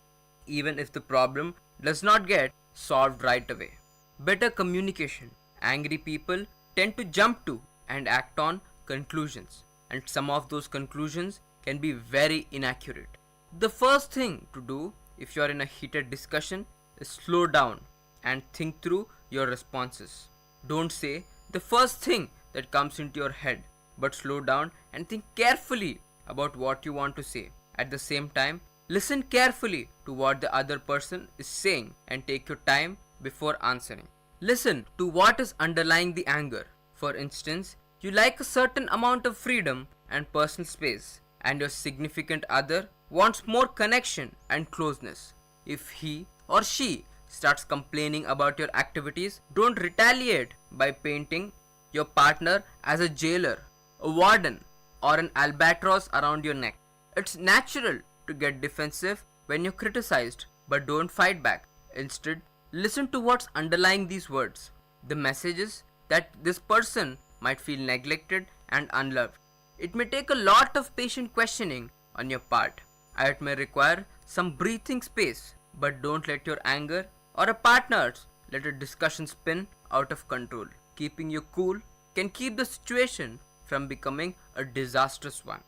even if the problem does not get solved right away. Better communication. Angry people tend to jump to and act on conclusions, and some of those conclusions can be very inaccurate. The first thing to do if you are in a heated discussion is slow down. and think through your responses. Don't say the first thing that comes into your head, but slow down and think carefully about what you want to say. At the same time, listen carefully to what the other person is saying and take your time before answering. Listen to what is underlying the anger. For instance, you like a certain amount of freedom and personal space, and your significant other wants more connection and closeness. If he or she starts complaining about your activities, don't retaliate by painting your partner as a jailer, a warden, or an albatross around your neck. It's natural to get defensive when you're criticized, but don't fight back. Instead, listen to what's underlying these words. The message is that this person might feel neglected and unloved. It may take a lot of patient questioning on your part. It may require some breathing space, but don't let your anger or a partner's let a discussion spin out of control. Keeping you cool can keep the situation from becoming a disastrous one.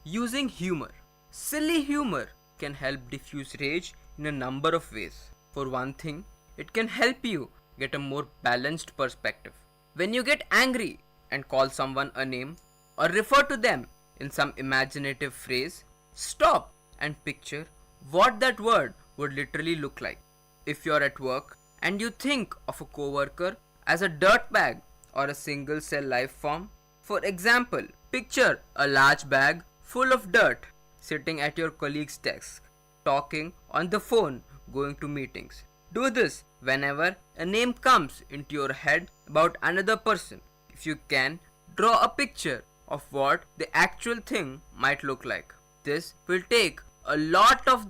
Using humor. Silly humor can help diffuse rage in a number of ways. For one thing, it can help you get a more balanced perspective. When you get angry and call someone a name or refer to them in some imaginative phrase, stop and picture what that word would literally look like. If you're at work and you think of a coworker as a dirtbag or a single cell life form, for example, picture a large bag full of dirt sitting at your colleague's desk, talking on the phone, going to meetings. Do this whenever a name comes into your head about another person. If you can, draw a picture of what the actual thing might look like. This will take a lot of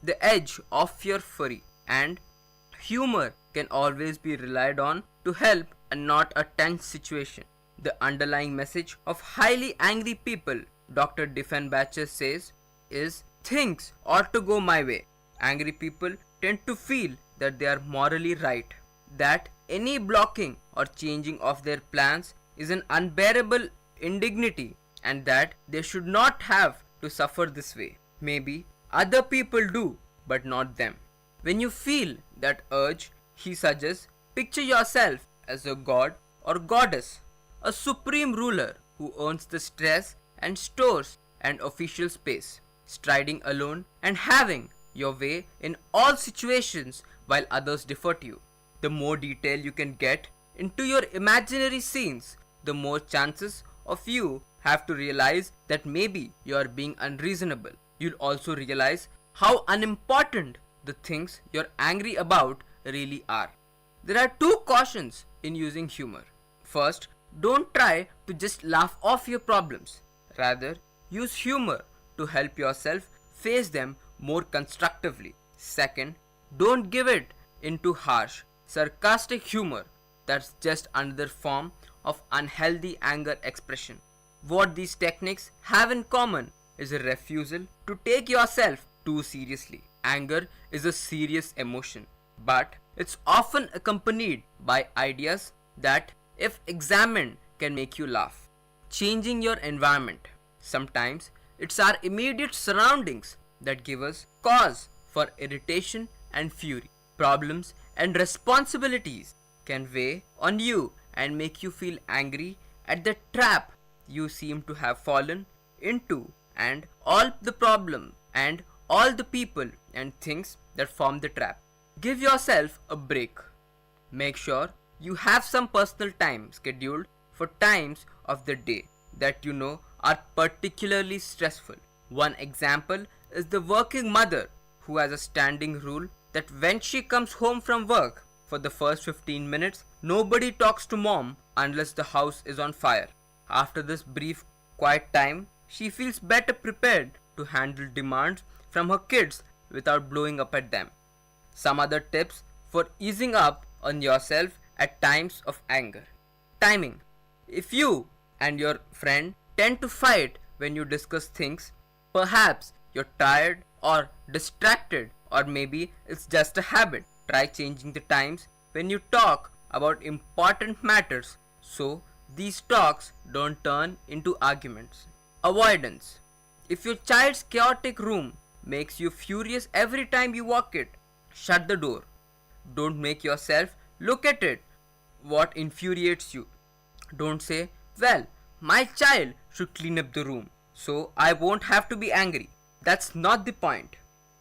the edge off your fury, and humor can always be relied on to help and not a tense situation. The underlying message of highly angry people, Dr. Diefenbacher says, is things ought to go my way. Angry people tend to feel that they are morally right, that any blocking or changing of their plans is an unbearable indignity, and that they should not have to suffer this way. Maybe other people do, but not them. When you feel that urge, he suggests, picture yourself as a god or goddess, a supreme ruler who owns the stress and stores and official space, striding alone and having your way in all situations while others defer to you. The more detail you can get into your imaginary scenes, the more chances of you have to realize that maybe you are being unreasonable. You'll also realize how unimportant the things you're angry about really are. There are two cautions in using humor. First, don't try to just laugh off your problems. Rather, use humor to help yourself face them more constructively. Second, don't give it into harsh, sarcastic humor. That's just another form of unhealthy anger expression. What these techniques have in common is a refusal to take yourself too seriously. Anger is a serious emotion, but it's often accompanied by ideas that, if examined, can make you laugh. Changing your environment. Sometimes it's our immediate surroundings that give us cause for irritation and fury. Problems and responsibilities can weigh on you and make you feel angry at the trap you seem to have fallen into, and all the problem and all the people and things that form the trap. Give yourself a break. Make sure you have some personal time scheduled for times of the day that you know are particularly stressful. One example is the working mother who has a standing rule that when she comes home from work, for the first 15 minutes, nobody talks to mom unless the house is on fire. After this brief quiet time, she feels better prepared to handle demands from her kids without blowing up at them. Some other tips for easing up on yourself at times of anger. Timing. If you and your friend tend to fight when you discuss things, perhaps you're tired or distracted, or maybe it's just a habit. Try changing the times when you talk about important matters so these talks don't turn into arguments. Avoidance. If your child's chaotic room makes you furious every time you walk it, shut the door. Don't make yourself look at it. What infuriates you? Don't say, well, my child should clean up the room, so I won't have to be angry. That's not the point.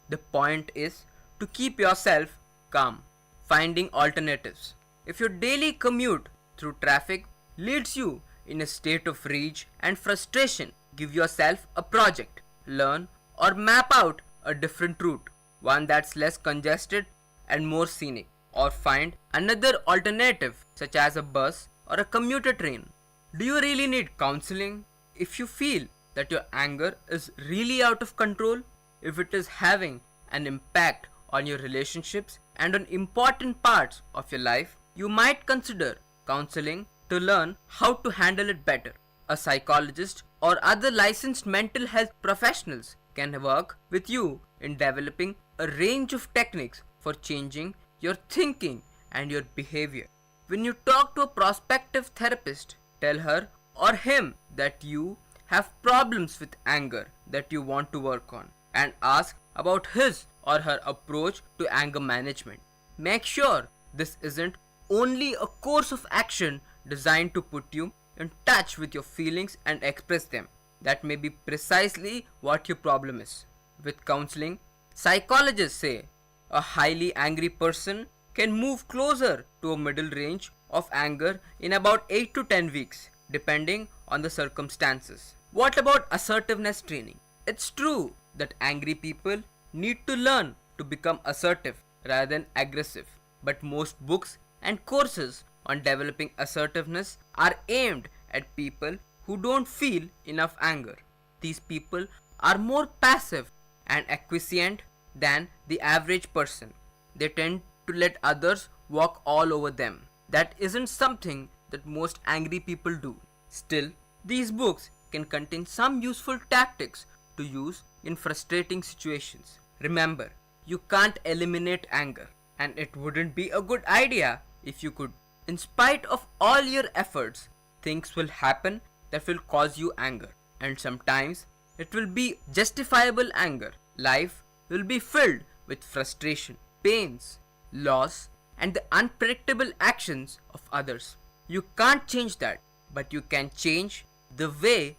The point is to keep yourself calm, finding alternatives. If your daily commute through traffic leads you in a state of rage and frustration, give yourself a project, learn or map out a different route, one that's less congested and more scenic, or find another alternative such as a bus or a commuter train. Do you really need counseling? If you feel that your anger is really out of control, if it is having an impact on your relationships and on important parts of your life, you might consider counseling to learn how to handle it better. A psychologist or other licensed mental health professionals can work with you in developing a range of techniques for changing your thinking and your behavior. When you talk to a prospective therapist, tell her or him that you have problems with anger that you want to work on, and ask about his or her approach to anger management. Make sure this isn't only a course of action designed to put you in touch with your feelings and express them. That may be precisely what your problem is. With counseling, psychologists say a highly angry person can move closer to a middle range of anger in about 8 to 10 weeks, depending on the circumstances. What about assertiveness training? It's true that angry people need to learn to become assertive rather than aggressive, but most books and courses on developing assertiveness are aimed at people who don't feel enough anger. These people are more passive and acquiescent than the average person. They tend to let others walk all over them. That isn't something that most angry people do. Still, these books can contain some useful tactics to use in frustrating situations. Remember, you can't eliminate anger, and it wouldn't be a good idea if you could. In spite of all your efforts, things will happen that will cause you anger, and sometimes it will be justifiable anger. Life will be filled with frustration, pains, loss, and the unpredictable actions of others. You can't change that, but you can change the way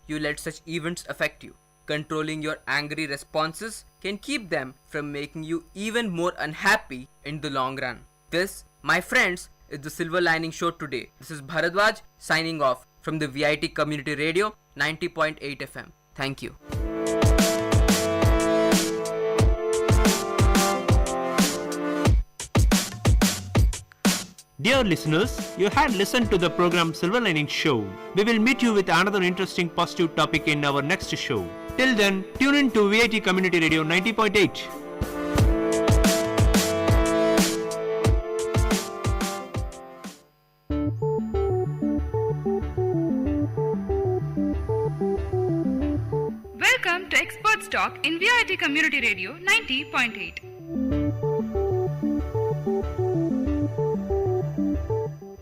you let such events affect you. Controlling your angry responses can keep them from making you even more unhappy in the long run. This, my friends, is the Silver Lining Show today. This is Bharadwaj signing off from the VIT Community Radio 90.8 FM. Thank you. Dear listeners, you had listened to the program Silver Lining Show. We will meet you with another interesting positive topic in our next show. Till then, tune in to VIT Community Radio 90.8. Welcome to Experts Talk in VIT Community Radio 90.8.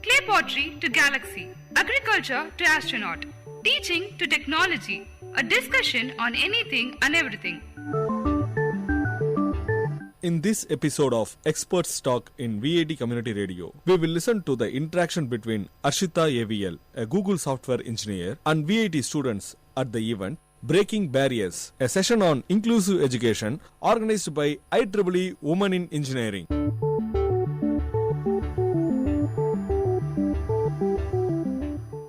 Clay pottery to galaxy, agriculture to astronaut, teaching to technology, a discussion on anything and everything. In this episode of Experts Talk in VIT Community Radio, we will listen to the interaction between Arshita AVL, a Google software engineer, and VIT students at the event Breaking Barriers, a session on inclusive education organized by IEEE Women in Engineering.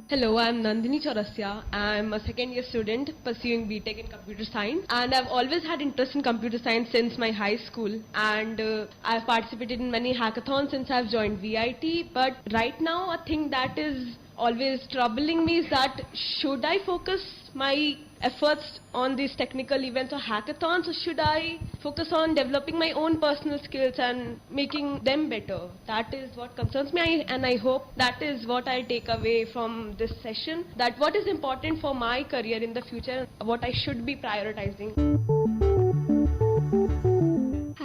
Hello, I'm Nandini Chaurasya. I'm a second year student pursuing BTech in computer science, and I've always had interest in computer science since my high school, and I've participated in many hackathons since I've joined VIT. But right now a thing that is always troubling me is that should I focus my efforts on these technical events or hackathons, or should I focus on developing my own personal skills and making them better? That is what concerns me, and I hope that is what I take away from this session, that what is important for my career in the future, what I should be prioritizing.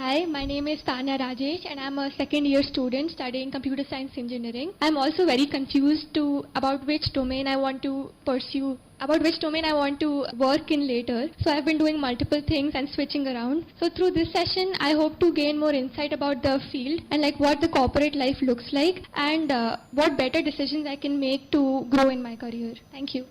Hi, my name is Tanya Rajesh and I'm a second year student studying computer science engineering. I'm also very confused about which domain I want to pursue, about which domain I want to work in later. So I've been doing multiple things and switching around. So through this session, I hope to gain more insight about the field and like what the corporate life looks like and what better decisions I can make to grow in my career. Thank you.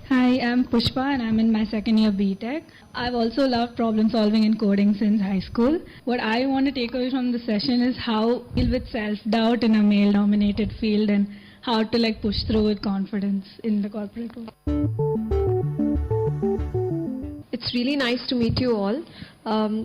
Hi, I'm Pushpa and I'm in my second year BTech. I've also loved problem solving and coding since high school. What I want to take away from the session is how to deal with self-doubt in a male-dominated field and how to like push through with confidence in the corporate world. It's really nice to meet you all.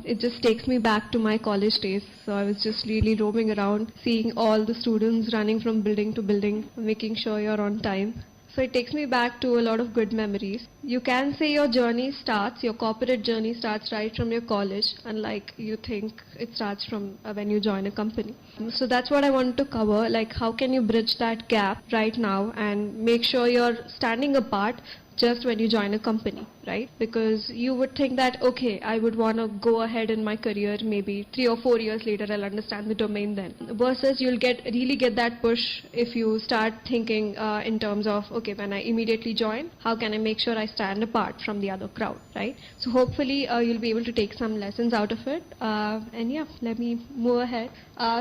It just takes me back to my college days. So I was just really roaming around, seeing all the students running from building to building, making sure you're on time. So it takes me back to a lot of good memories. You can say your corporate journey starts right from your college, unlike you think it starts from when you join a company. So that's what I wanted to cover, like how can you bridge that gap right now and make sure you're standing apart just when you join a company, right? Because you would think that, okay, I would want to go ahead in my career, maybe 3 or 4 years later, I'll understand the domain then. Versus you'll really get that push if you start thinking in terms of, okay, when I immediately join, how can I make sure I stand apart from the other crowd, right? So hopefully you'll be able to take some lessons out of it. And yeah, let me move ahead.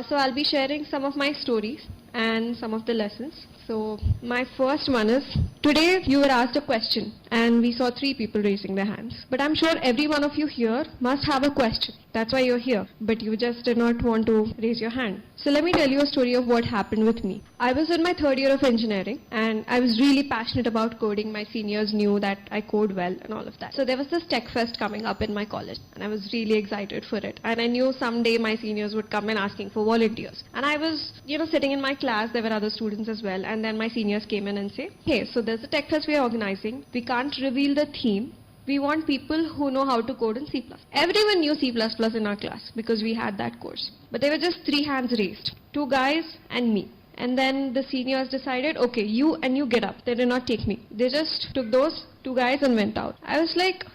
So I'll be sharing some of my stories and some of the lessons. So my first one is, today you were asked a question and we saw 3 people raising their hands. But I'm sure every one of you here must have a question. That's why you're here. But you just did not want to raise your hand. So let me tell you a story of what happened with me. I was in my 3rd year of engineering and I was really passionate about coding. My seniors knew that I code well and all of that. So there was this tech fest coming up in my college and I was really excited for it. And I knew someday my seniors would come and asking for volunteers. And I was, sitting in my class, there were other students as well. And then my seniors came in and say, hey, so there's a tech fest we are organizing. We can't reveal the theme. We want people who know how to code in C++. Everyone knew C++ in our class because we had that course. But there were just 3 hands raised, 2 guys and me. And then the seniors decided, okay, you get up. They did not take me. They just took those 2 guys and went out. I was like,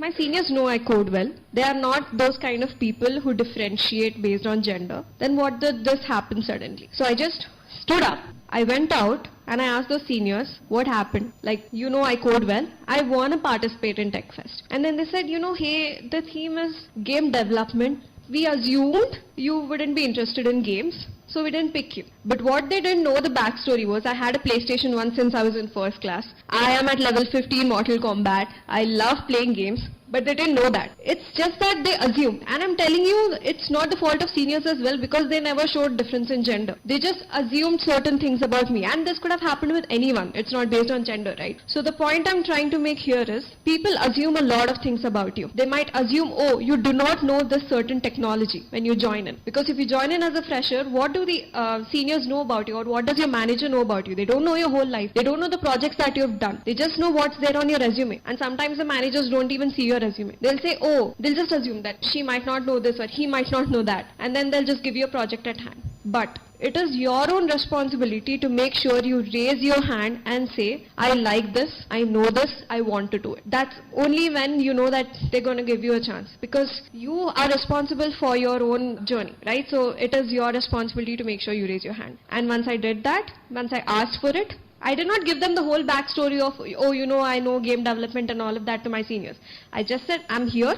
my seniors know I code well. They are not those kind of people who differentiate based on gender. Then what did this happen suddenly? So I just stood up. I went out and I asked those seniors what happened. Like, I code well. I want to participate in Tech Fest. And then they said, hey, the theme is game development. We assumed you wouldn't be interested in games, so we didn't pick you. But what they didn't know the backstory was, I had a PlayStation 1 since I was in 1st class. I am at level 50 in Mortal Kombat. I love playing games. But they didn't know that. It's just that they assumed. And I'm telling you, it's not the fault of seniors as well because they never showed difference in gender. They just assumed certain things about me. And this could have happened with anyone. It's not based on gender, right? So the point I'm trying to make here is, people assume a lot of things about you. They might assume, oh, you do not know this certain technology when you join in. Because if you join in as a fresher, what do the seniors know about you? Or what does your manager know about you? They don't know your whole life. They don't know the projects that you've done. They just know what's there on your resume. And sometimes the managers don't even see your resume. They'll say, they'll just assume that she might not know this or he might not know that, and then they'll just give you a project at hand. But it is your own responsibility to make sure you raise your hand and say, I like this, I know this, I want to do it. That's only when you know that they're going to give you a chance, because you are responsible for your own journey, right? So it is your responsibility to make sure you raise your hand. And once I did that, once I asked for it, I did not give them the whole backstory of, I know game development and all of that to my seniors. I just said, I'm here,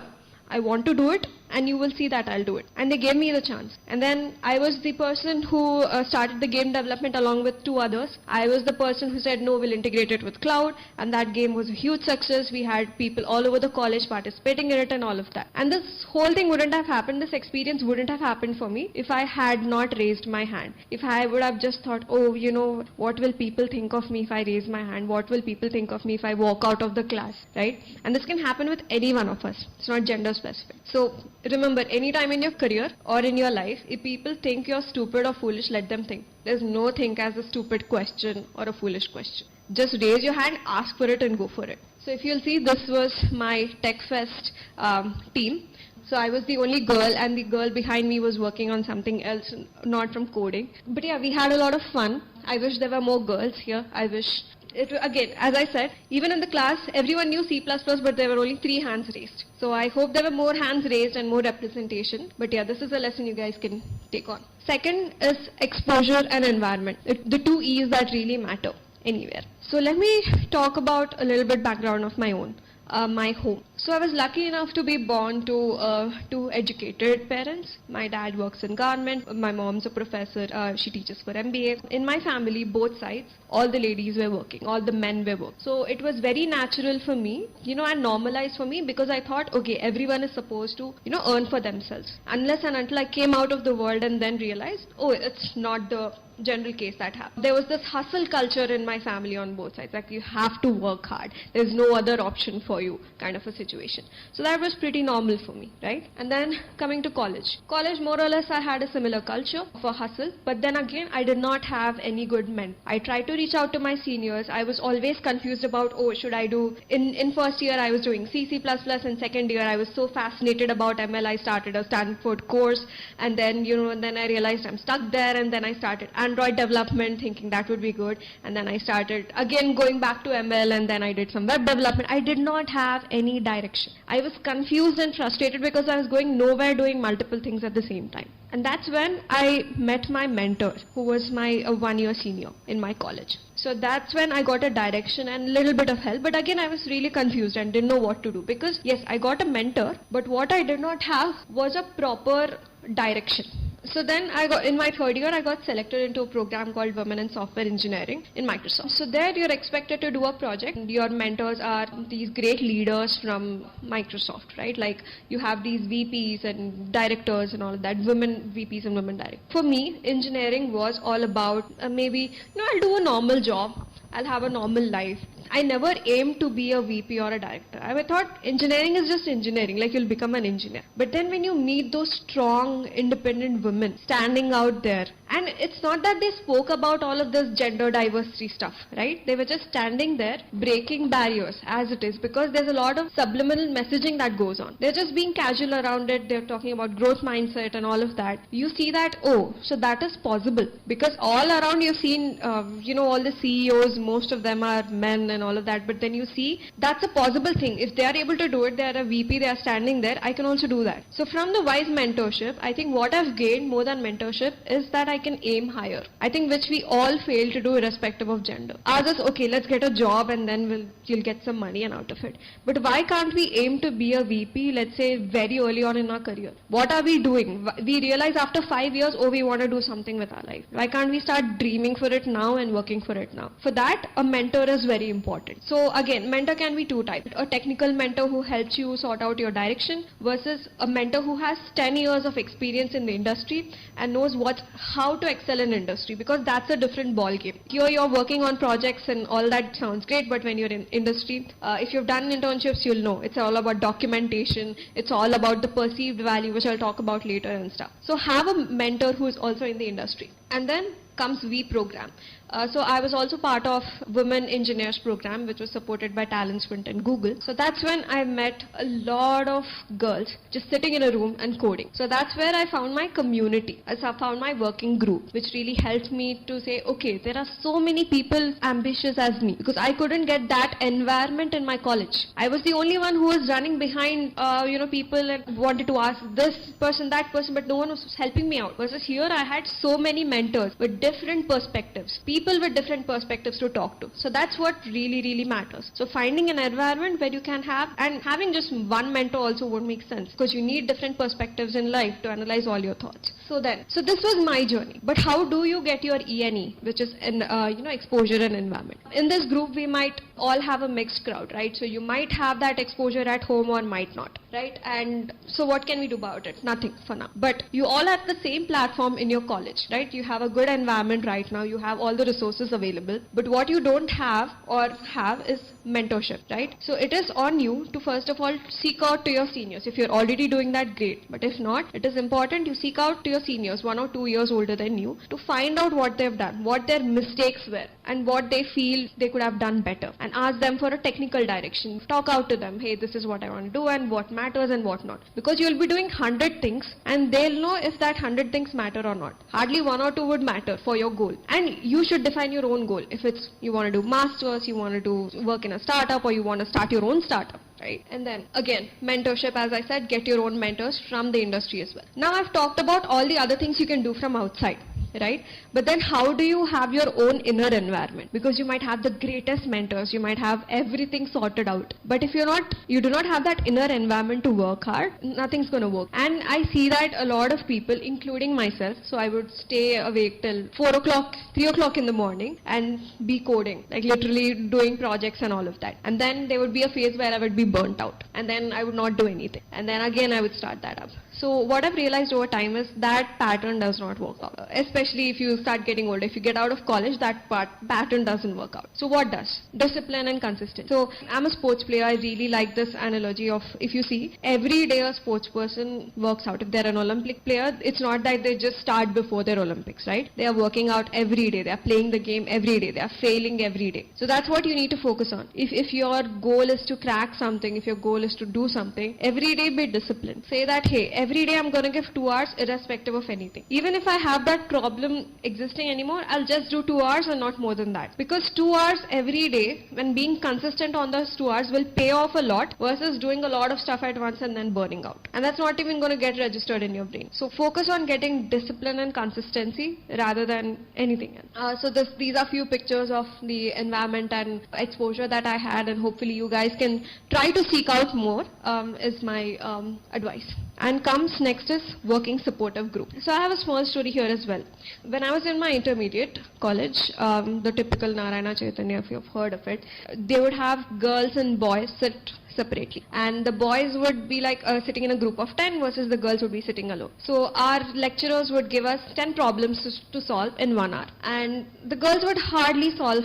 I want to do it, and you will see that I'll do it. And they gave me the chance. And then I was the person who started the game development along with 2 others. I was the person who said, no, we'll integrate it with cloud. And that game was a huge success. We had people all over the college participating in it and all of that. And this whole thing wouldn't have happened, this experience wouldn't have happened for me if I had not raised my hand. If I would have just thought, what will people think of me if I raise my hand? What will people think of me if I walk out of the class, right? And this can happen with any one of us. It's not gender specific. So remember, anytime in your career or in your life, if people think you're stupid or foolish, let them think. There's no think as a stupid question or a foolish question. Just raise your hand, ask for it and go for it. So if you'll see, this was my Tech Fest team. So I was the only girl and the girl behind me was working on something else, not from coding. But yeah, we had a lot of fun. I wish there were more girls here. I wish Again, as I said, even in the class, everyone knew C++, but there were only 3 hands raised. So I hope there were more hands raised and more representation. But yeah, this is a lesson you guys can take on. Second is exposure and environment. The 2 E's that really matter anywhere. So let me talk about a little bit background of my own. My home. So I was lucky enough to be born to two educated parents. My dad works in government. My mom's a professor. She teaches for MBA. In my family, both sides, all the ladies were working, all the men were working. So it was very natural for me, and normalized for me, because I thought, okay, everyone is supposed to, earn for themselves. Unless and until I came out of the world and then realized, oh, it's not the general case that happened. There was this hustle culture in my family on both sides, like you have to work hard. There's no other option for you, kind of a situation. So that was pretty normal for me, right? And then coming to college. College, more or less, I had a similar culture for hustle, but then again, I did not have any good men. I tried to reach out to my seniors. I was always confused about, should I do, in first year I was doing C++, and second year I was so fascinated about ML, I started a Stanford course, and then, and then I realized I'm stuck there, and then I started Android development, thinking that would be good, and then I started again going back to ML, and then I did some web development. I did not have any direction. I was confused and frustrated because I was going nowhere, doing multiple things at the same time. And that's when I met my mentor, who was my 1-year senior in my college. So that's when I got a direction and a little bit of help. But again, I was really confused and didn't know what to do, because yes, I got a mentor, but what I did not have was a proper direction. So then in my third year, I got selected into a program called Women in Software Engineering in Microsoft. So there you're expected to do a project. Your mentors are these great leaders from Microsoft, right? Like you have these VPs and directors and all of that, women VPs and women directors. For me, engineering was all about maybe, I'll do a normal job. I'll have a normal life. I never aimed to be a VP or a director. I thought engineering is just engineering, like you'll become an engineer. But then when you meet those strong, independent women standing out there, and it's not that they spoke about all of this gender diversity stuff, right? They were just standing there, breaking barriers as it is, because there's a lot of subliminal messaging that goes on. They're just being casual around it. They're talking about growth mindset and all of that. You see that, so that is possible, because all around you've seen, all the CEOs, most of them are men and all of that, but then you see that's a possible thing. If they are able to do it, they are a VP, they are standing there, I can also do that. So from the WISE mentorship, I think what I've gained more than mentorship is that I can aim higher. I think which we all fail to do irrespective of gender. Ours is, okay, let's get a job and then you'll get some money and out of it. But why can't we aim to be a VP, let's say very early on in our career? What are we doing? We realize after 5 years, we want to do something with our life. Why can't we start dreaming for it now and working for it now? For that, a mentor is very important. So again, mentor can be 2 types. A technical mentor who helps you sort out your direction versus a mentor who has 10 years of experience in the industry and knows how to excel in industry, because that's a different ball game. Here you're working on projects and all that sounds great, but when you're in industry, if you've done internships, you'll know it's all about documentation. It's all about the perceived value, which I'll talk about later and stuff. So have a mentor who is also in the industry. And then comes V program. So I was also part of Women Engineers program, which was supported by Talent Sprint and Google. So that's when I met a lot of girls just sitting in a room and coding. So that's where I found my community. I found my working group, which really helped me to say, okay, there are so many people ambitious as me, because I couldn't get that environment in my college. I was the only one who was running behind, people and wanted to ask this person, that person, but no one was helping me out. Versus here, I had so many mentors with different perspectives. People with different perspectives to talk to. So that's what really, really matters. So finding an environment where you can have, and having just one mentor also won't make sense, because you need different perspectives in life to analyze all your thoughts. So this was my journey. But how do you get your ENE, which is exposure and environment? In this group, we might all have a mixed crowd, right? So you might have that exposure at home or might not, right? And so what can we do about it? Nothing for now. But you all have the same platform in your college, right? You have a good environment right now. You have all the resources available. But what you don't have is mentorship, right? So it is on you to first of all seek out to your seniors. If you're already doing that, great. But if not, it is important you seek out to your seniors, 1 or 2 years older than you, to find out what they've done, what their mistakes were, and what they feel they could have done better, and ask them for a technical direction. Talk out to them, hey, this is what I want to do and what matters and what not. Because you'll be doing 100 things and they'll know if that 100 things matter or not. Hardly 1 or 2 would matter for your goal. And you should should define your own goal. If it's you want to do masters, you want to do work in a startup, or you want to start your own startup, right? And then again, mentorship, as I said, get your own mentors from the industry as well. Now I've talked about all the other things you can do from outside, right? But then how do you have your own inner environment? Because you might have the greatest mentors, you might have everything sorted out, but if you do not have that inner environment to work hard, nothing's going to work. And I see that a lot of people, including myself, so I would stay awake till 4 o'clock, 3 o'clock in the morning and be coding, like literally doing projects and all of that. And then there would be a phase where I would be burnt out, and then I would not do anything, and then again I would start that up. So what I've realized over time is that pattern does not work out, especially if you start getting older. If you get out of college, that pattern doesn't work out. So what does? Discipline and consistency. So I'm a sports player. I really like this analogy of, if you see, every day a sports person works out. If they're an Olympic player, it's not that they just start before their Olympics, right? They are working out every day. They are playing the game every day. They are failing every day. So that's what you need to focus on. If your goal is to crack something, if your goal is to do something, every day be disciplined. Say that, hey, every day I'm going to give 2 hours irrespective of anything. Even if I have that problem existing anymore, I'll just do 2 hours and not more than that. Because 2 hours every day, when being consistent on those 2 hours, will pay off a lot versus doing a lot of stuff at once and then burning out. And that's not even going to get registered in your brain. So focus on getting discipline and consistency rather than anything else. So these are few pictures of the environment and exposure that I had, and hopefully you guys can try to seek out more, is my advice. And comes next is working supportive group. So I have a small story here as well. When I was in my intermediate college, the typical Narayana Chaitanya, if you've heard of it, they would have girls and boys sit separately, and the boys would be like sitting in a group of 10 versus the girls would be sitting alone. So our lecturers would give us 10 problems to solve in 1 hour, and the girls would hardly solve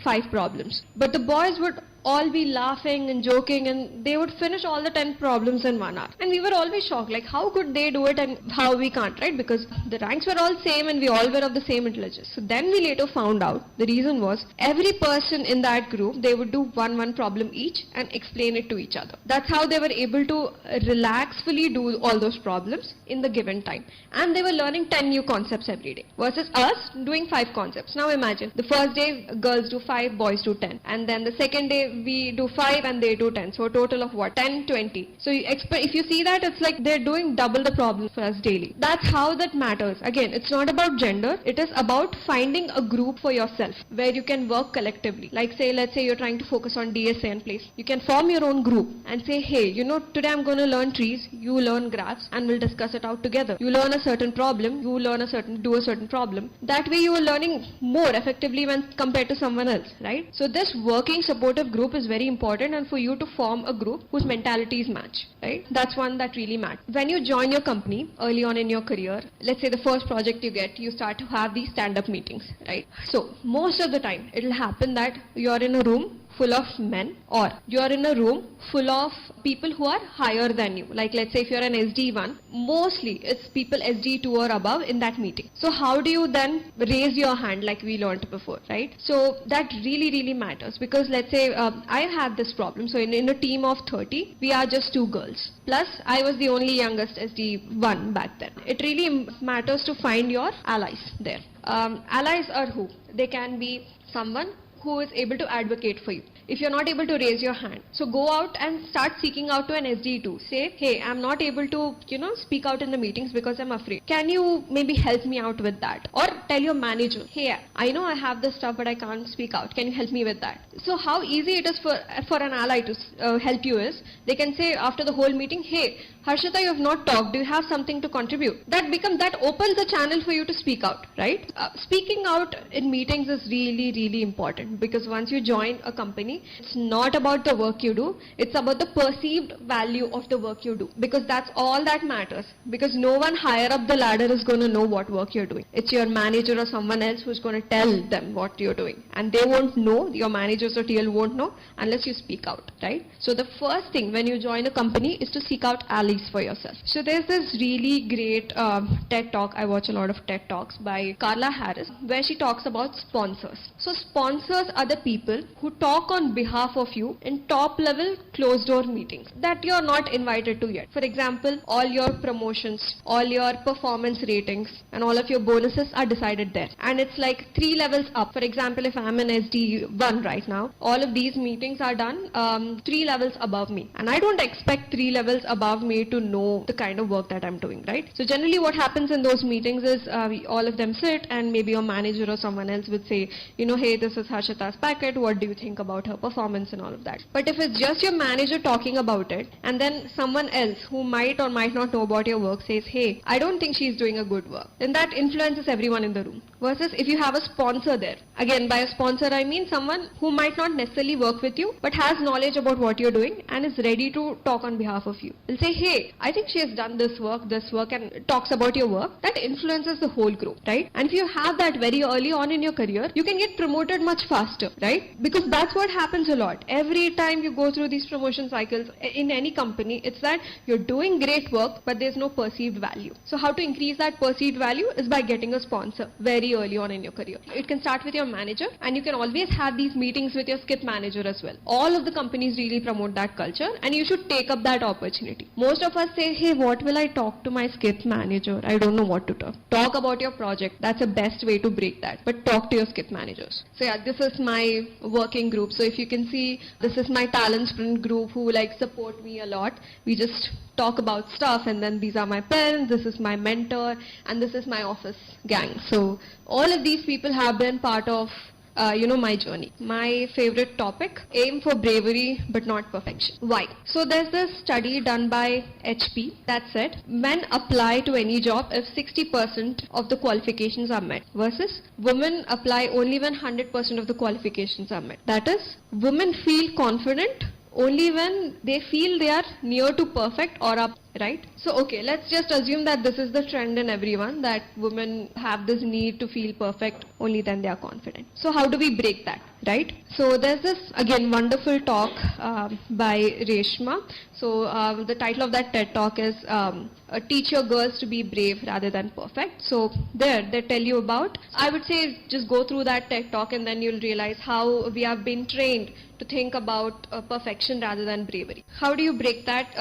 5 problems, but the boys would all be laughing and joking, and they would finish all the 10 problems in 1 hour. And we were always shocked, like how could they do it and how we can't, right? Because the ranks were all same and we all were of the same intelligence. So then we later found out the reason was every person in that group, they would do one problem each and explain it to each other. That's how they were able to relaxfully do all those problems in the given time. And they were learning 10 new concepts every day versus us doing 5 concepts. Now imagine, the first day girls do 5, boys do 10. And then the second day we do 5 and they do 10. So a total of what? 10, 20. So if you see that, it's like they're doing double the problems for us daily. That's how that matters. Again, it's not about gender. It is about finding a group for yourself where you can work collectively. Like let's say you're trying to focus on DSA and place. You can form your own group and say, hey, today I'm going to learn trees, you learn graphs, and we'll discuss it out together. You learn a certain problem, you learn do a certain problem. That way you are learning more effectively when compared to someone else, right? So this working supportive group is very important, and for you to form a group whose mentalities match, right? That's one that really matters. When you join your company early on in your career, let's say the first project you get, you start to have these stand-up meetings, right? So most of the time it'll happen that you're in a room full of men, or you're in a room full of people who are higher than you. Like let's say if you're an SD1, mostly it's people SD2 or above in that meeting. So how do you then raise your hand like we learned before, right? So that really matters, because let's say I had this problem. So in a team of 30, we are just 2 girls. Plus I was the only youngest SD1 back then. It really matters to find your allies there. Allies are who? They can be someone who is able to advocate for you. If you're not able to raise your hand, so go out and start seeking out to an SD2. Say, hey, I'm not able to, speak out in the meetings because I'm afraid. Can you maybe help me out with that? Or tell your manager, hey, I know I have this stuff, but I can't speak out. Can you help me with that? So how easy it is for an ally to help you is, they can say after the whole meeting, hey, Harshita, you have not talked. Do you have something to contribute? That opens the channel for you to speak out, right? Speaking out in meetings is really important, because once you join a company, it's not about the work you do. It's about the perceived value of the work you do, because that's all that matters. Because no one higher up the ladder is going to know what work you're doing. It's your manager or someone else who's going to tell them what you're doing. And they won't know, your managers or TL won't know unless you speak out, right? So the first thing when you join a company is to seek out allies for yourself. So there's this really great TED talk. I watch a lot of TED talks by Carla Harris, where she talks about sponsors. So sponsors those other people who talk on behalf of you in top level closed door meetings that you're not invited to yet. For example, all your promotions, all your performance ratings and all of your bonuses are decided there. And it's like 3 levels up. For example, if I'm an SD1 right now, all of these meetings are done 3 levels above me. And I don't expect 3 levels above me to know the kind of work that I'm doing, right? So generally what happens in those meetings is all of them sit and maybe your manager or someone else would say, hey, this is Harshita's packet, what do you think about her performance and all of that. But if it's just your manager talking about it and then someone else who might or might not know about your work says, hey, I don't think she's doing a good work, then that influences everyone in the room. Versus if you have a sponsor there, again by a sponsor I mean someone who might not necessarily work with you but has knowledge about what you're doing and is ready to talk on behalf of you. They'll say, hey, I think she has done this work and talks about your work. That influences the whole group, right? And if you have that very early on in your career, you can get promoted much faster, right? Because that's what happens a lot. Every time you go through these promotion cycles in any company, it's that you're doing great work but there's no perceived value. So how to increase that perceived value is by getting a sponsor very early on in your career. It can start with your manager and you can always have these meetings with your skip manager as well. All of the companies really promote that culture and you should take up that opportunity. Most of us say, hey, what will I talk to my skip manager? I don't know what to talk. Talk about your project. That's the best way to break that. But talk to your skip managers. So yeah, this is my working group. So if you can see, this is my talent sprint group who support me a lot. We just talk about stuff and then these are my parents, this is my mentor and this is my office gang. So all of these people have been part of my journey. My favorite topic, aim for bravery but not perfection. Why? So there's this study done by HP that said men apply to any job if 60% of the qualifications are met versus women apply only when 100% of the qualifications are met. That is, women feel confident only when they feel they are near to perfect or up, right? So okay, let's just assume that this is the trend in everyone, that women have this need to feel perfect, only then they are confident. So how do we break that, right? So there's this, again, wonderful talk by Reshma. So the title of that TED talk is Teach Your Girls to Be Brave Rather Than Perfect. So there, they tell you about, I would say just go through that TED talk and then you'll realize how we have been trained to think about perfection rather than bravery. How do you break that?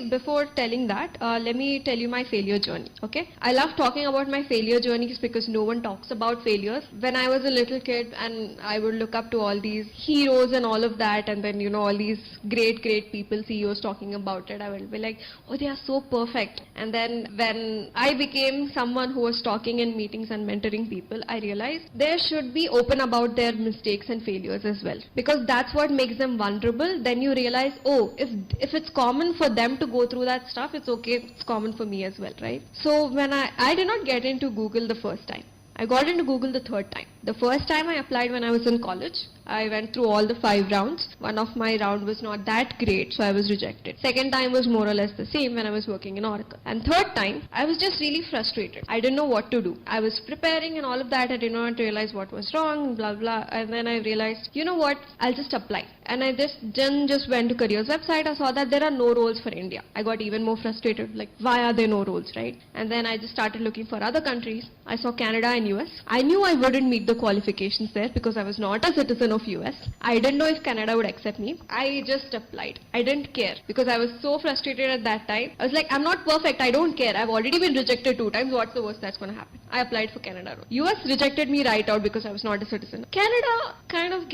Before telling that, let me tell you my failure journey, okay? I love talking about my failure journeys because no one talks about failures. When I was a little kid and I would look up to all these heroes and all of that and then, all these great people, CEOs talking about it, I would be like, oh, they are so perfect. And then when I became someone who was talking in meetings and mentoring people, I realized they should be open about their mistakes and failures as well. Because that's what makes them vulnerable. Then you realize, oh, if it's common for them to go through that stuff, it's okay, it's common for me as well, right? So when I did not get into Google the first time. I got into Google the third time. The first time I applied when I was in college. I went through all the 5 rounds. One of my round was not that great, so I was rejected. Second time was more or less the same when I was working in Oracle. And third time, I was just really frustrated. I didn't know what to do. I was preparing and all of that. I did not realize what was wrong, blah, blah. And then I realized, you know what, I'll just apply. And I just went to careers website. I saw that there are no roles for India. I got even more frustrated, like, why are there no roles, right? And then I just started looking for other countries. I saw Canada and US. I knew I wouldn't meet the qualifications there because I was not a citizen of US. I didn't know if Canada would accept me. I just applied. I didn't care because I was so frustrated at that time. I was like, I'm not perfect. I don't care. I've already been rejected 2 times. What's the worst that's going to happen? I applied for Canada. US rejected me right out because I was not a citizen. Canada kind of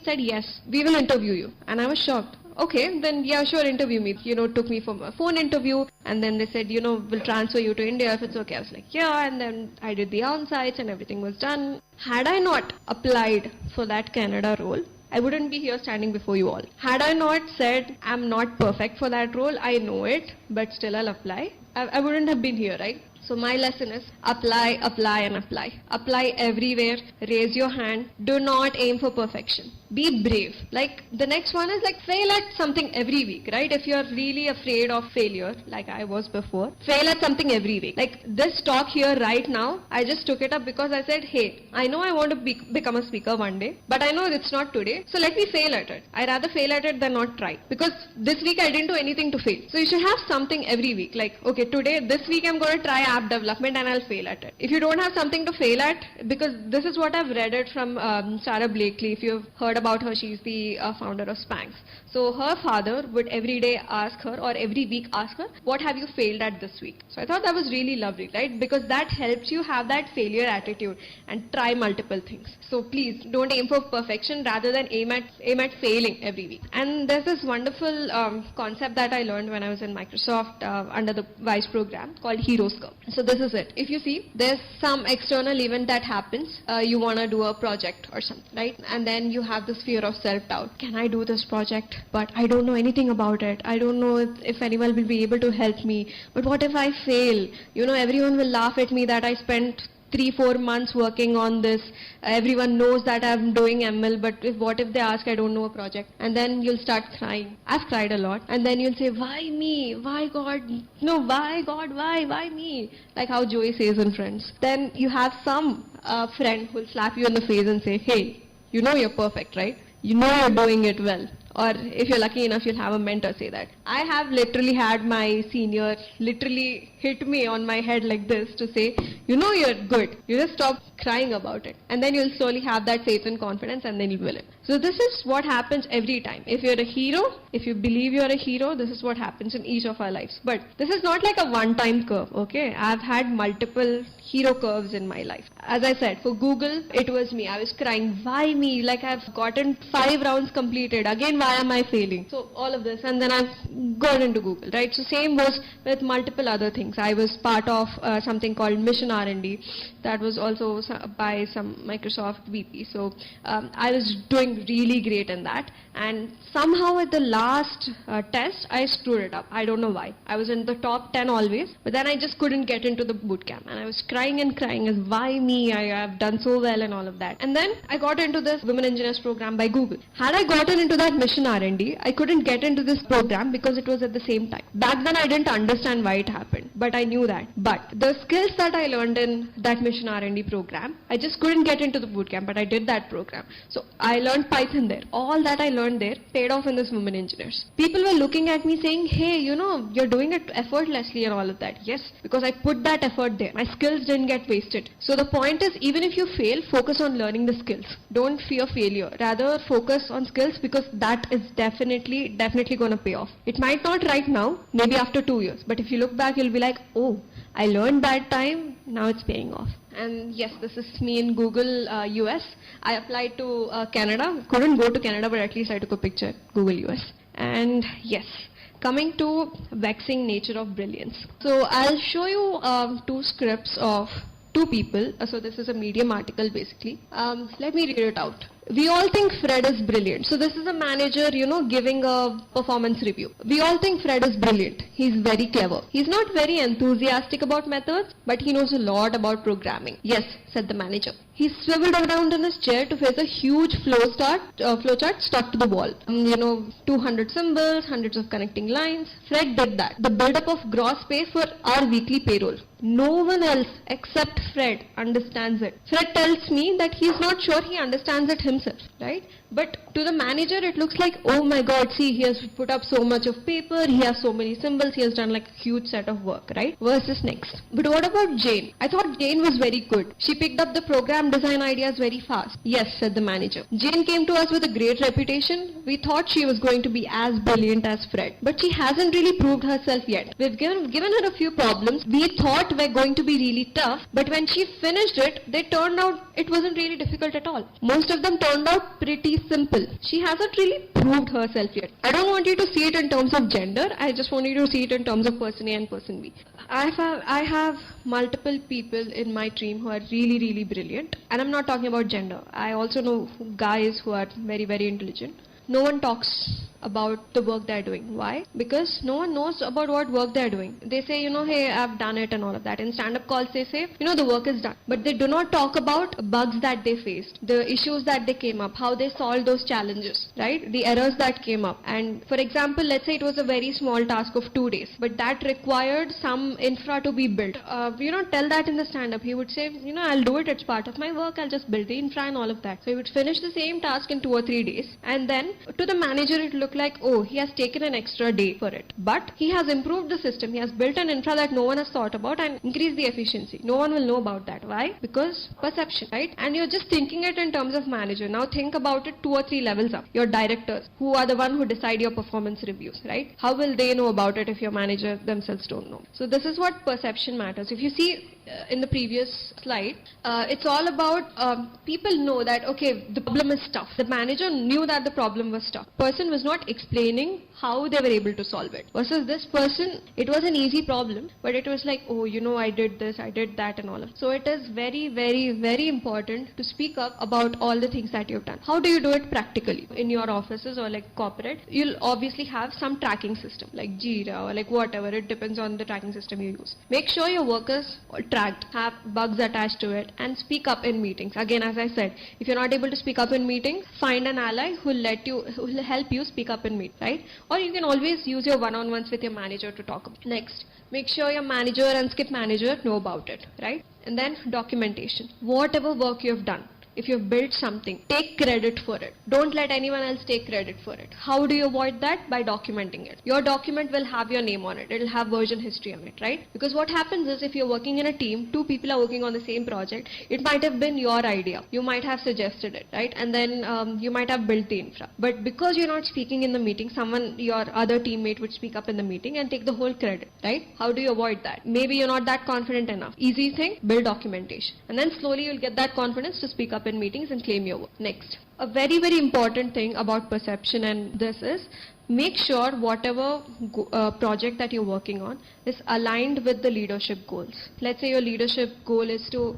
said, yes, we will interview you. And I was shocked. Okay, then yeah, sure, interview me. Took me for a phone interview and then they said, we'll transfer you to India if it's okay. I was like, yeah, and then I did the on-sites and everything was done. Had I not applied for that Canada role, I wouldn't be here standing before you all. Had I not said I'm not perfect for that role, I know it, but still I'll apply, I wouldn't have been here, right? So my lesson is apply, apply and apply. Apply everywhere. Raise your hand. Do not aim for perfection. Be brave. Like the next one is like fail at something every week, right? If you're really afraid of failure, like I was before, fail at something every week. Like this talk here right now, I just took it up because I said, hey, I know I want to become a speaker one day, but I know it's not today. So let me fail at it. I rather fail at it than not try. Because this week I didn't do anything to fail. So you should have something every week. Like, okay, today, this week I'm going to try app development and I'll fail at it. If you don't have something to fail at, because this is what I've read it from Sarah Blakely, if you've heard about her, she's the founder of Spanx. So her father would every day ask her or every week ask her, what have you failed at this week? So I thought that was really lovely, right? Because that helps you have that failure attitude and try multiple things. So please don't aim for perfection rather than aim at failing every week. And there's this wonderful concept that I learned when I was in Microsoft under the Vice program called Heroes Curve. So this is it. If you see, there's some external event that happens, you want to do a project or something, right? And then you have this fear of self-doubt. Can I do this project? But I don't know anything about it. I don't know if anyone will be able to help me. But what if I fail? Everyone will laugh at me that I spent 3-4 months working on this. Everyone knows that I'm doing ML, but what if they ask I don't know a project? And then you'll start crying. I've cried a lot. And then you'll say, why me? Why God? No, why God? Why me? Like how Joey says in Friends. Then you have some friend who'll slap you in the face and say, hey, you're perfect, right? You're doing it well. Or if you're lucky enough, you'll have a mentor say that. I have literally had my senior literally hit me on my head like this to say, you're good. You just stop crying about it. And then you'll slowly have that faith and confidence and then you will it. So this is what happens every time. If you're a hero, if you believe you're a hero, this is what happens in each of our lives. But this is not like a one-time curve, okay? I've had multiple hero curves in my life. As I said, for Google, it was me. I was crying, why me? Like I've gotten 5 rounds completed. Again, why am I failing? So all of this, and then I've gone into Google, right? So same was with multiple other things. I was part of something called Mission R&D that was also by some Microsoft VP. So I was doing really great in that. And somehow at the last test, I screwed it up. I don't know why. I was in the top 10 always, but then I just couldn't get into the bootcamp. And I was crying and crying as why me? I have done so well and all of that. And then I got into this Women Engineers program by Google. Had I gotten into that Mission R&D, I couldn't get into this program because it was at the same time. Back then I didn't understand why it happened, but I knew that. But the skills that I learned in that Mission R&D program, I just couldn't get into the bootcamp, but I did that program. So I learned Python there. All that I learned there paid off in this Women Engineers. People were looking at me saying, hey, you're doing it effortlessly and all of that. Yes, because I put that effort there. My skills didn't get wasted. So the point is, even if you fail, focus on learning the skills. Don't fear failure. Rather focus on skills because that is definitely going to pay off. It might not right now, maybe after 2 years. But if you look back, you'll be like, oh, I learned that time, now it's paying off. And yes, this is me in Google US. I applied to Canada. Couldn't go to Canada, but at least I took a picture, Google US. And yes, coming to vexing nature of brilliance. So I'll show you 2 scripts of 2 people. So this is a Medium article basically. Let me read it out. We all think Fred is brilliant. So this is a manager, giving a performance review. We all think Fred is brilliant. He's very clever. He's not very enthusiastic about methods, but he knows a lot about programming. Yes, said the manager. He swiveled around in his chair to face a huge flowchart stuck to the wall. 200 symbols, hundreds of connecting lines. Fred did that. The build-up of gross pay for our weekly payroll. No one else except Fred understands it. Fred tells me that he's not sure he understands it himself, right? But to the manager, it looks like, oh my God, see, he has put up so much of paper, he has so many symbols, he has done like a huge set of work, right? Versus next. But what about Jane? I thought Jane was very good. She picked up the program design ideas very fast. Yes, said the manager. Jane came to us with a great reputation. We thought she was going to be as brilliant as Fred. But she hasn't really proved herself yet. We've given her a few problems we thought were going to be really tough, but when she finished it, they turned out it wasn't really difficult at all. Most of them turned out pretty simple. She hasn't really proved herself yet. I don't want you to see it in terms of gender. I just want you to see it in terms of person A and person B. I have multiple people in my team who are really, really brilliant. And I'm not talking about gender. I also know guys who are very, very intelligent. No one talks about the work they're doing. Why? Because no one knows about what work they're doing. They say, hey, I've done it and all of that. In stand-up calls, they say, the work is done. But they do not talk about bugs that they faced, the issues that they came up, how they solved those challenges, right? The errors that came up. And for example, let's say it was a very small task of 2 days, but that required some infra to be built. Tell that in the stand-up. He would say, I'll do it. It's part of my work. I'll just build the infra and all of that. So he would finish the same task in 2 or 3 days. And then to the manager it looked like, oh, he has taken an extra day for it. But he has improved the system. He has built an infra that no one has thought about and increased the efficiency. No one will know about that. Why? Because perception, right? And you're just thinking it in terms of manager. Now think about it 2 or 3 levels up. Your directors, who are the one who decide your performance reviews, right? How will they know about it if your manager themselves don't know? So this is what perception matters. If you see in the previous slide, it's all about people know that, okay, the problem is tough. The manager knew that the problem was tough. Person was not explaining how they were able to solve it. Versus this person, it was an easy problem, but it was like, oh, you know, I did this, I did that and all of it. So it is very, very, very important to speak up about all the things that you've done. How do you do it practically? In your offices or like corporate, you'll obviously have some tracking system like Jira or like whatever. It depends on the tracking system you use. Make sure your workers are tracked, have bugs attached to it, and speak up in meetings. Again, as I said, if you're not able to speak up in meetings, find an ally who will help you speak up in meetings, right? Or you can always use your one-on-ones with your manager to talk about. Next, make sure your manager and skip manager know about it, right? And then documentation. Whatever work you've done, if you've built something, take credit for it. Don't let anyone else take credit for it. How do you avoid that? By documenting it. Your document will have your name on it. It will have version history on it, right? Because what happens is if you're working in a team, 2 people are working on the same project, it might have been your idea. You might have suggested it, right? And then you might have built the infra. But because you're not speaking in the meeting, your other teammate would speak up in the meeting and take the whole credit, right? How do you avoid that? Maybe you're not that confident enough. Easy thing, build documentation. And then slowly you'll get that confidence to speak up in meetings and claim your work. Next, a very, very important thing about perception and this is make sure whatever project that you're working on is aligned with the leadership goals. Let's say your leadership goal is to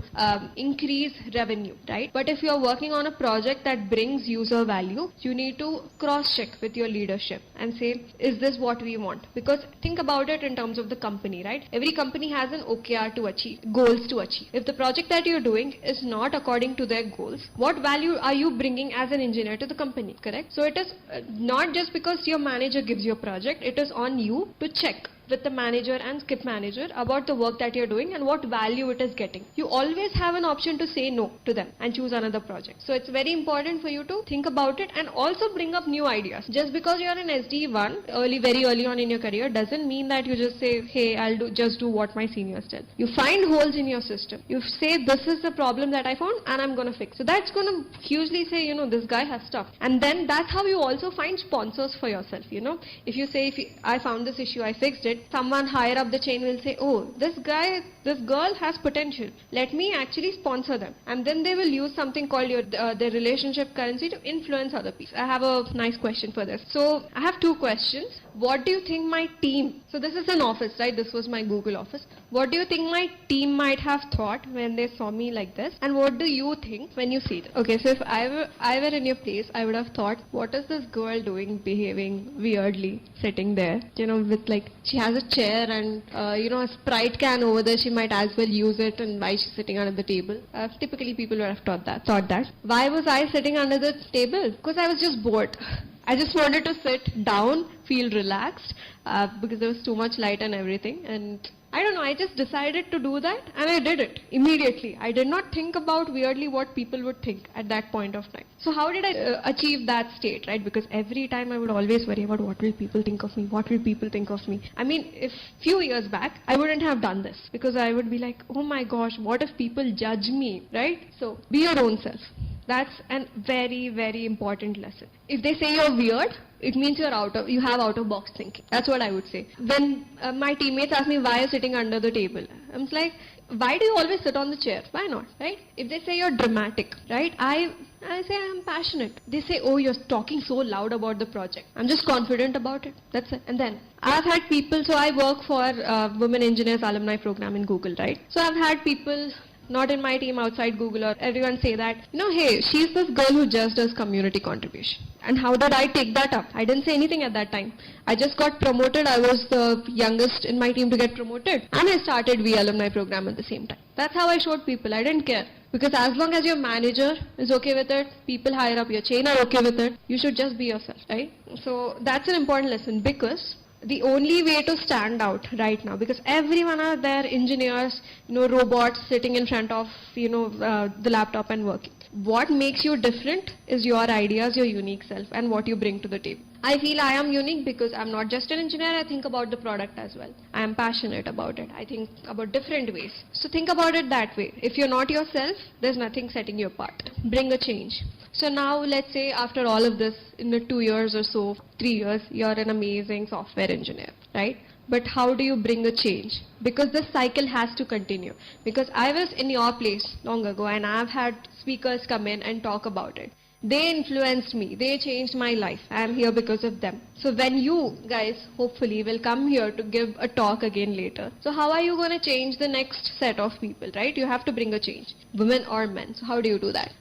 increase revenue, right? But if you're working on a project that brings user value, you need to cross-check with your leadership and say, is this what we want? Because think about it in terms of the company, right? Every company has an OKR to achieve, goals to achieve. If the project that you're doing is not according to their goals, what value are you bringing as an engineer to the company, correct? So it is not just because your manager gives you a project, it is on you to check with the manager and skip manager about the work that you're doing and what value it is getting. You always have an option to say no to them and choose another project. So it's very important for you to think about it and also bring up new ideas. Just because you're in SD1 very early on in your career doesn't mean that you just say, hey, I'll just do what my seniors tell. You find holes in your system. You say, this is the problem that I found and I'm going to fix. So that's going to hugely say, this guy has stuff. And then that's how you also find sponsors for yourself, If you say, I found this issue, I fixed it, someone higher up the chain will say, oh, this girl has potential. Let me actually sponsor them. And then they will use something called their relationship currency to influence other people. I have a nice question for this. So I have 2 questions. What do you think my team, so this is an office, right? This was my Google office. What do you think my team might have thought when they saw me like this? And what do you think when you see this? Okay, so if I were in your place, I would have thought, what is this girl doing, behaving weirdly, sitting there, with she has a chair and, a Sprite can over there, she might as well use it, and why she's sitting under the table. Typically people would have thought that. Why was I sitting under the table? Because I was just bored. I just wanted to sit down, feel relaxed, because there was too much light and everything. And I don't know, I just decided to do that and I did it immediately. I did not think about weirdly what people would think at that point of time. So how did I achieve that state, right? Because every time I would always worry about what will people think of me? What will people think of me? I mean, if few years back, I wouldn't have done this because I would be like, oh my gosh, what if people judge me, right? So be your own self. That's a very, very important lesson. If they say you're weird, it means you have out of box thinking. That's what I would say. When my teammates ask me why you're sitting under the table, I'm like, why do you always sit on the chair? Why not, right? If they say you're dramatic, right? I say I'm passionate. They say, oh, you're talking so loud about the project. I'm just confident about it. That's it. And then I've had people, so I work for Women Engineers Alumni Program in Google, right? So I've had people, not in my team, outside Google, or everyone say that, hey, she's this girl who just does community contribution. And how did I take that up? I didn't say anything at that time. I just got promoted. I was the youngest in my team to get promoted. And I started V Alumni Program at the same time. That's how I showed people. I didn't care. Because as long as your manager is okay with it, people higher up your chain are okay with it, you should just be yourself, right? So that's an important lesson, because the only way to stand out right now, because everyone are there, engineers, robots sitting in front of, the laptop and working. What makes you different is your ideas, your unique self, and what you bring to the table. I feel I am unique because I'm not just an engineer, I think about the product as well. I am passionate about it. I think about different ways. So think about it that way. If you're not yourself, there's nothing setting you apart. Bring a change. So now let's say after all of this, in the 2 years or so, 3 years, you're an amazing software engineer, right? But how do you bring a change? Because this cycle has to continue. Because I was in your place long ago and I've had speakers come in and talk about it. They influenced me. They changed my life. I am here because of them. So when you guys hopefully will come here to give a talk again later, so how are you going to change the next set of people, right? You have to bring a change, women or men. So how do you do that?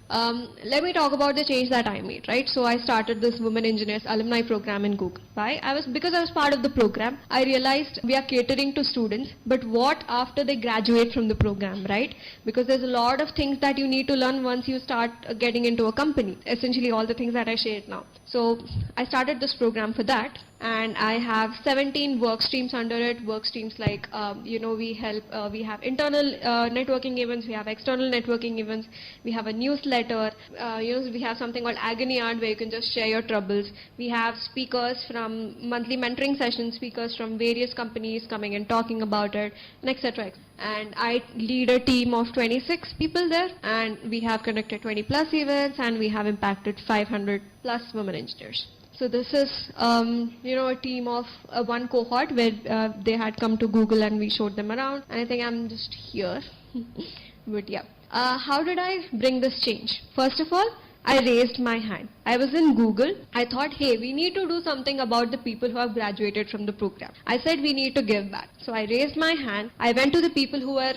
Let me talk about the change that I made, right? So I started this Women Engineers Alumni Program in Google. Why? Because I was part of the program, I realized we are catering to students, but what after they graduate from the program, right? Because there's a lot of things that you need to learn once you start getting into a company. Essentially all the things that I shared now. So I started this program for that, and I have 17 work streams under it. Work streams like, we have internal networking events, we have external networking events, we have a newsletter, we have something called Agony Art where you can just share your troubles. We have speakers from monthly mentoring sessions, speakers from various companies coming and talking about it, and etc. And I lead a team of 26 people there, and we have conducted 20 plus events, and we have impacted 500 plus women engineers. So this is, a team of one cohort where they had come to Google and we showed them around. And I think I'm just here. But yeah. How did I bring this change? First of all, I raised my hand. I was in Google. I thought, hey, we need to do something about the people who have graduated from the program. I said we need to give back. So I raised my hand. I went to the people who were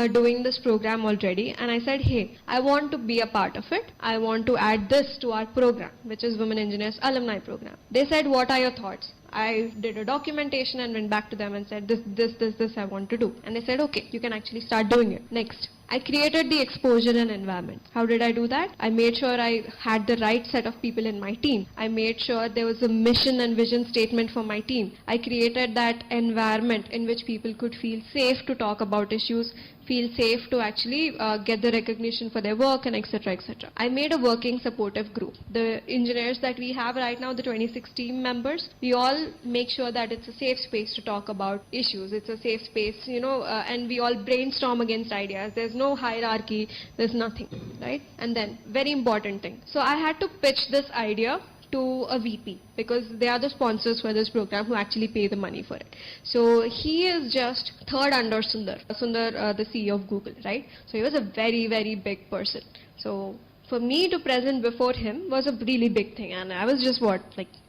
doing this program already, and I said, hey, I want to be a part of it. I want to add this to our program, which is Women Engineers Alumni Program. They said, what are your thoughts? I did a documentation and went back to them and said, this I want to do. And they said, okay, you can actually start doing it. Next, I created the exposure and environment. How did I do that? I made sure I had the right set of people in my team. I made sure there was a mission and vision statement for my team. I created that environment in which people could feel safe to talk about issues, feel safe to actually get the recognition for their work, and etc. etc. I made a working supportive group. The engineers that we have right now, the 26 team members, we all make sure that it's a safe space to talk about issues. It's a safe space, and we all brainstorm against ideas. There's no hierarchy, there's nothing, right? And then, very important thing. So I had to pitch this idea to a VP because they are the sponsors for this program who actually pay the money for it. So he is just third under Sundar, the CEO of Google, right? So he was a very, very big person. So for me to present before him was a really big thing, and I was just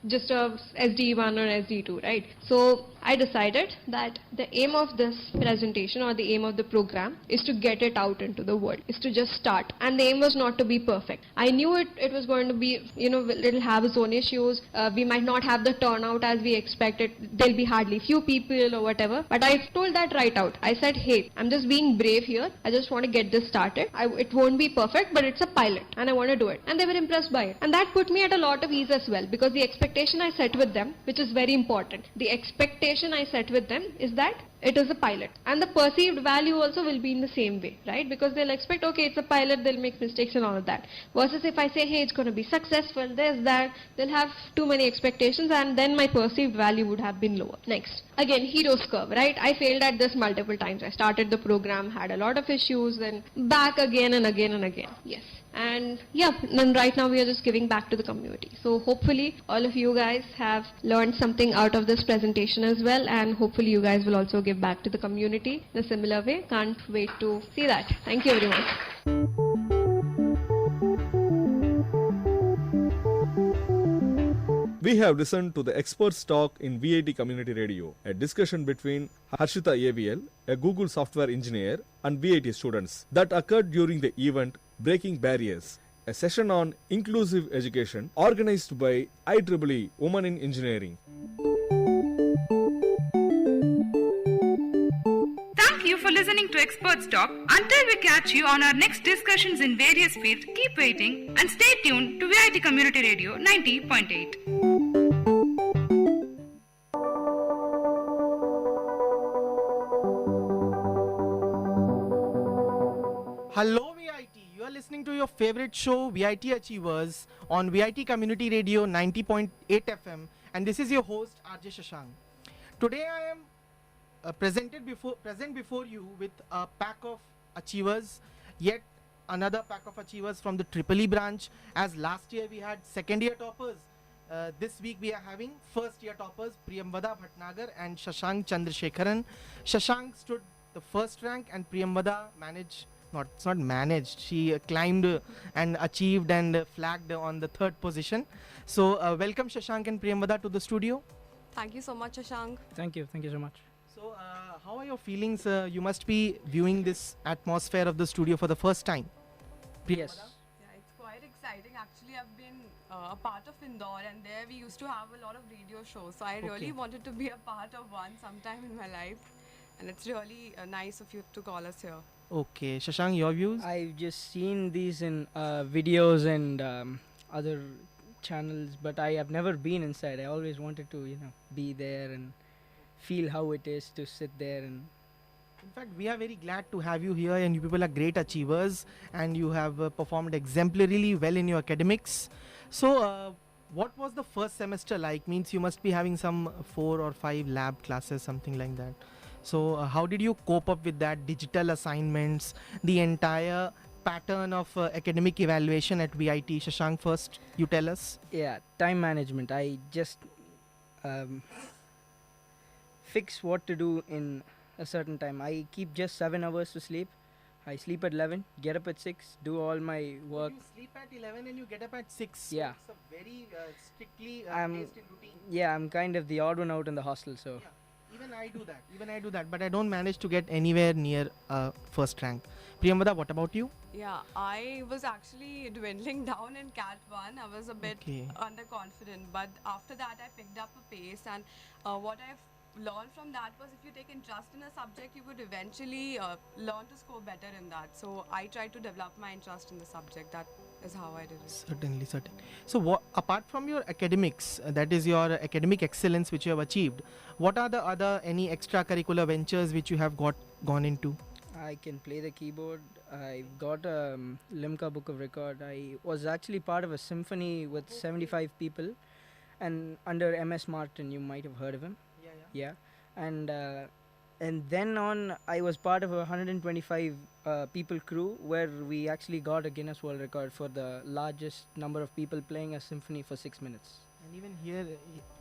just a SD1 or SD2, right? So I decided that the aim of this presentation or the aim of the program is to get it out into the world, is to just start. And the aim was not to be perfect. I knew it was going to be, it'll have its own issues. We might not have the turnout as we expected. There'll be hardly few people or whatever. But I told that right out. I said, hey, I'm just being brave here. I just want to get this started. It won't be perfect, but it's a pilot and I want to do it. And they were impressed by it. And that put me at a lot of ease as well, because the expectation I set with them, which is very important, the expectation I set with them is that it is a pilot, and the perceived value also will be in the same way, right? Because they'll expect, okay, it's a pilot, they'll make mistakes and all of that. Versus if I say, hey, it's going to be successful, there's that, they'll have too many expectations, and then my perceived value would have been lower. Next, again, hero's curve, right? I failed at this multiple times. I started the program, had a lot of issues, then back again and again and again. Yes. And yeah, then right now we are just giving back to the community. So hopefully all of you guys have learned something out of this presentation as well, and hopefully you guys will also give back to the community in a similar way. Can't wait to see that. Thank you everyone. We have listened to the experts talk in VIT Community Radio, a discussion between Harshita AVL, a Google software engineer, and VIT students that occurred during the event Breaking Barriers, a session on inclusive education organized by IEEE Women in Engineering. Thank you for listening to Experts Talk. Until we catch you on our next discussions in various fields, keep waiting and stay tuned to VIT Community Radio 90.8. Hello VIT, you are listening listening to your favorite show, VIT Achievers, on VIT Community Radio 90.8 FM, and this is your host, RJ Shashank. Today I am present before you with a pack of achievers, yet another pack of achievers from the Triple E branch. As last year we had second year toppers, this week we are having first year toppers, Priyamvada Bhatnagar and Shashank Chandrasekharan. Shashank stood the first rank and Priyamvada she climbed and achieved and flagged on the third position. So welcome Shashank and Priyamvada to the studio. Thank you so much, Shashank. Thank you so much. So how are your feelings? You must be viewing this atmosphere of the studio for the first time. Yes. Yeah, it's quite exciting. Actually, I've been a part of Indore, and there we used to have a lot of radio shows. So I really wanted to be a part of one sometime in my life. And it's really nice of you to call us here. Okay, Shashank, your views? I've just seen these in videos and other channels, but I have never been inside. I always wanted to, be there and feel how it is to sit there. And in fact, we are very glad to have you here, and you people are great achievers, and you have performed exemplarily well in your academics. So, what was the first semester like? Means you must be having some 4 or 5 lab classes, something like that. So how did you cope up with that, digital assignments, the entire pattern of academic evaluation at VIT? Shashank, first you tell us. Yeah, time management. I just fix what to do in a certain time. I keep just 7 hours to sleep. I sleep at 11, get up at 6, do all my work. You sleep at 11 and you get up at 6. Yeah. So it's a very strictly based in routine. Yeah, I'm kind of the odd one out in the hostel, so. Yeah. Even I do that, but I don't manage to get anywhere near first rank. Priyamvada, what about you? Yeah, I was actually dwindling down in Cat 1. I was a bit underconfident, but after that I picked up a pace, and what I've learned from that was if you take interest in a subject, you would eventually learn to score better in that. So I tried to develop my interest in the subject. That is how I did it. Certainly. So apart from your academics, that is your academic excellence which you have achieved, what are the other any extracurricular ventures which you have gone into? I can play the keyboard. I've got a Limca book of record. I was actually part of a symphony with 75 people, and under MS Martin, you might have heard of him. Yeah. And then on, I was part of a 125 people crew where we actually got a Guinness World Record for the largest number of people playing a symphony for 6 minutes. And even here,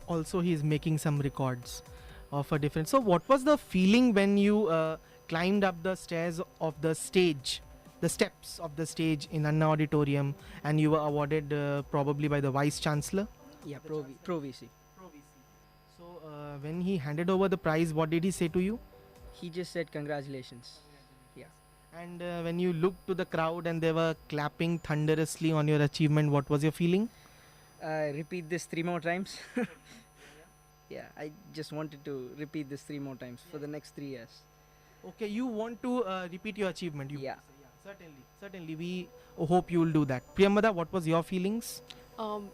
also he is making some records of a different. So what was the feeling when you climbed up the stairs of the stage, the steps of the stage in Anna Auditorium, and you were awarded probably by the Vice Chancellor? Yeah, Pro VC. So when he handed over the prize, what did he say to you? He just said congratulations. Yeah. And when you looked to the crowd and they were clapping thunderously on your achievement, what was your feeling? Repeat this 3 more times. Yeah, I just wanted to repeat this 3 more times for the next 3 years. Okay, you want to repeat your achievement? Yeah. Certainly. We hope you will do that. Priyamvada, what was your feelings?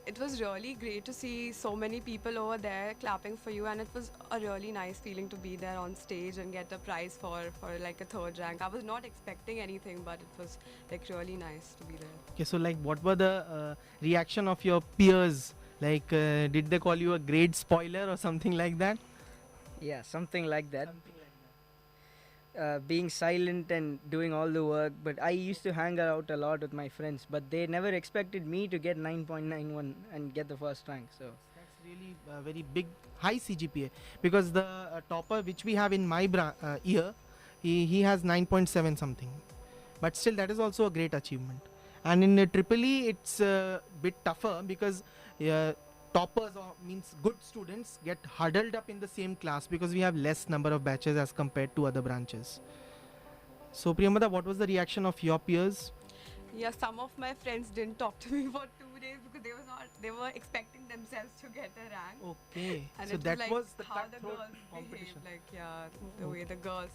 It was really great to see so many people over there clapping for you, and it was a really nice feeling to be there on stage and get a prize for like a 3rd rank. I was not expecting anything, but it was like really nice to be there. Okay, so like what were the reaction of your peers? Like did they call you a grade spoiler or something like that? Yeah, something like that. Being silent and doing all the work, but I used to hang out a lot with my friends, but they never expected me to get 9.91 and get the first rank. So that's really a very big high CGPA, because the topper which we have in my year, he has 9.7 something, but still that is also a great achievement. And in Triple E it's a bit tougher because toppers means good students get huddled up in the same class because we have less number of batches as compared to other branches. So Priyamvada, what was the reaction of your peers? Yeah, some of my friends didn't talk to me for 2 days because they were expecting themselves to get a rank. Okay. And so it that was, was like the how the girls competition. behave, the way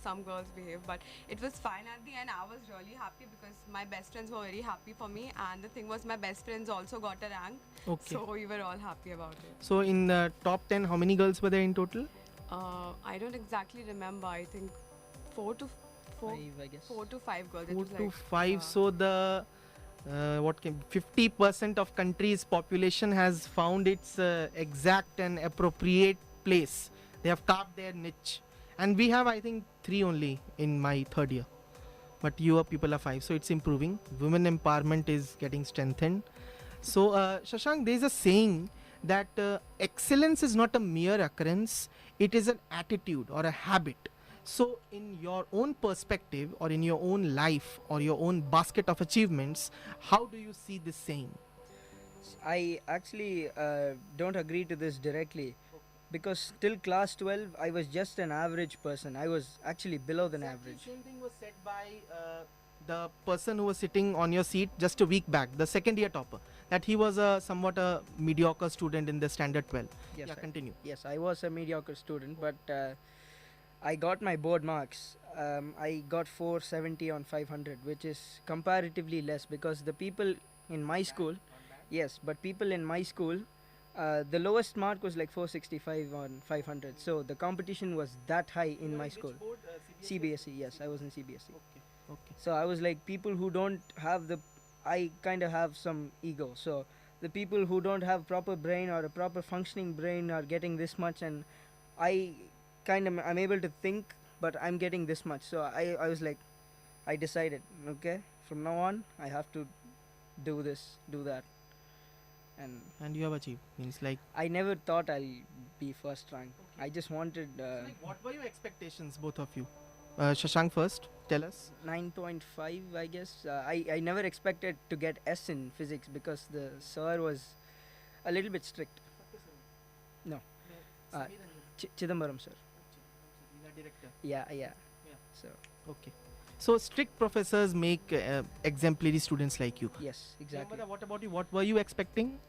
some girls behave, but it was fine at the end. I was really happy because my best friends were very happy for me, and the thing was my best friends also got a rank. Okay. So we were all happy about it. So in the top 10, how many girls were there in total? I don't exactly remember. I think 4 to 5 girls. 4 to 5. So the what can 50% of country's population has found its exact and appropriate place. They have carved their niche, and we have, I think, 3 only in my third year, but your people are 5, so it's improving. Women empowerment is getting strengthened. So Shashank, there is a saying that excellence is not a mere occurrence, it is an attitude or a habit. So in your own perspective, or in your own life, or your own basket of achievements, how do you see this saying? I actually don't agree to this directly, because till class 12 I was just an average person. I was actually below than average. Same thing was said by the person who was sitting on your seat just a week back, the second year topper, that he was somewhat a mediocre student in the standard 12. Yes, Yeah, continue. Yes, I was a mediocre student, but I got my board marks. I got 470 on 500, which is comparatively less, because the people in my school, yes, but people in my school, the lowest mark was like 465 on 500. So the competition was that high in my school. Board, CBSE, yes, I was in CBSE. Okay. So I was like, people who don't have I kind of have some ego. So the people who don't have proper brain or a proper functioning brain are getting this much, and I'm able to think, but I'm getting this much. So I was like, I decided, okay, from now on I have to do this, do that. And you have achieved, means like, I never thought I'll be first rank. I just wanted what were your expectations, both of you? Shashank first, tell us. 9.5, I guess. I never expected to get S in physics, because the sir was a little bit strict. No. Chidambaram sir. Director. Yeah. So. Okay. So strict professors make exemplary students like you. Yes, exactly. What about you? What were you expecting?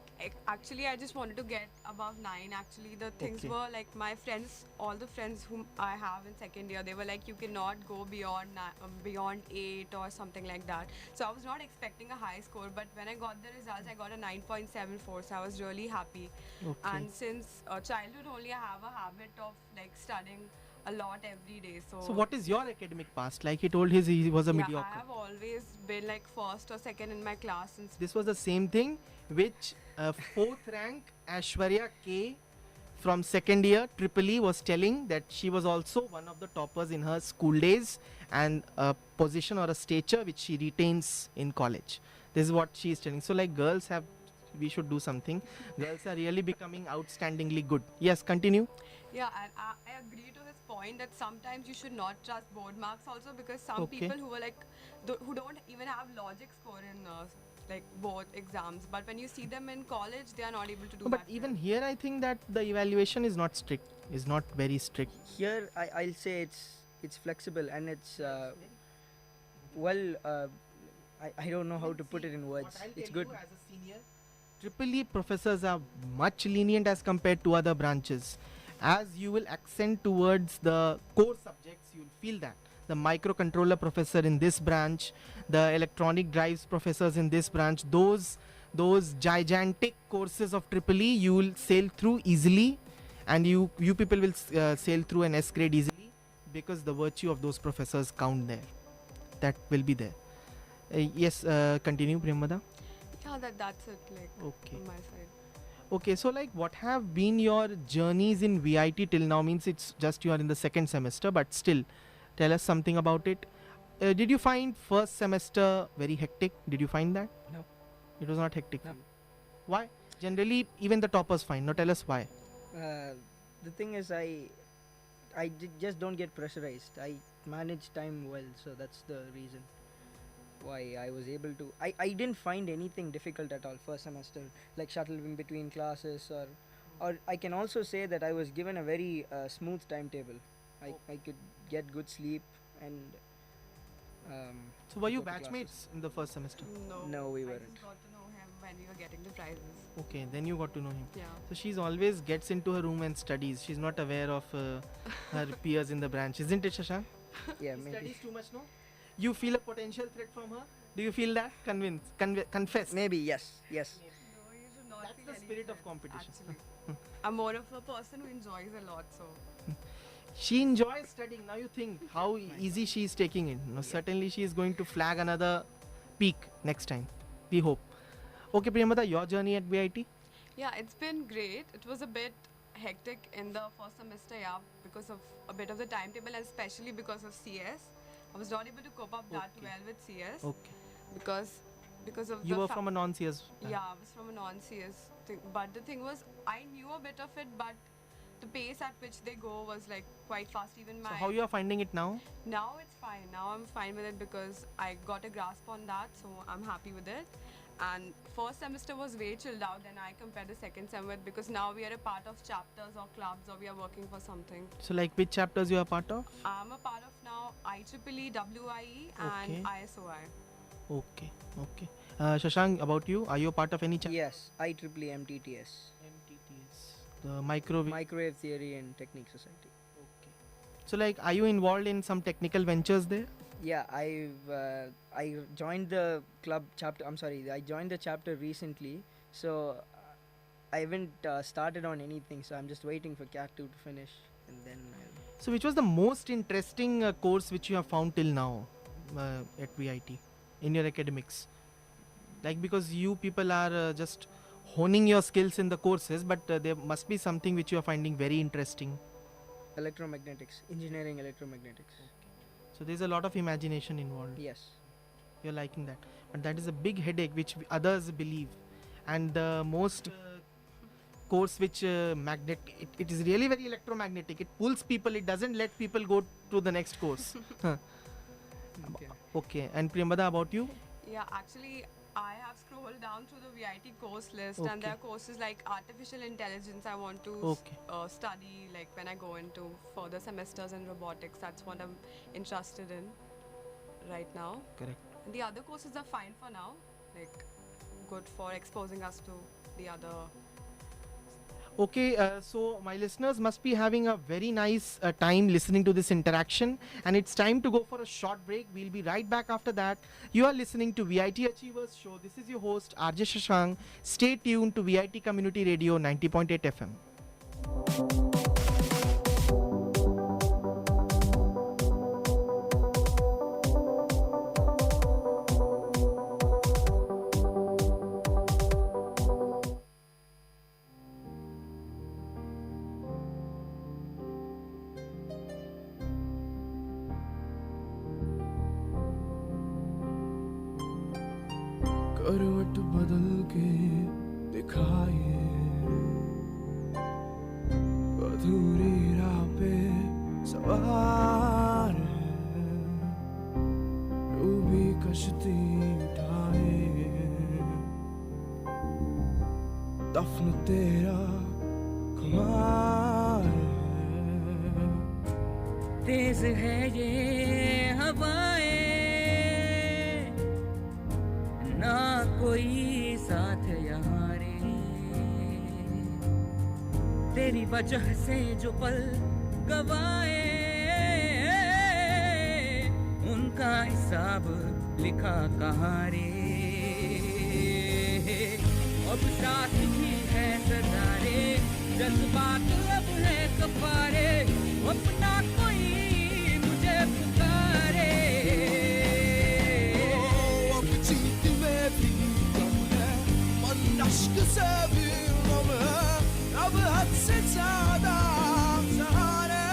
Actually, I just wanted to get above 9. Actually, the things Okay. were like my friends, all the friends whom I have in second year, they were like, you cannot go beyond 8 or something like that. So I was not expecting a high score, but when I got the results, I got a 9.74. So I was really happy. Okay. And since childhood only, I have a habit of like studying a lot every day. So what is your academic past? Like he told he was a mediocre. I have always been like first or second in my class. And This was the same thing which 4th rank Aishwarya K from second year Tripoli was telling, that she was also one of the toppers in her school days, and a position or a stature which she retains in college. This is what she is telling. So like we should do something. Girls are really becoming outstandingly good. Yes, continue. yeah, and I agree to his point that sometimes you should not trust board marks also, because some Okay. people who are like who don't even have logic score in like both exams, but when you see them in college, they are not able to do But that. even here I think that the evaluation is not strict, is not very strict. Here I'll say it's flexible, and it's I don't know how to put it in words. It's good. As a senior, Triple E professors are much lenient as compared to other branches. As you will accent towards the core subjects, you will feel that. The microcontroller professor in this branch, the electronic drives professors in this branch, those gigantic courses of Triple E, you will sail through easily, and you people will sail through an S grade easily, because the virtue of those professors count there. That will be there. Yes, continue, Priyamada. Yeah, that's it, like Okay. on my side. Okay, so like what have been your journeys in VIT till now? Means it's just you are in the second semester, but still, tell us something about it. Did you find first semester very hectic? Did you find that? No. It was not hectic. No. For you. Why? Generally, even the toppers find. Now tell us why. The thing is, I just don't get pressurized. I manage time well, so that's the reason why I was able to. I didn't find anything difficult at all first semester, like shuttling between classes, or I can also say that I was given a very smooth timetable. I could get good sleep, and So were you go to classes. batchmates in the first semester? No, we I weren't. just got to know him when we were getting the prizes. Okay, then you got to know him. Yeah. So she's always gets into her room and studies. She's not aware of her peers in the branch, isn't it, Shashank? Yeah, She maybe. studies too much, no? You feel a potential threat from her? Do you feel that? Confess. Maybe yes. That's the spirit of competition. I'm more of a person who enjoys a lot, so She enjoys studying. Now you think how easy she is taking it. No, certainly she is going to flag another peak next time. We hope. Okay, Priyamada, your journey at VIT? Yeah, it's been great. It was a bit hectic in the first semester, yeah, because of a bit of the timetable and especially because of CS. I was not able to cope up that well with CS. Okay. Because of You were from a non-CS? Yeah, I was from a non-CS thing. But the thing was, I knew a bit of it, but the pace at which they go was like quite fast. Even So how you are finding it now? Now it's fine. Now I'm fine with it because I got a grasp on that, so I'm happy with it. And first semester was way chilled out, and I compared the second sem with, because now we are a part of chapters or clubs, or we are working for something. So like which chapters you are part of? I'm a part of now IEEE, WIE and ISOI. Okay. Shashank, about you? Are you a part of any chapter? Yes, IEEE MTTS. The Microwave Theory and Technique Society. So like, are you involved in some technical ventures there? Yeah, I joined the club chapter. I joined the chapter recently, so I haven't started on anything. So I'm just waiting for Cat 2 to finish, and then. So which was the most interesting course which you have found till now at VIT in your academics? Like, because you people are just honing your skills in the courses, but there must be something which you are finding very interesting. Electromagnetics, engineering electromagnetics. So there's a lot of imagination involved. Yes. You're liking that. But that is a big headache which others believe. And the most course which it is really very electromagnetic. It pulls people, it doesn't let people go to the next course. Okay. And Priyambada, about you? Yeah, actually, I have scrolled down through the VIT course list, and there are courses like artificial intelligence I want to study, like when I go into further semesters in robotics. That's what I'm interested in right now. Correct. And the other courses are fine for now, like good for exposing us to the other. Okay, so my listeners must be having a very nice time listening to this interaction, and it's time to go for a short break. We'll be right back after that. You are listening to VIT Achievers Show. This is your host RJ Shashank. Stay tuned to VIT Community Radio 90.8 FM. करवट बदल के दिखाए अधूरी राह पे सवार है डूबी कश्ती उठाए दफन तेरा खुमार है तेज है ये हवाएं ना कोई साथ यहाँ रे तेरी वजह से जो पल गवाए उनका हिसाब लिखा कहाँ रे अब साथ ही है सदा रे जज्बात अब है कफारे अपना कोई मुझे पुकारे aşkı seviyorum Abi hadsiz adam sahane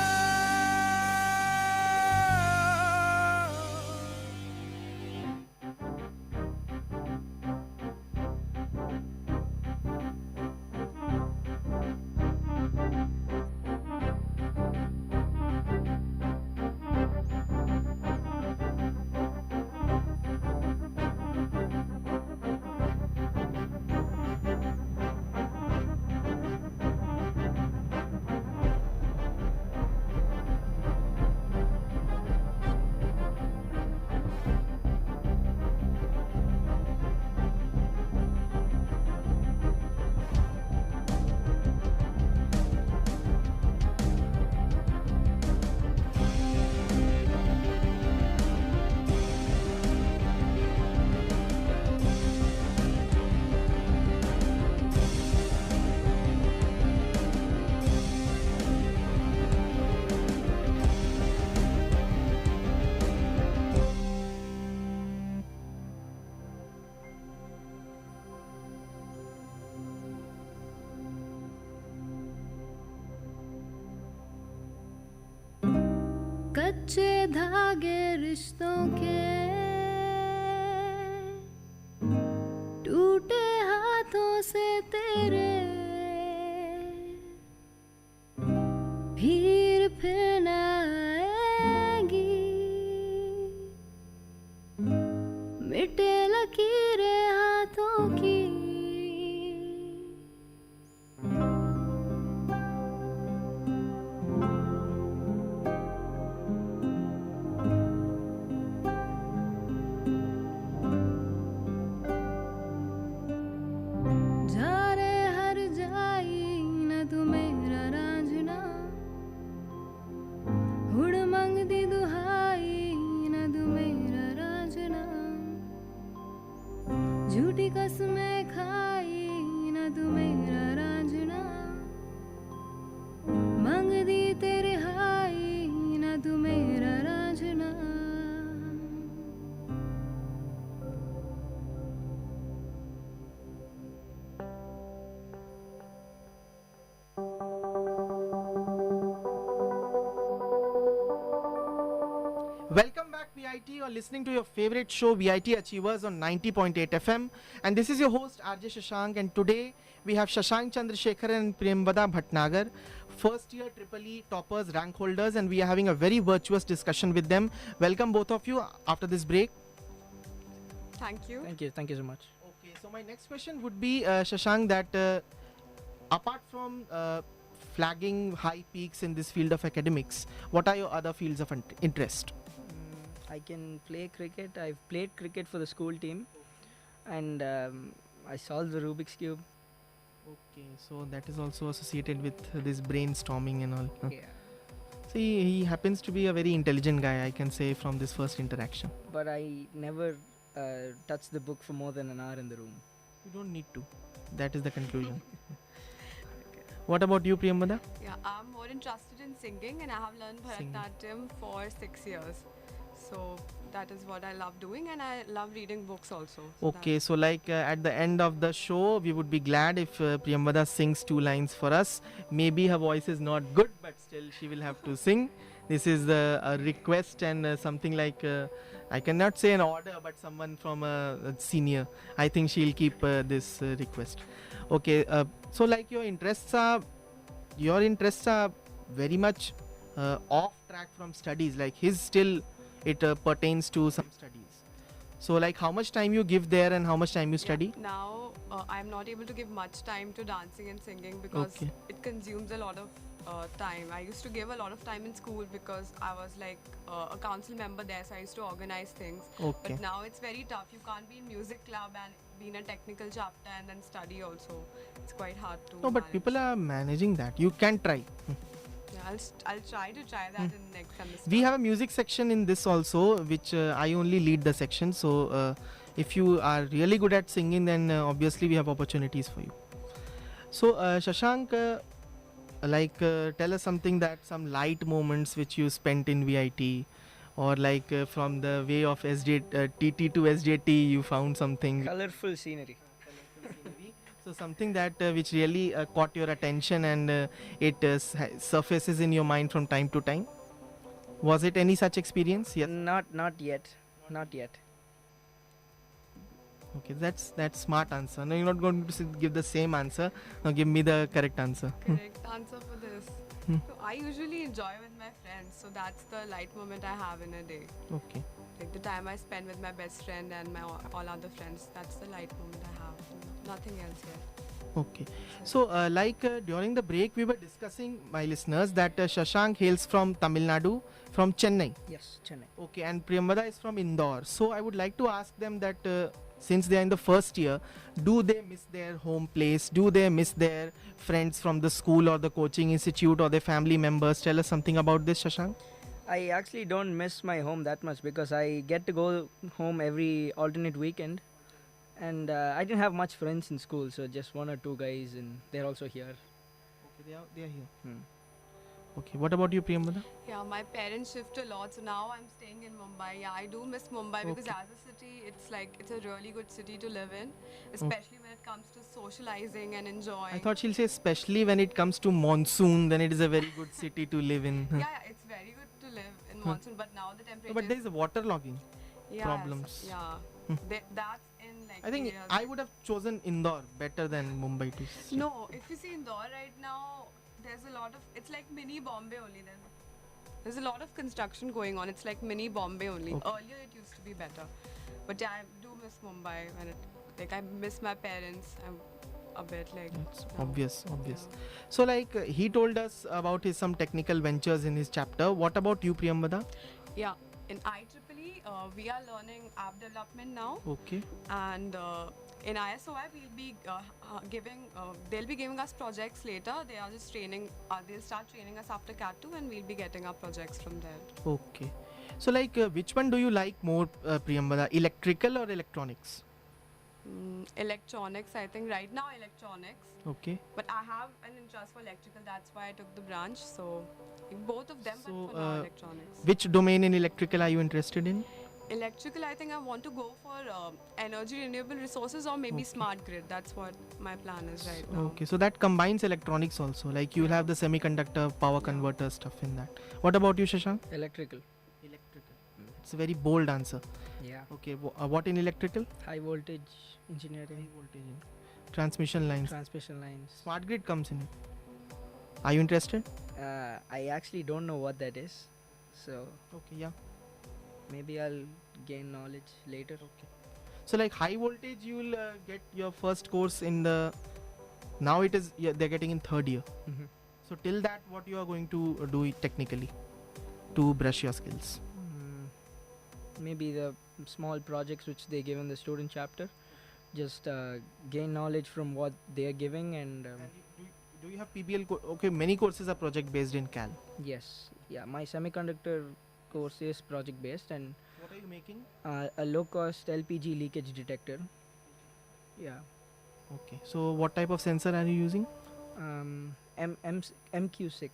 कच्चे धागे रिश्तों के टूटे हाथों से तेरे फिर न आएगी मिटे लकीरें हाथों की झूठी कसमें खाई न तू मेरा रांझना मांग दी तेरे हाई न तू मेरा Raanjhanaa Welcome back VIT. You're listening to your favorite show VIT Achievers on 90.8 FM, and this is your host RJ Shashank, and today we have Shashank Chandrasekharan and Priyamvada Bhatnagar, first year EEE toppers, rank holders, and we are having a very virtuous discussion with them. Welcome both of you after this break. Thank you. Thank you so much. Okay, so my next question would be Shashank, that apart from flagging high peaks in this field of academics, what are your other fields of interest? I can play cricket. I've played cricket for the school team, and I solved the Rubik's Cube. Okay, so that is also associated with this brainstorming and all. Yeah. So he happens to be a very intelligent guy, I can say, from this first interaction. But I never touched the book for more than an hour in the room. You don't need to. That is the conclusion. What about you, Priyamvada? Yeah, I'm more interested in singing, and I have learned Bharatanatyam for 6 years. So that is what I love doing, and I love reading books also. Okay, so like at the end of the show, we would be glad if Priyamvada sings 2 lines for us. Maybe her voice is not good, but still she will have to sing. This is a request and something like, I cannot say an order, but someone from a senior. I think she'll keep this request. Okay, so like your interests are very much off track from studies. Like his still, it pertains to some studies. So like how much time you give there and how much time you study? Now I'm not able to give much time to dancing and singing because it consumes a lot of time. I used to give a lot of time in school because I was like a council member there, so I used to organize things. But now it's very tough. You can't be in music club and be in a technical chapter and then study also. It's quite hard to No, but manage. people are managing that. You can try. Yeah, I'll try that in next semester. We have a music section in this also, which I only lead the section. So if you are really good at singing, then obviously we have opportunities for you. So Shashank, tell us something, that some light moments which you spent in VIT, or like from the way of TT to SJT, you found something. Colorful scenery. So something that which really caught your attention and it surfaces in your mind from time to time. Was it any such experience? Yes. Not yet. Okay, that's smart answer. No, you're not going to give the same answer. Now give me the correct answer. Correct answer for this. So I usually enjoy with my friends, so that's the light moment I have in a day. Okay. Like the time I spend with my best friend and my all other friends, that's the light moment I have. Nothing else yet. Okay. So during the break we were discussing, my listeners, that Shashank hails from Tamil Nadu, from Chennai. Yes, Chennai. Okay, and Priyamvada is from Indore. So I would like to ask them that since they are in the first year, do they miss their home place? Do they miss their friends from the school or the coaching institute or their family members? Tell us something about this, Shashank. I actually don't miss my home that much because I get to go home every alternate weekend. And I didn't have much friends in school, so just 1 or 2 guys, and they're also here. Okay, they are here. Okay, what about you, Priyamvada? Yeah, my parents shift a lot, so now I'm staying in Mumbai. Yeah, I do miss Mumbai because as a city, it's a really good city to live in, especially when it comes to socializing and enjoying. I thought she'll say especially when it comes to monsoon, then it is a very good city to live in. Yeah, it's very good to live in monsoon, but now the temperature. No, but there is waterlogging Yes, problems. Yeah, Hmm. that's in like. I think areas I would have chosen Indore better than Mumbai to stay. No, if you see Indore right now, there's a lot of. It's like mini Bombay only. There's a lot of construction going on. It's like mini Bombay only. Okay. Earlier it used to be better, but yeah, I do miss Mumbai when I miss my parents. I'm a bit like. It's obvious. So he told us about his some technical ventures in his chapter. What about you, Priyambada? Yeah, in IEEE, we are learning app development now. Okay. And in ISOI, we'll be they'll be giving us projects later. They are just training. They'll start training us after Cat 2, and we'll be getting our projects from there. Okay. So which one do you like more, Priyambada? Electrical or electronics? Electronics, I think right now electronics. Okay. But I have an interest for electrical. That's why I took the branch. So both of them, So but for now electronics. which domain in electrical are you interested in? Electrical, I think I want to go for energy renewable resources or maybe smart grid. That's what my plan is right now. Okay, so that combines electronics also. Like you'll have the semiconductor, power converter stuff in that. What about you, Shashank? Electrical. It's a very bold answer. Yeah. Okay, what in electrical? High voltage engineering. Transmission lines. Transmission lines. Smart grid comes in it. Are you interested? I actually don't know what that is. So. Okay, yeah. Maybe I'll gain knowledge later. Okay. So high voltage, you will get your first course in the. Now it is they're getting in third year. Mhm. So till that, what you are going to do it technically to brush your skills? Maybe the small projects which they give in the student chapter, just gain knowledge from what they are giving and. Do you have PBL? Okay, many courses are project based in Cal. Yes. Yeah, my semiconductor course is project based and. What are you making? A low cost LPG leakage detector. Yeah. Okay. So what type of sensor are you using? MQ6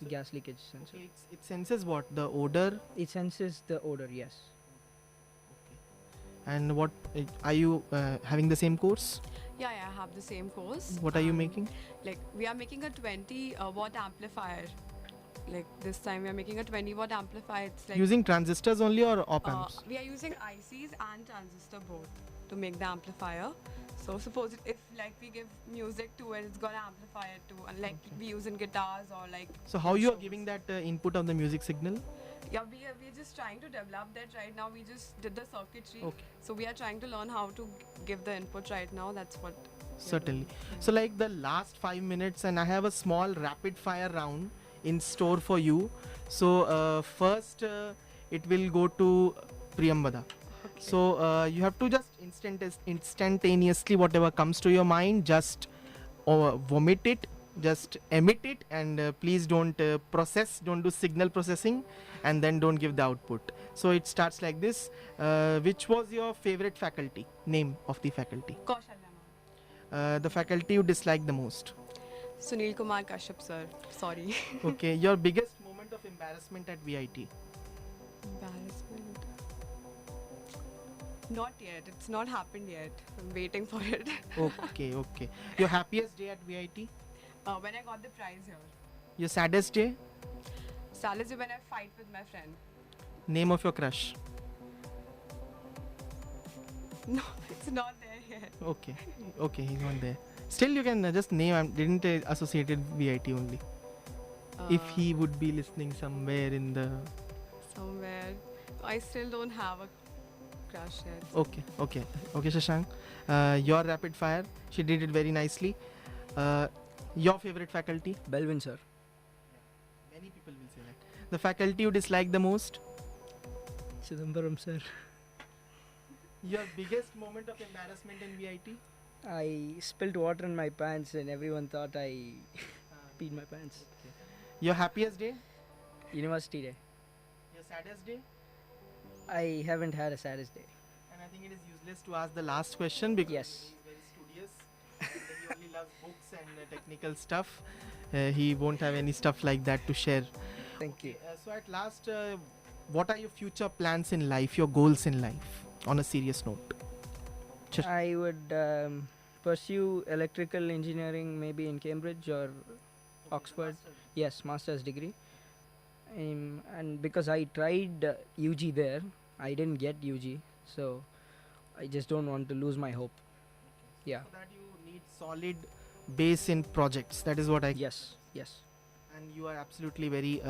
gas leakage sensor. Okay, it senses what? The odor? It senses the odor, yes. And what are you having the same course? Yeah, I have the same course. What are you making? Like we are making a 20 watt amplifier. Like this time we are making a 20 watt amplifier. It's like Using transistors only or op amps? we are using ICs and transistor both to make the amplifier. So suppose if we give music to it, it's gonna amplify it too. And we use in guitars or So how you are giving that input of the music signal? Yeah, we're just trying to develop that right now. We just did the circuitry. Okay. So we are trying to learn how to give the input right now. That's what. Certainly. So the last 5 minutes, and I have a small rapid fire round in store for you. So first it will go to Priyambada. Okay. So you have to just instantaneously whatever comes to your mind, just vomit it, just emit it, and please don't don't do signal processing, and then don't give the output. So it starts like this. Which was your favorite faculty? Name of the faculty. Kaushalya. The faculty you dislike the most. Sunil Kumar Kashyap sir. Sorry. Okay, your biggest moment of embarrassment at VIT? Embarrassment. Not yet. It's not happened yet. I'm waiting for it. Okay. Your happiest day at VIT? When I got the prize here. Your saddest day? Saddest day when I fight with my friend. Name of your crush? No, it's not there yet. Okay, he's not there. Still, you can just name. I didn't associate it VIT only. If he would be listening somewhere in the. Somewhere. I still don't have a crush yet. Okay, Shashank. Your rapid fire. She did it very nicely. Your favorite faculty? Belvin sir. Many people will say that. The faculty you dislike the most? Chidambaram sir. Your biggest moment of embarrassment in VIT? I spilled water in my pants and everyone thought I peed my pants. Okay. Your happiest day? University day. Your saddest day? I haven't had a saddest day. And I think it is useless to ask the last question because yes. he is very studious and he only loves books and technical stuff. He won't have any stuff like that to share. Thank you. So at last, what are your future plans in life, your goals in life, on a serious note? I would pursue electrical engineering maybe in Cambridge or Oxford. Yes, master's degree. And because I tried UG there, I didn't get UG, so I just don't want to lose my hope. Yeah. So that you need solid base in projects. That is what I. Yes. And you are absolutely very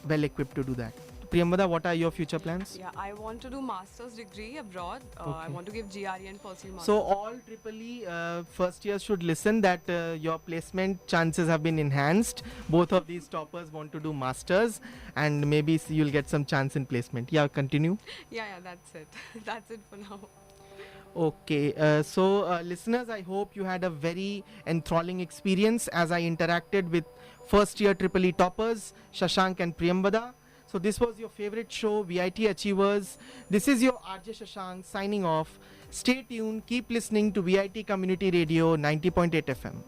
well equipped to do that. Priyambada, what are your future plans? Yeah, I want to do master's degree abroad. I want to give GRE and pursue master's. So all EEE first years should listen that your placement chances have been enhanced. Both of these toppers want to do masters, and maybe you'll get some chance in placement. Yeah, continue. Yeah, that's it. That's it for now. Okay, so listeners, I hope you had a very enthralling experience as I interacted with first year EEE toppers, Shashank and Priyambada. So this was your favorite show, VIT Achievers. This is your RJ Shashank signing off. Stay tuned, keep listening to VIT Community Radio 90.8 FM.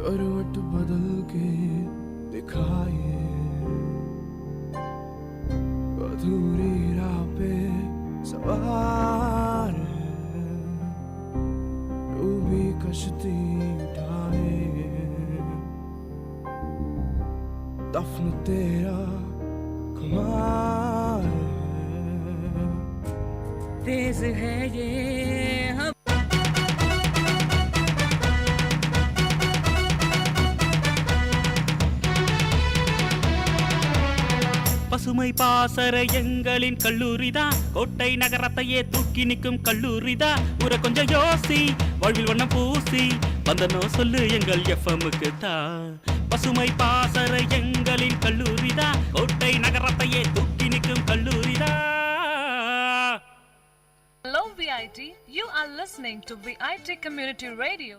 करवट बदल के दिखाए अधूरी राह पे सवार है डूबी कश्ती उठाए दफन तेरा खुमार है तेज है ये हम பசுமை பாசற எங்களின் கல்லூரிதான் கோட்டை நகரத்தையே தூக்கி நிற்கும் கல்லூரிதான் ஊரை கொஞ்சம் யோசி வாழ்வில் வண்ணம் பூசி வந்தனோ சொல்லு எங்கள் எஃப்எம்முக்கு தான் பசுமை பாசற எங்களின் கல்லூரிதான் கோட்டை நகரத்தையே தூக்கி நிற்கும் கல்லூரிதான். Hello VIT, you are listening to VIT Community Radio.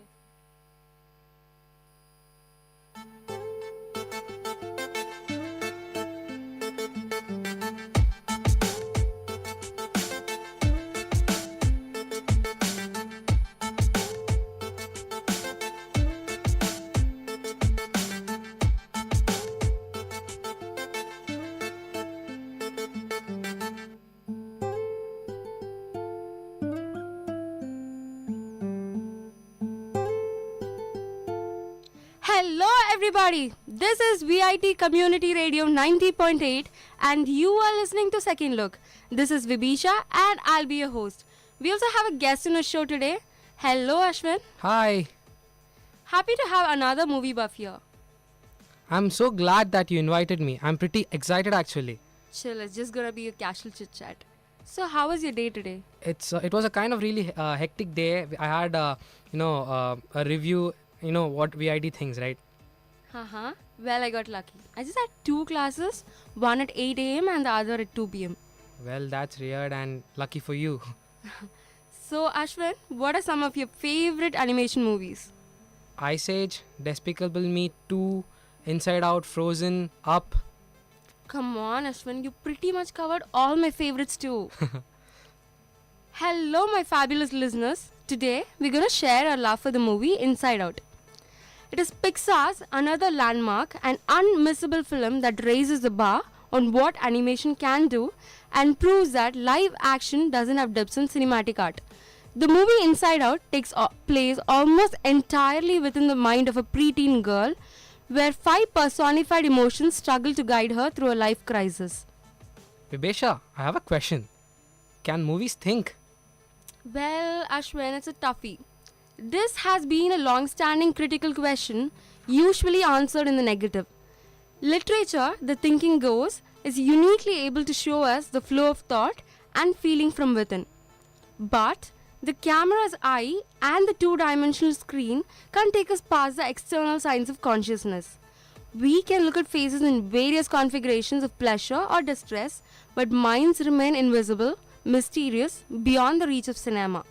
Hello everybody, this is VIT Community Radio 90.8 and you are listening to Second Look. This is Vibisha and I'll be your host. We also have a guest in our show today. Hello Ashwin. Hi. Happy to have another movie buff here. I'm so glad that you invited me. I'm pretty excited actually. Chill, it's just gonna be a casual chit chat. So how was your day today? It was a kind of really hectic day. I had a review, what VIT thinks, right? Well, I got lucky. I just had 2 classes, one at 8 a.m. and the other at 2 p.m. Well, that's weird and lucky for you. So, Ashwin, what are some of your favorite animation movies? Ice Age, Despicable Me 2, Inside Out, Frozen, Up. Come on, Ashwin, you pretty much covered all my favorites too. Hello, my fabulous listeners. Today, we're gonna share our love for the movie Inside Out. It is Pixar's another landmark and unmissable film that raises the bar on what animation can do and proves that live action doesn't have depths in cinematic art. The movie Inside Out takes place almost entirely within the mind of a preteen girl, where 5 personified emotions struggle to guide her through a life crisis. Vibesha, I have a question. Can movies think? Well, Ashwin, it's a toughie. This has been a long-standing critical question, usually answered in the negative. Literature, the thinking goes, is uniquely able to show us the flow of thought and feeling from within. But the camera's eye and the 2-dimensional screen can't take us past the external signs of consciousness. We can look at faces in various configurations of pleasure or distress, but minds remain invisible, mysterious, beyond the reach of cinema.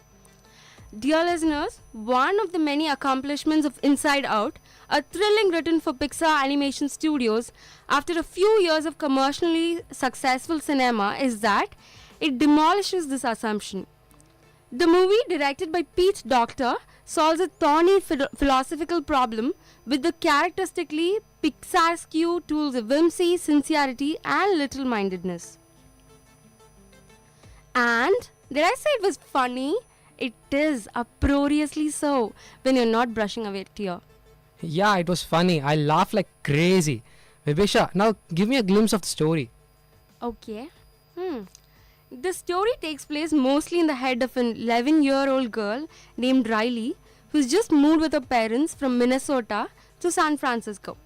Dear listeners, one of the many accomplishments of Inside Out, a thrilling written for Pixar Animation Studios after a few years of commercially successful cinema, is that it demolishes this assumption. The movie, directed by Pete Docter, solves a thorny philosophical problem with the characteristically Pixaresque tools of whimsy, sincerity, and little-mindedness. And did I say it was funny? It is uproariously so when you're not brushing away a tear. Yeah, it was funny. I laughed like crazy. Vibesha, now give me a glimpse of the story. Okay. The story takes place mostly in the head of an 11-year-old girl named Riley, who's just moved with her parents from Minnesota to San Francisco.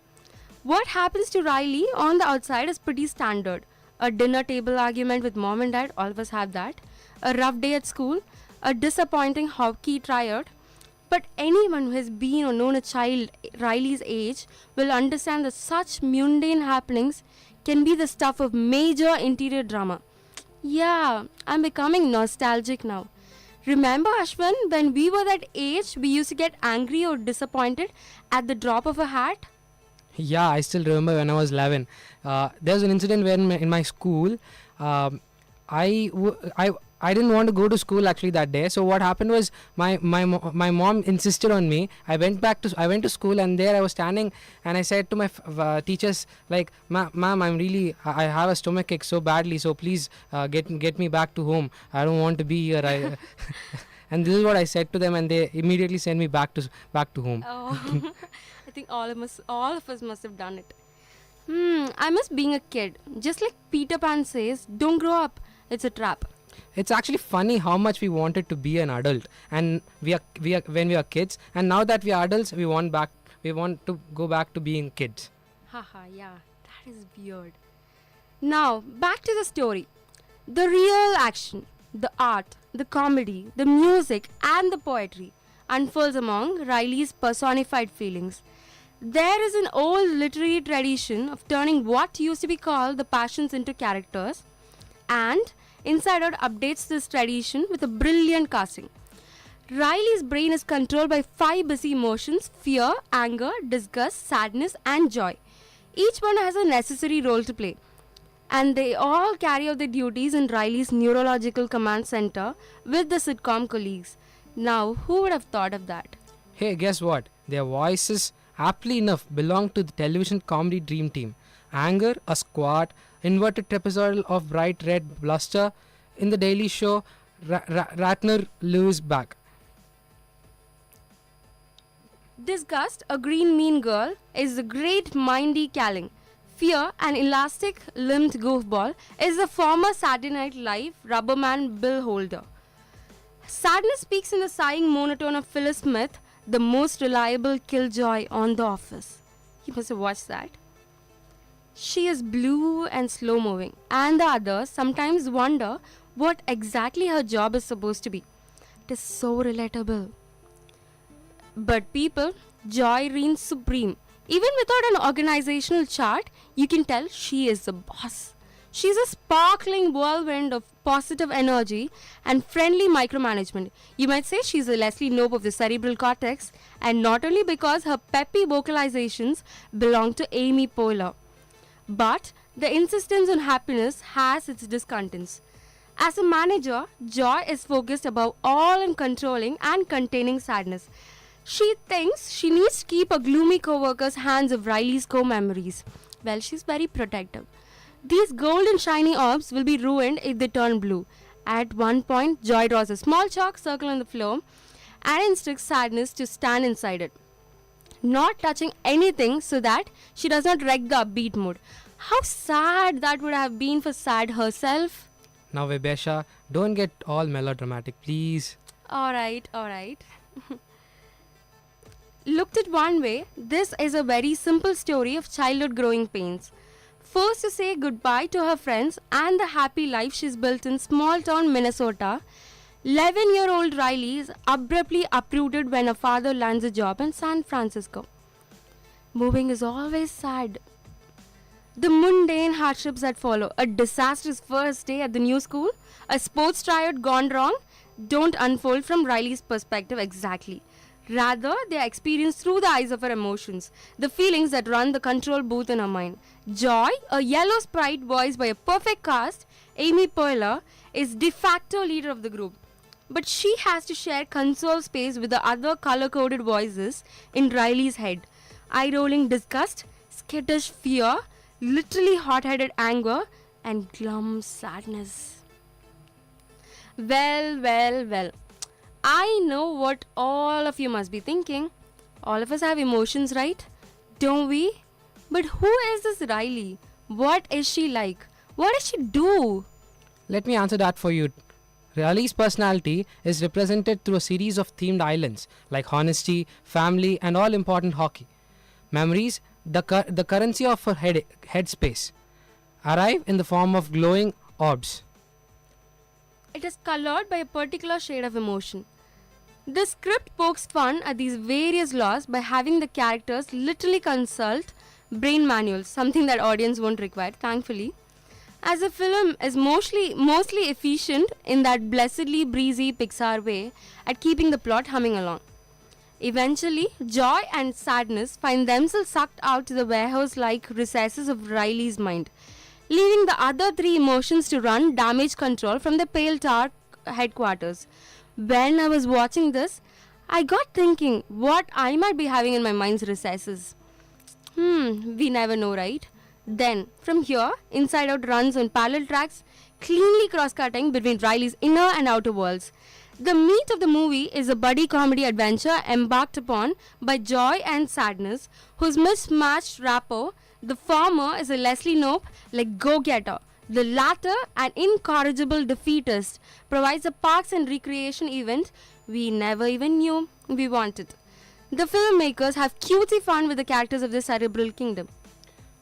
What happens to Riley on the outside is pretty standard. A dinner table argument with mom and dad, all of us have that. A rough day at school. A disappointing hockey tryout. But anyone who has been or known a child Riley's age will understand that such mundane happenings can be the stuff of major interior drama. Yeah, I'm becoming nostalgic now. Remember, Ashwin, when we were that age, we used to get angry or disappointed at the drop of a hat? Yeah, I still remember when I was 11. There was an incident where in my school, I didn't want to go to school actually that day. So what happened was my mom insisted on me. I went to school, and there I was standing, and I said to my teachers, like, ma'am, I have a stomach ache so badly, so please get me back to home. I don't want to be here. And this is what I said to them, and they immediately sent me back to home. Oh, I think all of us must have done it. I miss being a kid. Just like Peter Pan says, don't grow up. It's a trap. It's actually funny how much we wanted to be an adult, and we are when we are kids, and now that we are adults, we want to go back to being kids. Haha, yeah, that is weird. Now, back to the story. The real action, the art, the comedy, the music, and the poetry unfolds among Riley's personified feelings. There is an old literary tradition of turning what used to be called the passions into characters, and Inside Out updates this tradition with a brilliant casting. Riley's brain is controlled by 5 busy emotions: fear, anger, disgust, sadness, and joy. Each one has a necessary role to play, and they all carry out their duties in Riley's neurological command center with the sitcom colleagues. Now, who would have thought of that? Hey, guess what? Their voices, aptly enough, belong to the television comedy dream team. Anger, a squad, inverted trapezoidal of bright red bluster. In the Daily Show, Ratner Lewis back. Disgust, a green mean girl, is the great Mindy Kaling. Fear, an elastic-limbed goofball, is the former Saturday Night Live rubberman Bill Holder. Sadness speaks in the sighing monotone of Phyllis Smith, the most reliable killjoy on The Office. You must have watched that. She is blue and slow-moving, and the others sometimes wonder what exactly her job is supposed to be. It is so relatable. But people, Joy reigns supreme. Even without an organizational chart, you can tell she is the boss. She's a sparkling whirlwind of positive energy and friendly micromanagement. You might say she's a Leslie Knope of the cerebral cortex, and not only because her peppy vocalizations belong to Amy Poehler, but the insistence on happiness has its discontents. As a manager, Joy is focused above all on controlling and containing sadness. She thinks she needs to keep a gloomy co-worker's hands of Riley's co-memories. Well, she's very protective. These golden shiny orbs will be ruined if they turn blue. At one point, Joy draws a small chalk circle on the floor and instructs Sadness to stand inside it, not touching anything so that she does not wreck the upbeat mood. How sad that would have been for Sad herself. Now, Vibesha, don't get all melodramatic, please. Alright. Looked at one way, this is a very simple story of childhood growing pains. Forced to say goodbye to her friends and the happy life she's built in small town Minnesota, 11-year-old Riley is abruptly uprooted when her father lands a job in San Francisco. Moving is always sad. The mundane hardships that follow: a disastrous first day at the new school, a sports tryout gone wrong, don't unfold from Riley's perspective exactly. Rather, they are experienced through the eyes of her emotions, the feelings that run the control booth in her mind. Joy, a yellow sprite voiced by a perfect cast, Amy Poehler, is de facto leader of the group. But she has to share console space with the other color-coded voices in Riley's head. Eye-rolling disgust, skittish fear, literally hot-headed anger, and glum sadness. Well. I know what all of you must be thinking. All of us have emotions, right? Don't we? But who is this Riley? What is she like? What does she do? Let me answer that for you. Riley's personality is represented through a series of themed islands like honesty, family, and all important hockey. Memories, the currency of her headspace, arrive in the form of glowing orbs. It is colored by a particular shade of emotion. The script pokes fun at these various laws by having the characters literally consult brain manuals, something that audience won't require, thankfully. As the film is mostly efficient in that blessedly breezy Pixar way at keeping the plot humming along. Eventually, joy and sadness find themselves sucked out to the warehouse-like recesses of Riley's mind, leaving the other three emotions to run damage control from the Pale Tar headquarters. When I was watching this, I got thinking what I might be having in my mind's recesses. We never know, right? Then, from here, Inside Out runs on parallel tracks, cleanly cross-cutting between Riley's inner and outer worlds. The meat of the movie is a buddy comedy adventure embarked upon by joy and sadness, whose mismatched rapport. The former is a Leslie Knope like go-getter. The latter, an incorrigible defeatist, provides a parks and recreation event we never even knew we wanted. The filmmakers have cutesy fun with the characters of the cerebral kingdom.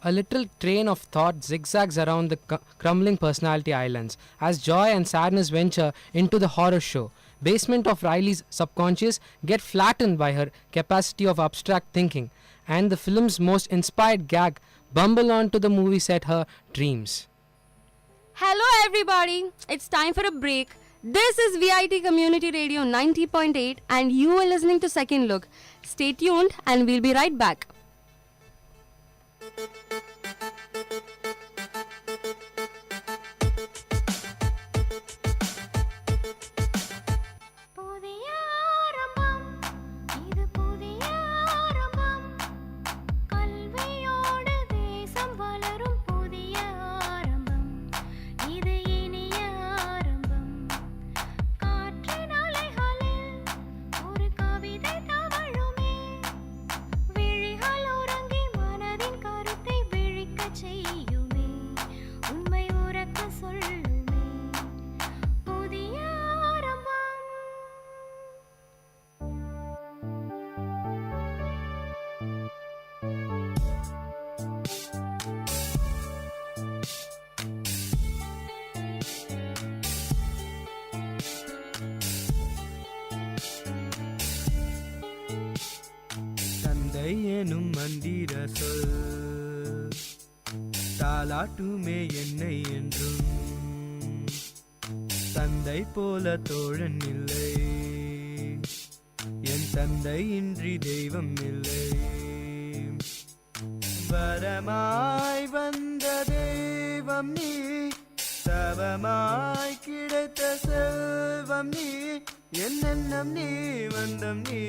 A little train of thought zigzags around the crumbling personality islands as joy and sadness venture into the horror show. Basement of Riley's subconscious get flattened by her capacity of abstract thinking, and the film's most inspired gag bumble on to the movie set her dreams. Hello everybody, it's time for a break. This is VIT Community Radio 90.8 and you are listening to Second Look. Stay tuned and we'll be right back. எனும் மந்திர சொல் தாலாட்டுமே என்னை என்றும் தந்தை போல தோழன் இல்லை என் தந்தை இன்றி தெய்வம் இல்லை வரமாய் வந்த தெய்வம் நீ தவமாய் கிடைத்த செல்வம் நீ என்னென்னம் நீ வந்தம் நீ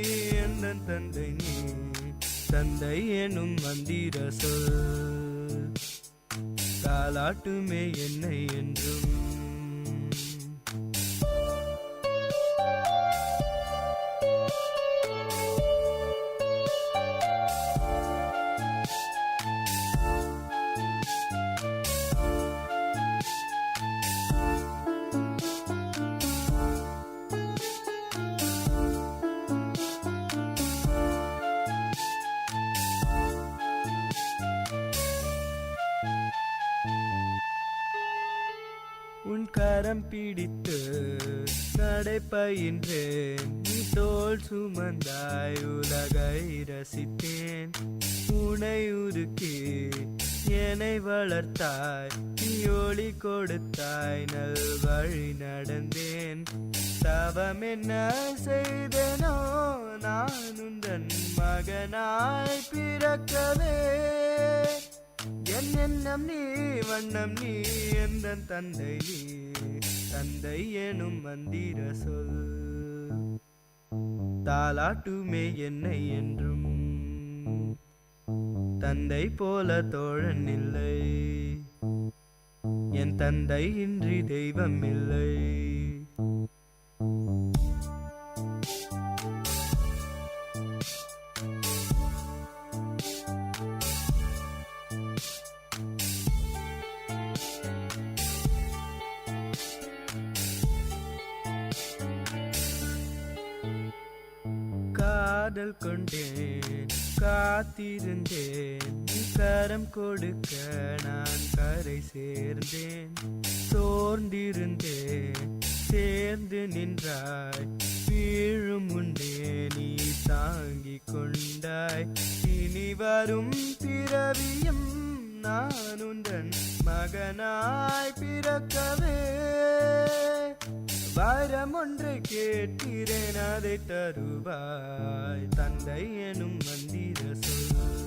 எந்த தந்தை நீ தந்தை எனும் மந்திர சொல் தாலாட்டுமே என்னை என்றும் உன் கரம் பிடித்து நடைபயின்றேன் நீ தோள் சுமந்தாய் உலகை ரசித்தேன் உனை உருக்கி என்னை வளர்த்தாய் நீ ஒளி கொடுத்தாய் நல் வழி நடந்தேன் தவம் என்ன செய்தேனோ நான் உந்தன் மகனாய் பிறக்கவே என் எண்ணம் நீ வண்ணம் நீ எந்த தந்தை நீ தந்தை எனும் மந்திர சொல் தாலாட்டுமே என்னை என்றும் தந்தை போல தோழன் இல்லை என் தந்தை இன்றி தெய்வம் இல்லை காதல் கொண்டேன் காத்திருந்தேன் கரம் கொடுக்க நான் கரை சேர்ந்தேன் சோர்ந்திருந்தேன் சேர்ந்து நின்றாய் வீழும் முன்னே நீ தாங்கிக் கொண்டாய் இனி வரும் பிறவியும் நான் உந்தன் மகனாய் பிறக்கவே வரம் ஒன்று கேட்கிறேன் அதை தருவாய் தந்தை எனும் மந்திர சொல்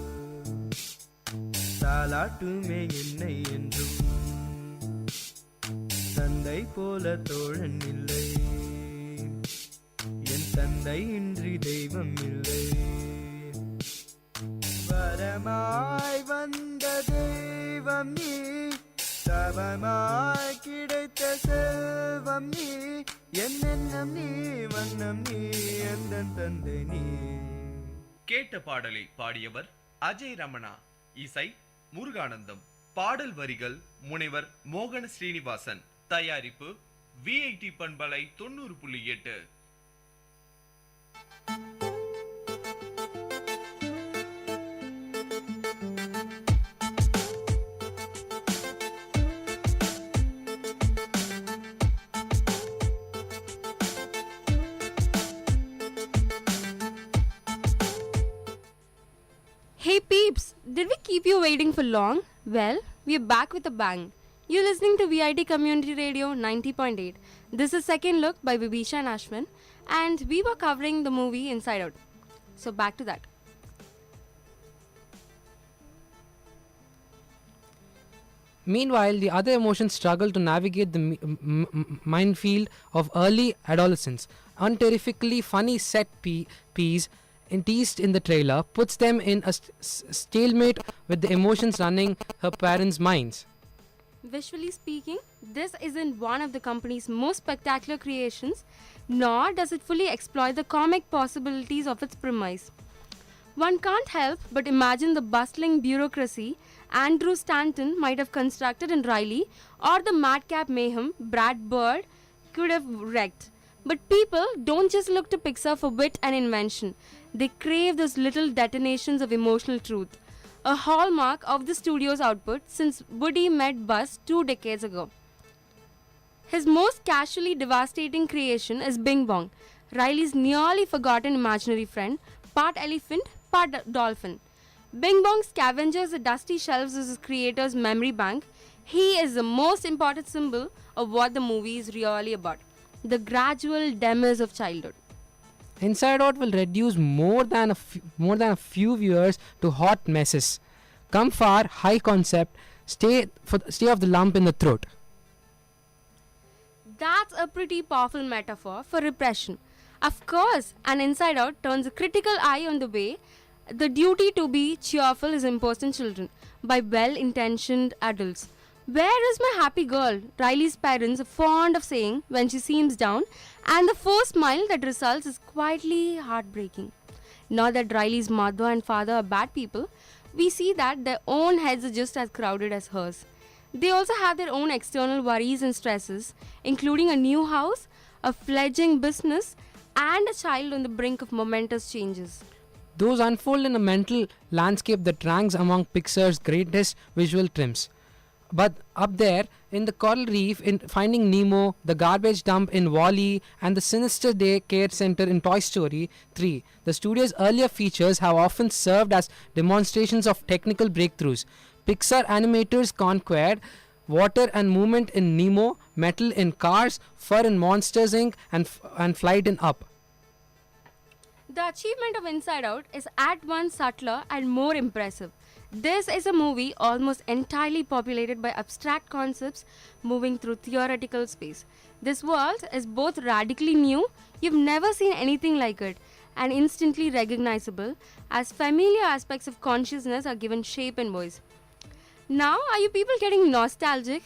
தாலாட்டுமே என்னை என்றும் தந்தை போல தோழன் இல்லை என் தந்தை இன்றி தெய்வம் இல்லை வரமாய் வந்த தெய்வம் நீ தவமாய் கிடைத்த செல்வம் நீ என் எண்ணம் நீ வண்ணம் நீ எந்த தந்தை நீ. கேட்ட பாடலை பாடியவர் அஜய் ரமணா, இசை முருகானந்தம், பாடல் வரிகள் முனைவர் மோகன ஸ்ரீனிவாசன், தயாரிப்பு விஐடி பண்பலை 90.8. Hey peeps, did we keep you waiting for long? Well, we are back with a bang. You're listening to VIT Community Radio 90.8. This is Second Look by Vibisha and Ashwin, and we were covering the movie Inside Out. So back to that. Meanwhile, the other emotions struggle to navigate the minefield of early adolescence. Unterrifically funny set piece teased in the trailer puts them in a stalemate with the emotions running her parents' minds. Visually speaking, this isn't one of the company's most spectacular creations, nor does it fully exploit the comic possibilities of its premise. One can't help but imagine the bustling bureaucracy Andrew Stanton might have constructed in Riley, or the madcap mayhem Brad Bird could have wrecked. But people don't just look to Pixar for wit and invention. They crave those little detonations of emotional truth, a hallmark of the studio's output since Woody met Buzz 2 decades ago. His most casually devastating creation is Bing Bong, Riley's nearly forgotten imaginary friend, part elephant, part dolphin. Bing Bong scavenges the dusty shelves of his creator's memory bank. He is the most important symbol of what the movie is really about, the gradual demise of childhood. Inside Out will reduce more than a few viewers to hot messes. Come far, high concept, stay of the lump in the throat. That's a pretty powerful metaphor for repression. Of course, an Inside Out turns a critical eye on the way the duty to be cheerful is imposed on children by well-intentioned adults. Where is my happy girl? Riley's parents are fond of saying when she seems down, and the first smile that results is quietly heartbreaking. Not that Riley's mother and father are bad people, we see that their own heads are just as crowded as hers. They also have their own external worries and stresses, including a new house, a fledgling business, and a child on the brink of momentous changes. Those unfold in a mental landscape that ranks among Pixar's greatest visual trims. But up there, in the coral reef, in Finding Nemo, the garbage dump in WALL-E, and the sinister daycare center in Toy Story 3, the studio's earlier features have often served as demonstrations of technical breakthroughs. Pixar animators conquered water and movement in Nemo, metal in Cars, fur in Monsters Inc. and flight in Up. The achievement of Inside Out is at once subtler and more impressive. This is a movie almost entirely populated by abstract concepts moving through theoretical space. This world is both radically new, you've never seen anything like it, and instantly recognizable as familiar aspects of consciousness are given shape and voice. Now, are you people getting nostalgic?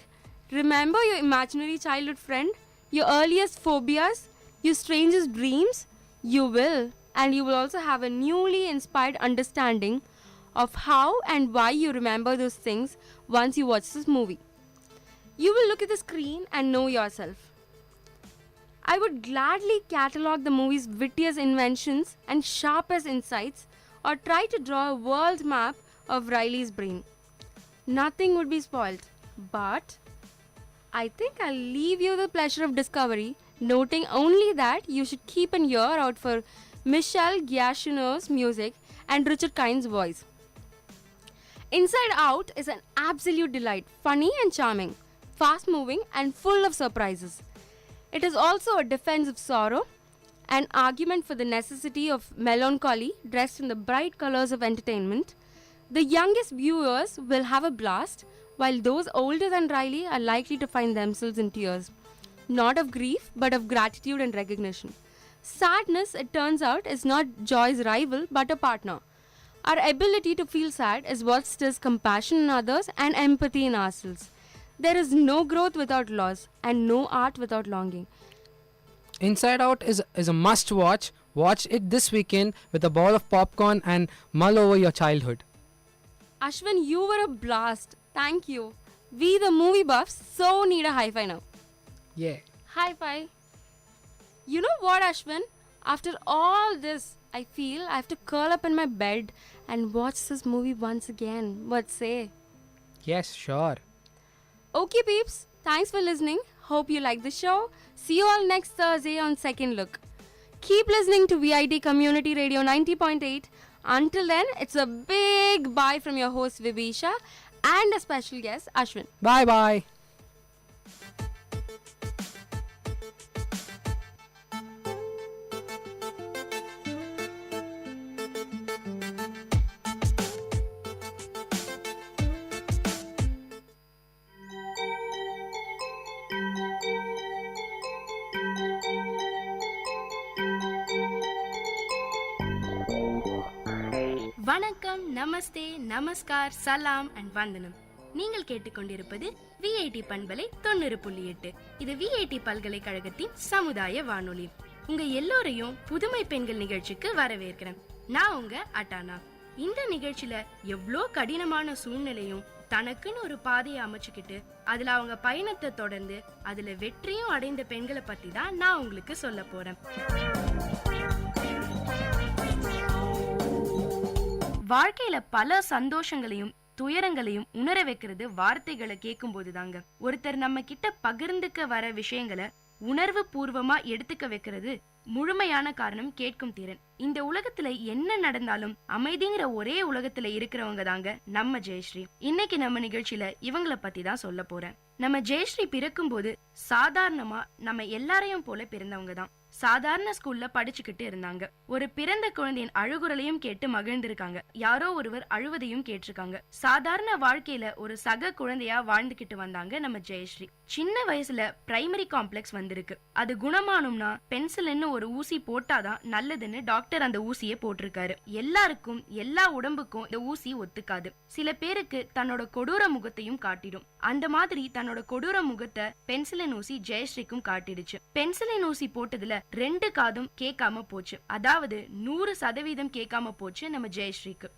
Remember your imaginary childhood friend? Your earliest phobias? Your strangest dreams? You will, and you will also have a newly inspired understanding of how and why you remember those things once you watch this movie. You will look at the screen and know yourself. I would gladly catalogue the movie's wittiest inventions and sharpest insights, or try to draw a world map of Riley's brain. Nothing would be spoiled, but I think I'll leave you the pleasure of discovery, noting only that you should keep an ear out for Michel Giacchino's music and Richard Kind's voice. Inside Out is an absolute delight, funny and charming, fast-moving and full of surprises. It is also a defense of sorrow, an argument for the necessity of melancholy dressed in the bright colors of entertainment. The youngest viewers will have a blast, while those older than Riley are likely to find themselves in tears, not of grief, but of gratitude and recognition. Sadness, it turns out, is not joy's rival, but a partner. Our ability to feel sad is what stirs compassion in others and empathy in ourselves. There is no growth without loss, and no art without longing. Inside Out is a must watch. Watch it this weekend with a ball of popcorn and mull over your childhood. Ashwin, you were a blast. Thank you. We, the movie buffs, so need a high-five now. Yeah. High-five. You know what, Ashwin? After all this, I feel I have to curl up in my bed and watch this movie once again. What say? Yes, sure. Okay, peeps. Thanks for listening. Hope you like the show. See you all next Thursday on Second Look. Keep listening to VIT Community Radio 90.8. Until then, it's a big bye from your host Vibisha and a special guest Ashwin. Bye-bye. வணக்கம், நமஸ்தே, நமஸ்கார், சலாம் and வந்தனம். நீங்கள் கேட்டுக்கொண்டிருப்பது VIT பண்பலை 90.8. இது VIT பல்கலைக்கழகத்தின் சமுதாய வானொலி. உங்க எல்லோரையும் புதுமை பெண்கள் நிகழ்ச்சிக்கு வரவேற்கிறேன். நான் உங்க அட்டானா. இந்த நிகழ்ச்சியில எவ்வளோ கடினமான சூழ்நிலையும் தனக்குன்னு ஒரு பாதையை அமைச்சுக்கிட்டு அதுல அவங்க பயணத்தை தொடர்ந்து அதுல வெற்றியும் அடைந்த பெண்களை பத்தி தான் நான் உங்களுக்கு சொல்ல போறேன். வாழ்க்கையில பல சந்தோஷங்களையும் துயரங்களையும் உணர வைக்கிறது வார்த்தைகளை கேட்கும் போதுதாங்க. ஒருத்தர் நம்ம கிட்ட பகிர்ந்துக்க வர விஷயங்களை உணர்வு பூர்வமா எடுத்துக்க வைக்கிறது முழுமையான காரணம் கேட்கும் திறன். இந்த உலகத்துல என்ன நடந்தாலும் அமைதிங்கிற ஒரே உலகத்துல இருக்கிறவங்க தாங்க நம்ம ஜெயஸ்ரீ. இன்னைக்கு நம்ம நிகழ்ச்சியில இவங்கள பத்தி தான் சொல்ல போறேன். நம்ம ஜெயஸ்ரீ பிறக்கும் போது சாதாரணமா நம்ம எல்லாரையும் போல பிறந்தவங்க தான். சாதாரண ஸ்கூல்ல படிச்சுக்கிட்டு இருந்தாங்க. ஒரு பிறந்த குழந்தையின் அழுகுரலையும் கேட்டு மகிழ்ந்திருக்காங்க. யாரோ ஒருவர் அழுவதையும் கேட்டிருக்காங்க. சாதாரண வாழ்க்கையில ஒரு சக குழந்தையா வாழ்ந்துகிட்டு வந்தாங்க நம்ம ஜெயஸ்ரீ. சின்ன வயசுல பிரைமரி காம்ப்ளெக்ஸ் வந்திருக்கு. அது குணமானும்னா பென்சில்னு ஒரு ஊசி போட்டாதான் நல்லதுன்னு டாக்டர் அந்த ஊசியை போட்டிருக்காரு. எல்லாருக்கும் எல்லா உடம்புக்கும் இந்த ஊசி ஒத்துக்காது. சில பேருக்கு தன்னோட கொடூர முகத்தையும் காட்டிடும். அந்த மாதிரி தன்னோட கொடூர முகத்தை பென்சிலின் ஊசி ஜெயஸ்ரீக்கும் காட்டிடுச்சு. பென்சிலின் ஊசி போட்டதுல 2 காதும் கேட்காம போச்சு. அதாவது 100% கேட்காம போச்சு நம்ம ஜெயஸ்ரீக்கு.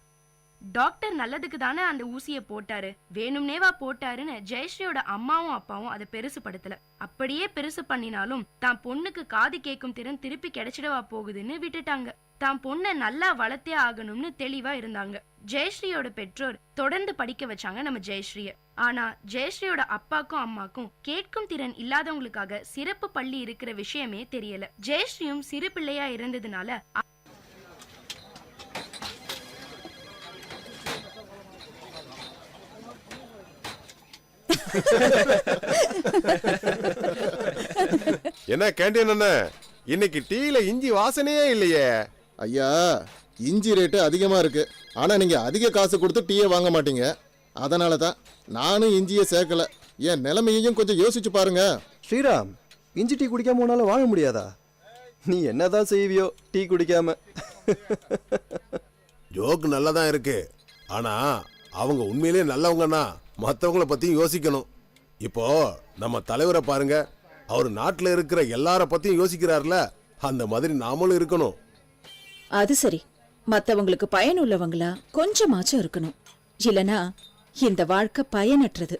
டாக்டர் நல்லதுக்கு தானே அந்த ஊசியை போட்டாரு, வேணும்னேவா போட்டாருன்னு ஜெயஸ்ரீயோட அம்மாவும் அப்பாவும் அதை பெருசுபடுத்தல. அப்படியே பெருசு பண்ணினாலும் தான் பொண்ணுக்கு காது கேட்கும் திறன் திருப்பி கிடைச்சிடவா போகுதுன்னு விட்டுட்டாங்க. தான் பொண்ணை நல்லா வளர்த்தே ஆகணும்னு தெளிவா இருந்தாங்க. ஜெயஸ்ரீயோட பெற்றோர் தொடர்ந்து படிக்க வச்சாங்க நம்ம ஜெயஸ்ரீய. ஆனா ஜெயஸ்ரீயோட அப்பாக்கும் அம்மாக்கும் கேட்கும் திறன் இல்லாதவங்களுக்காக சிறப்பு பள்ளி இருக்கிற விஷயமே தெரியல. ஜெயஸ்ரீயும் சிறு பிள்ளையா இருந்ததுனால என்ன கேண்டீன் அண்ணா, இன்னைக்கு டீல இஞ்சி வாசனையே இல்லையே. ஐயா, இஞ்சி ரேட்டு அதிகமா இருக்கு. ஆனா நீங்க அதிக காசு கொடுத்து டீயை வாங்க மாட்டீங்க. அதனால தான் நானும் இஞ்சியை சேர்க்கல. என் நிலைமையையும் கொஞ்சம் யோசிச்சு பாருங்க. ஸ்ரீராம், இஞ்சி டீ குடிக்காம உன்னால வாழ முடியாதா? நீ என்னதான் செய்வியோ டீ குடிக்காம? ஜோக் நல்லா தான் இருக்கு. ஆனா அவங்க உண்மையிலேயே நல்லவங்கன்னா மற்றவங்கள பத்தியும் யோசிக்கணும். இப்போ நம்ம தலைவரை பாருங்க, அவர் நாட்டில் இருக்கிற எல்லார பத்தியும் யோசிக்கிறார்ல, அந்த மாதிரி நாமளும் இருக்கணும். அது சரி, மத்தவங்களுக்கு பயனுள்ளவங்களா கொஞ்சமாச்சும் இருக்கணும். இல்லனா இந்த வாழ்க்கை பயனற்றது.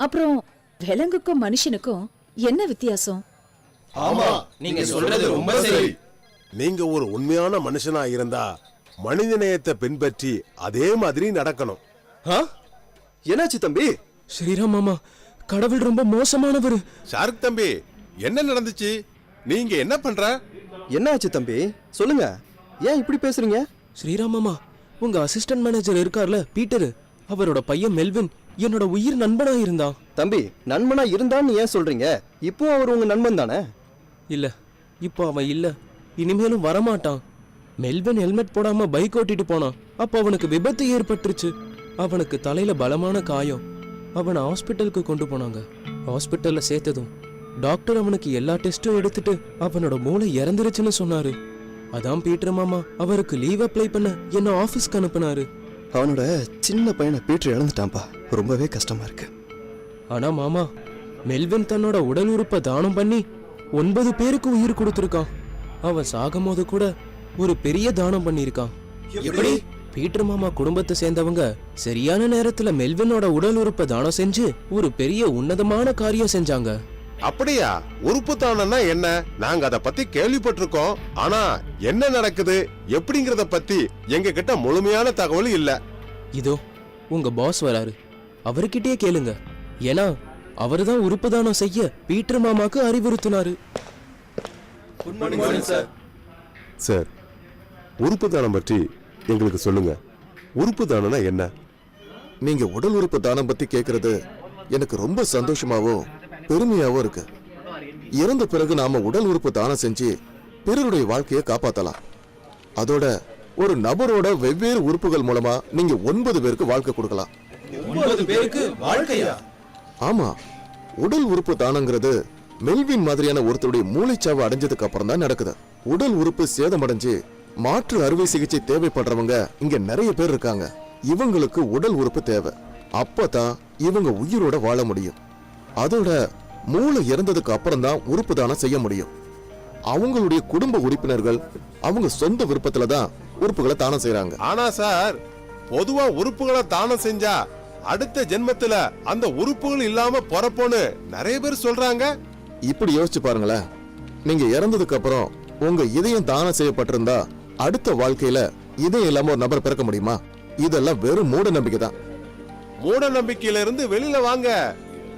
அப்புறம் விலங்குக்கும் மனுஷனுக்கும் என்ன வித்தியாசம்? ஆமா, நீங்க சொல்றது ரொம்ப சரி. நீங்க ஒரு உண்மையான மனுஷனா இருந்தா மனித நேயத்தை பின்பற்றி அதே மாதிரி நடக்கணும். என்னாச்சு தம்பி? ஸ்ரீராம் மாமா, கடவுள் ரொம்ப மோசமானவர். ஷாருக் தம்பி, என்ன நடந்துச்சு? நீங்க என்ன பண்ற? என்னாச்சு தம்பி, சொல்லுங்க. ஏன் இப்படி பேசுறீங்க? ஸ்ரீராம் மாமா, உங்க அசிஸ்டன்ட் மேனேஜர் இருக்கார்ல பீட்டர், அவரோட பையன் மெல்வின் என்னோட உயிர் நண்பனா இருந்தான். தம்பி, நண்பனா இருந்தான்னு ஏன் சொல்றீங்க? இப்போ அவர் உங்க நண்பன் தானே? இல்ல, இப்போ அவன் இல்ல, இனிமேலும் வரமாட்டான். மெல்வின் ஹெல்மெட் போடாம பைக் ஓட்டிட்டு போனான். அப்ப அவனுக்கு விபத்து ஏற்பட்டுருச்சு. அவனுக்கு தலையில பலமான காயம். அவனை ஹாஸ்பிட்டலுக்கு கொண்டு போனாங்க. ஹாஸ்பிட்டல்ல சேர்த்ததும் டாக்டர் அவனுக்கு எல்லா டெஸ்டும் எடுத்துட்டு அவனோட மூளை இறந்துருச்சுன்னு சொன்னாரு. அதான் பீட்டர் மாமா அவருக்கு லீவ் அப்ளை பண்ண என்ன ஆபீஸ்க்கு அனுப்புனாரு. அவனோட சின்ன பையனை பீட்டர் இழந்துட்டான்பா. ரொம்பவே கஷ்டமா இருக்கு. ஆனா மாமா, மெல்வின் தன்னோட உடல் உறுப்பை தானம் பண்ணி 9 பேருக்கு உயிர் கொடுத்திருக்கான். அவன் சாகும் போது கூட ஒரு பெரிய தானம் பண்ணியிருக்கான். எப்படி? பீட்டர் மாமா குடும்பத்தை சேர்ந்தவங்க சரியான நேரத்துல மெல்வினோட உடல் உறுப்பை தானம் செஞ்சு ஒரு பெரிய உன்னதமான காரியம் செஞ்சாங்க. அப்படியா? உறுப்பு தானம்னா என்ன? நாங்க அத பத்தி கேள்விப்பட்டிருக்கோம். ஆனா என்ன நடக்குது எப்படிங்கறத பத்தி எங்க கிட்ட முழுமையான தகவல் இல்ல. இதோ உங்க பாஸ் வராரு, அவர்கிட்டயே கேளுங்க. ஏன்னா அவர்தான் உறுப்பு தானம் செய்ய பீட்டர் மாமாக்கு அறிவுறுத்தினாரு. சார், உறுப்பு தானம் பற்றி எங்களுக்கு சொல்லுங்க. உறுப்பு தானம்னா என்ன? நீங்க உடல் உறுப்பு தானம் பத்தி கேக்குறது எனக்கு ரொம்ப சந்தோஷமாவும் பெருமையாவும் இருக்கு. இறந்த பிறகு நாம உடல் உறுப்பு தானம் செஞ்சு பிறருடைய வாழ்க்கையை காப்பாத்தலாம். அதோட ஒரு நபரோட வெவ்வேறு உறுப்புகள் மூலமா நீங்க 9 பேருக்கு வாழ்க்கை கொடுக்கலாம். 9 பேருக்கு வாழ்க்கையா? ஆமா, உடல் உறுப்பு தானங்கிறது மெல்வின் மாதிரியான ஒருத்தருடைய மூளைச்சாவு அடைஞ்சதுக்கு அப்புறம் தான் நடக்குது. உடல் உறுப்பு சேதமடைஞ்சு மாற்று அறுவை சிகிச்சை தேவைப்படுறவங்க இங்க நிறைய பேர் இருக்காங்க. இவங்களுக்கு உடல் உறுப்பு தேவை. அப்பதான் இவங்க உயிரோட வாழ முடியும். அதோட மூளை இறந்ததுக்கு அப்புறம் தான் உறுப்பு தானம் செய்ய முடியும். அவங்களுடைய குடும்ப உறுப்பினர்கள் அவங்க சொந்த விருப்பத்துல தான் உறுப்புகளை தானம் செய்யறாங்க. ஆனா சார், பொதுவா உறுப்புகளை தானம் செஞ்சா அடுத்த ஜென்மத்துல அந்த உறுப்புகள் இல்லாம பிறப்போன்னு நிறைய பேர் சொல்றாங்க. இப்படி யோசிச்சு பாருங்களேன். நீங்க இறந்ததுக்கு அப்புறம் உங்க இதயம் தானம் செய்யப்பட்டிருந்தா அடுத்த வாழ்க்கையில இதயம் இல்லாம ஒரு நபர் பிறக்க முடியுமா? இதெல்லாம் வெறும் மூட நம்பிக்கை தான். மூட நம்பிக்கையில இருந்து வெளியில வாங்க.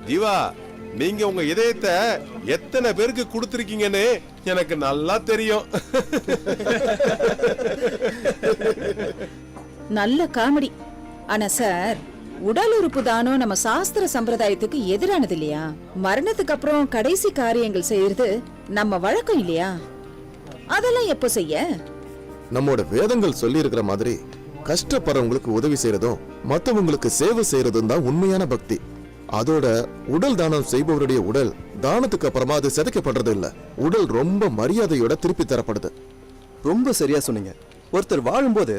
ஜீவா, நீங்க உங்க இதயத்தை எத்தனை பேருக்கு கொடுத்திருக்கீங்கன்னு எனக்கு நல்லா தெரியும். நல்ல காமெடி. ஆனா சார், உடல் உறுப்பு தானம் நம்ம சாஸ்திர சம்பிரதாயத்துக்கு எதிரானது இல்லையா? மரணத்துக்கு அப்புறம் கடைசி காரியங்கள் செய்யறது நம்ம வழக்கம் இல்லையா? அதெல்லாம் எப்போ செய்ய? நம்மோட வேதங்கள் சொல்லி இருக்கிற மாதிரி கஷ்டப்படுறவங்களுக்கு உதவி செய்யறதும் மத்தவங்களுக்கு சேவை செய்யறதும் தான் உண்மையான பக்தி. அதோட உடல் தானம் செய்பவருடைய உடல் தானத்துக்கு அப்புறமா அது சிதைக்கப்படுறது இல்ல, உடல் ரொம்ப மரியாதையோட திருப்பி தரப்படுது. ரொம்ப சரியா சொன்னீங்க. ஒருத்தர் வாழும்போது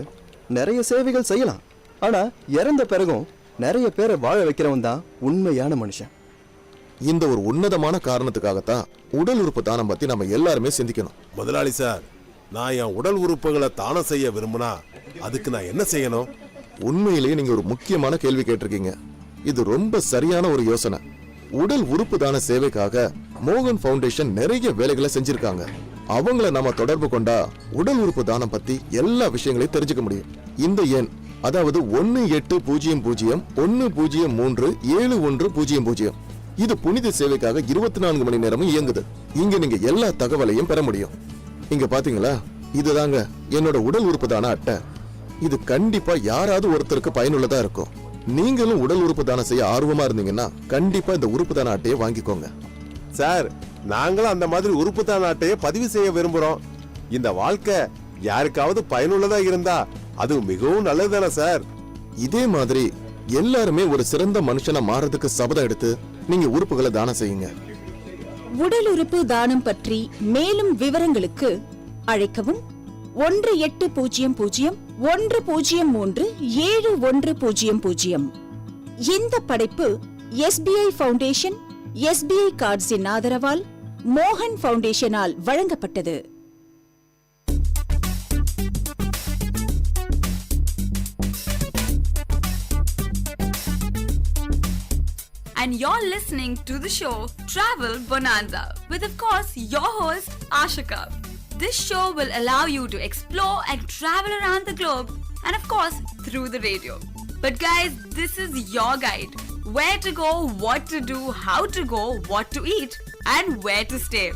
நிறைய சேவைகள் செய்யலாம். ஆனா இறந்த பிறகும் நிறைய பேரை வாழ வைக்கிறவன் தான் உண்மையான மனுஷன். இந்த ஒரு உன்னதமான காரணத்துக்காகத்தான் உடல் உறுப்பு தானம் பத்தி நம்ம எல்லாருமே சிந்திக்கணும். முதலாளி சார், நான் என் உடல் உறுப்புகளை தானம் செய்ய விரும்பினா அதுக்கு நான் என்ன செய்யணும்? உண்மையிலேயே நீங்க ஒரு முக்கியமான கேள்வி கேட்டிருக்கீங்க. இது ரொம்ப சரியான ஒரு யோசனை. உடல் உறுப்பு தான சேவைக்காக மோகன் ஃபவுண்டேஷன் நிறைய வேலைகளை செஞ்சிருக்காங்க. அவங்கள நாம தொடர்பு கொண்டா உடல் உறுப்பு தானம் பத்தி எல்லா விஷயங்களையும் தெரிஞ்சுக்க முடியும். இந்த எண், அதாவது 180010371000. இது புனித சேவைக்காக 24 மணி நேரமும் இயங்குது. இங்க நீங்க எல்லா தகவலையும் பெற முடியும். இங்க பாத்தீங்களா, இதுதாங்க என்னோட உடல் உறுப்பு தான அட்டை. இது கண்டிப்பா யாராவது ஒருத்தருக்கு பயனுள்ளதா இருக்கும். நீங்களும் உடல் உறுப்பு தானம் செய்ய ஆர்வமா இருந்தீங்கன்னா கண்டிப்பா இந்த உறுப்பு தான அட்டையை வாங்கிக்கோங்க. சார், நாங்களும் அந்த மாதிரி உறுப்பு தான அட்டையை பதிவு செய்ய விரும்புறோம். இந்த வாழ்க்கை யாருக்காவது பயனுள்ளதா இருந்தா அது மிகவும் நல்லதுதானே சார்? இதே மாதிரி எல்லாருமே ஒரு சிறந்த மனுஷனா மாறதுக்கு சபதம் எடுத்து நீங்க உறுப்புகளை தானம் செய்யுங்க. உடல் உறுப்பு தானம் பற்றி மேலும் விவரங்களுக்கு அழைக்கவும் 1800103710. இந்த படைப்பு SBI ஃபவுண்டேஷன், SBI கார்ட்ஸின் ஆதரவால் மோகன் ஃபவுண்டேஷனால் வழங்கப்பட்டது. And you're listening to the show Travel Bonanza with, of course, your host Ashika. This show will allow you to explore and travel around the globe, and of course through the radio. But guys, this is your guide. Where to go, what to do, how to go, what to eat, and where to stay.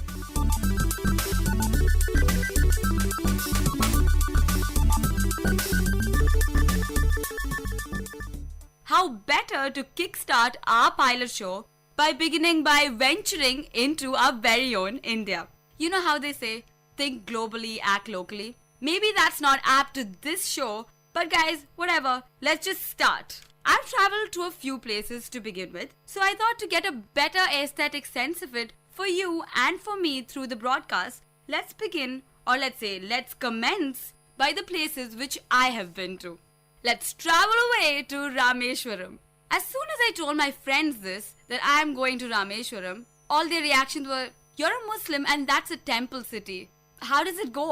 How better to kickstart our pilot show by beginning by venturing into our very own India. You know how they say, think globally, act locally. Maybe that's not apt to this show, but guys, whatever, let's just start. I've traveled to a few places to begin with, so I thought to get a better aesthetic sense of it for you and for me through the broadcast, let's begin, or let's say, let's commence by the places which I have been to. Let's travel away to Rameshwaram. As soon as I told my friends this, that I am going to Rameshwaram, all their reactions were, you're a Muslim and that's a temple city. How does it go?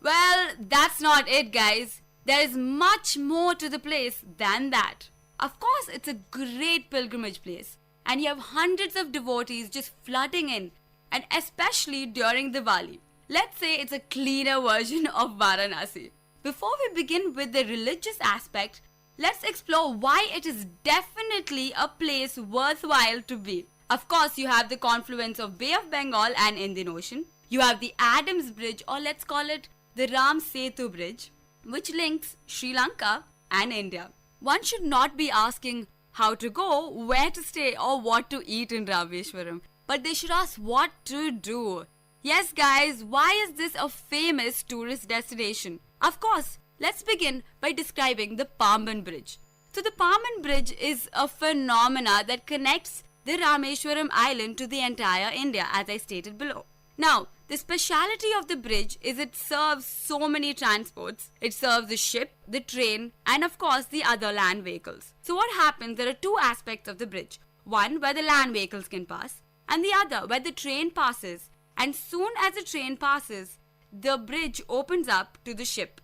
Well, that's not it, guys. There is much more to the place than that. Of course, it's a great pilgrimage place, and you have hundreds of devotees just flooding in, and especially during Diwali. Let's say it's a cleaner version of Varanasi. Before we begin with the religious aspect, let's explore why it is definitely a place worthwhile to be. Of course, you have the confluence of Bay of Bengal and Indian Ocean. You have the Adams Bridge, or let's call it the Ram Setu Bridge, which links Sri Lanka and India. One should not be asking how to go, where to stay, or what to eat in Rameshwaram, but they should ask what to do. Yes, guys, why is this a famous tourist destination? Of course, let's begin by describing the Pamban Bridge. So the Pamban Bridge is a phenomena that connects the Rameshwaram island to the entire India, as I stated below. Now, the speciality of the bridge is it serves so many transports. It serves the ship, the train, and of course the other land vehicles. So what happens, there are two aspects of the bridge. One where the land vehicles can pass, and the other where the train passes. And soon as the train passes, the bridge opens up to the ship.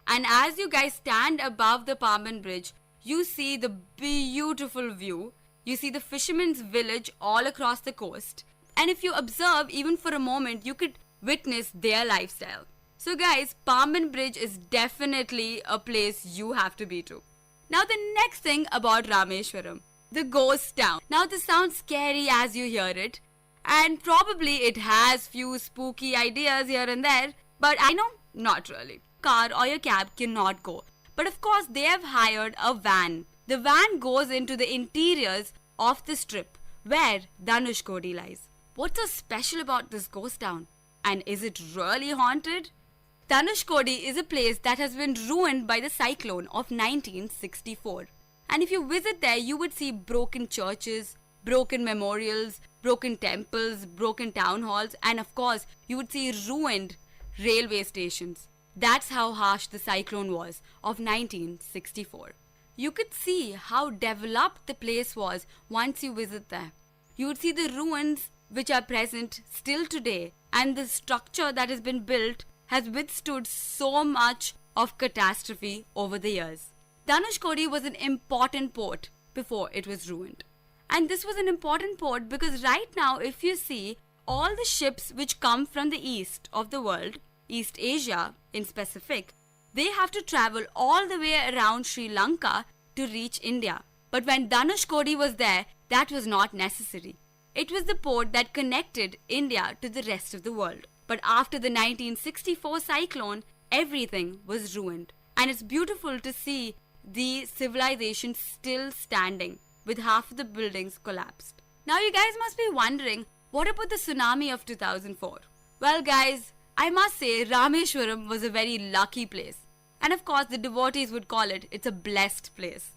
And as you guys stand above the Pamban Bridge, you see the beautiful view. You see the fisherman's village all across the coast. And if you observe even for a moment, you could witness their lifestyle. So guys, Pamban Bridge is definitely a place you have to be to. Now the next thing about Rameshwaram, the ghost town. Now this sounds scary as you hear it, and probably it has few spooky ideas here and there, but I know, not really. Car or your cab cannot go. But of course they have hired a van. The van goes into the interiors of the strip where Dhanushkodi lies. What's so special about this ghost town? And is it really haunted? Dhanushkodi is a place that has been ruined by the cyclone of 1964. And if you visit there, you would see broken churches, broken memorials, broken temples, broken town halls, and of course, you would see ruined railway stations. That's how harsh the cyclone was of 1964. You could see how developed the place was once you visit there. You would see the ruins which are present still today, and the structure that has been built has withstood so much of catastrophe over the years. Dhanushkodi was an important port before it was ruined. And this was an important port because right now, if you see, all the ships which come from the east of the world, East Asia in specific, they have to travel all the way around Sri Lanka to reach India. But when Dhanushkodi was there, that was not necessary. It was the port that connected India to the rest of the world. But after the 1964 cyclone, everything was ruined. And it's beautiful to see the civilization still standing with half of the buildings collapsed. Now you guys must be wondering, what about the tsunami of 2004? Well guys, I must say Rameshwaram was a very lucky place. And of course the devotees would call it's a blessed place.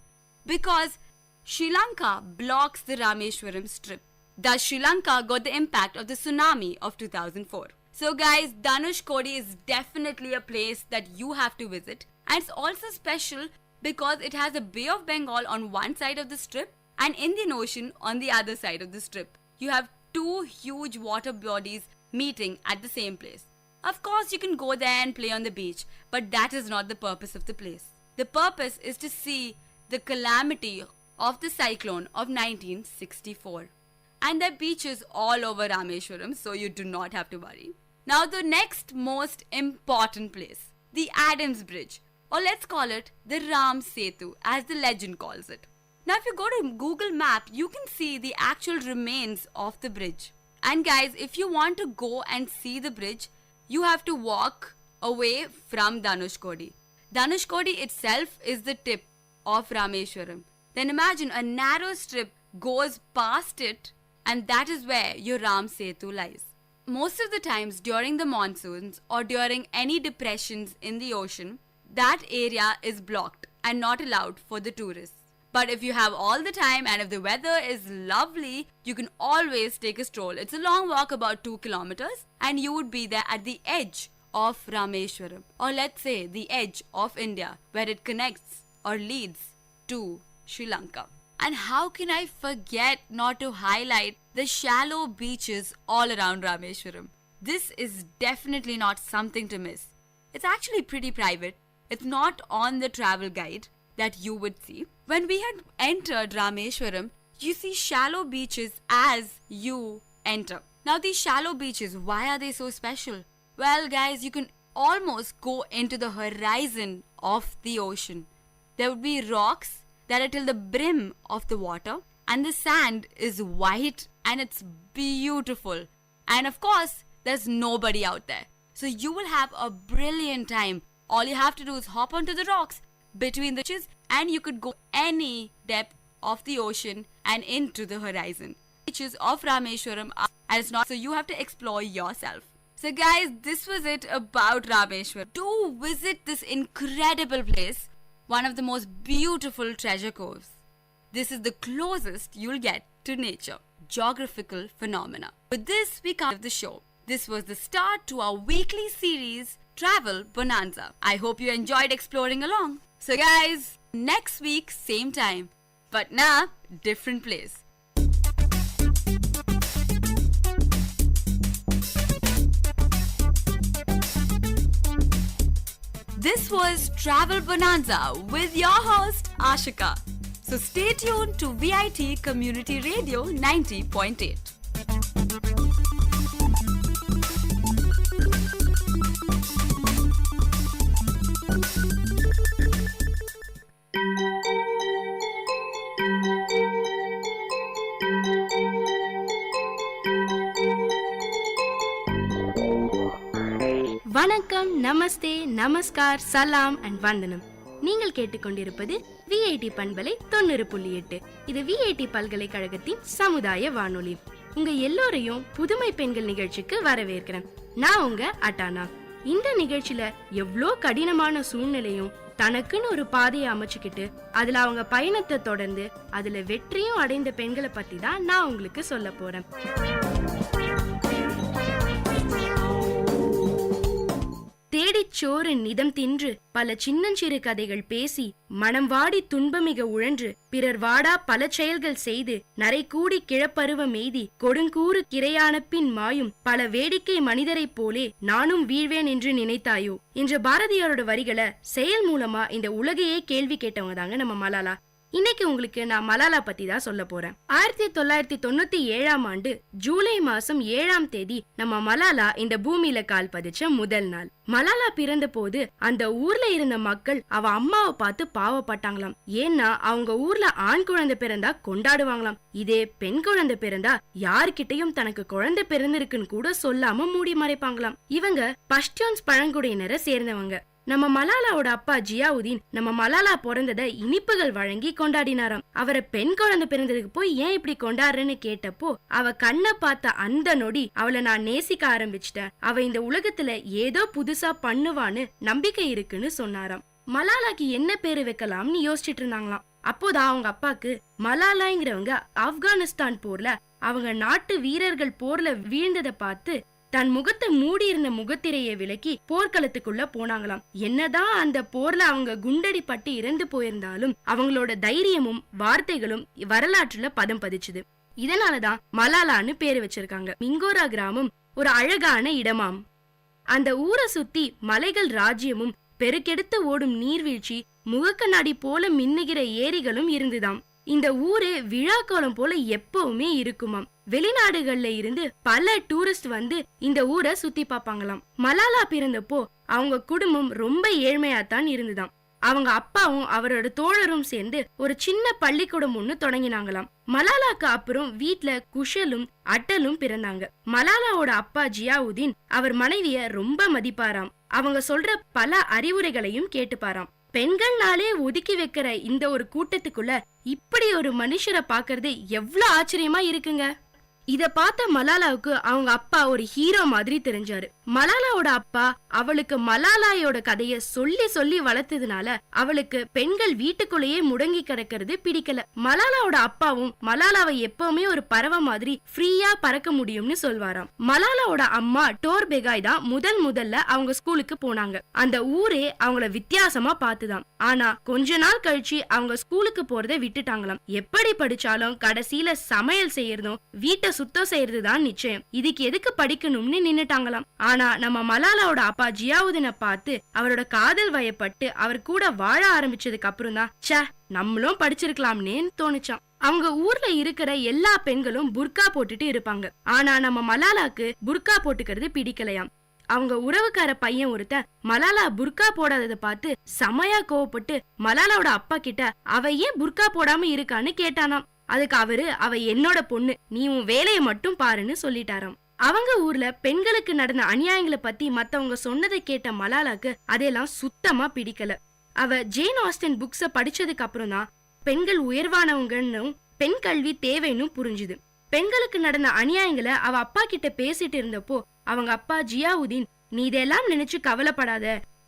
Because Sri Lanka blocks the Rameshwaram strip. Thus Sri Lanka got the impact of the tsunami of 2004. So guys, Dhanushkodi is definitely a place that you have to visit. And it's also special because it has a Bay of Bengal on one side of the strip and Indian Ocean on the other side of the strip. You have two huge water bodies meeting at the same place. Of course, you can go there and play on the beach, but that is not the purpose of the place. The purpose is to see the calamity of the cyclone of 1964. And there are beaches all over Rameshwaram, so you do not have to worry. Now the next most important place, the Adams Bridge, or let's call it the Ram Setu as the legend calls it. Now if you go to Google Map, you can see the actual remains of the bridge. And guys, if you want to go and see the bridge, you have to walk away from Dhanushkodi. Dhanushkodi itself is the tip of Rameshwaram. Then imagine a narrow strip goes past it, and that is where your Ram Setu lies. Most of the times during the monsoons or during any depressions in the ocean, that area is blocked and not allowed for the tourists. But if you have all the time and if the weather is lovely, you can always take a stroll. It's a long walk, about 2 kilometers, and you would be there at the edge of Rameshwaram, or let's say the edge of India, where it connects or leads to Sri Lanka. And how can I forget not to highlight the shallow beaches all around Rameshwaram? This is definitely not something to miss. It's actually pretty private. It's not on the travel guide that you would see. When we had entered Rameshwaram, you see shallow beaches as you enter. Now these shallow beaches, why are they so special? Well guys, you can almost go into the horizon of the ocean. There would be rocks that are till the brim of the water, and the sand is white and it's beautiful. And of course, there's nobody out there. So you will have a brilliant time. All you have to do is hop onto the rocks between the beaches and you could go any depth of the ocean and into the horizon. Beaches of Rameshwaram are, and it's not, so you have to explore yourself. So guys, this was it about Rameshwaram. Do visit this incredible place, one of the most beautiful treasure coves. This is the closest you'll get to nature, geographical phenomena. With this, we come to the show. This was the start to our weekly series, Travel Bonanza. I hope you enjoyed exploring along. So guys, next week, same time, but now, different place. This was Travel Bonanza with your host Ashika. So stay tuned to VIT Community Radio 90.8. வணக்கம், நமஸ்தே, நமஸ்கார், சலாம் and வந்தனம். நீங்கள் கேட்டுக்கொண்டிருப்பது VIT பண்பலை 90.8. இது VIT பல்கலைக்கழகத்தின் சமுதாய வானொலி. உங்க எல்லோரையும் புதுமை பெண்கள் நிகழ்ச்சிக்கு வரவேற்கிறேன். நான் உங்க அட்டானா. இந்த நிகழ்ச்சியில எவ்வளோ கடினமான சூழ்நிலையும் தனக்குன்னு ஒரு பாதையை அமைச்சுக்கிட்டு அதுல அவங்க பயணத்தை தொடர்ந்து அதுல வெற்றியும் அடைந்த பெண்களை பத்தி தான் நான் உங்களுக்கு சொல்ல போறேன். தேடிச்சோறு நிதம் தின்று பல சின்னஞ்சிறு கதைகள் பேசி மனம் வாடி துன்பமிக உழன்று பிறர் வாடா பல செயல்கள் செய்து நரை கூடி கிழப்பருவம் எய்தி கொடுங்கூறு கிரையான பின் மாயும் பல வேடிக்கை மனிதரைப் போலே நானும் வீழ்வேன் என்று நினைத்தாயோ என்ற பாரதியாரோட வரிகளை செயல் மூலமா இந்த உலகையே கேள்வி கேட்டவங்க தாங்க நம்ம மலாலா. இன்னைக்கு உங்களுக்கு நான் மலாலா பத்தி தான் சொல்ல போறேன். 1997ஆம் ஆண்டு ஜூலை மாசம் 7ஆம் தேதி நம்ம மலாலா இந்த பூமியில கால் பதிச்ச முதல் நாள். மலாலா பிறந்த போது அந்த ஊர்ல இருந்த மக்கள் அவ அம்மாவை பார்த்து பாவப்பட்டாங்களாம். ஏன்னா அவங்க ஊர்ல ஆண் குழந்தை பிறந்தா கொண்டாடுவாங்களாம். இதே பெண் குழந்தை பிறந்தா யாருக்கிட்டையும் தனக்கு குழந்தை பிறந்திருக்குன்னு கூட சொல்லாம மூடி மறைப்பாங்களாம். இவங்க பஷ்டியோன்ஸ் பழங்குடியினரை சேர்ந்தவங்க. நம்ம மலாலாவோட அப்பா ஜியாவுதீன் நம்ம மலாலா பிறந்ததை இனிப்புகள் வழங்கி கொண்டாடினாராம். அவரை பெண் குழந்தை பிறந்ததுக்கு போய் ஏன் இப்படி கொண்டாடுறேன்னு கேட்டப்போ அவ கண்ணை பார்த்த அந்த நொடி அவளை நான் நேசிக்க ஆரம்பிச்சிட்டேன், அவ இந்த உலகத்துல ஏதோ புதுசா பண்ணுவான்னு நம்பிக்கை இருக்குன்னு சொன்னாராம். மலாலாக்கு என்ன பேரு வைக்கலாம்னு யோசிச்சுட்டு இருந்தாங்களாம். அப்போதான் அவங்க அப்பாக்கு மலாலாங்கிறவங்க ஆப்கானிஸ்தான் போர்ல அவங்க நாட்டு வீரர்கள் போர்ல வீழ்ந்ததை பார்த்து தன் முகத்தை மூடி இருந்த முகத்திரையை விலக்கி போர்க்களத்துக்குள்ள போனாங்களாம். என்னதான் அந்த போர்ல அவங்க குண்டடி பட்டு இறந்து போயிருந்தாலும் அவங்களோட தைரியமும் வார்த்தைகளும் வரலாற்றுல பதம் பதிச்சுது. இதனாலதான் மலாலான்னு பேரு வச்சிருக்காங்க. மிங்கோரா கிராமம் ஒரு அழகான இடமாம். அந்த ஊரை சுத்தி மலைகள் ராஜ்யமும் பெருக்கெடுத்து ஓடும் நீர்வீழ்ச்சி முகக்கண்ணாடி போல மின்னுகிற ஏரிகளும் இருந்துதாம். இந்த ஊரே விழாக்காலம் போல எப்பவுமே இருக்குமாம். வெளிநாடுகள்ல இருந்து பல டூரிஸ்ட் வந்து இந்த ஊரை சுத்தி பாப்பாங்களாம். மலாலா பிறந்தப்போ அவங்க குடும்பம் ரொம்ப ஏழ்மையாத்தான் இருந்துதாம். அவங்க அப்பாவும் அவரோட தோழரும் சேர்ந்து ஒரு சின்ன பள்ளிக்கூடம் ஒண்ணு தொடங்கினாங்களாம். மலாலாக்கு அப்புறம் வீட்ல குஷலும் அட்டலும் பிறந்தாங்க. மலாலாவோட அப்பா ஜியாவுதீன் அவர் மனைவிய ரொம்ப மதிப்பாராம். அவங்க சொல்ற பல அறிவுரைகளையும் கேட்டுப்பாராம். பெண்கள்னாலே ஒதுக்கி வைக்கிற இந்த ஒரு கூட்டத்துக்குள்ள இப்படி ஒரு மனுஷரை பாக்குறது எவ்வளவு ஆச்சரியமா இருக்குங்க. இத பார்த்த மலாலாவுக்கு அவங்க அப்பா ஒரு ஹீரோ மாதிரி தெரிஞ்சாரு. மலாலாவோட அப்பா அவளுக்கு மலாலாயோட கதைய சொல்லி சொல்லி வளர்த்ததுனால அவளுக்கு பெண்கள் வீட்டுக்குள்ளேயே முடங்கி கிடக்கிறது பிடிக்கல. மலாலாவோட அப்பாவும் மலாலாவை எப்பவுமே ஒரு பறவை மாதிரி ஃப்ரீயா பறக்க முடியும்னு சொல்வாராம். மலாலாவோட அம்மா டோர் பெகாய் தான் முதல்ல அவங்க ஸ்கூலுக்கு போனாங்க. அந்த ஊரே அவங்கள வித்தியாசமா பார்த்துதான். ஆனா கொஞ்ச நாள் கழிச்சு அவங்க ஸ்கூலுக்கு போறதை விட்டுட்டாங்களாம். எப்படி படிச்சாலும் கடைசியில சமையல் செய்யறதும் வீட்டை சுத்தம் செய்யறதுதான் நிச்சயம். இதுக்கு எதுக்கு படிக்கணும்னு நின்னுட்டாங்களாம். ஆனா நம்ம மலாலாவோட அப்பா ஜியாவுதீனை பார்த்து அவரோட காதல் வயப்பட்டு அவர் கூட வாழ ஆரம்பிச்சதுக்கு அப்புறம் தான் ச்சே நம்மளும் படிச்சிருக்கலாம்னு தோணுச்சாம். அவங்க ஊர்ல இருக்கிற எல்லா பெண்களும் புர்கா போட்டுட்டு இருப்பாங்க. ஆனா நம்ம மலாலாக்கு புர்கா போட்டுக்கிறது பிடிக்கலையாம். அவங்க உறவுக்கார பையன் ஒருத்தன் மலாலா புர்கா போடாதத பார்த்து செமையா கோவப்பட்டு மலாலாவோட அப்பா கிட்ட அவ ஏன் புர்கா போடாம இருக்கான்னு கேட்டானாம். அதுக்கு அவரு அவ என்னோட பொண்ணு, நீ உன் வேலையை மட்டும் பாருன்னு சொல்லிட்டாராம். அவங்க ஊர்ல பெண்களுக்கு நடந்த அநியாயங்களை பத்தி மத்தவங்க சொன்னதை கேட்ட மலாலாக்கு அதெல்லாம் சுத்தமா பிடிக்கல. அவ ஜேன் ஆஸ்டன் புக்ஸ படிச்சதுக்கு அப்புறம் தான் பெண்கள் உயர்வானவங்கன்னு பெண் கல்வி தேவைன்னு புரிஞ்சுது. பெண்களுக்கு நடந்த அநியாயங்களை அவ அப்பா கிட்ட பேசிட்டு இருந்தப்போ அவங்க அப்பா ஜியாவுதீன் நீ இதெல்லாம் நினைச்சு கவலைப்படாத,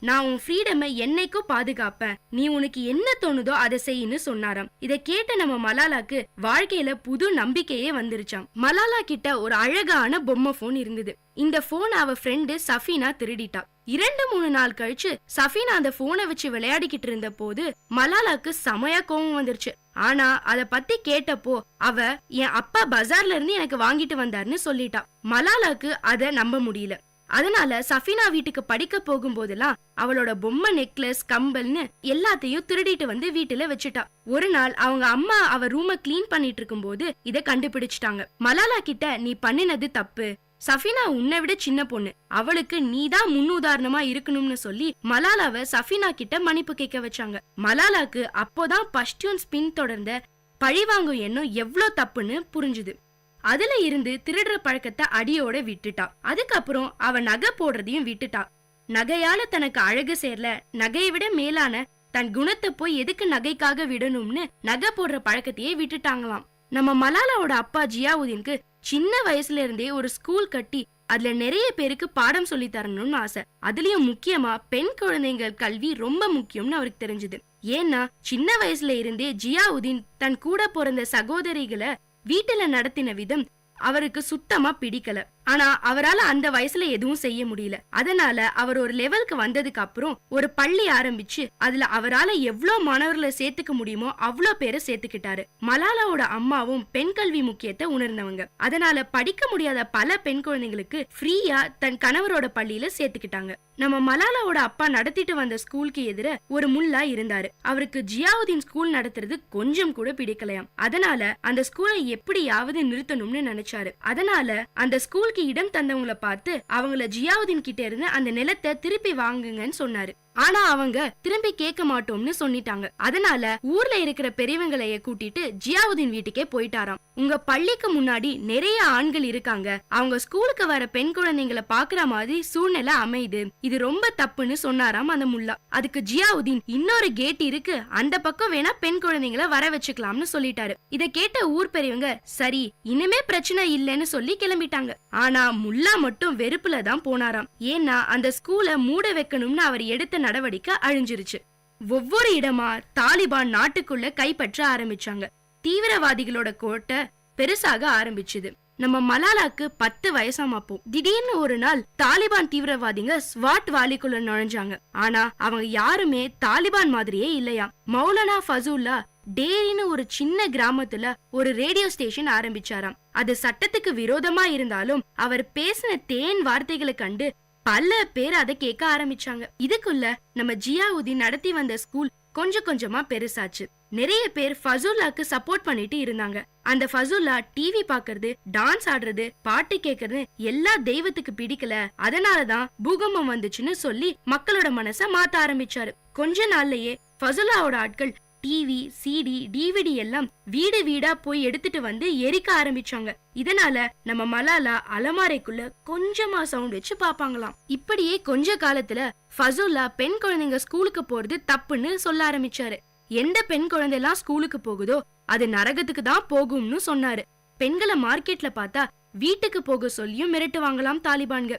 நான் உன் ஃப்ரீடமை என்னைக்கும் பாதுகாப்பேன், நீ உனக்கு என்ன தோணுதோ அதை செய்யின்னு சொன்னாராம். இதை கேட்ட நம்ம மலாலாக்கு வாழ்க்கையில புது நம்பிக்கையே வந்துருச்சாம். மலாலா கிட்ட ஒரு அழகான பொம்மை போன் இருந்தது. இந்த போன் அவ ஃப்ரெண்டு சஃபீனா திருடிட்டா. 2-3 நாள் கழிச்சு சஃபீனா அந்த போனை வச்சு விளையாடிக்கிட்டு இருந்த போது மலாலாக்கு செமையா கோவம் வந்துருச்சு. ஆனா அத பத்தி கேட்டப்போ அவ என் அப்பா பஜார்ல இருந்து எனக்கு வாங்கிட்டு வந்தாருன்னு சொல்லிட்டா. மலாலாக்கு அத நம்ப முடியல. அதனால சஃபீனா வீட்டுக்கு படிக்க போகும்போதெல்லாம் அவளோட பொம்மை நெக்லஸ் கம்பல்னு எல்லாத்தையும் திருடிட்டு வந்து வீட்டுல வச்சுட்டா. ஒரு நாள் அவங்க அம்மா அவ ரூம கிளீன் பண்ணிட்டு இருக்கும் போது இத கண்டுபிடிச்சிட்டாங்க. மலாலா கிட்ட நீ பண்ணினது தப்பு, சஃபீனா உன்னை விட சின்ன பொண்ணு, அவளுக்கு நீதான் முன்னுதாரணமா இருக்கணும்னு சொல்லி மலாலாவை சஃபீனா கிட்ட மன்னிப்பு கேட்க வச்சாங்க. மலாலாக்கு அப்போதான் பஷ்டியூன்ஸ் பின் தொடர்ந்த பழிவாங்கும் எண்ணம் எவ்வளவு தப்புன்னு புரிஞ்சுது. அதுல இருந்து திருடுற பழக்கத்தை அடியோட விட்டுட்டா. அதுக்கப்புறம் அவ நகை போடுறதையும் விட்டுட்டா. நகையால தனக்கு அழகு சேரல, நகையை விட மேலான தன் குணத்தை போய் எதுக்கு நகைக்காக விடணும்னு நகை போடுற பழக்கத்தையே விட்டுட்டாங்களாம். நம்ம மலாலாவோட அப்பா ஜியாவுதீனுக்கு சின்ன வயசுல இருந்தே ஒரு ஸ்கூல் கட்டி அதுல நிறைய பேருக்கு பாடம் சொல்லி தரணும்னு ஆசை. அதுலயும் முக்கியமா பெண் குழந்தைகள் கல்வி ரொம்ப முக்கியம்னு அவருக்கு தெரிஞ்சது. ஏன்னா சின்ன வயசுல இருந்தே ஜியாவுதீன் தன் கூட பிறந்த சகோதரிகளை வீட்டுல நடத்தின விதம் அவருக்கு சுத்தமா பிடிக்கல. ஆனா அவரால அந்த வயசுல எதுவும் செய்ய முடியல. அதனால அவர் ஒரு லெவலுக்கு வந்ததுக்கு அப்புறம் ஒரு பள்ளி ஆரம்பிச்சு அதுல அவரால எவ்வளவு மாணவர்களை சேர்த்துக்க முடியுமோ அவ்வளவு பேரை சேர்த்துக்கிட்டாரு. மலாலாவோட அம்மாவும் பெண் கல்வி முக்கியத்தை உணர்ந்தவங்க. அதனால படிக்க முடியாத பல பெண் குழந்தைங்களுக்கு ஃப்ரீயா தன் கணவரோட பள்ளியில சேர்த்துக்கிட்டாங்க. நம்ம மலாலாவோட அப்பா நடத்திட்டு வந்த ஸ்கூலுக்கு எதிர ஒரு முல்லா இருந்தாரு. அவருக்கு ஜியாவுதீன் ஸ்கூல் நடத்துறது கொஞ்சம் கூட பிடிக்கலையாம். அதனால அந்த ஸ்கூலை எப்படியாவது நிறுத்தணும்னு நினைச்சாரு. அதனால அந்த ஸ்கூலுக்கு இடம் தந்தவங்களை பார்த்து அவங்கள ஜியாவுதீன் கிட்ட இருந்து அந்த நிலத்தை திருப்பி வாங்குங்கன்னு சொன்னாரு. ஆனா அவங்க திரும்பி கேட்க மாட்டோம்னு சொல்லிட்டாங்க. அதனால ஊர்ல இருக்கிற பெரியவங்களைய கூட்டிட்டு ஜியாவுதீன் வீட்டுக்கே போயிட்டாராம். உங்க பள்ளிக்கு முன்னாடி நிறைய ஆண்கள் இருக்காங்க, அவங்க ஸ்கூலுக்கு வர பெண் குழந்தைங்களை பாக்குற மாதிரி சூழ்நிலை அமையுது, இது ரொம்ப தப்புன்னு சொன்னாராம் அந்த முல்லா. அதுக்கு ஜியாவுதீன் இன்னொரு கேட் இருக்கு, அந்த பக்கம் வேணா பெண் குழந்தைங்களை வர வச்சுக்கலாம்னு சொல்லிட்டாரு. இத கேட்ட ஊர் பெரியவங்க சரி இனிமே பிரச்சனை இல்லைன்னு சொல்லி கிளம்பிட்டாங்க. ஆனா முல்லா மட்டும் வெறுப்புல தான் போனாராம். ஏன்னா அந்த ஸ்கூலை மூட வைக்கணும்னு அவர் எடுத்த நடவடிக்கை அழிஞ்சிருச்சு. ஒவ்வொரு இடமா தாலிபான் நாட்டுக்குள்ள கைப்பற்ற ஆரம்பிச்சாங்க. தீவிரவாதிகளோட கோட்டை பெருசாக ஆரம்பிச்சுது. நம்ம மலாலாக்கு 10 வயசாமாப்போ திடீர்னு ஒரு நாள் தாலிபான் தீவிரவாதிங்க ஸ்வாட் வாலிக்குள்ள நுழைஞ்சாங்க. ஆனா அவங்க யாருமே தாலிபான் மாதிரியே இல்லையா. மௌலானா ஃபசூல்லா டேரின்னு ஒரு சின்ன கிராமத்துல ஒரு ரேடியோ ஸ்டேஷன் ஆரம்பிச்சாராம். அது சட்டத்துக்கு விரோதமா இருந்தாலும் அவர் பேசின தேன் வார்த்தைகளை கண்டு பல பேர் அதை கேட்க ஆரம்பிச்சாங்க. இதுக்குள்ள நம்ம ஜியாவுதீன் நடத்தி வந்த ஸ்கூல் கொஞ்சம் கொஞ்சமா பெருசாச்சு. நிறைய பேர் ஃபசூல்லாக்கு சப்போர்ட் பண்ணிட்டு இருந்தாங்க. அந்த ஃபசூல்லா டிவி பாக்குறது, டான்ஸ் ஆடுறது, பாட்டு கேக்குறது எல்லா தெய்வத்துக்கு பிடிக்கல, அதனாலதான் பூகம்பம் வந்துச்சுன்னு சொல்லி மக்களோட மனச மாத்த ஆரம்பிச்சாரு. கொஞ்ச நாள்லயே ஃபசூல்லாவோட ஆட்கள் டிவி, சிடி, டிவிடி எல்லாம் வீடு வீடா போய் எடுத்துட்டு வந்து எரிக்க ஆரம்பிச்சாங்க. இதனால நம்ம மலாலா அலமாரைக்குள்ள கொஞ்சமா சவுண்ட் வச்சு பாப்பாங்களாம். இப்படியே கொஞ்ச காலத்துல ஃபசூல்லா பெண் குழந்தைங்க ஸ்கூலுக்கு போறது தப்புன்னு சொல்ல ஆரம்பிச்சாரு. எந்த பெண் குழந்தை எல்லாம் ஸ்கூலுக்கு போகுதோ அது நரகத்துக்கு தான் போகும்னு சொன்னாரு. பெண்களை மார்க்கெட்ல பார்த்தா வீட்டுக்கு போக சொல்லியும் மிரட்டுவாங்களாம் தாலிபான்க.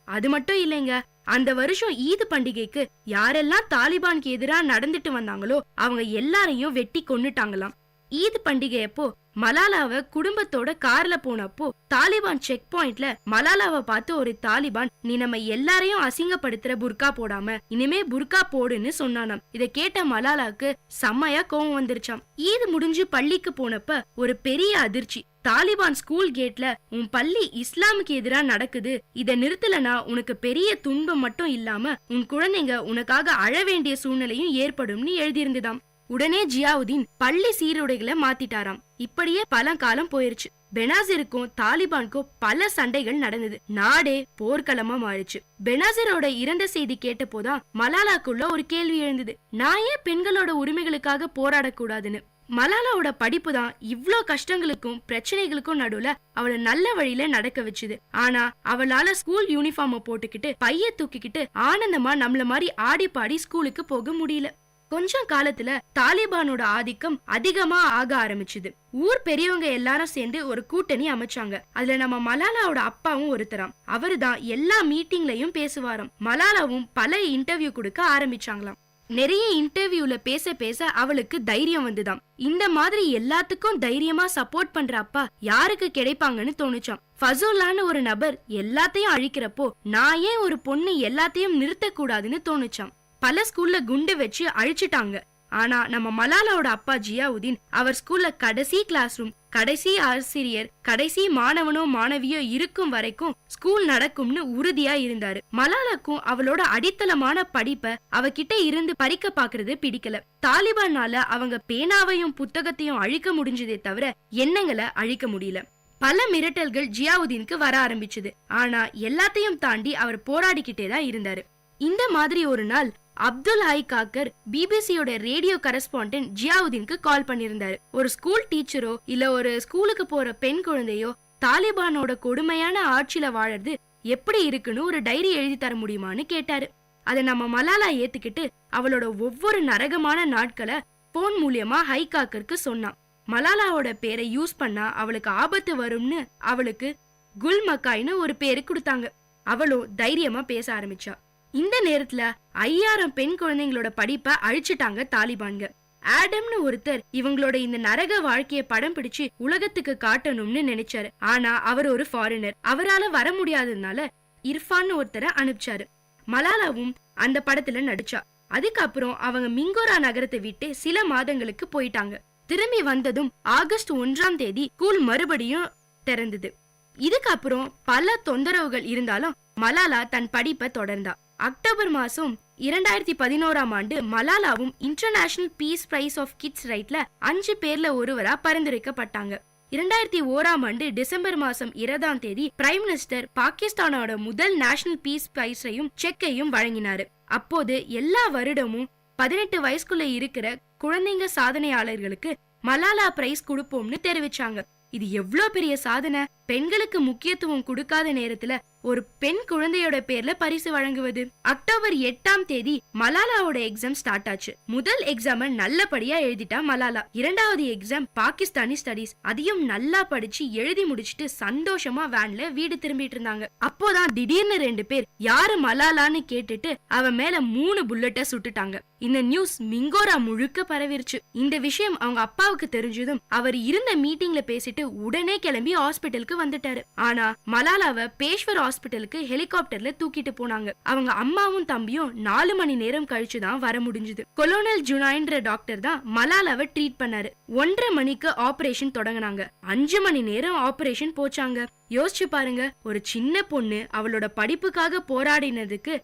அது மட்டும் இல்லைங்க, அந்த வருஷம் ஈத் பண்டிகைக்கு யாரெல்லாம் தாலிபானுக்கு எதிரா நடந்துட்டு வந்தாங்களோ அவங்க எல்லாரையும் வெட்டி கொன்னுட்டாங்களாம். ஈத் பண்டிகையப்போ மலாலாவை குடும்பத்தோட கார்ல போனப்போ தாலிபான் செக் பாயிண்ட்ல மலாலாவை பார்த்து ஒரு தாலிபான், நீ நம்ம எல்லாரையும் அசிங்கப்படுத்துற புர்கா போடாம இனிமே புர்கா போடுன்னு சொன்னானாம். இத கேட்ட மலாலாக்கு செம்மையா கோவம் வந்துருச்சாம். ஈத் முடிஞ்சு பள்ளிக்கு போனப்ப ஒரு பெரிய அதிர்ச்சி. தாலிபான் ஸ்கூல் கேட்ல உன் பள்ளி இஸ்லாமுக்கு எதிரா நடக்குது, இத நிறுத்தலனா உனக்கு பெரிய துன்பம் மட்டும் இல்லாம உன் குழந்தைங்க உனக்காக அழ வேண்டிய சூழ்நிலையும் ஏற்படும்னு எழுதியிருந்துதாம். உடனே ஜியாவுதீன் பள்ளி சீருடைகளை மாத்திட்டாராம். இப்படியே பல காலம் போயிருச்சு. பெனாசிருக்கும் தாலிபானுக்கும் பல சண்டைகள் நடந்தது. நாடே போர்க்களமா மாறிச்சு. பெனாசிரோட இறந்த செய்தி கேட்டப்போதான் மலாலாக்குள்ள ஒரு கேள்வி எழுந்தது, நான் ஏன் பெண்களோட உரிமைகளுக்காக போராடக்கூடாதுன்னு. மலாலாவோட படிப்பு தான் இவ்ளோ கஷ்டங்களுக்கும் பிரச்சனைகளுக்கும் நடுவுல அவளை நல்ல வழியில நடக்க வச்சுது. ஆனா அவளால ஸ்கூல் யூனிஃபார்ம போட்டுக்கிட்டு பைய தூக்கிக்கிட்டு ஆனந்தமா நம்மள மாதிரி ஆடி பாடி ஸ்கூலுக்கு போக முடியல. கொஞ்சம் காலத்துல தாலிபானோட ஆதிக்கம் அதிகமா ஆக ஆரம்பிச்சுது. ஊர் பெரியவங்க எல்லாரும் சேர்ந்து ஒரு கூட்டணி அமைச்சாங்க. அதுல நம்ம மலாலாவோட அப்பாவும் ஒருத்தராம். அவருதான் எல்லா மீட்டிங்லயும் பேசுவாராம். மலாலாவும் பல இன்டர்வியூ கொடுக்க ஆரம்பிச்சாங்களாம். நிறைய இன்டர்வியூல பேச பேச அவளுக்கு தைரியம் வந்துதாம். இந்த மாதிரி எல்லாத்துக்கும் தைரியமா சப்போர்ட் பண்ற அப்பா யாருக்கு கிடைப்பாங்கன்னு தோணுச்சாம். ஃபசூல்லான்னு ஒரு நபர் எல்லாத்தையும் அழிக்கிறப்போ நான் ஏன் ஒரு பொண்ணு எல்லாத்தையும் நிறுத்த கூடாதுன்னு தோணுச்சாம். பல ஸ்கூல்ல குண்டு வச்சு அழிச்சிட்டாங்க. ஆனா நம்ம மலாலாவோட அப்பா ஜியாவுதீன் அவர் ஸ்கூல்ல கடைசி கிளாஸ் ரூம், கடைசி ஆசிரியர், கடைசி மாணவனோ மாணவியோ இருக்கும் வரைக்கும் ஸ்கூல் நடக்கும்னு உறுதியா இருந்தாரு. மலாலாக்கும் அவளோட அடித்தளமான படிப்பை அவகிட்ட இருந்து பறிக்க பாக்குறது பிடிக்கல. தாலிபானால அவங்க பேனாவையும் புத்தகத்தையும் அழிக்க முடிஞ்சதே தவிர எண்ணங்களை அழிக்க முடியல. பல மிரட்டல்கள் ஜியாவுதீனுக்கு வர ஆரம்பிச்சது. ஆனா எல்லாத்தையும் தாண்டி அவர் போராடிக்கிட்டே தான் இருந்தாரு. இந்த மாதிரி ஒரு நாள் அப்துல் ஹை காக்கர் பிபிசியோட ரேடியோ கரஸ்பாண்டன்ட் ஜியாவுதீனுக்கு கால் பண்ணிருந்தாரு. ஒரு ஸ்கூல் டீச்சரோ இல்ல ஒரு ஸ்கூலுக்கு போற பெண் குழந்தையோ தாலிபானோட கொடுமையான ஆட்சியில வாழறது எப்படி இருக்குன்னு ஒரு டைரி எழுதி தர முடியுமான்னு கேட்டாரு. அதை நம்ம மலாலா ஏத்துக்கிட்டு அவளோட ஒவ்வொரு நரகமான நாட்களை போன் மூலியமா ஹை காக்கருக்கு சொன்னான். மலாலாவோட பேரை யூஸ் பண்ணா அவளுக்கு ஆபத்து வரும்னு அவளுக்கு குல் மக்காய்னு ஒரு பேரு கொடுத்தாங்க. அவளும் தைரியமா பேச ஆரம்பிச்சா. இந்த நேரத்துல 5000 பெண் குழந்தைங்களோட படிப்பை அழிச்சிட்டாங்க தாலிபான்க. ஆடம்னு ஒருத்தர் இவங்களோட இந்த நரக வாழ்க்கைய படம் பிடிச்சு உலகத்துக்கு காட்டணும்னு நினைச்சாரு. ஆனா அவர் ஒரு ஃபாரினர், அவரால வர முடியாததுனால இர்ஃபான் ஒருத்தரை அனுப்பிச்சாரு. மலாலாவும் அந்த படத்துல நடிச்சா. அதுக்கப்புறம் அவங்க மிங்கோரா நகரத்தை விட்டு சில மாதங்களுக்கு போயிட்டாங்க. திரும்பி வந்ததும் ஆகஸ்ட் 1ஆம் தேதி ஸ்கூல் மறுபடியும் திறந்தது. இதுக்கப்புறம் பல தொந்தரவுகள் இருந்தாலும் மலாலா தன் படிப்பை தொடர்ந்தா. அக்டோபர் மாசம் 2011ஆம் ஆண்டு மலாலாவும் international peace prize of kids ரைட்ல 5 பேர்ல ஒருவரா பரிந்துரைக்கப்பட்டாங்க. 2001ஆம் ஆண்டு டிசம்பர் மாசம் 20ஆம் தேதி பிரைம் மினிஸ்டர் பாகிஸ்தானோட முதல் நேஷனல் பீஸ் பிரைஸையும் செக்கையும் வழங்கினாரு. அப்போது எல்லா வருடமும் 18 வயசுக்குள்ள இருக்கிற குழந்தைங்க சாதனையாளர்களுக்கு மலாலா பிரைஸ் கொடுப்போம்னு தெரிவிச்சாங்க. இது எவ்வளோ பெரிய சாதனை! பெண்களுக்கு முக்கியத்துவம் கொடுக்காத நேரத்துல ஒரு பெண் குழந்தையோட பேர்ல பரிசு வழங்குவது. அக்டோபர் 8ஆம் தேதி மலாலாவோட எக்ஸாம் ஸ்டார்ட் ஆச்சு. முதல் எக்ஸாம நல்லபடியா எழுதிட்டா மலாலா. இரண்டாவது எக்ஸாம் பாகிஸ்தானி ஸ்டடீஸ். அதையும் நல்லா படிச்சு எழுதி முடிச்சுட்டு சந்தோஷமா வேன்ல வீடு திரும்பிட்டு இருந்தாங்க. அப்போதான் திடீர்னு 2 பேர் யாரு மலாலான்னு கேட்டுட்டு அவ மேல 3 புல்லட்ட சுட்டுட்டாங்க. இந்த நியூஸ் மிங்கோரா முழுக்க பரவிருச்சு. இந்த விஷயம் அவங்க அப்பாவுக்கு தெரிஞ்சதும் அவர் இருந்த மீட்டிங்ல பேசிட்டு உடனே கிளம்பி ஹாஸ்பிட்டலுக்கு வந்துட்டாரு. ஆனா மலாலாவை பேஷ்வர் ஹாஸ்பிட்டலுக்கு ஹெலிகாப்டர்ல தூக்கிட்டு போனாங்க. அவங்க அம்மாவும் தம்பியும் 4 மணி நேரம் கழிச்சுதான் வர முடிஞ்சது. கொலோனல் ஜுனைன்ற டாக்டர் தான் மலாலாவை ட்ரீட் பண்ணாரு. 1:30 மணிக்கு ஆபரேஷன் தொடங்கினாங்க. 5 மணி நேரம் ஆபரேஷன் போச்சாங்க. யோசிச்சு பாருங்க, ஒரு சின்ன பொண்ணு அவளோட படிப்புக்காக போராடினதுக்கு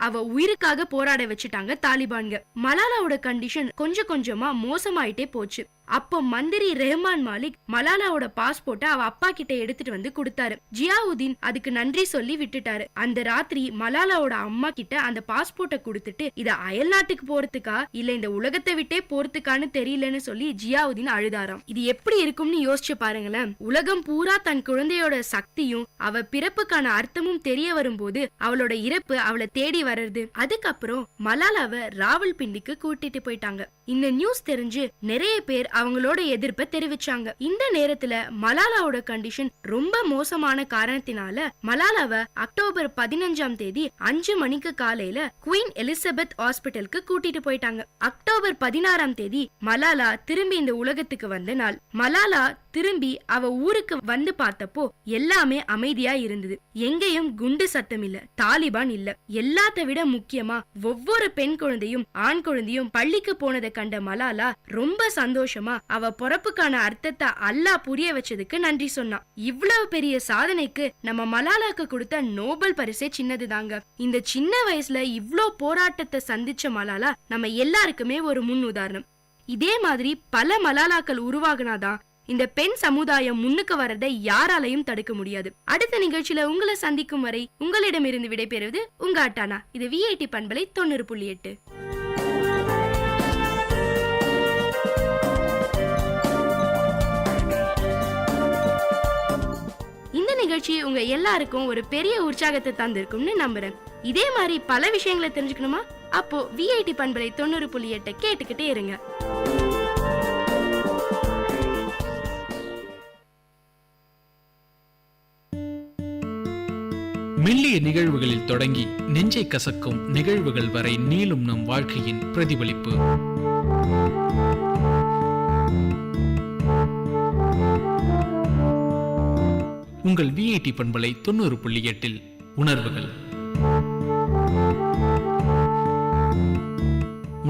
அவ உயிருக்காக போராட வச்சுட்டாங்க தாலிபான்க. மலாலாவோட கண்டிஷன் கொஞ்சம் கொஞ்சமா மோசமாயிட்டே போச்சு. அப்போ மந்திரி ரெஹ்மான் மாலிக் மலாலாவோட பாஸ்போர்ட்டை அவ அப்பா கிட்ட எடுத்துட்டு வந்து கொடுத்தாரு. ஜியாவுதீன் அதுக்கு நன்றி சொல்லி விட்டுட்டாரு. அந்த ராத்திரி மலாலாவோட அம்மா கிட்ட அந்த பாஸ்போர்ட்டை கொடுத்துட்டு இத அயல் நாட்டுக்கு போறதுக்கா இல்ல இந்த உலகத்தை விட்டே போறதுக்கான்னு தெரியலன்னு சொல்லி ஜியாவுதீன் அழுதாராம். இது எப்படி இருக்கும்னு யோசிச்சு பாருங்களேன். உலகம் பூரா தன் குழந்தையோட சக்தியும் அவ பிறப்புக்கான அர்த்தமும் தெரிய வரும்போது அவளோட இறப்பு அவளை தேடி வர்றது. அதுக்கப்புறம் மலாலாவை ராவல்பிண்டிக்கு கூட்டிட்டு போயிட்டாங்க. இந்த நியூஸ் தெரிஞ்சு நிறைய பேர் அவங்களோட எதிர்ப்பை தெரிவிச்சாங்க. இந்த நேரத்துல மலாலாவோட கண்டிஷன் ரொம்ப மோசமான காரணத்தினால மலாலாவை அக்டோபர் 15ஆம் தேதி 5 மணிக்கு காலையில குவீன் எலிசபெத் ஹாஸ்பிட்டலுக்கு கூட்டிட்டு போயிட்டாங்க. அக்டோபர் 16ஆம் தேதி மலாலா திரும்பி இந்த உலகத்துக்கு வந்த நாள். மலாலா திரும்பி அவ ஊருக்கு வந்து பார்த்தப்போ எல்லாமே அமைதியா இருந்தது. எங்கேயும் குண்டு சத்தம் இல்ல, தாலிபான் இல்ல. எல்லாத்த விட முக்கியமா ஒவ்வொரு பெண் குழந்தையும் ஆண் குழந்தையும் பள்ளிக்கு போனதை கண்ட மலாலா ரொம்ப சந்தோஷமா அவ பொறப்புக்கான அர்த்தத்தை அல்லாஹ் புரிய வச்சதுக்கு நன்றி சொன்னா. இவ்வளவு பெரிய சாதனைக்கு நம்ம மலாலாக்கு கொடுத்த நோபல் பரிசே சின்னதுதாங்க. இந்த சின்ன வயசுல இவ்ளோ போராட்டத்தை சந்திச்ச மலாலா நம்ம எல்லாருக்குமே ஒரு முன் உதாரணம். இதே மாதிரி பல மலாலாக்கள் உருவாகினாதான் இந்த பெண் சமுதாயம் முன்னுக்கு வரதை யாராலையும் தடுக்க முடியாது. அடுத்த நிகழ்ச்சியில உங்களை சந்திக்கும் வரை உங்களிடமிருந்து விடைபெறுவது உங்க அட்டானா. இது விஐடி பண்பலை 90.8. இந்த நிகழ்ச்சி உங்க எல்லாருக்கும் ஒரு பெரிய உற்சாகத்தை தந்திருக்கும்னு நம்புறேன். இதே மாதிரி பல விஷயங்களை தெரிஞ்சுக்கணுமா? அப்போ விஐடி பண்பலை 90.8 கேட்டுக்கிட்டே இருங்க. மெல்லிய நிகழ்வுகளில் தொடங்கி நெஞ்சை கசக்கும் நிகழ்வுகள் வரை நீளும் நம் வாழ்க்கையின் பிரதிபலிப்பு. உங்கள் விஐடி பண்பலை 90.8 உணர்வுகள்.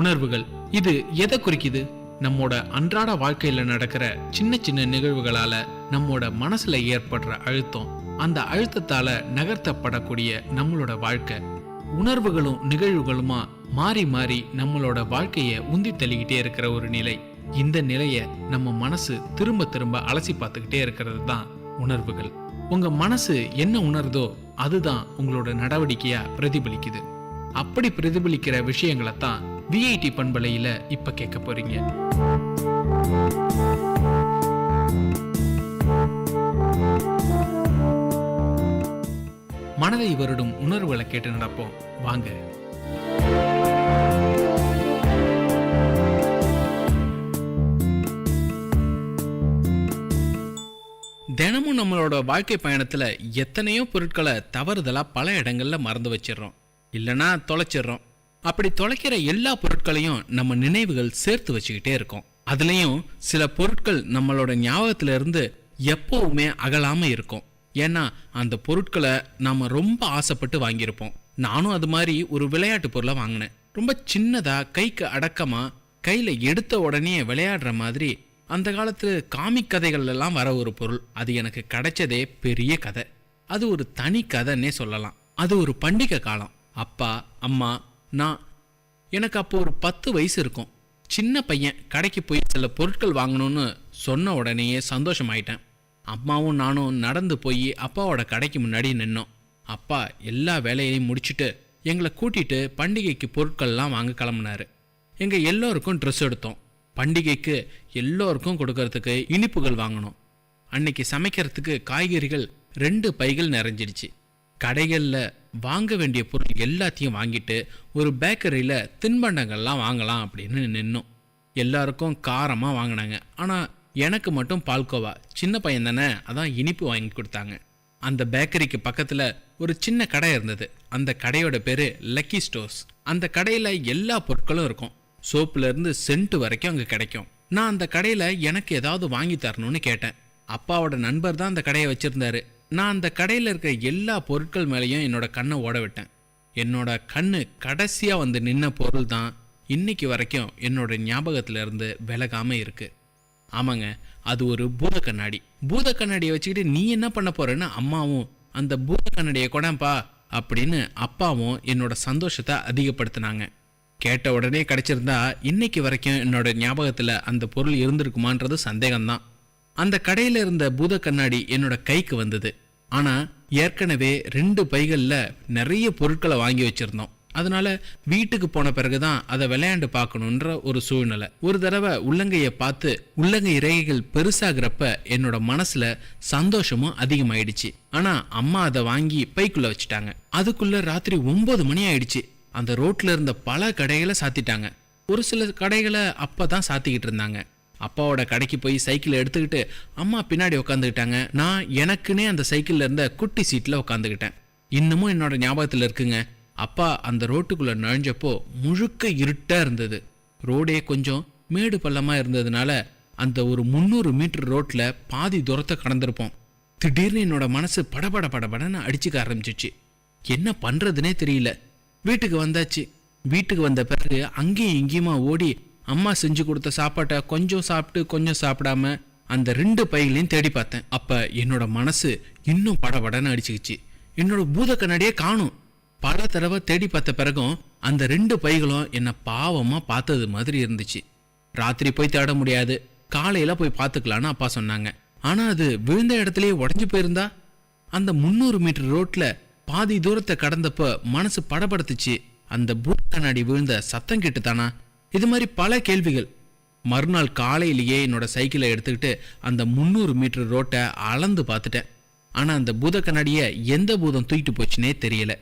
உணர்வுகள் இது எதை குறிக்குது? நம்மோட அன்றாட வாழ்க்கையில நடக்கிற சின்ன சின்ன நிகழ்வுகளால நம்மோட மனசுல ஏற்படுற அழுத்தம், அந்த அழுத்தத்தால நகர்த்தப்படக்கூடிய நம்மளோட வாழ்க்கை, உணர்வுகளும் நிகழ்வுகளுமா மாறி மாறி நம்மளோட வாழ்க்கைய உந்தி தள்ளிக்கிட்டே இருக்கிற ஒரு நிலை. இந்த நிலைய நம்ம மனசு திரும்ப திரும்ப அலசி பார்த்துக்கிட்டே இருக்கிறது தான் உணர்வுகள். உங்க மனசு என்ன உணர்தோ அதுதான் உங்களோட நடவடிக்கையா பிரதிபலிக்குது. அப்படி பிரதிபலிக்கிற விஷயங்களை தான் விஐடி பண்பலையில இப்ப கேட்க போறீங்க. மனதை வருடும் உணர்வுகளை கேட்டு நடப்போம் வாங்க. தினமும் நம்மளோட வாழ்க்கை பயணத்துல எத்தனையோ பொருட்களை தவறுதலா பல இடங்கள்ல மறந்து வச்சிடறோம், இல்லைன்னா தொலைச்சிடறோம். அப்படி தொலைக்கிற எல்லா பொருட்களையும் நம்ம நினைவுகள் சேர்த்து வச்சுக்கிட்டே இருக்கோம். அதுலயும் சில பொருட்கள் நம்மளோட ஞாபகத்துல இருந்து எப்பவுமே அகலாம இருக்கும். ஏன்னா அந்த பொருட்களை நாம ரொம்ப ஆசைப்பட்டு வாங்கியிருப்போம். நானும் அது மாதிரி ஒரு விளையாட்டு பொருளை வாங்கினேன். ரொம்ப சின்னதா, கைக்கு அடக்கமா, கையில எடுத்த உடனே விளையாடுற மாதிரி அந்த காலத்து காமிக் கதைகள் எல்லாம் வர ஒரு பொருள். அது எனக்கு கிடைச்சதே பெரிய கதை. அது ஒரு தனி கதைன்னே சொல்லலாம். அது ஒரு பண்டிகை காலம். அப்பா, அம்மா, நான். எனக்கு அப்போ ஒரு 10 வயசு இருக்கும். சின்ன பையன் கடைக்கு போய் சில பொருட்கள் வாங்கணும்னு சொன்ன உடனேயே சந்தோஷமாயிட்டேன். அம்மாவும் நானும் நடந்து போய் அப்பாவோட கடைக்கு முன்னாடி நின்னோம். அப்பா எல்லா வேலையையும் முடிச்சுட்டு எங்களை கூட்டிட்டு பண்டிகைக்கு பொருட்கள்லாம் வாங்க கிளம்புனாரு. எங்கள் எல்லோருக்கும் ட்ரெஸ் எடுத்தோம். பண்டிகைக்கு எல்லோருக்கும் கொடுக்கறதுக்கு இனிப்புகள் வாங்கணும். அன்னைக்கு சமைக்கிறதுக்கு காய்கறிகள் 2 பைகள் நிறைஞ்சிடுச்சு. கடைகளில் வாங்க வேண்டிய பொருள் எல்லாத்தையும் வாங்கிட்டு ஒரு பேக்கரியில் தின்பண்டங்கள்லாம் வாங்கலாம் அப்படின்னு நின்னோம். எல்லாருக்கும் காரமாக வாங்கினாங்க. ஆனால் எனக்கு மட்டும் பால்கோவா, சின்ன பையன் தானே, அதான் இனிப்பு வாங்கி கொடுத்தாங்க. அந்த பேக்கரிக்கு பக்கத்தில் ஒரு சின்ன கடை இருந்தது. அந்த கடையோட பேர் லக்கி ஸ்டோர்ஸ். அந்த கடையில் எல்லா பொருட்களும் இருக்கும். சோப்புலேருந்து சென்ட் வரைக்கும் அங்கே கிடைக்கும். நான் அந்த கடையில் எனக்கு ஏதாவது வாங்கி தரணும்னு கேட்டேன். அப்பாவோட நண்பர் தான் அந்த கடையை வச்சுருந்தாரு. நான் அந்த கடையில் இருக்கிற எல்லா பொருட்கள் மேலேயும் என்னோட கண்ணை ஓட விட்டேன். என்னோட கண்ணு கடைசியாக வந்து நின்ன பொருள் தான் இன்னைக்கு வரைக்கும் என்னோட ஞாபகத்துல இருந்து விலகாமல் இருக்குது. ஆமாங்க, அது ஒரு பூத கண்ணாடி. பூத கண்ணாடியை வச்சுக்கிட்டு நீ என்ன பண்ண போறேன்னு அம்மாவும், அந்த பூத கண்ணாடியை கொடாம்பா அப்படின்னு அப்பாவும் என்னோட சந்தோஷத்தை அதிகப்படுத்தினாங்க. கேட்ட உடனே கிடைச்சிருந்தா இன்னைக்கு வரைக்கும் என்னோட ஞாபகத்தில் அந்த பொருள் இருந்திருக்குமான்றது சந்தேகம்தான். அந்த கடையில் இருந்த பூத கண்ணாடி என்னோட கைக்கு வந்தது. ஆனால் ஏற்கனவே 2 பைகளில் நிறைய பொருட்களை வாங்கி வச்சிருந்தோம். அதனால வீட்டுக்கு போன பிறகுதான் அதை விளையாண்டு பார்க்கணுன்ற ஒரு சூழ்நிலை. ஒரு தடவை உள்ளங்கையை பார்த்து உள்ளங்கை இறகைகள் பெருசாகிறப்ப என்னோட மனசுல சந்தோஷமும் அதிகமாயிடுச்சு. ஆனா அம்மா அதை வாங்கி பைக்குள்ள வச்சுட்டாங்க. அதுக்குள்ள ராத்திரி 9 மணி ஆயிடுச்சு. அந்த ரோட்ல இருந்த பல கடைகளை சாத்திட்டாங்க. ஒரு சில கடைகளை அப்பதான் சாத்திக்கிட்டு இருந்தாங்க. அப்பாவோட கடைக்கு போய் சைக்கிளை எடுத்துக்கிட்டு அம்மா பின்னாடி உட்காந்துக்கிட்டாங்க. நான் எனக்குன்னே அந்த சைக்கிள்ல இருந்த குட்டி சீட்ல உட்காந்துக்கிட்டேன். இன்னமும் என்னோட ஞாபகத்துல இருக்குங்க. அப்பா அந்த ரோட்டுக்குள்ள நுழைஞ்சப்போ முழுக்க இருட்டா இருந்தது. ரோடே கொஞ்சம் மேடு பள்ளமா இருந்ததுனால அந்த ஒரு 300 மீட்டர் ரோட்ல பாதி தூரத்தை கடந்திருப்போம். திடீர்னு என்னோட மனசு படபட படபடன்னு அடிச்சுக்க ஆரம்பிச்சிச்சு. என்ன பண்றதுனே தெரியல. வீட்டுக்கு வந்தாச்சு. வீட்டுக்கு வந்த பிறகு அங்கேயும் இங்கேயுமா ஓடி அம்மா செஞ்சு கொடுத்த சாப்பாட்டை கொஞ்சம் சாப்பிட்டு கொஞ்சம் சாப்பிடாம அந்த 2 பைகளையும் தேடி பார்த்தேன். அப்ப என்னோட மனசு இன்னும் படபடன்னு அடிச்சுக்கிச்சு. என்னோட பூத கண்ணாடியே காணும். பல தடவை தேடி பார்த்த பிறகும் அந்த 2 பைகளும் என்ன பாவமா பார்த்தது மாதிரி இருந்துச்சு. ராத்திரி போய் தேட முடியாது, காலையில போய் பார்த்துக்கலான்னு அப்பா சொன்னாங்க. ஆனா அது விழுந்த இடத்துலயே உடஞ்சு போயிருந்தா? அந்த 300 மீட்டர் ரோட்ல பாதி தூரத்தை கடந்தப்ப மனசு படபடுத்துச்சு. அந்த பூத கண்ணாடி விழுந்த சத்தம் கேட்டுதானா? இது மாதிரி பல கேள்விகள். மறுநாள் காலையிலேயே என்னோட சைக்கிளை எடுத்துக்கிட்டு அந்த 300 மீட்டர் ரோட்டை அளந்து பார்த்துட்டேன். ஆனா அந்த பூத கண்ணாடியை எந்த பூதம் தூக்கிட்டு போச்சுன்னே தெரியல.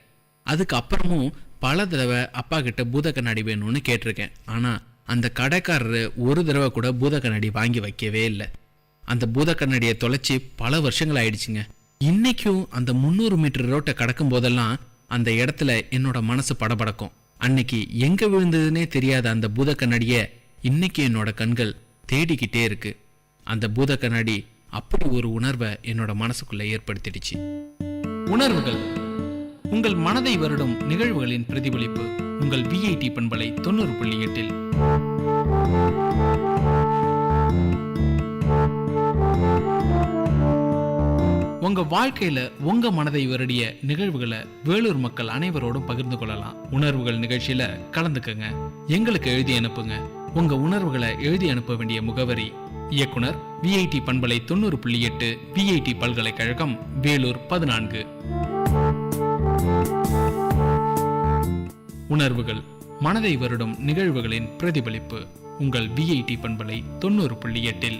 அதுக்கு அப்புறமும் பல தடவை அப்பா கிட்ட பூத கண்ணாடி வேணும்னு கேட்டிருக்கேன். ஆனா அந்த கடைக்காரரு ஒரு தடவை கூட பூத கண்ணாடி வாங்கி வைக்கவே இல்லை. அந்த பூத கண்ணாடியை தொலைச்சி பல வருஷங்கள் ஆயிடுச்சுங்க. இன்னைக்கும் அந்த 300 மீட்டர் ரோட்டை கடக்கும் போதெல்லாம் அந்த இடத்துல என்னோட மனசு படபடக்கும். அன்னைக்கு எங்க விழுந்ததுன்னே தெரியாத அந்த பூத கண்ணாடியை இன்னைக்கு என்னோட கண்கள் தேடிக்கிட்டே இருக்கு. அந்த பூத கண்ணாடி அப்படி ஒரு உணர்வை என்னோட மனசுக்குள்ள ஏற்படுத்திடுச்சு. உணர்வுகள் உங்கள் மனதை வருடும் நிகழ்வுகளின் பிரதிபலிப்பு. உங்கள் விஐடி பண்பலை 90.8. உங்க வாழ்க்கையில உங்க மனதை வருடிய நிகழ்வுகளை வேலூர் மக்கள் அனைவரோடும் பகிர்ந்து கொள்ளலாம். உணர்வுகள் நிகழ்ச்சியில கலந்துக்கங்க. எங்களுக்கு எழுதி அனுப்புங்க. உங்க உணர்வுகளை எழுதி அனுப்ப வேண்டிய முகவரி: இயக்குனர், விஐடி பண்பலை 90.8, விஐடி பல்கலைக்கழகம், வேலூர் 14. உணர்வுகள், மனதை வருடும் நிகழ்வுகளின் பிரதிபலிப்பு. உங்கள் விஐடி பண்பலை 90.8.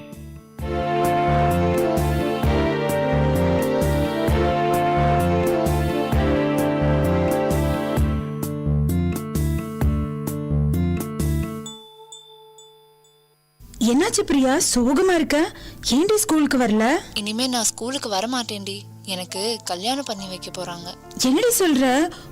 என்னாச்சு பிரியா, சோகமா இருக்க? ஏன்டி ஸ்கூலுக்கு வரல? இனிமே நான் ஸ்கூலுக்கு வர மாட்டேன்டி. எனக்கு கல்யாணம் பண்ணி வைக்க போறாங்க. என்னடி சொல்ற?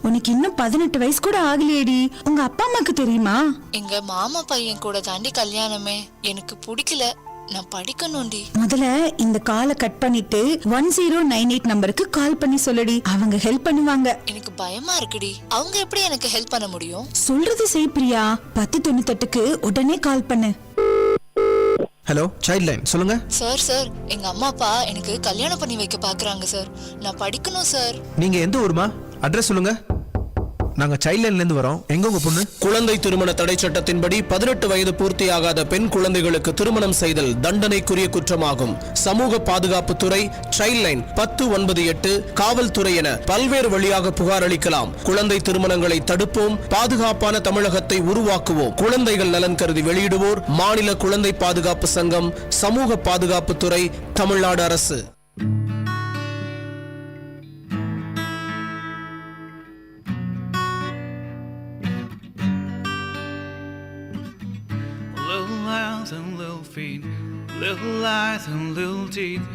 உனக்கு இன்னும் 18 வயசு கூட ஆகலையேடி. உங்க அப்பா அம்மாக்கு தெரியுமா? எங்க மாமா பையன் கூட தாண்டி கல்யாணமே. எனக்கு பிடிக்கல, நான் படிக்கணும்டி. முதல்ல இந்த காலை கட் பண்ணிட்டு 1098 நம்பருக்கு கால் பண்ணி சொல்லுடி. அவங்க ஹெல்ப் பண்ணுவாங்க. எனக்கு பயமா இருக்குடி. அவங்க எப்படி எனக்கு ஹெல்ப் பண்ண முடியும்? சொல்றது செய் பிரியா. 1098க்கு உடனே கால் பண்ணு. ஹலோ, சைல்ட் லைன், சொல்லுங்க. சார் எங்க அம்மா அப்பா எனக்கு கல்யாணம் பண்ணி வைக்க பாக்குறாங்க சார். நான் படிக்கணும் சார். நீங்க எந்த ஊருமா? அட்ரஸ் சொல்லுங்க. நாங்க சைல்ட் லைன்ல இருந்து வரோம். எங்க உங்க பொண்ணு? குழந்தை திருமண தடை சட்டத்தின்படி 18 வயது பூர்த்தியாகாத பெண் குழந்தைகளுக்கு திருமணம் செய்தல் தண்டனைக்குரிய குற்றமாகும். சமூக பாதுகாப்பு துறை, சைல்ட் லைன், 1098, காவல்துறை என பல்வேறு வழியாக புகார் அளிக்கலாம். குழந்தை திருமணங்களை தடுப்போம், பாதுகாப்பான தமிழகத்தை உருவாக்குவோம். குழந்தைகள் நலன் கருதி வெளியிடுவோர் மாநில குழந்தை பாதுகாப்பு சங்கம், சமூக பாதுகாப்பு துறை, தமிழ்நாடு அரசு. And little feet, little eyes and little teeth,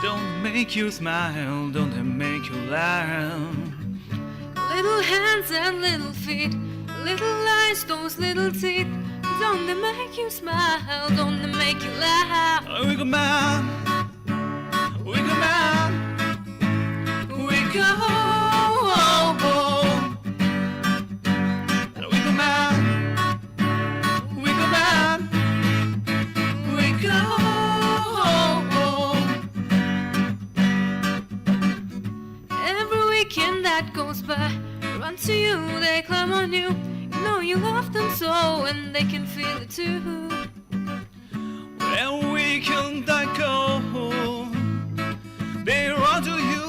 don't make you smile, don't they make you laugh? Little hands and little feet, little eyes, those little teeth, don't they make you smile, don't they make you laugh? Wiggle man, wiggle man, wiggle home. Wiggle man, wiggle man, wiggle home. Every weekend that goes by, run to you, they climb on you. You know you love them so, and they can feel it too. Every weekend that go, they run to you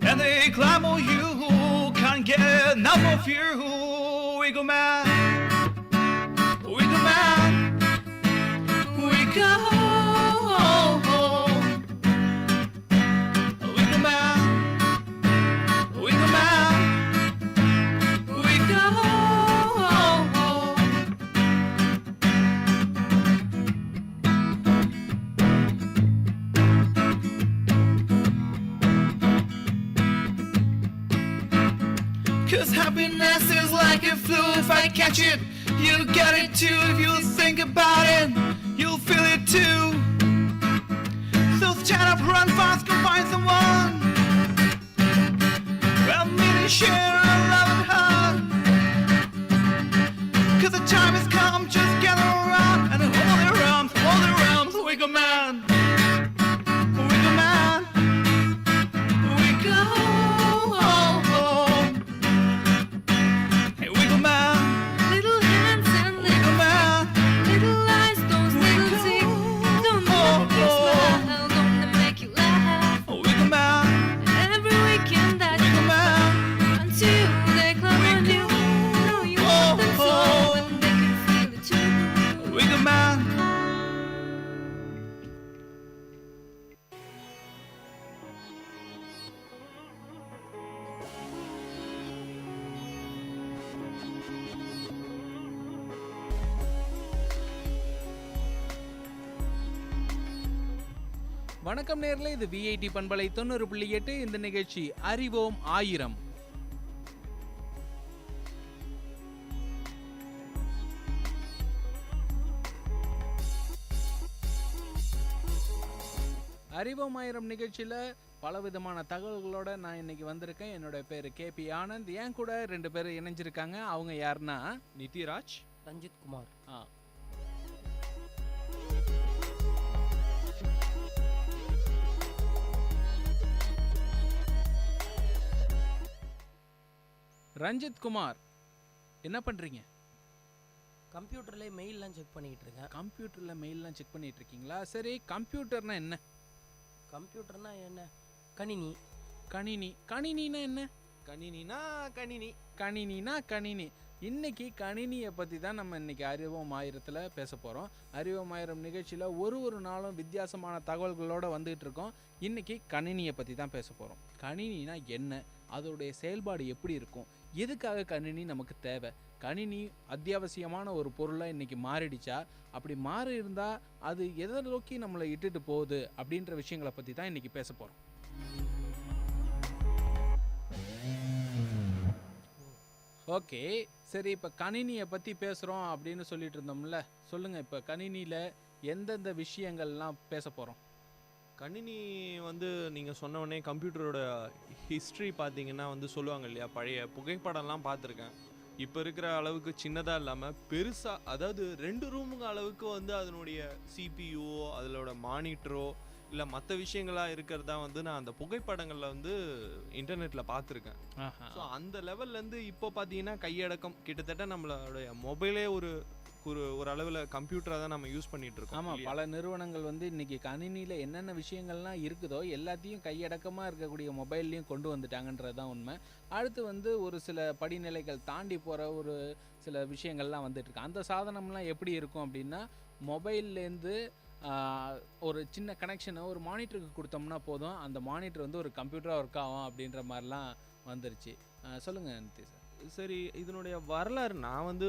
and they climb on you. Can't get enough of you. Wiggle man, wiggle man, wiggle home. Wiggle man, wiggle man, wiggle home. Cause happiness is like a flu, if I catch it, you get it too. If you think about it, you'll feel it too. So stand up, run fast, go find someone. Well, maybe share a loving heart. Cause the time has come, just gather around and hold their arms, wiggle man. Wiggle man. Wiggle home. Hey, wiggle man. Little hands and Wiggle man. little eyes, those little teeth, don't they make you smile, don't they make you laugh? Wiggle man. Every weekend that Wiggle man. run to you, they climb on you. You know you love them so, and they can feel it too. Wiggle man. வணக்கம் நேர்களே, இது VIT பண்பலை 90.8. இந்த நிகழ்ச்சி அறிவோம் ஆயிரம். அறிவோம் ஆயிரம் நிகழ்ச்சியில் பலவிதமான தகவல்களோட நான் இன்னைக்கு வந்திருக்கேன். என்னோட பேர் கேபி ஆனந்த். என் கூட 2 பேர் இணைஞ்சிருக்காங்க. அவங்க யாருன்னா நிதிராஜ், ரஞ்சித் குமார். ரஞ்சித் குமார், என்ன பண்றீங்க? கம்ப்யூட்டர்ல மெயில்லாம் செக் பண்ணிட்டு இருக்கேன். கம்ப்யூட்டர்ல மெயில்லாம் செக் பண்ணிட்டு இருக்கீங்களா? சரி, கம்ப்யூட்டர்னா என்ன? கம்ப்யூட்டர்னா என்ன? கணினி. கணினினா என்ன? கணினினா கணினி. கணினினா கணினி. இன்னைக்கு கணினியை பற்றி தான் நம்ம இன்னைக்கு அறிவோம் ஆயிரத்தில் பேச போகிறோம். அறிவோம் ஆயிரம் நிகழ்ச்சியில் ஒரு நாளும் வித்தியாசமான தகவல்களோடு வந்துகிட்டு இருக்கோம். இன்னைக்கு கணினியை பற்றி தான் பேச போகிறோம். கணினினா என்ன, அதோடைய செயல்பாடு எப்படி இருக்கும், எதுக்காக கணினி நமக்கு தேவை, கணினி அத்தியாவசியமான ஒரு பொருளாக இன்னைக்கு மாறிடுச்சா, அப்படி மாறி இருந்தால் அது எதை நோக்கி நம்மளை இட்டுட்டு போகுது அப்படின்ற விஷயங்களை பற்றி தான் இன்னைக்கு பேச போகிறோம். ஓகே, சரி, இப்போ கணினியை பற்றி பேசுகிறோம் அப்படின்னு சொல்லிட்டு இருந்தோம்ல, சொல்லுங்கள், இப்போ கணினியில் எந்தெந்த விஷயங்கள்லாம் பேச போகிறோம்? கணினி வந்து நீங்கள் சொன்னோடனே கம்ப்யூட்டரோட ஹிஸ்ட்ரி பார்த்தீங்கன்னா வந்து சொல்லுவாங்க இல்லையா, பழைய புகைப்படம்லாம் பார்த்துருக்கேன். இப்போ இருக்கிற அளவுக்கு சின்னதாக இல்லாமல் பெருசாக, அதாவது 2 ரூமுங்க அளவுக்கு வந்து அதனுடைய சிபியூ, அதோட மானிட்டரோ இல்லை மற்ற விஷயங்களாக இருக்கிறதா வந்து நான் அந்த புகைப்படங்களில் வந்து இன்டர்நெட்டில் பார்த்துருக்கேன். ஸோ அந்த லெவல்லேருந்து இப்போ பார்த்தீங்கன்னா கையடக்கம் கிட்டத்தட்ட நம்மளுடைய மொபைலே ஒரு ஒரு அளவில் கம்ப்யூட்டராக தான் நம்ம யூஸ் பண்ணிட்டு இருக்கோம். ஆமாம், பல நிறுவனங்கள் வந்து இன்றைக்கி கணினியில் என்னென்ன விஷயங்கள்லாம் இருக்குதோ எல்லாத்தையும் கையடக்கமாக இருக்கக்கூடிய மொபைல்லையும் கொண்டு வந்துட்டாங்கன்றது தான் உண்மை. அடுத்து வந்து ஒரு சில படிநிலைகள் தாண்டி போகிற ஒரு சில விஷயங்கள்லாம் வந்துட்டுருக்கு. அந்த சாதனம்லாம் எப்படி இருக்கும் அப்படின்னா, மொபைல்லேருந்து ஒரு சின்ன கனெக்ஷனை ஒரு மானிட்டருக்கு கொடுத்தோம்னா போதும், அந்த மானிட்டர் வந்து ஒரு கம்ப்யூட்டராக ஒர்க் ஆகும் அப்படின்ற மாதிரிலாம் வந்துருச்சு. சொல்லுங்கள் நித்தி சார். சரி, இதனுடைய வரலாறு நான் வந்து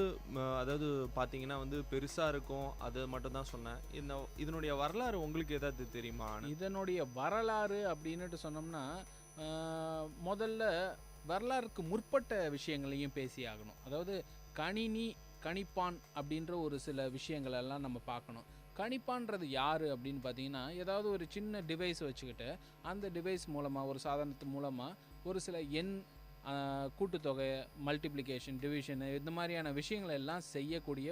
அதாவது பார்த்தீங்கன்னா வந்து பெருசாக இருக்கும் அது மட்டும் தான் சொன்னேன். இதனுடைய வரலாறு உங்களுக்கு ஏதாவது தெரியுமா? இதனுடைய வரலாறு அப்படின்னுட்டு சொன்னோம்னா, முதல்ல வரலாறுக்கு முற்பட்ட விஷயங்களையும் பேசி ஆகணும். அதாவது கணிப்பான் அப்படின்ற ஒரு சில விஷயங்களெல்லாம் நம்ம பார்க்கணும். கணிப்பான்றது யார் அப்படின்னு பார்த்தீங்கன்னா, ஏதாவது ஒரு சின்ன டிவைஸ் வச்சுக்கிட்டு அந்த டிவைஸ் மூலமாக ஒரு சாதனத்து மூலமாக ஒரு சில கூட்டுத்தொகை, மல்டிப்ளிகேஷன், டிவிஷனு இந்த மாதிரியான விஷயங்களை எல்லாம் செய்யக்கூடிய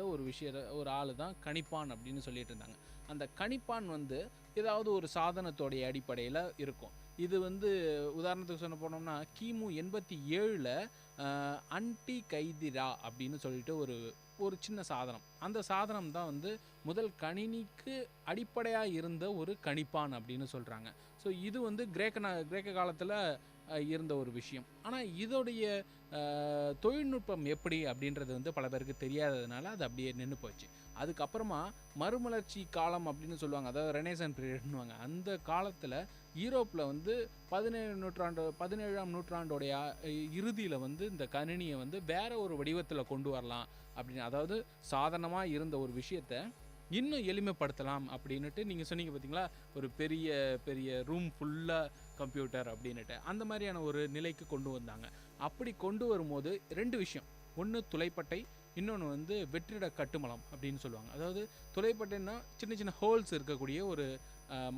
ஒரு ஆள் தான் கணிப்பான் அப்படின்னு சொல்லிட்டு இருந்தாங்க. அந்த கணிப்பான் வந்து ஏதாவது ஒரு சாதனத்தோடைய அடிப்படையில் இருக்கும். இது வந்து உதாரணத்துக்கு சொன்ன போனோம்னா, கிமு 87 அன்டி கைதிரா அப்படின்னு சொல்லிட்டு ஒரு சின்ன சாதனம். அந்த சாதனம் தான் வந்து முதல் கணினிக்கு அடிப்படையாக இருந்த ஒரு கணிப்பான் அப்படின்னு சொல்கிறாங்க. ஸோ இது வந்து கிரேக்க காலத்தில் இருந்த ஒரு விஷயம். ஆனால் இதோடைய தொழில்நுட்பம் எப்படி அப்படின்றது வந்து பல பேருக்கு தெரியாததுனால அது அப்படியே நின்று போச்சு. அதுக்கப்புறமா மறுமலர்ச்சி காலம் அப்படின்னு சொல்லுவாங்க, அதாவது ரெனேசன் பீரியட்னுவாங்க. அந்த காலத்தில் யூரோப்பில் வந்து 17ஆம் நூற்றாண்டோடைய இறுதியில் வந்து இந்த கணினியை வந்து வேற ஒரு வடிவத்தில் கொண்டு வரலாம் அப்படின்னு, அதாவது சாதாரணமாக இருந்த ஒரு விஷயத்தை இன்னும் எளிமைப்படுத்தலாம் அப்படின்னுட்டு நீங்கள் சொன்னீங்க பார்த்தீங்களா, ஒரு பெரிய பெரிய ரூம் ஃபுல்லாக கம்ப்யூட்டர் அப்படின்னுட்டு அந்த மாதிரியான ஒரு நிலைக்கு கொண்டு வந்தாங்க. அப்படி கொண்டு வரும்போது 2 விஷயம், ஒன்று துளைப்பட்டை, இன்னொன்று வந்து வெற்றிட கட்டுமலம் அப்படின்னு சொல்லுவாங்க. அதாவது துளைப்பட்டைன்னா சின்ன சின்ன ஹோல்ஸ் இருக்கக்கூடிய ஒரு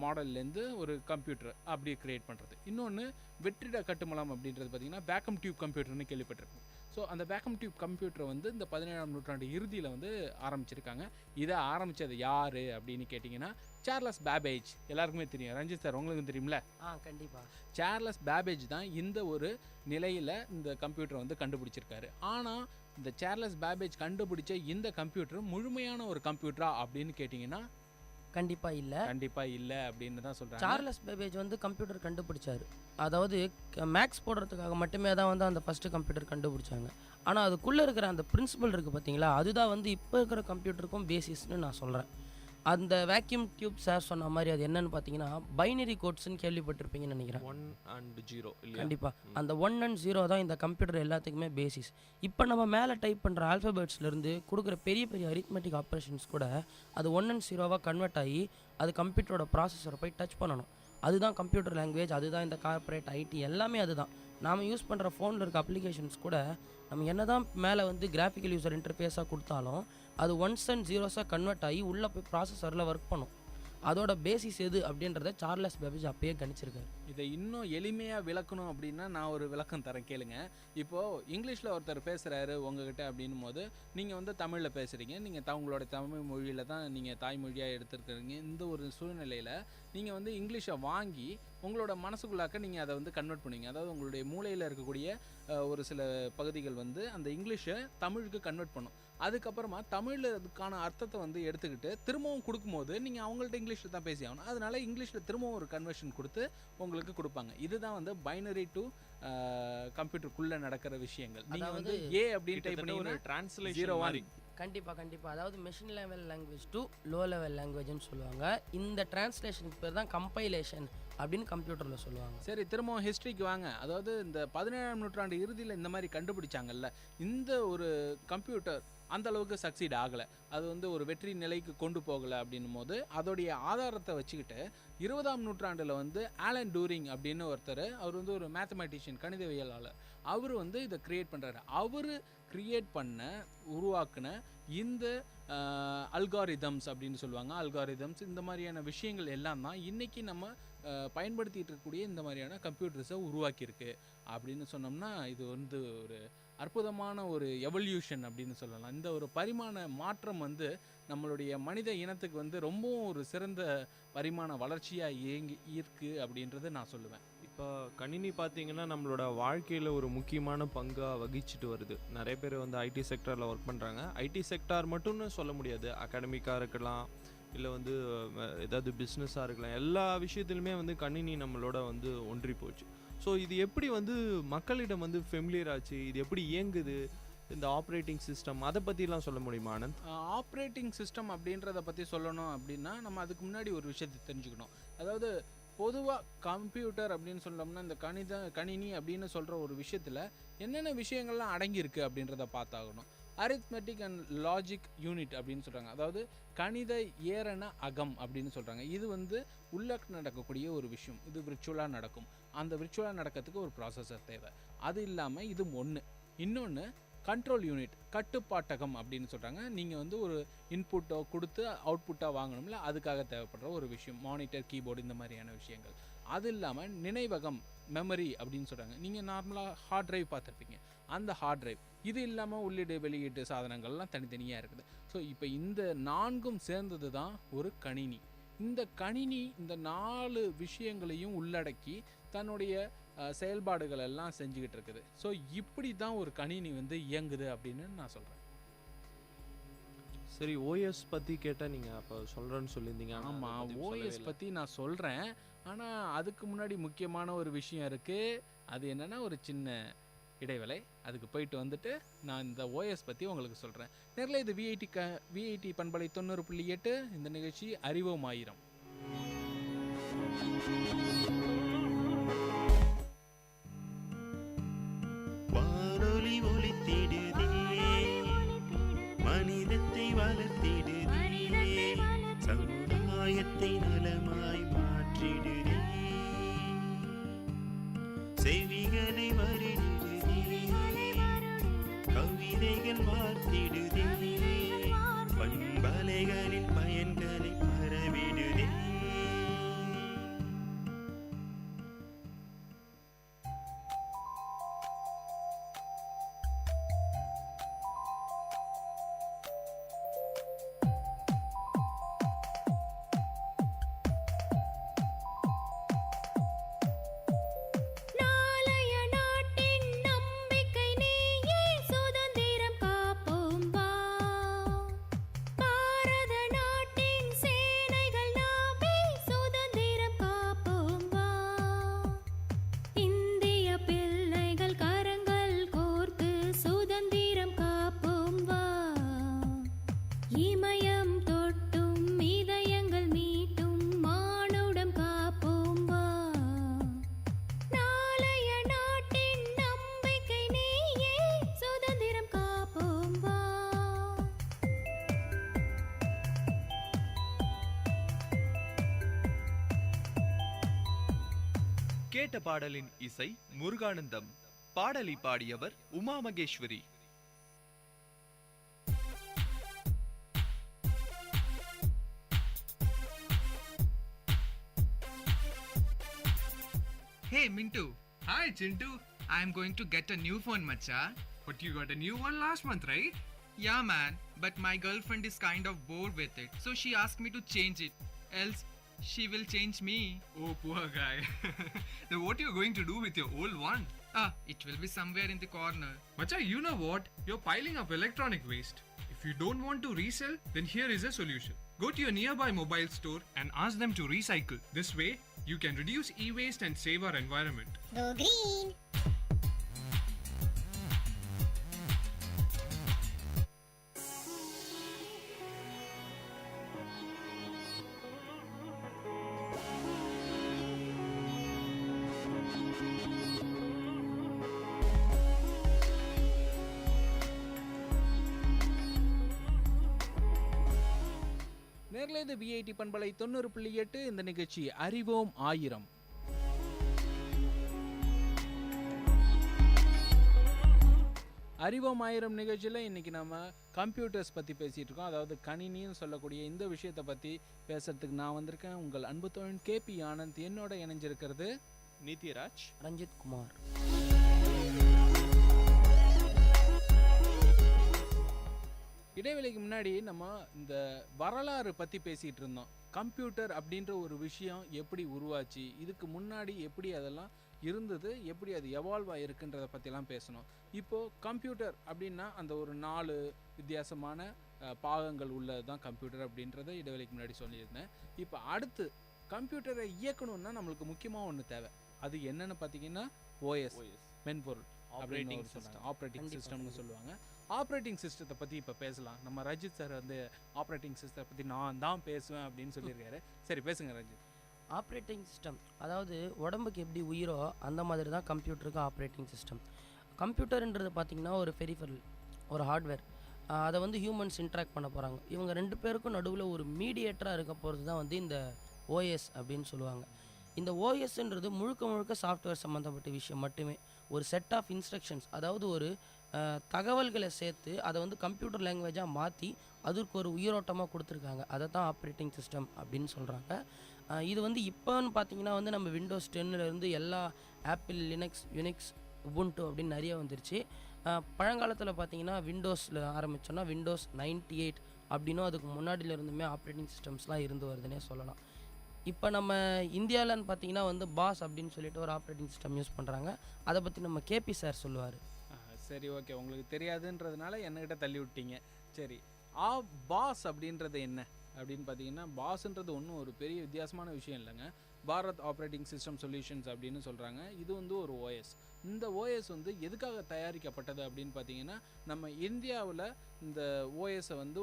மாடல்லேருந்து ஒரு கம்ப்யூட்டர் அப்படியே க்ரியேட் பண்ணுறது. இன்னொன்று வெற்றிட கட்டுமலம் அப்படின்றது பார்த்திங்கன்னா வேக்கம் டியூப் கம்ப்யூட்டர்னு கேள்விப்பட்டிருக்கோம். ஸோ அந்த வேக்கம் டியூப் கம்ப்யூட்டரை வந்து இந்த 17ஆம் நூற்றாண்டு இறுதியில் வந்து ஆரம்பிச்சிருக்காங்க. இதை ஆரம்பித்தது யார் அப்படின்னு கேட்டிங்கன்னா, சார்லஸ் பேபேஜ். எல்லாருக்குமே தெரியும். ரஞ்சித் சார் உங்களுக்கு தெரியும்ல? கண்டிப்பாக. சார்லஸ் பேபேஜ் தான் இந்த ஒரு நிலையில் இந்த கம்ப்யூட்டரை வந்து கண்டுபிடிச்சிருக்காரு. ஆனால் இந்த சார்லஸ் பேபேஜ் கண்டுபிடிச்ச இந்த கம்ப்யூட்டர் முழுமையான ஒரு கம்ப்யூட்டரா அப்படின்னு கேட்டிங்கன்னா கண்டிப்பாக இல்லை அப்படின்னு தான் சொல்கிறாங்க. சார்லஸ் பேபேஜ் வந்து கம்ப்யூட்டர் கண்டுபிடிச்சார். அதாவது மேக்ஸ் போடுறதுக்காக மட்டுமே தான் வந்து அந்த ஃபஸ்ட்டு கம்ப்யூட்டர் கண்டுபிடிச்சாங்க. ஆனால் அதுக்குள்ளே இருக்கிற அந்த பிரின்சிபல் இருக்குது பார்த்தீங்களா, அதுதான் வந்து இப்போ இருக்கிற கம்ப்யூட்டருக்கும் பேசிஸ்ன்னு நான் சொல்கிறேன். அந்த வேக்யூம் டியூப் சார் சொன்ன மாதிரி அது என்னன்னு பார்த்தீங்கன்னா பைனரி கோட்ஸ்ன்னு கேள்விப்பட்டிருப்பீங்கன்னு நினைக்கிறேன். 1 and 0 இல்லையா? கண்டிப்பாக அந்த 1 and 0 தான் இந்த கம்ப்யூட்டர் எல்லாத்துக்குமே பேசிஸ். இப்போ நம்ம மேலே டைப் பண்ணுற ஆல்ஃபபெட்ஸ்லேருந்து கொடுக்குற பெரிய பெரிய அரித்மெட்டிக் ஆப்ரேஷன்ஸ் கூட அது 1 and 0 கன்வெர்ட் ஆகி அது கம்ப்யூட்டரோட ப்ராசஸரை போய் டச் பண்ணணும். அதுதான் கம்ப்யூட்டர் லாங்குவேஜ், அதுதான் இந்த கார்ப்பரேட் ஐடி எல்லாமே அதுதான். நாம் யூஸ் பண்ணுற ஃபோனில் இருக்க அப்ளிகேஷன்ஸ் கூட நம்ம என்ன தான் மேலே வந்து கிராஃபிக்கல் யூசர் இன்டர்ஃபேஸாக கொடுத்தாலும் அது 1s and 0s கன்வெர்ட் ஆகி உள்ளே போய் ப்ராசஸரில் ஒர்க் பண்ணும். அதோட பேசிஸ் எது அப்படின்றத சார்லஸ் பேபேஜ் அப்பயே கணிச்சிருக்காரு. இதை இன்னும் எளிமையாக விளக்கணும் அப்படின்னா நான் ஒரு விளக்கம் தரேன் கேளுங்க. இப்போது இங்கிலீஷில் ஒருத்தர் பேசுகிறாரு உங்ககிட்ட அப்படின்னும் போது நீங்கள் வந்து தமிழில் பேசுகிறீங்க, நீங்கள் உங்களோட தமிழ் மொழியில் தான் நீங்கள் தாய்மொழியாக எடுத்துருக்கிறீங்க. இந்த ஒரு சூழ்நிலையில் நீங்கள் வந்து இங்கிலீஷை வாங்கி உங்களோட மனசுக்குள்ளாக்க நீங்கள் அதை வந்து கன்வெர்ட் பண்ணுவீங்க. அதாவது உங்களுடைய மூளையில் இருக்கக்கூடிய ஒரு சில பகுதிகள் வந்து அந்த இங்கிலீஷை தமிழுக்கு கன்வெர்ட் பண்ணும். அதுக்கப்புறமா தமிழில் அதுக்கான அர்த்தத்தை வந்து எடுத்துக்கிட்டு திரும்பவும் கொடுக்கும்போது நீங்கள் அவங்கள்ட்ட இங்கிலீஷில் தான் பேசி ஆகணும். அதனால இங்கிலீஷில் திரும்பவும் ஒரு கன்வர்ஷன் கொடுத்து உங்களுக்கு கொடுப்பாங்க. இதுதான் வந்து பைனரி டு கம்ப்யூட்டருக்குள்ளே நடக்கிற விஷயங்கள். நீங்கள் வந்து ஏ அப்படின்னு டைப் பண்ணி ஒரு டிரான்ஸ்லேஷன் மாதிரி. கண்டிப்பாக. அதாவது machine level language to low level லாங்குவேஜ்னு சொல்லுவாங்க. இந்த டிரான்ஸ்லேஷனுக்கு பேர் தான் கம்பைலேஷன் அப்படின்னு கம்ப்யூட்டரில் சொல்லுவாங்க. சரி, திரும்பவும் ஹிஸ்ட்ரிக்கு வாங்க. அதாவது இந்த 17ஆம் நூற்றாண்டு இறுதியில் இந்த மாதிரி கண்டுபிடிச்சாங்கல்ல, இந்த ஒரு கம்ப்யூட்டர் அந்த அளவுக்கு சக்சீட் ஆகலை, அது வந்து ஒரு வெற்றி நிலைக்கு கொண்டு போகலை அப்படின்னும் போது அதோடைய ஆதாரத்தை வச்சுக்கிட்டு 20ஆம் நூற்றாண்டில் வந்து ஆலன் டூரிங் அப்படின்னு ஒருத்தர், அவர் வந்து ஒரு மேத்தமேட்டிஷியன், கணிதவியலாளர், அவர் வந்து இதை க்ரியேட் பண்ணுறாரு. அவர் க்ரியேட் பண்ண உருவாக்குன இந்த அல்காரிதம்ஸ் அப்படின்னு சொல்லுவாங்க. அல்காரிதம்ஸ் இந்த மாதிரியான விஷயங்கள் எல்லாம் தான் இன்றைக்கி நம்ம பயன்படுத்திகிட்டு இருக்கக்கூடிய இந்த மாதிரியான கம்ப்யூட்டர்ஸை உருவாக்கியிருக்கு அப்படின்னு சொன்னோம்னா இது வந்து ஒரு அற்புதமான ஒரு எவல்யூஷன் அப்படின்னு சொல்லலாம். இந்த ஒரு பரிமாண மாற்றம் வந்து நம்மளுடைய மனித இனத்துக்கு வந்து ரொம்பவும் ஒரு சிறந்த பரிமாண வளர்ச்சியாக இருக்கு அப்படின்றது நான் சொல்லுவேன். இப்போ கணினி பார்த்தீங்கன்னா நம்மளோட வாழ்க்கையில் ஒரு முக்கியமான பங்காக வகிச்சுட்டு வருது. நிறைய பேர் வந்து ஐடி செக்டாரில் ஒர்க் பண்ணுறாங்க. ஐடி செக்டார் மட்டும்னு சொல்ல முடியாது, அகாடமிக்காக இருக்கலாம், இல்லை வந்து ஏதாவது பிஸ்னஸாக இருக்கலாம். எல்லா விஷயத்துலையுமே வந்து கணினி நம்மளோட வந்து ஒன்றி போச்சு. ஸோ இது எப்படி வந்து மக்களிடம் வந்து ஃபெமிலியர் ஆச்சு, இது எப்படி இயங்குது, இந்த ஆப்ரேட்டிங் சிஸ்டம், அதை பற்றிலாம் சொல்ல முடியுமா ஆனந்த்? ஆப்ரேட்டிங் சிஸ்டம் அப்படின்றத பற்றி சொல்லணும் அப்படின்னா நம்ம அதுக்கு முன்னாடி ஒரு விஷயத்தை தெரிஞ்சுக்கணும். அதாவது பொதுவாக கம்ப்யூட்டர் அப்படின்னு சொல்லணும்னா இந்த கணினி அப்படின்னு சொல்கிற ஒரு விஷயத்தில் என்னென்ன விஷயங்கள்லாம் அடங்கியிருக்கு அப்படின்றத பார்த்தாகணும். அரித்மெட்டிக் அண்ட் லாஜிக் யூனிட் அப்படின்னு சொல்கிறாங்க. அதாவது கணித ஏரண அகம் அப்படின்னு சொல்கிறாங்க. இது வந்து உள்ள நடக்கக்கூடிய ஒரு விஷயம். இது விர்ச்சுவலாக நடக்கும். அந்த விர்ச்சுவலாக நடக்கிறதுக்கு ஒரு ப்ராசஸர் தேவை. அது இல்லாமல் இது ஒன்று. இன்னொன்று கண்ட்ரோல் யூனிட், கட்டுப்பாட்டகம் அப்படின்னு சொல்கிறாங்க. நீங்கள் வந்து ஒரு இன்புட்டோ கொடுத்து அவுட்புட்டாக வாங்கணும்ல, அதுக்காக தேவைப்படுற ஒரு விஷயம். மானிட்டர், கீபோர்டு, இந்த மாதிரியான விஷயங்கள். அது இல்லாமல் நினைவகம், மெமரி அப்படின்னு சொல்கிறாங்க. நீங்கள் நார்மலாக ஹார்ட் டிரைவ் பார்த்துருப்பீங்க, அந்த ஹார்ட் டிரைவ். இது இல்லாமல் உள்ளீடு வெளியீட்டு சாதனங்கள்லாம் தனித்தனியாக இருக்குது. ஸோ இப்போ இந்த 4ம் சேர்ந்தது தான் ஒரு கணினி. இந்த கணினி இந்த 4 விஷயங்களையும் உள்ளடக்கி தன்னுடைய செயல்பாடுகள் எல்லாம் செஞ்சுக்கிட்டு இருக்குது. ஸோ இப்படி தான் ஒரு கணினி வந்து இயங்குது அப்படின்னு நான் சொல்கிறேன். சரி, ஓஎஸ் பற்றி கேட்டால் நீங்கள் அப்போ சொல்கிறேன்னு சொல்லியிருந்தீங்க. ஆமாம், ஓஎஸ் பற்றி நான் சொல்கிறேன். ஆனால் அதுக்கு முன்னாடி முக்கியமான ஒரு விஷயம் இருக்குது. அது என்னென்னா ஒரு சின்ன இடைவேளை. அதுக்கு போயிட்டு வந்துட்டு நான் இந்த ஓஎஸ் பற்றி உங்களுக்கு சொல்கிறேன். நேரில் இது விஐடி பண்பலை 90.8. இந்த நிகழ்ச்சி அறிவோம் ஆயிரம். வானொலி ஒலித்திடுதே, மனிதத்தை வளர்த்திடுதே, சமுதாயத்தை நலமாய் மாற்றிடுதே, செவிகளை வருடிடுதே, கவிதைகள் வார்த்திடுதே, பண்பலைகளின் பயன்களை பரவிடுதே. கேட்ட பாடலின் இசை முருகானந்தம். பாடலை பாடியவர் Uma Maheswari. Hey Mintu. Hi Chintu. I'm going to get a new phone, macha. But you got a new one last month, right? Yeah man, but my girlfriend is kind of bored with it, so she asked me to change it. Else she will change me. Oh poor guy. Then what you going to do with your old one? It will be somewhere in the corner. Macha, you know what? You're piling up electronic waste. If you don't want to resell, then here is a solution. Go to your nearby mobile store and ask them to recycle. This way, you can reduce e-waste and save our environment. Go green! நேரில் இது VIT பண்பலை 90.8. இந்த நிகழ்ச்சி அறிவோம் ஆயிரம். அறிவோம் ஆயிரம் நிகழ்ச்சியில் இன்றைக்கி நம்ம கம்ப்யூட்டர்ஸ் பற்றி பேசிகிட்டு இருக்கோம். அதாவது கணினின்னு சொல்லக்கூடிய இந்த விஷயத்தை பற்றி பேசுகிறதுக்கு நான் வந்திருக்கேன். உங்கள் அன்பு தோழன் கேபி ஆனந்த். என்னோட இணைஞ்சிருக்கிறது நீதிராஜ், ரஞ்சித் குமார். இடைவெளிக்கு முன்னாடி நம்ம இந்த வரலாறு பற்றி பேசிகிட்டு இருந்தோம். கம்ப்யூட்டர் அப்படின்ற ஒரு விஷயம் எப்படி உருவாச்சு, இதுக்கு முன்னாடி எப்படி அதெல்லாம் இருந்தது, எப்படி அது எவால்வ் ஆகிருக்குன்றதை பற்றிலாம் பேசணும். இப்போது கம்ப்யூட்டர் அப்படின்னா அந்த ஒரு 4 வித்தியாசமான பாகங்கள் உள்ளது தான் கம்ப்யூட்டர் அப்படின்றத இடைவெளிக்கு முன்னாடி சொல்லியிருந்தேன். இப்போ அடுத்து கம்ப்யூட்டரை இயக்கணும்னா நம்மளுக்கு முக்கியமாக ஒன்று தேவை. அது என்னென்னு பார்த்தீங்கன்னா ஓஎஸ், மென்பொருள் அப்படின்னு சொல்லுவாங்க, ஆப்ரேட்டிங் சிஸ்டம்னு சொல்லுவாங்க. ஆப்ரேட்டிங் சிஸ்டத்தை பற்றி இப்போ பேசலாம். நம்ம ரஞ்சித் சார் வந்து ஆப்ரேட்டிங் சிஸ்டத்தை பற்றி நான் தான் பேசுவேன் அப்படின்னு சொல்லியிருக்காரு. சரி, பேசுங்க ரஞ்சித். ஆப்ரேட்டிங் சிஸ்டம் அதாவது உடம்புக்கு எப்படி உயிரோ அந்த மாதிரி தான் கம்ப்யூட்டருக்கு ஆப்ரேட்டிங் சிஸ்டம். கம்ப்யூட்டர்ன்றது பார்த்திங்கன்னா ஒரு பெரிஃபரல், ஒரு ஹார்ட்வேர். அதை வந்து ஹியூமன்ஸ் இன்ட்ராக்ட் பண்ண போகிறாங்க. இவங்க 2 பேருக்கும் நடுவில் ஒரு மீடியேட்டராக இருக்க போகிறது தான் வந்து இந்த ஓஎஸ் அப்படின்னு சொல்லுவாங்க. இந்த ஓஎஸ்ன்றது முழுக்க சாஃப்ட்வேர் சம்மந்தப்பட்ட விஷயம் மட்டுமே. ஒரு செட் ஆஃப் இன்ஸ்ட்ரக்ஷன்ஸ், அதாவது ஒரு தகவல்களை சேர்த்து அதை வந்து கம்ப்யூட்டர் லாங்குவேஜாக மாற்றி அதற்கு ஒரு உயிரோட்டமாக கொடுத்துருக்காங்க. அதை தான் ஆப்ரேட்டிங் சிஸ்டம் அப்படின்னு சொல்கிறாங்க. இது வந்து இப்போன்னு பார்த்தீங்கன்னா வந்து நம்ம விண்டோஸ் 10லேருந்து எல்லா ஆப்பிள், லினக்ஸ், யுனிக்ஸ், உபுண்டு அப்படின்னு நிறைய வந்துருச்சு. பழங்காலத்தில் பார்த்தீங்கன்னா விண்டோஸில் ஆரம்பித்தோன்னா விண்டோஸ் 98 அப்படின்னும் அதுக்கு முன்னாடியிலேருந்துமே ஆப்ரேட்டிங் சிஸ்டம்ஸ்லாம் இருந்து வருதுன்னே சொல்லலாம். இப்போ நம்ம இந்தியாவில்னு பார்த்தீங்கன்னா வந்து பாஸ் அப்படின்னு சொல்லிட்டு ஒரு ஆப்ரேட்டிங் சிஸ்டம் யூஸ் பண்ணுறாங்க. அதை பற்றி நம்ம கேபி சார் சொல்லுவார். சரி, ஓகே, உங்களுக்கு தெரியாதுன்றதுனால என்கிட்ட தள்ளி விட்டீங்க. சரி, பாஸ் அப்படின்றது என்ன அப்படின்னு பார்த்தீங்கன்னா, பாஸ்ன்றது ஒன்றும் ஒரு பெரிய வித்தியாசமான விஷயம் இல்லைங்க. பாரத் ஆப்ரேட்டிங் சிஸ்டம் சொல்யூஷன்ஸ் அப்படின்னு சொல்கிறாங்க. இது வந்து ஒரு ஓஎஸ். இந்த ஓஎஸ் வந்து எதுக்காக தயாரிக்கப்பட்டது அப்படின்னு பார்த்தீங்கன்னா, நம்ம இந்தியாவில் இந்த ஓஎஸை வந்து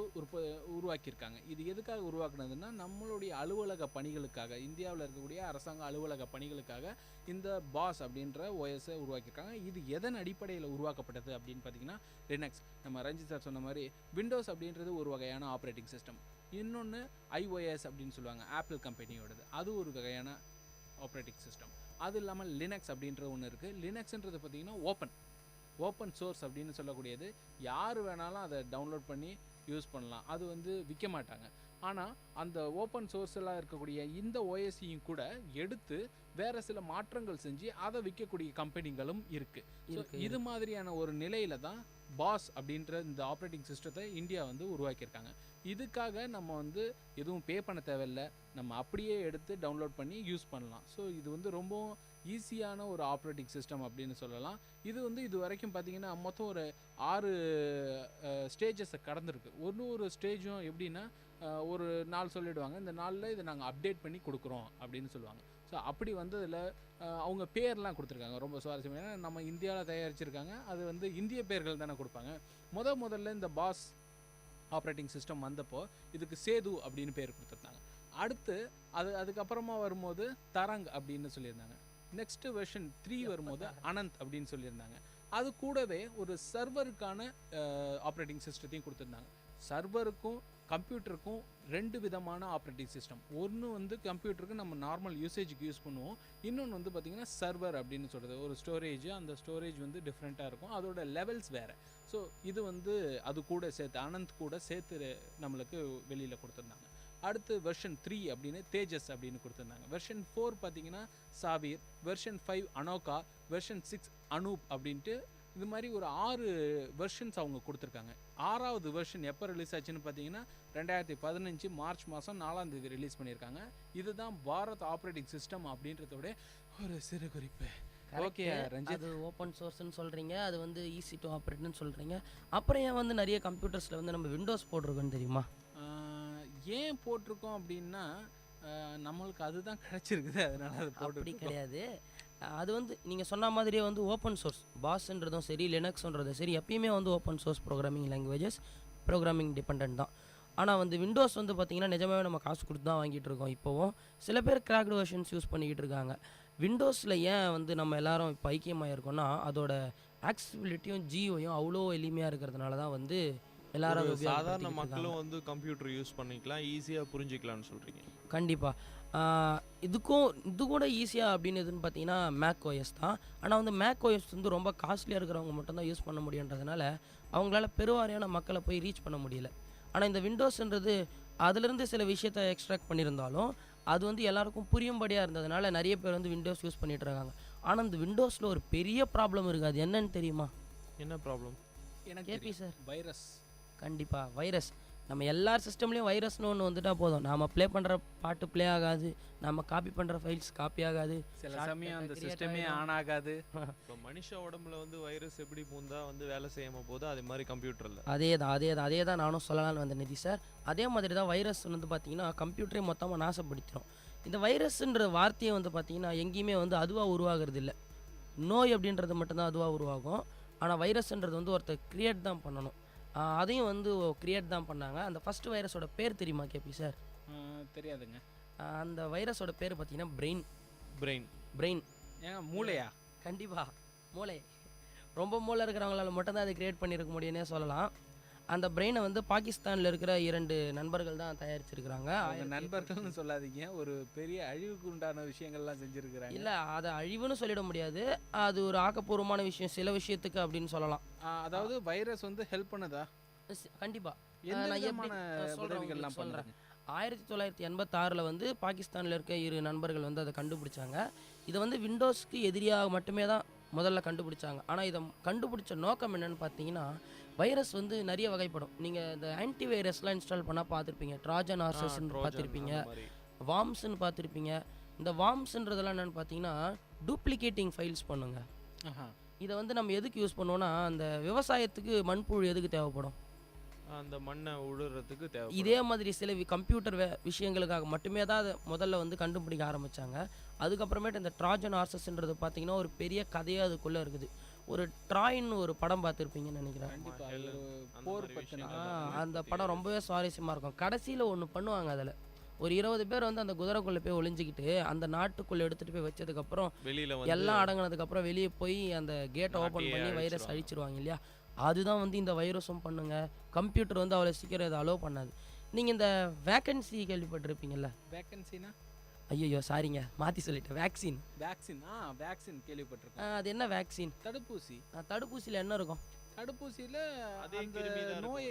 உருவாக்கியிருக்காங்க. இது எதுக்காக உருவாக்குனதுன்னா, நம்மளுடைய அலுவலக பணிகளுக்காக, இந்தியாவில் இருக்கக்கூடிய அரசாங்க அலுவலக பணிகளுக்காக இந்த பாஸ் அப்படின்ற ஓஎஸை உருவாக்கியிருக்காங்க. இது எதன் அடிப்படையில் உருவாக்கப்பட்டது அப்படின்னு பார்த்தீங்கன்னா, லினக்ஸ். நம்ம ரஞ்சித் சார் சொன்ன மாதிரி விண்டோஸ் அப்படின்றது ஒரு வகையான ஆப்ரேட்டிங் சிஸ்டம். இன்னொன்று iOS அப்படின்னு சொல்லுவாங்க, ஆப்பிள் கம்பெனியோடது. அது ஒரு வகையான ஆப்ரேட்டிங் சிஸ்டம். அது இல்லாமல் லினக்ஸ் அப்படின்ற ஒன்று இருக்குது. லினக்ஸ்ன்றது பார்த்திங்கன்னா ஓப்பன் சோர்ஸ் அப்படின்னு சொல்லக்கூடியது. யார் வேணாலும் அதை டவுன்லோட் பண்ணி யூஸ் பண்ணலாம். அது வந்து விற்க மாட்டாங்க. ஆனால் அந்த ஓப்பன் சோர்ஸெல்லாம் இருக்கக்கூடிய இந்த ஓஎஸ்சியும் கூட எடுத்து வேறு சில மாற்றங்கள் செஞ்சு அதை விற்கக்கூடிய கம்பெனிகளும் இருக்குது. இது மாதிரியான ஒரு நிலையில தான் பாஸ் அப்படின்ற இந்த ஆப்ரேட்டிங் சிஸ்டத்தை இந்தியா வந்து உருவாக்கியிருக்காங்க. இதுக்காக நம்ம வந்து எதுவும் பே பண்ண தேவையில்லை, நம்ம அப்படியே எடுத்து டவுன்லோட் பண்ணி யூஸ் பண்ணலாம். ஸோ இது வந்து ரொம்பவும் ஈஸியான ஒரு ஆப்ரேட்டிங் சிஸ்டம் அப்படின்னு சொல்லலாம். இது வந்து இது வரைக்கும் பார்த்திங்கன்னா மொத்தம் ஒரு 6 ஸ்டேஜஸை கடந்திருக்கு. ஒரு ஸ்டேஜும் எப்படின்னா ஒரு நாள் சொல்லிவிடுவாங்க, இந்த நாளில் இதை நாங்கள் அப்டேட் பண்ணி கொடுக்குறோம் அப்படின்னு சொல்லுவாங்க. ஸோ அப்படி வந்ததில் அவங்க பேர்லாம் கொடுத்துருக்காங்க. ரொம்ப சுவாரஸ்யம். ஏன்னா நம்ம இந்தியாவில் தயாரிச்சிருக்காங்க, அது வந்து இந்திய பேர்கள் தானே கொடுப்பாங்க. முதல்ல இந்த பாஸ் ஆப்ரேட்டிங் சிஸ்டம் வந்தப்போ இதுக்கு சேது அப்படின்னு பேர் கொடுத்துருந்தாங்க. அடுத்து அதுக்கப்புறமா வரும்போது தரங் அப்படின்னு சொல்லியிருந்தாங்க. நெக்ஸ்ட் வெர்ஷன் 3 வரும்போது அனந்த் அப்படின்னு சொல்லியிருந்தாங்க. அது கூடவே ஒரு சர்வருக்கான ஆப்ரேட்டிங் சிஸ்டத்தையும் கொடுத்துருந்தாங்க. சர்வருக்கும் கம்ப்யூட்டருக்கும் 2 விதமான ஆப்ரேட்டிங் சிஸ்டம். ஒன்று வந்து கம்ப்யூட்டருக்கு நம்ம நார்மல் யூசேஜுக்கு யூஸ் பண்ணுவோம். இன்னொன்று வந்து பார்த்திங்கன்னா சர்வர் அப்படின்னு சொல்கிறது ஒரு ஸ்டோரேஜ். அந்த ஸ்டோரேஜ் வந்து டிஃப்ரெண்ட்டாக இருக்கும், அதோட லெவல்ஸ் வேறு. ஸோ இது வந்து அது கூட சேர்த்து அனந்த் கூட சேர்த்து நம்மளுக்கு வெளியில் கொடுத்துருந்தாங்க. அடுத்து வெர்ஷன் 3 அப்படின்னு தேஜஸ் அப்படின்னு கொடுத்துருந்தாங்க. வெர்ஷன் 4 பார்த்தீங்கன்னா சாவீர், வெர்ஷன் 5 அனோகா, வெர்ஷன் 6 அனூப் அப்படின்ட்டு இது மாதிரி ஒரு 6 வெர்ஷன்ஸ் அவங்க கொடுத்துருக்காங்க. 6வது வெர்ஷன் எப்போ ரிலீஸ் ஆச்சுன்னு பார்த்தீங்கன்னா 2015 மார்ச் மாதம் 4ஆம் தேதி ரிலீஸ் பண்ணியிருக்காங்க. இதுதான் பாரத் ஆப்ரேட்டிங் சிஸ்டம் அப்படின்றதோட ஒரு சிறு குறிப்பு. ஓகே ரஞ்சித், அது ஓப்பன் சோர்ஸ்ன்னு சொல்கிறீங்க, அது வந்து ஈஸி டு ஆப்ரேட்னு சொல்கிறீங்க. அப்புறம் ஏன் வந்து நிறைய கம்ப்யூட்டர்ஸில் வந்து நம்ம விண்டோஸ் போட்டிருக்கோன்னு தெரியுமா? ஏன் போட்டிருக்கோம் அப்படின்னா நம்மளுக்கு அதுதான் கிடச்சிருக்குது, அதனால அது அப்படி கிடையாது. அது வந்து நீங்கள் சொன்ன மாதிரியே வந்து ஓப்பன் சோர்ஸ் பாஸ்ன்றதும் சரி லினக்ஸ்ன்றதும் சரி எப்பயுமே வந்து open source programming languages, programming depend தான். ஆனால் வந்து விண்டோஸ் வந்து பார்த்திங்கன்னா நிஜமாகவே நம்ம காசு கொடுத்து தான் வாங்கிட்டு இருக்கோம். இப்போவும் சில பேர் கிராக்டு வெர்ஷன்ஸ் யூஸ் பண்ணிக்கிட்டு இருக்காங்க. விண்டோஸில் ஏன் வந்து நம்ம எல்லாரும் இப்போ ஐக்கியமாக இருக்கோம்னா அதோட ஆக்சசிபிலிட்டியும் ஜியோயும் அவ்வளோ எளிமையாக இருக்கிறதுனால தான் வந்து எல்லாரும் சாதாரண மக்களும் வந்து கம்ப்யூட்டர் யூஸ் பண்ணிக்கலாம், ஈஸியாக புரிஞ்சிக்கலாம்னு சொல்கிறீங்க. கண்டிப்பாக இது கூட ஈஸியாக அப்படின்னு எதுன்னு பார்த்தீங்கன்னா மேக் ஓஎஸ் தான். ஆனால் வந்து மேக் ஓஎஸ் வந்து ரொம்ப காஸ்ட்லியாக இருக்கிறவங்க மட்டும்தான் யூஸ் பண்ண முடியுன்றதுனால அவங்களால பெருவாரியான மக்களை போய் ரீச் பண்ண முடியல. ஆனால் இந்த விண்டோஸ்ன்றது அதுலேருந்து சில விஷயத்தை எக்ஸ்ட்ராக்ட் பண்ணியிருந்தாலும் அது வந்து எல்லாருக்கும் புரியும்படியாக இருந்ததுனால நிறைய பேர் வந்து விண்டோஸ் யூஸ் பண்ணிகிட்டு இருக்காங்க. ஆனால் இந்த விண்டோஸில் ஒரு பெரிய ப்ராப்ளம் இருக்குது. அது என்னன்னு தெரியுமா? என்ன ப்ராப்ளம்? எனக்கு சார் வைரஸ். கண்டிப்பாக வைரஸ் நம்ம எல்லார் சிஸ்டம்லேயும் வைரஸ்னு ஒன்று வந்துட்டால் போதும், நாம் ப்ளே பண்ணுற பாட்டு ப்ளே ஆகாது, நம்ம காப்பி பண்ணுற ஃபைல்ஸ் காப்பி ஆகாது, சில சமயம் அந்த சிஸ்டமே ஆன் ஆகாது. இப்போ மனுஷ உடம்புல வந்து வைரஸ் எப்படி பூந்தா வந்து வேலை செய்யாமல் போதோ அதே மாதிரி கம்ப்யூட்டரில் அதே தான் நானும் சொல்லலாம்னு வந்தேன் நிதி சார். அதே மாதிரி தான் வைரஸ் வந்து பார்த்திங்கன்னா கம்ப்யூட்டரே மொத்தமாக நாசப்படுத்திடும். இந்த வைரஸ்ன்ற வார்த்தையை வந்து பார்த்திங்கன்னா எங்கேயுமே வந்து அதுவாக உருவாகிறது இல்லை. நோய் அப்படின்றது மட்டும்தான் அதுவாக உருவாகும். ஆனால் வைரஸ்ன்றது வந்து ஒருத்தர் க்ரியேட் தான் பண்ணணும். அதையும் வந்து க்ரியேட் தான் பண்ணாங்க. அந்த ஃபஸ்ட்டு வைரஸோட பேர் தெரியுமா கேபி சார்? தெரியாதுங்க. அந்த வைரஸோட பேர் பார்த்தீங்கன்னா பிரெயின். ஏங்க மூளையா? கண்டிப்பாக மூளை. ரொம்ப மூளை இருக்கிறவங்களால மட்டும்தான் அதை க்ரியேட் பண்ணியிருக்க முடியும்னே சொல்லலாம். அந்த பிரெயினை வந்து பாகிஸ்தானில் இருக்கிற 2 நண்பர்கள் தான் தயாரிச்சிருக்கிறாங்க. நண்பர்கள்னு சொல்லாதீங்க, ஒரு பெரிய அழிவுக்கு உண்டான விஷயங்கள்லாம் செஞ்சுருக்கிறாங்க. இல்லை, அதை அழிவுன்னு சொல்லிட முடியாது, அது ஒரு ஆக்கப்பூர்வமான விஷயம் சில விஷயத்துக்கு அப்படின்னு சொல்லலாம். அதாவது வைரஸ் வந்து ஹெல்ப் பண்ணுதா? கண்டிப்பாக. நான் சொல்கிறேன். 1986 வந்து பாகிஸ்தானில் இருக்க 2 நண்பர்கள் வந்து அதை கண்டுபிடிச்சாங்க. இதை வந்து விண்டோஸ்க்கு எதிரியாக மட்டுமே தான் முதல்ல கண்டுபிடிச்சாங்க. ஆனால் இதை கண்டுபிடிச்ச நோக்கம் என்னென்னு பார்த்தீங்கன்னா, வைரஸ் வந்து நிறைய வகைப்படும். நீங்கள் இந்த ஆன்டி வைரஸ்லாம் இன்ஸ்டால் பண்ணால் பார்த்துருப்பீங்க. ட்ராஜன் ஹார்சஸ்ன்னு பார்த்துருப்பீங்க, வார்ம்ஸ்ன்னு பார்த்துருப்பீங்க. இந்த வார்ம்ஸ்ன்றதெல்லாம் என்னென்னு பார்த்தீங்கன்னா டூப்ளிகேட்டிங் ஃபைல்ஸ் பண்ணுங்க. இதை வந்து நம்ம எதுக்கு யூஸ் பண்ணுவோன்னா, அந்த விவசாயத்துக்கு மண்புழு எதுக்கு தேவைப்படும்? அந்த மண்ணை உழுறதுக்கு தேவை. இதே மாதிரி சில கம்ப்யூட்டர் விஷயங்களுக்காக மட்டுமே தான் அதை முதல்ல வந்து கண்டுபிடிக்க ஆரம்பித்தாங்க. அதுக்கப்புறமேட்டு இந்த ட்ராஜன் ஹார்சஸ்ன்றது பார்த்தீங்கன்னா ஒரு பெரிய கதையே அதுக்குள்ளே இருக்குது. ஒரு ட்ராயின்னு ஒரு படம் பார்த்துருப்பீங்கன்னு நினைக்கிறேன். அந்த படம் ரொம்பவே சுவாரஸ்யமாக இருக்கும். கடைசியில் ஒன்று பண்ணுவாங்க, அதில் ஒரு 20 பேர் வந்து அந்த குதிரைக்குள்ளே போய் ஒளிஞ்சிக்கிட்டு அந்த நாட்டுக்குள்ளே எடுத்துகிட்டு போய் வச்சதுக்கப்புறம் எல்லாம் அடங்கினதுக்கப்புறம் வெளியே போய் அந்த கேட்டை ஓப்பன் பண்ணி வைரஸ் அழிச்சிருவாங்க இல்லையா? அதுதான் வந்து இந்த வைரஸும் பண்ணுங்க. கம்ப்யூட்டர் வந்து அவ்வளோ சீக்கிரம் இதை அலோவ் பண்ணாது. நீங்கள் இந்த வேக்கன்சி கேள்விப்பட்டிருப்பீங்கல்ல? வேக்கன்சினா? ஐயோ சாரிங்க, மாற்றி சொல்லிட்டேன். வேக்சின் கேள்விப்பட்டிருக்கேன். அது என்ன வேக்சின்? தடுப்பூசி. தடுப்பூசியில் என்ன இருக்கும்? தடுப்பூசியில் நோயை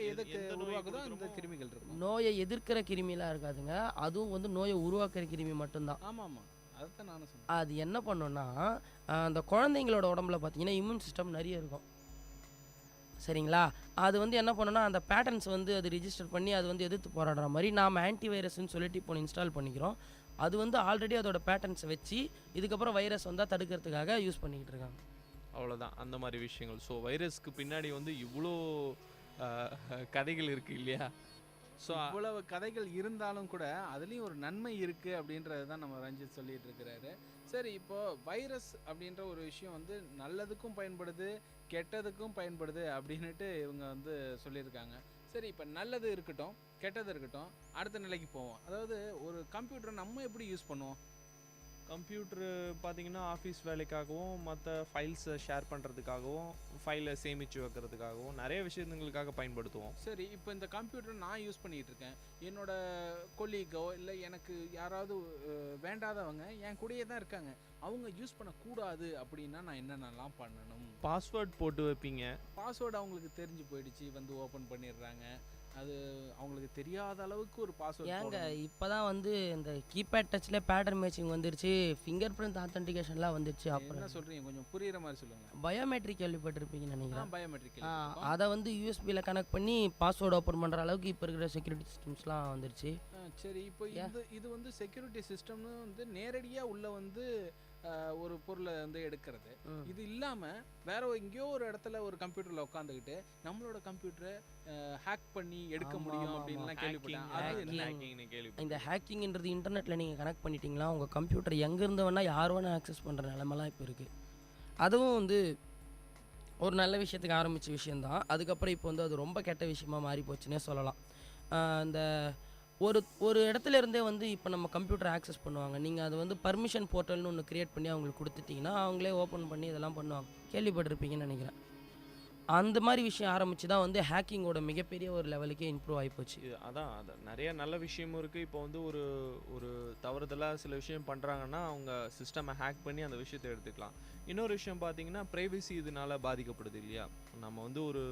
உருவாக்குதோ அந்த கிருமிகள் இருக்கும். நோயை எதிர்க்கிற கிருமிலாம் இருக்காதுங்க, அதுவும் வந்து நோயை உருவாக்குற கிருமி மட்டும்தான். ஆமாம், அதுதான் நானும் சொன்னேன். அது என்ன பண்ணுன்னா, அந்த குழந்தைங்களோட உடம்புல பார்த்தீங்கன்னா இம்யூன் சிஸ்டம் நிறைய இருக்கும், சரிங்களா? அது வந்து என்ன பண்ணுன்னா, அந்த பேட்டர்ன்ஸ் வந்து அது ரிஜிஸ்டர் பண்ணி அது வந்து எதிர்த்து போராடுற மாதிரி நாம் ஆன்டிவைரஸ்ன்னு சொல்லிட்டு இப்போ இன்ஸ்டால் பண்ணிக்கிறோம். அது வந்து ஆல்ரெடி அதோட பேட்டர்ன்ஸை வச்சு இதுக்கப்புறம் வைரஸ் வந்தால் தடுக்கிறதுக்காக யூஸ் பண்ணிக்கிட்டு இருக்காங்க. அவ்வளோதான் அந்த மாதிரி விஷயங்கள். ஸோ வைரஸ்க்கு பின்னாடி வந்து இவ்வளோ கதைகள் இருக்குது இல்லையா? ஸோ இவ்வளவு கதைகள் இருந்தாலும் கூட அதுலேயும் ஒரு நன்மை இருக்குது அப்படின்றது தான் நம்ம ரஞ்சித் சொல்லிட்டு இருக்கிறாரு. சரி, இப்போது வைரஸ் அப்படின்ற ஒரு விஷயம் வந்து நல்லதுக்கும் பயன்படுது, கெட்டதுக்கும் பயன்படுது அப்படின்ட்டு இவங்க வந்து சொல்லியிருக்காங்க. சரி, இப்போ நல்லது இருக்கட்டும், கெட்டது இருக்கட்டும், அடுத்த நிலைக்கு போவோம். அதாவது ஒரு கம்ப்யூட்டரை நம்ம எப்படி யூஸ் பண்ணுவோம்? கம்ப்யூட்ரு பார்த்தீங்கன்னா ஆஃபீஸ் வேலைக்காகவும் மற்ற ஃபைல்ஸை ஷேர் பண்ணுறதுக்காகவும் ஃபைலை சேமித்து வைக்கிறதுக்காகவும் நிறைய விஷயங்களுக்காக பயன்படுத்துவோம். சரி, இப்போ இந்த கம்ப்யூட்டர் நான் யூஸ் பண்ணிகிட்டு இருக்கேன். என்னோடய கொலீகோ இல்லை எனக்கு யாராவது வேண்டாதவங்க என் கூடயே தான் இருக்காங்க, அவங்க யூஸ் பண்ணக்கூடாது அப்படின்னா நான் என்னென்னலாம் பண்ணணும்? பாஸ்வேர்ட் போட்டு வைப்பீங்க. பாஸ்வேர்டு அவங்களுக்கு தெரிஞ்சு போயிடுச்சு, வந்து ஓப்பன் பண்ணிடுறாங்க. அது அவங்களுக்கு தெரியாத அளவுக்கு ஒரு பாஸ்வேர்ட். ஏங்க இப்போ தான் வந்து இந்த கீபேட் டச்சில் பேட்டர்ன் மேட்சிங் வந்துருச்சு, ஃபிங்கர் பிரிண்ட் ஆத்தென்டிகேஷன்லாம் வந்துருச்சு. அப்புறம் என்ன சொல்கிறீங்க, கொஞ்சம் புரியுற மாதிரி சொல்லுங்கள். பயோமெட்ரிக் கேள்விப்பட்டிருப்பீங்கன்னு நினைக்கிறேன். பயோமெட்ரிக் அதை வந்து யூஎஸ்பியில் கனெக்ட் பண்ணி பாஸ்வேர்டு ஓப்பன் பண்ணுற அளவுக்கு இப்போ இருக்கிற செக்யூரிட்டி சிஸ்டம்ஸ்லாம் வந்துருச்சு. சரி, இப்போ இது வந்து செக்யூரிட்டி சிஸ்டம்னு வந்து நேரடியாக உள்ள வந்து ஒரு பொருளை வந்து எடுக்கிறது. இது இல்லாமல் வேற எங்கேயோ ஒரு இடத்துல ஒரு கம்ப்யூட்டரில் உட்காந்துக்கிட்டு நம்மளோட கம்ப்யூட்டரை ஹேக் பண்ணி எடுக்க முடியும் அப்படின்லாம் கேள்விப்பட்டேன். இந்த ஹேக்கிங்ன்றது இன்டர்நெட்டில் நீங்கள் கனெக்ட் பண்ணிட்டீங்களா, உங்கள் கம்ப்யூட்டர் எங்கேருந்து வேணால் யார் வேணால் ஆக்சஸ் பண்ணுற நிலமெல்லாம் இப்போ இருக்குது. அதுவும் வந்து ஒரு நல்ல விஷயத்துக்கு ஆரம்பித்த விஷயந்தான். அதுக்கப்புறம் இப்போ வந்து அது ரொம்ப கெட்ட விஷயமா மாறி போச்சுன்னே சொல்லலாம். இந்த ஒரு இடத்துல இருந்தே வந்து இப்போ நம்ம கம்ப்யூட்டர் ஆக்சஸ் பண்ணுவாங்க. நீங்கள் அது வந்து பர்மிஷன் போர்ட்டல்னு ஒன்று க்ரியேட் பண்ணி அவங்களுக்கு கொடுத்துட்டிங்கன்னா அவங்களே ஓப்பன் பண்ணி இதெல்லாம் பண்ணுவாங்க. கேள்விப்பட்டிருப்பீங்கன்னு நினைக்கிறேன். அந்த மாதிரி விஷயம் ஆரம்பித்து தான் வந்து ஹேக்கிங்கோட மிகப்பெரிய ஒரு லெவலுக்கே இம்ப்ரூவ் ஆகிப்போச்சு. அதான் நிறைய நல்ல விஷயமும் இருக்குது. இப்போ வந்து ஒரு தவறுதலாக சில விஷயம் பண்ணுறாங்கன்னா அவங்க சிஸ்டமை ஹேக் பண்ணி அந்த விஷயத்தை எடுத்துக்கலாம். இன்னொரு விஷயம் பார்த்தீங்கன்னா ப்ரைவசி இதனால் பாதிக்கப்படுது இல்லையா? நம்ம வந்து ஒரு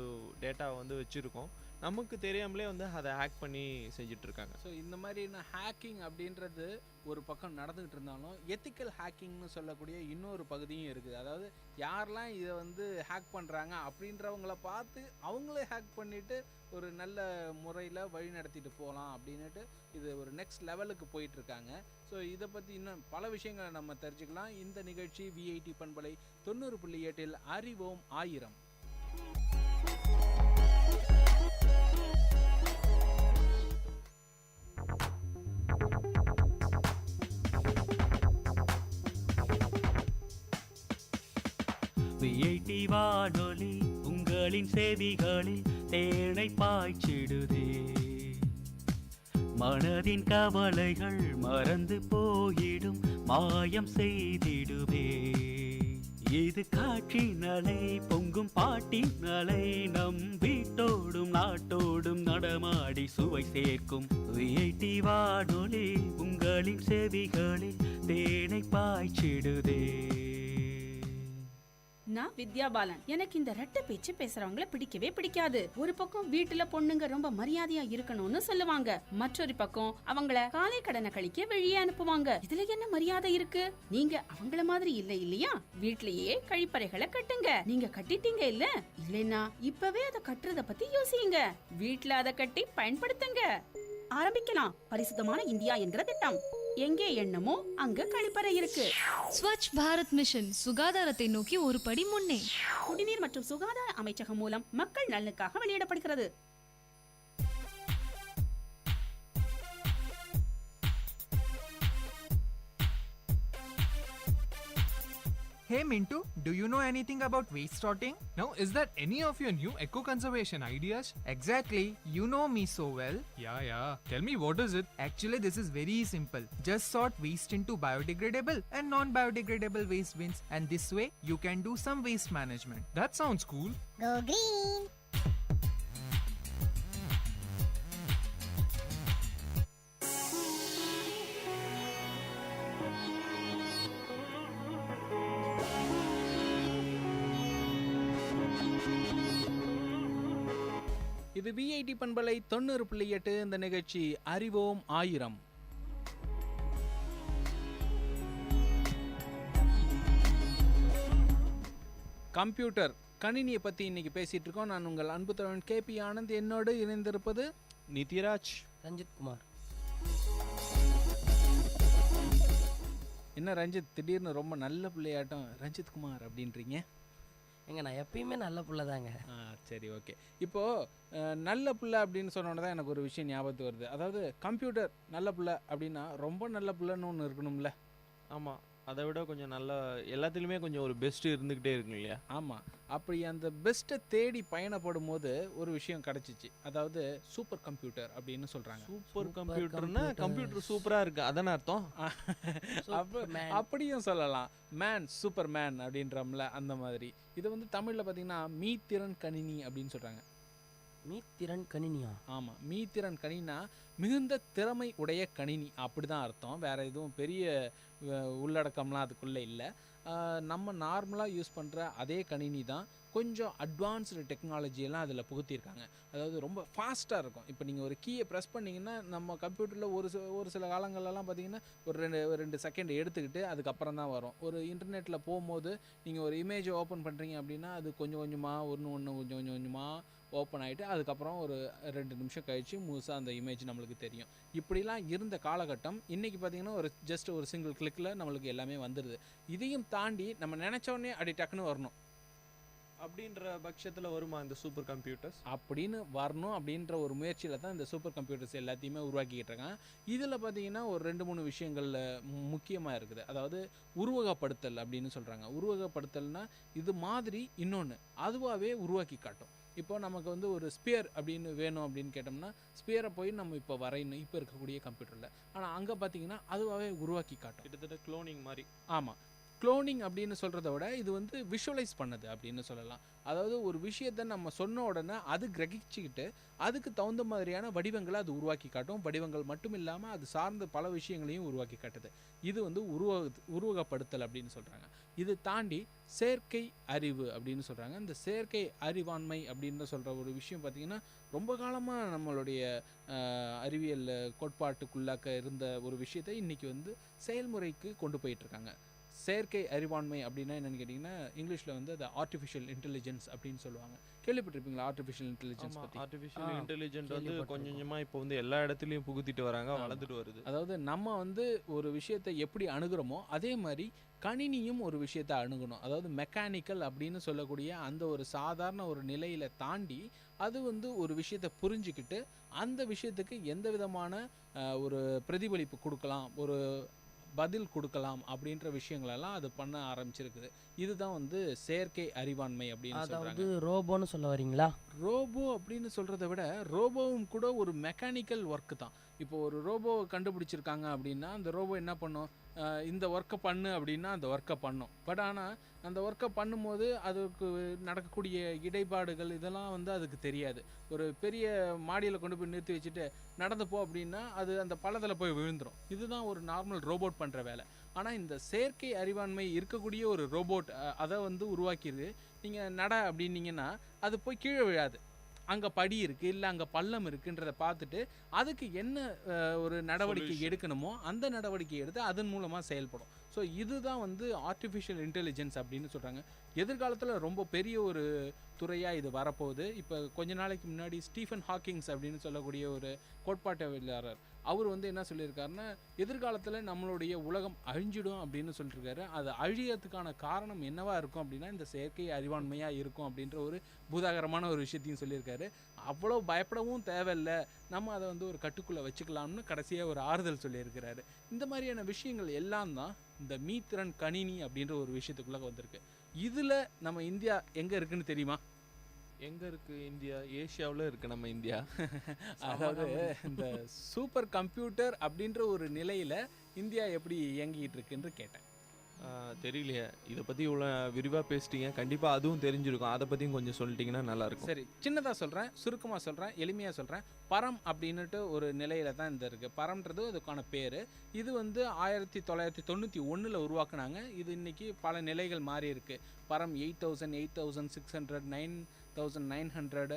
டேட்டாவை வந்து வச்சுருக்கோம், நமக்கு தெரியாமலே வந்து அதை ஹேக் பண்ணி செஞ்சுட்டு இருக்காங்க. ஸோ இந்த மாதிரியான ஹேக்கிங் அப்படின்றது ஒரு பக்கம் நடந்துகிட்டு இருந்தாலும் எத்திக்கல் ஹேக்கிங்னு சொல்லக்கூடிய இன்னொரு பகுதியும் இருக்குது. அதாவது யாரெல்லாம் இதை வந்து ஹேக் பண்ணுறாங்க அப்படின்றவங்கள பார்த்து அவங்களே ஹேக் பண்ணிவிட்டு ஒரு நல்ல முறையில் வழி நடத்திட்டு போகலாம் அப்படின்னுட்டு இது ஒரு நெக்ஸ்ட் லெவலுக்கு போயிட்டுருக்காங்க. ஸோ இதை பற்றி இன்னும் பல விஷயங்களை நம்ம தெரிஞ்சுக்கலாம். இந்த நிகழ்ச்சி விஐடி பண்பலை 90.8 அறிவோம் 1000. விஐடி வானொலி உங்களின் செவிகளில் தேனை பாய்ச்சிடுதே, மனதின் கவலைகள் மறந்து போயிடும் மாயம் செய்திடுவே. இது காற்றின் அலை பொங்கும் பாட்டின் அலை, நம் வீட்டோடும் நாட்டோடும் நடமாடி சுவை சேர்க்கும் விஐடி வானொலி உங்களின் செவிகளில் தேனை பாய்ச்சிடுதே. நான் வித்யா பாலன். எனக்கு இந்த ரெட்டை பேச்சு பேசுறவங்கள பிடிக்கவே பிடிக்காது. ஒரு பக்கம் வீட்டுல பொண்ணுங்க ரொம்ப மரியாதையா இருக்கணும்னு சொல்லுவாங்க, மற்றொரு பக்கம் அவங்கள காலை கடனை கழிக்க வெளியே அனுப்புவாங்க. இதுல என்ன மரியாதை இருக்கு? நீங்க அவங்கள மாதிரி இல்ல இல்லையா? வீட்லயே கழிப்பறைகளை கட்டுங்க. நீங்க கட்டிட்டீங்க இல்ல? இல்லைன்னா இப்பவே அதை கட்டுறத பத்தி யோசிங்க. வீட்டுல அதை கட்டி பயன்படுத்துங்க. ஆரம்பிக்கலாம் பரிசுத்தமான இந்தியா என்கிற திட்டம். எங்கே எண்ணமோ அங்க கழிப்பறை இருக்கு. ஸ்வச் பாரத் மிஷன் சுகாதாரத்தை நோக்கி ஒரு படி முன்னே. குடிநீர் மற்றும் சுகாதார அமைச்சகம் மூலம் மக்கள் நலனுக்காக வெளியிடப்படுகிறது. Hey Mintu, do you know anything about waste sorting? Now, is that any of your new eco-conservation ideas? Exactly, you know me so well. Yeah. Tell me, what is it? Actually, this is very simple. Just sort waste into biodegradable and non-biodegradable waste bins, and this way, you can do some waste management. That sounds cool. Go green! இது VIT பண்பலை 90.8. இந்த நிகழ்ச்சி அறிவோம் 1000. Computer கணினியை பற்றி இன்னைக்கு பேசிட்டு இருக்கோம். நான் உங்கள் அன்பு தோழன் கேபி ஆனந்த். என்னோடு இணைந்திருப்பது நிதிராஜ், ரஞ்சித் குமார். என்ன ரஞ்சித், திடீர்னு ரொம்ப நல்ல பிள்ளையாட்டம் ரஞ்சித் குமார் அப்படின்றீங்க? எங்க நான் எப்பயுமே நல்ல புள்ள தாங்க. சரி, ஓகே. இப்போது நல்ல பிள்ளை அப்படின்னு சொன்னோன்னே தான் எனக்கு ஒரு விஷயம் ஞாபகத்து வருது. அதாவது கம்ப்யூட்டர் நல்ல பிள்ளை அப்படின்னா ரொம்ப நல்ல பிள்ளைன்னு ஒன்று இருக்கணும்ல? ஆமாம், அதை விட கொஞ்சம் நல்ல எல்லாத்துலேயுமே கொஞ்சம் ஒரு பெஸ்ட்டு இருந்துக்கிட்டே இருக்குங்க இல்லையா? ஆமாம். அப்படி அந்த பெஸ்ட்டை தேடி பயணப்படும் போது ஒரு விஷயம் கிடச்சிச்சு. அதாவது சூப்பர் கம்ப்யூட்டர் அப்படின்னு சொல்கிறாங்க. சூப்பர் கம்ப்யூட்டர்னா கம்ப்யூட்டர் சூப்பராக இருக்குது அதான அர்த்தம்? அப்படியும் சொல்லலாம். மேன் சூப்பர் மேன் அப்படின்றம்ல, அந்த மாதிரி. இது வந்து தமிழில் பார்த்தீங்கன்னா மீத்திறன் கணினி அப்படின்னு சொல்கிறாங்க. மீத்திறன் கணினியா? ஆமாம், மீத்திறன் கணினா மிகுந்த திறமை உடைய கணினி அப்படி தான் அர்த்தம். வேறு எதுவும் பெரிய உள்ளடக்கம்லாம் அதுக்குள்ளே இல்லை. நம்ம நார்மலாக யூஸ் பண்ணுற அதே கணினி தான், கொஞ்சம் அட்வான்ஸ்டு டெக்னாலஜியெல்லாம் அதில் புகுத்தியிருக்காங்க. அதாவது ரொம்ப ஃபாஸ்ட்டாக இருக்கும். இப்போ நீங்கள் ஒரு கீயை ப்ரெஸ் பண்ணிங்கன்னா நம்ம கம்ப்யூட்டரில் ஒரு சில காலங்கள்லாம் பார்த்தீங்கன்னா ஒரு ரெண்டு செகண்ட் எடுத்துக்கிட்டு அதுக்கப்புறம் தான் வரும். ஒரு இன்டர்நெட்டில் போகும்போது நீங்கள் ஒரு இமேஜை ஓப்பன் பண்ணுறீங்க அப்படின்னா அது கொஞ்சம் கொஞ்சமாக கொஞ்சம் கொஞ்சமாக ஓப்பன் ஆகிட்டு அதுக்கப்புறம் ஒரு 2 நிமிஷம் கழித்து முழுசாக அந்த இமேஜ் நம்மளுக்கு தெரியும். இப்படிலாம் இருந்த காலகட்டம் இன்றைக்கி பார்த்திங்கன்னா ஒரு சிங்கிள் கிளிக்கில் நம்மளுக்கு எல்லாமே வந்துடுது. இதையும் தாண்டி நம்ம நினச்சோடனே அப்படி டக்குன்னு வரணும் அப்படின்ற பட்சத்தில் வருமா இந்த சூப்பர் கம்ப்யூட்டர்ஸ்? அப்படின்னு வரணும் அப்படின்ற ஒரு முயற்சியில் தான் இந்த சூப்பர் கம்ப்யூட்டர்ஸ் எல்லாத்தையுமே உருவாக்கிக்கிட்டு இருக்காங்க. இதில் பார்த்தீங்கன்னா ஒரு 2-3 விஷயங்கள் முக்கியமாக இருக்குது. அதாவது உருவகப்படுத்தல் அப்படின்னு சொல்கிறாங்க. உருவகப்படுத்தல்னா இது மாதிரி இன்னொன்று அதுவாகவே உருவாக்கி காட்டும். இப்போ நமக்கு வந்து ஒரு ஸ்பியர் அப்படின்னு வேணும் அப்படின்னு கேட்டோம்னா ஸ்பியரை போய் நம்ம இப்போ வரையணும் இப்போ இருக்கக்கூடிய கம்ப்யூட்டரில். ஆனால் அங்கே பார்த்தீங்கன்னா அதுவாகவே உருவாக்கி காட்டும். கிட்டத்தட்ட க்ளோனிங் மாதிரி. ஆமாம், க்ளோனிங் அப்படின்னு சொல்கிறத விட இது வந்து விஷுவலைஸ் பண்ணுது அப்படின்னு சொல்லலாம். அதாவது ஒரு விஷயத்தை நம்ம சொன்ன உடனே அது கிரகிச்சிக்கிட்டு அதுக்கு தகுந்த மாதிரியான வடிவங்களை அது உருவாக்கி காட்டும். வடிவங்கள் மட்டும் இல்லாமல் அது சார்ந்த பல விஷயங்களையும் உருவாக்கி காட்டுது. இது வந்து உருவகப்படுத்தல் அப்படின்னு சொல்கிறாங்க. இது தாண்டி செயற்கை அறிவு அப்படின்னு சொல்கிறாங்க. இந்த செயற்கை அறிவாண்மை அப்படின்னு சொல்கிற ஒரு விஷயம் பார்த்திங்கன்னா ரொம்ப காலமாக நம்மளுடைய அறிவியல் கோட்பாட்டுக்குள்ளாக்க இருந்த ஒரு விஷயத்தை இன்றைக்கி வந்து செயல்முறைக்கு கொண்டு போயிட்டுருக்காங்க. செயற்கை அறிவாண்மை அப்படின்னா என்னென்னு கேட்டிங்கன்னா இங்கிலீஷில் வந்து அது ஆர்டிஃபிஷியல் இன்டெலிஜென்ஸ் அப்படின்னு சொல்லுவாங்க. கேள்விப்பட்டிருப்பீங்களா ஆர்டிஃபிஷியல் இன்டெலிஜென்ஸ் பற்றி? ஆர்டிஃபிஷியல் இன்டெலிஜென்ட் வந்து கொஞ்சம் கொஞ்சமாக இப்போ வந்து எல்லா இடத்துலையும் புகுத்திட்டு வராங்க, வளர்ந்துட்டு வருது. அதாவது நம்ம வந்து ஒரு விஷயத்தை எப்படி அணுகிறோமோ அதே மாதிரி கணினியும் ஒரு விஷயத்தை அணுகணும். அதாவது மெக்கானிக்கல் அப்படின்னு சொல்லக்கூடிய அந்த ஒரு சாதாரண ஒரு நிலையில் தாண்டி அது வந்து ஒரு விஷயத்தை புரிஞ்சுக்கிட்டு அந்த விஷயத்துக்கு எந்த விதமான ஒரு பிரதிபலிப்பு கொடுக்கலாம், ஒரு பதில் கொடுக்கலாம் அப்படின்ற விஷயங்களெல்லாம் அது பண்ண ஆரம்பிச்சிருக்குது. இதுதான் வந்து செயற்கை அறிவாண்மை அப்படின்னு சொல்றாங்க. அதாவது ரோபோன்னு சொல்ல வரீங்களா? ரோபோ அப்படின்னு சொல்கிறத விட ரோபோவும் கூட ஒரு மெக்கானிக்கல் ஒர்க்கு தான். இப்போ ஒரு ரோபோ கண்டுபிடிச்சிருக்காங்க அப்படின்னா அந்த ரோபோ என்ன பண்ணும், இந்த ஒர்க்கை பண்ணு அப்படின்னா அந்த ஒர்க்கை பண்ணும். பட் ஆனால் அந்த ஒர்க்கை பண்ணும்போது அதுக்கு நடக்கக்கூடிய இடைப்பாடுகள் இதெல்லாம் வந்து அதுக்கு தெரியாது. ஒரு பெரிய மாடியில் கொண்டு போய் நிறுத்தி வச்சுட்டு நடந்து போ அப்படின்னா அது அந்த பள்ளத்தில் போய் விழுந்துடும். இதுதான் ஒரு நார்மல் ரோபோட் பண்ணுற வேலை. ஆனால் இந்த செயற்கை அறிவாண்மை இருக்கக்கூடிய ஒரு ரோபோட் அதை வந்து உருவாக்கிடுது. நீங்கள் நட அப்படின்னீங்கன்னா அது போய் கீழே விழாது, அங்கே படி இருக்குது இல்லை அங்கே பள்ளம் இருக்குன்றதை பார்த்துட்டு அதுக்கு என்ன ஒரு நடவடிக்கை எடுக்கணுமோ அந்த நடவடிக்கை எடுத்து அதன் மூலமாக செயல்படும். ஸோ இதுதான் வந்து ஆர்டிஃபிஷியல் இன்டெலிஜென்ஸ் அப்படின்னு சொல்கிறாங்க. எதிர்காலத்தில் ரொம்ப பெரிய ஒரு துறையாக இது வரப்போகுது. இப்போ கொஞ்ச நாளைக்கு முன்னாடி ஸ்டீஃபன் ஹாக்கிங்ஸ் அப்படின்னு சொல்லக்கூடிய ஒரு கோட்பாட்டவியலாளர் அவர் வந்து என்ன சொல்லியிருக்காருன்னா எதிர்காலத்தில் நம்மளுடைய உலகம் அழிஞ்சிடும் அப்படின்னு சொல்லியிருக்காரு. அது அழியறதுக்கான காரணம் என்னவா இருக்கும் அப்படின்னா இந்த செயற்கை அறிவாண்மையாக இருக்கும் அப்படின்ற ஒரு பூதாகரமான ஒரு விஷயத்தையும் சொல்லியிருக்காரு. அவ்வளோ பயப்படவும் தேவையில்லை, நம்ம அதை வந்து ஒரு கட்டுக்குள்ளே வச்சுக்கலாம்னு கடைசியாக ஒரு ஆறுதல் சொல்லியிருக்கிறாரு. இந்த மாதிரியான விஷயங்கள் எல்லாம் தான் இந்த மீத்திறன் கணினி அப்படின்ற ஒரு விஷயத்துக்குள்ளே வந்திருக்கு. இதில் நம்ம இந்தியா எங்கே இருக்குன்னு தெரியுமா? எங்கே இருக்குது இந்தியா? ஏஷியாவில் இருக்குது நம்ம இந்தியா. அதாவது இந்த சூப்பர் கம்ப்யூட்டர் அப்படின்ற ஒரு நிலையில் இந்தியா எப்படி இயங்கிட்டு இருக்குன்னு கேட்டேன். தெரியலையே, இதை பற்றி இவ்வளோ விரிவாக பேசிட்டீங்க, கண்டிப்பாக அதுவும் தெரிஞ்சிருக்கும். அதை பற்றியும் கொஞ்சம் சொல்லிட்டீங்கன்னா நல்லாயிருக்கும். சரி, சின்னதாக சொல்கிறேன், சுருக்கமாக சொல்கிறேன், எளிமையாக சொல்கிறேன். பரம் அப்படின்னுட்டு ஒரு நிலையில் தான் இந்த இருக்குது. பரம்ன்றது அதுக்கான பேர். இது வந்து 1991 உருவாக்குனாங்க. இது இன்றைக்கி பல நிலைகள் மாறி இருக்குது. பரம் 8000, 8600, 9900,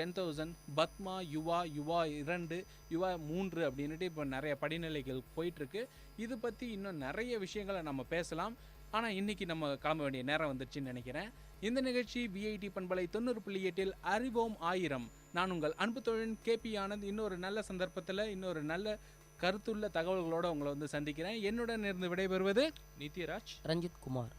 10,000, பத்மா, யுவா, யுவா 2, யுவா 3 அப்படின்ட்டு இப்போ நிறைய படிநிலைகள் போயிட்டுருக்கு. இது பற்றி இன்னும் நிறைய விஷயங்களை நம்ம பேசலாம். ஆனால் இன்றைக்கி நம்ம கிளம்ப வேண்டிய நேரம் வந்துருச்சுன்னு நினைக்கிறேன். இந்த நிகழ்ச்சி விஐடி பண்பலை 90.8 அறிவோம் 1000. நான் உங்கள் அன்பு தோழன் கேபி ஆனந்த். இன்னொரு நல்ல சந்தர்ப்பத்தில் இன்னொரு நல்ல கருத்துள்ள தகவல்களோடு உங்களை வந்து சந்திக்கிறேன். என்னுடன் இருந்து விடைபெறுவது நித்யராஜ், ரஞ்சித் குமார்.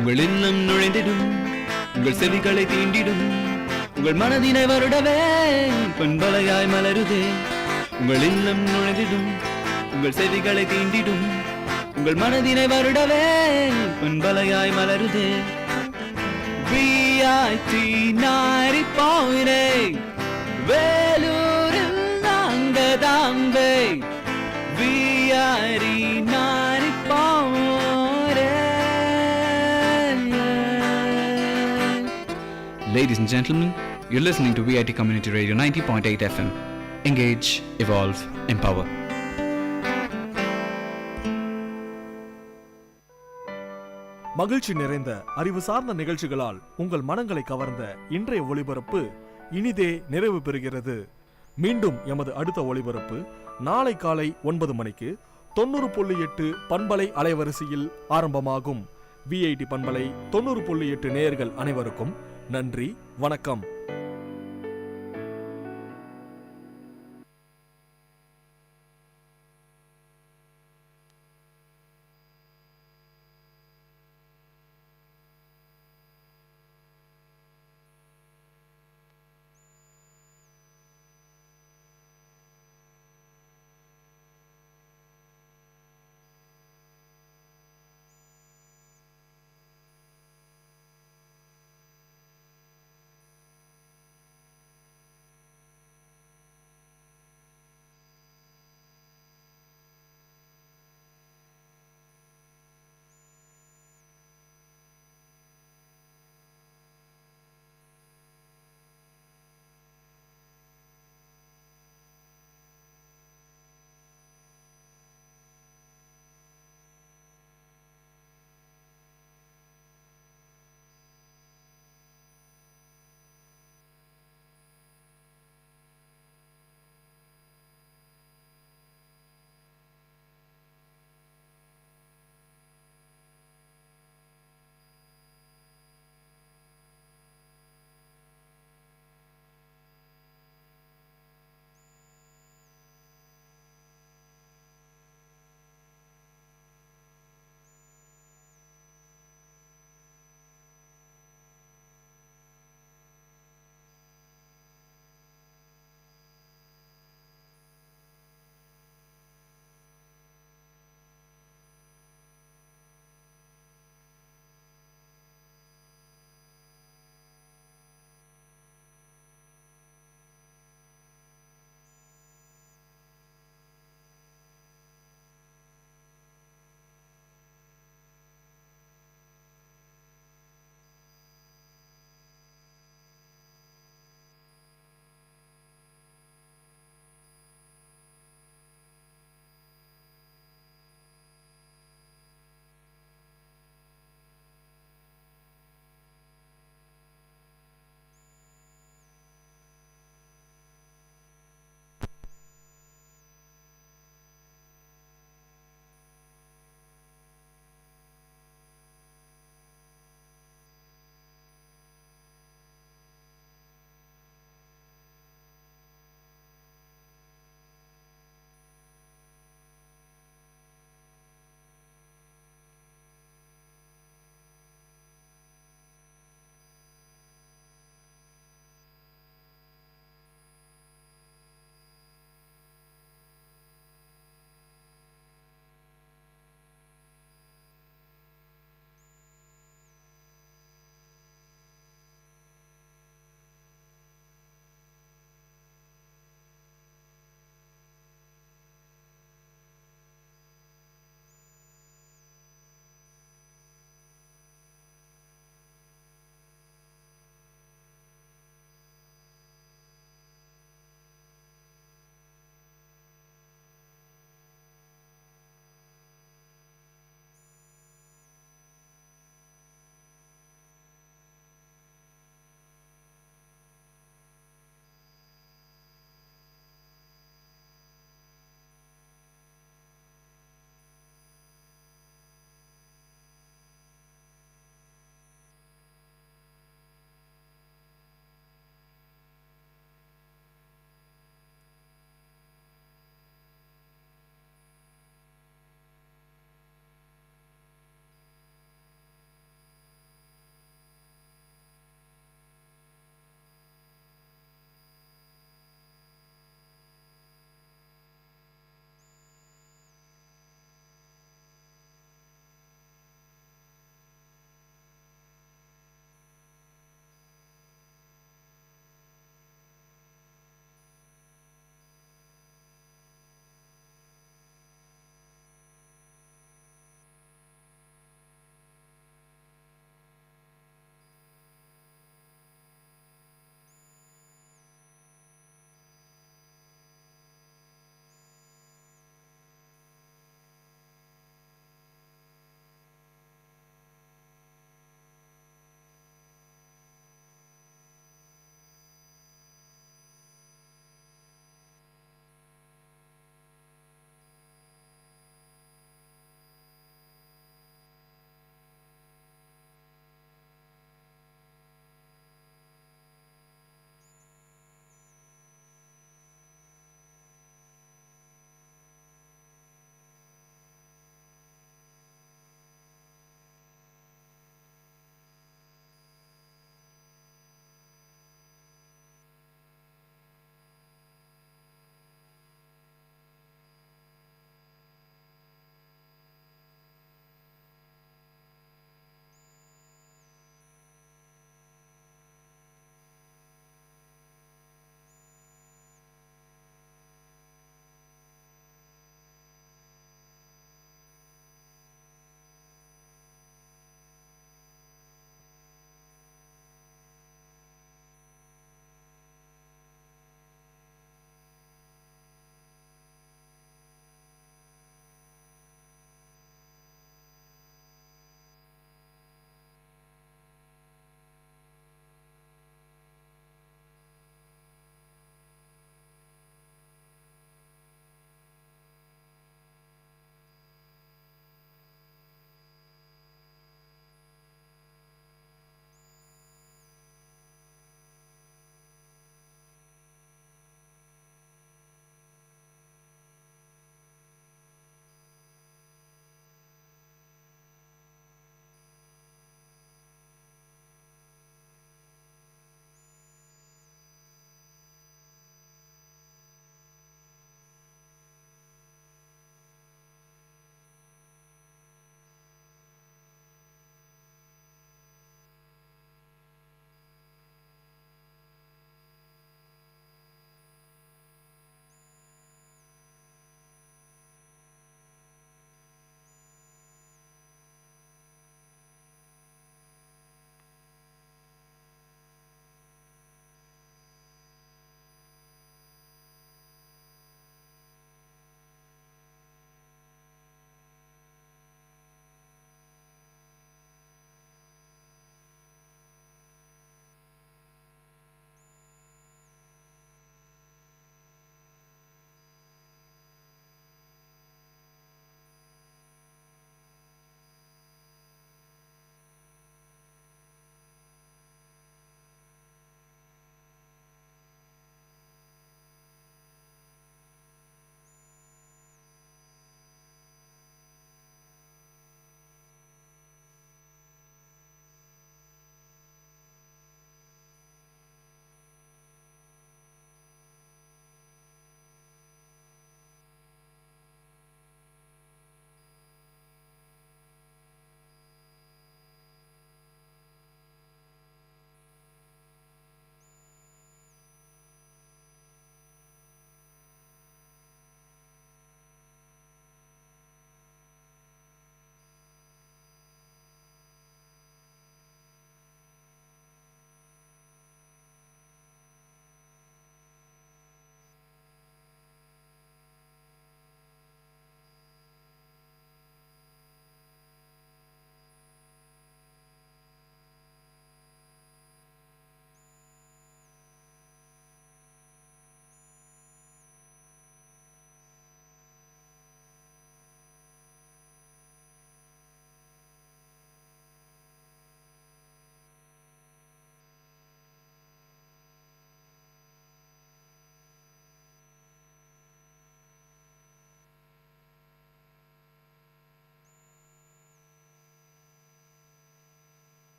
உங்கள் இல்லம் நுழைந்திடும், உங்கள் செவிகளை தீண்டிடும், உங்கள் மனதினை வருடவே பண்பலையாய் மலருதே. உங்கள் இல்லம் நுழைந்திடும், உங்கள் செவிகளை தீண்டிடும், உங்கள் மனதினை வருடவே பண்பலையாய் மலருதே. விஐடி 90.8 வேலூரில் நாங்கள் Tambe. VIT 90.8. Ladies and gentlemen, you're listening to Vit Community Radio 90.8 FM. Engage, evolve, empower. மகிழ்ச்சி நிறைந்த அறிவு சார்ந்த நிகழ்ச்சிகளால் உங்கள் மனங்களை கவர்ந்த இன்றைய ஒளிபரப்பு இனிதே நிறைவு பெறுகிறது. மீண்டும் எமது அடுத்த ஒளிபரப்பு நாளை காலை 9 மணிக்கு 90.8 பண்பலை அலைவரிசையில் ஆரம்பமாகும். விஐடி பண்பலை 90.8 நேயர்கள் அனைவருக்கும் நன்றி, வணக்கம்.